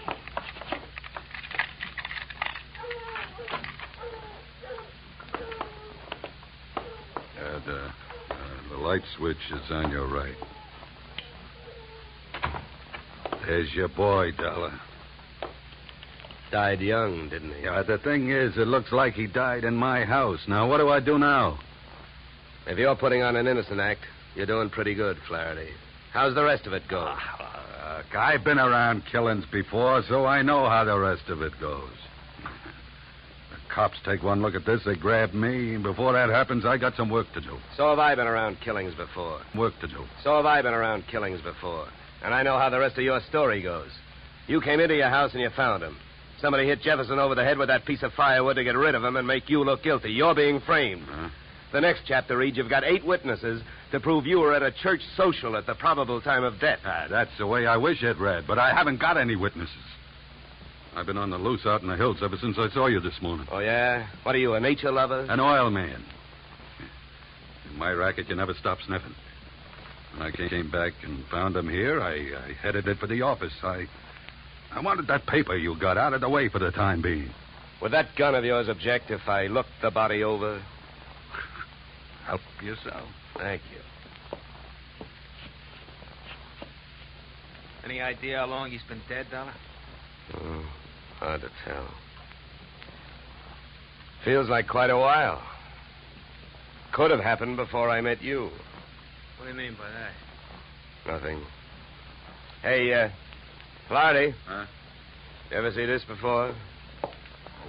The light switch is on your right. There's your boy, Dollar. Died young, didn't he? Yeah, the thing is, it looks like he died in my house. Now, what do I do now? If you're putting on an innocent act, you're doing pretty good, Flaherty. How's the rest of it go? Look, I've been around killings before, so I know how the rest of it goes. The cops take one look at this, they grab me, and before that happens, I got some work to do. So have I been around killings before. Work to do. So have I been around killings before. And I know how the rest of your story goes. You came into your house and you found him. Somebody hit Jefferson over the head with that piece of firewood to get rid of him and make you look guilty. You're being framed. Huh? The next chapter reads you've got 8 witnesses to prove you were at a church social at the probable time of death. That's the way I wish it read, but I haven't got any witnesses. I've been on the loose out in the hills ever since I saw you this morning. Oh, yeah? What are you, a nature lover? An oil man. In my racket, you never stop sniffing. When I came back and found him here, I headed it for the office. I wanted that paper you got out of the way for the time being. Would that gun of yours object if I looked the body over? Help yourself. Thank you. Any idea how long he's been dead, Dollar? Oh, hard to tell. Feels like quite a while. Could have happened before I met you. What do you mean by that? Nothing. Hey, Flaherty. Huh? You ever see this before? Well,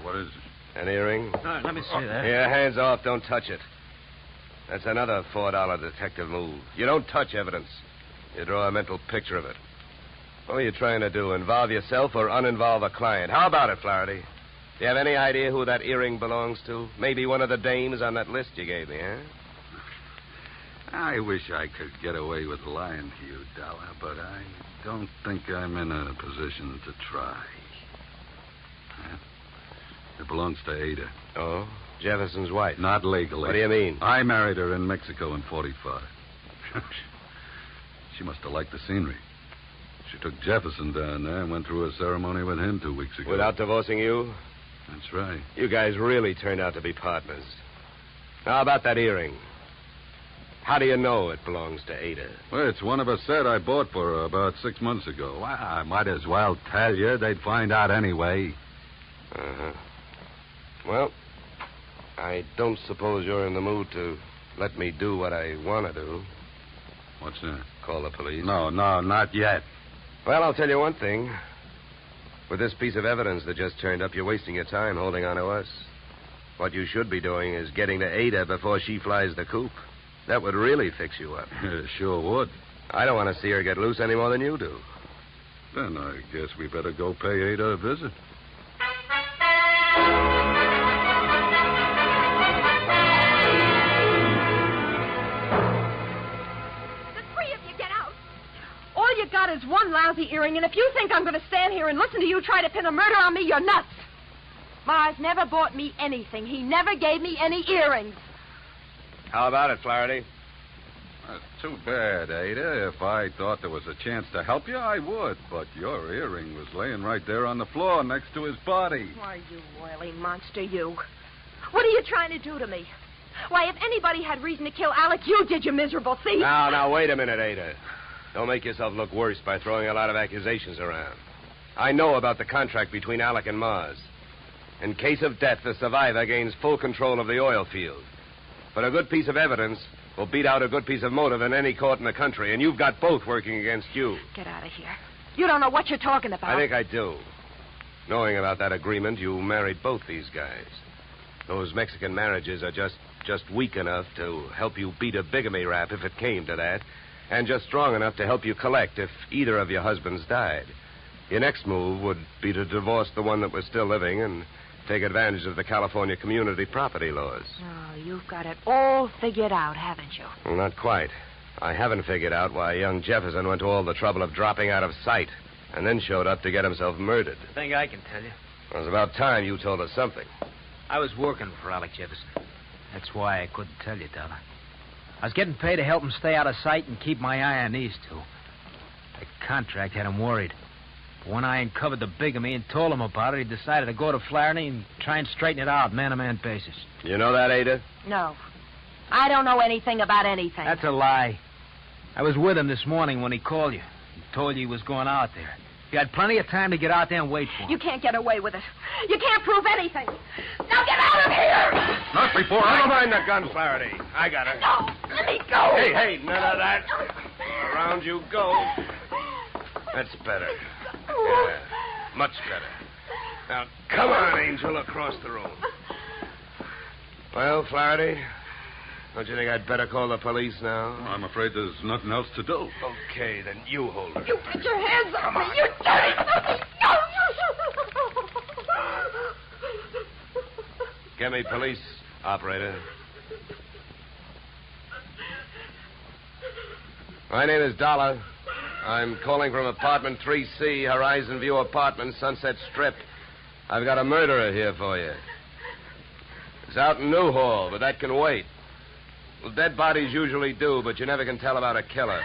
what is it? An earring? No, let me see that. Here, hands off. Don't touch it. That's another $4 detective move. You don't touch evidence. You draw a mental picture of it. What are you trying to do? Involve yourself or uninvolve a client? How about it, Flaherty? Do you have any idea who that earring belongs to? Maybe one of the dames on that list you gave me, huh? I wish I could get away with lying to you, Dollar, but I don't think I'm in a position to try. Huh? It belongs to Ada. Oh? Jefferson's wife? Not legally. What do you mean? I married her in Mexico in 45. She must have liked the scenery. She took Jefferson down there and went through a ceremony with him 2 weeks ago. Without divorcing you? That's right. You guys really turned out to be partners. Now, how about that earring? How do you know it belongs to Ada? Well, it's one of a set I bought for her about 6 months ago. Well, I might as well tell you. They'd find out anyway. Uh-huh. Well, I don't suppose you're in the mood to let me do what I want to do. What's that? Call the police? No, not yet. Well, I'll tell you one thing. With this piece of evidence that just turned up, you're wasting your time holding on to us. What you should be doing is getting to Ada before she flies the coop. That would really fix you up. Sure would. I don't want to see her get loose any more than you do. Then I guess we better go pay Ada a visit. All you got is one lousy earring, and if you think I'm going to stand here and listen to you try to pin a murder on me, you're nuts. Mars never bought me anything. He never gave me any earrings. How about it, Flaherty? That's too bad, Ada. If I thought there was a chance to help you, I would. But your earring was laying right there on the floor next to his body. Why, you oily monster, you. What are you trying to do to me? Why, if anybody had reason to kill Alec, you did, you miserable thief. Now, wait a minute, Ada. Don't make yourself look worse by throwing a lot of accusations around. I know about the contract between Alec and Mars. In case of death, the survivor gains full control of the oil field. But a good piece of evidence will beat out a good piece of motive in any court in the country, and you've got both working against you. Get out of here. You don't know what you're talking about. I think I do. Knowing about that agreement, you married both these guys. Those Mexican marriages are just weak enough to help you beat a bigamy rap if it came to that, and just strong enough to help you collect if either of your husbands died. Your next move would be to divorce the one that was still living and take advantage of the California community property laws. Oh, you've got it all figured out, haven't you? Well, not quite. I haven't figured out why young Jefferson went to all the trouble of dropping out of sight and then showed up to get himself murdered. I think I can tell you. It was about time you told us something. I was working for Alec Jefferson. That's why I couldn't tell you, Dollar. I was getting paid to help him stay out of sight and keep my eye on these two. The contract had him worried. But when I uncovered the bigamy and told him about it, he decided to go to Flaherty and try and straighten it out, man-to-man basis. You know that, Ada? No. I don't know anything about anything. That's a lie. I was with him this morning when he called you. He told you he was going out there. You had plenty of time to get out there and wait for him. You can't get away with it. You can't prove anything. Now get out of here! Not before I don't mind the gun, Flaherty. I got her. No, let me go. Hey, none of that. Around you go. That's better. Yeah, much better. Now, come on, Angel, across the room. Well, Flaherty, don't you think I'd better call the police now? I'm afraid there's nothing else to do. Okay, then you hold her. You get your hands off me, you dirty puppy! No! Get me police, operator. My name is Dollar. I'm calling from apartment 3C, Horizon View Apartment, Sunset Strip. I've got a murderer here for you. It's out in Newhall, but that can wait. Well, dead bodies usually do, but you never can tell about a killer.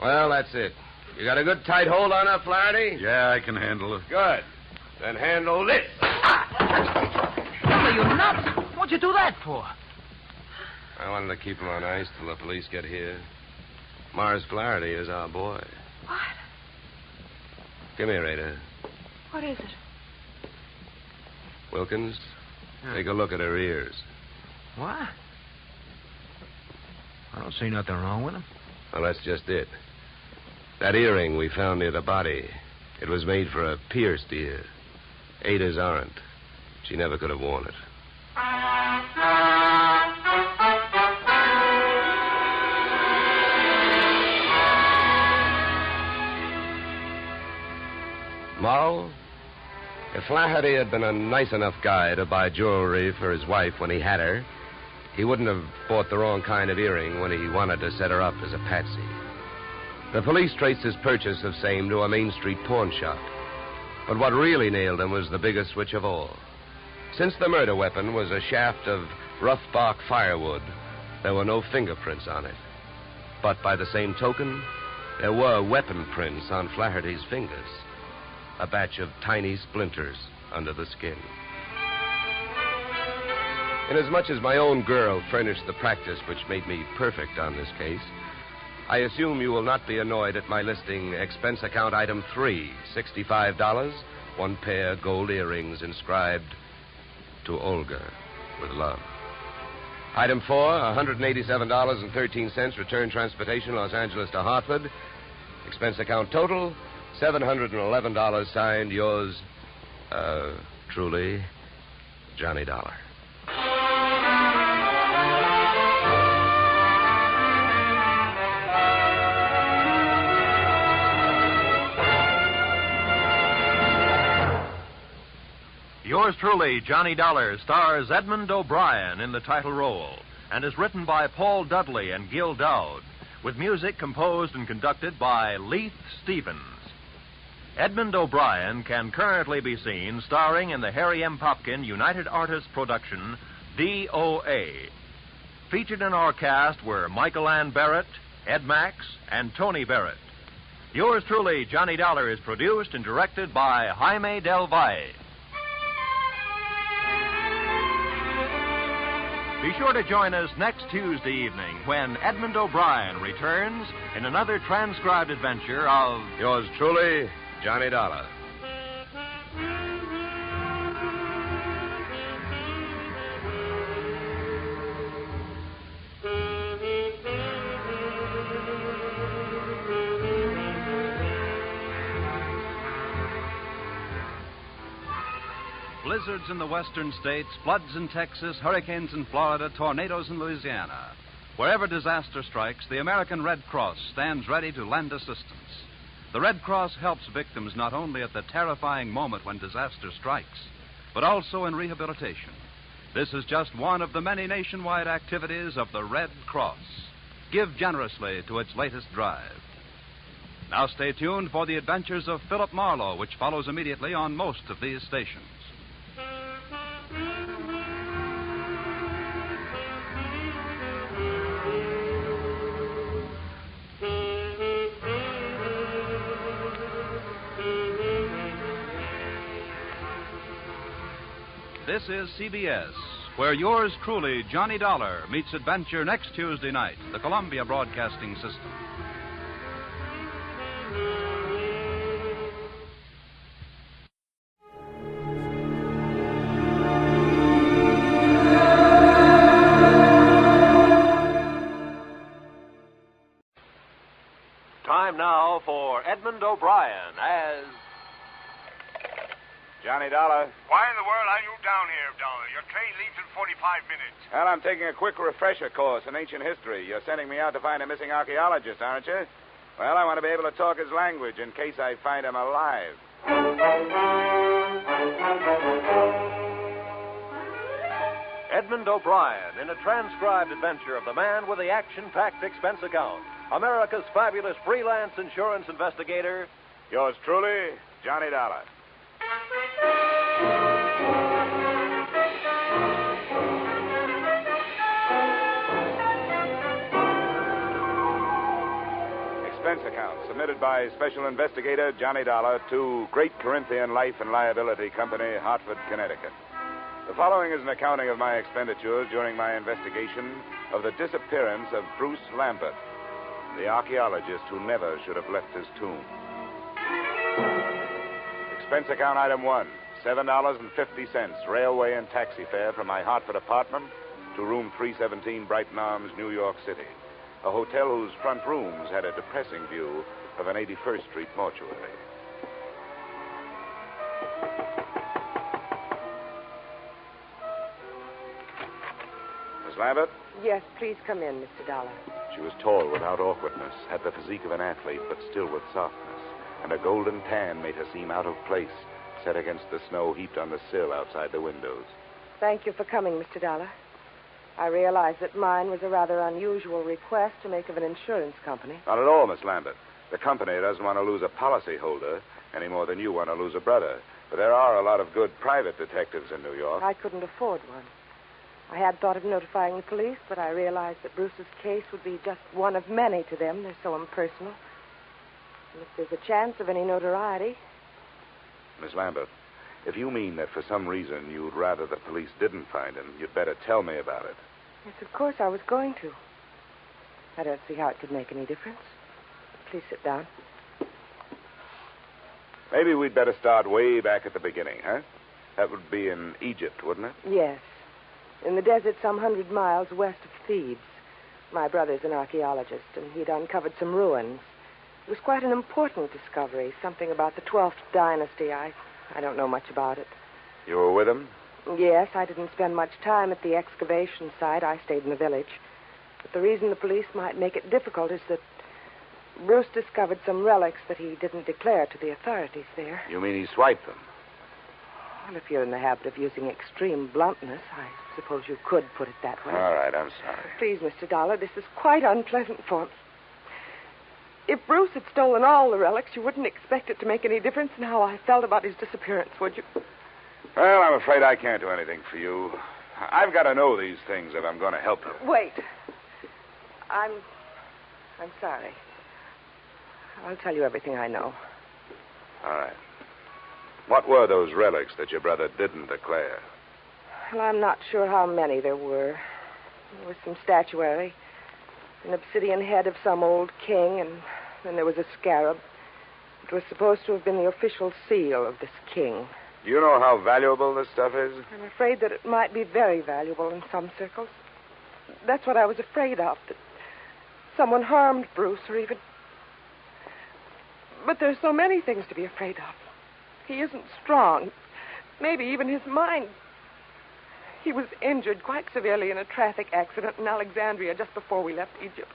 Well, that's it. You got a good tight hold on her, Flaherty? Yeah, I can handle it. Good. Then handle this. Are you nuts? What'd you do that for? I wanted to keep him on ice till the police get here. Mars Flaherty is our boy. What? Come here, Ada. What is it? Wilkins, take a look at her ears. What? I don't see nothing wrong with them. Well, that's just it. That earring we found near the body, it was made for a pierced ear. Ada's aren't. She never could have worn it. Morrow? If Flaherty had been a nice enough guy to buy jewelry for his wife when he had her, he wouldn't have bought the wrong kind of earring when he wanted to set her up as a patsy. The police traced his purchase of same to a Main Street pawn shop. But what really nailed him was the biggest switch of all. Since the murder weapon was a shaft of rough bark firewood, there were no fingerprints on it. But by the same token, there were weapon prints on Flaherty's fingers. A batch of tiny splinters under the skin. Inasmuch as my own girl furnished the practice which made me perfect on this case, I assume you will not be annoyed at my listing expense account item 3, $65, one pair gold earrings inscribed to Olga with love. Item 4, $187.13, return transportation Los Angeles to Hartford. Expense account total, $711, signed yours, truly, Johnny Dollar. Yours truly, Johnny Dollar, stars Edmund O'Brien in the title role and is written by Paul Dudley and Gil Dowd, with music composed and conducted by Leith Stevens. Edmund O'Brien can currently be seen starring in the Harry M. Popkin United Artists production, DOA. Featured in our cast were Michael Ann Barrett, Ed Max, and Tony Barrett. Yours truly, Johnny Dollar, is produced and directed by Jaime Del Valle. Be sure to join us next Tuesday evening when Edmund O'Brien returns in another transcribed adventure of... Yours truly, Johnny Dollar. Blizzards in the western states, floods in Texas, hurricanes in Florida, tornadoes in Louisiana. Wherever disaster strikes, the American Red Cross stands ready to lend assistance. The Red Cross helps victims not only at the terrifying moment when disaster strikes, but also in rehabilitation. This is just one of the many nationwide activities of the Red Cross. Give generously to its latest drive. Now stay tuned for the adventures of Philip Marlowe, which follows immediately on most of these stations. This is CBS, where yours truly, Johnny Dollar, meets adventure next Tuesday night, the Columbia Broadcasting System. Time now for Edmund O'Brien as Johnny Dollar. Why in the world are you down here, Dollar? Your train leaves in 45 minutes. Well, I'm taking a quick refresher course in ancient history. You're sending me out to find a missing archaeologist, aren't you? Well, I want to be able to talk his language in case I find him alive. Edmund O'Brien in a transcribed adventure of the man with the action-packed expense account, America's fabulous freelance insurance investigator. Yours truly, Johnny Dollar. Expense account submitted by Special Investigator Johnny Dollar to Great Corinthian Life and Liability Company, Hartford, Connecticut. The following is an accounting of my expenditures during my investigation of the disappearance of Bruce Lambert, the archaeologist who never should have left his tomb. Expense account item 1, $7.50, railway and taxi fare from my Hartford apartment to room 317, Brighton Arms, New York City, a hotel whose front rooms had a depressing view of an 81st Street mortuary. Miss Lambert? Yes, please come in, Mr. Dollar. She was tall without awkwardness, had the physique of an athlete, but still with softness, and a golden tan made her seem out of place, set against the snow heaped on the sill outside the windows. Thank you for coming, Mr. Dollar. I realize that mine was a rather unusual request to make of an insurance company. Not at all, Miss Lambert. The company doesn't want to lose a policyholder any more than you want to lose a brother. But there are a lot of good private detectives in New York. I couldn't afford one. I had thought of notifying the police, but I realized that Bruce's case would be just one of many to them. They're so impersonal. And if there's a chance of any notoriety... Miss Lambert, if you mean that for some reason you'd rather the police didn't find him, you'd better tell me about it. Yes, of course I was going to. I don't see how it could make any difference. Please sit down. Maybe we'd better start way back at the beginning, huh? That would be in Egypt, wouldn't it? Yes. In the desert some 100 miles west of Thieves. My brother's an archaeologist, and he'd uncovered some ruins. It was quite an important discovery, something about the 12th dynasty. I don't know much about it. You were with him? Yes, I didn't spend much time at the excavation site. I stayed in the village. But the reason the police might make it difficult is that Bruce discovered some relics that he didn't declare to the authorities there. You mean he swiped them? Well, if you're in the habit of using extreme bluntness, I suppose you could put it that way. All right, I'm sorry. Please, Mr. Dollar, this is quite unpleasant for me. If Bruce had stolen all the relics, you wouldn't expect it to make any difference in how I felt about his disappearance, would you? Well, I'm afraid I can't do anything for you. I've got to know these things if I'm going to help you. Wait. I'm sorry. I'll tell you everything I know. All right. What were those relics that your brother didn't declare? Well, I'm not sure how many there were. There was some statuary, an obsidian head of some old king, and then there was a scarab. It was supposed to have been the official seal of this king. Do you know how valuable this stuff is? I'm afraid that it might be very valuable in some circles. That's what I was afraid of, that someone harmed Bruce or even... But there's so many things to be afraid of. He isn't strong. Maybe even his mind. He was injured quite severely in a traffic accident in Alexandria just before we left Egypt.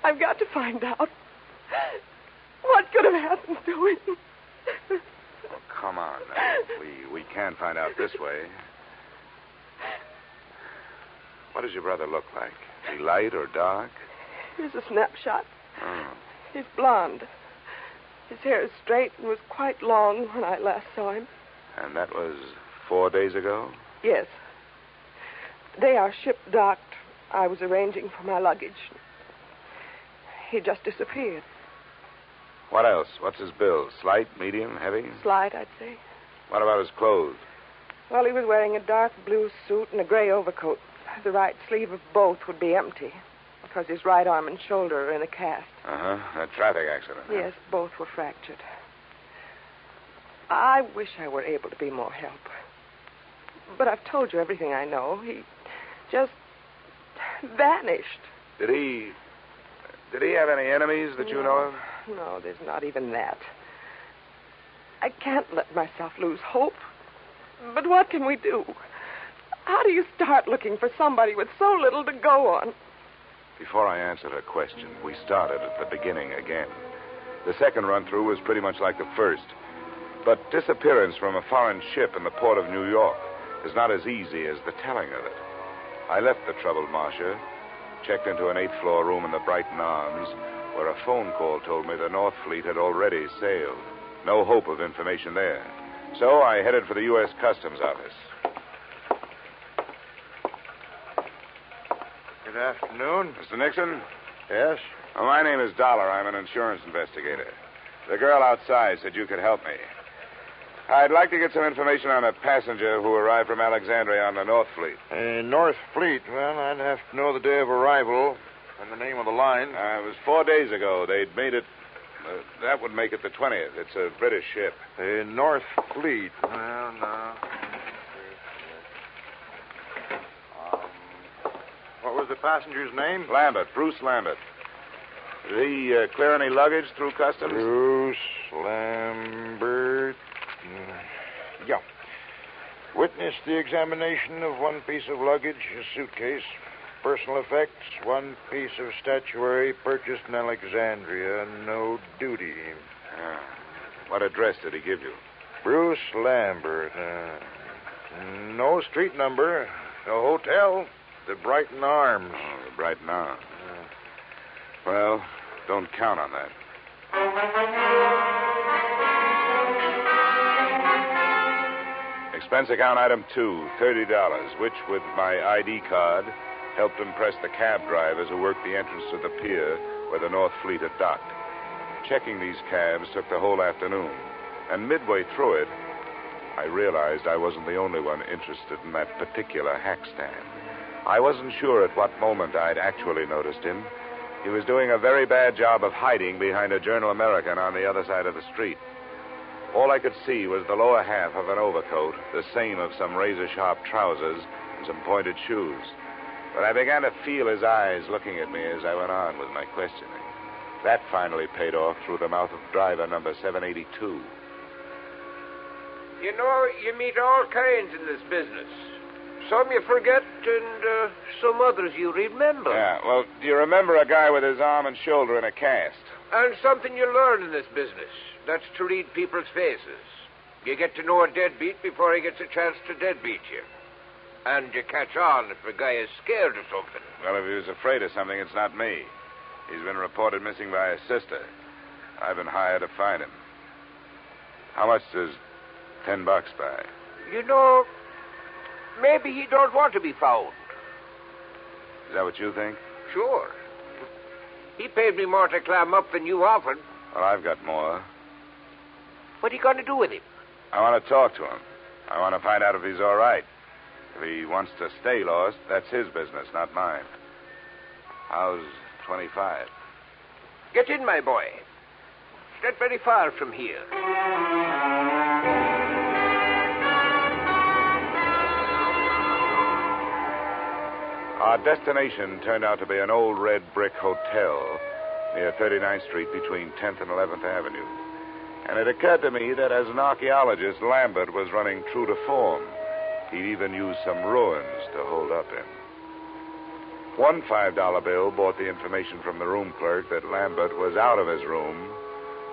I've got to find out. What could have happened to him? Oh, come on. Now. We can't find out this way. What does your brother look like? Is he light or dark? Here's a snapshot. Oh. He's blonde. His hair is straight and was quite long when I last saw him. And that was 4 days ago? Yes. The day our ship docked, I was arranging for my luggage. He just disappeared. What else? What's his bill? Slight, medium, heavy? Slight, I'd say. What about his clothes? Well, he was wearing a dark blue suit and a gray overcoat. The right sleeve of both would be empty because his right arm and shoulder are in a cast. Uh-huh. A traffic accident. Huh? Yes, both were fractured. I wish I were able to be more help. But I've told you everything I know. He just vanished. Did he have any enemies that you know of? No, there's not even that. I can't let myself lose hope. But what can we do? How do you start looking for somebody with so little to go on? Before I answered her question, we started at the beginning again. The second run-through was pretty much like the first. But disappearance from a foreign ship in the port of New York is not as easy as the telling of it. I left the troubled Marcia, checked into an 8th-floor room in the Brighton Arms, where a phone call told me the North Fleet had already sailed. No hope of information there. So I headed for the U.S. Customs Office. Good afternoon. Mr. Nixon? Yes? Well, my name is Dollar. I'm an insurance investigator. The girl outside said you could help me. I'd like to get some information on a passenger who arrived from Alexandria on the North Fleet. North Fleet. Well, I'd have to know the day of arrival and the name of the line. It was 4 days ago. They'd made it... that would make it the 20th. It's a British ship. North Fleet. Well, no. What was the passenger's name? Lambert. Bruce Lambert. Did he clear any luggage through customs? Bruce Lambert. Yeah. Witnessed the examination of one piece of luggage, a suitcase, personal effects, one piece of statuary purchased in Alexandria, no duty. What address did he give you? Bruce Lambert. No street number, no hotel, the Brighton Arms. Oh, the Brighton Arms. Well, don't count on that. Expense account item 2, $30, which, with my ID card, helped impress the cab drivers who worked the entrance to the pier where the North Fleet had docked. Checking these cabs took the whole afternoon, and midway through it, I realized I wasn't the only one interested in that particular hack stand. I wasn't sure at what moment I'd actually noticed him. He was doing a very bad job of hiding behind a Journal American on the other side of the street. All I could see was the lower half of an overcoat, the seam of some razor-sharp trousers, and some pointed shoes. But I began to feel his eyes looking at me as I went on with my questioning. That finally paid off through the mouth of driver number 782. You know, you meet all kinds in this business. Some you forget, and some others you remember. Yeah, well, do you remember a guy with his arm and shoulder in a cast? And something you learn in this business. That's to read people's faces. You get to know a deadbeat before he gets a chance to deadbeat you. And you catch on if a guy is scared of something. Well, if he was afraid of something, it's not me. He's been reported missing by his sister. I've been hired to find him. How much does $10 buy? You know, maybe he don't want to be found. Is that what you think? Sure. He paid me more to climb up than you offered. Well, I've got more. What are you going to do with him? I want to talk to him. I want to find out if he's all right. If he wants to stay lost, that's his business, not mine. How's 25? Get in, my boy. It's not very far from here. Our destination turned out to be an old red brick hotel near 39th Street between 10th and 11th Avenue. And it occurred to me that as an archaeologist, Lambert was running true to form. He'd even used some ruins to hold up in. One $5 bill brought the information from the room clerk that Lambert was out of his room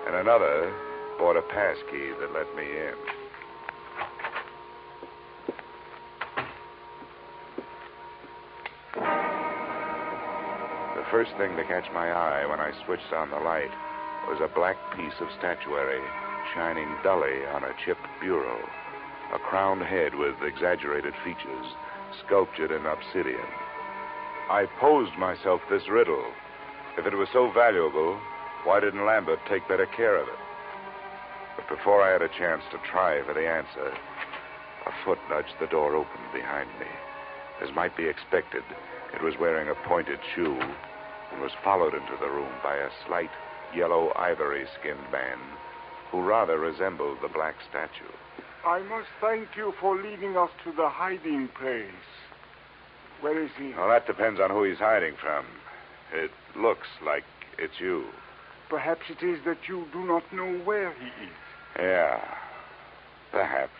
and another bought a pass key that let me in. The first thing to catch my eye when I switched on the light was a black piece of statuary shining dully on a chipped bureau, a crowned head with exaggerated features sculptured in obsidian. I posed myself this riddle. If it was so valuable, why didn't Lambert take better care of it? But before I had a chance to try for the answer, a foot nudged the door open behind me. As might be expected, it was wearing a pointed shoe and was followed into the room by a slight yellow ivory-skinned man who rather resembled the black statue. I must thank you for leading us to the hiding place. Where is he? Well, that depends on who he's hiding from. It looks like it's you. Perhaps it is that you do not know where he is. Yeah, perhaps.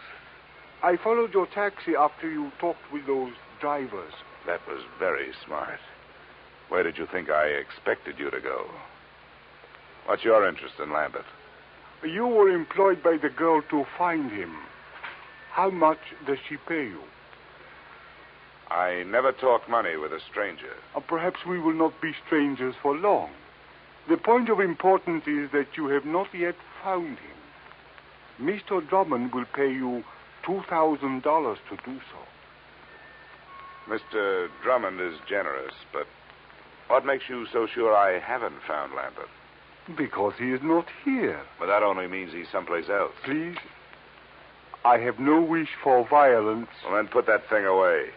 I followed your taxi after you talked with those drivers. That was very smart. Where did you think I expected you to go? What's your interest in Lambert? You were employed by the girl to find him. How much does she pay you? I never talk money with a stranger. Perhaps we will not be strangers for long. The point of importance is that you have not yet found him. Mr. Drummond will pay you $2,000 to do so. Mr. Drummond is generous, but what makes you so sure I haven't found Lambert? Because he is not here. But that only means he's someplace else. Please, I have no wish for violence. Well, then put that thing away.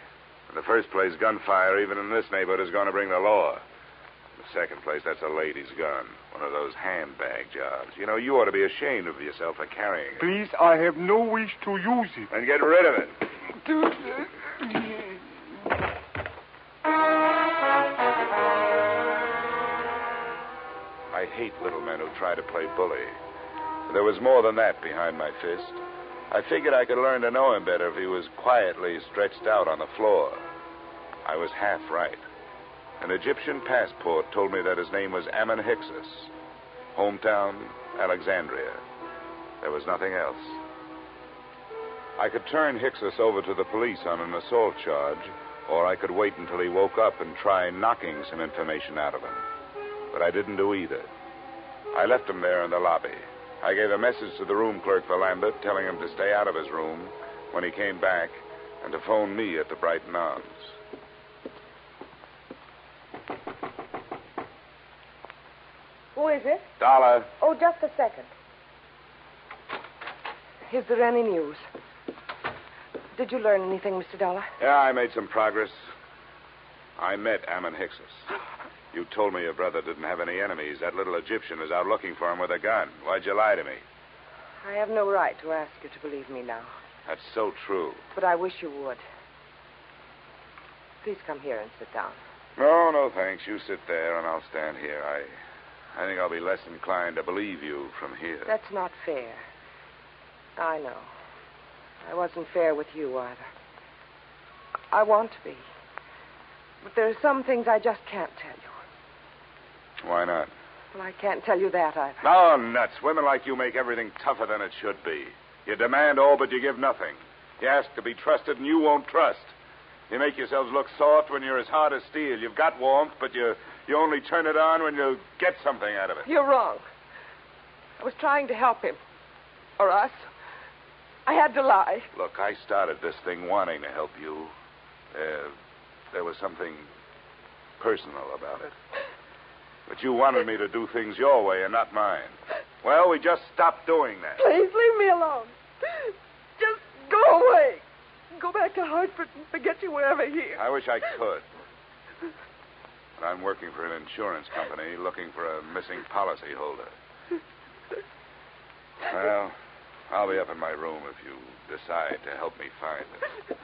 In the first place, gunfire, even in this neighborhood, is going to bring the law. In the second place, that's a lady's gun. One of those handbag jobs. You know, you ought to be ashamed of yourself for carrying it. Please, I have no wish to use it. Then get rid of it. I hate little men who try to play bully. But there was more than that behind my fist. I figured I could learn to know him better if he was quietly stretched out on the floor. I was half right. An Egyptian passport told me that his name was Ammon Hicks. Hometown, Alexandria. There was nothing else. I could turn Hicks over to the police on an assault charge, or I could wait until he woke up and try knocking some information out of him. But I didn't do either. I left him there in the lobby. I gave a message to the room clerk for Lambert, telling him to stay out of his room when he came back and to phone me at the Brighton Arms. Who is it? Dollar. Oh, just a second. Is there any news? Did you learn anything, Mr. Dollar? Yeah, I made some progress. I met Ammon Hicks. You told me your brother didn't have any enemies. That little Egyptian is out looking for him with a gun. Why'd you lie to me? I have no right to ask you to believe me now. That's so true. But I wish you would. Please come here and sit down. No, thanks. You sit there and I'll stand here. I think I'll be less inclined to believe you from here. That's not fair. I know. I wasn't fair with you either. I want to be. But there are some things I just can't tell you. Why not? Well, I can't tell you that either. No, nuts. Women like you make everything tougher than it should be. You demand all, but you give nothing. You ask to be trusted, and you won't trust. You make yourselves look soft when you're as hard as steel. You've got warmth, but you only turn it on when you get something out of it. You're wrong. I was trying to help him. Or us. I had to lie. Look, I started this thing wanting to help you. There was something personal about it. But you wanted me to do things your way and not mine. Well, we just stopped doing that. Please, leave me alone. Just go away. Go back to Hartford and forget you were ever here. I wish I could. But I'm working for an insurance company looking for a missing policyholder. Well, I'll be up in my room if you decide to help me find it.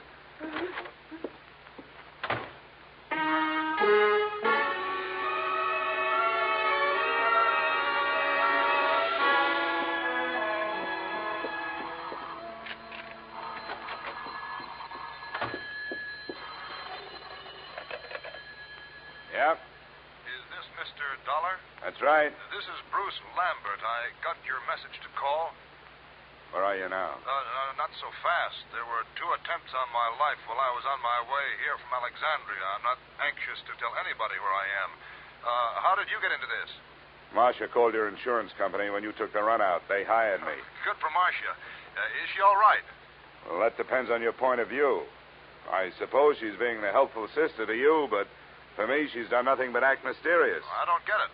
That's right. This is Bruce Lambert. I got your message to call. Where are you now? Not so fast. There were 2 attempts on my life while I was on my way here from Alexandria. I'm not anxious to tell anybody where I am. How did you get into this? Marcia called your insurance company when you took the run out. They hired me. Good for Marcia. Is she all right? Well, that depends on your point of view. I suppose she's being the helpful sister to you, but for me, she's done nothing but act mysterious. I don't get it.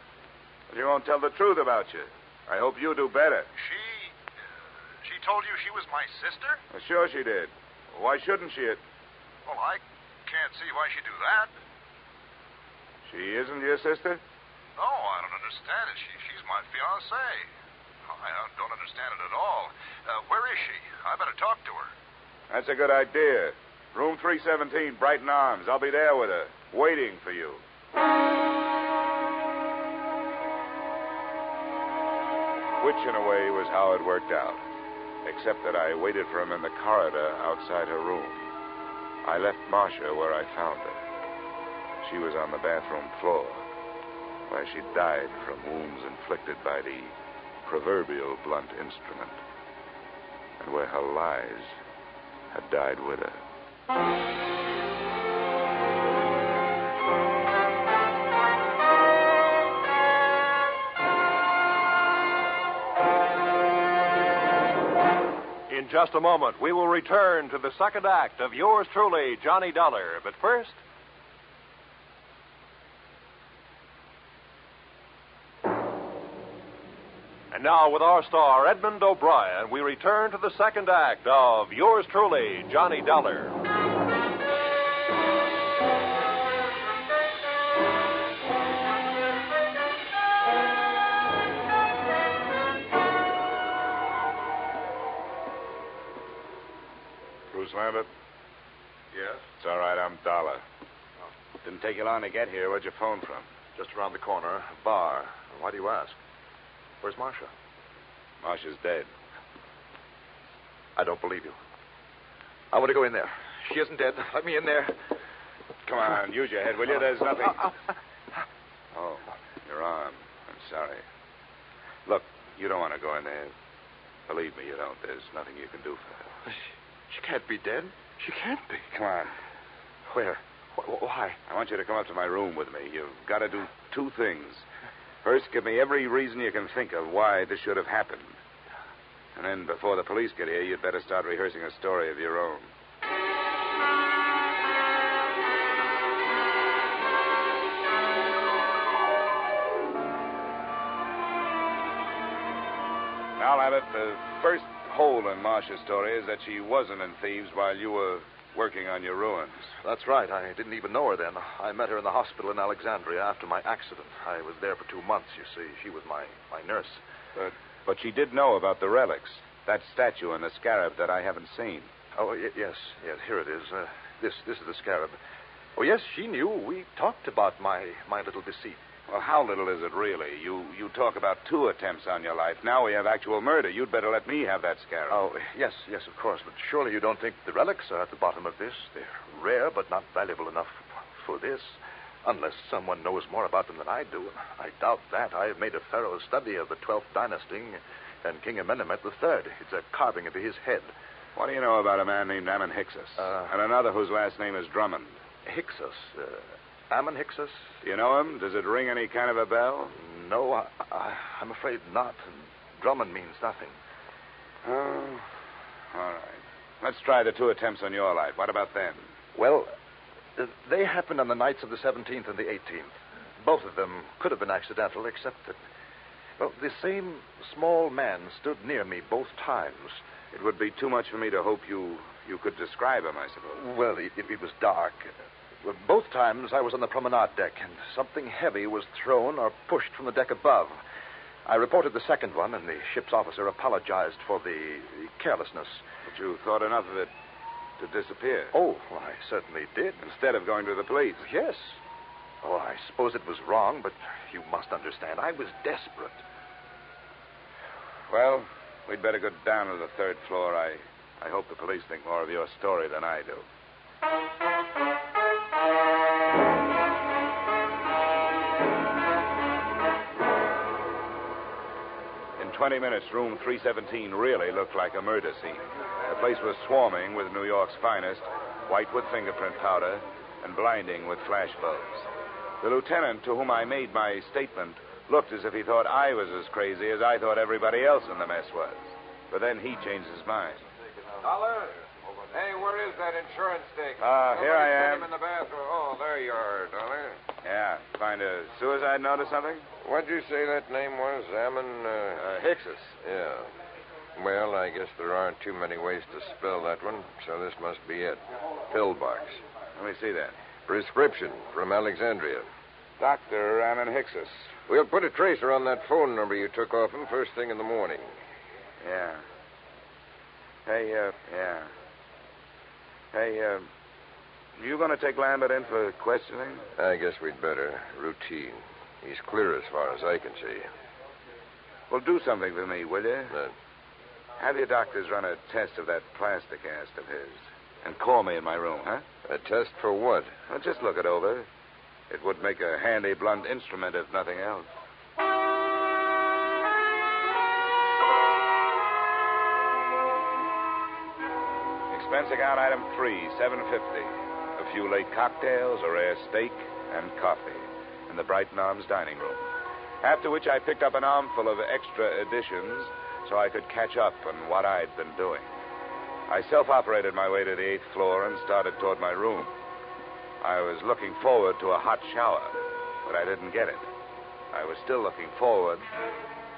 She won't tell the truth about you. I hope you do better. She told you she was my sister? Well, sure she did. Why shouldn't she? Well, I can't see why she'd do that. She isn't your sister? No, I don't understand it. She's my fiancée. I don't understand it at all. Where is she? I better talk to her. That's a good idea. Room 317, Brighton Arms. I'll be there with her, waiting for you. Which, in a way, was how it worked out. Except that I waited for him in the corridor outside her room. I left Marcia where I found her. She was on the bathroom floor, where she died from wounds inflicted by the proverbial blunt instrument, and where her lies had died with her. In just a moment, we will return to the second act of yours truly, Johnny Dollar. But first... And now, with our star, Edmund O'Brien, we return to the second act of yours truly, Johnny Dollar. Bruce Lambert? Yes? It's all right, I'm Dollar. Didn't take you long to get here. Where'd you phone from? Just around the corner, a bar. Why do you ask? Where's Marcia? Marcia's dead. I don't believe you. I want to go in there. She isn't dead. Let me in there. Come on, use your head, will you? There's nothing. Oh, your arm. I'm sorry. Look, you don't want to go in there. Believe me, you don't. There's nothing you can do for her. She can't be dead. She can't be. Come on. Where? Why? I want you to come up to my room with me. You've got to do 2 things. First, give me every reason you can think of why this should have happened. And then, before the police get here, you'd better start rehearsing a story of your own. Now, Abbott, the first hole in Marcia's story is that she wasn't in Thieves while you were working on your ruins. That's right. I didn't even know her then. I met her in the hospital in Alexandria after my accident. I was there for 2 months, you see. She was my nurse. But she did know about the relics. That statue and the scarab that I haven't seen. Oh, yes. Here it is. This is the scarab. Oh, yes, she knew. We talked about my little deceit. Well, how little is it really? You talk about 2 attempts on your life. Now we have actual murder. You'd better let me have that scarab. Oh, yes, of course. But surely you don't think the relics are at the bottom of this? They're rare, but not valuable enough for this. Unless someone knows more about them than I do. I doubt that. I've made a thorough study of the 12th dynasty and King Amenemhet III. It's a carving into his head. What do you know about a man named Ammon Hyksos? And another whose last name is Drummond? Hyksos? Ammon Hyksos? Do you know him? Does it ring any kind of a bell? No, I'm afraid not. Drummond means nothing. Oh, all right. Let's try the 2 attempts on your life. What about them? Well, they happened on the nights of the 17th and the 18th. Both of them could have been accidental, except that, well, the same small man stood near me both times. It would be too much for me to hope you could describe him, I suppose. Well, it was dark. Well, both times I was on the promenade deck, and something heavy was thrown or pushed from the deck above. I reported the second one, and the ship's officer apologized for the carelessness. But you thought enough of it to disappear? Oh, well, I certainly did. Instead of going to the police? Yes. Oh, I suppose it was wrong, but you must understand, I was desperate. Well, we'd better go down to the 3rd floor. I hope the police think more of your story than I do. 20 minutes, room 317 really looked like a murder scene. The place was swarming with New York's finest, white with fingerprint powder, and blinding with flash bulbs. The lieutenant to whom I made my statement looked as if he thought I was as crazy as I thought everybody else in the mess was. But then he changed his mind. Dollar? Hey, where is that insurance stick? Here I am. Him in the bathroom. Oh, there you are, Dollar. Yeah, find a suicide note or something? What'd you say that name was? Hicksus. Yeah. Well, I guess there aren't too many ways to spell that one, so this must be it. Pillbox. Let me see that. Prescription from Alexandria. Dr. Ammon Hicksus. We'll put a tracer on that phone number you took off him first thing in the morning. Yeah. Hey, you going to take Lambert in for questioning? I guess we'd better. Routine. He's clear as far as I can see. Well, do something for me, will you? Have your doctors run a test of that plaster cast of his. And call me in my room, huh? A test for what? Well, just look it over. It would make a handy blunt instrument, if nothing else. Expense account item 3, $7.50. A few late cocktails, a rare steak, and coffee in the Brighton Arms dining room. After which I picked up an armful of extra editions so I could catch up on what I'd been doing. I self-operated my way to the 8th floor and started toward my room. I was looking forward to a hot shower, but I didn't get it. I was still looking forward,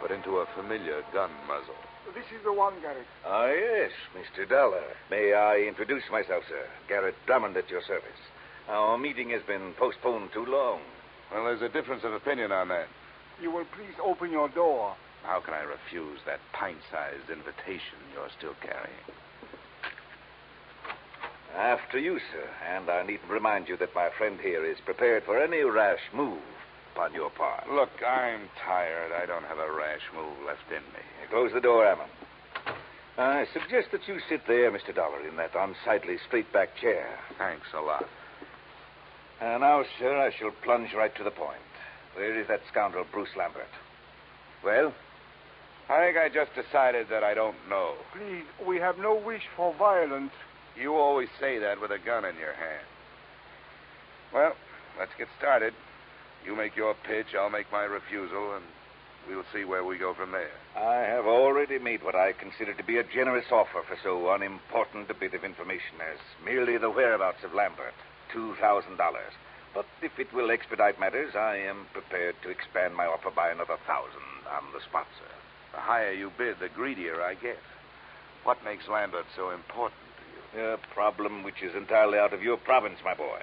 but into a familiar gun muzzle. This is the one, Garrett. Ah, yes, Mr. Dollar. May I introduce myself, sir? Garrett Drummond at your service. Our meeting has been postponed too long. Well, there's a difference of opinion on that. You will please open your door. How can I refuse that pint-sized invitation you're still carrying? After you, sir. And I needn't remind you that my friend here is prepared for any rash move upon your part. Look, I'm tired. I don't have a rash move left in me. Close the door, Ammon. I suggest that you sit there, Mr. Dollar, in that unsightly straight-back chair. Thanks a lot. Now, sir, I shall plunge right to the point. Where is that scoundrel, Bruce Lambert? Well? I think I just decided that I don't know. Please, we have no wish for violence. You always say that with a gun in your hand. Well, let's get started. You make your pitch, I'll make my refusal, and we'll see where we go from there. I have already made what I consider to be a generous offer for so unimportant a bit of information as merely the whereabouts of Lambert. $2,000. But if it will expedite matters, I am prepared to expand my offer by another 1,000 on the spot, sir. The higher you bid, the greedier I get. What makes Lambert so important to you? A problem which is entirely out of your province, my boy.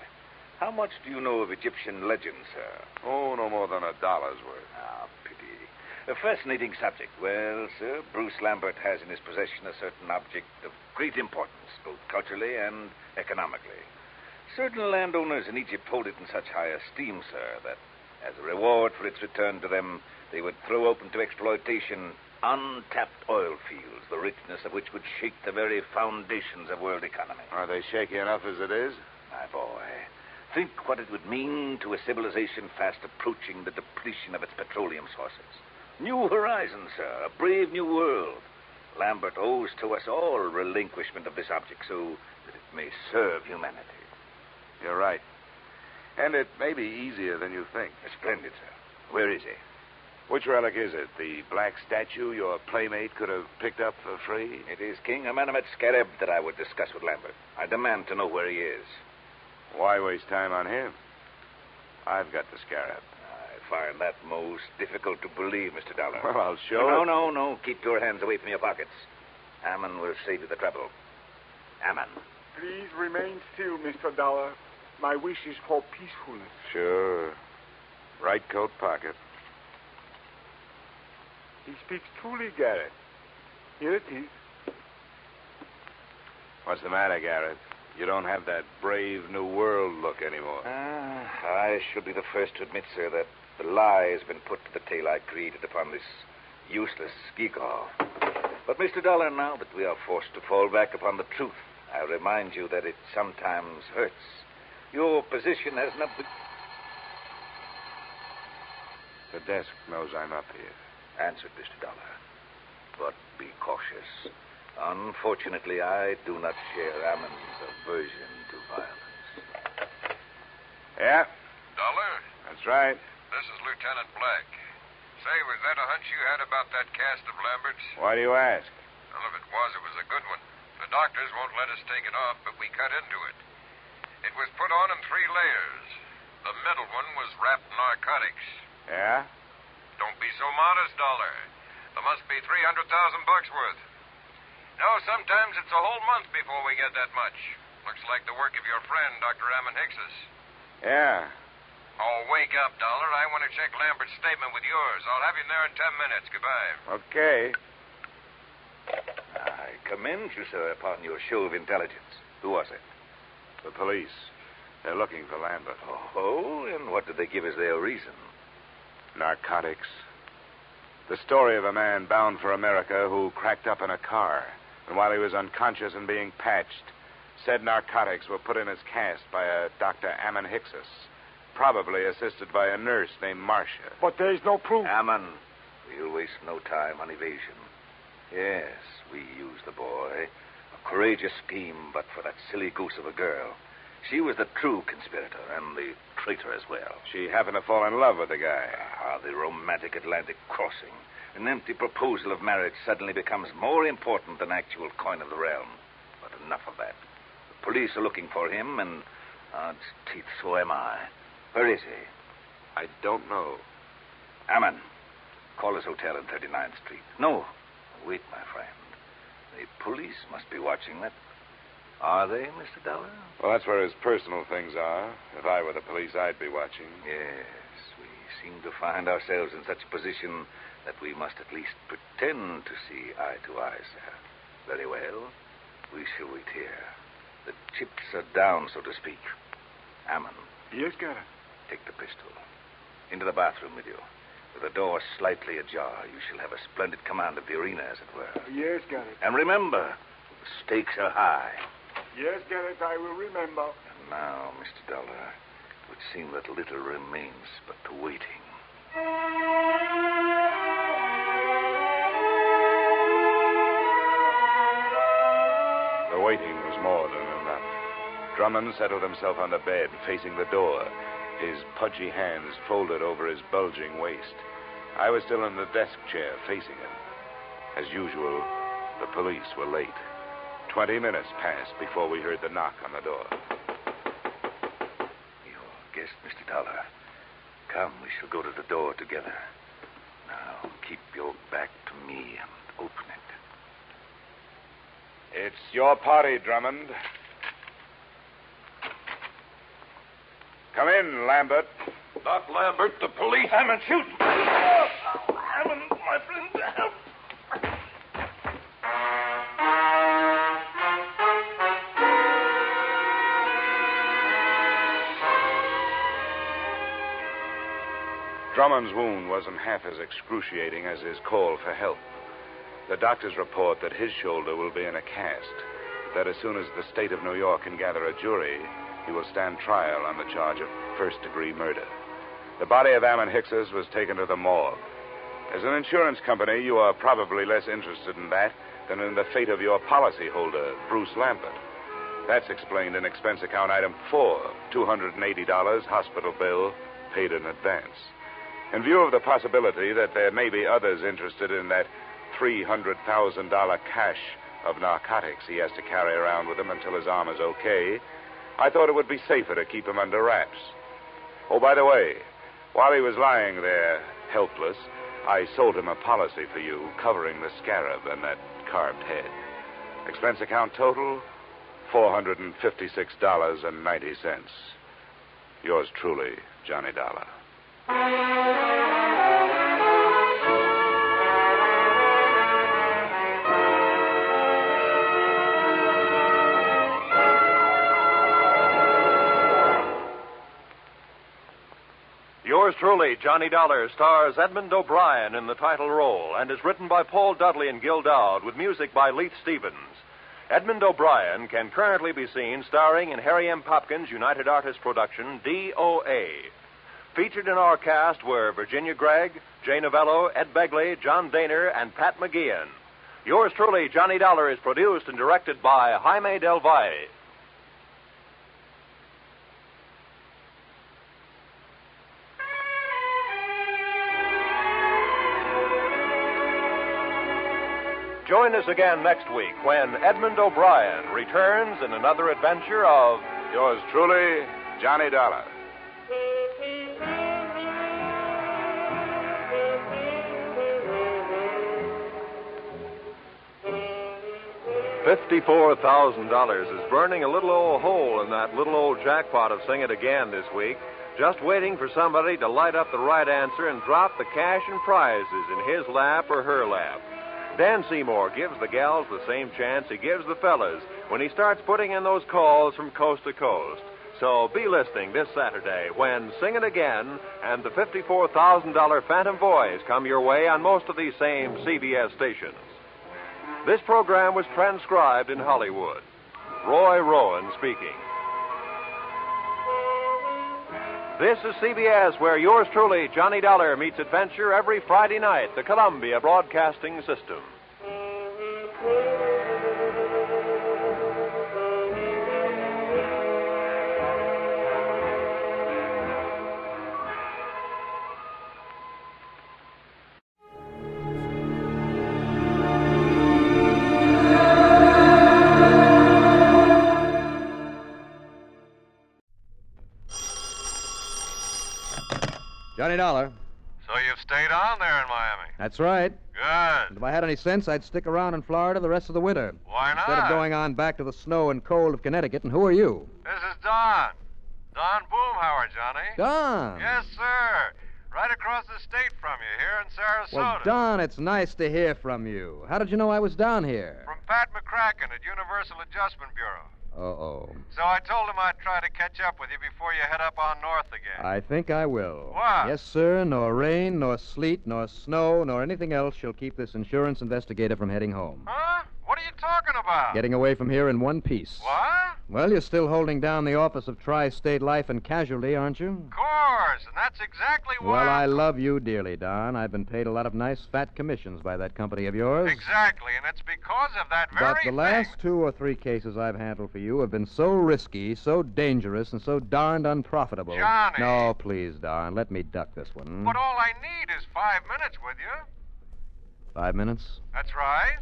How much do you know of Egyptian legends, sir? Oh, no more than $1 worth. Ah, pity. A fascinating subject. Well, sir, Bruce Lambert has in his possession a certain object of great importance, both culturally and economically. Certain landowners in Egypt hold it in such high esteem, sir, that as a reward for its return to them, they would throw open to exploitation untapped oil fields, the richness of which would shake the very foundations of world economy. Are they shaky enough as it is? My boy, think what it would mean to a civilization fast approaching the depletion of its petroleum sources. New horizons, sir, a brave new world. Lambert owes to us all relinquishment of this object so that it may serve humanity. You're right. And it may be easier than you think. Splendid, sir. Where is he? Which relic is it? The black statue your playmate could have picked up for free? It is King Amenemhet Scarab that I would discuss with Lambert. I demand to know where he is. Why waste time on him? I've got the scarab. I find that most difficult to believe, Mr. Dollar. Well, I'll show No. Keep your hands away from your pockets. Ammon will save you the trouble. Ammon. Please remain still, Mr. Dollar. My wish is for peacefulness. Sure. Right coat pocket. He speaks truly, Garrett. Here it is. What's the matter, Garrett? You don't have that brave new world look anymore. I should be the first to admit, sir, that the lie has been put to the tale I created upon this useless gewgaw. But, Mr. Dollar, now that we are forced to fall back upon the truth, I remind you that it sometimes hurts. Your position has not been... The desk knows I'm up here. Answered, Mr. Dollar. but be cautious. Unfortunately, I do not share Ammon's aversion to violence. Yeah, Dollar? that's right. This is Lieutenant Black. Say, was that a hunch you had about that cast of Lambert's? Why do you ask? Well, if it was a good one. The doctors won't let us take it off, but we cut into it. It was put on in 3 layers. The middle one was wrapped in narcotics. Yeah? Don't be so modest, Dollar. There must be $300,000 worth. No, sometimes it's a whole month before we get that much. Looks like the work of your friend, Dr. Ammon Hickses. Yeah. Oh, wake up, Dollar. I want to check Lambert's statement with yours. I'll have you there in 10 minutes. Goodbye. Okay. I commend you, sir, upon your show of intelligence. Who was it? The police. They're looking for Lambert. Oh, and what did they give as their reason? Narcotics. The story of a man bound for America who cracked up in a car, and while he was unconscious and being patched, said narcotics were put in his cast by a Dr. Ammon Hickses, probably assisted by a nurse named Marcia. But there's no proof. Ammon, we'll waste no time on evasion. Yes, we used the boy. A courageous scheme, but for that silly goose of a girl. She was the true conspirator and the traitor as well. She happened to fall in love with the guy. The romantic Atlantic crossing. An empty proposal of marriage suddenly becomes more important than actual coin of the realm. But enough of that. The police are looking for him, and odds teeth, so am I. Where is he? I don't know. Ammon, call his hotel in 39th Street. No, wait, my friend. The police must be watching that. Are they, Mr. Dollar? Well, that's where his personal things are. If I were the police, I'd be watching. Yes, we seem to find ourselves in such a position that we must at least pretend to see eye to eye, sir. Very well. We shall wait here. The chips are down, so to speak. Ammon. Yes, Garrett. Take the pistol. Into the bathroom with you. With the door slightly ajar, you shall have a splendid command of the arena, as it were. Yes, Garrett. And remember, the stakes are high. Yes, Garrett, I will remember. And now, Mr. Dollar, it would seem that little remains but the waiting. The waiting was more than enough. Drummond settled himself on the bed, facing the door, his pudgy hands folded over his bulging waist. I was still in the desk chair, facing him. As usual, the police were late. 20 minutes passed before we heard the knock on the door. Your guest, Mr. Dollar. Come, we shall go to the door together. Now, keep your back to me and open it. It's your party, Drummond. Come in, Lambert. Not Lambert, the police. Ammon, shoot! Ammon, my friend, help! Drummond's wound wasn't half as excruciating as his call for help. The doctors report that his shoulder will be in a cast, that as soon as the state of New York can gather a jury, he will stand trial on the charge of first-degree murder. The body of Ammon Hickses was taken to the morgue. As an insurance company, you are probably less interested in that than in the fate of your policyholder, Bruce Lambert. That's explained in expense account item 4, $280, hospital bill, paid in advance. In view of the possibility that there may be others interested in that $300,000 cache of narcotics he has to carry around with him until his arm is okay, I thought it would be safer to keep him under wraps. Oh, by the way, while he was lying there helpless, I sold him a policy for you covering the scarab and that carved head. Expense account total, $456.90. Yours truly, Johnny Dollar. Yours truly, Johnny Dollar, stars Edmund O'Brien in the title role and is written by Paul Dudley and Gil Dowd with music by Leith Stevens. Edmund O'Brien can currently be seen starring in Harry M. Popkins' United Artists production, DOA. Featured in our cast were Virginia Gregg, Jay Novello, Ed Begley, John Daner, and Pat McGeehan. Yours truly, Johnny Dollar, is produced and directed by Jaime Del Valle. Join us again next week when Edmund O'Brien returns in another adventure of Yours truly, Johnny Dollar. $54,000 is burning a little old hole in that little old jackpot of Sing It Again this week, just waiting for somebody to light up the right answer and drop the cash and prizes in his lap or her lap. Dan Seymour gives the gals the same chance he gives the fellas when he starts putting in those calls from coast to coast. So be listening this Saturday when Sing It Again and the $54,000 Phantom Voice come your way on most of these same CBS stations. This program was transcribed in Hollywood. Roy Rowan speaking. This is CBS, where yours truly, Johnny Dollar, meets adventure every Friday night, the Columbia Broadcasting System. Johnny Dollar. So you've stayed on there in Miami? That's right. Good. And if I had any sense, I'd stick around in Florida the rest of the winter. Why not? Instead of going on back to the snow and cold of Connecticut. And who are you? This is Don. Don Boomhauer, Johnny. Don? Yes, sir. Right across the state from you here in Sarasota. Well, Don, it's nice to hear from you. How did you know I was down here? From Pat McCracken at Universal Adjustment Bureau. Uh-oh. So I told him I'd try to catch up with you before you head up on north again. I think I will. What? Yes, sir. Nor rain, nor sleet, nor snow, nor anything else shall keep this insurance investigator from heading home. Huh? What are you talking about? Getting away from here in one piece. What? Well, you're still holding down the office of Tri-State Life and Casualty, aren't you? Of course, and that's exactly why... Well, I love you dearly, Don. I've been paid a lot of nice fat commissions by that company of yours. Exactly, and it's because of that very But the last 2 or 3 cases I've handled for you have been so risky, so dangerous, and so darned unprofitable. Johnny! No, please, Don. Let me duck this one. But all I need is 5 minutes with you. 5 minutes? That's right.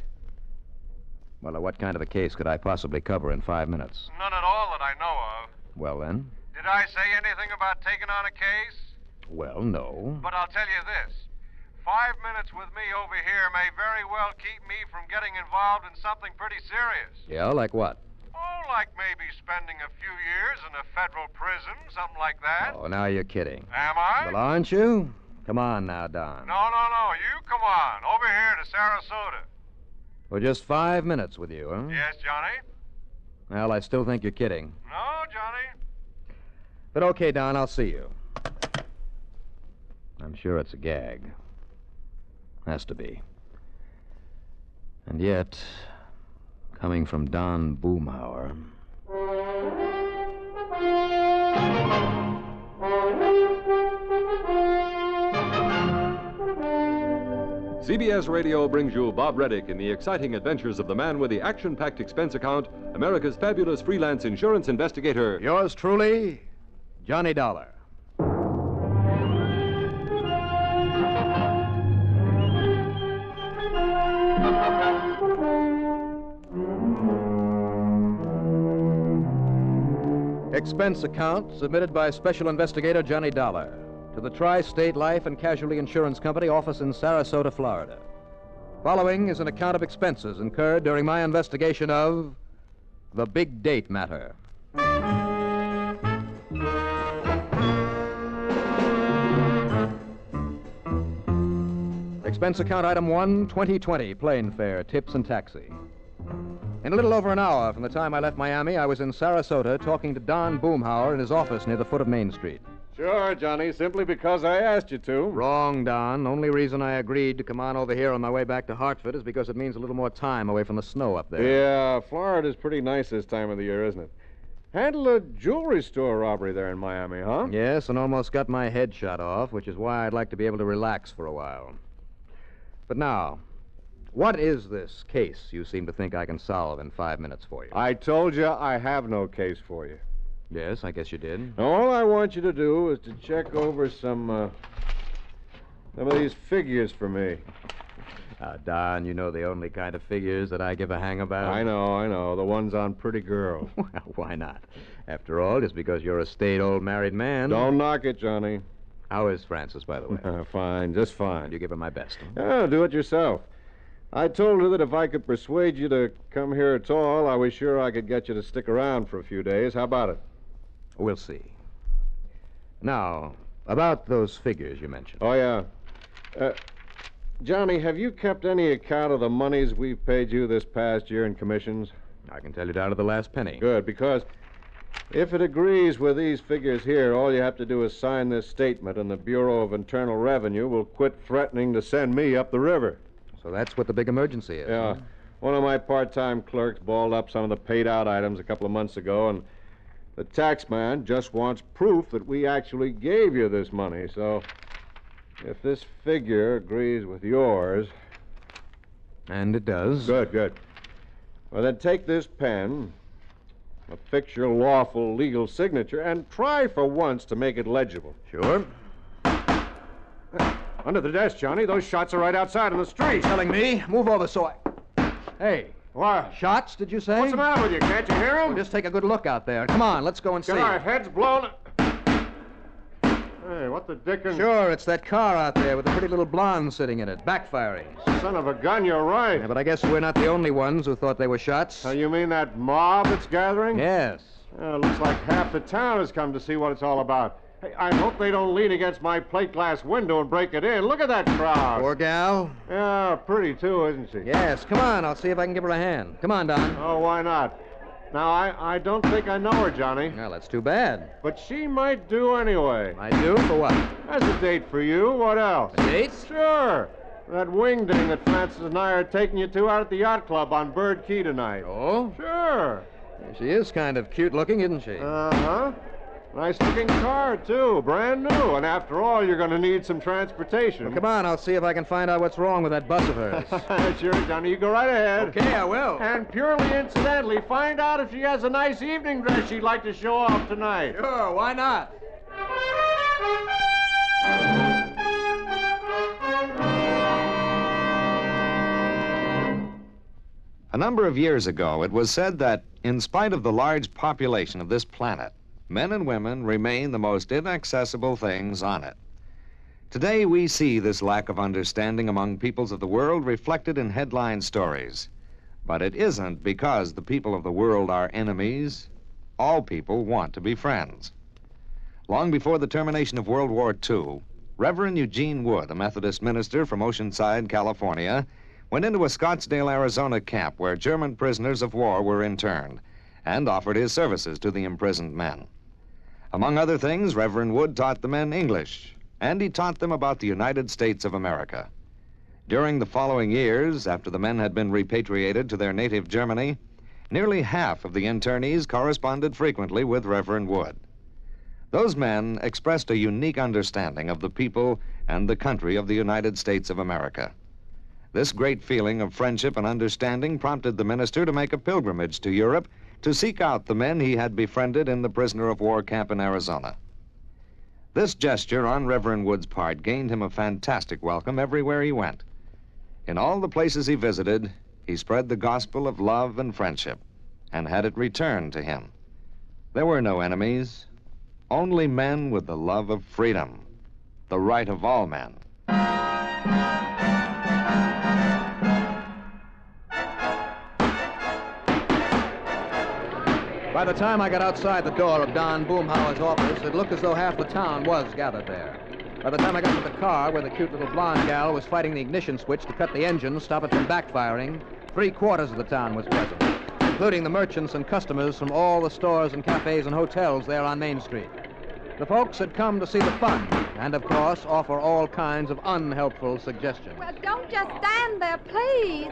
Well, what kind of a case could I possibly cover in 5 minutes? None at all that I know of. Well, then. Did I say anything about taking on a case? Well, no. But I'll tell you this. 5 minutes with me over here may very well keep me from getting involved in something pretty serious. Yeah, like what? Oh, like maybe spending a few years in a federal prison, something like that. Oh, now you're kidding. Am I? Well, aren't you? Come on now, Don. No. You come on. Over here to Sarasota. Well, just 5 minutes with you, huh? Yes, Johnny? Well, I still think you're kidding. No, Johnny. But okay, Don, I'll see you. I'm sure it's a gag. Has to be. And yet, coming from Don Boomhauer... CBS Radio brings you Bob Reddick in the exciting adventures of the man with the action-packed expense account, America's fabulous freelance insurance investigator. Yours truly, Johnny Dollar. Expense account submitted by Special Investigator Johnny Dollar to the Tri-State Life and Casualty Insurance Company office in Sarasota, Florida. Following is an account of expenses incurred during my investigation of the big date matter. Expense account item 1, 2020, plane fare, tips and taxi. In a little over an hour from the time I left Miami, I was in Sarasota talking to Don Boomhauer in his office near the foot of Main Street. Sure, Johnny, simply because I asked you to. Wrong, Don. Only reason I agreed to come on over here on my way back to Hartford is because it means a little more time away from the snow up there. Yeah, Florida's pretty nice this time of the year, isn't it? Handled a jewelry store robbery there in Miami, huh? Yes, and almost got my head shot off, which is why I'd like to be able to relax for a while. But now, What is this case you seem to think I can solve in 5 minutes for you? I told you I have no case for you. Yes, I guess you did. All I want you to do is to check over some of these figures for me. Don, you know the only kind of figures that I give a hang about? I know. The ones on pretty girls. Well, why not? After all, just because you're a staid old married man. Don't knock it, Johnny. How is Frances, by the way? Fine, just fine. You give her my best. Huh? Oh, do it yourself. I told her that if I could persuade you to come here at all, I was sure I could get you to stick around for a few days. How about it? We'll see. Now, about those figures you mentioned. Oh, yeah. Johnny, have you kept any account of the monies we've paid you this past year in commissions? I can tell you down to the last penny. Good, because if it agrees with these figures here, all you have to do is sign this statement, and the Bureau of Internal Revenue will quit threatening to send me up the river. So that's what the big emergency is. Yeah. Huh? One of my part-time clerks balled up some of the paid-out items a couple of months ago, and the tax man just wants proof that we actually gave you this money. So if this figure agrees with yours... And it does. Good. Well, then take this pen, affix your lawful legal signature, and try for once to make it legible. Sure. Under the desk, Johnny. Those shots are right outside on the street. Telling me? Move over so I... Hey. What? Shots, did you say? What's the matter with you? Can't you hear them? Well, just take a good look out there. Come on, let's go and see. Got our heads blown... Hey, what the dickens... Sure, it's that car out there with the pretty little blonde sitting in it, backfiring. Son of a gun, you're right. Yeah, but I guess we're not the only ones who thought they were shots. You mean that mob that's gathering? Yes. Looks like half the town has come to see what it's all about. Hey, I hope they don't lean against my plate glass window and break it in. Look at that crowd. Poor gal. Yeah, pretty too, isn't she? Yes, come on. I'll see if I can give her a hand. Come on, Don. Oh, why not? Now, I don't think I know her, Johnny. Well, that's too bad. But she might do anyway. Might do? For what? As a date for you. What else? A date? Sure. That wing ding that Francis and I are taking you to out at the yacht club on Bird Key tonight. Oh? Sure. Yeah, she is kind of cute looking, isn't she? Uh-huh. Nice-looking car, too. Brand new. And after all, you're going to need some transportation. Well, come on. I'll see if I can find out what's wrong with that bus of hers. Sure, Johnny. You go right ahead. Okay, I will. And purely incidentally, find out if she has a nice evening dress she'd like to show off tonight. Sure, why not? A number of years ago, it was said that, in spite of the large population of this planet, men and women remain the most inaccessible things on it. Today, we see this lack of understanding among peoples of the world reflected in headline stories. But it isn't because the people of the world are enemies. All people want to be friends. Long before the termination of World War II, Reverend Eugene Wood, a Methodist minister from Oceanside, California, went into a Scottsdale, Arizona camp where German prisoners of war were interned and offered his services to the imprisoned men. Among other things, Reverend Wood taught the men English, and he taught them about the United States of America. During the following years, after the men had been repatriated to their native Germany, nearly half of the internees corresponded frequently with Reverend Wood. Those men expressed a unique understanding of the people and the country of the United States of America. This great feeling of friendship and understanding prompted the minister to make a pilgrimage to Europe to seek out the men he had befriended in the prisoner of war camp in Arizona. This gesture on Reverend Wood's part gained him a fantastic welcome everywhere he went. In all the places he visited, he spread the gospel of love and friendship and had it returned to him. There were no enemies, only men with the love of freedom, the right of all men. By the time I got outside the door of Don Boomhauer's office, it looked as though half the town was gathered there. By the time I got to the car where the cute little blonde gal was fighting the ignition switch to cut the engine, stop it from backfiring, 3/4 of the town was present, including the merchants and customers from all the stores and cafes and hotels there on Main Street. The folks had come to see the fun and, of course, offer all kinds of unhelpful suggestions. Well, don't just stand there, please.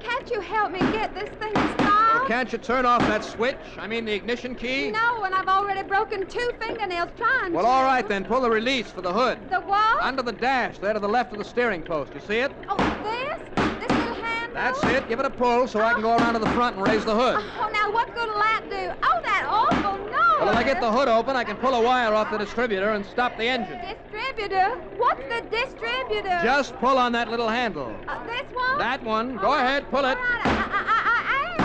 Can't you help me get this thing started? Well, can't you turn off that switch? I mean, the ignition key? No, and I've already broken 2 fingernails trying to. Well, all right, then. Pull the release for the hood. The what? Under the dash, there to the left of the steering post. You see it? Oh, this? This little handle? That's it. Give it a pull so I can go around to the front and raise the hood. Oh, now what good will that do? Oh, that awful noise. Well, if I get the hood open, I can pull a wire off the distributor and stop the engine. Distributor? What's the distributor? Just pull on that little handle. This one? That one. Go ahead, pull it.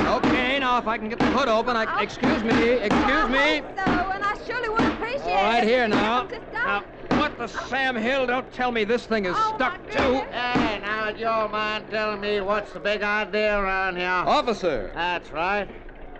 Okay, now if I can get the hood open, excuse me. So, and I surely would appreciate it. All right, here now. Just Now, what the Sam Hill? Don't tell me this thing is stuck too. Hey, now, do you all mind telling me what's the big idea around here? Officer. That's right.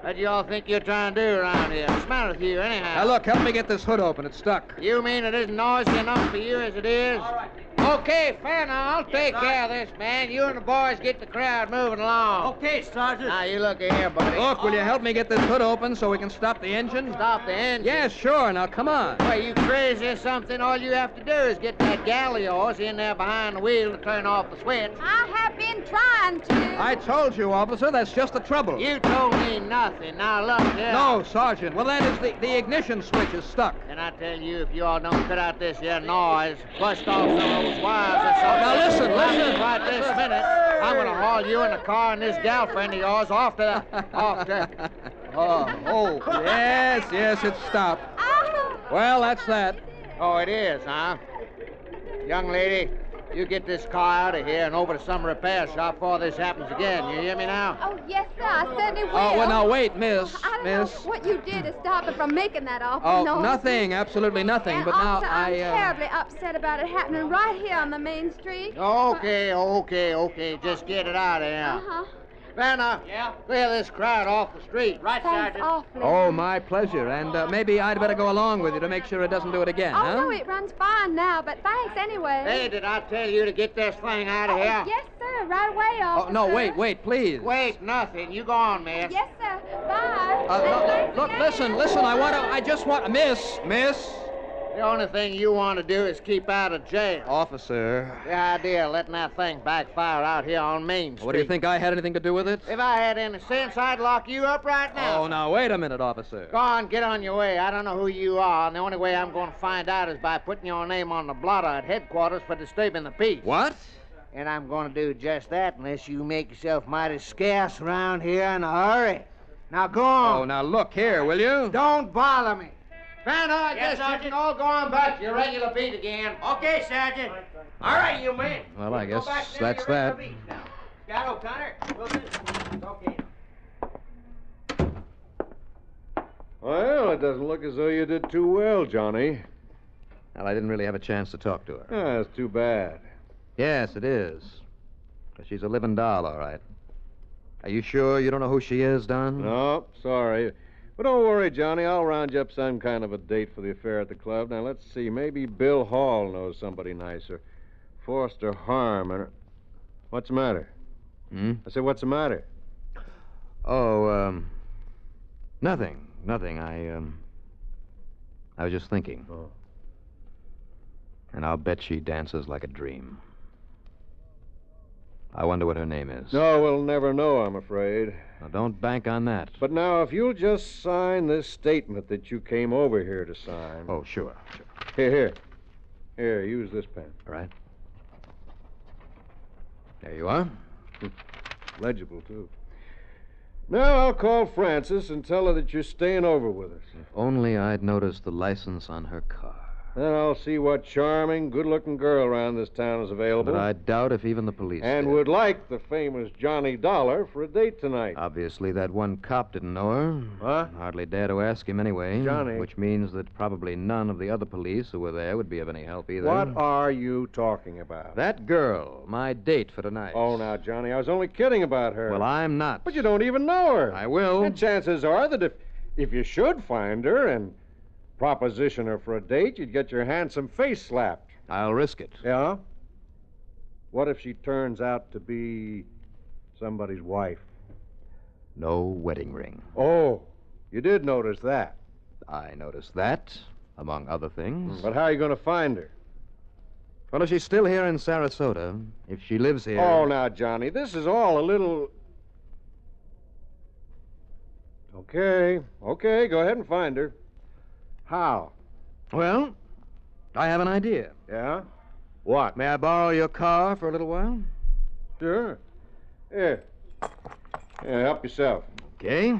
What do you all think you're trying to do around here? What's the matter with you, anyhow? Now, look, help me get this hood open. It's stuck. You mean it isn't noisy enough for you as it is? All right. Okay, fair now. I'll take care of this, man. You and the boys get the crowd moving along. Okay, Sergeant. Now, you look here, buddy. Look, will you help me get this hood open so we can stop the engine? Stop the engine? Yes, sure. Now, come on. Well, you crazy or something? All you have to do is get that gal of yours in there behind the wheel to turn off the switch. I have been trying to. I told you, officer, that's just the trouble. You told me nothing. Now, look here. No, Sergeant. Well, that is the ignition switch is stuck. And I tell you, if you all don't cut out this here noise, bust off some of those wires or something. Now, listen. Right this minute, I'm going to haul you in the car and this girlfriend of yours off to... Oh. Yes, it's stopped. Well, that's that. Oh, it is, huh? Young lady, you get this car out of here and over to some repair shop before this happens again. You hear me now? Oh, yes, sir. I certainly will. Oh, well, now, wait, miss. I don't know what you did to stop it from making that awful Oh, noise. nothing. Absolutely nothing. And But now, also, I'm terribly upset about it happening right here on the main street. Okay. Just get it out of here. Uh-huh. Vanna, clear this crowd off the street. Right, Sergeant. Awfully. Oh, my pleasure. And maybe I'd better go along with you to make sure it doesn't do it again, Oh, huh? no, it runs fine now, but thanks anyway. Hey, did I tell you to get this thing out of here? Yes, sir. Right away, officer. Oh, no, wait, please. Wait, nothing. You go on, miss. Yes, sir. Bye. Look, listen, I just want... Miss. The only thing you want to do is keep out of jail. Officer. The idea of letting that thing backfire out here on Main Street. What do you think I had anything to do with it? If I had any sense, I'd lock you up right now. Oh, now, wait a minute, officer. Go on, get on your way. I don't know who you are, and the only way I'm going to find out is by putting your name on the blotter at headquarters for disturbing the peace. What? And I'm going to do just that unless you make yourself mighty scarce around here in a hurry. Now, go on. Oh, now, look here, will you? Don't bother me. Vanna, I Yes, guess you Sergeant. can all go on back to your regular beat again. Okay, Sergeant. All right, you men. Well, I guess Go back to that's your that. regular beat now. Scout O'Connor, we'll do this. Okay. Well, it doesn't look as though you did too well, Johnny. Well, I didn't really have a chance to talk to her. Yeah, that's too bad. Yes, it is. But she's a living doll, all right. Are you sure you don't know who she is, Don? No, sorry. But don't worry, Johnny. I'll round you up some kind of a date for the affair at the club. Now, let's see. Maybe Bill Hall knows somebody nicer. Forster Harm. What's the matter? Hmm? I said, what's the matter? Oh, nothing. I was just thinking. Oh. And I'll bet she dances like a dream. I wonder what her name is. No, we'll never know, I'm afraid. Now, don't bank on that. But now, if you'll just sign this statement that you came over here to sign. Oh, sure. Here. Here, use this pen. All right. There you are. Legible, too. Now I'll call Frances and tell her that you're staying over with us. If only I'd noticed the license on her car. Then I'll see what charming, good-looking girl around this town is available. But I doubt if even the police And did. would like the famous Johnny Dollar for a date tonight. Obviously, that one cop didn't know her. What? Hardly dare to ask him anyway. Johnny. Which means that probably none of the other police who were there would be of any help either. What are you talking about? That girl, my date for tonight. Oh, now, Johnny, I was only kidding about her. Well, I'm not. But you don't even know her. I will. And chances are that if you should find her and proposition her for a date, you'd get your handsome face slapped. I'll risk it. Yeah? What if she turns out to be somebody's wife? No wedding ring. Oh, you did notice that. I noticed that, among other things. But how are you going to find her? Well, if she's still here in Sarasota, if she lives here... Oh, now, Johnny, this is all a little... Okay, go ahead and find her. How? Well, I have an idea. Yeah? What? May I borrow your car for a little while? Sure. Here. Yeah, help yourself. Okay.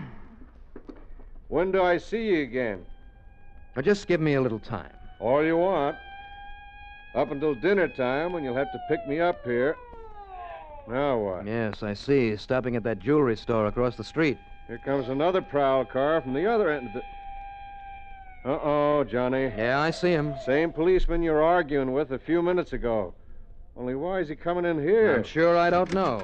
When do I see you again? Now, just give me a little time. All you want. Up until dinner time, when you'll have to pick me up here. Now what? Yes, I see. Stopping at that jewelry store across the street. Here comes another prowl car from the other end of the... Uh-oh, Johnny. Yeah, I see him. Same policeman you were arguing with a few minutes ago. Only why is he coming in here? I'm sure I don't know.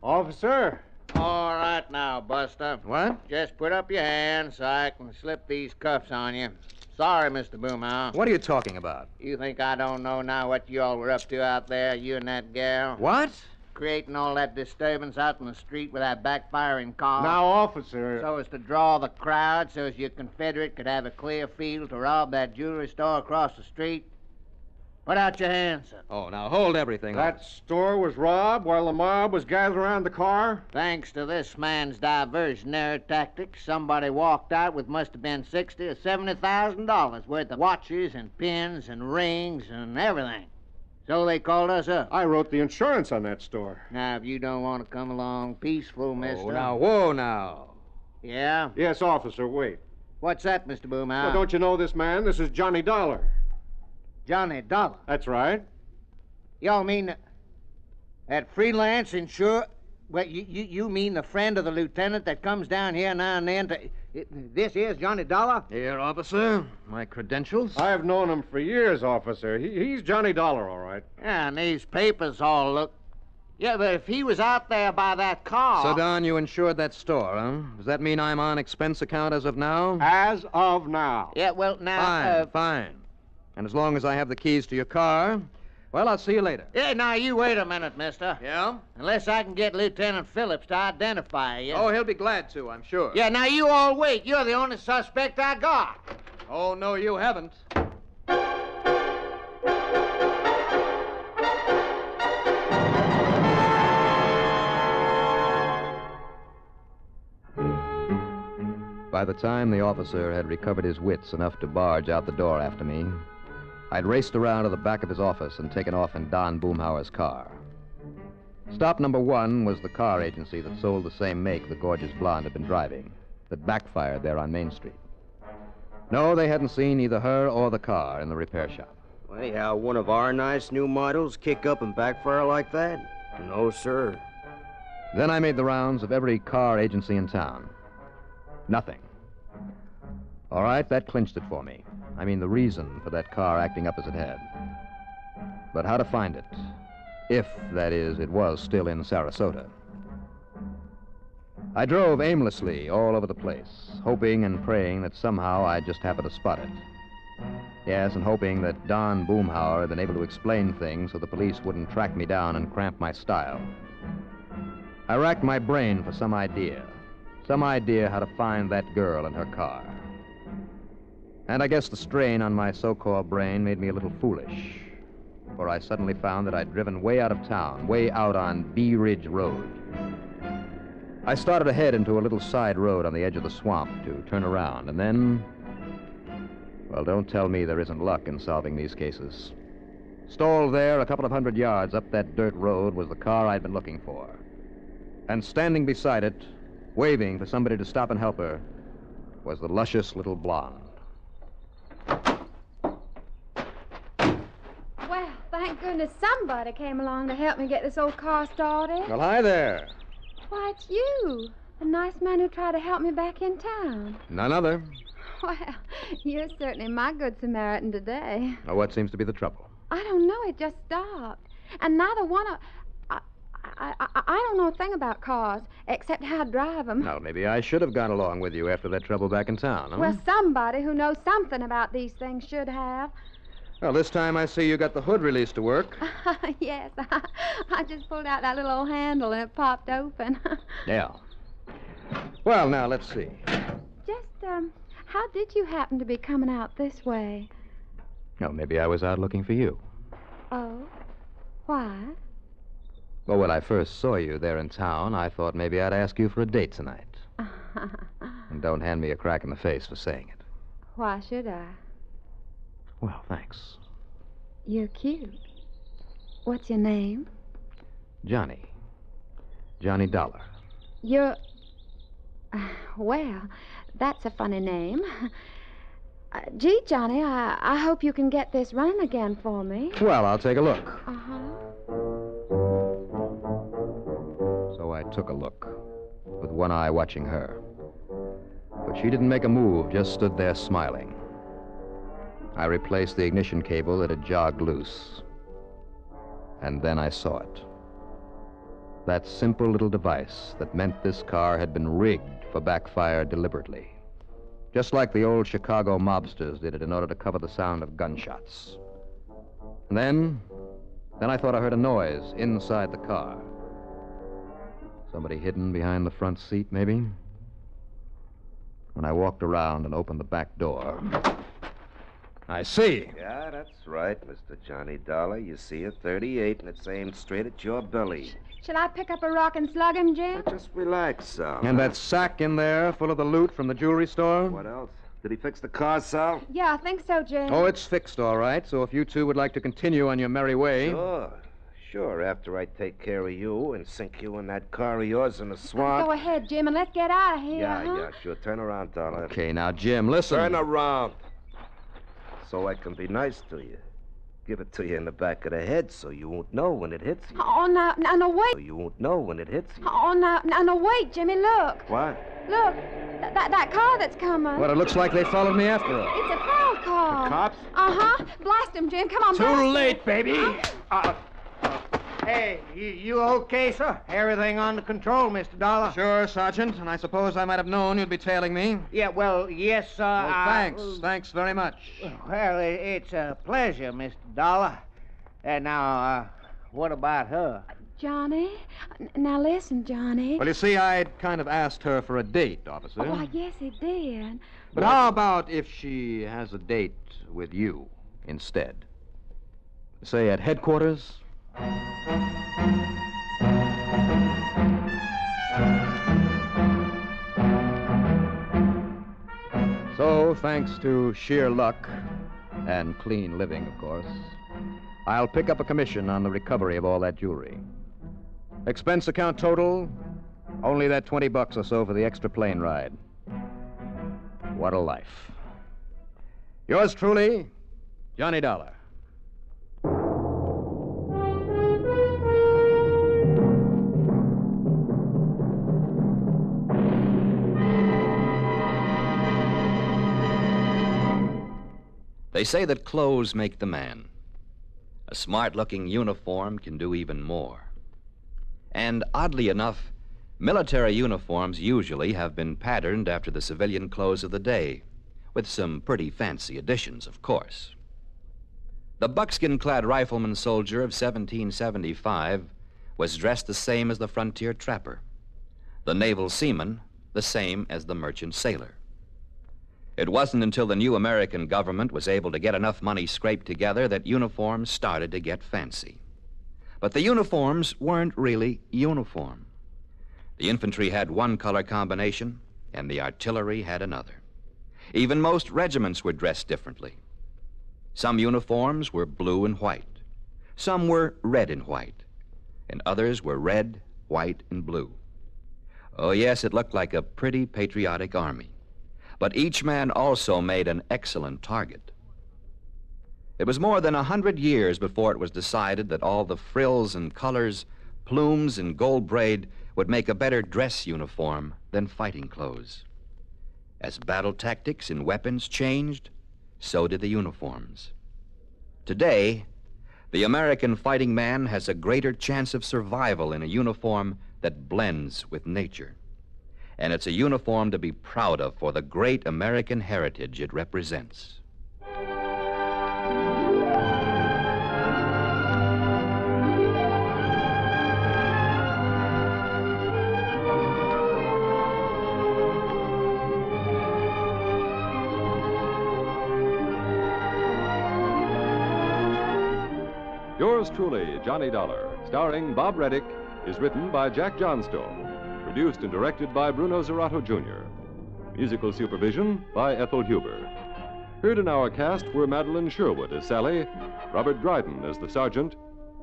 Officer. All right now, Buster. What? Just put up your hand so I can slip these cuffs on you. Sorry, Mr. Boomhauer. What are you talking about? You think I don't know now what you all were up to out there, you and that gal? What? Creating all that disturbance out in the street with that backfiring car. Now, officer. So as to draw the crowd so as your Confederate could have a clear field to rob that jewelry store across the street? Put out your hands, sir. Oh, now hold everything. That store was robbed while the mob was gathered around the car? Thanks to this man's diversionary tactics, somebody walked out with must have been $60,000 or $70,000 worth of watches and pins and rings and everything. So they called us up. I wrote the insurance on that store. Now, if you don't want to come along peaceful, mister. Oh, now, whoa, now. Yeah? Yes, officer, wait. What's that, Mr. Boomhauer? Well, don't you know this man? This is Johnny Dollar. Johnny Dollar? That's right. Y'all mean that freelance insure... Well, you mean the friend of the lieutenant that comes down here now and then to... This is Johnny Dollar? Here, officer. My credentials? I have known him for years, officer. He's Johnny Dollar, all right. Yeah, and these papers all look... Yeah, but if he was out there by that car... So, Don, you insured that store, huh? Does that mean I'm on expense account as of now? As of now. Yeah, well, now... Fine. And as long as I have the keys to your car, well, I'll see you later. Yeah, now, you wait a minute, mister. Yeah? Unless I can get Lieutenant Phillips to identify you. Oh, he'll be glad to, I'm sure. Yeah, now, you all wait. You're the only suspect I got. Oh, no, you haven't. By the time the officer had recovered his wits enough to barge out the door after me, I'd raced around to the back of his office and taken off in Don Boomhauer's car. Stop number one was the car agency that sold the same make the gorgeous blonde had been driving, that backfired there on Main Street. No, they hadn't seen either her or the car in the repair shop. Well, anyhow, one of our nice new models kick up and backfire like that? No, sir. Then I made the rounds of every car agency in town. Nothing. All right, that clinched it for me. I mean, the reason for that car acting up as it had. But how to find it? If, that is, it was still in Sarasota. I drove aimlessly all over the place, hoping and praying that somehow I'd just happen to spot it. Yes, and hoping that Don Boomhauer had been able to explain things so the police wouldn't track me down and cramp my style. I racked my brain for some idea how to find that girl and her car. And I guess the strain on my so-called brain made me a little foolish, for I suddenly found that I'd driven way out of town, way out on Bee Ridge Road. I started ahead into a little side road on the edge of the swamp to turn around, and then... Well, don't tell me there isn't luck in solving these cases. Stalled there a couple of 100 yards up that dirt road was the car I'd been looking for. And standing beside it, waving for somebody to stop and help her, was the luscious little blonde. Well, thank goodness somebody came along to help me get this old car started. Well, hi there. Why, it's you. The nice man who tried to help me back in town. None other. Well, you're certainly my good Samaritan today. Now, what seems to be the trouble? I don't know. It just stopped. And neither one of... I don't know a thing about cars, except how to drive them. Now, maybe I should have gone along with you after that trouble back in town, huh? Well, somebody who knows something about these things should have. Well, this time I see you got the hood released to work. Yes, I just pulled out that little old handle and it popped open. Yeah. Well, now, let's see. Just, how did you happen to be coming out this way? Oh, maybe I was out looking for you. Oh? Why? Well, when I first saw you there in town, I thought maybe I'd ask you for a date tonight. And don't hand me a crack in the face for saying it. Why should I? Well, thanks. You're cute. What's your name? Johnny. Johnny Dollar. You're... Well, that's a funny name. Gee, Johnny, I hope you can get this running again for me. Well, I'll take a look. Uh-huh. So I took a look, with one eye watching her. But she didn't make a move, just stood there smiling. I replaced the ignition cable that had jogged loose. And then I saw it. That simple little device that meant this car had been rigged for backfire deliberately. Just like the old Chicago mobsters did it in order to cover the sound of gunshots. And then I thought I heard a noise inside the car. Somebody hidden behind the front seat, maybe? When I walked around and opened the back door, I see. Yeah, that's right, Mr. Johnny Dollar. You see a 38, and it's aimed straight at your belly. Shall I pick up a rock and slug him, Jim? Just relax, Sal. And that sack in there full of the loot from the jewelry store? What else? Did he fix the car, Sal? Yeah, I think so, Jim. Oh, it's fixed, all right. So if you two would like to continue on your merry way... Sure, after I take care of you and sink you in that car of yours in the swamp. Go ahead, Jim, and let's get out of here, Yeah, sure. Turn around, Dollar. Okay, now, Jim, listen. Turn around. So I can be nice to you. Give it to you in the back of the head so you won't know when it hits you. Oh, no, wait. So you won't know when it hits you. Oh, no, wait, Jimmy, look. What? Look, that car that's coming. Well, it looks like they followed me after all. It's a prowl car. The cops? Uh-huh. Blast him, Jim. Come on, blast Too him. late, baby. Hey, you okay, sir? Everything under control, Mr. Dollar? Sure, Sergeant, and I suppose I might have known you'd be tailing me. Yeah, well, yes, sir. Well, thanks. Thanks very much. Well, it's a pleasure, Mr. Dollar. And now, what about her? Johnny? Now listen, Johnny. Well, you see, I'd kind of asked her for a date, officer. Oh, I guess he did. But how about if she has a date with you instead? Say at headquarters? So, thanks to sheer luck and clean living, of course, I'll pick up a commission on the recovery of all that jewelry. Expense account total, only that $20 or so for the extra plane ride. What a life. Yours truly, Johnny Dollar. They say that clothes make the man. A smart-looking uniform can do even more. And oddly enough, military uniforms usually have been patterned after the civilian clothes of the day, with some pretty fancy additions, of course. The buckskin-clad rifleman soldier of 1775 was dressed the same as the frontier trapper. The naval seaman, the same as the merchant sailor. It wasn't until the new American government was able to get enough money scraped together that uniforms started to get fancy. But the uniforms weren't really uniform. The infantry had one color combination, and the artillery had another. Even most regiments were dressed differently. Some uniforms were blue and white. Some were red and white. And others were red, white, and blue. Oh, yes, it looked like a pretty patriotic army. But each man also made an excellent target. It was more than 100 years before it was decided that all the frills and colors, plumes and gold braid would make a better dress uniform than fighting clothes. As battle tactics and weapons changed, so did the uniforms. Today, the American fighting man has a greater chance of survival in a uniform that blends with nature. And it's a uniform to be proud of for the great American heritage it represents. Yours truly, Johnny Dollar, starring Bob Reddick, is written by Jack Johnstone. Produced and directed by Bruno Zerato, Jr. Musical supervision by Ethel Huber. Heard in our cast were Madeline Sherwood as Sally, Robert Dryden as the Sergeant,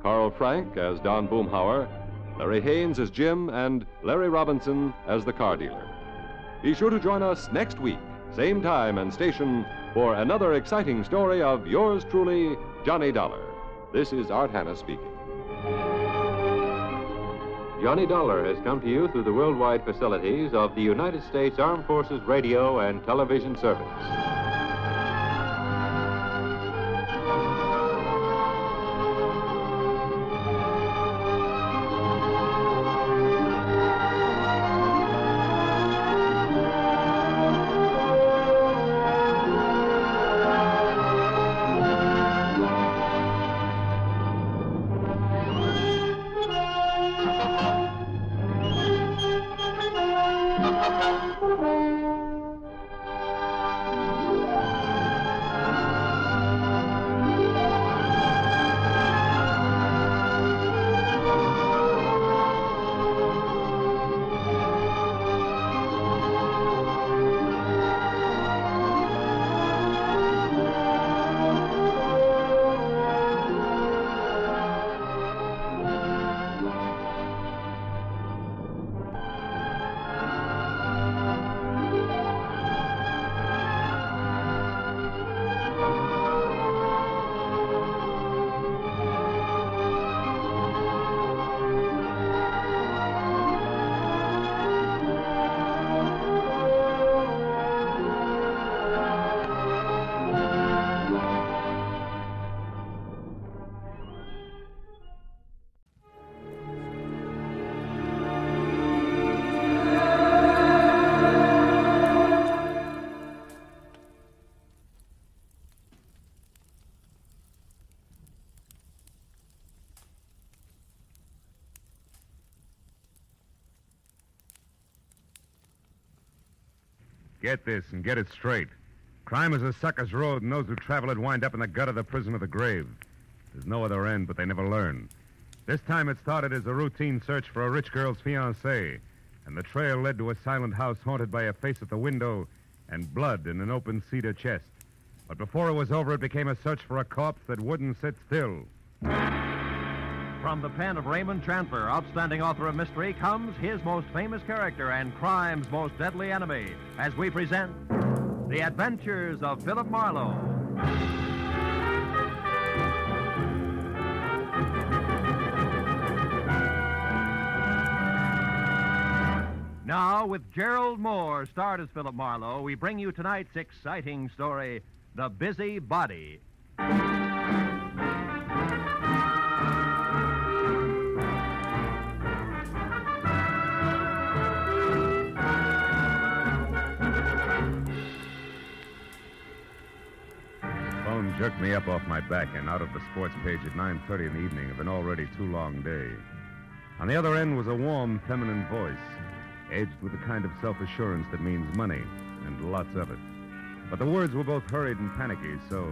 Carl Frank as Don Boomhauer, Larry Haynes as Jim, and Larry Robinson as the car dealer. Be sure to join us next week, same time and station, for another exciting story of yours truly, Johnny Dollar. This is Art Hanna speaking. Johnny Dollar has come to you through the worldwide facilities of the United States Armed Forces Radio and Television Service. Get this and get it straight. Crime is a sucker's road, and those who travel it wind up in the gut of the prison of the grave. There's no other end, but they never learn. This time it started as a routine search for a rich girl's fiancé, and the trail led to a silent house haunted by a face at the window and blood in an open cedar chest. But before it was over, it became a search for a corpse that wouldn't sit still. From the pen of Raymond Chandler, outstanding author of mystery, comes his most famous character and crime's most deadly enemy, as we present The Adventures of Philip Marlowe. Now, with Gerald Moore starred as Philip Marlowe, we bring you tonight's exciting story, The Busy Body. Jerked me up off my back and out of the sports page at 9:30 in the evening of an already too long day. On the other end was a warm, feminine voice, edged with the kind of self-assurance that means money, and lots of it. But the words were both hurried and panicky, so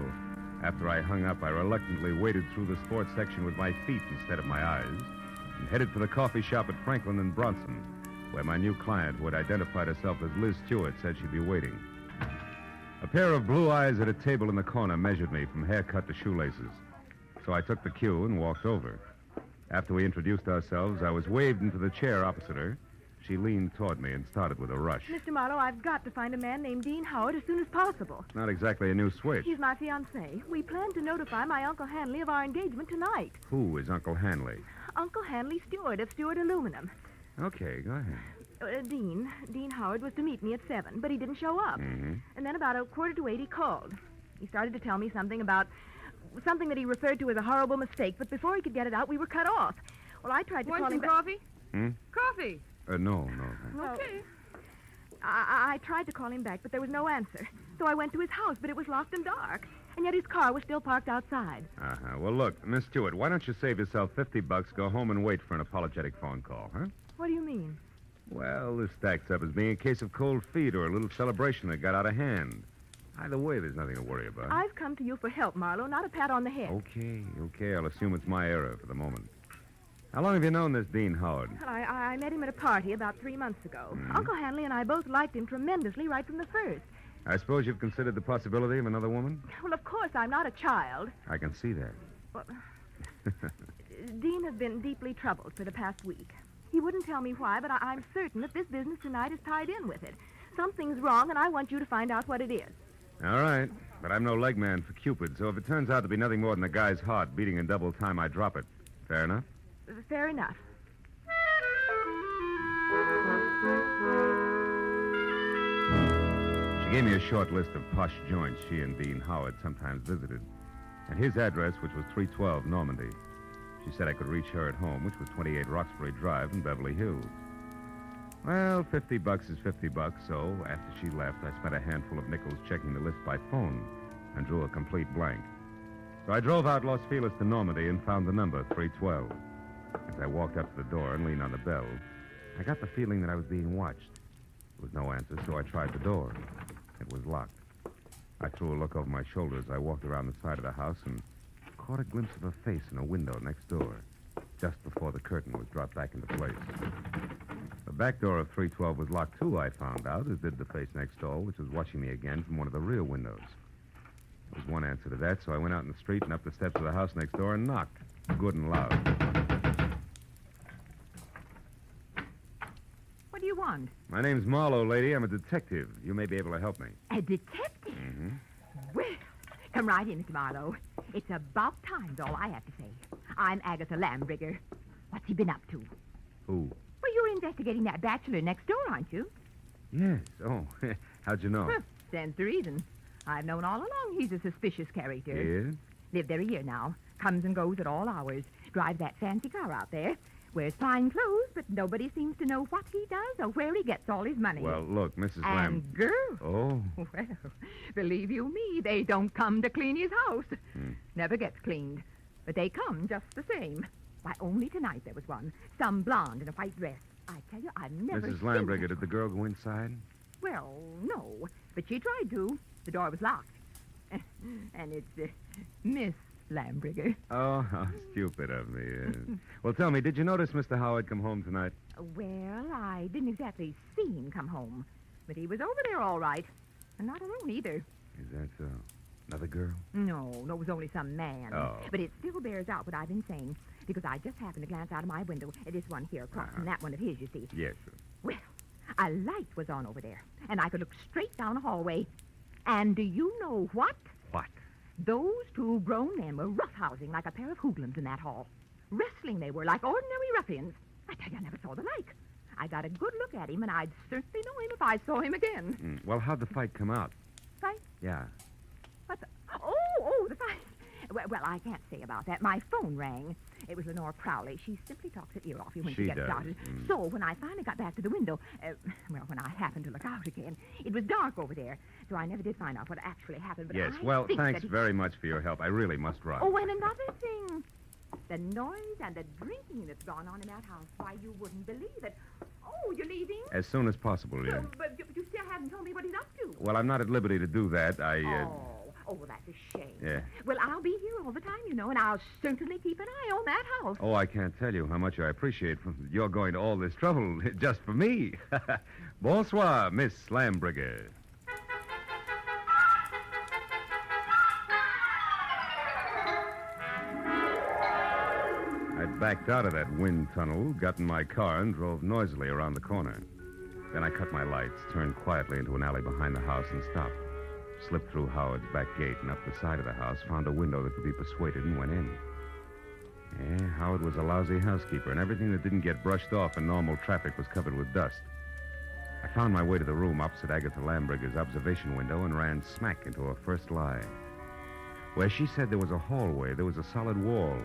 after I hung up, I reluctantly waded through the sports section with my feet instead of my eyes and headed for the coffee shop at Franklin and Bronson, where my new client, who had identified herself as Liz Stewart, said she'd be waiting. A pair of blue eyes at a table in the corner measured me from haircut to shoelaces. So I took the cue and walked over. After we introduced ourselves, I was waved into the chair opposite her. She leaned toward me and started with a rush. Mr. Marlowe, I've got to find a man named Dean Howard as soon as possible. It's not exactly a new switch. He's my fiancé. We plan to notify my Uncle Hanley of our engagement tonight. Who is Uncle Hanley? Uncle Hanley Stewart of Stewart Aluminum. Okay, go ahead. Dean Howard was to meet me at 7, but he didn't show up. Mm-hmm. And then about 7:45 he called. He started to tell me something that he referred to as a horrible mistake, but before he could get it out, we were cut off. Well, I tried to call him back. Coffee? Hmm? Coffee. No. Okay. I tried to call him back, but there was no answer. So I went to his house, but it was locked and dark. And yet his car was still parked outside. Uh-huh. Well, look, Miss Stewart, why don't you save yourself $50, go home and wait for an apologetic phone call, huh? What do you mean? Well, this stacks up as being a case of cold feet or a little celebration that got out of hand. Either way, there's nothing to worry about. I've come to you for help, Marlowe, not a pat on the head. Okay. I'll assume it's my error for the moment. How long have you known this Dean Howard? Well, I met him at a party about 3 months ago. Mm-hmm. Uncle Hanley and I both liked him tremendously right from the first. I suppose you've considered the possibility of another woman? Well, of course, I'm not a child. I can see that. Well, Dean has been deeply troubled for the past week. He wouldn't tell me why, but I'm certain that this business tonight is tied in with it. Something's wrong, and I want you to find out what it is. All right, but I'm no leg man for Cupid, so if it turns out to be nothing more than a guy's heart beating in double time, I drop it. Fair enough? Fair enough. She gave me a short list of posh joints she and Dean Howard sometimes visited, and his address, which was 312 Normandy. She said I could reach her at home, which was 28 Roxbury Drive in Beverly Hills. Well, $50 is $50, so after she left, I spent a handful of nickels checking the list by phone and drew a complete blank. So I drove out Los Feliz to Normandy and found the number, 312. As I walked up to the door and leaned on the bell, I got the feeling that I was being watched. There was no answer, so I tried the door. It was locked. I threw a look over my shoulder as I walked around the side of the house and caught a glimpse of a face in a window next door, just before the curtain was dropped back into place. The back door of 312 was locked, too, I found out, as did the face next door, which was watching me again from one of the rear windows. There was one answer to that, so I went out in the street and up the steps of the house next door and knocked, good and loud. What do you want? My name's Marlowe, lady. I'm a detective. You may be able to help me. A detective? Mm-hmm. Well, come right in, Mr. Marlowe. It's about time's all I have to say. I'm Agatha Lambrigger. What's he been up to? Who? Well, you're investigating that bachelor next door, aren't you? Yes. Oh, how'd you know? Stands to reason. I've known all along he's a suspicious character. Yes? Lived there a year now. Comes and goes at all hours. Drives that fancy car out there. Wears fine clothes, but nobody seems to know what he does or where he gets all his money. Well, look, Mrs. And girls. Oh. Well, believe you me, they don't come to clean his house. Never gets cleaned. But they come just the same. Why, only tonight there was one. Some blonde in a white dress. I tell you, I've never Mrs. seen Lambrigger, did the girl go inside? Well, no. But she tried to. The door was locked. And it's Miss Lambrigger. Oh, how stupid of me. Well, tell me, did you notice Mr. Howard come home tonight? Well, I didn't exactly see him come home. But he was over there all right. And not alone either. Is that so? Another girl? No, it was only some man. Oh. But it still bears out what I've been saying. Because I just happened to glance out of my window at this one here across from that one of his, you see. Yes, sir. Well, a light was on over there. And I could look straight down a hallway. And do you know what? What? Those two grown men were roughhousing like a pair of hoodlums in that hall. Wrestling they were, like ordinary ruffians. I tell you, I never saw the like. I got a good look at him, and I'd certainly know him if I saw him again. Well, how'd the fight come out? Fight? Yeah. What the... Oh, the fight. Well, I can't say about that. My phone rang. It was Lenore Crowley. She simply talks her ear off you when she gets does. started. So when I finally got back to the window, when I happened to look out again, it was dark over there. So I never did find out what actually happened. But Yes, I well, think thanks that very much for your help. I really must run. Oh, and another thing. The noise and the drinking that's gone on in that house. Why, you wouldn't believe it. Oh, you're leaving? As soon as possible, yeah. But you still haven't told me what he's up to. Well, I'm not at liberty to do that. Oh, well, that's a shame. Yeah. Well, I'll be here all the time, you know, and I'll certainly keep an eye on that house. Oh, I can't tell you how much I appreciate you're going to all this trouble just for me. Bonsoir, Miss Lambrigger. I backed out of that wind tunnel, got in my car, and drove noisily around the corner. Then I cut my lights, turned quietly into an alley behind the house, and stopped. Slipped through Howard's back gate and up the side of the house, found a window that could be persuaded, and went in. Yeah, Howard was a lousy housekeeper, and everything that didn't get brushed off in normal traffic was covered with dust. I found my way to the room opposite Agatha Lambrigger's observation window and ran smack into her first lie. Where she said there was a hallway, there was a solid wall,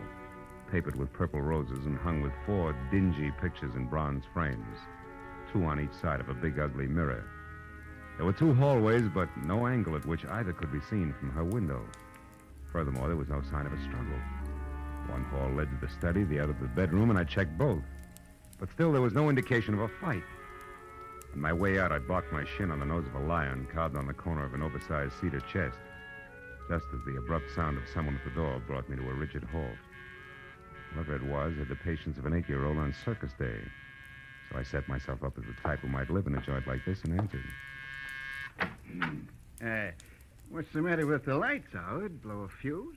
papered with purple roses and hung with 4 dingy pictures in bronze frames, 2 on each side of a big, ugly mirror. There were 2 hallways, but no angle at which either could be seen from her window. Furthermore, there was no sign of a struggle. One hall led to the study, the other to the bedroom, and I checked both. But still, there was no indication of a fight. On my way out, I barked my shin on the nose of a lion carved on the corner of an oversized cedar chest, just as the abrupt sound of someone at the door brought me to a rigid halt. Whoever it was had the patience of an 8-year-old on circus day. So I set myself up as the type who might live in a joint like this and answered. What's the matter with the lights, Howard? Blow a fuse?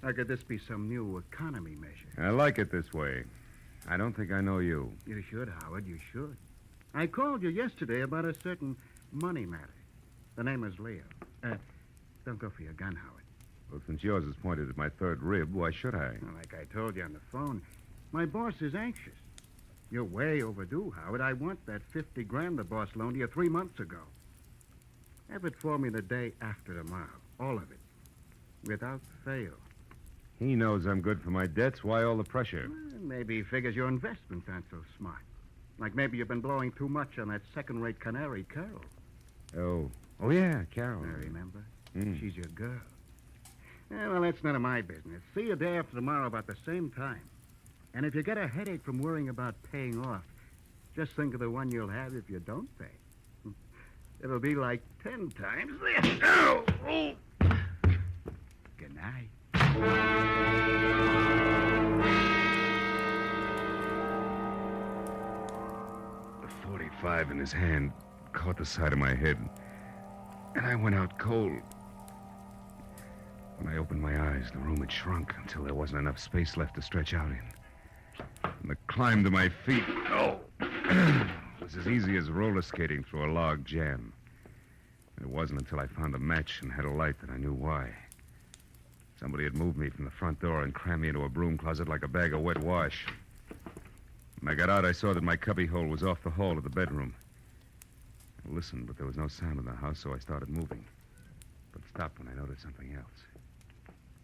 Or could this be some new economy measure? I like it this way. I don't think I know you. You should, Howard, you should. I called you yesterday about a certain money matter. The name is Leo. Don't go for your gun, Howard. Well, since yours is pointed at my third rib, why should I? Well, like I told you on the phone, my boss is anxious. You're way overdue, Howard. I want that $50,000 the boss loaned you 3 months ago. Have it for me the day after tomorrow. All of it. Without fail. He knows I'm good for my debts. Why all the pressure? Well, maybe he figures your investments aren't so smart. Like maybe you've been blowing too much on that second-rate canary, Carol. Oh, yeah, Carol. I remember. She's your girl. Well, that's none of my business. See you day after tomorrow about the same time. And if you get a headache from worrying about paying off, just think of the one you'll have if you don't pay. It'll be like 10 times this. Oh! Good night. The .45 in his hand caught the side of my head, and I went out cold. When I opened my eyes, the room had shrunk until there wasn't enough space left to stretch out in. And the climb to my feet, was as easy as roller skating through a log jam. It wasn't until I found a match and had a light that I knew why. Somebody had moved me from the front door and crammed me into a broom closet like a bag of wet wash. When I got out, I saw that my cubbyhole was off the hall of the bedroom. I listened, but there was no sound in the house, so I started moving. But stopped when I noticed something else.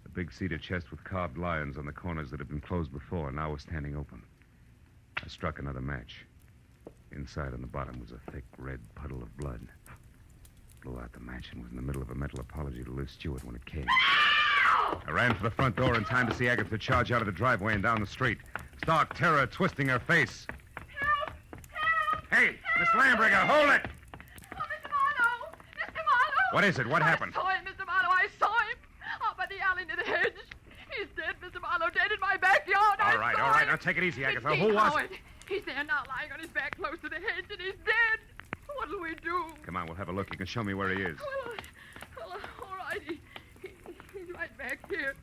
The big cedar chest with carved lions on the corners that had been closed before now was standing open. I struck another match. Inside on the bottom was a thick red puddle of blood. Blew out the match and was in the middle of a mental apology to Liz Stewart when it came. I ran for the front door in time to see Agatha charge out of the driveway and down the street. Stark terror twisting her face. Help! Help! Hey, Miss Lambringer, hold it! Oh, Mr. Marlowe! Mr. Marlowe! What is it? What happened? I saw him, Mr. Marlowe. I saw him. Up by the alley near the hedge. He's dead, Mr. Marlowe. Dead in my backyard. All right. Now take it easy, Agatha. Who was Howard. He's there now, lying on his back close to the hedge, and he's dead. What'll we do? Come on, we'll have a look. You can show me where he is. Well, all right. He's right back here.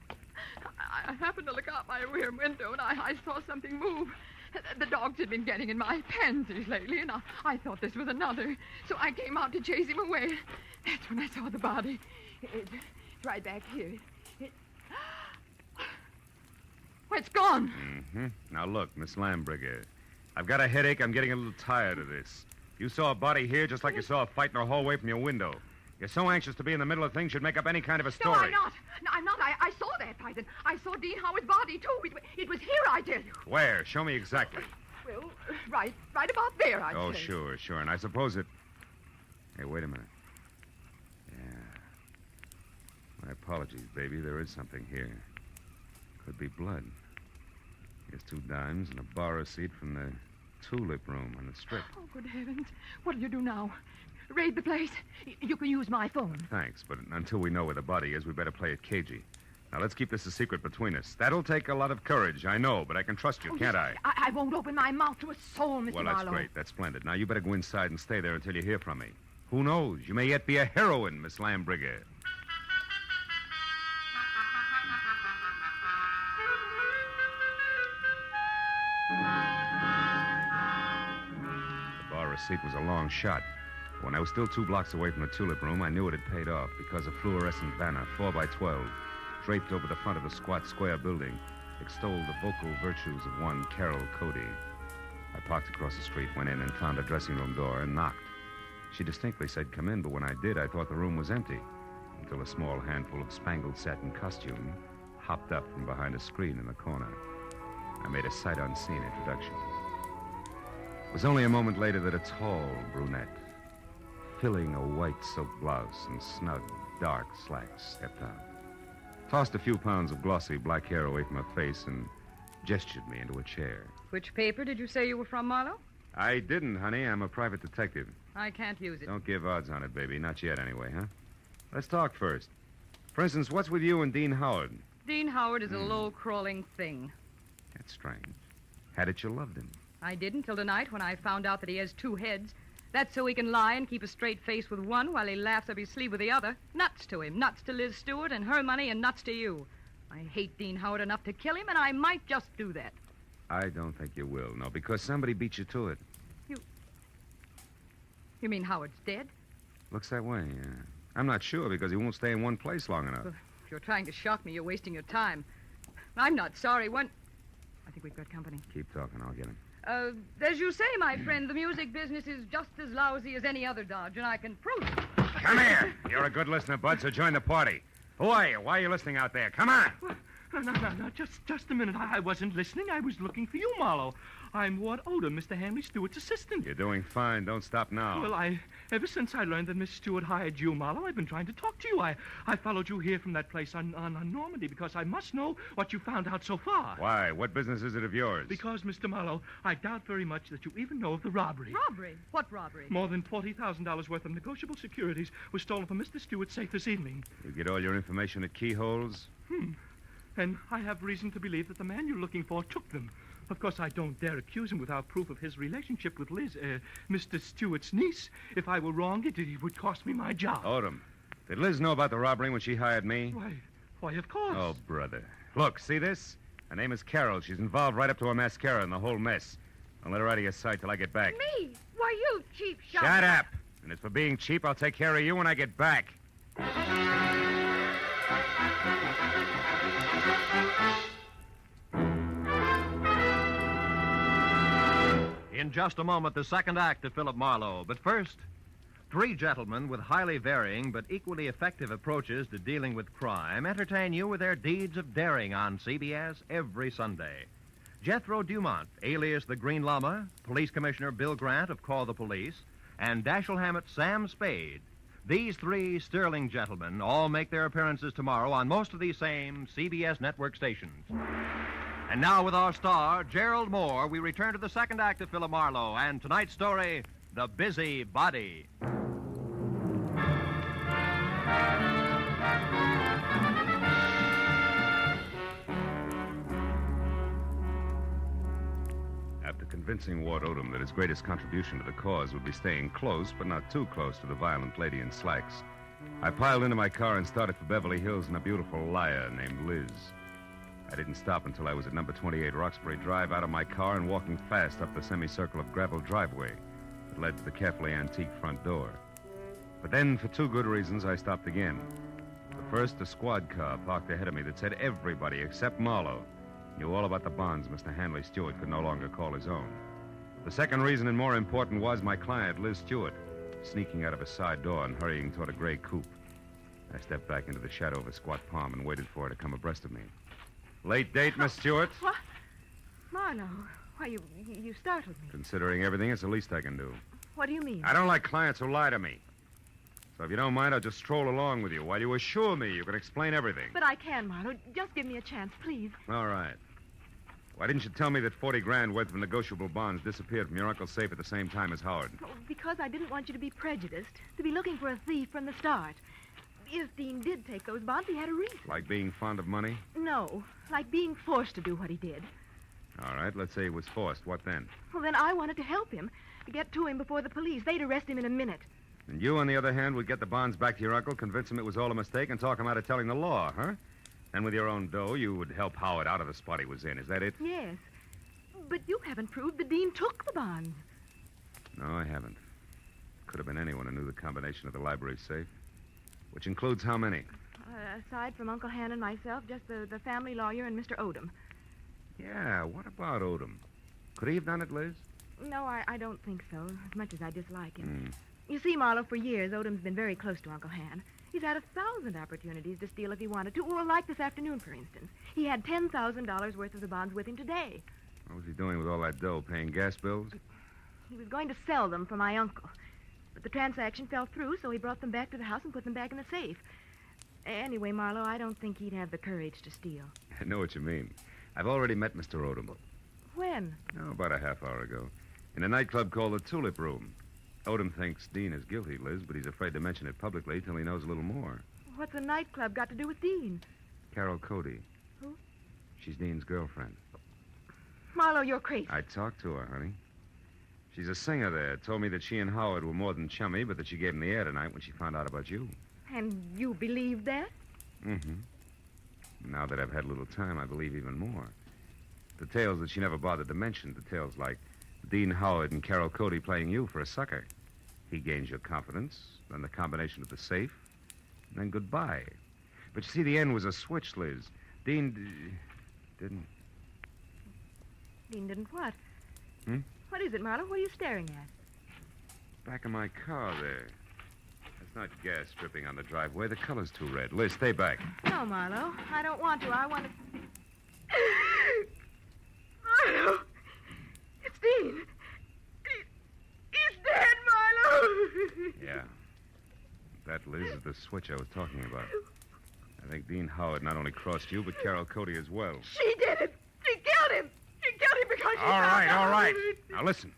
I happened to look out my rear window, and I saw something move. The dogs had been getting in my pansies lately, and I thought this was another. So I came out to chase him away. That's when I saw the body. It's right back here. It's gone. Mm-hmm. Now, look, Miss Lambringer. I've got a headache. I'm getting a little tired of this. You saw a body here just like you saw a fight in a hallway from your window. You're so anxious to be in the middle of things, you'd make up any kind of a story. No, I'm not. No, I'm not. I saw that fight, and I saw Dean Howard's body, too. It was here, I tell you. Where? Show me exactly. Well, right about there, I'd Oh, say. sure. And I suppose it... Hey, wait a minute. Yeah. My apologies, baby. There is something here. Could be blood. Here's 2 dimes and a bar receipt from the tulip room on the strip. Oh, good heavens. What'll you do now? Raid the place? You can use my phone. Thanks, but until we know where the body is, we better play it cagey. Now, let's keep this a secret between us. That'll take a lot of courage, I know, but I can trust you, can't I? I won't open my mouth to a soul, Mr. Well, Marlowe. that's great. That's splendid. Now, you better go inside and stay there until you hear from me. Who knows? You may yet be a heroine, Miss Lambringer. The bar receipt was a long shot. When I was still 2 blocks away from the tulip room, I knew it had paid off because a fluorescent banner, 4x12, draped over the front of the squat square building, extolled the vocal virtues of one Carol Cody. I parked across the street, went in, and found a dressing room door and knocked. She distinctly said, "Come in," but when I did, I thought the room was empty, until a small handful of spangled satin costume hopped up from behind a screen in the corner. I made a sight-unseen introduction. It was only a moment later that a tall brunette, filling a white silk blouse and snug, dark slacks, stepped out, tossed a few pounds of glossy black hair away from her face, and gestured me into a chair. Which paper did you say you were from, Marlowe? I didn't, honey. I'm a private detective. I can't use it. Don't give odds on it, baby. Not yet, anyway, huh? Let's talk first. For instance, what's with you and Dean Howard? Dean Howard is a low-crawling thing. That's strange. Had it you loved him. I didn't till tonight when I found out that he has 2 heads. That's so he can lie and keep a straight face with one while he laughs up his sleeve with the other. Nuts to him. Nuts to Liz Stewart and her money and nuts to you. I hate Dean Howard enough to kill him, and I might just do that. I don't think you will, no, because somebody beat you to it. You mean Howard's dead? Looks that way, yeah. I'm not sure because he won't stay in one place long enough. Well, if you're trying to shock me, you're wasting your time. I'm not sorry. I think we've got company. Keep talking, I'll get him. As you say, my friend, the music business is just as lousy as any other dodge, and I can prove it. Come here. You're a good listener, Bud, so join the party. Who are you? Why are you listening out there? Come on. No. Just a minute. I wasn't listening. I was looking for you, Marlowe. I'm Ward Odom, Mr. Hanley Stewart's assistant. You're doing fine. Don't stop now. Well, ever since I learned that Miss Stewart hired you, Marlowe, I've been trying to talk to you. I followed you here from that place on Normandy because I must know what you found out so far. Why? What business is it of yours? Because, Mr. Marlowe, I doubt very much that you even know of the robbery. Robbery? What robbery? More than $40,000 worth of negotiable securities was stolen from Mr. Stewart's safe this evening. You get all your information at keyholes? And I have reason to believe that the man you're looking for took them. Of course, I don't dare accuse him without proof of his relationship with Liz, Mr. Stewart's niece. If I were wrong, it would cost me my job. Odom, did Liz know about the robbery when she hired me? Why, of course. Oh, brother. Look, see this? Her name is Carol. She's involved right up to her mascara in the whole mess. Don't let her out of your sight till I get back. Me? Why, you cheap shot. Shut up. And as for being cheap, I'll take care of you when I get back. In just a moment, the second act of Philip Marlowe. But first, three gentlemen with highly varying but equally effective approaches to dealing with crime entertain you with their deeds of daring on CBS every Sunday. Jethro Dumont, alias the Green Llama, Police Commissioner Bill Grant of Call the Police, and Dashiell Hammett's Sam Spade. These three sterling gentlemen all make their appearances tomorrow on most of these same CBS network stations. And now with our star, Gerald Moore, we return to the second act of Philip Marlowe and tonight's story, The Busy Body. After convincing Ward Odom that his greatest contribution to the cause would be staying close, but not too close to the violent lady in slacks, I piled into my car and started for Beverly Hills in a beautiful liar named Liz. I didn't stop until I was at number 28 Roxbury Drive, out of my car and walking fast up the semicircle of gravel driveway that led to the carefully antique front door. But then, for two good reasons, I stopped again. The first, a squad car parked ahead of me that said everybody except Marlowe knew all about the bonds Mr. Hanley Stewart could no longer call his own. The second reason, and more important, was my client, Liz Stewart, sneaking out of a side door and hurrying toward a gray coupe. I stepped back into the shadow of a squat palm and waited for her to come abreast of me. Late date, Miss Stewart? What? Marlowe, why, you startled me. Considering everything, it's the least I can do. What do you mean? I don't like clients who lie to me. So if you don't mind, I'll just stroll along with you while you assure me you can explain everything. But I can, Marlowe. Just give me a chance, please. All right. Why didn't you tell me that 40 grand worth of negotiable bonds disappeared from your uncle's safe at the same time as Howard? Oh, because I didn't want you to be prejudiced, to be looking for a thief from the start. If Dean did take those bonds, he had a reason. Like being fond of money? No, like being forced to do what he did. All right, let's say he was forced. What then? Well, then I wanted to help him, to get to him before the police. They'd arrest him in a minute. And you, on the other hand, would get the bonds back to your uncle, convince him it was all a mistake, and talk him out of telling the law, huh? And with your own dough, you would help Howard out of the spot he was in. Is that it? Yes. But you haven't proved that Dean took the bonds. No, I haven't. Could have been anyone who knew the combination of the library safe. Which includes how many? Aside from Uncle Han and myself, just the family lawyer and Mr. Odom. Yeah, what about Odom? Could he have done it, Liz? No, I don't think so, as much as I dislike him. You see, Marlowe, for years, Odom's been very close to Uncle Han. He's had 1,000 opportunities to steal if he wanted to, or like this afternoon, for instance. He had $10,000 worth of the bonds with him today. What was he doing with all that dough, paying gas bills? He was going to sell them for my uncle. But the transaction fell through, so he brought them back to the house and put them back in the safe. Anyway, Marlowe, I don't think he'd have the courage to steal. I know what you mean. I've already met Mr. Odom. When? Oh, about a half hour ago. In a nightclub called the Tulip Room. Odom thinks Dean is guilty, Liz, but he's afraid to mention it publicly till he knows a little more. What's a nightclub got to do with Dean? Carol Cody. Who? She's Dean's girlfriend. Marlowe, you're crazy. I talked to her, honey. She's a singer there. Told me that she and Howard were more than chummy, but that she gave him the air tonight when she found out about you. And you believed that? Mm-hmm. Now that I've had a little time, I believe even more. Details that she never bothered to mention. Details like Dean Howard and Carol Cody playing you for a sucker. He gains your confidence, then the combination of the safe, and then goodbye. But you see, the end was a switch, Liz. Dean didn't... Dean didn't what? Hmm? What is it, Marlowe? What are you staring at? Back of my car there. That's not gas dripping on the driveway. The color's too red. Liz, stay back. No, Marlowe. I don't want to. I want to... Marlowe! It's Dean. He's dead, Marlowe! Yeah. That, Liz, is the switch I was talking about. I think Dean Howard not only crossed you, but Carol Cody as well. She did it! She killed him! She killed him because she All right, found all right. out. Now listen.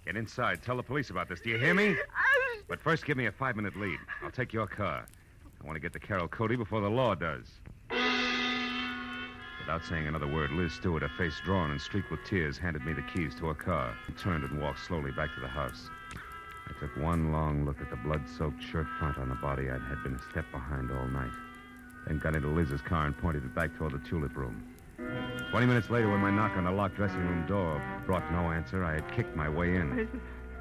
Get inside. Tell the police about this. Do you hear me? But first, give me a 5-minute lead. I'll take your car. I want to get to Carol Cody before the law does. Without saying another word, Liz Stewart, her face drawn and streaked with tears, handed me the keys to her car and turned and walked slowly back to the house. I took one long look at the blood-soaked shirt front on the body I had been a step behind all night. Then got into Liz's car and pointed it back toward the tulip room. 20 minutes later, when my knock on the locked dressing room door brought no answer, I had kicked my way in.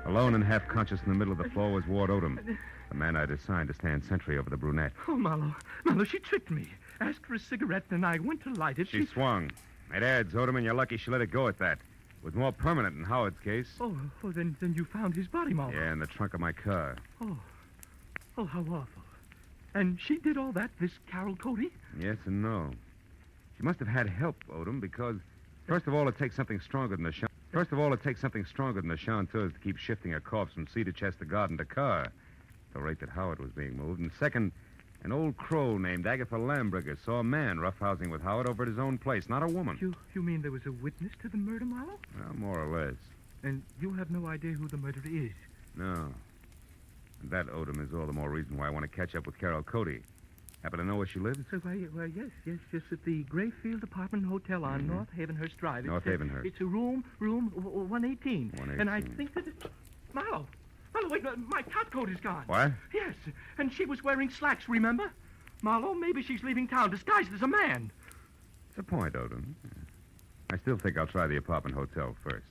Alone and half-conscious in the middle of the floor was Ward Odom, the man I'd assigned to stand sentry over the brunette. Oh, Marlowe. Marlowe, she tricked me. Asked for a cigarette, and I went to light it. She swung. It adds, Odom, and you're lucky she let it go at that. It was more permanent in Howard's case. Oh, then you found his body, Marlowe. Yeah, in the trunk of my car. Oh, how awful. And she did all that, this Carol Cody? Yes and no. She must have had help, Odom, because, first of all, it takes something stronger than the chanteurs to keep shifting a corpse from cedar chest to garden to car, at the rate that Howard was being moved. And second, an old crow named Agatha Lambriger saw a man roughhousing with Howard over at his own place, not a woman. You mean there was a witness to the murder, Marlowe? Well, more or less. And you have no idea who the murderer is? No. And that, Odom, is all the more reason why I want to catch up with Carol Cody. Happen to know where she lives? Well, yes, just at the Grayfield Apartment Hotel on North Havenhurst Drive. North Havenhurst. It's a room 118. 118. And I think that it's... Marlowe, wait, my top coat is gone. What? Yes, and she was wearing slacks, remember? Marlowe, maybe she's leaving town disguised as a man. It's a point, Odom. I still think I'll try the apartment hotel first.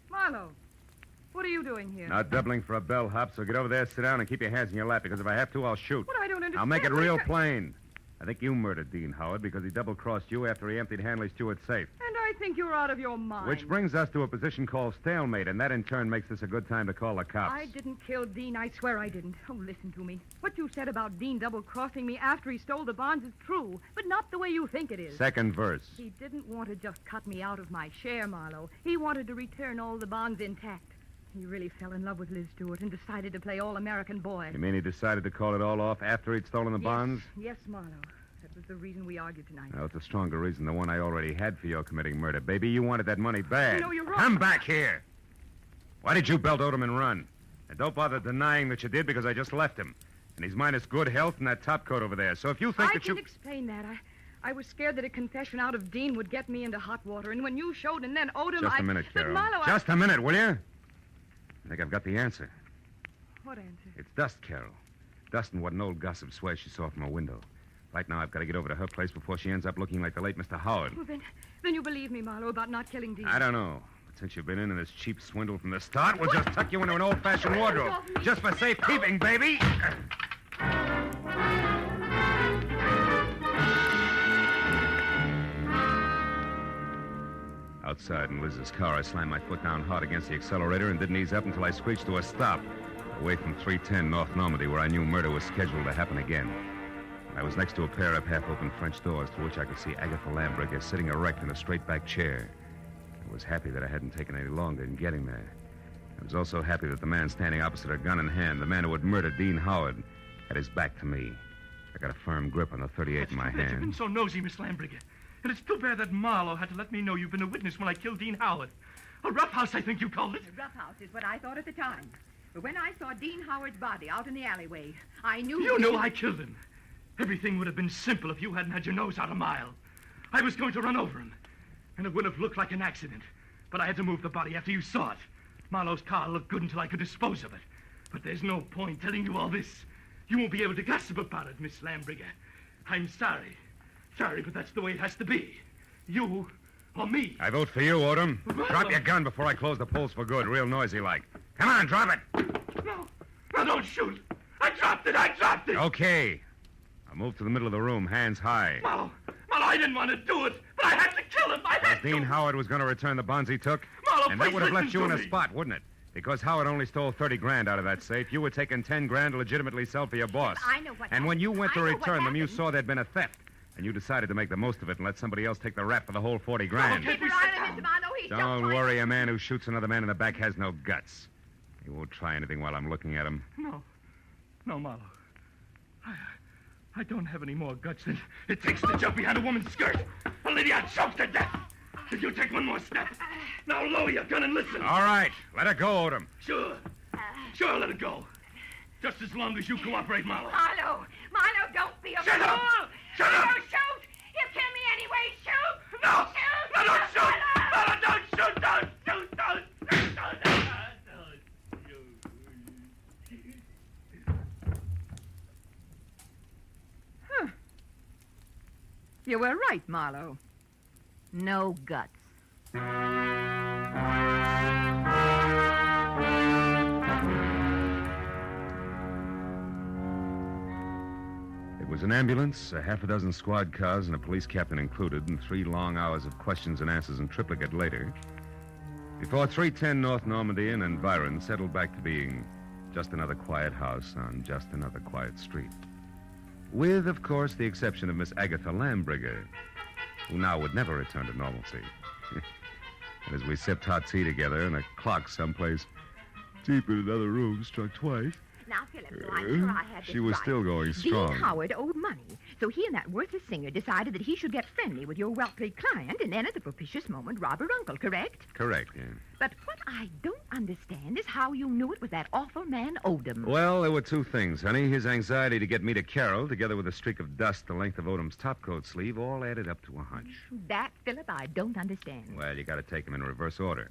Marlowe, what are you doing here? Not doubling for a bellhop, so get over there, sit down, and keep your hands in your lap, because if I have to, I'll shoot. What? I don't understand. I'll make it real plain. I think you murdered Dean Howard because he double-crossed you after he emptied Hanley Stewart's safe. And I think you're out of your mind. Which brings us to a position called stalemate, and that in turn makes this a good time to call the cops. I didn't kill Dean. I swear I didn't. Oh, listen to me. What you said about Dean double-crossing me after he stole the bonds is true, but not the way you think it is. Second verse. He didn't want to just cut me out of my share, Marlowe. He wanted to return all the bonds intact. He really fell in love with Liz Stewart and decided to play all-American boy. You mean he decided to call it all off after he'd stolen the bonds? Yes, Marlowe. That was the reason we argued tonight. Well, it's a stronger reason than one I already had for your committing murder. Baby, you wanted that money bad. No, you're wrong. Come back here. Why did you belt Odom and run? And don't bother denying that you did, because I just left him. And he's minus good health and that top coat over there. So if you think that you... I can explain that. I was scared that a confession out of Dean would get me into hot water. And when you showed and then Odom, Just a minute, Carol. But Marlowe, Just a minute, will you? I think I've got the answer. What answer? It's dust, Carol. Dust and what an old gossip swears she saw from her window. Right now, I've got to get over to her place before she ends up looking like the late Mr. Howard. Well, then you believe me, Marlowe, about not killing Dean. I don't know. But since you've been in this cheap swindle from the start, we'll just tuck you into an old-fashioned wardrobe. Just for safekeeping, baby. Outside in Liz's car, I slammed my foot down hard against the accelerator and didn't ease up until I screeched to a stop, away from 310 North Normandy, where I knew murder was scheduled to happen again. I was next to a pair of half-open French doors through which I could see Agatha Lambriger sitting erect in a straight-back chair. I was happy that I hadn't taken any longer in getting there. I was also happy that the man standing opposite her, gun in hand, the man who had murdered Dean Howard, had his back to me. I got a firm grip on the .38 in my hand. You've been so nosy, Miss Lambriger. And it's too bad that Marlowe had to let me know you've been a witness when I killed Dean Howard. A roughhouse, I think you called it. A roughhouse is what I thought at the time. But when I saw Dean Howard's body out in the alleyway, I knew... You knew I killed him. Everything would have been simple if you hadn't had your nose out a mile. I was going to run over him. And it would have looked like an accident. But I had to move the body after you saw it. Marlowe's car looked good until I could dispose of it. But there's no point telling you all this. You won't be able to gossip about it, Miss Lambriger. I'm sorry. Sorry, but that's the way it has to be. You or me. I vote for you, Odom. Drop your gun before I close the polls for good, real noisy like. Come on, drop it. No, don't shoot. I dropped it. Okay. I'll move to the middle of the room, hands high. Marlowe, I didn't want to do it, but I had to kill him. Dean Howard was going to return the bonds he took. Marlowe, and that please would have left listen you in to a me. spot, wouldn't it? Because Howard only stole 30 grand out of that safe. You were taking 10 grand to legitimately sell for your boss. I know what And when you went to I know what return them, you happened. saw there'd been a theft. And you decided to make the most of it and let somebody else take the rap for the whole 40 grand. Keep your eye on him, Mr. Marlowe. He's just Don't going- worry, a man who shoots another man in the back has no guts. He won't try anything while I'm looking at him. No, Marlowe. I don't have any more guts than it takes to jump behind a woman's skirt. I'll leave you choked to death if you take one more step. Now lower your gun and listen. All right, let her go, Odom. Sure, let it go. Just as long as you cooperate, Marlowe. Marlowe, don't be a Shut fool. up! Shut up! Marlowe, shoot! You kill me anyway. Shoot! No! Shoot! No, don't shoot! Marlowe! No, don't shoot! Don't shoot! You were right, Marlowe. No guts. It was an ambulance, a half a dozen squad cars, and a police captain included, and 3 long hours of questions and answers in triplicate later, before 310 North Normandy and Environ settled back to being just another quiet house on just another quiet street. With, of course, the exception of Miss Agatha Lambriger, who now would never return to normalcy. And as we sipped hot tea together and a clock someplace deep in another room struck twice, Now, Philip, so I'm sure I had this she was right. still going strong. Dean Howard owed money, so he and that worthless singer decided that he should get friendly with your wealthy client and then at the propitious moment rob her uncle, correct? Correct, yeah. But what I don't understand is how you knew it was that awful man Odom. Well, there were 2 things, honey. His anxiety to get me to Carol, together with a streak of dust the length of Odom's topcoat sleeve, all added up to a hunch. That, Philip, I don't understand. Well, you got to take them in reverse order.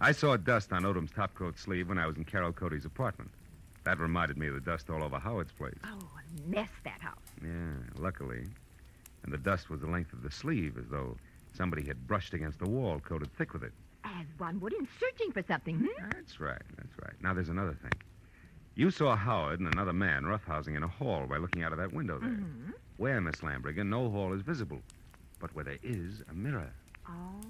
I saw dust on Odom's topcoat sleeve when I was in Carol Cody's apartment. That reminded me of the dust all over Howard's place. Oh, a mess, that house. Yeah, luckily. And the dust was the length of the sleeve, as though somebody had brushed against the wall, coated thick with it. As one would in searching for something, hmm? That's right. Now, there's another thing. You saw Howard and another man roughhousing in a hall by looking out of that window there. Mm-hmm. Where, Miss Lambriger, no hall is visible, but where there is a mirror. Oh,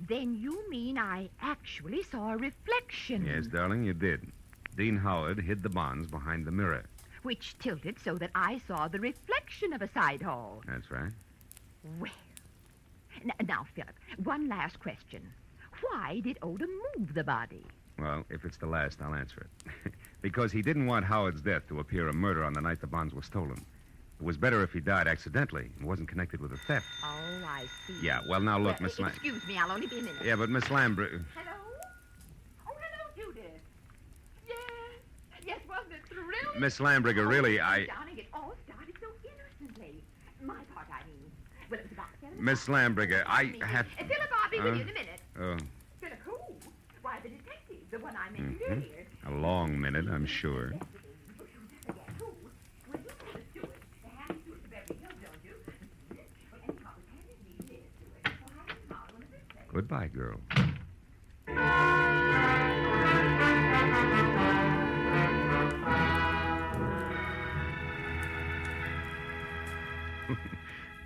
then you mean I actually saw a reflection. Yes, darling, you did. Dean Howard hid the bonds behind the mirror. Which tilted so that I saw the reflection of a side hall. That's right. Well, now, Philip, one last question. Why did Odom move the body? Well, if it's the last, I'll answer it. Because he didn't want Howard's death to appear a murder on the night the bonds were stolen. It was better if he died accidentally and wasn't connected with a theft. Oh, I see. Yeah, well, now look, Miss Lam... Excuse me, I'll only be a minute. Yeah, but Miss Lambriger... Hello? Oh, hello, Judith. Yes, wasn't it thrilling? Miss Lambriger, really, I... Darling, it all started so innocently. My part, I mean. Well, it was about 7 Miss Lambriger, I have... Philip, I'll be with you in a minute. Oh, Philip, who? Why, the detective, the one I mentioned mhm. earlier. A long minute, I'm sure. Goodbye, girl.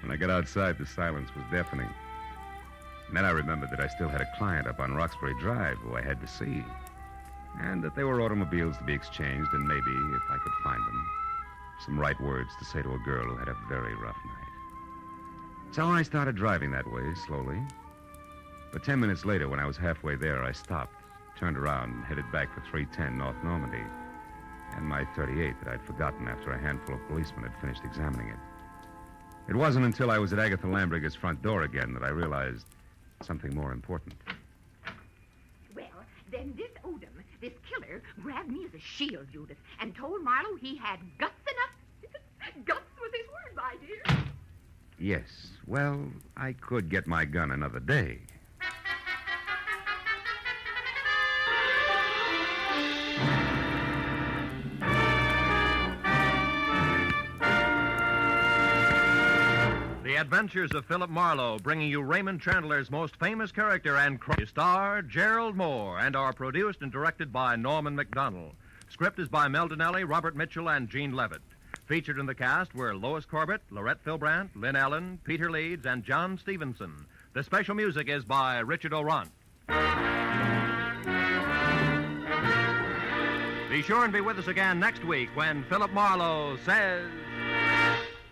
When I got outside, the silence was deafening. And then I remembered that I still had a client up on Roxbury Drive who I had to see. And that there were automobiles to be exchanged, and maybe, if I could find them, some right words to say to a girl who had a very rough night. So I started driving that way, slowly. But 10 minutes later, when I was halfway there, I stopped, turned around, and headed back for 310 North Normandy, and my .38 that I'd forgotten after a handful of policemen had finished examining it. It wasn't until I was at Agatha Lambriger's front door again that I realized something more important. Well, then this Odom, this killer, grabbed me as a shield, Judith, and told Marlowe he had guts enough. Guts was his word, my dear. Yes. Well, I could get my gun another day. The Adventures of Philip Marlowe, bringing you Raymond Chandler's most famous character and star, Gerald Moore, and are produced and directed by Norman MacDonald. Script is by Mel Donnelly, Robert Mitchell, and Gene Levitt. Featured in the cast were Lois Corbett, Lorette Filbrandt, Lynn Ellen, Peter Leeds, and John Stevenson. The special music is by Richard Orant. Be sure and be with us again next week when Philip Marlowe says...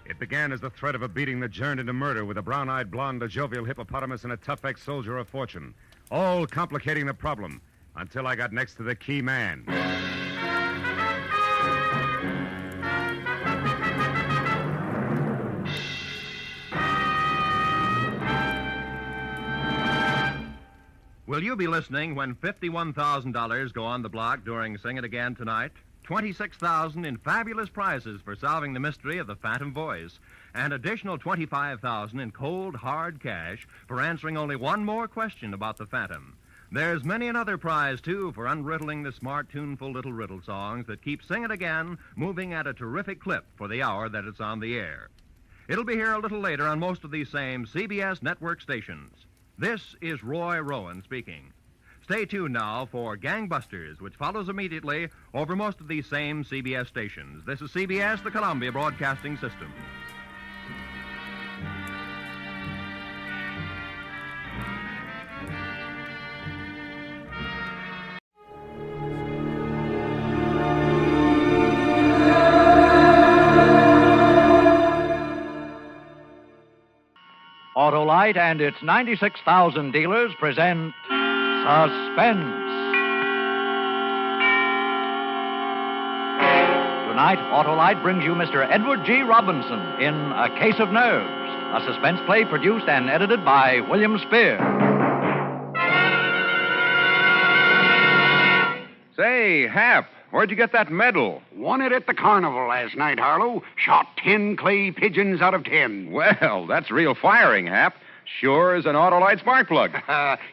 It began as the threat of a beating that turned into murder with a brown-eyed blonde, a jovial hippopotamus, and a tough ex-soldier of fortune, all complicating the problem until I got next to the key man. Will you be listening when $51,000 go on the block during Sing It Again tonight? $26,000 in fabulous prizes for solving the mystery of the Phantom Voice, and additional $25,000 in cold, hard cash for answering only one more question about the Phantom. There's many another prize, too, for unriddling the smart, tuneful little riddle songs that keep Sing It Again moving at a terrific clip for the hour that it's on the air. It'll be here a little later on most of these same CBS network stations. This is Roy Rowan speaking. Stay tuned now for Gangbusters, which follows immediately over most of these same CBS stations. This is CBS, the Columbia Broadcasting System. Autolite and its 96,000 dealers present Suspense. Tonight, Autolite brings you Mr. Edward G. Robinson in A Case of Nerves, a suspense play produced and edited by William Spear. Say, Hap, where'd you get that medal? Won it at the carnival last night, Harlow. Shot 10 clay pigeons out of 10. Well, that's real firing, Hap. Sure as an Autolite spark plug.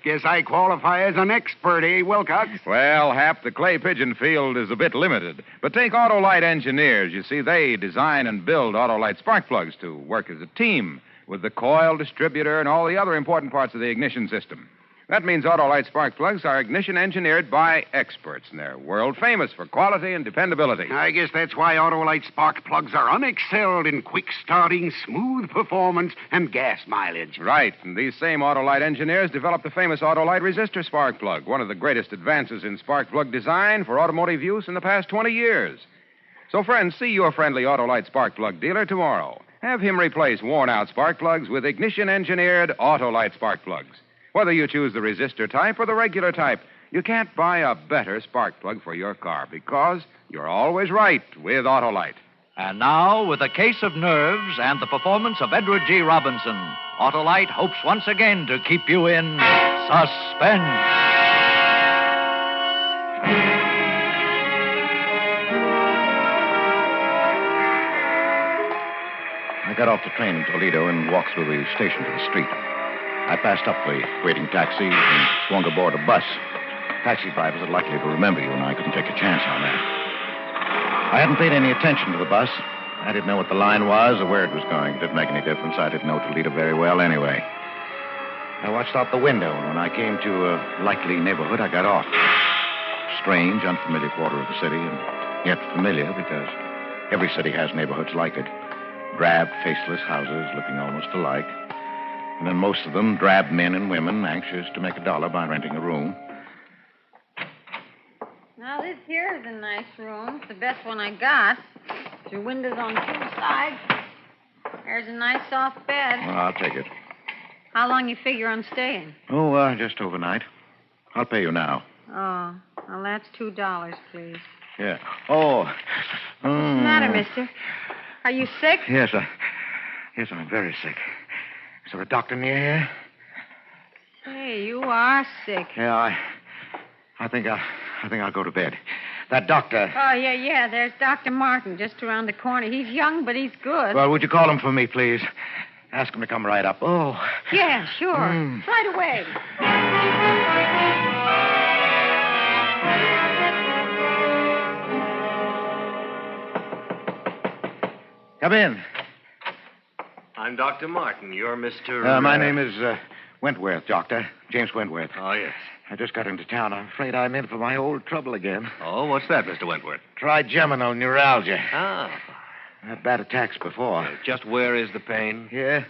Guess I qualify as an expert, eh, Wilcox? Well, Hap, the clay pigeon field is a bit limited. But take Autolite engineers. You see, they design and build Autolite spark plugs to work as a team with the coil, distributor, and all the other important parts of the ignition system. That means Autolite spark plugs are ignition engineered by experts, and they're world famous for quality and dependability. I guess that's why Autolite spark plugs are unexcelled in quick starting, smooth performance, and gas mileage. Right, and these same Autolite engineers developed the famous Autolite resistor spark plug, one of the greatest advances in spark plug design for automotive use in the past 20 years. So, friends, see your friendly Autolite spark plug dealer tomorrow. Have him replace worn-out spark plugs with ignition-engineered Autolite spark plugs. Whether you choose the resistor type or the regular type, you can't buy a better spark plug for your car because you're always right with Autolite. And now, with A Case of Nerves and the performance of Edward G. Robinson, Autolite hopes once again to keep you in suspense. I got off the train in Toledo and walked through the station to the street. I passed up the waiting taxi and swung aboard a bus. Taxi drivers are likely to remember you, and I couldn't take a chance on that. I hadn't paid any attention to the bus. I didn't know what the line was or where it was going. It didn't make any difference. I didn't know Toledo very well anyway. I watched out the window, and when I came to a likely neighborhood, I got off. Strange, unfamiliar quarter of the city, and yet familiar because every city has neighborhoods like it. Drab, faceless houses looking almost alike. And then most of them drab men and women anxious to make $1 by renting a room. Now, this here is a nice room. It's the best one I got. Your windows on two sides. There's a nice soft bed. Well, I'll take it. How long you figure on staying? Oh, just overnight. I'll pay you now. Oh, well, that's $2, please. Yeah. Oh. What's the matter, mister? Are you sick? Yes, I'm very sick. Is there a doctor near here? Hey, you are sick. Yeah, I think I'll go to bed. That doctor. Oh, yeah. There's Dr. Martin just around the corner. He's young, but he's good. Well, would you call him for me, please? Ask him to come right up. Oh. Yeah, sure. Right away. Come in. I'm Dr. Martin. You're Mr. My name is Wentworth, Doctor. James Wentworth. Oh, yes. I just got into town. I'm afraid I'm in for my old trouble again. Oh, what's that, Mr. Wentworth? Trigeminal neuralgia. Ah. I had bad attacks before. Just where is the pain? Here.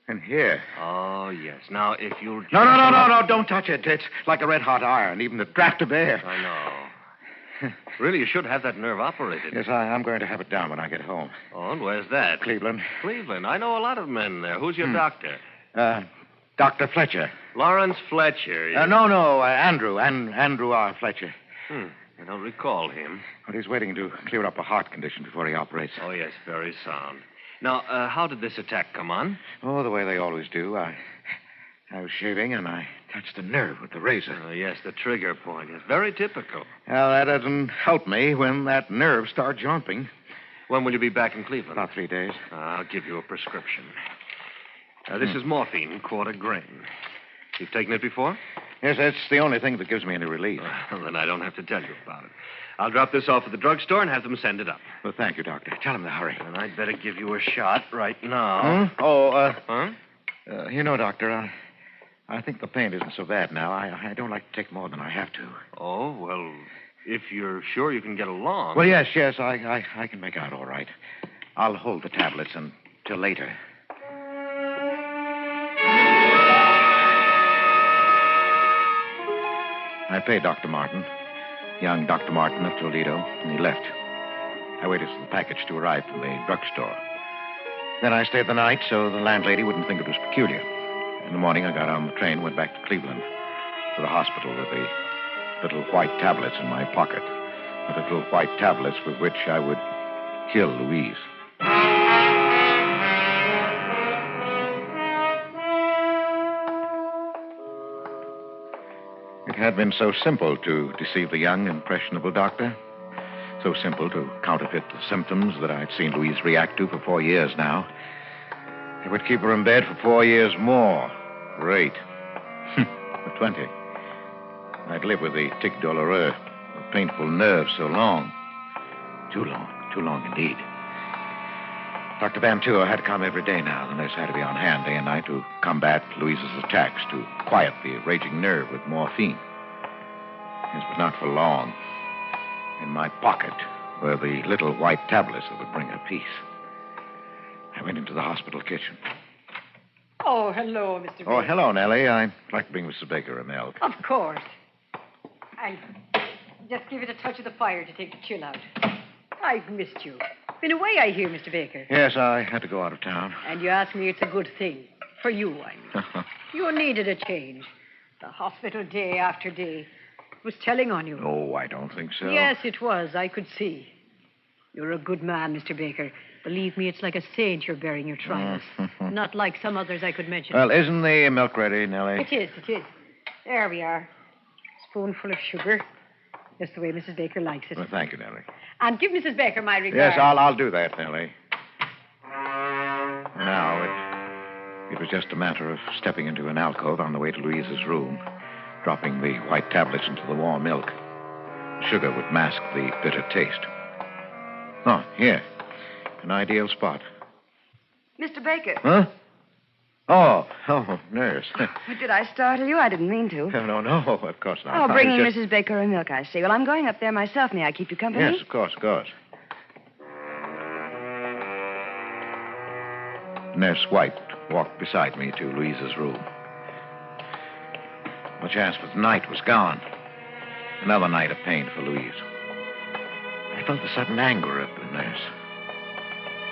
And here. Oh, yes. Now, if you'll... No, don't touch it. It's like a red-hot iron, even the draft of air. I know. Really, you should have that nerve operated. Yes, I'm going to have it down when I get home. Oh, and where's that? Cleveland. Cleveland. I know a lot of men there. Who's your doctor? Dr. Fletcher. Lawrence Fletcher. No, Andrew. Andrew R. Fletcher. I don't recall him. But he's waiting to clear up a heart condition before he operates. Oh, yes, very sound. Now, how did this attack come on? Oh, the way they always do. I was shaving, and I touched the nerve with the razor. Oh, yes, the trigger point. It's very typical. Well, that doesn't help me when that nerve starts jumping. When will you be back in Cleveland? About 3 days. I'll give you a prescription. This is morphine, quarter grain. You've taken it before? Yes, that's the only thing that gives me any relief. Well, then I don't have to tell you about it. I'll drop this off at the drugstore and have them send it up. Well, thank you, Doctor. Tell him to hurry. And I'd better give you a shot right now. Huh? You know, Doctor, I think the pain isn't so bad now. I don't like to take more than I have to. Oh, well, if you're sure you can get along. Well, yes, I can make out all right. I'll hold the tablets until later. I paid Dr. Martin, young Dr. Martin of Toledo, and he left. I waited for the package to arrive from the drugstore. Then I stayed the night so the landlady wouldn't think it was peculiar. In the morning, I got on the train, went back to Cleveland, to the hospital with the little white tablets in my pocket. The little white tablets with which I would kill Louise. It had been so simple to deceive the young, impressionable doctor. So simple to counterfeit the symptoms that I'd seen Louise react to for 4 years now. It would keep her in bed for 4 years more. Great. For 20. I'd live with the tic douloureux, a painful nerve so long. Too long indeed. Dr. Van Tour had to come every day now. The nurse had to be on hand day and night to combat Louise's attacks, to quiet the raging nerve with morphine. Yes, but not for long. In my pocket were the little white tablets that would bring her peace. I went into the hospital kitchen. Oh, hello, Mr. Baker. Oh, hello, Nellie. I'd like to bring Mrs. Baker a milk. Of course. I just give it a touch of the fire to take the chill out. I've missed you. Been away, I hear, Mr. Baker. Yes, I had to go out of town. And you ask me it's a good thing. For you, I mean. You needed a change. The hospital day after day was telling on you. Oh, I don't think so. Yes, it was. I could see. You're a good man, Mr. Baker. Believe me, it's like a saint you're bearing your trials. Not like some others I could mention. Well, isn't the milk ready, Nellie? It is. There we are. Spoonful of sugar. Just the way Mrs. Baker likes it. Well, thank you, Nellie. And give Mrs. Baker my regards. Yes, I'll do that, Nellie. Now, it was just a matter of stepping into an alcove on the way to Louise's room, dropping the white tablets into the warm milk. The sugar would mask the bitter taste. Oh, here. An ideal spot. Mr. Baker. Huh? Oh, nurse. Did I startle you? I didn't mean to. No, of course not. Oh, bringing Mrs. Baker a milk, I see. Well, I'm going up there myself. May I keep you company? Yes, of course. Nurse White walked beside me to Louise's room. My chance for the night was gone. Another night of pain for Louise. I felt the sudden anger of the nurse.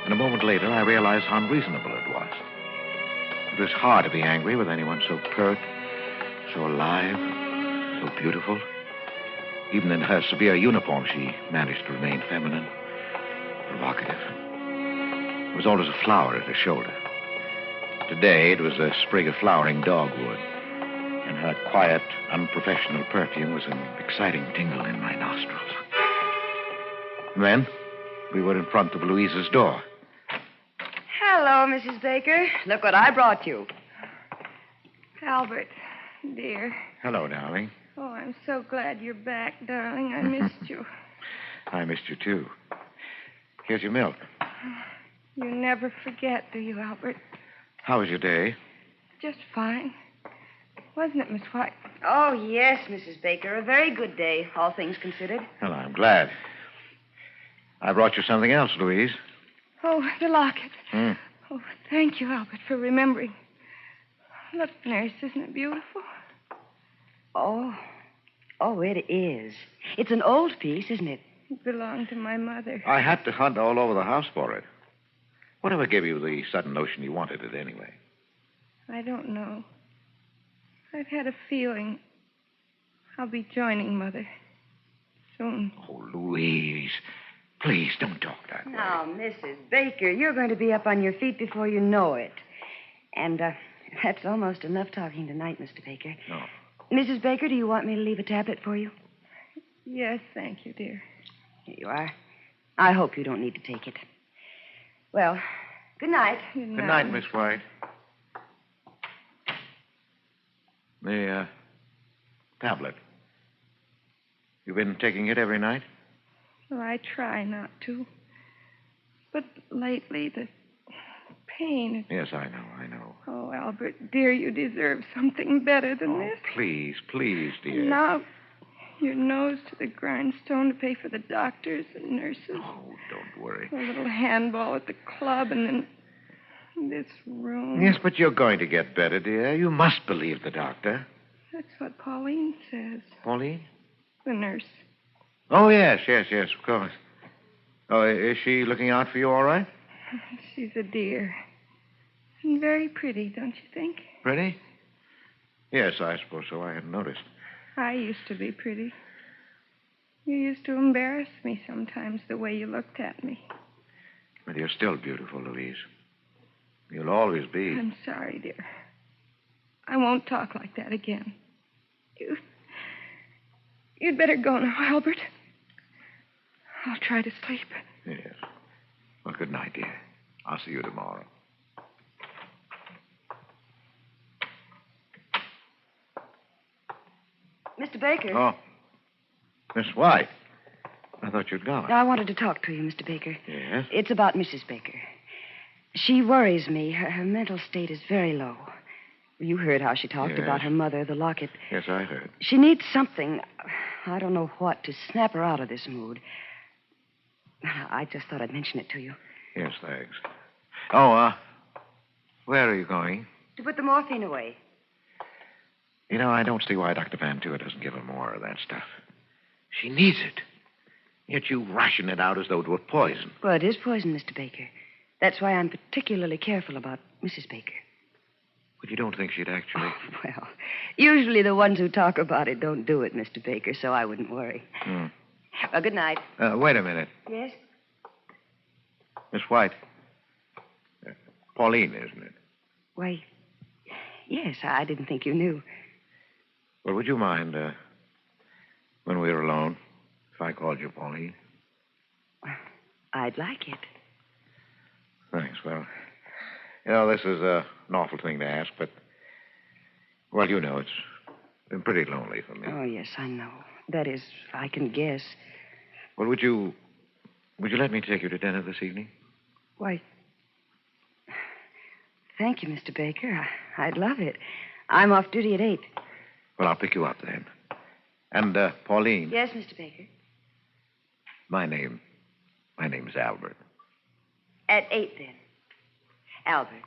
And a moment later, I realized how unreasonable it was. It was hard to be angry with anyone so pert, so alive, so beautiful. Even in her severe uniform, she managed to remain feminine, provocative. There was always a flower at her shoulder. Today, it was a sprig of flowering dogwood. And her quiet, unprofessional perfume was an exciting tingle in my nostrils. And then, we were in front of Louise's door. Hello, Mrs. Baker. Look what I brought you. Albert, dear. Hello, darling. Oh, I'm so glad you're back, darling. I missed you. I missed you, too. Here's your milk. You never forget, do you, Albert? How was your day? Just fine. Wasn't it, Miss White? Oh, yes, Mrs. Baker. A very good day, all things considered. Well, I'm glad. I brought you something else, Louise. Oh, the locket. Hmm. Oh, thank you, Albert, for remembering. Look, nurse, isn't it beautiful? Oh, it is. It's an old piece, isn't it? It belonged to my mother. I had to hunt all over the house for it. Whatever gave you the sudden notion you wanted it anyway? I don't know. I've had a feeling I'll be joining Mother soon. Oh, Louise, please don't talk that way. Now, Mrs. Baker, you're going to be up on your feet before you know it. And that's almost enough talking tonight, Mr. Baker. No. Mrs. Baker, do you want me to leave a tablet for you? Yes, thank you, dear. Here you are. I hope you don't need to take it. Well, good night. Good night, Miss White. The tablet. You've been taking it every night? Well, I try not to. But lately, the pain... Yes, I know. Oh, Albert, dear, you deserve something better than this. Please, dear. Now, your nose to the grindstone to pay for the doctors and nurses. Oh, don't worry. A little handball at the club, and then this room. Yes, but you're going to get better, dear. You must believe the doctor. That's what Pauline says. Pauline? The nurse. Oh, yes, of course. Oh, is she looking out for you all right? She's a dear. And very pretty, don't you think? Pretty? Yes, I suppose so. I hadn't noticed. I used to be pretty. You used to embarrass me sometimes, the way you looked at me. But you're still beautiful, Louise. You'll always be. I'm sorry, dear. I won't talk like that again. You'd better go now, Albert. I'll try to sleep. Yes. Well, good night, dear. I'll see you tomorrow. Mr. Baker. Oh. Miss White. I thought you'd gone. I wanted to talk to you, Mr. Baker. Yes? It's about Mrs. Baker. She worries me. Her mental state is very low. You heard how she talked about her mother, the locket. Yes, I heard. She needs something, I don't know what, to snap her out of this mood. I just thought I'd mention it to you. Yes, thanks. Oh, where are you going? To put the morphine away. You know, I don't see why Dr. Van Tour doesn't give her more of that stuff. She needs it. Yet you ration it out as though it were poison. Well, it is poison, Mr. Baker. That's why I'm particularly careful about Mrs. Baker. But you don't think she'd actually... Oh, well, usually the ones who talk about it don't do it, Mr. Baker, so I wouldn't worry. Well, good night. Wait a minute. Yes? Miss White. Pauline, isn't it? Why, yes, I didn't think you knew. Well, would you mind, when we were alone, if I called you Pauline? I'd like it. Thanks. Well, you know, this is an awful thing to ask, but, well, you know, it's been pretty lonely for me. Oh, yes, I know. That is, I can guess. Well, would you let me take you to dinner this evening? Why, thank you, Mr. Baker. I'd love it. I'm off duty at 8. Well, I'll pick you up then. And, Pauline. Yes, Mr. Baker. My name's Albert. At 8, then. Albert.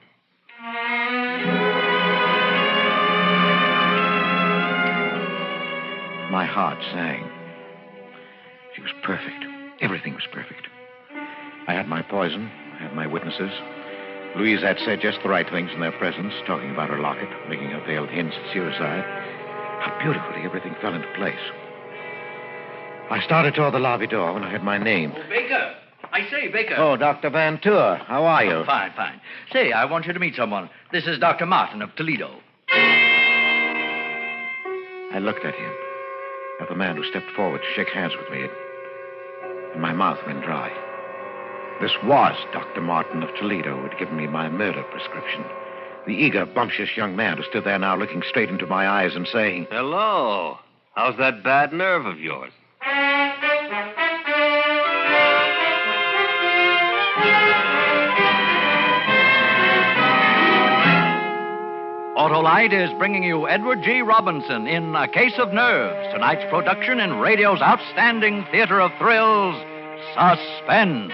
My heart sang. She was perfect. Everything was perfect. I had my poison. I had my witnesses. Louise had said just the right things in their presence, talking about her locket, making her veiled hints at suicide. How beautifully everything fell into place. I started toward the lobby door when I heard my name. Oh, Baker. I say, Baker. Oh, Dr. Van Tour. How are you? Oh, fine. Say, I want you to meet someone. This is Dr. Martin of Toledo. I looked at him, at the man who stepped forward to shake hands with me, and my mouth went dry. This was Dr. Martin of Toledo who had given me my murder prescription. The eager, bumptious young man who stood there now looking straight into my eyes and saying, Hello. How's that bad nerve of yours? Autolite is bringing you Edward G. Robinson in A Case of Nerves, tonight's production in radio's outstanding theater of thrills, Suspense.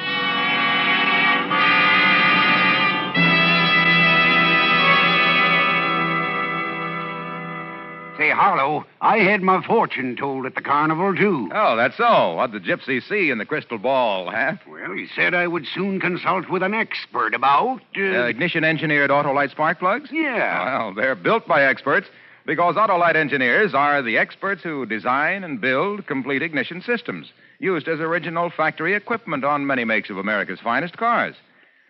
Say, Harlowe, I had my fortune told at the carnival, too. Oh, that's so. What'd the gypsy see in the crystal ball, huh? Well, he said I would soon consult with an expert about... Ignition-engineered Autolite spark plugs? Yeah. Well, they're built by experts because Autolite engineers are the experts who design and build complete ignition systems used as original factory equipment on many makes of America's finest cars.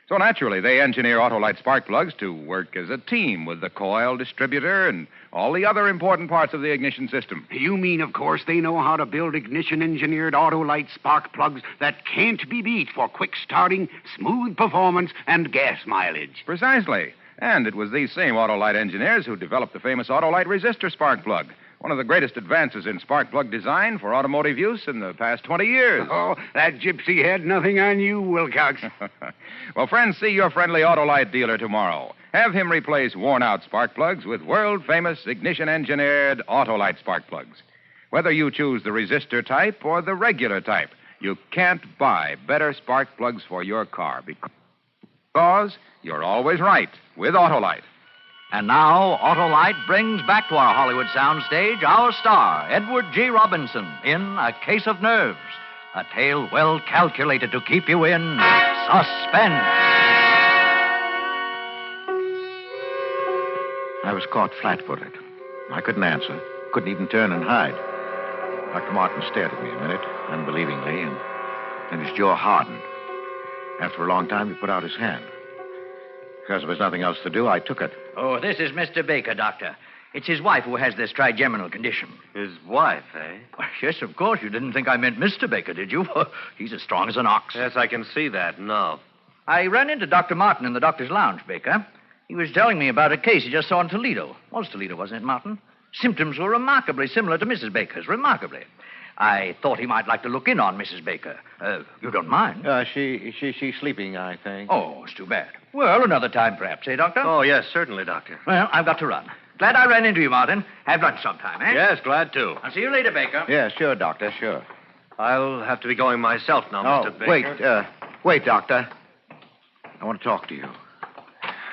So naturally, they engineer Autolite spark plugs to work as a team with the coil, distributor, and all the other important parts of the ignition system. You mean, of course, they know how to build ignition-engineered Autolite spark plugs that can't be beat for quick starting, smooth performance, and gas mileage. Precisely. And it was these same Autolite engineers who developed the famous Autolite resistor spark plug, one of the greatest advances in spark plug design for automotive use in the past 20 years. Oh, that gypsy had nothing on you, Wilcox. Well, friends, see your friendly Autolite dealer tomorrow. Have him replace worn-out spark plugs with world-famous ignition-engineered Autolite spark plugs. Whether you choose the resistor type or the regular type, you can't buy better spark plugs for your car because you're always right with Autolite. And now, Autolite brings back to our Hollywood soundstage our star, Edward G. Robinson, in A Case of Nerves, a tale well calculated to keep you in suspense. I was caught flat-footed. I couldn't answer, couldn't even turn and hide. Dr. Martin stared at me a minute, unbelievingly, and then his jaw hardened. After a long time, he put out his hand. Because there was nothing else to do, I took it. Oh, this is Mr. Baker, Doctor. It's his wife who has this trigeminal condition. His wife, eh? Well, yes, of course. You didn't think I meant Mr. Baker, did you? He's as strong as an ox. Yes, I can see that. No. I ran into Dr. Martin in the doctor's lounge, Baker. He was telling me about a case he just saw in Toledo. Was Toledo, wasn't it, Martin? Symptoms were remarkably similar to Mrs. Baker's. Remarkably. I thought he might like to look in on Mrs. Baker. You don't mind? She's sleeping, I think. Oh, it's too bad. Well, another time, perhaps, eh, Doctor? Oh, yes, certainly, Doctor. Well, I've got to run. Glad I ran into you, Martin. Have lunch sometime, eh? Yes, glad to. I'll see you later, Baker. Yeah, sure, Doctor, sure. I'll have to be going myself now, Mr. Wait, Baker. wait, Doctor. I want to talk to you.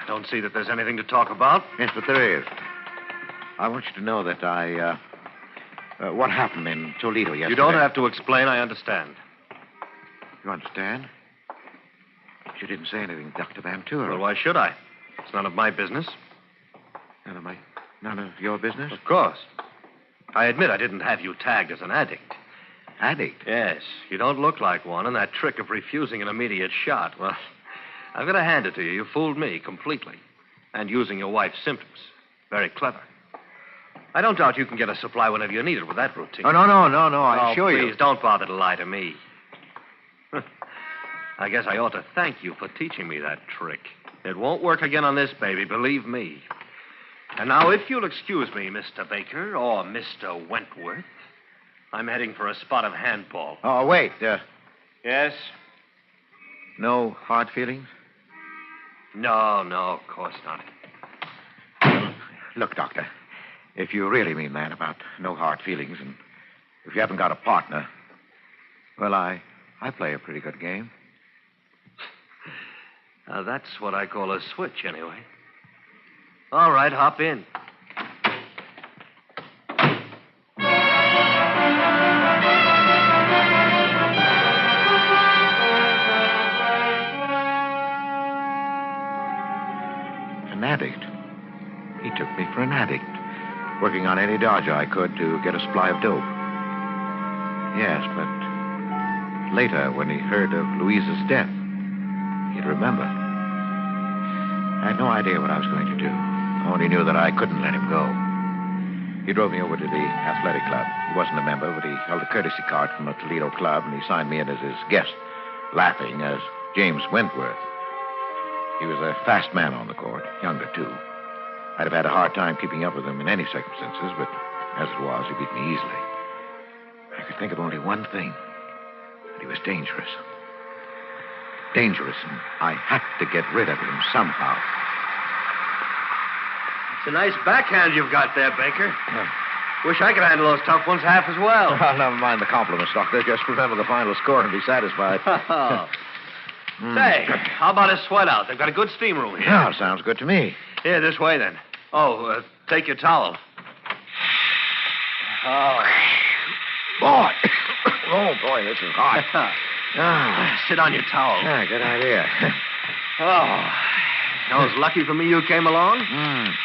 Don't see that there's anything to talk about. Yes, but there is. I want you to know that what happened in Toledo yesterday. You don't have to explain. I understand. You understand? You didn't say anything, Dr. Van Tour. Well, why should I? It's none of my business. None of your business? Of course. I admit I didn't have you tagged as an addict. Addict? Yes. You don't look like one, and that trick of refusing an immediate shot, well, I've got to hand it to you. You fooled me completely. And using your wife's symptoms. Very clever. I don't doubt you can get a supply whenever you need it with that routine. Oh, no. I assure you. Please, don't bother to lie to me. I guess I ought to thank you for teaching me that trick. It won't work again on this baby, believe me. And now, if you'll excuse me, Mr. Baker, or Mr. Wentworth, I'm heading for a spot of handball. Oh, wait. Yes? No hard feelings? No, of course not. Look, Doctor, if you really mean that about no hard feelings, and if you haven't got a partner, well, I play a pretty good game. That's what I call a switch, anyway. All right, hop in. An addict. He took me for an addict, working on any dodge I could to get a supply of dope. Yes, but later, when he heard of Louise's death, he'd remember. I had no idea what I was going to do. I only knew that I couldn't let him go. He drove me over to the athletic club. He wasn't a member, but he held a courtesy card from a Toledo club, and he signed me in as his guest, laughing as James Wentworth. He was a fast man on the court, younger, too. I'd have had a hard time keeping up with him in any circumstances, but as it was, he beat me easily. I could think of only one thing, that he was dangerous. Dangerous, and I had to get rid of him somehow. It's a nice backhand you've got there, Baker. Wish I could handle those tough ones half as well. Oh, never mind the compliments, Doctor. Just remember the final score and be satisfied. Say, how about a sweat out? They've got a good steam room here. Yeah, sounds good to me. Here, this way then. Oh, take your towel. Oh. Boy. Oh, boy, this is hot. Sit on your towel. Yeah, good idea. Oh. That was lucky for me you came along.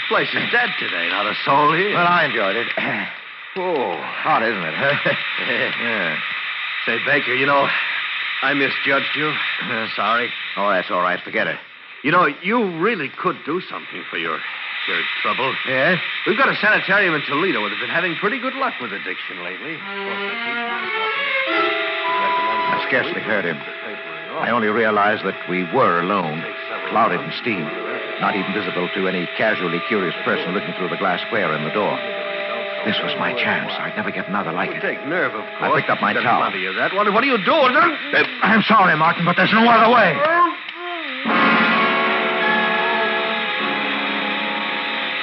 Place is dead today, not a soul here. Well, I enjoyed it. Oh, hot, isn't it? Yeah. Say, Baker, I misjudged you. Sorry. Oh, that's all right. Forget it. You really could do something for your trouble. Yeah? We've got a sanitarium in Toledo that have been having pretty good luck with addiction lately. I scarcely heard him. I only realized that we were alone, clouded in steam, not even visible to any casually curious person looking through the glass square in the door. This was my chance. I'd never get another like it. Take nerve, of course. I picked up my towel. Plenty of that. What are you doing? I'm sorry, Martin, but there's no other way.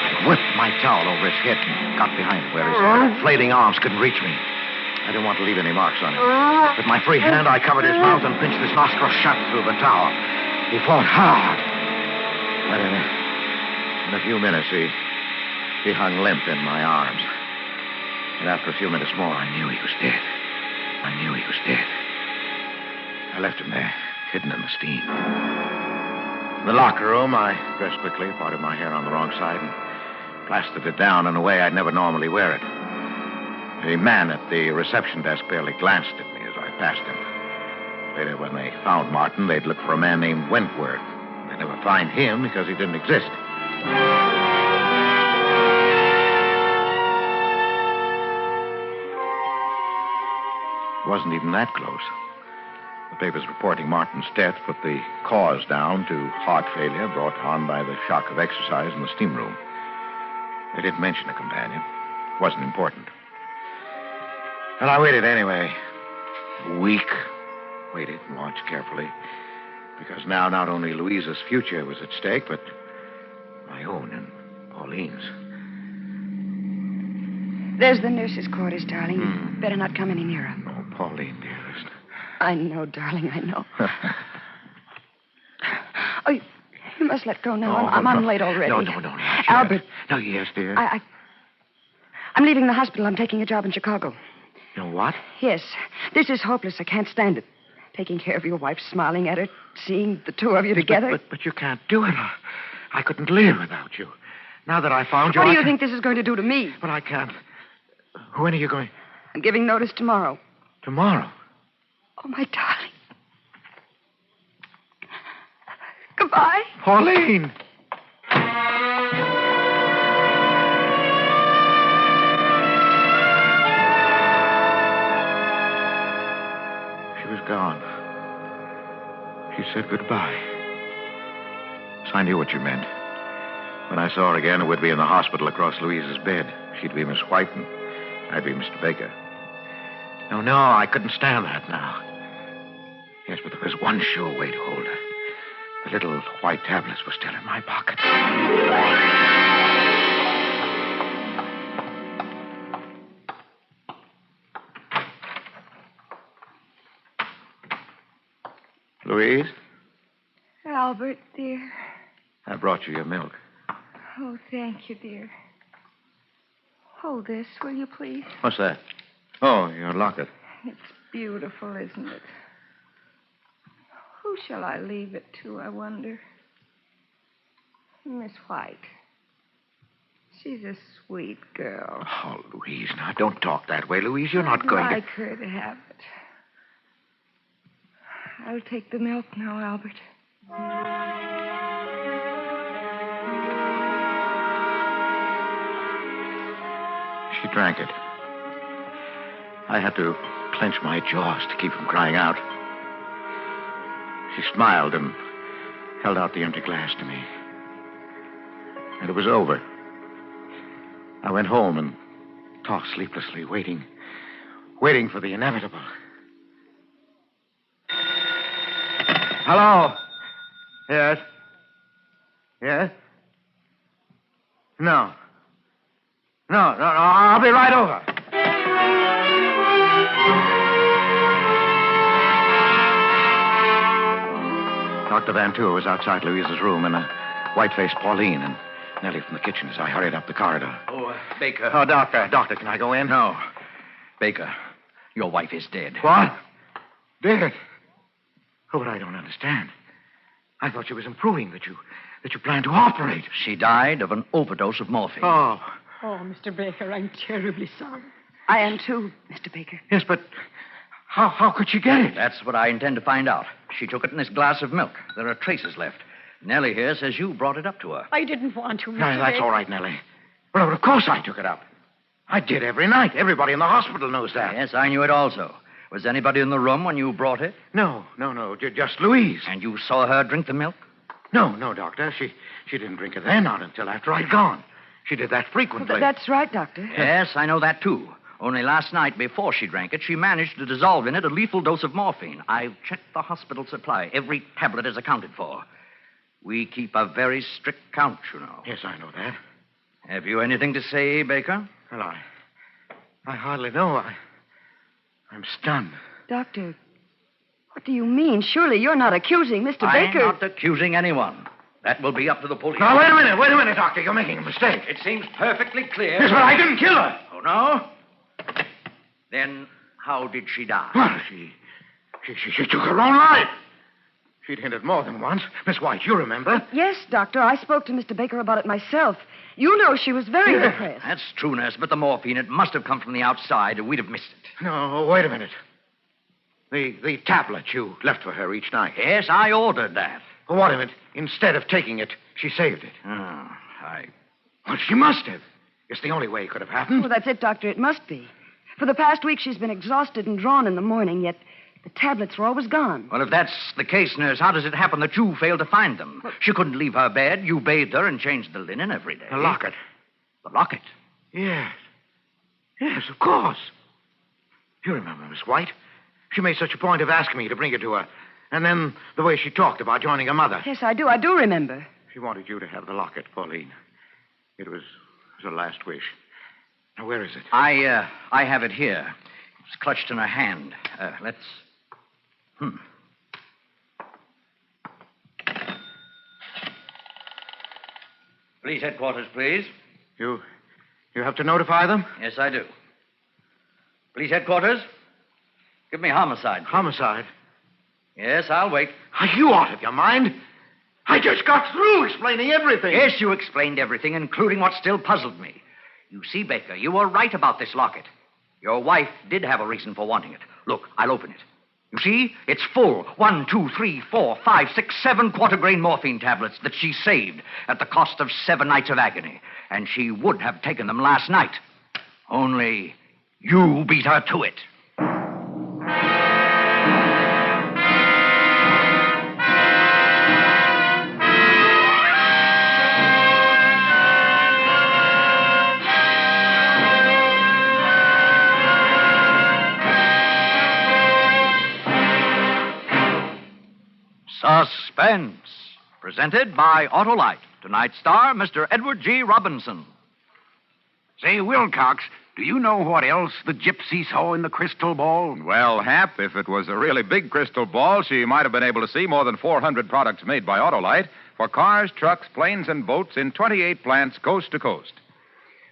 I whipped my towel over his head and got behind him where his flailing arms couldn't reach me. I didn't want to leave any marks on him. With my free hand, I covered his mouth and pinched his nostrils shut through the towel. He fought hard. But in a few minutes, he hung limp in my arms. And after a few minutes more, I knew he was dead. I left him there, hidden in the steam. In the locker room, I dressed quickly, parted my hair on the wrong side, and plastered it down in a way I'd never normally wear it. The man at the reception desk barely glanced at me as I passed him. Later, when they found Martin, they'd look for a man named Wentworth. They'd never find him because he didn't exist. It wasn't even that close. The papers reporting Martin's death put the cause down to heart failure brought on by the shock of exercise in the steam room. They didn't mention a companion. It wasn't important. And I waited anyway. A week. Waited and watched carefully. Because now not only Louisa's future was at stake, but my own and Pauline's. There's the nurse's quarters, darling. You better not come any nearer. Oh, Pauline, dearest. I know, darling, I know. Oh, you must let go now. I'm late already. No. Albert. No, yes, dear. I'm leaving the hospital. I'm taking a job in Chicago. You know what? Yes. This is hopeless. I can't stand it. Taking care of your wife, smiling at her, seeing the two of you together. But you can't do it. I couldn't live without you. Now that I found you, What do you think this is going to do to me? But I can't. When are you going? I'm giving notice tomorrow. Tomorrow? Oh, my darling. Goodbye. Pauline! She was gone. She said goodbye. So I knew what you meant. When I saw her again, it would be in the hospital across Louise's bed. She'd be Miss White, and I'd be Mr. Baker. No, I couldn't stand that now. Yes, but there was one sure way to hold her. The little white tablets were still in my pocket. Louise, Albert, dear. I brought you your milk. Oh, thank you, dear. Hold this, will you, please? What's that? Oh, your locket. It's beautiful, isn't it? Who shall I leave it to, I wonder? Miss White. She's a sweet girl. Oh, Louise, now don't talk that way, Louise. You're not going I'd to... like her to have it. I'll take the milk now, Albert. She drank it. I had to clench my jaws to keep from crying out. She smiled and held out the empty glass to me. And it was over. I went home and talked sleeplessly, waiting for the inevitable. Hello? Yes? Yes? No. No, I'll be right over. Dr. Van Tour was outside Louise's room, and a white-faced Pauline and Nellie from the kitchen as I hurried up the corridor. Oh, Baker. Oh, Doctor, can I go in? No. Baker, your wife is dead. What? Dead? Oh, but I don't understand. I thought she was improving, that you planned to operate. She died of an overdose of morphine. Oh. Oh, Mr. Baker, I'm terribly sorry. I am too, Mr. Baker. Yes, but how could she get it? That's what I intend to find out. She took it in this glass of milk. There are traces left. Nellie here says you brought it up to her. I didn't want to, Mr. No, that's Baker. all right, Nellie. Well, of course I took it up. I did every night. Everybody in the hospital knows that. Yes, I knew it also. Was anybody in the room when you brought it? No. Just Louise. And you saw her drink the milk? No, Doctor. She didn't drink it then, not until after I'd gone. She did that frequently. Well, that's right, Doctor. Yes, I know that, too. Only last night, before she drank it, she managed to dissolve in it a lethal dose of morphine. I've checked the hospital supply. Every tablet is accounted for. We keep a very strict count, you know. Yes, I know that. Have you anything to say, Baker? Well, I hardly know. I'm stunned. Doctor, what do you mean? Surely you're not accusing Mr. I'm Baker. not accusing anyone. That will be up to the police. Now, wait a minute, Doctor. You're making a mistake. It seems perfectly clear. Yes, but I didn't kill her. Oh, no? Then how did she die? Well, she took her own life. She'd hinted more than once. Miss White, you remember? Yes, Doctor. I spoke to Mr. Baker about it myself. You know she was very depressed. That's true, nurse, but the morphine, it must have come from the outside, or we'd have missed it. No, wait a minute. The tablet you left for her each night. Yes, I ordered that. Well, what of it? Instead of taking it, she saved it. Well, she must have. It's the only way it could have happened. Well, that's it, Doctor. It must be. For the past week, she's been exhausted and drawn in the morning, yet the tablets were always gone. Well, if that's the case, nurse, how does it happen that you failed to find them? She couldn't leave her bed. You bathed her and changed the linen every day. The locket. The locket? Yes. Yes, of course. You remember, Miss White? She made such a point of asking me to bring it to her. And then the way she talked about joining her mother. Yes, I do. I do remember. She wanted you to have the locket, Pauline. It was her last wish. Now, where is it? I have it here. It's clutched in her hand. Let's... Police headquarters, please. You have to notify them? Yes, I do. Police headquarters, give me homicide. Please. Homicide? Yes, I'll wait. Are you out of your mind? I just got through explaining everything. Yes, you explained everything, including what still puzzled me. You see, Baker, you were right about this locket. Your wife did have a reason for wanting it. Look, I'll open it. You see? It's full. 1, 2, 3, 4, 5, 6, 7 quarter-grain morphine tablets that she saved at the cost of 7 nights of agony. And she would have taken them last night. Only you beat her to it. Suspense, presented by Autolite. Tonight's star, Mr. Edward G. Robinson. Say, Wilcox, do you know what else the gypsy saw in the crystal ball? Well, Hap, if it was a really big crystal ball, she might have been able to see more than 400 products made by Autolite for cars, trucks, planes, and boats in 28 plants coast to coast.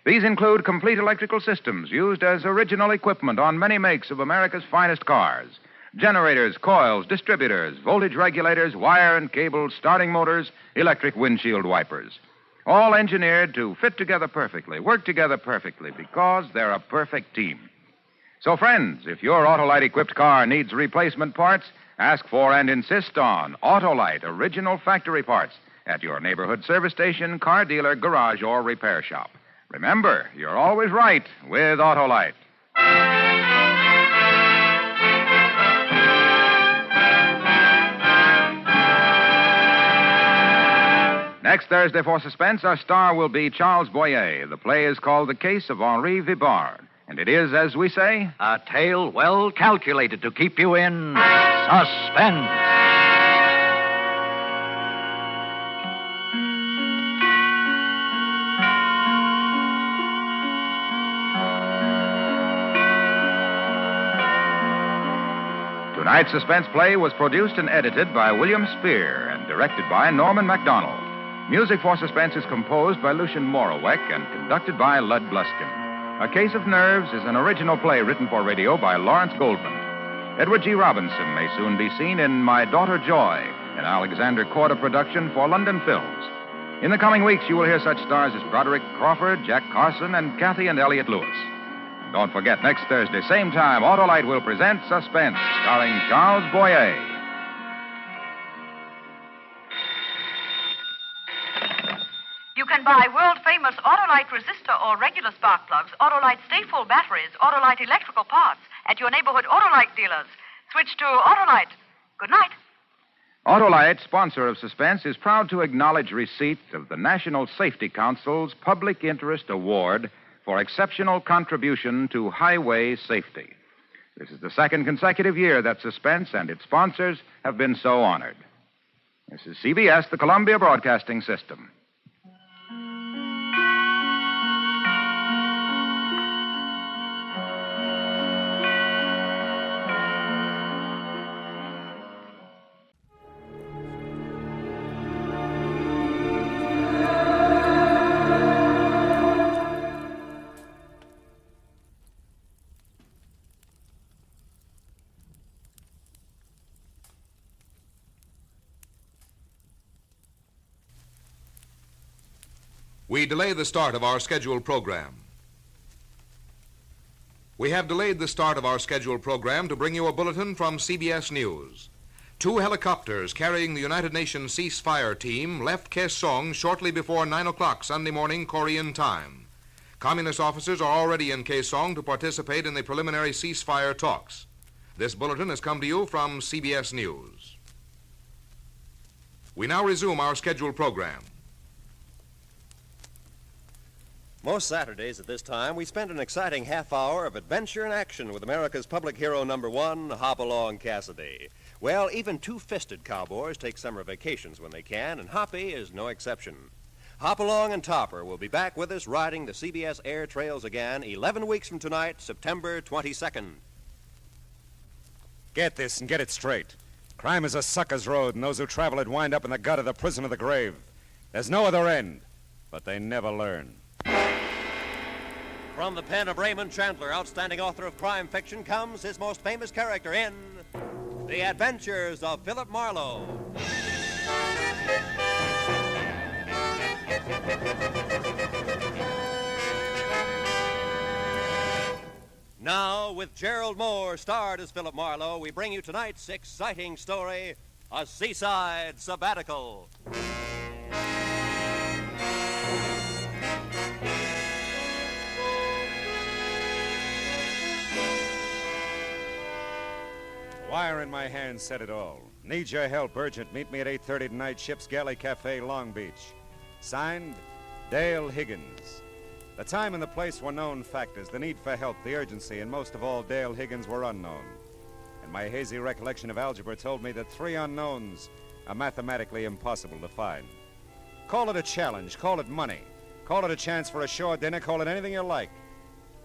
These include complete electrical systems used as original equipment on many makes of America's finest cars. Generators, coils, distributors, voltage regulators, wire and cable, starting motors, electric windshield wipers. All engineered to fit together perfectly, work together perfectly, because they're a perfect team. So, friends, if your Autolite-equipped car needs replacement parts, ask for and insist on Autolite original factory parts at your neighborhood service station, car dealer, garage, or repair shop. Remember, you're always right with Autolite. Next Thursday for Suspense, our star will be Charles Boyer. The play is called The Case of Henri Vibard. And it is, as we say, a tale well calculated to keep you in suspense. Tonight's suspense play was produced and edited by William Spear and directed by Norman MacDonald. Music for Suspense is composed by Lucian Moraweck and conducted by Lud Bluskin. A Case of Nerves is an original play written for radio by Lawrence Goldman. Edward G. Robinson may soon be seen in My Daughter Joy, an Alexander Korda production for London Films. In the coming weeks, you will hear such stars as Broderick Crawford, Jack Carson, and Kathy and Elliot Lewis. And don't forget, next Thursday, same time, Autolite will present Suspense, starring Charles Boyer. You can buy world-famous Autolite resistor or regular spark plugs, Autolite stay-full batteries, Autolite electrical parts at your neighborhood Autolite dealers. Switch to Autolite. Good night. Autolite, sponsor of Suspense, is proud to acknowledge receipt of the National Safety Council's Public Interest Award for exceptional contribution to highway safety. This is the second consecutive year that Suspense and its sponsors have been so honored. This is CBS, the Columbia Broadcasting System. We delay the start of our scheduled program. We have delayed the start of our scheduled program to bring you a bulletin from CBS News. 2 helicopters carrying the United Nations ceasefire team left Kaesong shortly before 9 o'clock Sunday morning Korean time. Communist officers are already in Kaesong to participate in the preliminary ceasefire talks. This bulletin has come to you from CBS News. We now resume our scheduled program. Most Saturdays at this time, we spend an exciting half hour of adventure and action with America's public hero #1, Hopalong Cassidy. Well, even two-fisted cowboys take summer vacations when they can, and Hoppy is no exception. Hopalong and Topper will be back with us riding the CBS air trails again 11 weeks from tonight, September 22nd. Get this and get it straight. Crime is a sucker's road, and those who travel it wind up in the gut of the prison of the grave. There's no other end, but they never learn. From the pen of Raymond Chandler, outstanding author of crime fiction, comes his most famous character in The Adventures of Philip Marlowe. Now, with Gerald Moore starred as Philip Marlowe, we bring you tonight's exciting story, A Seaside Sabbatical. Wire in my hand said it all. Need your help, urgent. Meet me at 8:30 tonight, Ship's Galley Cafe, Long Beach. Signed, Dale Higgins. The time and the place were known factors, the need for help, the urgency, and most of all, Dale Higgins were unknown. And my hazy recollection of algebra told me that 3 unknowns are mathematically impossible to find. Call it a challenge, call it money, call it a chance for a shore dinner, call it anything you like.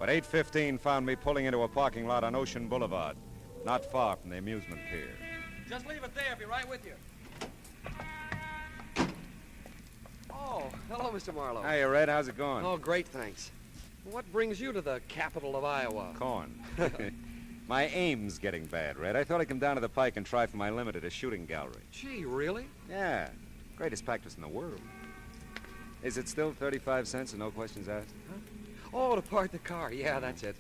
But 8:15 found me pulling into a parking lot on Ocean Boulevard, not far from the amusement pier. Just leave it there. I'll be right with you. Oh, hello, Mr. Marlowe. Hiya, Red. How's it going? Oh, great, thanks. What brings you to the capital of Iowa? Corn. My aim's getting bad, Red. I thought I'd come down to the Pike and try for my limit at a shooting gallery. Gee, really? Yeah. Greatest practice in the world. Is it still 35 cents and no questions asked? Huh? Oh, to park the car. Yeah, that's it.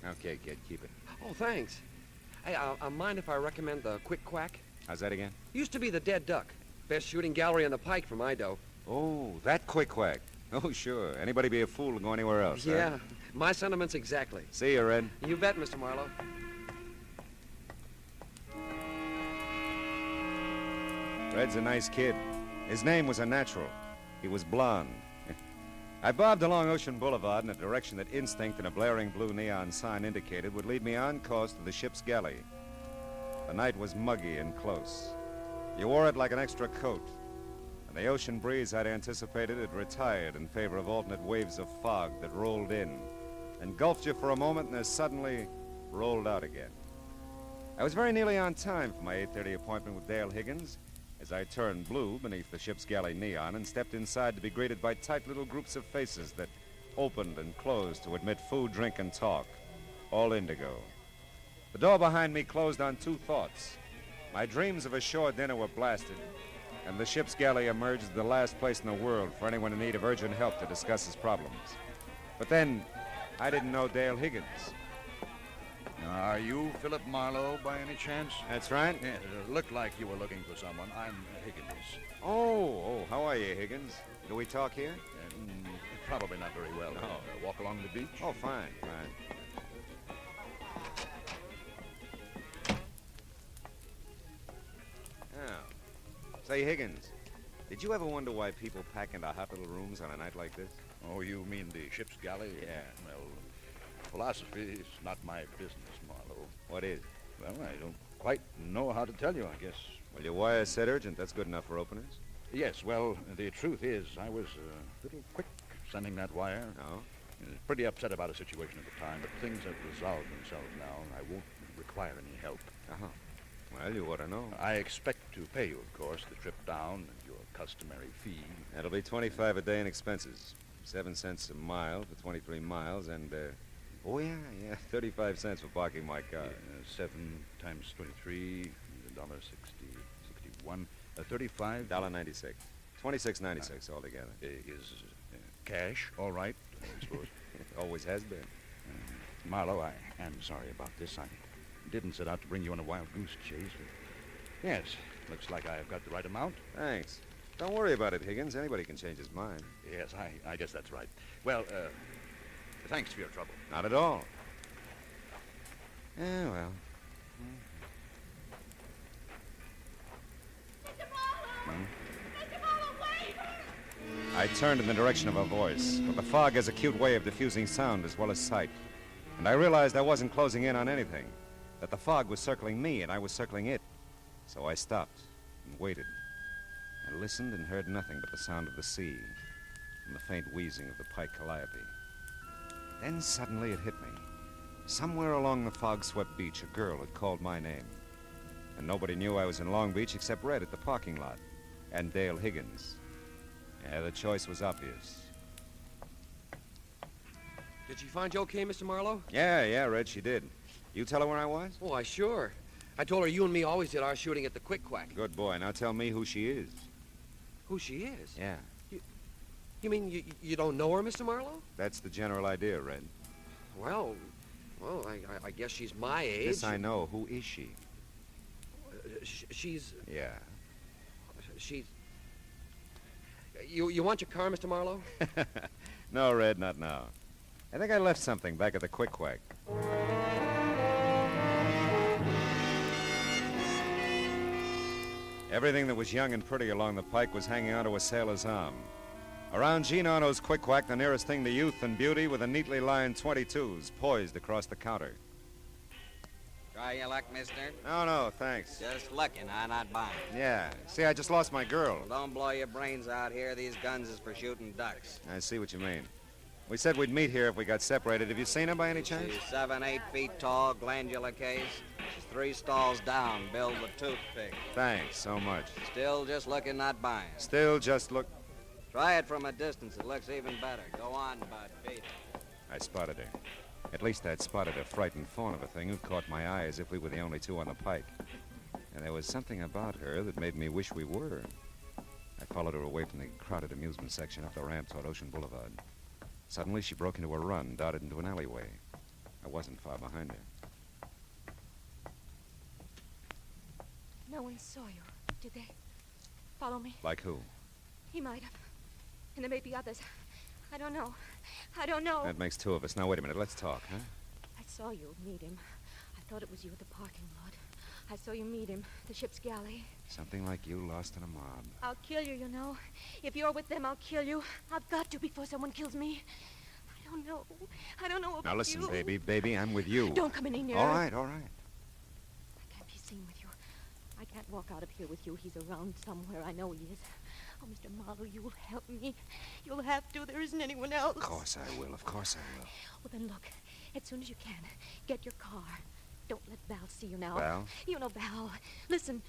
Okay, kid, keep it. Oh, thanks. Hey, mind if I recommend the Quick Quack? How's that again? Used to be the Dead Duck. Best shooting gallery on the Pike for my dough. Oh, that Quick Quack. Oh, sure. Anybody be a fool to go anywhere else, Yeah, huh? my sentiments exactly. See you, Red. You bet, Mr. Marlowe. Red's a nice kid. His name was a natural. He was blonde. I bobbed along Ocean Boulevard in a direction that instinct and a blaring blue neon sign indicated would lead me on course to the ship's galley. The night was muggy and close. You wore it like an extra coat. And the ocean breeze I'd anticipated had retired in favor of alternate waves of fog that rolled in, engulfed you for a moment, and as suddenly rolled out again. I was very nearly on time for my 8:30 appointment with Dale Higgins as I turned blue beneath the ship's galley neon and stepped inside to be greeted by tight little groups of faces that opened and closed to admit food, drink, and talk, all indigo. The door behind me closed on two thoughts. My dreams of a shore dinner were blasted, and the ship's galley emerged as the last place in the world for anyone in need of urgent help to discuss his problems. But then, I didn't know Dale Higgins. Are you Philip Marlowe by any chance? That's right. Yeah, it looked like you were looking for someone. I'm Higgins. Oh, how are you, Higgins? Do we talk here? Probably not very well. No. Walk along the beach? Oh, fine. Oh. Say, Higgins, did you ever wonder why people pack into hot little rooms on a night like this? Oh, you mean the ship's galley? Yeah. Well, philosophy is not my business, Marlowe. What is? Well, I don't quite know how to tell you, I guess. Well, your wire said urgent. That's good enough for openers. Yes, well, the truth is, I was a little quick sending that wire. Oh? Pretty upset about a situation at the time, but things have resolved themselves now, and I won't require any help. Uh-huh. Well, you ought to know. I expect to pay you, of course, the trip down and your customary fee. That'll be $25 a day in expenses. 7 cents a mile for 23 miles, and, oh, yeah, 35 cents for parking my car. 7 times 23, $1.60, 61, $35. $1.96. $26.96 altogether. Is cash all right, I suppose? It always has been. Marlowe, I am sorry about this. I didn't set out to bring you on a wild goose chase. Yes, looks like I've got the right amount. Thanks. Don't worry about it, Higgins. Anybody can change his mind. Yes, I guess that's right. Well, thanks for your trouble. Not at all. Yeah, well. I turned in the direction of her voice, but the fog has a cute way of diffusing sound as well as sight. And I realized I wasn't closing in on anything, that the fog was circling me and I was circling it. So I stopped and waited. I listened and heard nothing but the sound of the sea and the faint wheezing of the pike calliope. Then suddenly it hit me. Somewhere along the fog-swept beach, a girl had called my name. And nobody knew I was in Long Beach except Red at the parking lot and Dale Higgins. Yeah, the choice was obvious. Did she find you okay, Mr. Marlowe? Yeah, Red, she did. You tell her where I was? Oh, I sure. I told her you and me always did our shooting at the Quick Quack. Good boy. Now tell me who she is. Who she is? Yeah. You mean you don't know her, Mr. Marlowe? That's the general idea, Red. Well, I guess she's my age. This I know. Who is she? She's... Yeah. She's... You want your car, Mr. Marlowe? No, Red, not now. I think I left something back at the Quick Quack. Everything that was young and pretty along the pike was hanging onto a sailor's arm. Around Gene Arno's Quick Quack, the nearest thing to youth and beauty were the neatly lined 22s poised across the counter. Try your luck, mister? No, thanks. Just looking, not buying. Yeah. See, I just lost my girl. Well, don't blow your brains out here. These guns is for shooting ducks. I see what you mean. We said we'd meet here if we got separated. Have you seen her by any chance? She's 7, 8 feet tall, glandular case. She's 3 stalls down, billed with toothpick. Thanks so much. Still just looking, not buying. Still just look... Try it from a distance. It looks even better. Go on, bud. Beat it. I spotted her. At least I'd spotted a frightened fawn of a thing who caught my eye as if we were the only two on the pike. And there was something about her that made me wish we were. I followed her away from the crowded amusement section up the ramp toward Ocean Boulevard. Suddenly, she broke into a run, darted into an alleyway. I wasn't far behind her. No one saw you, did they? Follow me. Like who? He might have. And there may be others. I don't know. That makes 2 of us. Now, wait a minute. Let's talk, huh? I saw you meet him. I thought it was you at the parking lot. I saw you meet him, the ship's galley. Something like you lost in a mob. I'll kill you, you know. If you're with them, I'll kill you. I've got to before someone kills me. I don't know. I don't know about you. Now listen, baby, I'm with you. Don't come any nearer. All right. I can't be seen with you. I can't walk out of here with you. He's around somewhere. I know he is. Oh, Mr. Marlowe, you'll help me. You'll have to. There isn't anyone else. Of course I will. Well, then look. As soon as you can, get your car. Don't let Val see you now. Val? You know Val. Listen,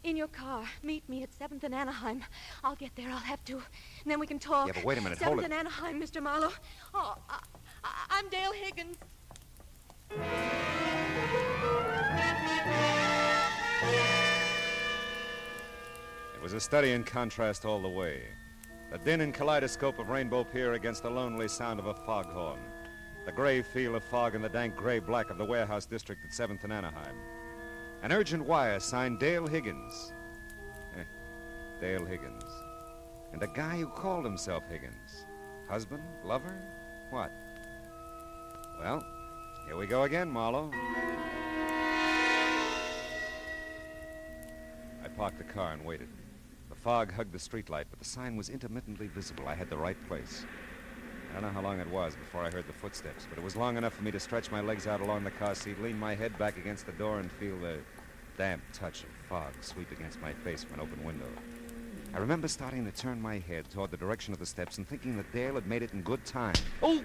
in your car. Meet me at 7th and Anaheim. I'll get there. I'll have to. And then we can talk. Yeah, but wait a minute. 7th Hold it. and Anaheim, Mr. Marlowe. Oh, I'm Dale Higgins. It was a study in contrast all the way. The din and kaleidoscope of Rainbow Pier against the lonely sound of a foghorn. The gray feel of fog and the dank gray-black of the warehouse district at 7th and Anaheim. An urgent wire signed Dale Higgins. Dale Higgins. And a guy who called himself Higgins. Husband? Lover? What? Well, here we go again, Marlowe. I parked the car and waited. The fog hugged the streetlight, but the sign was intermittently visible. I had the right place. I don't know how long it was before I heard the footsteps, but it was long enough for me to stretch my legs out along the car seat, lean my head back against the door, and feel the damp touch of fog sweep against my face from an open window. I remember starting to turn my head toward the direction of the steps and thinking that Dale had made it in good time. Oh!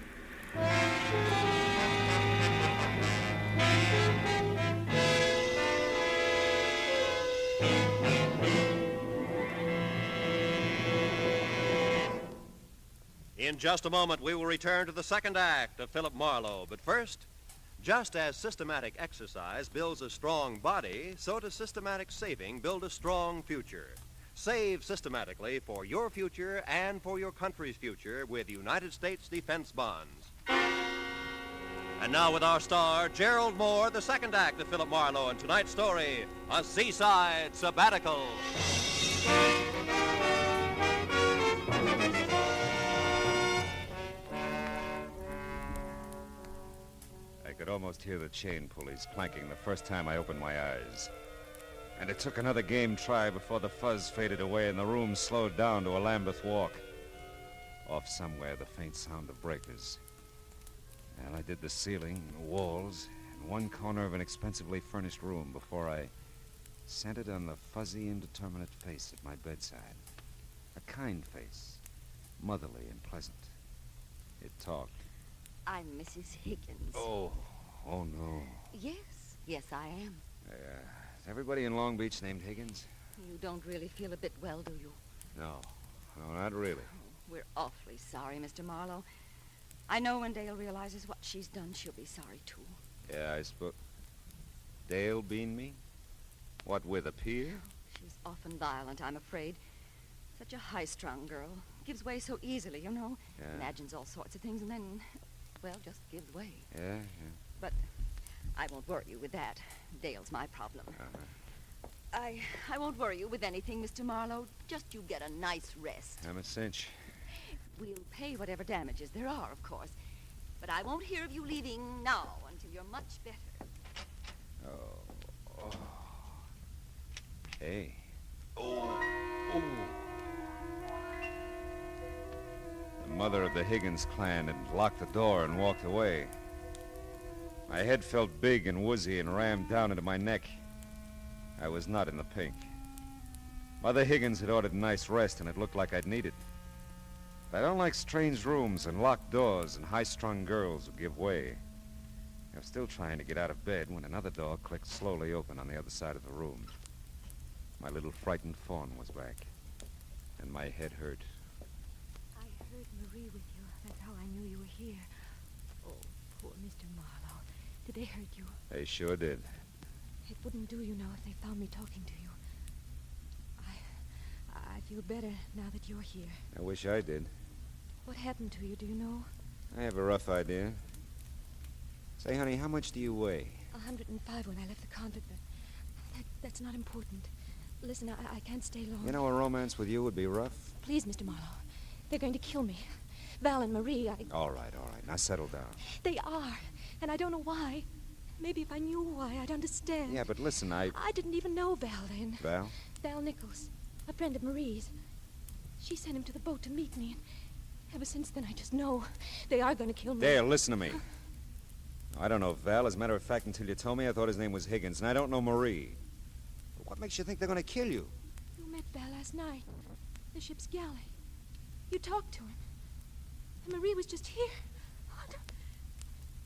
In just a moment, we will return to the second act of Philip Marlowe. But first, just as systematic exercise builds a strong body, so does systematic saving build a strong future. Save systematically for your future and for your country's future with United States Defense Bonds. And now with our star, Gerald Moore, the second act of Philip Marlowe, and tonight's story, A Seaside Sabbatical. I could almost hear the chain pulleys clanking the first time I opened my eyes. And it took another game try before the fuzz faded away and the room slowed down to a Lambeth walk. Off somewhere, the faint sound of breakers. And I did the ceiling, the walls, and one corner of an expensively furnished room before I centered on the fuzzy, indeterminate face at my bedside. A kind face, motherly and pleasant. It talked. I'm Mrs. Higgins. Oh no. Yes, I am. Is everybody in Long Beach named Higgins? You don't really feel a bit well, do you? No, not really. We're awfully sorry, Mr. Marlowe. I know when Dale realizes what she's done, she'll be sorry, too. Yeah, I suppose. Dale bean me? What, with a pier? She's often violent, I'm afraid. Such a high-strung girl. Gives way so easily, you know. Yeah. Imagines all sorts of things and then, well, just gives way. Yeah. But I won't worry you with that. Dale's my problem. I won't worry you with anything, Mr. Marlowe. Just you get a nice rest. I'm a cinch. We'll pay whatever damages there are, of course. But I won't hear of you leaving now until you're much better. Oh. Hey. The mother of the Higgins clan had locked the door and walked away. My head felt big and woozy and rammed down into my neck. I was not in the pink. Mother Higgins had ordered a nice rest, and it looked like I'd need it. But I don't like strange rooms and locked doors and high-strung girls who give way. I was still trying to get out of bed when another door clicked slowly open on the other side of the room. My little frightened fawn was back, and my head hurt. I heard Marie with you. That's how I knew you were here. Oh, poor Mr. Marlowe. Did they hurt you? They sure did. It wouldn't do, you know, if they found me talking to you. I feel better now that you're here. I wish I did. What happened to you, do you know? I have a rough idea. Say, honey, how much do you weigh? 105 when I left the convent, but that's not important. Listen, I can't stay long. You know, a romance with you would be rough. Please, Mr. Marlowe. They're going to kill me. Val and Marie, All right. Now settle down. They are, and I don't know why. Maybe if I knew why, I'd understand. Yeah, but listen, I didn't even know Val then. Val? Val Nichols, a friend of Marie's. She sent him to the boat to meet me, and ever since then I just know they are going to kill me. Dale, listen to me. I don't know Val. As a matter of fact, until you told me, I thought his name was Higgins, and I don't know Marie. What makes you think they're going to kill you? You met Val last night, the ship's galley. You talked to him. And Marie was just here. Oh,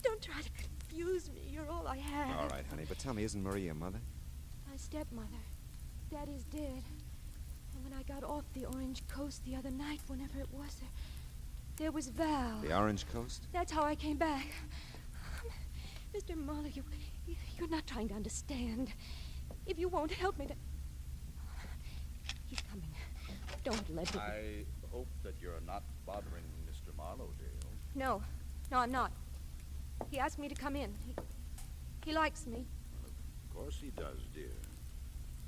don't try to confuse me. You're all I have. All right, honey, but tell me, isn't Marie your mother? My stepmother. Daddy's dead. And when I got off the Orange Coast the other night, whenever it was, there was Val. The Orange Coast? That's how I came back. Mr. Marlowe, you're not trying to understand. If you won't help me, then... He's coming. Don't let him... I hope that you're not bothering Mr. Marlowe, Dale. No, I'm not. He asked me to come in. He likes me. Of course he does, dear.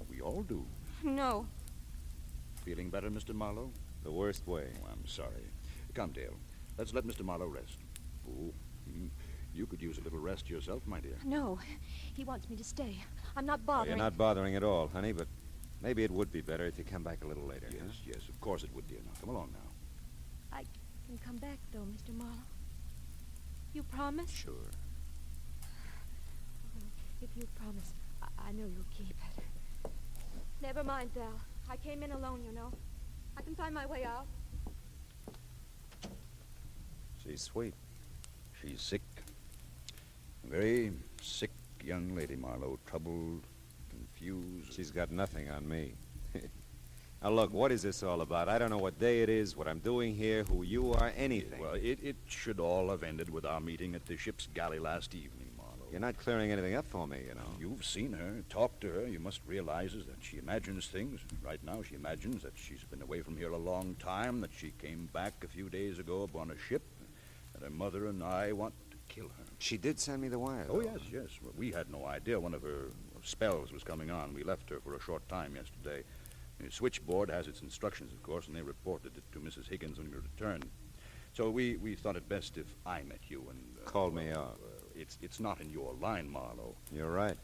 We all do. No. Feeling better, Mr. Marlowe? The worst way. Oh, I'm sorry. Come, Dale. Let's let Mr. Marlowe rest. Oh, you could use a little rest yourself, my dear. No. He wants me to stay. I'm not bothering. Well, you're not bothering at all, honey, but maybe it would be better if you come back a little later. Yes, huh? yes, of course it would, dear. Now, come along now. I can come back, though, Mr. Marlowe. You promise? Sure. If you promise, I know you'll keep it. Never mind, Val. I came in alone, you know. I can find my way out. She's sweet. She's sick. A very sick young lady, Marlowe. Troubled, confused. She's got nothing on me. Now, look, what is this all about? I don't know what day it is, what I'm doing here, who you are, anything. Well, it should all have ended with our meeting at the ship's galley last evening, Marlowe. You're not clearing anything up for me, you know. You've seen her, talked to her. You must realize that she imagines things. Right now, she imagines that she's been away from here a long time, that she came back a few days ago upon a ship, that her mother and I want to kill her. She did send me the wire, Oh, though. yes. Well, we had no idea one of her spells was coming on. We left her for a short time yesterday. The switchboard has its instructions, of course, and they reported it to Mrs. Higgins on your return. So we thought it best if I met you and... Called me out. It's not in your line, Marlowe. You're right.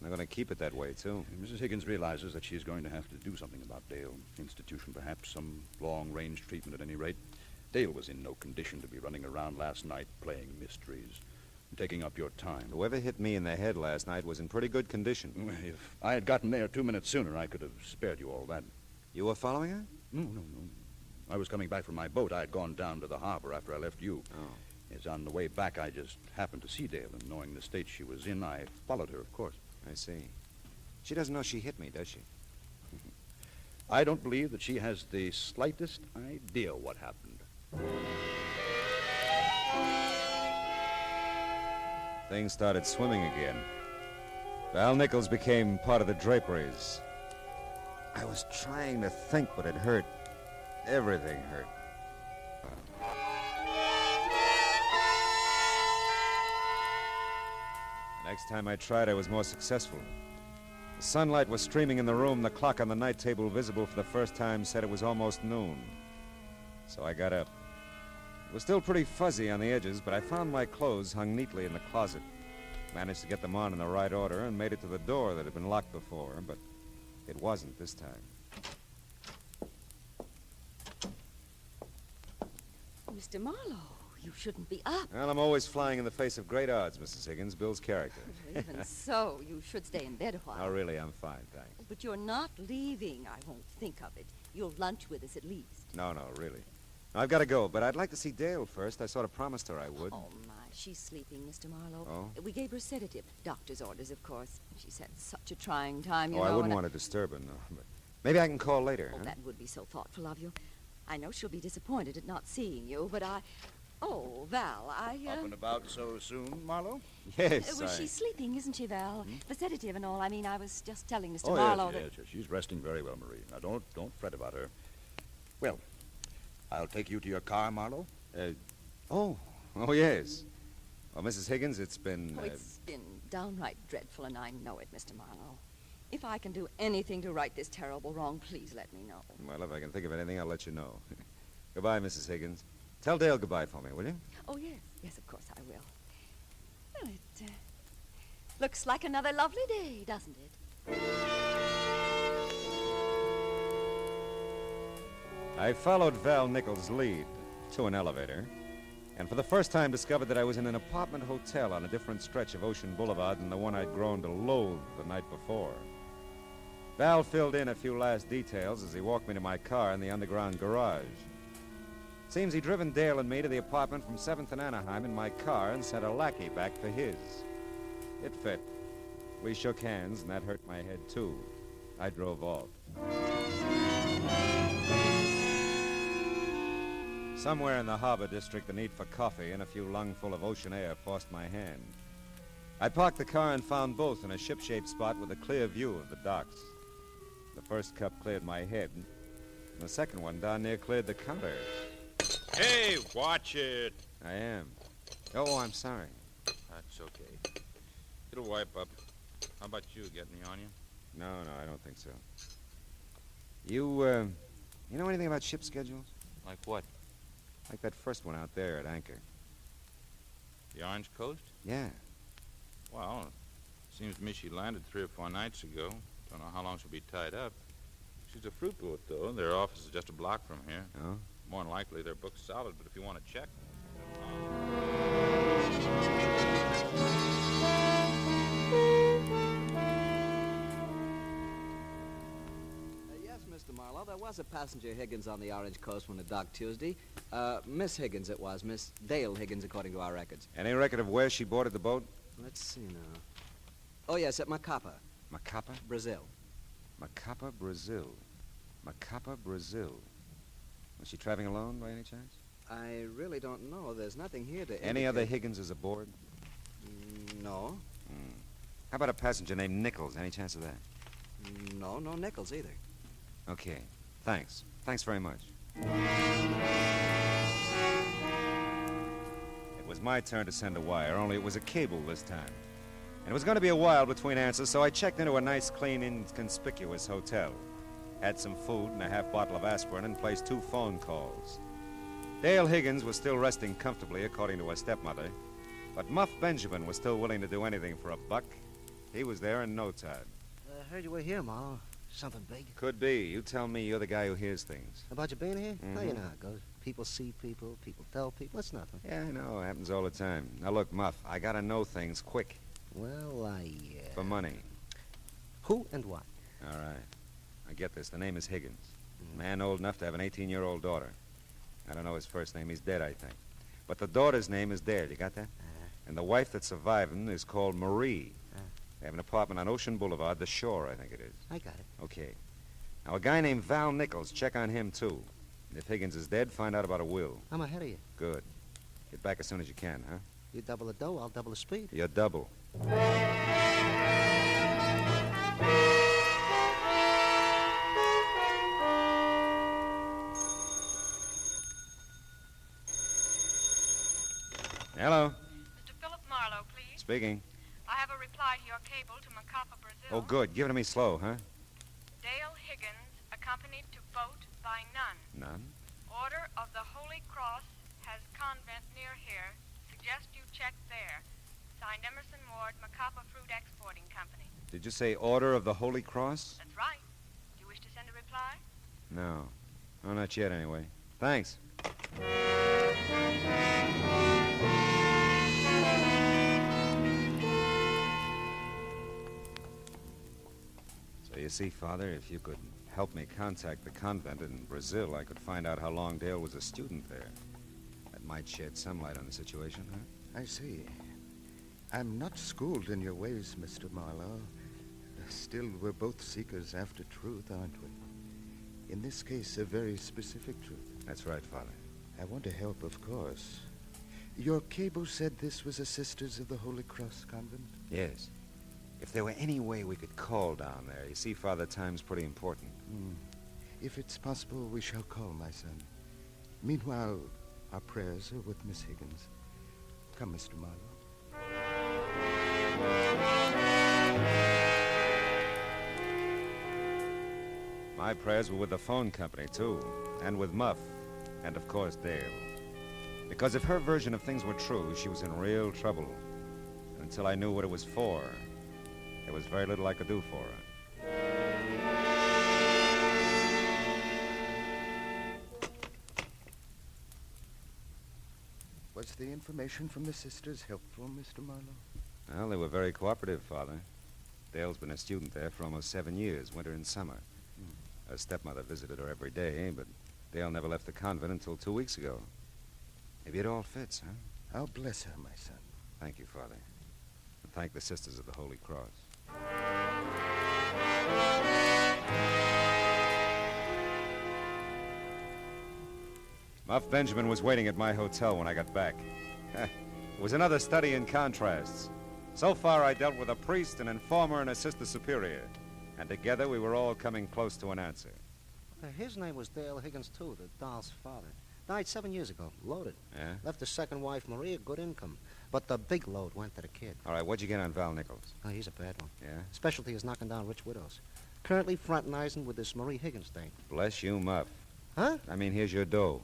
I'm going to keep it that way, too. Mrs. Higgins realizes that she's going to have to do something about Dale. Institution, perhaps, some long-range treatment at any rate. Dale was in no condition to be running around last night playing mysteries and taking up your time. Whoever hit me in the head last night was in pretty good condition. Well, if I had gotten there 2 minutes sooner, I could have spared you all that. You were following her? No. I was coming back from my boat. I had gone down to the harbor after I left you. Oh. As on the way back, I just happened to see Dale, and knowing the state she was in, I followed her, of course. I see. She doesn't know she hit me, does she? I don't believe that she has the slightest idea what happened. Things started swimming again. Val Nichols became part of the draperies. I was trying to think, but it hurt. Everything hurt. The next time I tried, I was more successful. The sunlight was streaming in the room. The clock on the night table, visible for the first time, said it was almost noon. So I got up. It was still pretty fuzzy on the edges, but I found my clothes hung neatly in the closet. Managed to get them on in the right order and made it to the door that had been locked before, but it wasn't this time. Mr. Marlowe, you shouldn't be up. Well, I'm always flying in the face of great odds, Mrs. Higgins. Bill's character. Even so, you should stay in bed a while. Oh, really, I'm fine, thanks. But you're not leaving. I won't think of it. You'll lunch with us at least. No, really. I've got to go, but I'd like to see Dale first. I sort of promised her I would. Oh, my. She's sleeping, Mr. Marlowe. Oh? We gave her sedative. Doctor's orders, of course. She's had such a trying time, you Oh, know. I wouldn't want to disturb her, no. But maybe I can call later, Oh, huh? that would be so thoughtful of you. I know she'll be disappointed at not seeing you, but I... Oh, Val, Up and about so soon, Marlowe? Yes, Well, she's sleeping, isn't she, Val? The sedative and all. I mean, I was just telling Mr. Oh, Marlowe yes. She's resting very well, Marie. Now, don't fret about her. Well, I'll take you to your car, Marlowe. Oh, yes. Well, Mrs. Higgins, it's been... Oh, it's been downright dreadful, and I know it, Mr. Marlowe. If I can do anything to right this terrible wrong, please let me know. Well, if I can think of anything, I'll let you know. Goodbye, Mrs. Higgins. Tell Dale goodbye for me, will you? Oh, yes. Yes, of course I will. Well, Looks like another lovely day, doesn't it? I followed Val Nichols' lead to an elevator, and for the first time discovered that I was in an apartment hotel on a different stretch of Ocean Boulevard than the one I'd grown to loathe the night before. Val filled in a few last details as he walked me to my car in the underground garage. Seems he'd driven Dale and me to the apartment from 7th and Anaheim in my car and sent a lackey back for his. It fit. We shook hands, and that hurt my head, too. I drove off. Somewhere in the harbor district, the need for coffee and a few lungful of ocean air forced my hand. I parked the car and found both in a ship-shaped spot with a clear view of the docks. The first cup cleared my head, and the second one down near cleared the counter. Hey, watch it. I am. Oh, I'm sorry. That's okay. It'll wipe up. How about you? Get any on you? No, I don't think so. You know anything about ship schedules? Like what? Like that first one out there at anchor. The Orange Coast? Yeah. Well, it seems to me she landed 3 or 4 nights ago. Don't know how long she'll be tied up. She's a fruit boat, though. Their office is just a block from here. Oh? More than likely, they're booked solid, but if you want to check... Yes, Mr. Marlowe, there was a passenger Higgins on the Orange Coast when it docked Tuesday. Miss Higgins it was, Miss Dale Higgins, according to our records. Any record of where she boarded the boat? Let's see now. Oh, yes, at Macapa. Macapa? Brazil. Macapa, Brazil. Macapa, Brazil. Was she traveling alone by any chance? I really don't know. There's nothing here to Any other Higginses aboard? No. How about a passenger named Nichols? Any chance of that? No Nichols either. Okay. Thanks. Thanks very much. It was my turn to send a wire, only it was a cable this time. And it was going to be a while between answers, so I checked into a nice, clean, inconspicuous hotel. Had some food and a half bottle of aspirin and placed 2 phone calls. Dale Higgins was still resting comfortably, according to her stepmother. But Muff Benjamin was still willing to do anything for a buck. He was there in no time. I heard you were here, Marlowe. Something big? Could be. You tell me. You're the guy who hears things. About you being here? Mm-hmm. Oh, you know how it goes. People see people, people tell people. It's nothing. Yeah, I know. It happens all the time. Now, look, Muff, I gotta know things quick. Well, For money. Who and what? All right. I get this. The name is Higgins. Man old enough to have an 18-year-old daughter. I don't know his first name. He's dead, I think. But the daughter's name is Dale. You got that? And the wife that survived him is called Marie. They have an apartment on Ocean Boulevard, the Shore, I think it is. I got it. Okay. Now, a guy named Val Nichols, check on him, too. And if Higgins is dead, find out about a will. I'm ahead of you. Good. Get back as soon as you can, huh? You double the dough, I'll double the speed. You're double. Hello. Mr. Philip Marlowe, please. Speaking. I have a reply to your cable to Macapa, Brazil. Oh, good. Give it to me slow, huh? Dale Higgins, accompanied to boat by nun. None? Order of the Holy Cross has convent near here. Suggest you check there. Signed Emerson Ward, Macapa Fruit Exporting Company. Did you say Order of the Holy Cross? That's right. Do you wish to send a reply? No. Oh, not yet, anyway. Thanks. So you see, Father, if you could help me contact the convent in Brazil, I could find out how long Dale was a student there. That might shed some light on the situation, huh? I see. I'm not schooled in your ways, Mr. Marlowe. Still, we're both seekers after truth, aren't we? In this case, a very specific truth. That's right, Father. I want to help, of course. Your cable said this was a Sisters of the Holy Cross convent? Yes. If there were any way we could call down there. You see, Father, time's pretty important. If it's possible, we shall call, my son. Meanwhile, our prayers are with Miss Higgins. Come, Mr. Marlowe. My prayers were with the phone company, too. And with Muff. And, of course, Dale. Because if her version of things were true, she was in real trouble. And until I knew what it was for, There was very little I could do for her. Was the information from the sisters helpful, Mr. Marlowe? Well, they were very cooperative, Father. Dale's been a student there for almost 7 years, winter and summer. Her stepmother visited her every day, but Dale never left the convent until 2 weeks ago. Maybe it all fits, huh? I'll bless her, my son. Thank you, Father. And thank the Sisters of the Holy Cross. Muff Benjamin was waiting at my hotel when I got back. It was another study in contrasts. So far, I dealt with a priest, an informer, and a sister superior. And together, we were all coming close to an answer. His name was Dale Higgins, too, the doll's father. Died 7 years ago, loaded. Yeah? Left his second wife, Maria, good income. But the big load went to the kid. All right, what'd you get on Val Nichols? Oh, he's a bad one. Yeah? Specialty is knocking down rich widows. Currently fraternizing with this Marie Higgins thing. Bless you, Muff. Huh? I mean, here's your dough.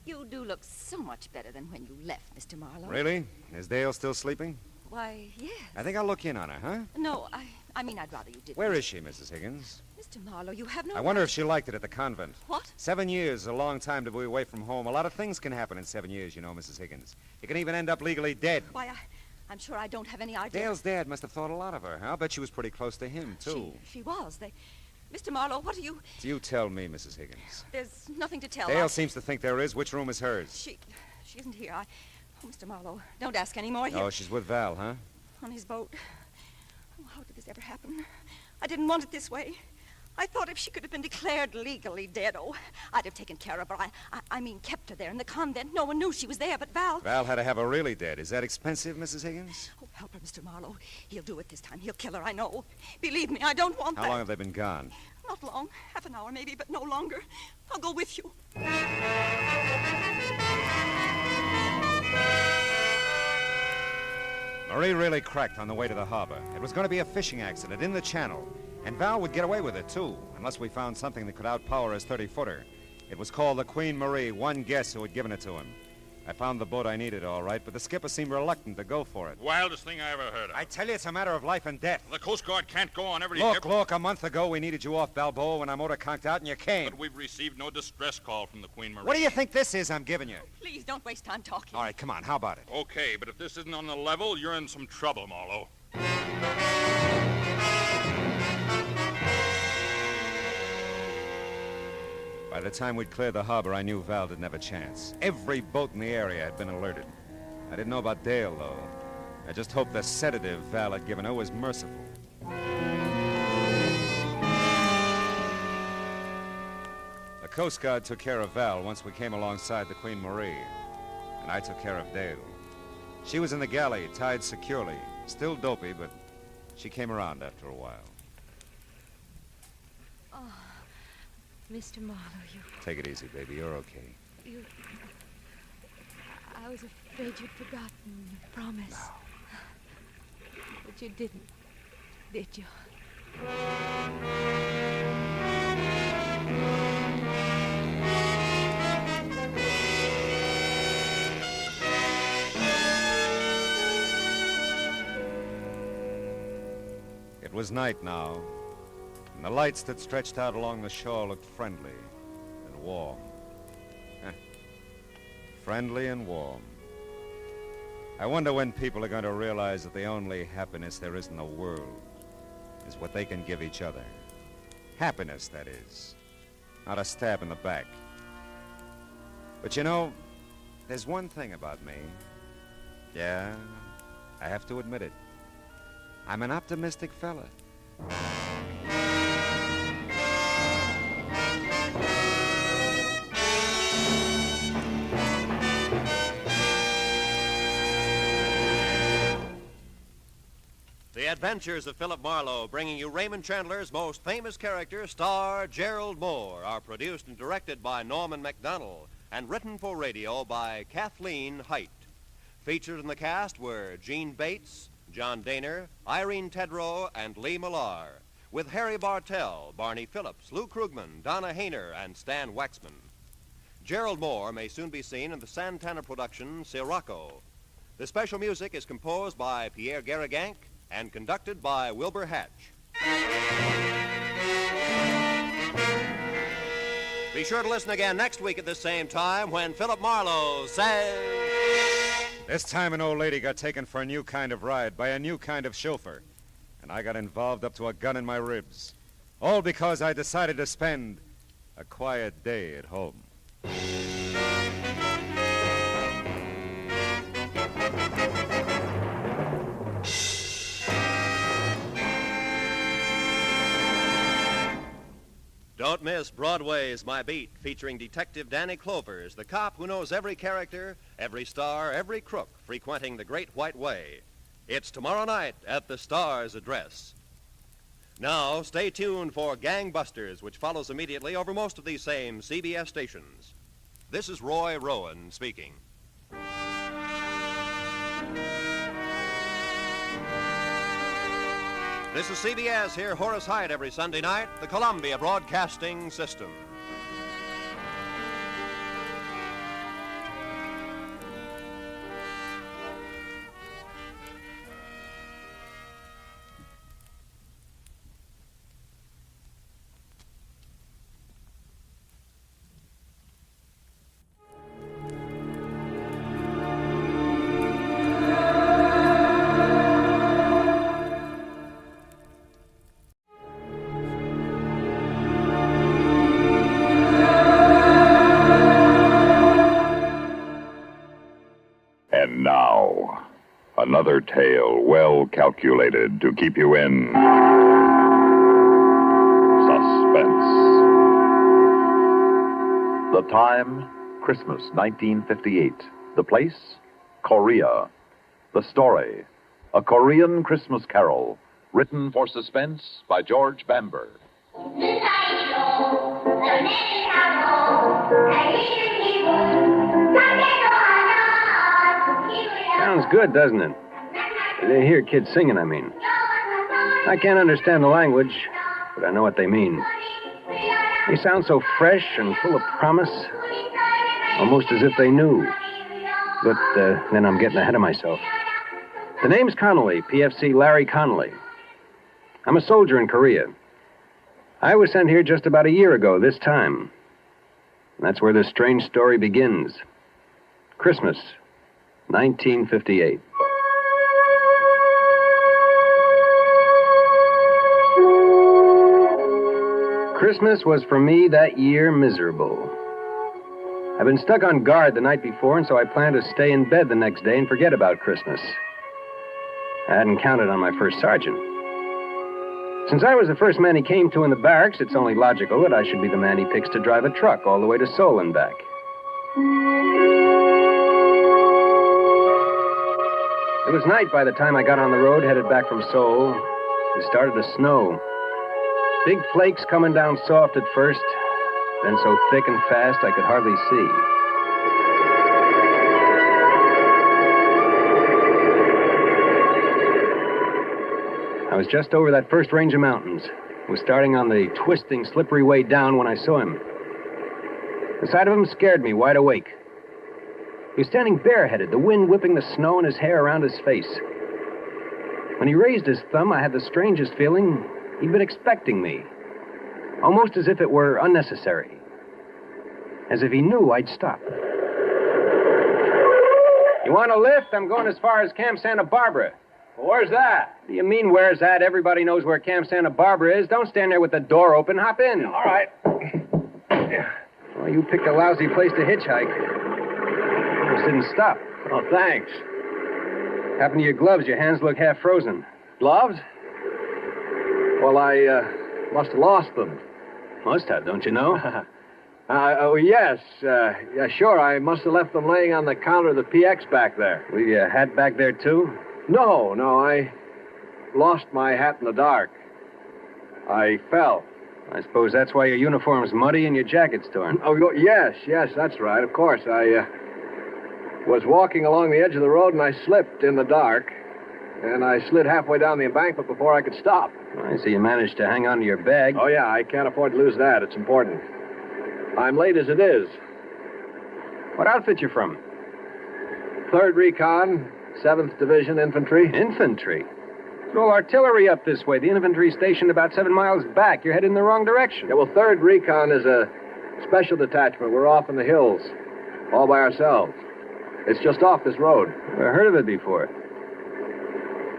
You do look so much better than when you left, Mr. Marlowe. Really? Is Dale still sleeping? Why, yes. I think I'll look in on her, huh? No, I mean, I'd rather you didn't. Where is she, Mrs. Higgins? Mr. Marlowe, you have no I wonder right. if she liked it at the convent. What? 7 years is a long time to be away from home. A lot of things can happen in 7 years, you know, Mrs. Higgins. You can even end up legally dead. Why, I'm sure I don't have any idea. Dale's dad must have thought a lot of her. I'll bet she was pretty close to him, too. She was. Mr. Marlowe, what are you... You tell me, Mrs. Higgins. There's nothing to tell. Dale seems to think there is. Which room is hers? She isn't here. Oh, Mr. Marlowe, don't ask any more. Oh, she's with Val, huh? On his boat. Oh, how did this ever happen? I didn't want it this way. I thought if she could have been declared legally dead, I'd have taken care of her. I mean, kept her there in the convent. No one knew she was there but Val. Val had to have her really dead. Is that expensive, Mrs. Higgins? Oh, help her, Mr. Marlowe. He'll do it this time. He'll kill her, I know. Believe me, I don't want that. How long have they been gone? Not long. Half an hour, maybe, but no longer. I'll go with you. Marie really cracked on the way to the harbor. It was going to be a fishing accident in the channel. And Val would get away with it, too, unless we found something that could outpower his 30-footer. It was called the Queen Marie, one guess who had given it to him. I found the boat I needed, all right, but the skipper seemed reluctant to go for it. Wildest thing I ever heard of. I tell you, it's a matter of life and death. The Coast Guard can't go on every... Look, a month ago we needed you off Balboa when our motor conked out and you came. But we've received no distress call from the Queen Marie. What do you think this is I'm giving you? Please, don't waste time talking. All right, come on, how about it? Okay, but if this isn't on the level, you're in some trouble, Marlowe. By the time we'd cleared the harbor, I knew Val didn't have a chance. Every boat in the area had been alerted. I didn't know about Dale, though. I just hoped the sedative Val had given her was merciful. The Coast Guard took care of Val once we came alongside the Queen Marie, and I took care of Dale. She was in the galley, tied securely. Still dopey, but she came around after a while. Oh, Mr. Marlowe, you... Take it easy, baby. You're okay. I was afraid you'd forgotten your promise. No. But you didn't, did you? It was night now, and the lights that stretched out along the shore looked friendly and warm. Friendly and warm. I wonder when people are going to realize that the only happiness there is in the world is what they can give each other. Happiness, that is. Not a stab in the back. But you know, there's one thing about me. Yeah, I have to admit it. I'm an optimistic fella. The Adventures of Philip Marlowe, bringing you Raymond Chandler's most famous character, star Gerald Moore, are produced and directed by Norman MacDonald and written for radio by Kathleen Height. Featured in the cast were Gene Bates, John Daner, Irene Tedrow, and Lee Millar, with Harry Bartell, Barney Phillips, Lou Krugman, Donna Hayner, and Stan Waxman. Gerald Moore may soon be seen in the Santana production, Sirocco. The special music is composed by Pierre Garrigank and conducted by Wilbur Hatch. Be sure to listen again next week at this same time when Philip Marlowe says... This time an old lady got taken for a new kind of ride by a new kind of chauffeur. And I got involved up to a gun in my ribs. All because I decided to spend a quiet day at home. Don't miss Broadway's My Beat, featuring Detective Danny Clovers, the cop who knows every character, every star, every crook frequenting the Great White Way. It's tomorrow night at the Star's address. Now, stay tuned for Gangbusters, which follows immediately over most of these same CBS stations. This is Roy Rowan speaking. This is CBS. Hear Horace Hyde every Sunday night, the Columbia Broadcasting System. And now, another tale well calculated to keep you in suspense. The time, Christmas 1958. The place, Korea. The story, a Korean Christmas carol, written for Suspense by George Bamber. Sounds good, doesn't it? They hear kids singing, I mean. I can't understand the language, but I know what they mean. They sound so fresh and full of promise, almost as if they knew. But then I'm getting ahead of myself. The name's Connolly, PFC Larry Connolly. I'm a soldier in Korea. I was sent here just about a year ago this time. That's where this strange story begins. Christmas, 1958. Christmas was for me that year miserable. I'd been stuck on guard the night before, and so I planned to stay in bed the next day and forget about Christmas. I hadn't counted on my first sergeant. Since I was the first man he came to in the barracks, it's only logical that I should be the man he picks to drive a truck all the way to Seoul and back. It was night by the time I got on the road headed back from Seoul. It started to snow. Big flakes coming down soft at first, then so thick and fast I could hardly see. I was just over that first range of mountains. Was starting on the twisting, slippery way down when I saw him. The sight of him scared me wide awake. He was standing bareheaded, the wind whipping the snow and his hair around his face. When he raised his thumb, I had the strangest feeling he'd been expecting me. Almost as if it were unnecessary. As if he knew I'd stop. You want a lift? I'm going as far as Camp Santa Barbara. Well, where's that? What do you mean, where's that? Everybody knows where Camp Santa Barbara is. Don't stand there with the door open. Hop in. All right. Well, you picked a lousy place to hitchhike. Almost didn't stop. Oh, thanks. Happened to your gloves? Your hands look half frozen. Gloves? Well, I must have lost them. Must have, don't you know? Yes. Yeah, sure. I must have left them laying on the counter of the PX back there. Were your hat back there, too? No. I lost my hat in the dark. I fell. I suppose that's why your uniform's muddy and your jacket's torn. Oh, yes, that's right. Of course. I was walking along the edge of the road and I slipped in the dark. And I slid halfway down the embankment before I could stop. I see you managed to hang on to your bag. Oh, yeah, I can't afford to lose that. It's important. I'm late as it is. What outfit you from? 3rd Recon, 7th Division Infantry. Infantry? There's all artillery up this way. The infantry stationed about 7 miles back. You're headed in the wrong direction. Yeah, well, 3rd Recon is a special detachment. We're off in the hills, all by ourselves. It's just off this road. I've heard of it before.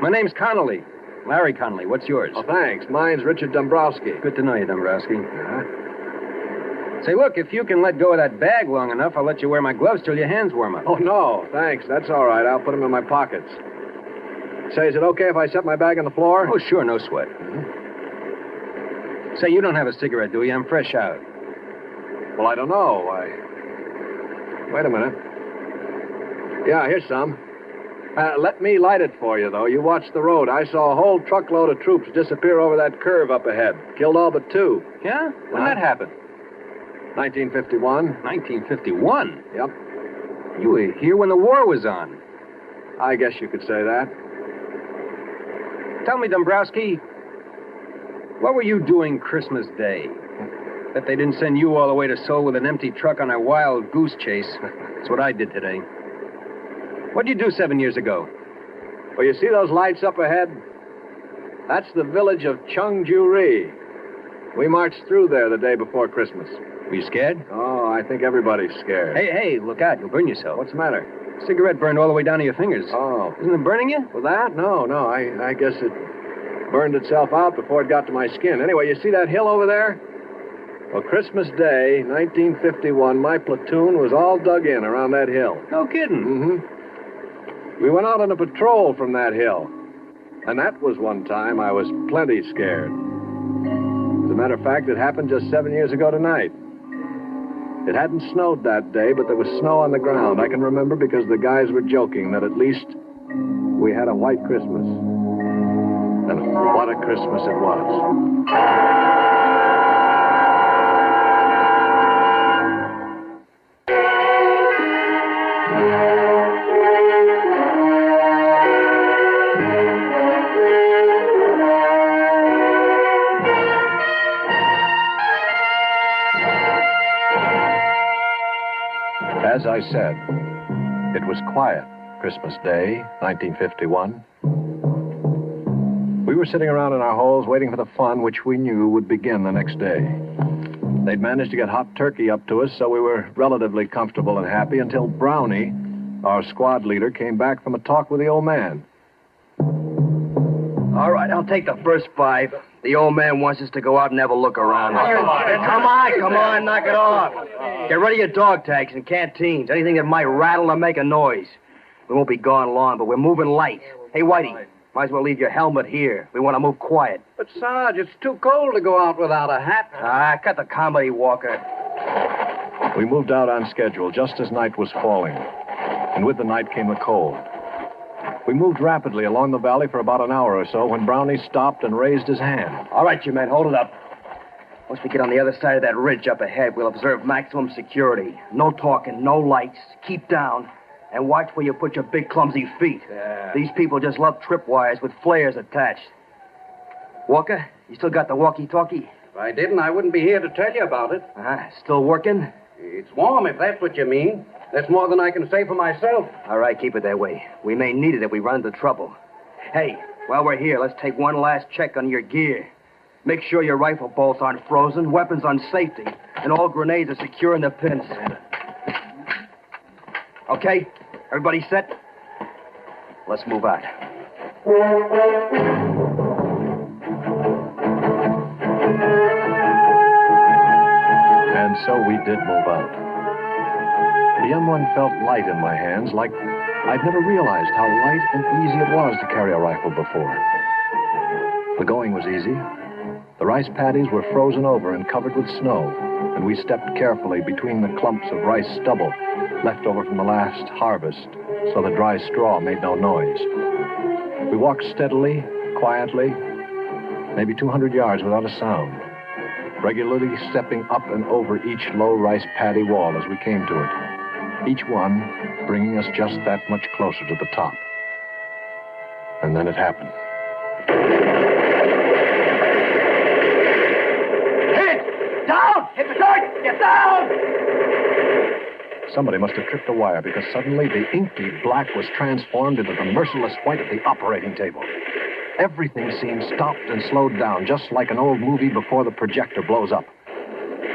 My name's Connolly. Larry Connolly. What's yours? Oh, thanks. Mine's Richard Dombrowski. Good to know you, Dombrowski. Say, look, if you can let go of that bag long enough, I'll let you wear my gloves till your hands warm up. Oh, no, thanks. That's all right. I'll put them in my pockets. Say, is it okay if I set my bag on the floor? Oh, sure, no sweat. Say, you don't have a cigarette, do you? I'm fresh out. Well, I don't know. Wait a minute. Yeah, here's some. Let me light it for you, though. You watch the road. I saw a whole truckload of troops disappear over that curve up ahead. Killed all but 2. Yeah? When that happened? 1951. 1951? Yep. You were here when the war was on. I guess you could say that. Tell me, Dombrowski, what were you doing Christmas Day? Bet they didn't send you all the way to Seoul with an empty truck on a wild goose chase. That's what I did today. What'd you do 7 years ago? Well, you see those lights up ahead? That's the village of Cheongju-ri. We marched through there the day before Christmas. Were you scared? Oh, I think everybody's scared. Hey, look out. You'll burn yourself. What's the matter? Cigarette burned all the way down to your fingers. Oh. Isn't it burning you? Well, that? No. I guess it burned itself out before it got to my skin. Anyway, you see that hill over there? Well, Christmas Day, 1951, my platoon was all dug in around that hill. No kidding. Mm-hmm. We went out on a patrol from that hill. And that was one time I was plenty scared. As a matter of fact, it happened just 7 years ago tonight. It hadn't snowed that day, but there was snow on the ground. I can remember because the guys were joking that at least we had a white Christmas. And what a Christmas it was. As I said, it was quiet Christmas Day, 1951. We were sitting around in our holes waiting for the fun which we knew would begin the next day. They'd managed to get hot turkey up to us, so we were relatively comfortable and happy until Brownie, our squad leader, came back from a talk with the old man. All right, I'll take the first 5. The old man wants us to go out and have a look around. Come on, knock it off. Get rid of your dog tags and canteens, anything that might rattle or make a noise. We won't be gone long, but we're moving light. Hey, Whitey, might as well leave your helmet here. We want to move quiet. But, Sarge, it's too cold to go out without a hat. Cut the comedy, Walker. We moved out on schedule just as night was falling. And with the night came the cold. We moved rapidly along the valley for about an hour or so when Brownie stopped and raised his hand. All right, you men, hold it up. Once we get on the other side of that ridge up ahead, we'll observe maximum security. No talking, no lights. Keep down. And watch where you put your big, clumsy feet. Yeah. These people just love tripwires with flares attached. Walker, you still got the walkie-talkie? If I didn't, I wouldn't be here to tell you about it. Still working? It's warm, if that's what you mean. That's more than I can say for myself. All right, keep it that way. We may need it if we run into trouble. Hey, while we're here, let's take one last check on your gear. Make sure your rifle bolts aren't frozen, weapons on safety, and all grenades are secure in the pins. Okay, everybody set? Let's move out. And so we did move out. The M1 felt light in my hands, like I'd never realized how light and easy it was to carry a rifle before. The going was easy. The rice paddies were frozen over and covered with snow, and we stepped carefully between the clumps of rice stubble left over from the last harvest, so the dry straw made no noise. We walked steadily, quietly, maybe 200 yards without a sound, regularly stepping up and over each low rice paddy wall as we came to it, each one bringing us just that much closer to the top. And then it happened. Hit! Down! Hit the target! Get down! Somebody must have tripped a wire because suddenly the inky black was transformed into the merciless white of the operating table. Everything seemed stopped and slowed down, just like an old movie before the projector blows up.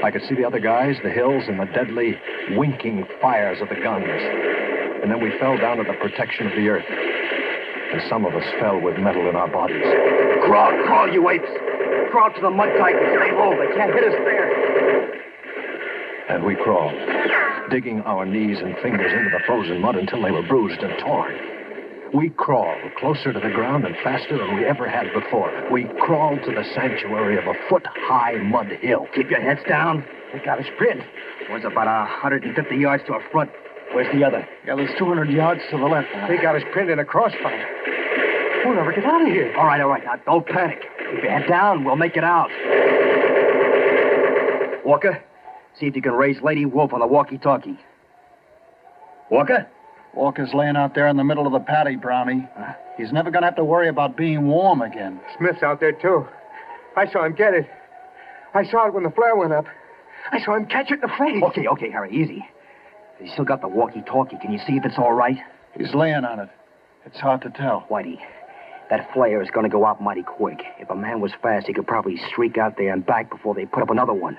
I could see the other guys, the hills, and the deadly, winking fires of the guns. And then we fell down to the protection of the earth. And some of us fell with metal in our bodies. Crawl, you apes! Crawl to the mud tight and stay low. They can't hit us there. And we crawled, digging our knees and fingers into the frozen mud until they were bruised and torn. We crawled closer to the ground and faster than we ever had before. We crawled to the sanctuary of a foot-high mud hill. Keep your heads down. We got a sprint. Was about 150 yards to our front. Where's the other? Yeah, there's 200 yards to the left. They got us pinned in a crossfire. We'll never get out of here. All right. Now, don't panic. Keep your head down. We'll make it out. Walker, see if you can raise Lady Wolf on the walkie-talkie. Walker? Walker's laying out there in the middle of the paddy, Brownie. He's never going to have to worry about being warm again. Smith's out there, too. I saw him get it. I saw it when the flare went up. I saw him catch it in the face. Okay, Harry, easy. He's still got the walkie-talkie. Can you see if it's all right? He's laying on it. It's hard to tell. Whitey, that flare is going to go out mighty quick. If a man was fast, he could probably streak out there and back before they put up another one.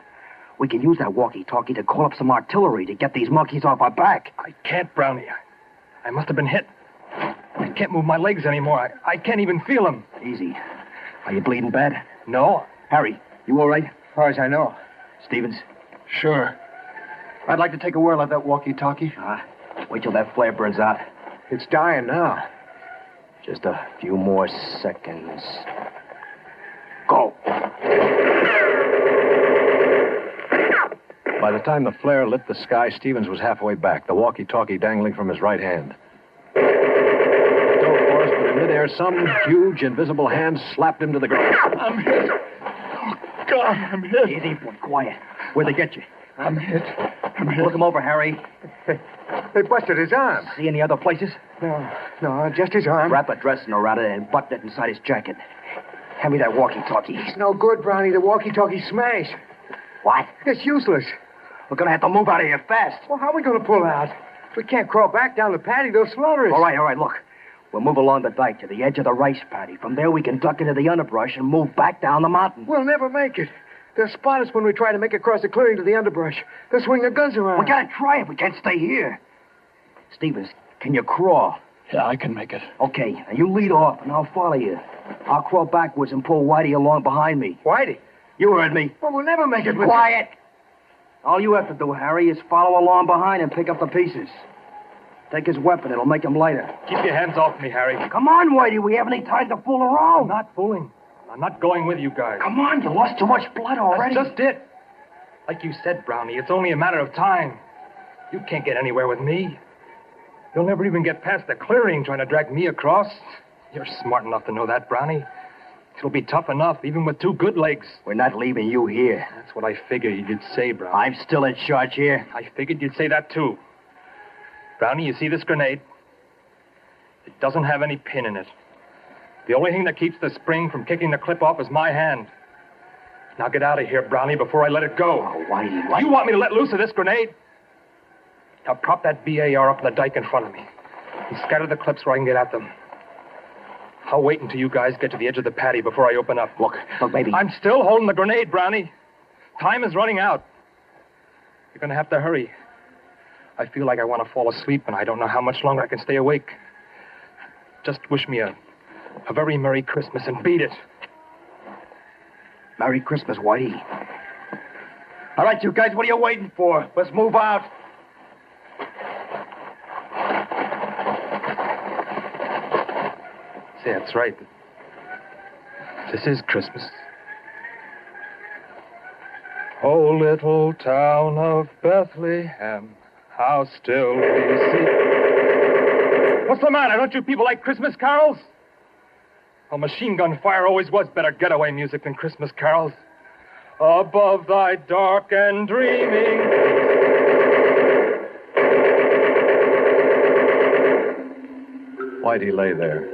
We can use that walkie-talkie to call up some artillery to get these monkeys off our back. I can't, Brownie. I must have been hit. I can't move my legs anymore. I can't even feel them. Easy. Are you bleeding bad? No. Harry, you all right? As far as I know. Stevens? Sure. I'd like to take a whirl at that walkie-talkie. Wait till that flare burns out. It's dying now. Just a few more seconds. Go. By the time the flare lit the sky, Stevens was halfway back, the walkie-talkie dangling from his right hand. He dove for us, but in midair, some huge, invisible hand slapped him to the ground. I'm hit. Oh, God, I'm hit. Easy, boy, quiet. Where'd they get you? I'm hit. Look him over, Harry. They busted his arm. See any other places? No, just his arm. Wrap a dressing around it and button it inside his jacket. Hand me that walkie-talkie. It's no good, Brownie. The walkie-talkie smashed. What? It's useless. We're going to have to move out of here fast. Well, how are we going to pull out? We can't crawl back down the paddy. They'll slaughter us. All right, look. We'll move along the dike to the edge of the rice paddy. From there, we can duck into the underbrush and move back down the mountain. We'll never make it. They'll spot us when we try to make across the clearing to the underbrush. They'll swing their guns around. We gotta try it. We can't stay here. Stevens, can you crawl? Yeah, I can make it. Okay, now you lead off, and I'll follow you. I'll crawl backwards and pull Whitey along behind me. Whitey? You heard me. Well, we'll never make it with... Quiet! All you have to do, Harry, is follow along behind and pick up the pieces. Take his weapon. It'll make him lighter. Keep your hands off me, Harry. Come on, Whitey. We haven't any time to fool around. I'm not fooling. I'm not going with you guys. Come on, you lost too much blood already. That's just it. Like you said, Brownie, it's only a matter of time. You can't get anywhere with me. You'll never even get past the clearing trying to drag me across. You're smart enough to know that, Brownie. It'll be tough enough, even with two good legs. We're not leaving you here. That's what I figured you'd say, Brownie. I'm still in charge here. I figured you'd say that, too. Brownie, you see this grenade? It doesn't have any pin in it. The only thing that keeps the spring from kicking the clip off is my hand. Now get out of here, Brownie, before I let it go. Oh, Whitey. You want me to let loose of this grenade? Now prop that BAR up on the dike in front of me and scatter the clips where I can get at them. I'll wait until you guys get to the edge of the paddy before I open up. Look, baby. I'm still holding the grenade, Brownie. Time is running out. You're going to have to hurry. I feel like I want to fall asleep, and I don't know how much longer I can stay awake. Just wish me a very Merry Christmas and beat it. Merry Christmas, Whitey. All right, you guys, what are you waiting for? Let's move out. See, that's right. This is Christmas. Oh, little town of Bethlehem, how still we see. What's the matter? Don't you people like Christmas carols? Well, machine gun fire always was better getaway music than Christmas carols. Above thy dark and dreaming. Whitey lay there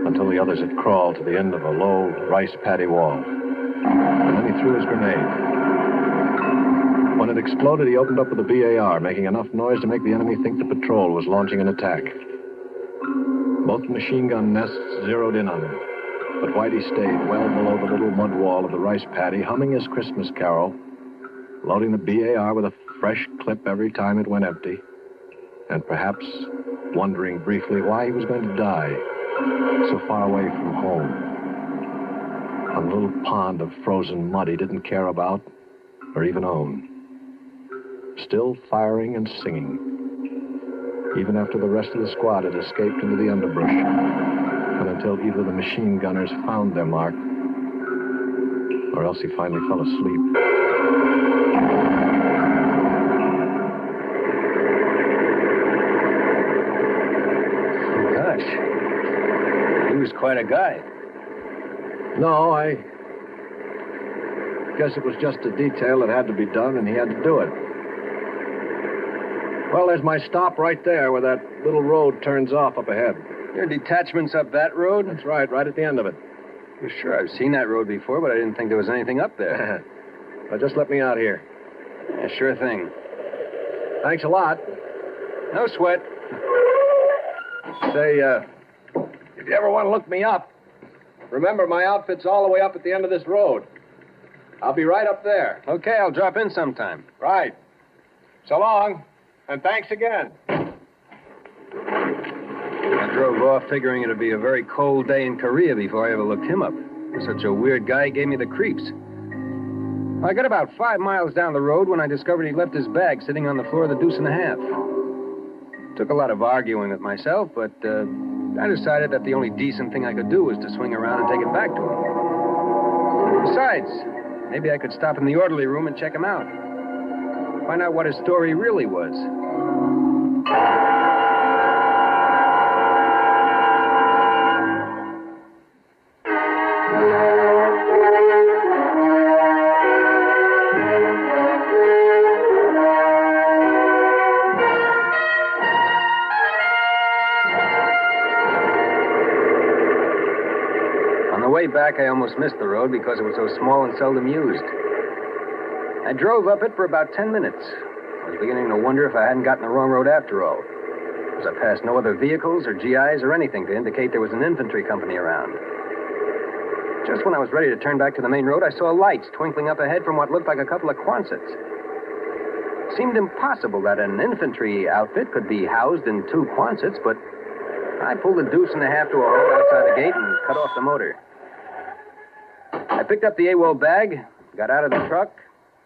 until the others had crawled to the end of a low rice paddy wall. And then he threw his grenade. When it exploded, he opened up with a BAR, making enough noise to make the enemy think the patrol was launching an attack. Both machine gun nests zeroed in on him, but Whitey stayed well below the little mud wall of the rice paddy, humming his Christmas carol, loading the BAR with a fresh clip every time it went empty, and perhaps wondering briefly why he was going to die so far away from home, on a little pond of frozen mud he didn't care about or even own. Still firing and singing, even after the rest of the squad had escaped into the underbrush, and until either the machine gunners found their mark, or else he finally fell asleep. Gosh, he was quite a guy. No, I guess it was just a detail that had to be done, and he had to do it. Well, there's my stop right there where that little road turns off up ahead. Your detachment's up that road? That's right at the end of it. Well, sure, I've seen that road before, but I didn't think there was anything up there. Well, just let me out here. Yeah, sure thing. Thanks a lot. No sweat. Say, if you ever want to look me up, remember my outfit's all the way up at the end of this road. I'll be right up there. Okay, I'll drop in sometime. Right. So long. And thanks again. I drove off figuring it'd be a very cold day in Korea before I ever looked him up. Such a weird guy, he gave me the creeps. I got about 5 miles down the road when I discovered he'd left his bag sitting on the floor of the Deuce and a Half. Took a lot of arguing with myself, but I decided that the only decent thing I could do was to swing around and take it back to him. Besides, maybe I could stop in the orderly room and check him out. Find out what his story really was. On the way back, I almost missed the road because it was so small and seldom used. I drove up it for about 10 minutes. I was beginning to wonder if I hadn't gotten the wrong road after all, as I passed no other vehicles or GIs or anything to indicate there was an infantry company around. Just when I was ready to turn back to the main road, I saw lights twinkling up ahead from what looked like a couple of Quonsets. It seemed impossible that an infantry outfit could be housed in 2 Quonsets, but I pulled the Deuce and a Half to a halt outside the gate and cut off the motor. I picked up the AWOL bag, got out of the truck,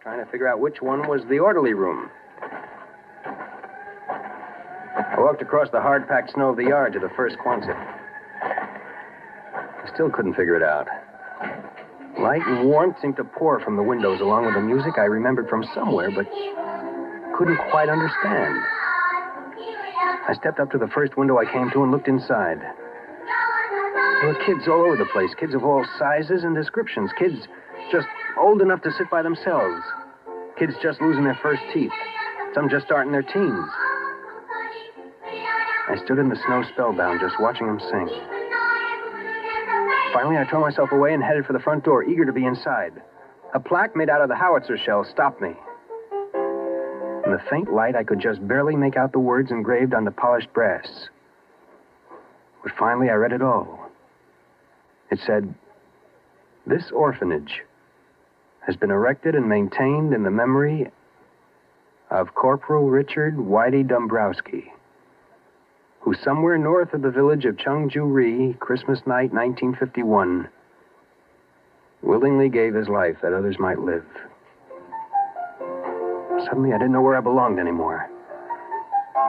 trying to figure out which one was the orderly room. I walked across the hard-packed snow of the yard to the first Quonset. I still couldn't figure it out. Light and warmth seemed to pour from the windows along with the music I remembered from somewhere, but couldn't quite understand. I stepped up to the first window I came to and looked inside. There were kids all over the place, kids of all sizes and descriptions, kids just old enough to sit by themselves, kids just losing their first teeth, some just starting their teens. I stood in the snow spellbound, just watching them sing. Finally, I tore myself away and headed for the front door, eager to be inside. A plaque made out of the howitzer shell stopped me. In the faint light, I could just barely make out the words engraved on the polished brass. But finally, I read it all. It said, "This orphanage has been erected and maintained in the memory of Corporal Richard Whitey Dombrowski, who somewhere north of the village of Chungju-ri, Christmas night, 1951, willingly gave his life that others might live." Suddenly, I didn't know where I belonged anymore.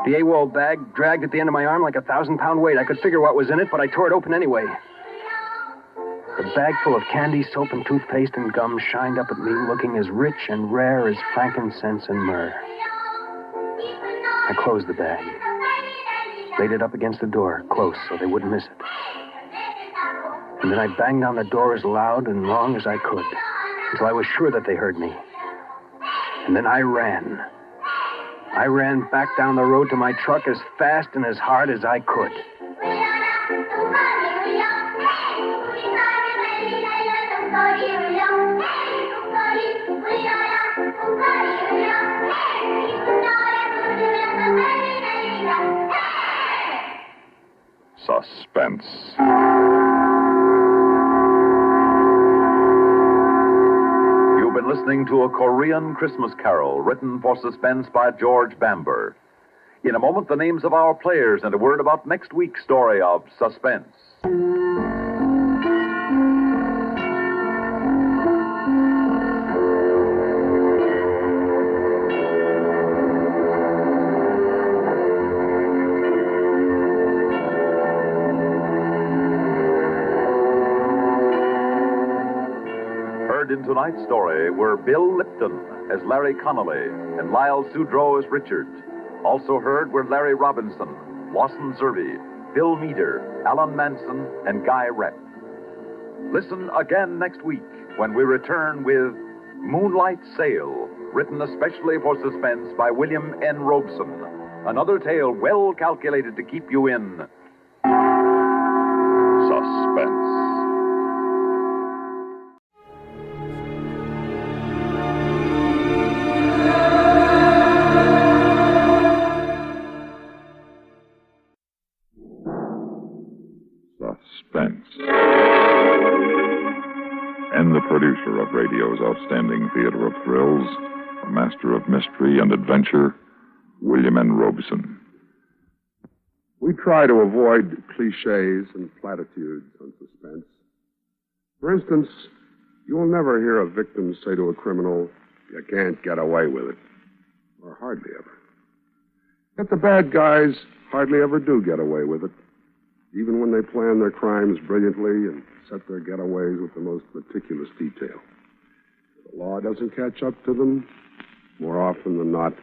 The AWOL bag dragged at the end of my arm like a 1,000-pound weight. I could figure what was in it, but I tore it open anyway. The bag full of candy, soap, and toothpaste and gum shined up at me, looking as rich and rare as frankincense and myrrh. I closed the bag, laid it up against the door, close, so they wouldn't miss it. And then I banged on the door as loud and long as I could, until I was sure that they heard me. And then I ran. I ran back down the road to my truck as fast and as hard as I could. Suspense. You've been listening to a Korean Christmas Carol written for Suspense by George Bamber. In a moment, the names of our players and a word about next week's story of Suspense. In tonight's story were Bill Lipton as Larry Connolly and Lyle Sudrow as Richard. Also heard were Larry Robinson, Lawson Zerby, Phil Meader, Alan Manson, and Guy Rep. Listen again next week when we return with Moonlight Sail, written especially for Suspense by William N. Robeson. Another tale well calculated to keep you in suspense. Suspense. And the producer of radio's outstanding theater of thrills, a master of mystery and adventure, William N. Robeson. We try to avoid cliches and platitudes on Suspense. For instance, you will never hear a victim say to a criminal, "You can't get away with it." Or hardly ever. Yet the bad guys hardly ever do get away with it, even when they plan their crimes brilliantly and set their getaways with the most meticulous detail. If the law doesn't catch up to them, more often than not,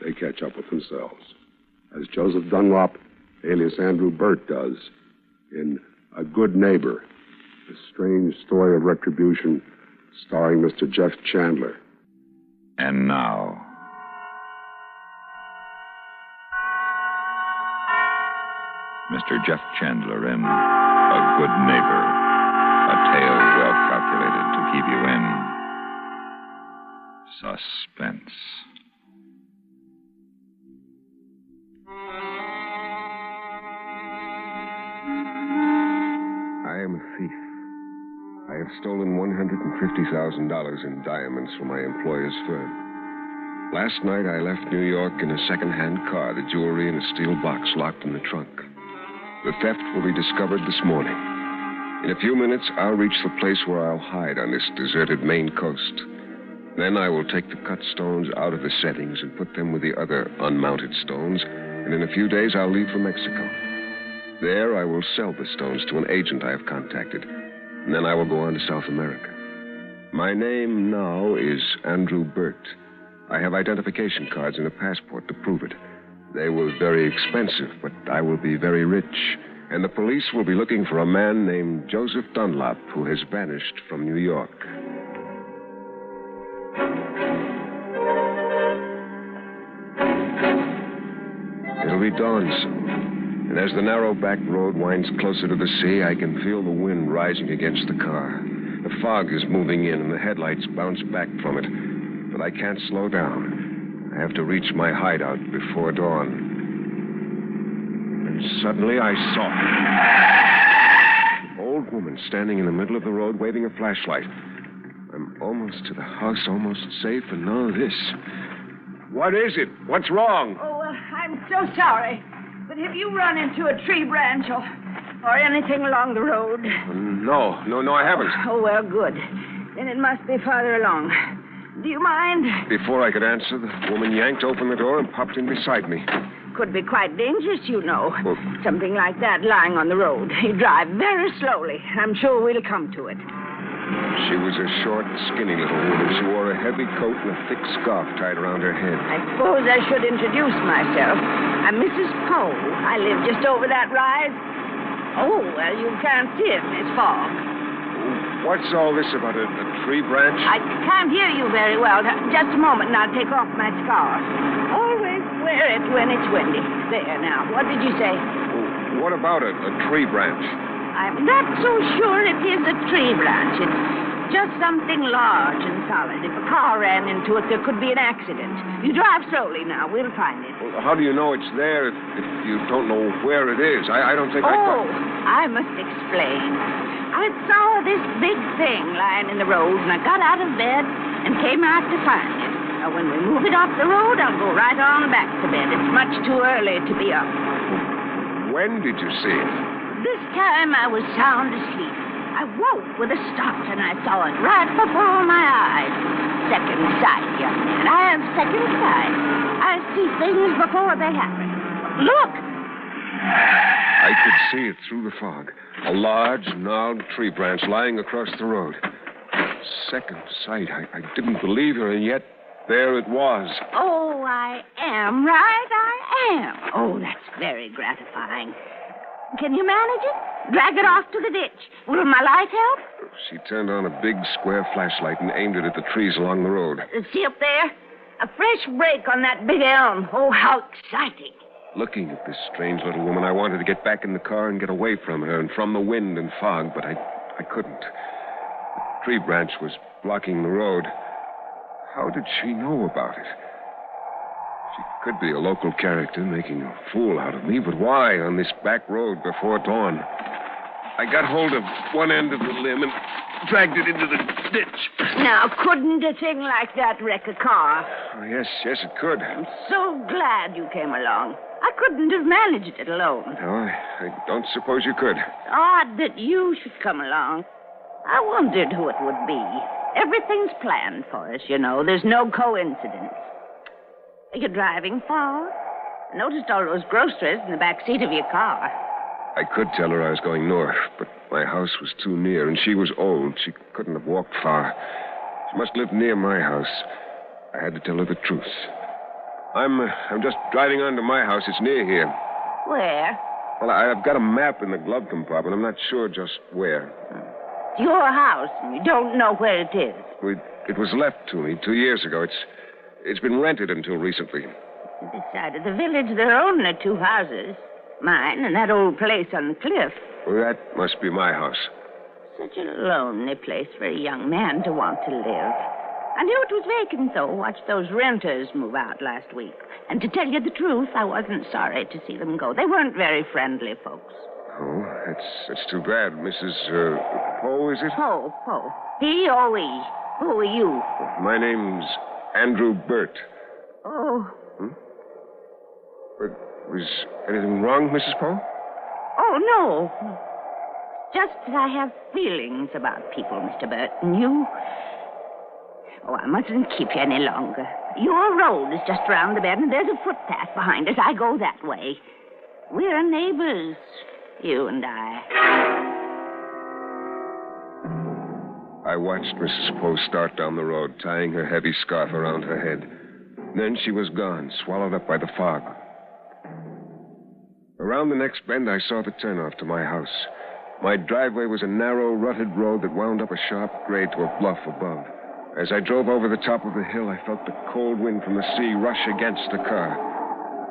they catch up with themselves, as Joseph Dunlop, alias Andrew Burt, does in A Good Neighbor, a strange story of retribution starring Mr. Jeff Chandler. And now, Mr. Jeff Chandler in A Good Neighbor, a tale well calculated to keep you in suspense. I am a thief. I have stolen $150,000 in diamonds from my employer's firm. Last night, I left New York in a second-hand car, the jewelry in a steel box locked in the trunk. The theft will be discovered this morning. In a few minutes, I'll reach the place where I'll hide on this deserted Maine coast. Then I will take the cut stones out of the settings and put them with the other unmounted stones, and in a few days, I'll leave for Mexico. There, I will sell the stones to an agent I have contacted, and then I will go on to South America. My name now is Andrew Burt. I have identification cards and a passport to prove it. They were very expensive, but I will be very rich, and the police will be looking for a man named Joseph Dunlop, who has vanished from New York. It'll be dawn soon. And as the narrow back road winds closer to the sea, I can feel the wind rising against the car. The fog is moving in, and the headlights bounce back from it. But I can't slow down. I have to reach my hideout before dawn. And suddenly I saw an old woman standing in the middle of the road waving a flashlight. I'm almost to the house, almost safe, and now this. What is it? What's wrong? Oh, I'm so sorry. But have you run into a tree branch or anything along the road? No, I haven't. Oh, well, good. Then it must be farther along. Do you mind? Before I could answer, the woman yanked open the door and popped in beside me. Could be quite dangerous, you know. Well, something like that lying on the road. You drive very slowly. I'm sure we'll come to it. She was a short, skinny little woman. She wore a heavy coat and a thick scarf tied around her head. I suppose I should introduce myself. I'm Mrs. Poe. I live just over that rise. Oh, well, you can't see it in this fog. What's all this about a tree branch? I can't hear you very well. Just a moment and I'll take off my scarf. Always wear it when it's windy. There, now. What did you say? What about a tree branch? I'm not so sure it is a tree branch. Just something large and solid. If a car ran into it, there could be an accident. You drive slowly now. We'll find it. Well, how do you know it's there if you don't know where it is? I don't think I must explain. I saw this big thing lying in the road, and I got out of bed and came out to find it. Now, when we move it off the road, I'll go right on back to bed. It's much too early to be up. When did you see it? This time I was sound asleep. I woke with a start, and I saw it right before my eyes. Second sight, young man. I have second sight. I see things before they happen. Look! I could see it through the fog. A large, gnarled tree branch lying across the road. Second sight. I didn't believe her, and yet there it was. Oh, I am, right? I am. Oh, that's very gratifying. Can you manage it? Drag it off to the ditch. Will my light help? She turned on a big square flashlight and aimed it at the trees along the road. See up there? A fresh break on that big elm. Oh, how exciting. Looking at this strange little woman, I wanted to get back in the car and get away from her and from the wind and fog, but I couldn't. The tree branch was blocking the road. How did she know about it? She could be a local character making a fool out of me, but why on this back road before dawn? I got hold of one end of the limb and dragged it into the ditch. Now, couldn't a thing like that wreck a car? Oh, yes, it could. I'm so glad you came along. I couldn't have managed it alone. No, I don't suppose you could. Odd that you should come along. I wondered who it would be. Everything's planned for us, you know. There's no coincidence. Are you driving far? I noticed all those groceries in the back seat of your car. I could tell her I was going north, but my house was too near, and she was old. She couldn't have walked far. She must live near my house. I had to tell her the truth. I'm just driving on to my house. It's near here. Where? Well, I've got a map in the glove compartment. I'm not sure just where. It's your house, and you don't know where it is. It was left to me 2 years ago. It's been rented until recently. This side of the village, there are only two houses. Mine and that old place on the cliff. Well, that must be my house. Such a lonely place for a young man to want to live. I knew it was vacant, though. Watched those renters move out last week. And to tell you the truth, I wasn't sorry to see them go. They weren't very friendly folks. Oh, that's too bad. Mrs. Poe, is it? Poe. P-O-E. Who are you? My name's Andrew Burt. Oh. But was anything wrong, Mrs. Poe? Oh, no. Just that I have feelings about people, Mr. Burt. And you... Oh, I mustn't keep you any longer. Your road is just round the bend, and there's a footpath behind us. I go that way. We're neighbors, you and I. I watched Mrs. Poe start down the road, tying her heavy scarf around her head. Then she was gone, swallowed up by the fog. Around the next bend, I saw the turnoff to my house. My driveway was a narrow, rutted road that wound up a sharp grade to a bluff above. As I drove over the top of the hill, I felt the cold wind from the sea rush against the car.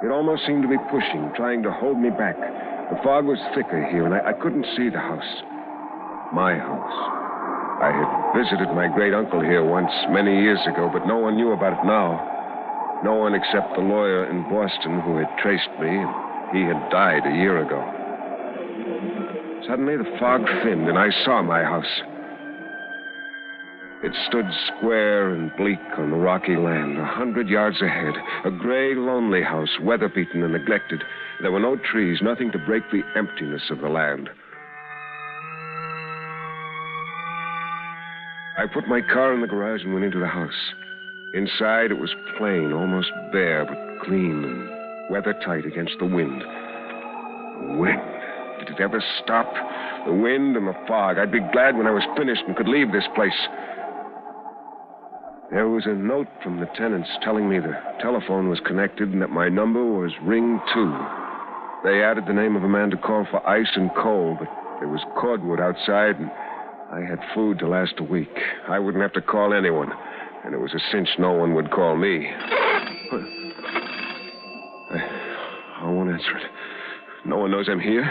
It almost seemed to be pushing, trying to hold me back. The fog was thicker here, and I couldn't see the house. My house. I had visited my great-uncle here once, many years ago, but no one knew about it now. No one except the lawyer in Boston who had traced me. He had died a year ago. Suddenly, the fog thinned, and I saw my house. It stood square and bleak on the rocky land, 100 yards ahead. A gray, lonely house, weather-beaten and neglected. There were no trees, nothing to break the emptiness of the land. I put my car in the garage and went into the house. Inside, it was plain, almost bare, but clean and weather-tight against the wind. The wind. Did it ever stop? The wind and the fog. I'd be glad when I was finished and could leave this place. There was a note from the tenants telling me the telephone was connected and that my number was ring 2. They added the name of a man to call for ice and coal, but there was cordwood outside, and I had food to last a week. I wouldn't have to call anyone, and it was a cinch no one would call me. I won't answer it. No one knows I'm here.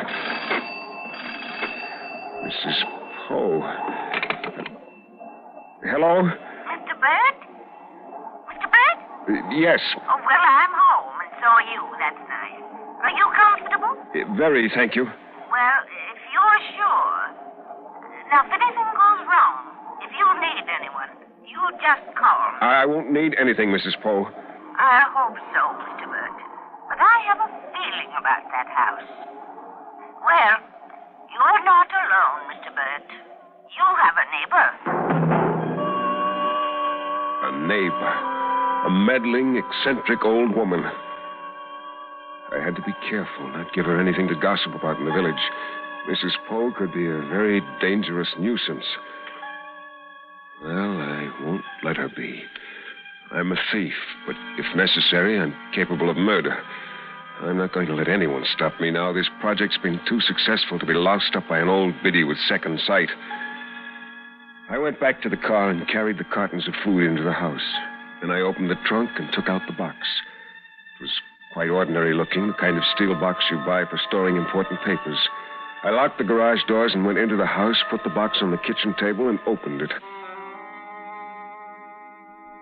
Mrs. Poe. Hello? Mr. Bert? Mr. Bert? Yes. Oh, well, I'm home, and so are you. That's nice. Are you comfortable? Very, thank you. Well, if you're sure. Now, if anything goes wrong, if you need anyone, you just call me. I won't need anything, Mrs. Poe. I hope so, Mr. Bert. But I have a feeling about that house. Well, you're not alone, Mr. Bert. You have a neighbor. A neighbor. A meddling, eccentric old woman. I had to be careful, not give her anything to gossip about in the village. Mrs. Poe could be a very dangerous nuisance. Well, I won't let her be. I'm a thief, but if necessary, I'm capable of murder. I'm not going to let anyone stop me now. This project's been too successful to be loused up by an old biddy with second sight. I went back to the car and carried the cartons of food into the house. Then I opened the trunk and took out the box. It was quite ordinary looking, the kind of steel box you buy for storing important papers. I locked the garage doors and went into the house, put the box on the kitchen table, and opened it.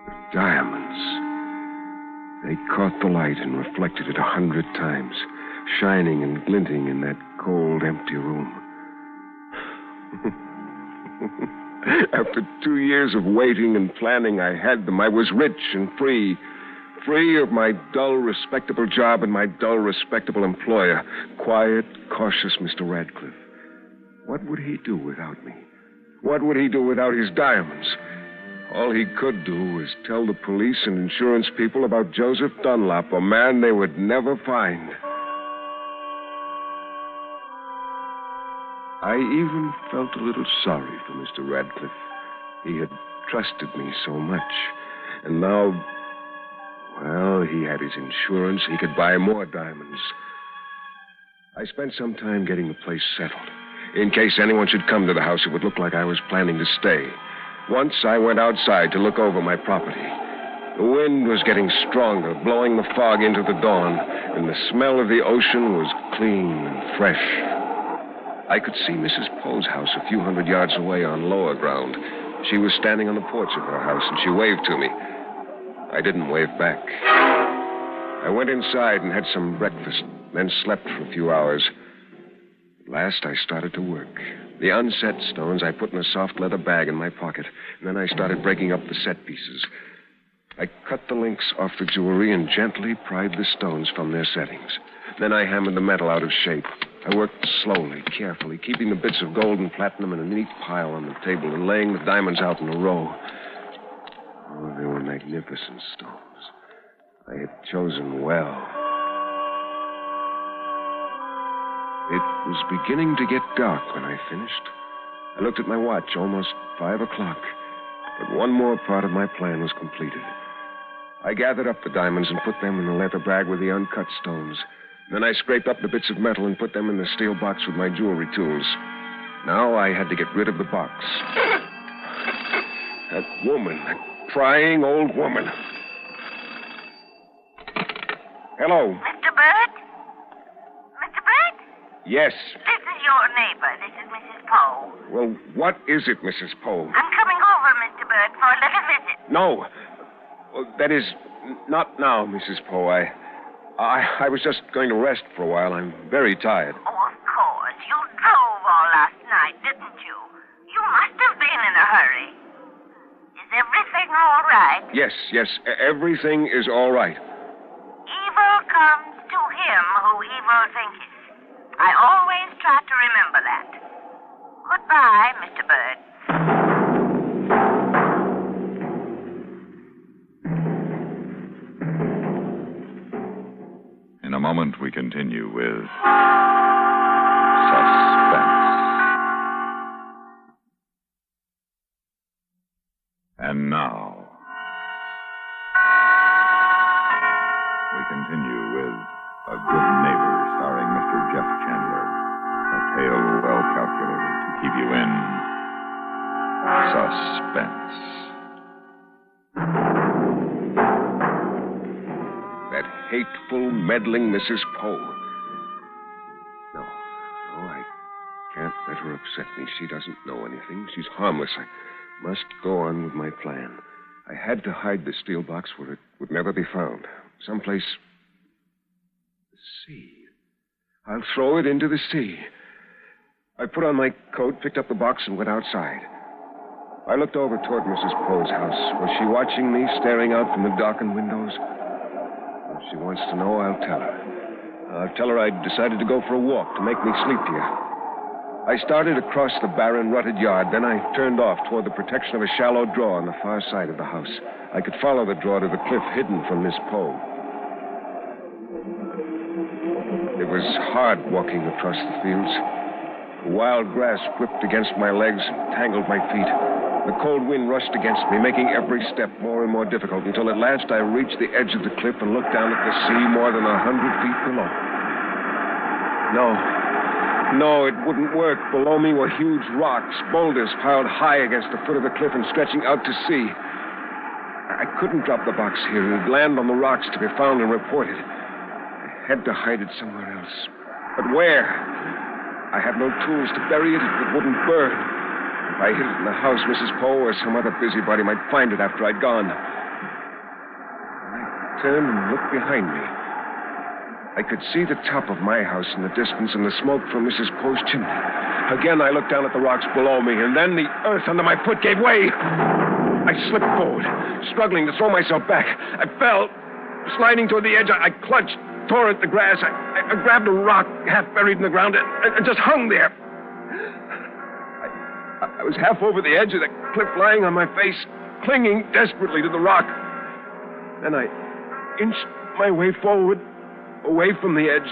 The diamonds. They caught the light and reflected it 100 times, shining and glinting in that cold, empty room. After 2 years of waiting and planning, I had them. I was rich and free. Free of my dull, respectable job and my dull, respectable employer. Quiet, cautious Mr. Radcliffe. What would he do without me? What would he do without his diamonds? All he could do was tell the police and insurance people about Joseph Dunlop, a man they would never find. I even felt a little sorry for Mr. Radcliffe. He had trusted me so much. And now, well, he had his insurance. He could buy more diamonds. I spent some time getting the place settled. In case anyone should come to the house, it would look like I was planning to stay. Once I went outside to look over my property. The wind was getting stronger, blowing the fog into the dawn, and the smell of the ocean was clean and fresh. I could see Mrs. Poe's house a few hundred yards away on lower ground. She was standing on the porch of her house, and she waved to me. I didn't wave back. I went inside and had some breakfast, then slept for a few hours. At last, I started to work. The unset stones I put in a soft leather bag in my pocket, and then I started breaking up the set pieces. I cut the links off the jewelry and gently pried the stones from their settings. Then I hammered the metal out of shape. I worked slowly, carefully, keeping the bits of gold and platinum in a neat pile on the table and laying the diamonds out in a row. Oh, they were magnificent stones. I had chosen well. It was beginning to get dark when I finished. I looked at my watch, almost 5 o'clock. But one more part of my plan was completed. I gathered up the diamonds and put them in the leather bag with the uncut stones. Then I scraped up the bits of metal and put them in the steel box with my jewelry tools. Now I had to get rid of the box. That woman, that prying old woman. Hello. Mr. Bert? Mr. Bert? Yes. This is your neighbor. This is Mrs. Poe. Well, what is it, Mrs. Poe? I'm coming over, Mr. Bert, for a little visit. No. Well, that is, not now, Mrs. Poe. I was just going to rest for a while. I'm very tired. Oh, of course. You drove all last night, didn't you? You must have been in a hurry. Is everything all right? Yes. Everything is all right. Evil comes to him who evil thinketh. I always try to remember that. Goodbye, Mr. Bird. In a moment, we continue with Suspense. And now, we continue with A Good Neighbor, starring Mr. Jeff Chandler. A tale well calculated to keep you in suspense. That hateful, meddling Mrs. Poe. No, I can't let her upset me. She doesn't know anything. She's harmless. must go on with my plan. I had to hide the steel box where it would never be found. Someplace... the sea. I'll throw it into the sea. I put on my coat, picked up the box, and went outside. I looked over toward Mrs. Poe's house. Was she watching me, staring out from the darkened windows? If she wants to know, I'll tell her. I'll tell her I decided to go for a walk to make me sleepier. I started across the barren, rutted yard. Then I turned off toward the protection of a shallow draw on the far side of the house. I could follow the draw to the cliff hidden from Miss Poe. It was hard walking across the fields. The wild grass whipped against my legs and tangled my feet. The cold wind rushed against me, making every step more and more difficult, until at last I reached the edge of the cliff and looked down at the sea more than 100 feet below. No, it wouldn't work. Below me were huge rocks, boulders piled high against the foot of the cliff and stretching out to sea. I couldn't drop the box here. It would land on the rocks to be found and reported. I had to hide it somewhere else. But where? I had no tools to bury it. It wouldn't burn. If I hid it in the house, Mrs. Poe or some other busybody might find it after I'd gone. I turned and looked behind me. I could see the top of my house in the distance and the smoke from Mrs. Poe's chimney. Again, I looked down at the rocks below me, and then the earth under my foot gave way. I slipped forward, struggling to throw myself back. I fell. Sliding toward the edge, I clutched, tore at the grass. I grabbed a rock half buried in the ground and just hung there. I was half over the edge of the cliff, lying on my face, clinging desperately to the rock. Then I inched my way forward, away from the edge,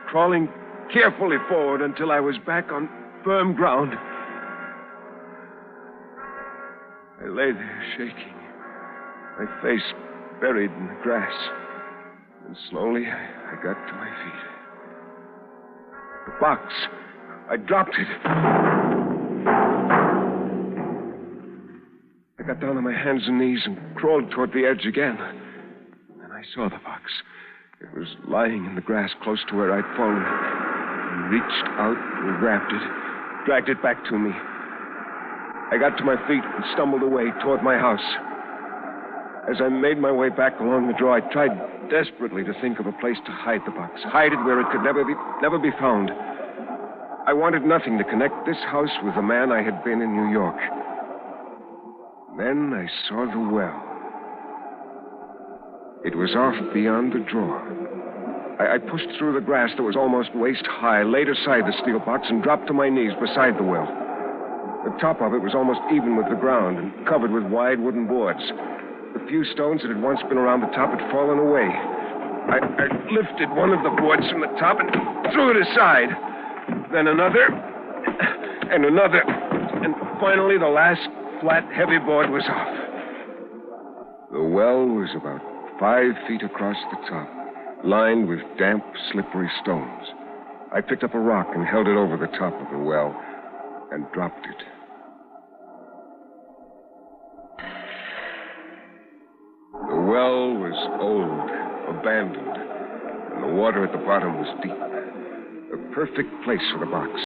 crawling carefully forward until I was back on firm ground. I lay there shaking, my face buried in the grass. And slowly I got to my feet. The box. I dropped it. I got down on my hands and knees and crawled toward the edge again. And I saw the box. It was lying in the grass close to where I'd fallen. I reached out and grabbed it, dragged it back to me. I got to my feet and stumbled away toward my house. As I made my way back along the draw, I tried desperately to think of a place to hide the box, hide it where it could never be found. I wanted nothing to connect this house with the man I had been in New York. Then I saw the well. It was off beyond the draw. I pushed through the grass that was almost waist high, laid aside the steel box, and dropped to my knees beside the well. The top of it was almost even with the ground and covered with wide wooden boards. The few stones that had once been around the top had fallen away. I lifted one of the boards from the top and threw it aside. Then another, and another, and finally the last flat, heavy board was off. The well was about 5 feet across the top, lined with damp, slippery stones. I picked up a rock and held it over the top of the well and dropped it. The well was old, abandoned, and the water at the bottom was deep. A perfect place for the box.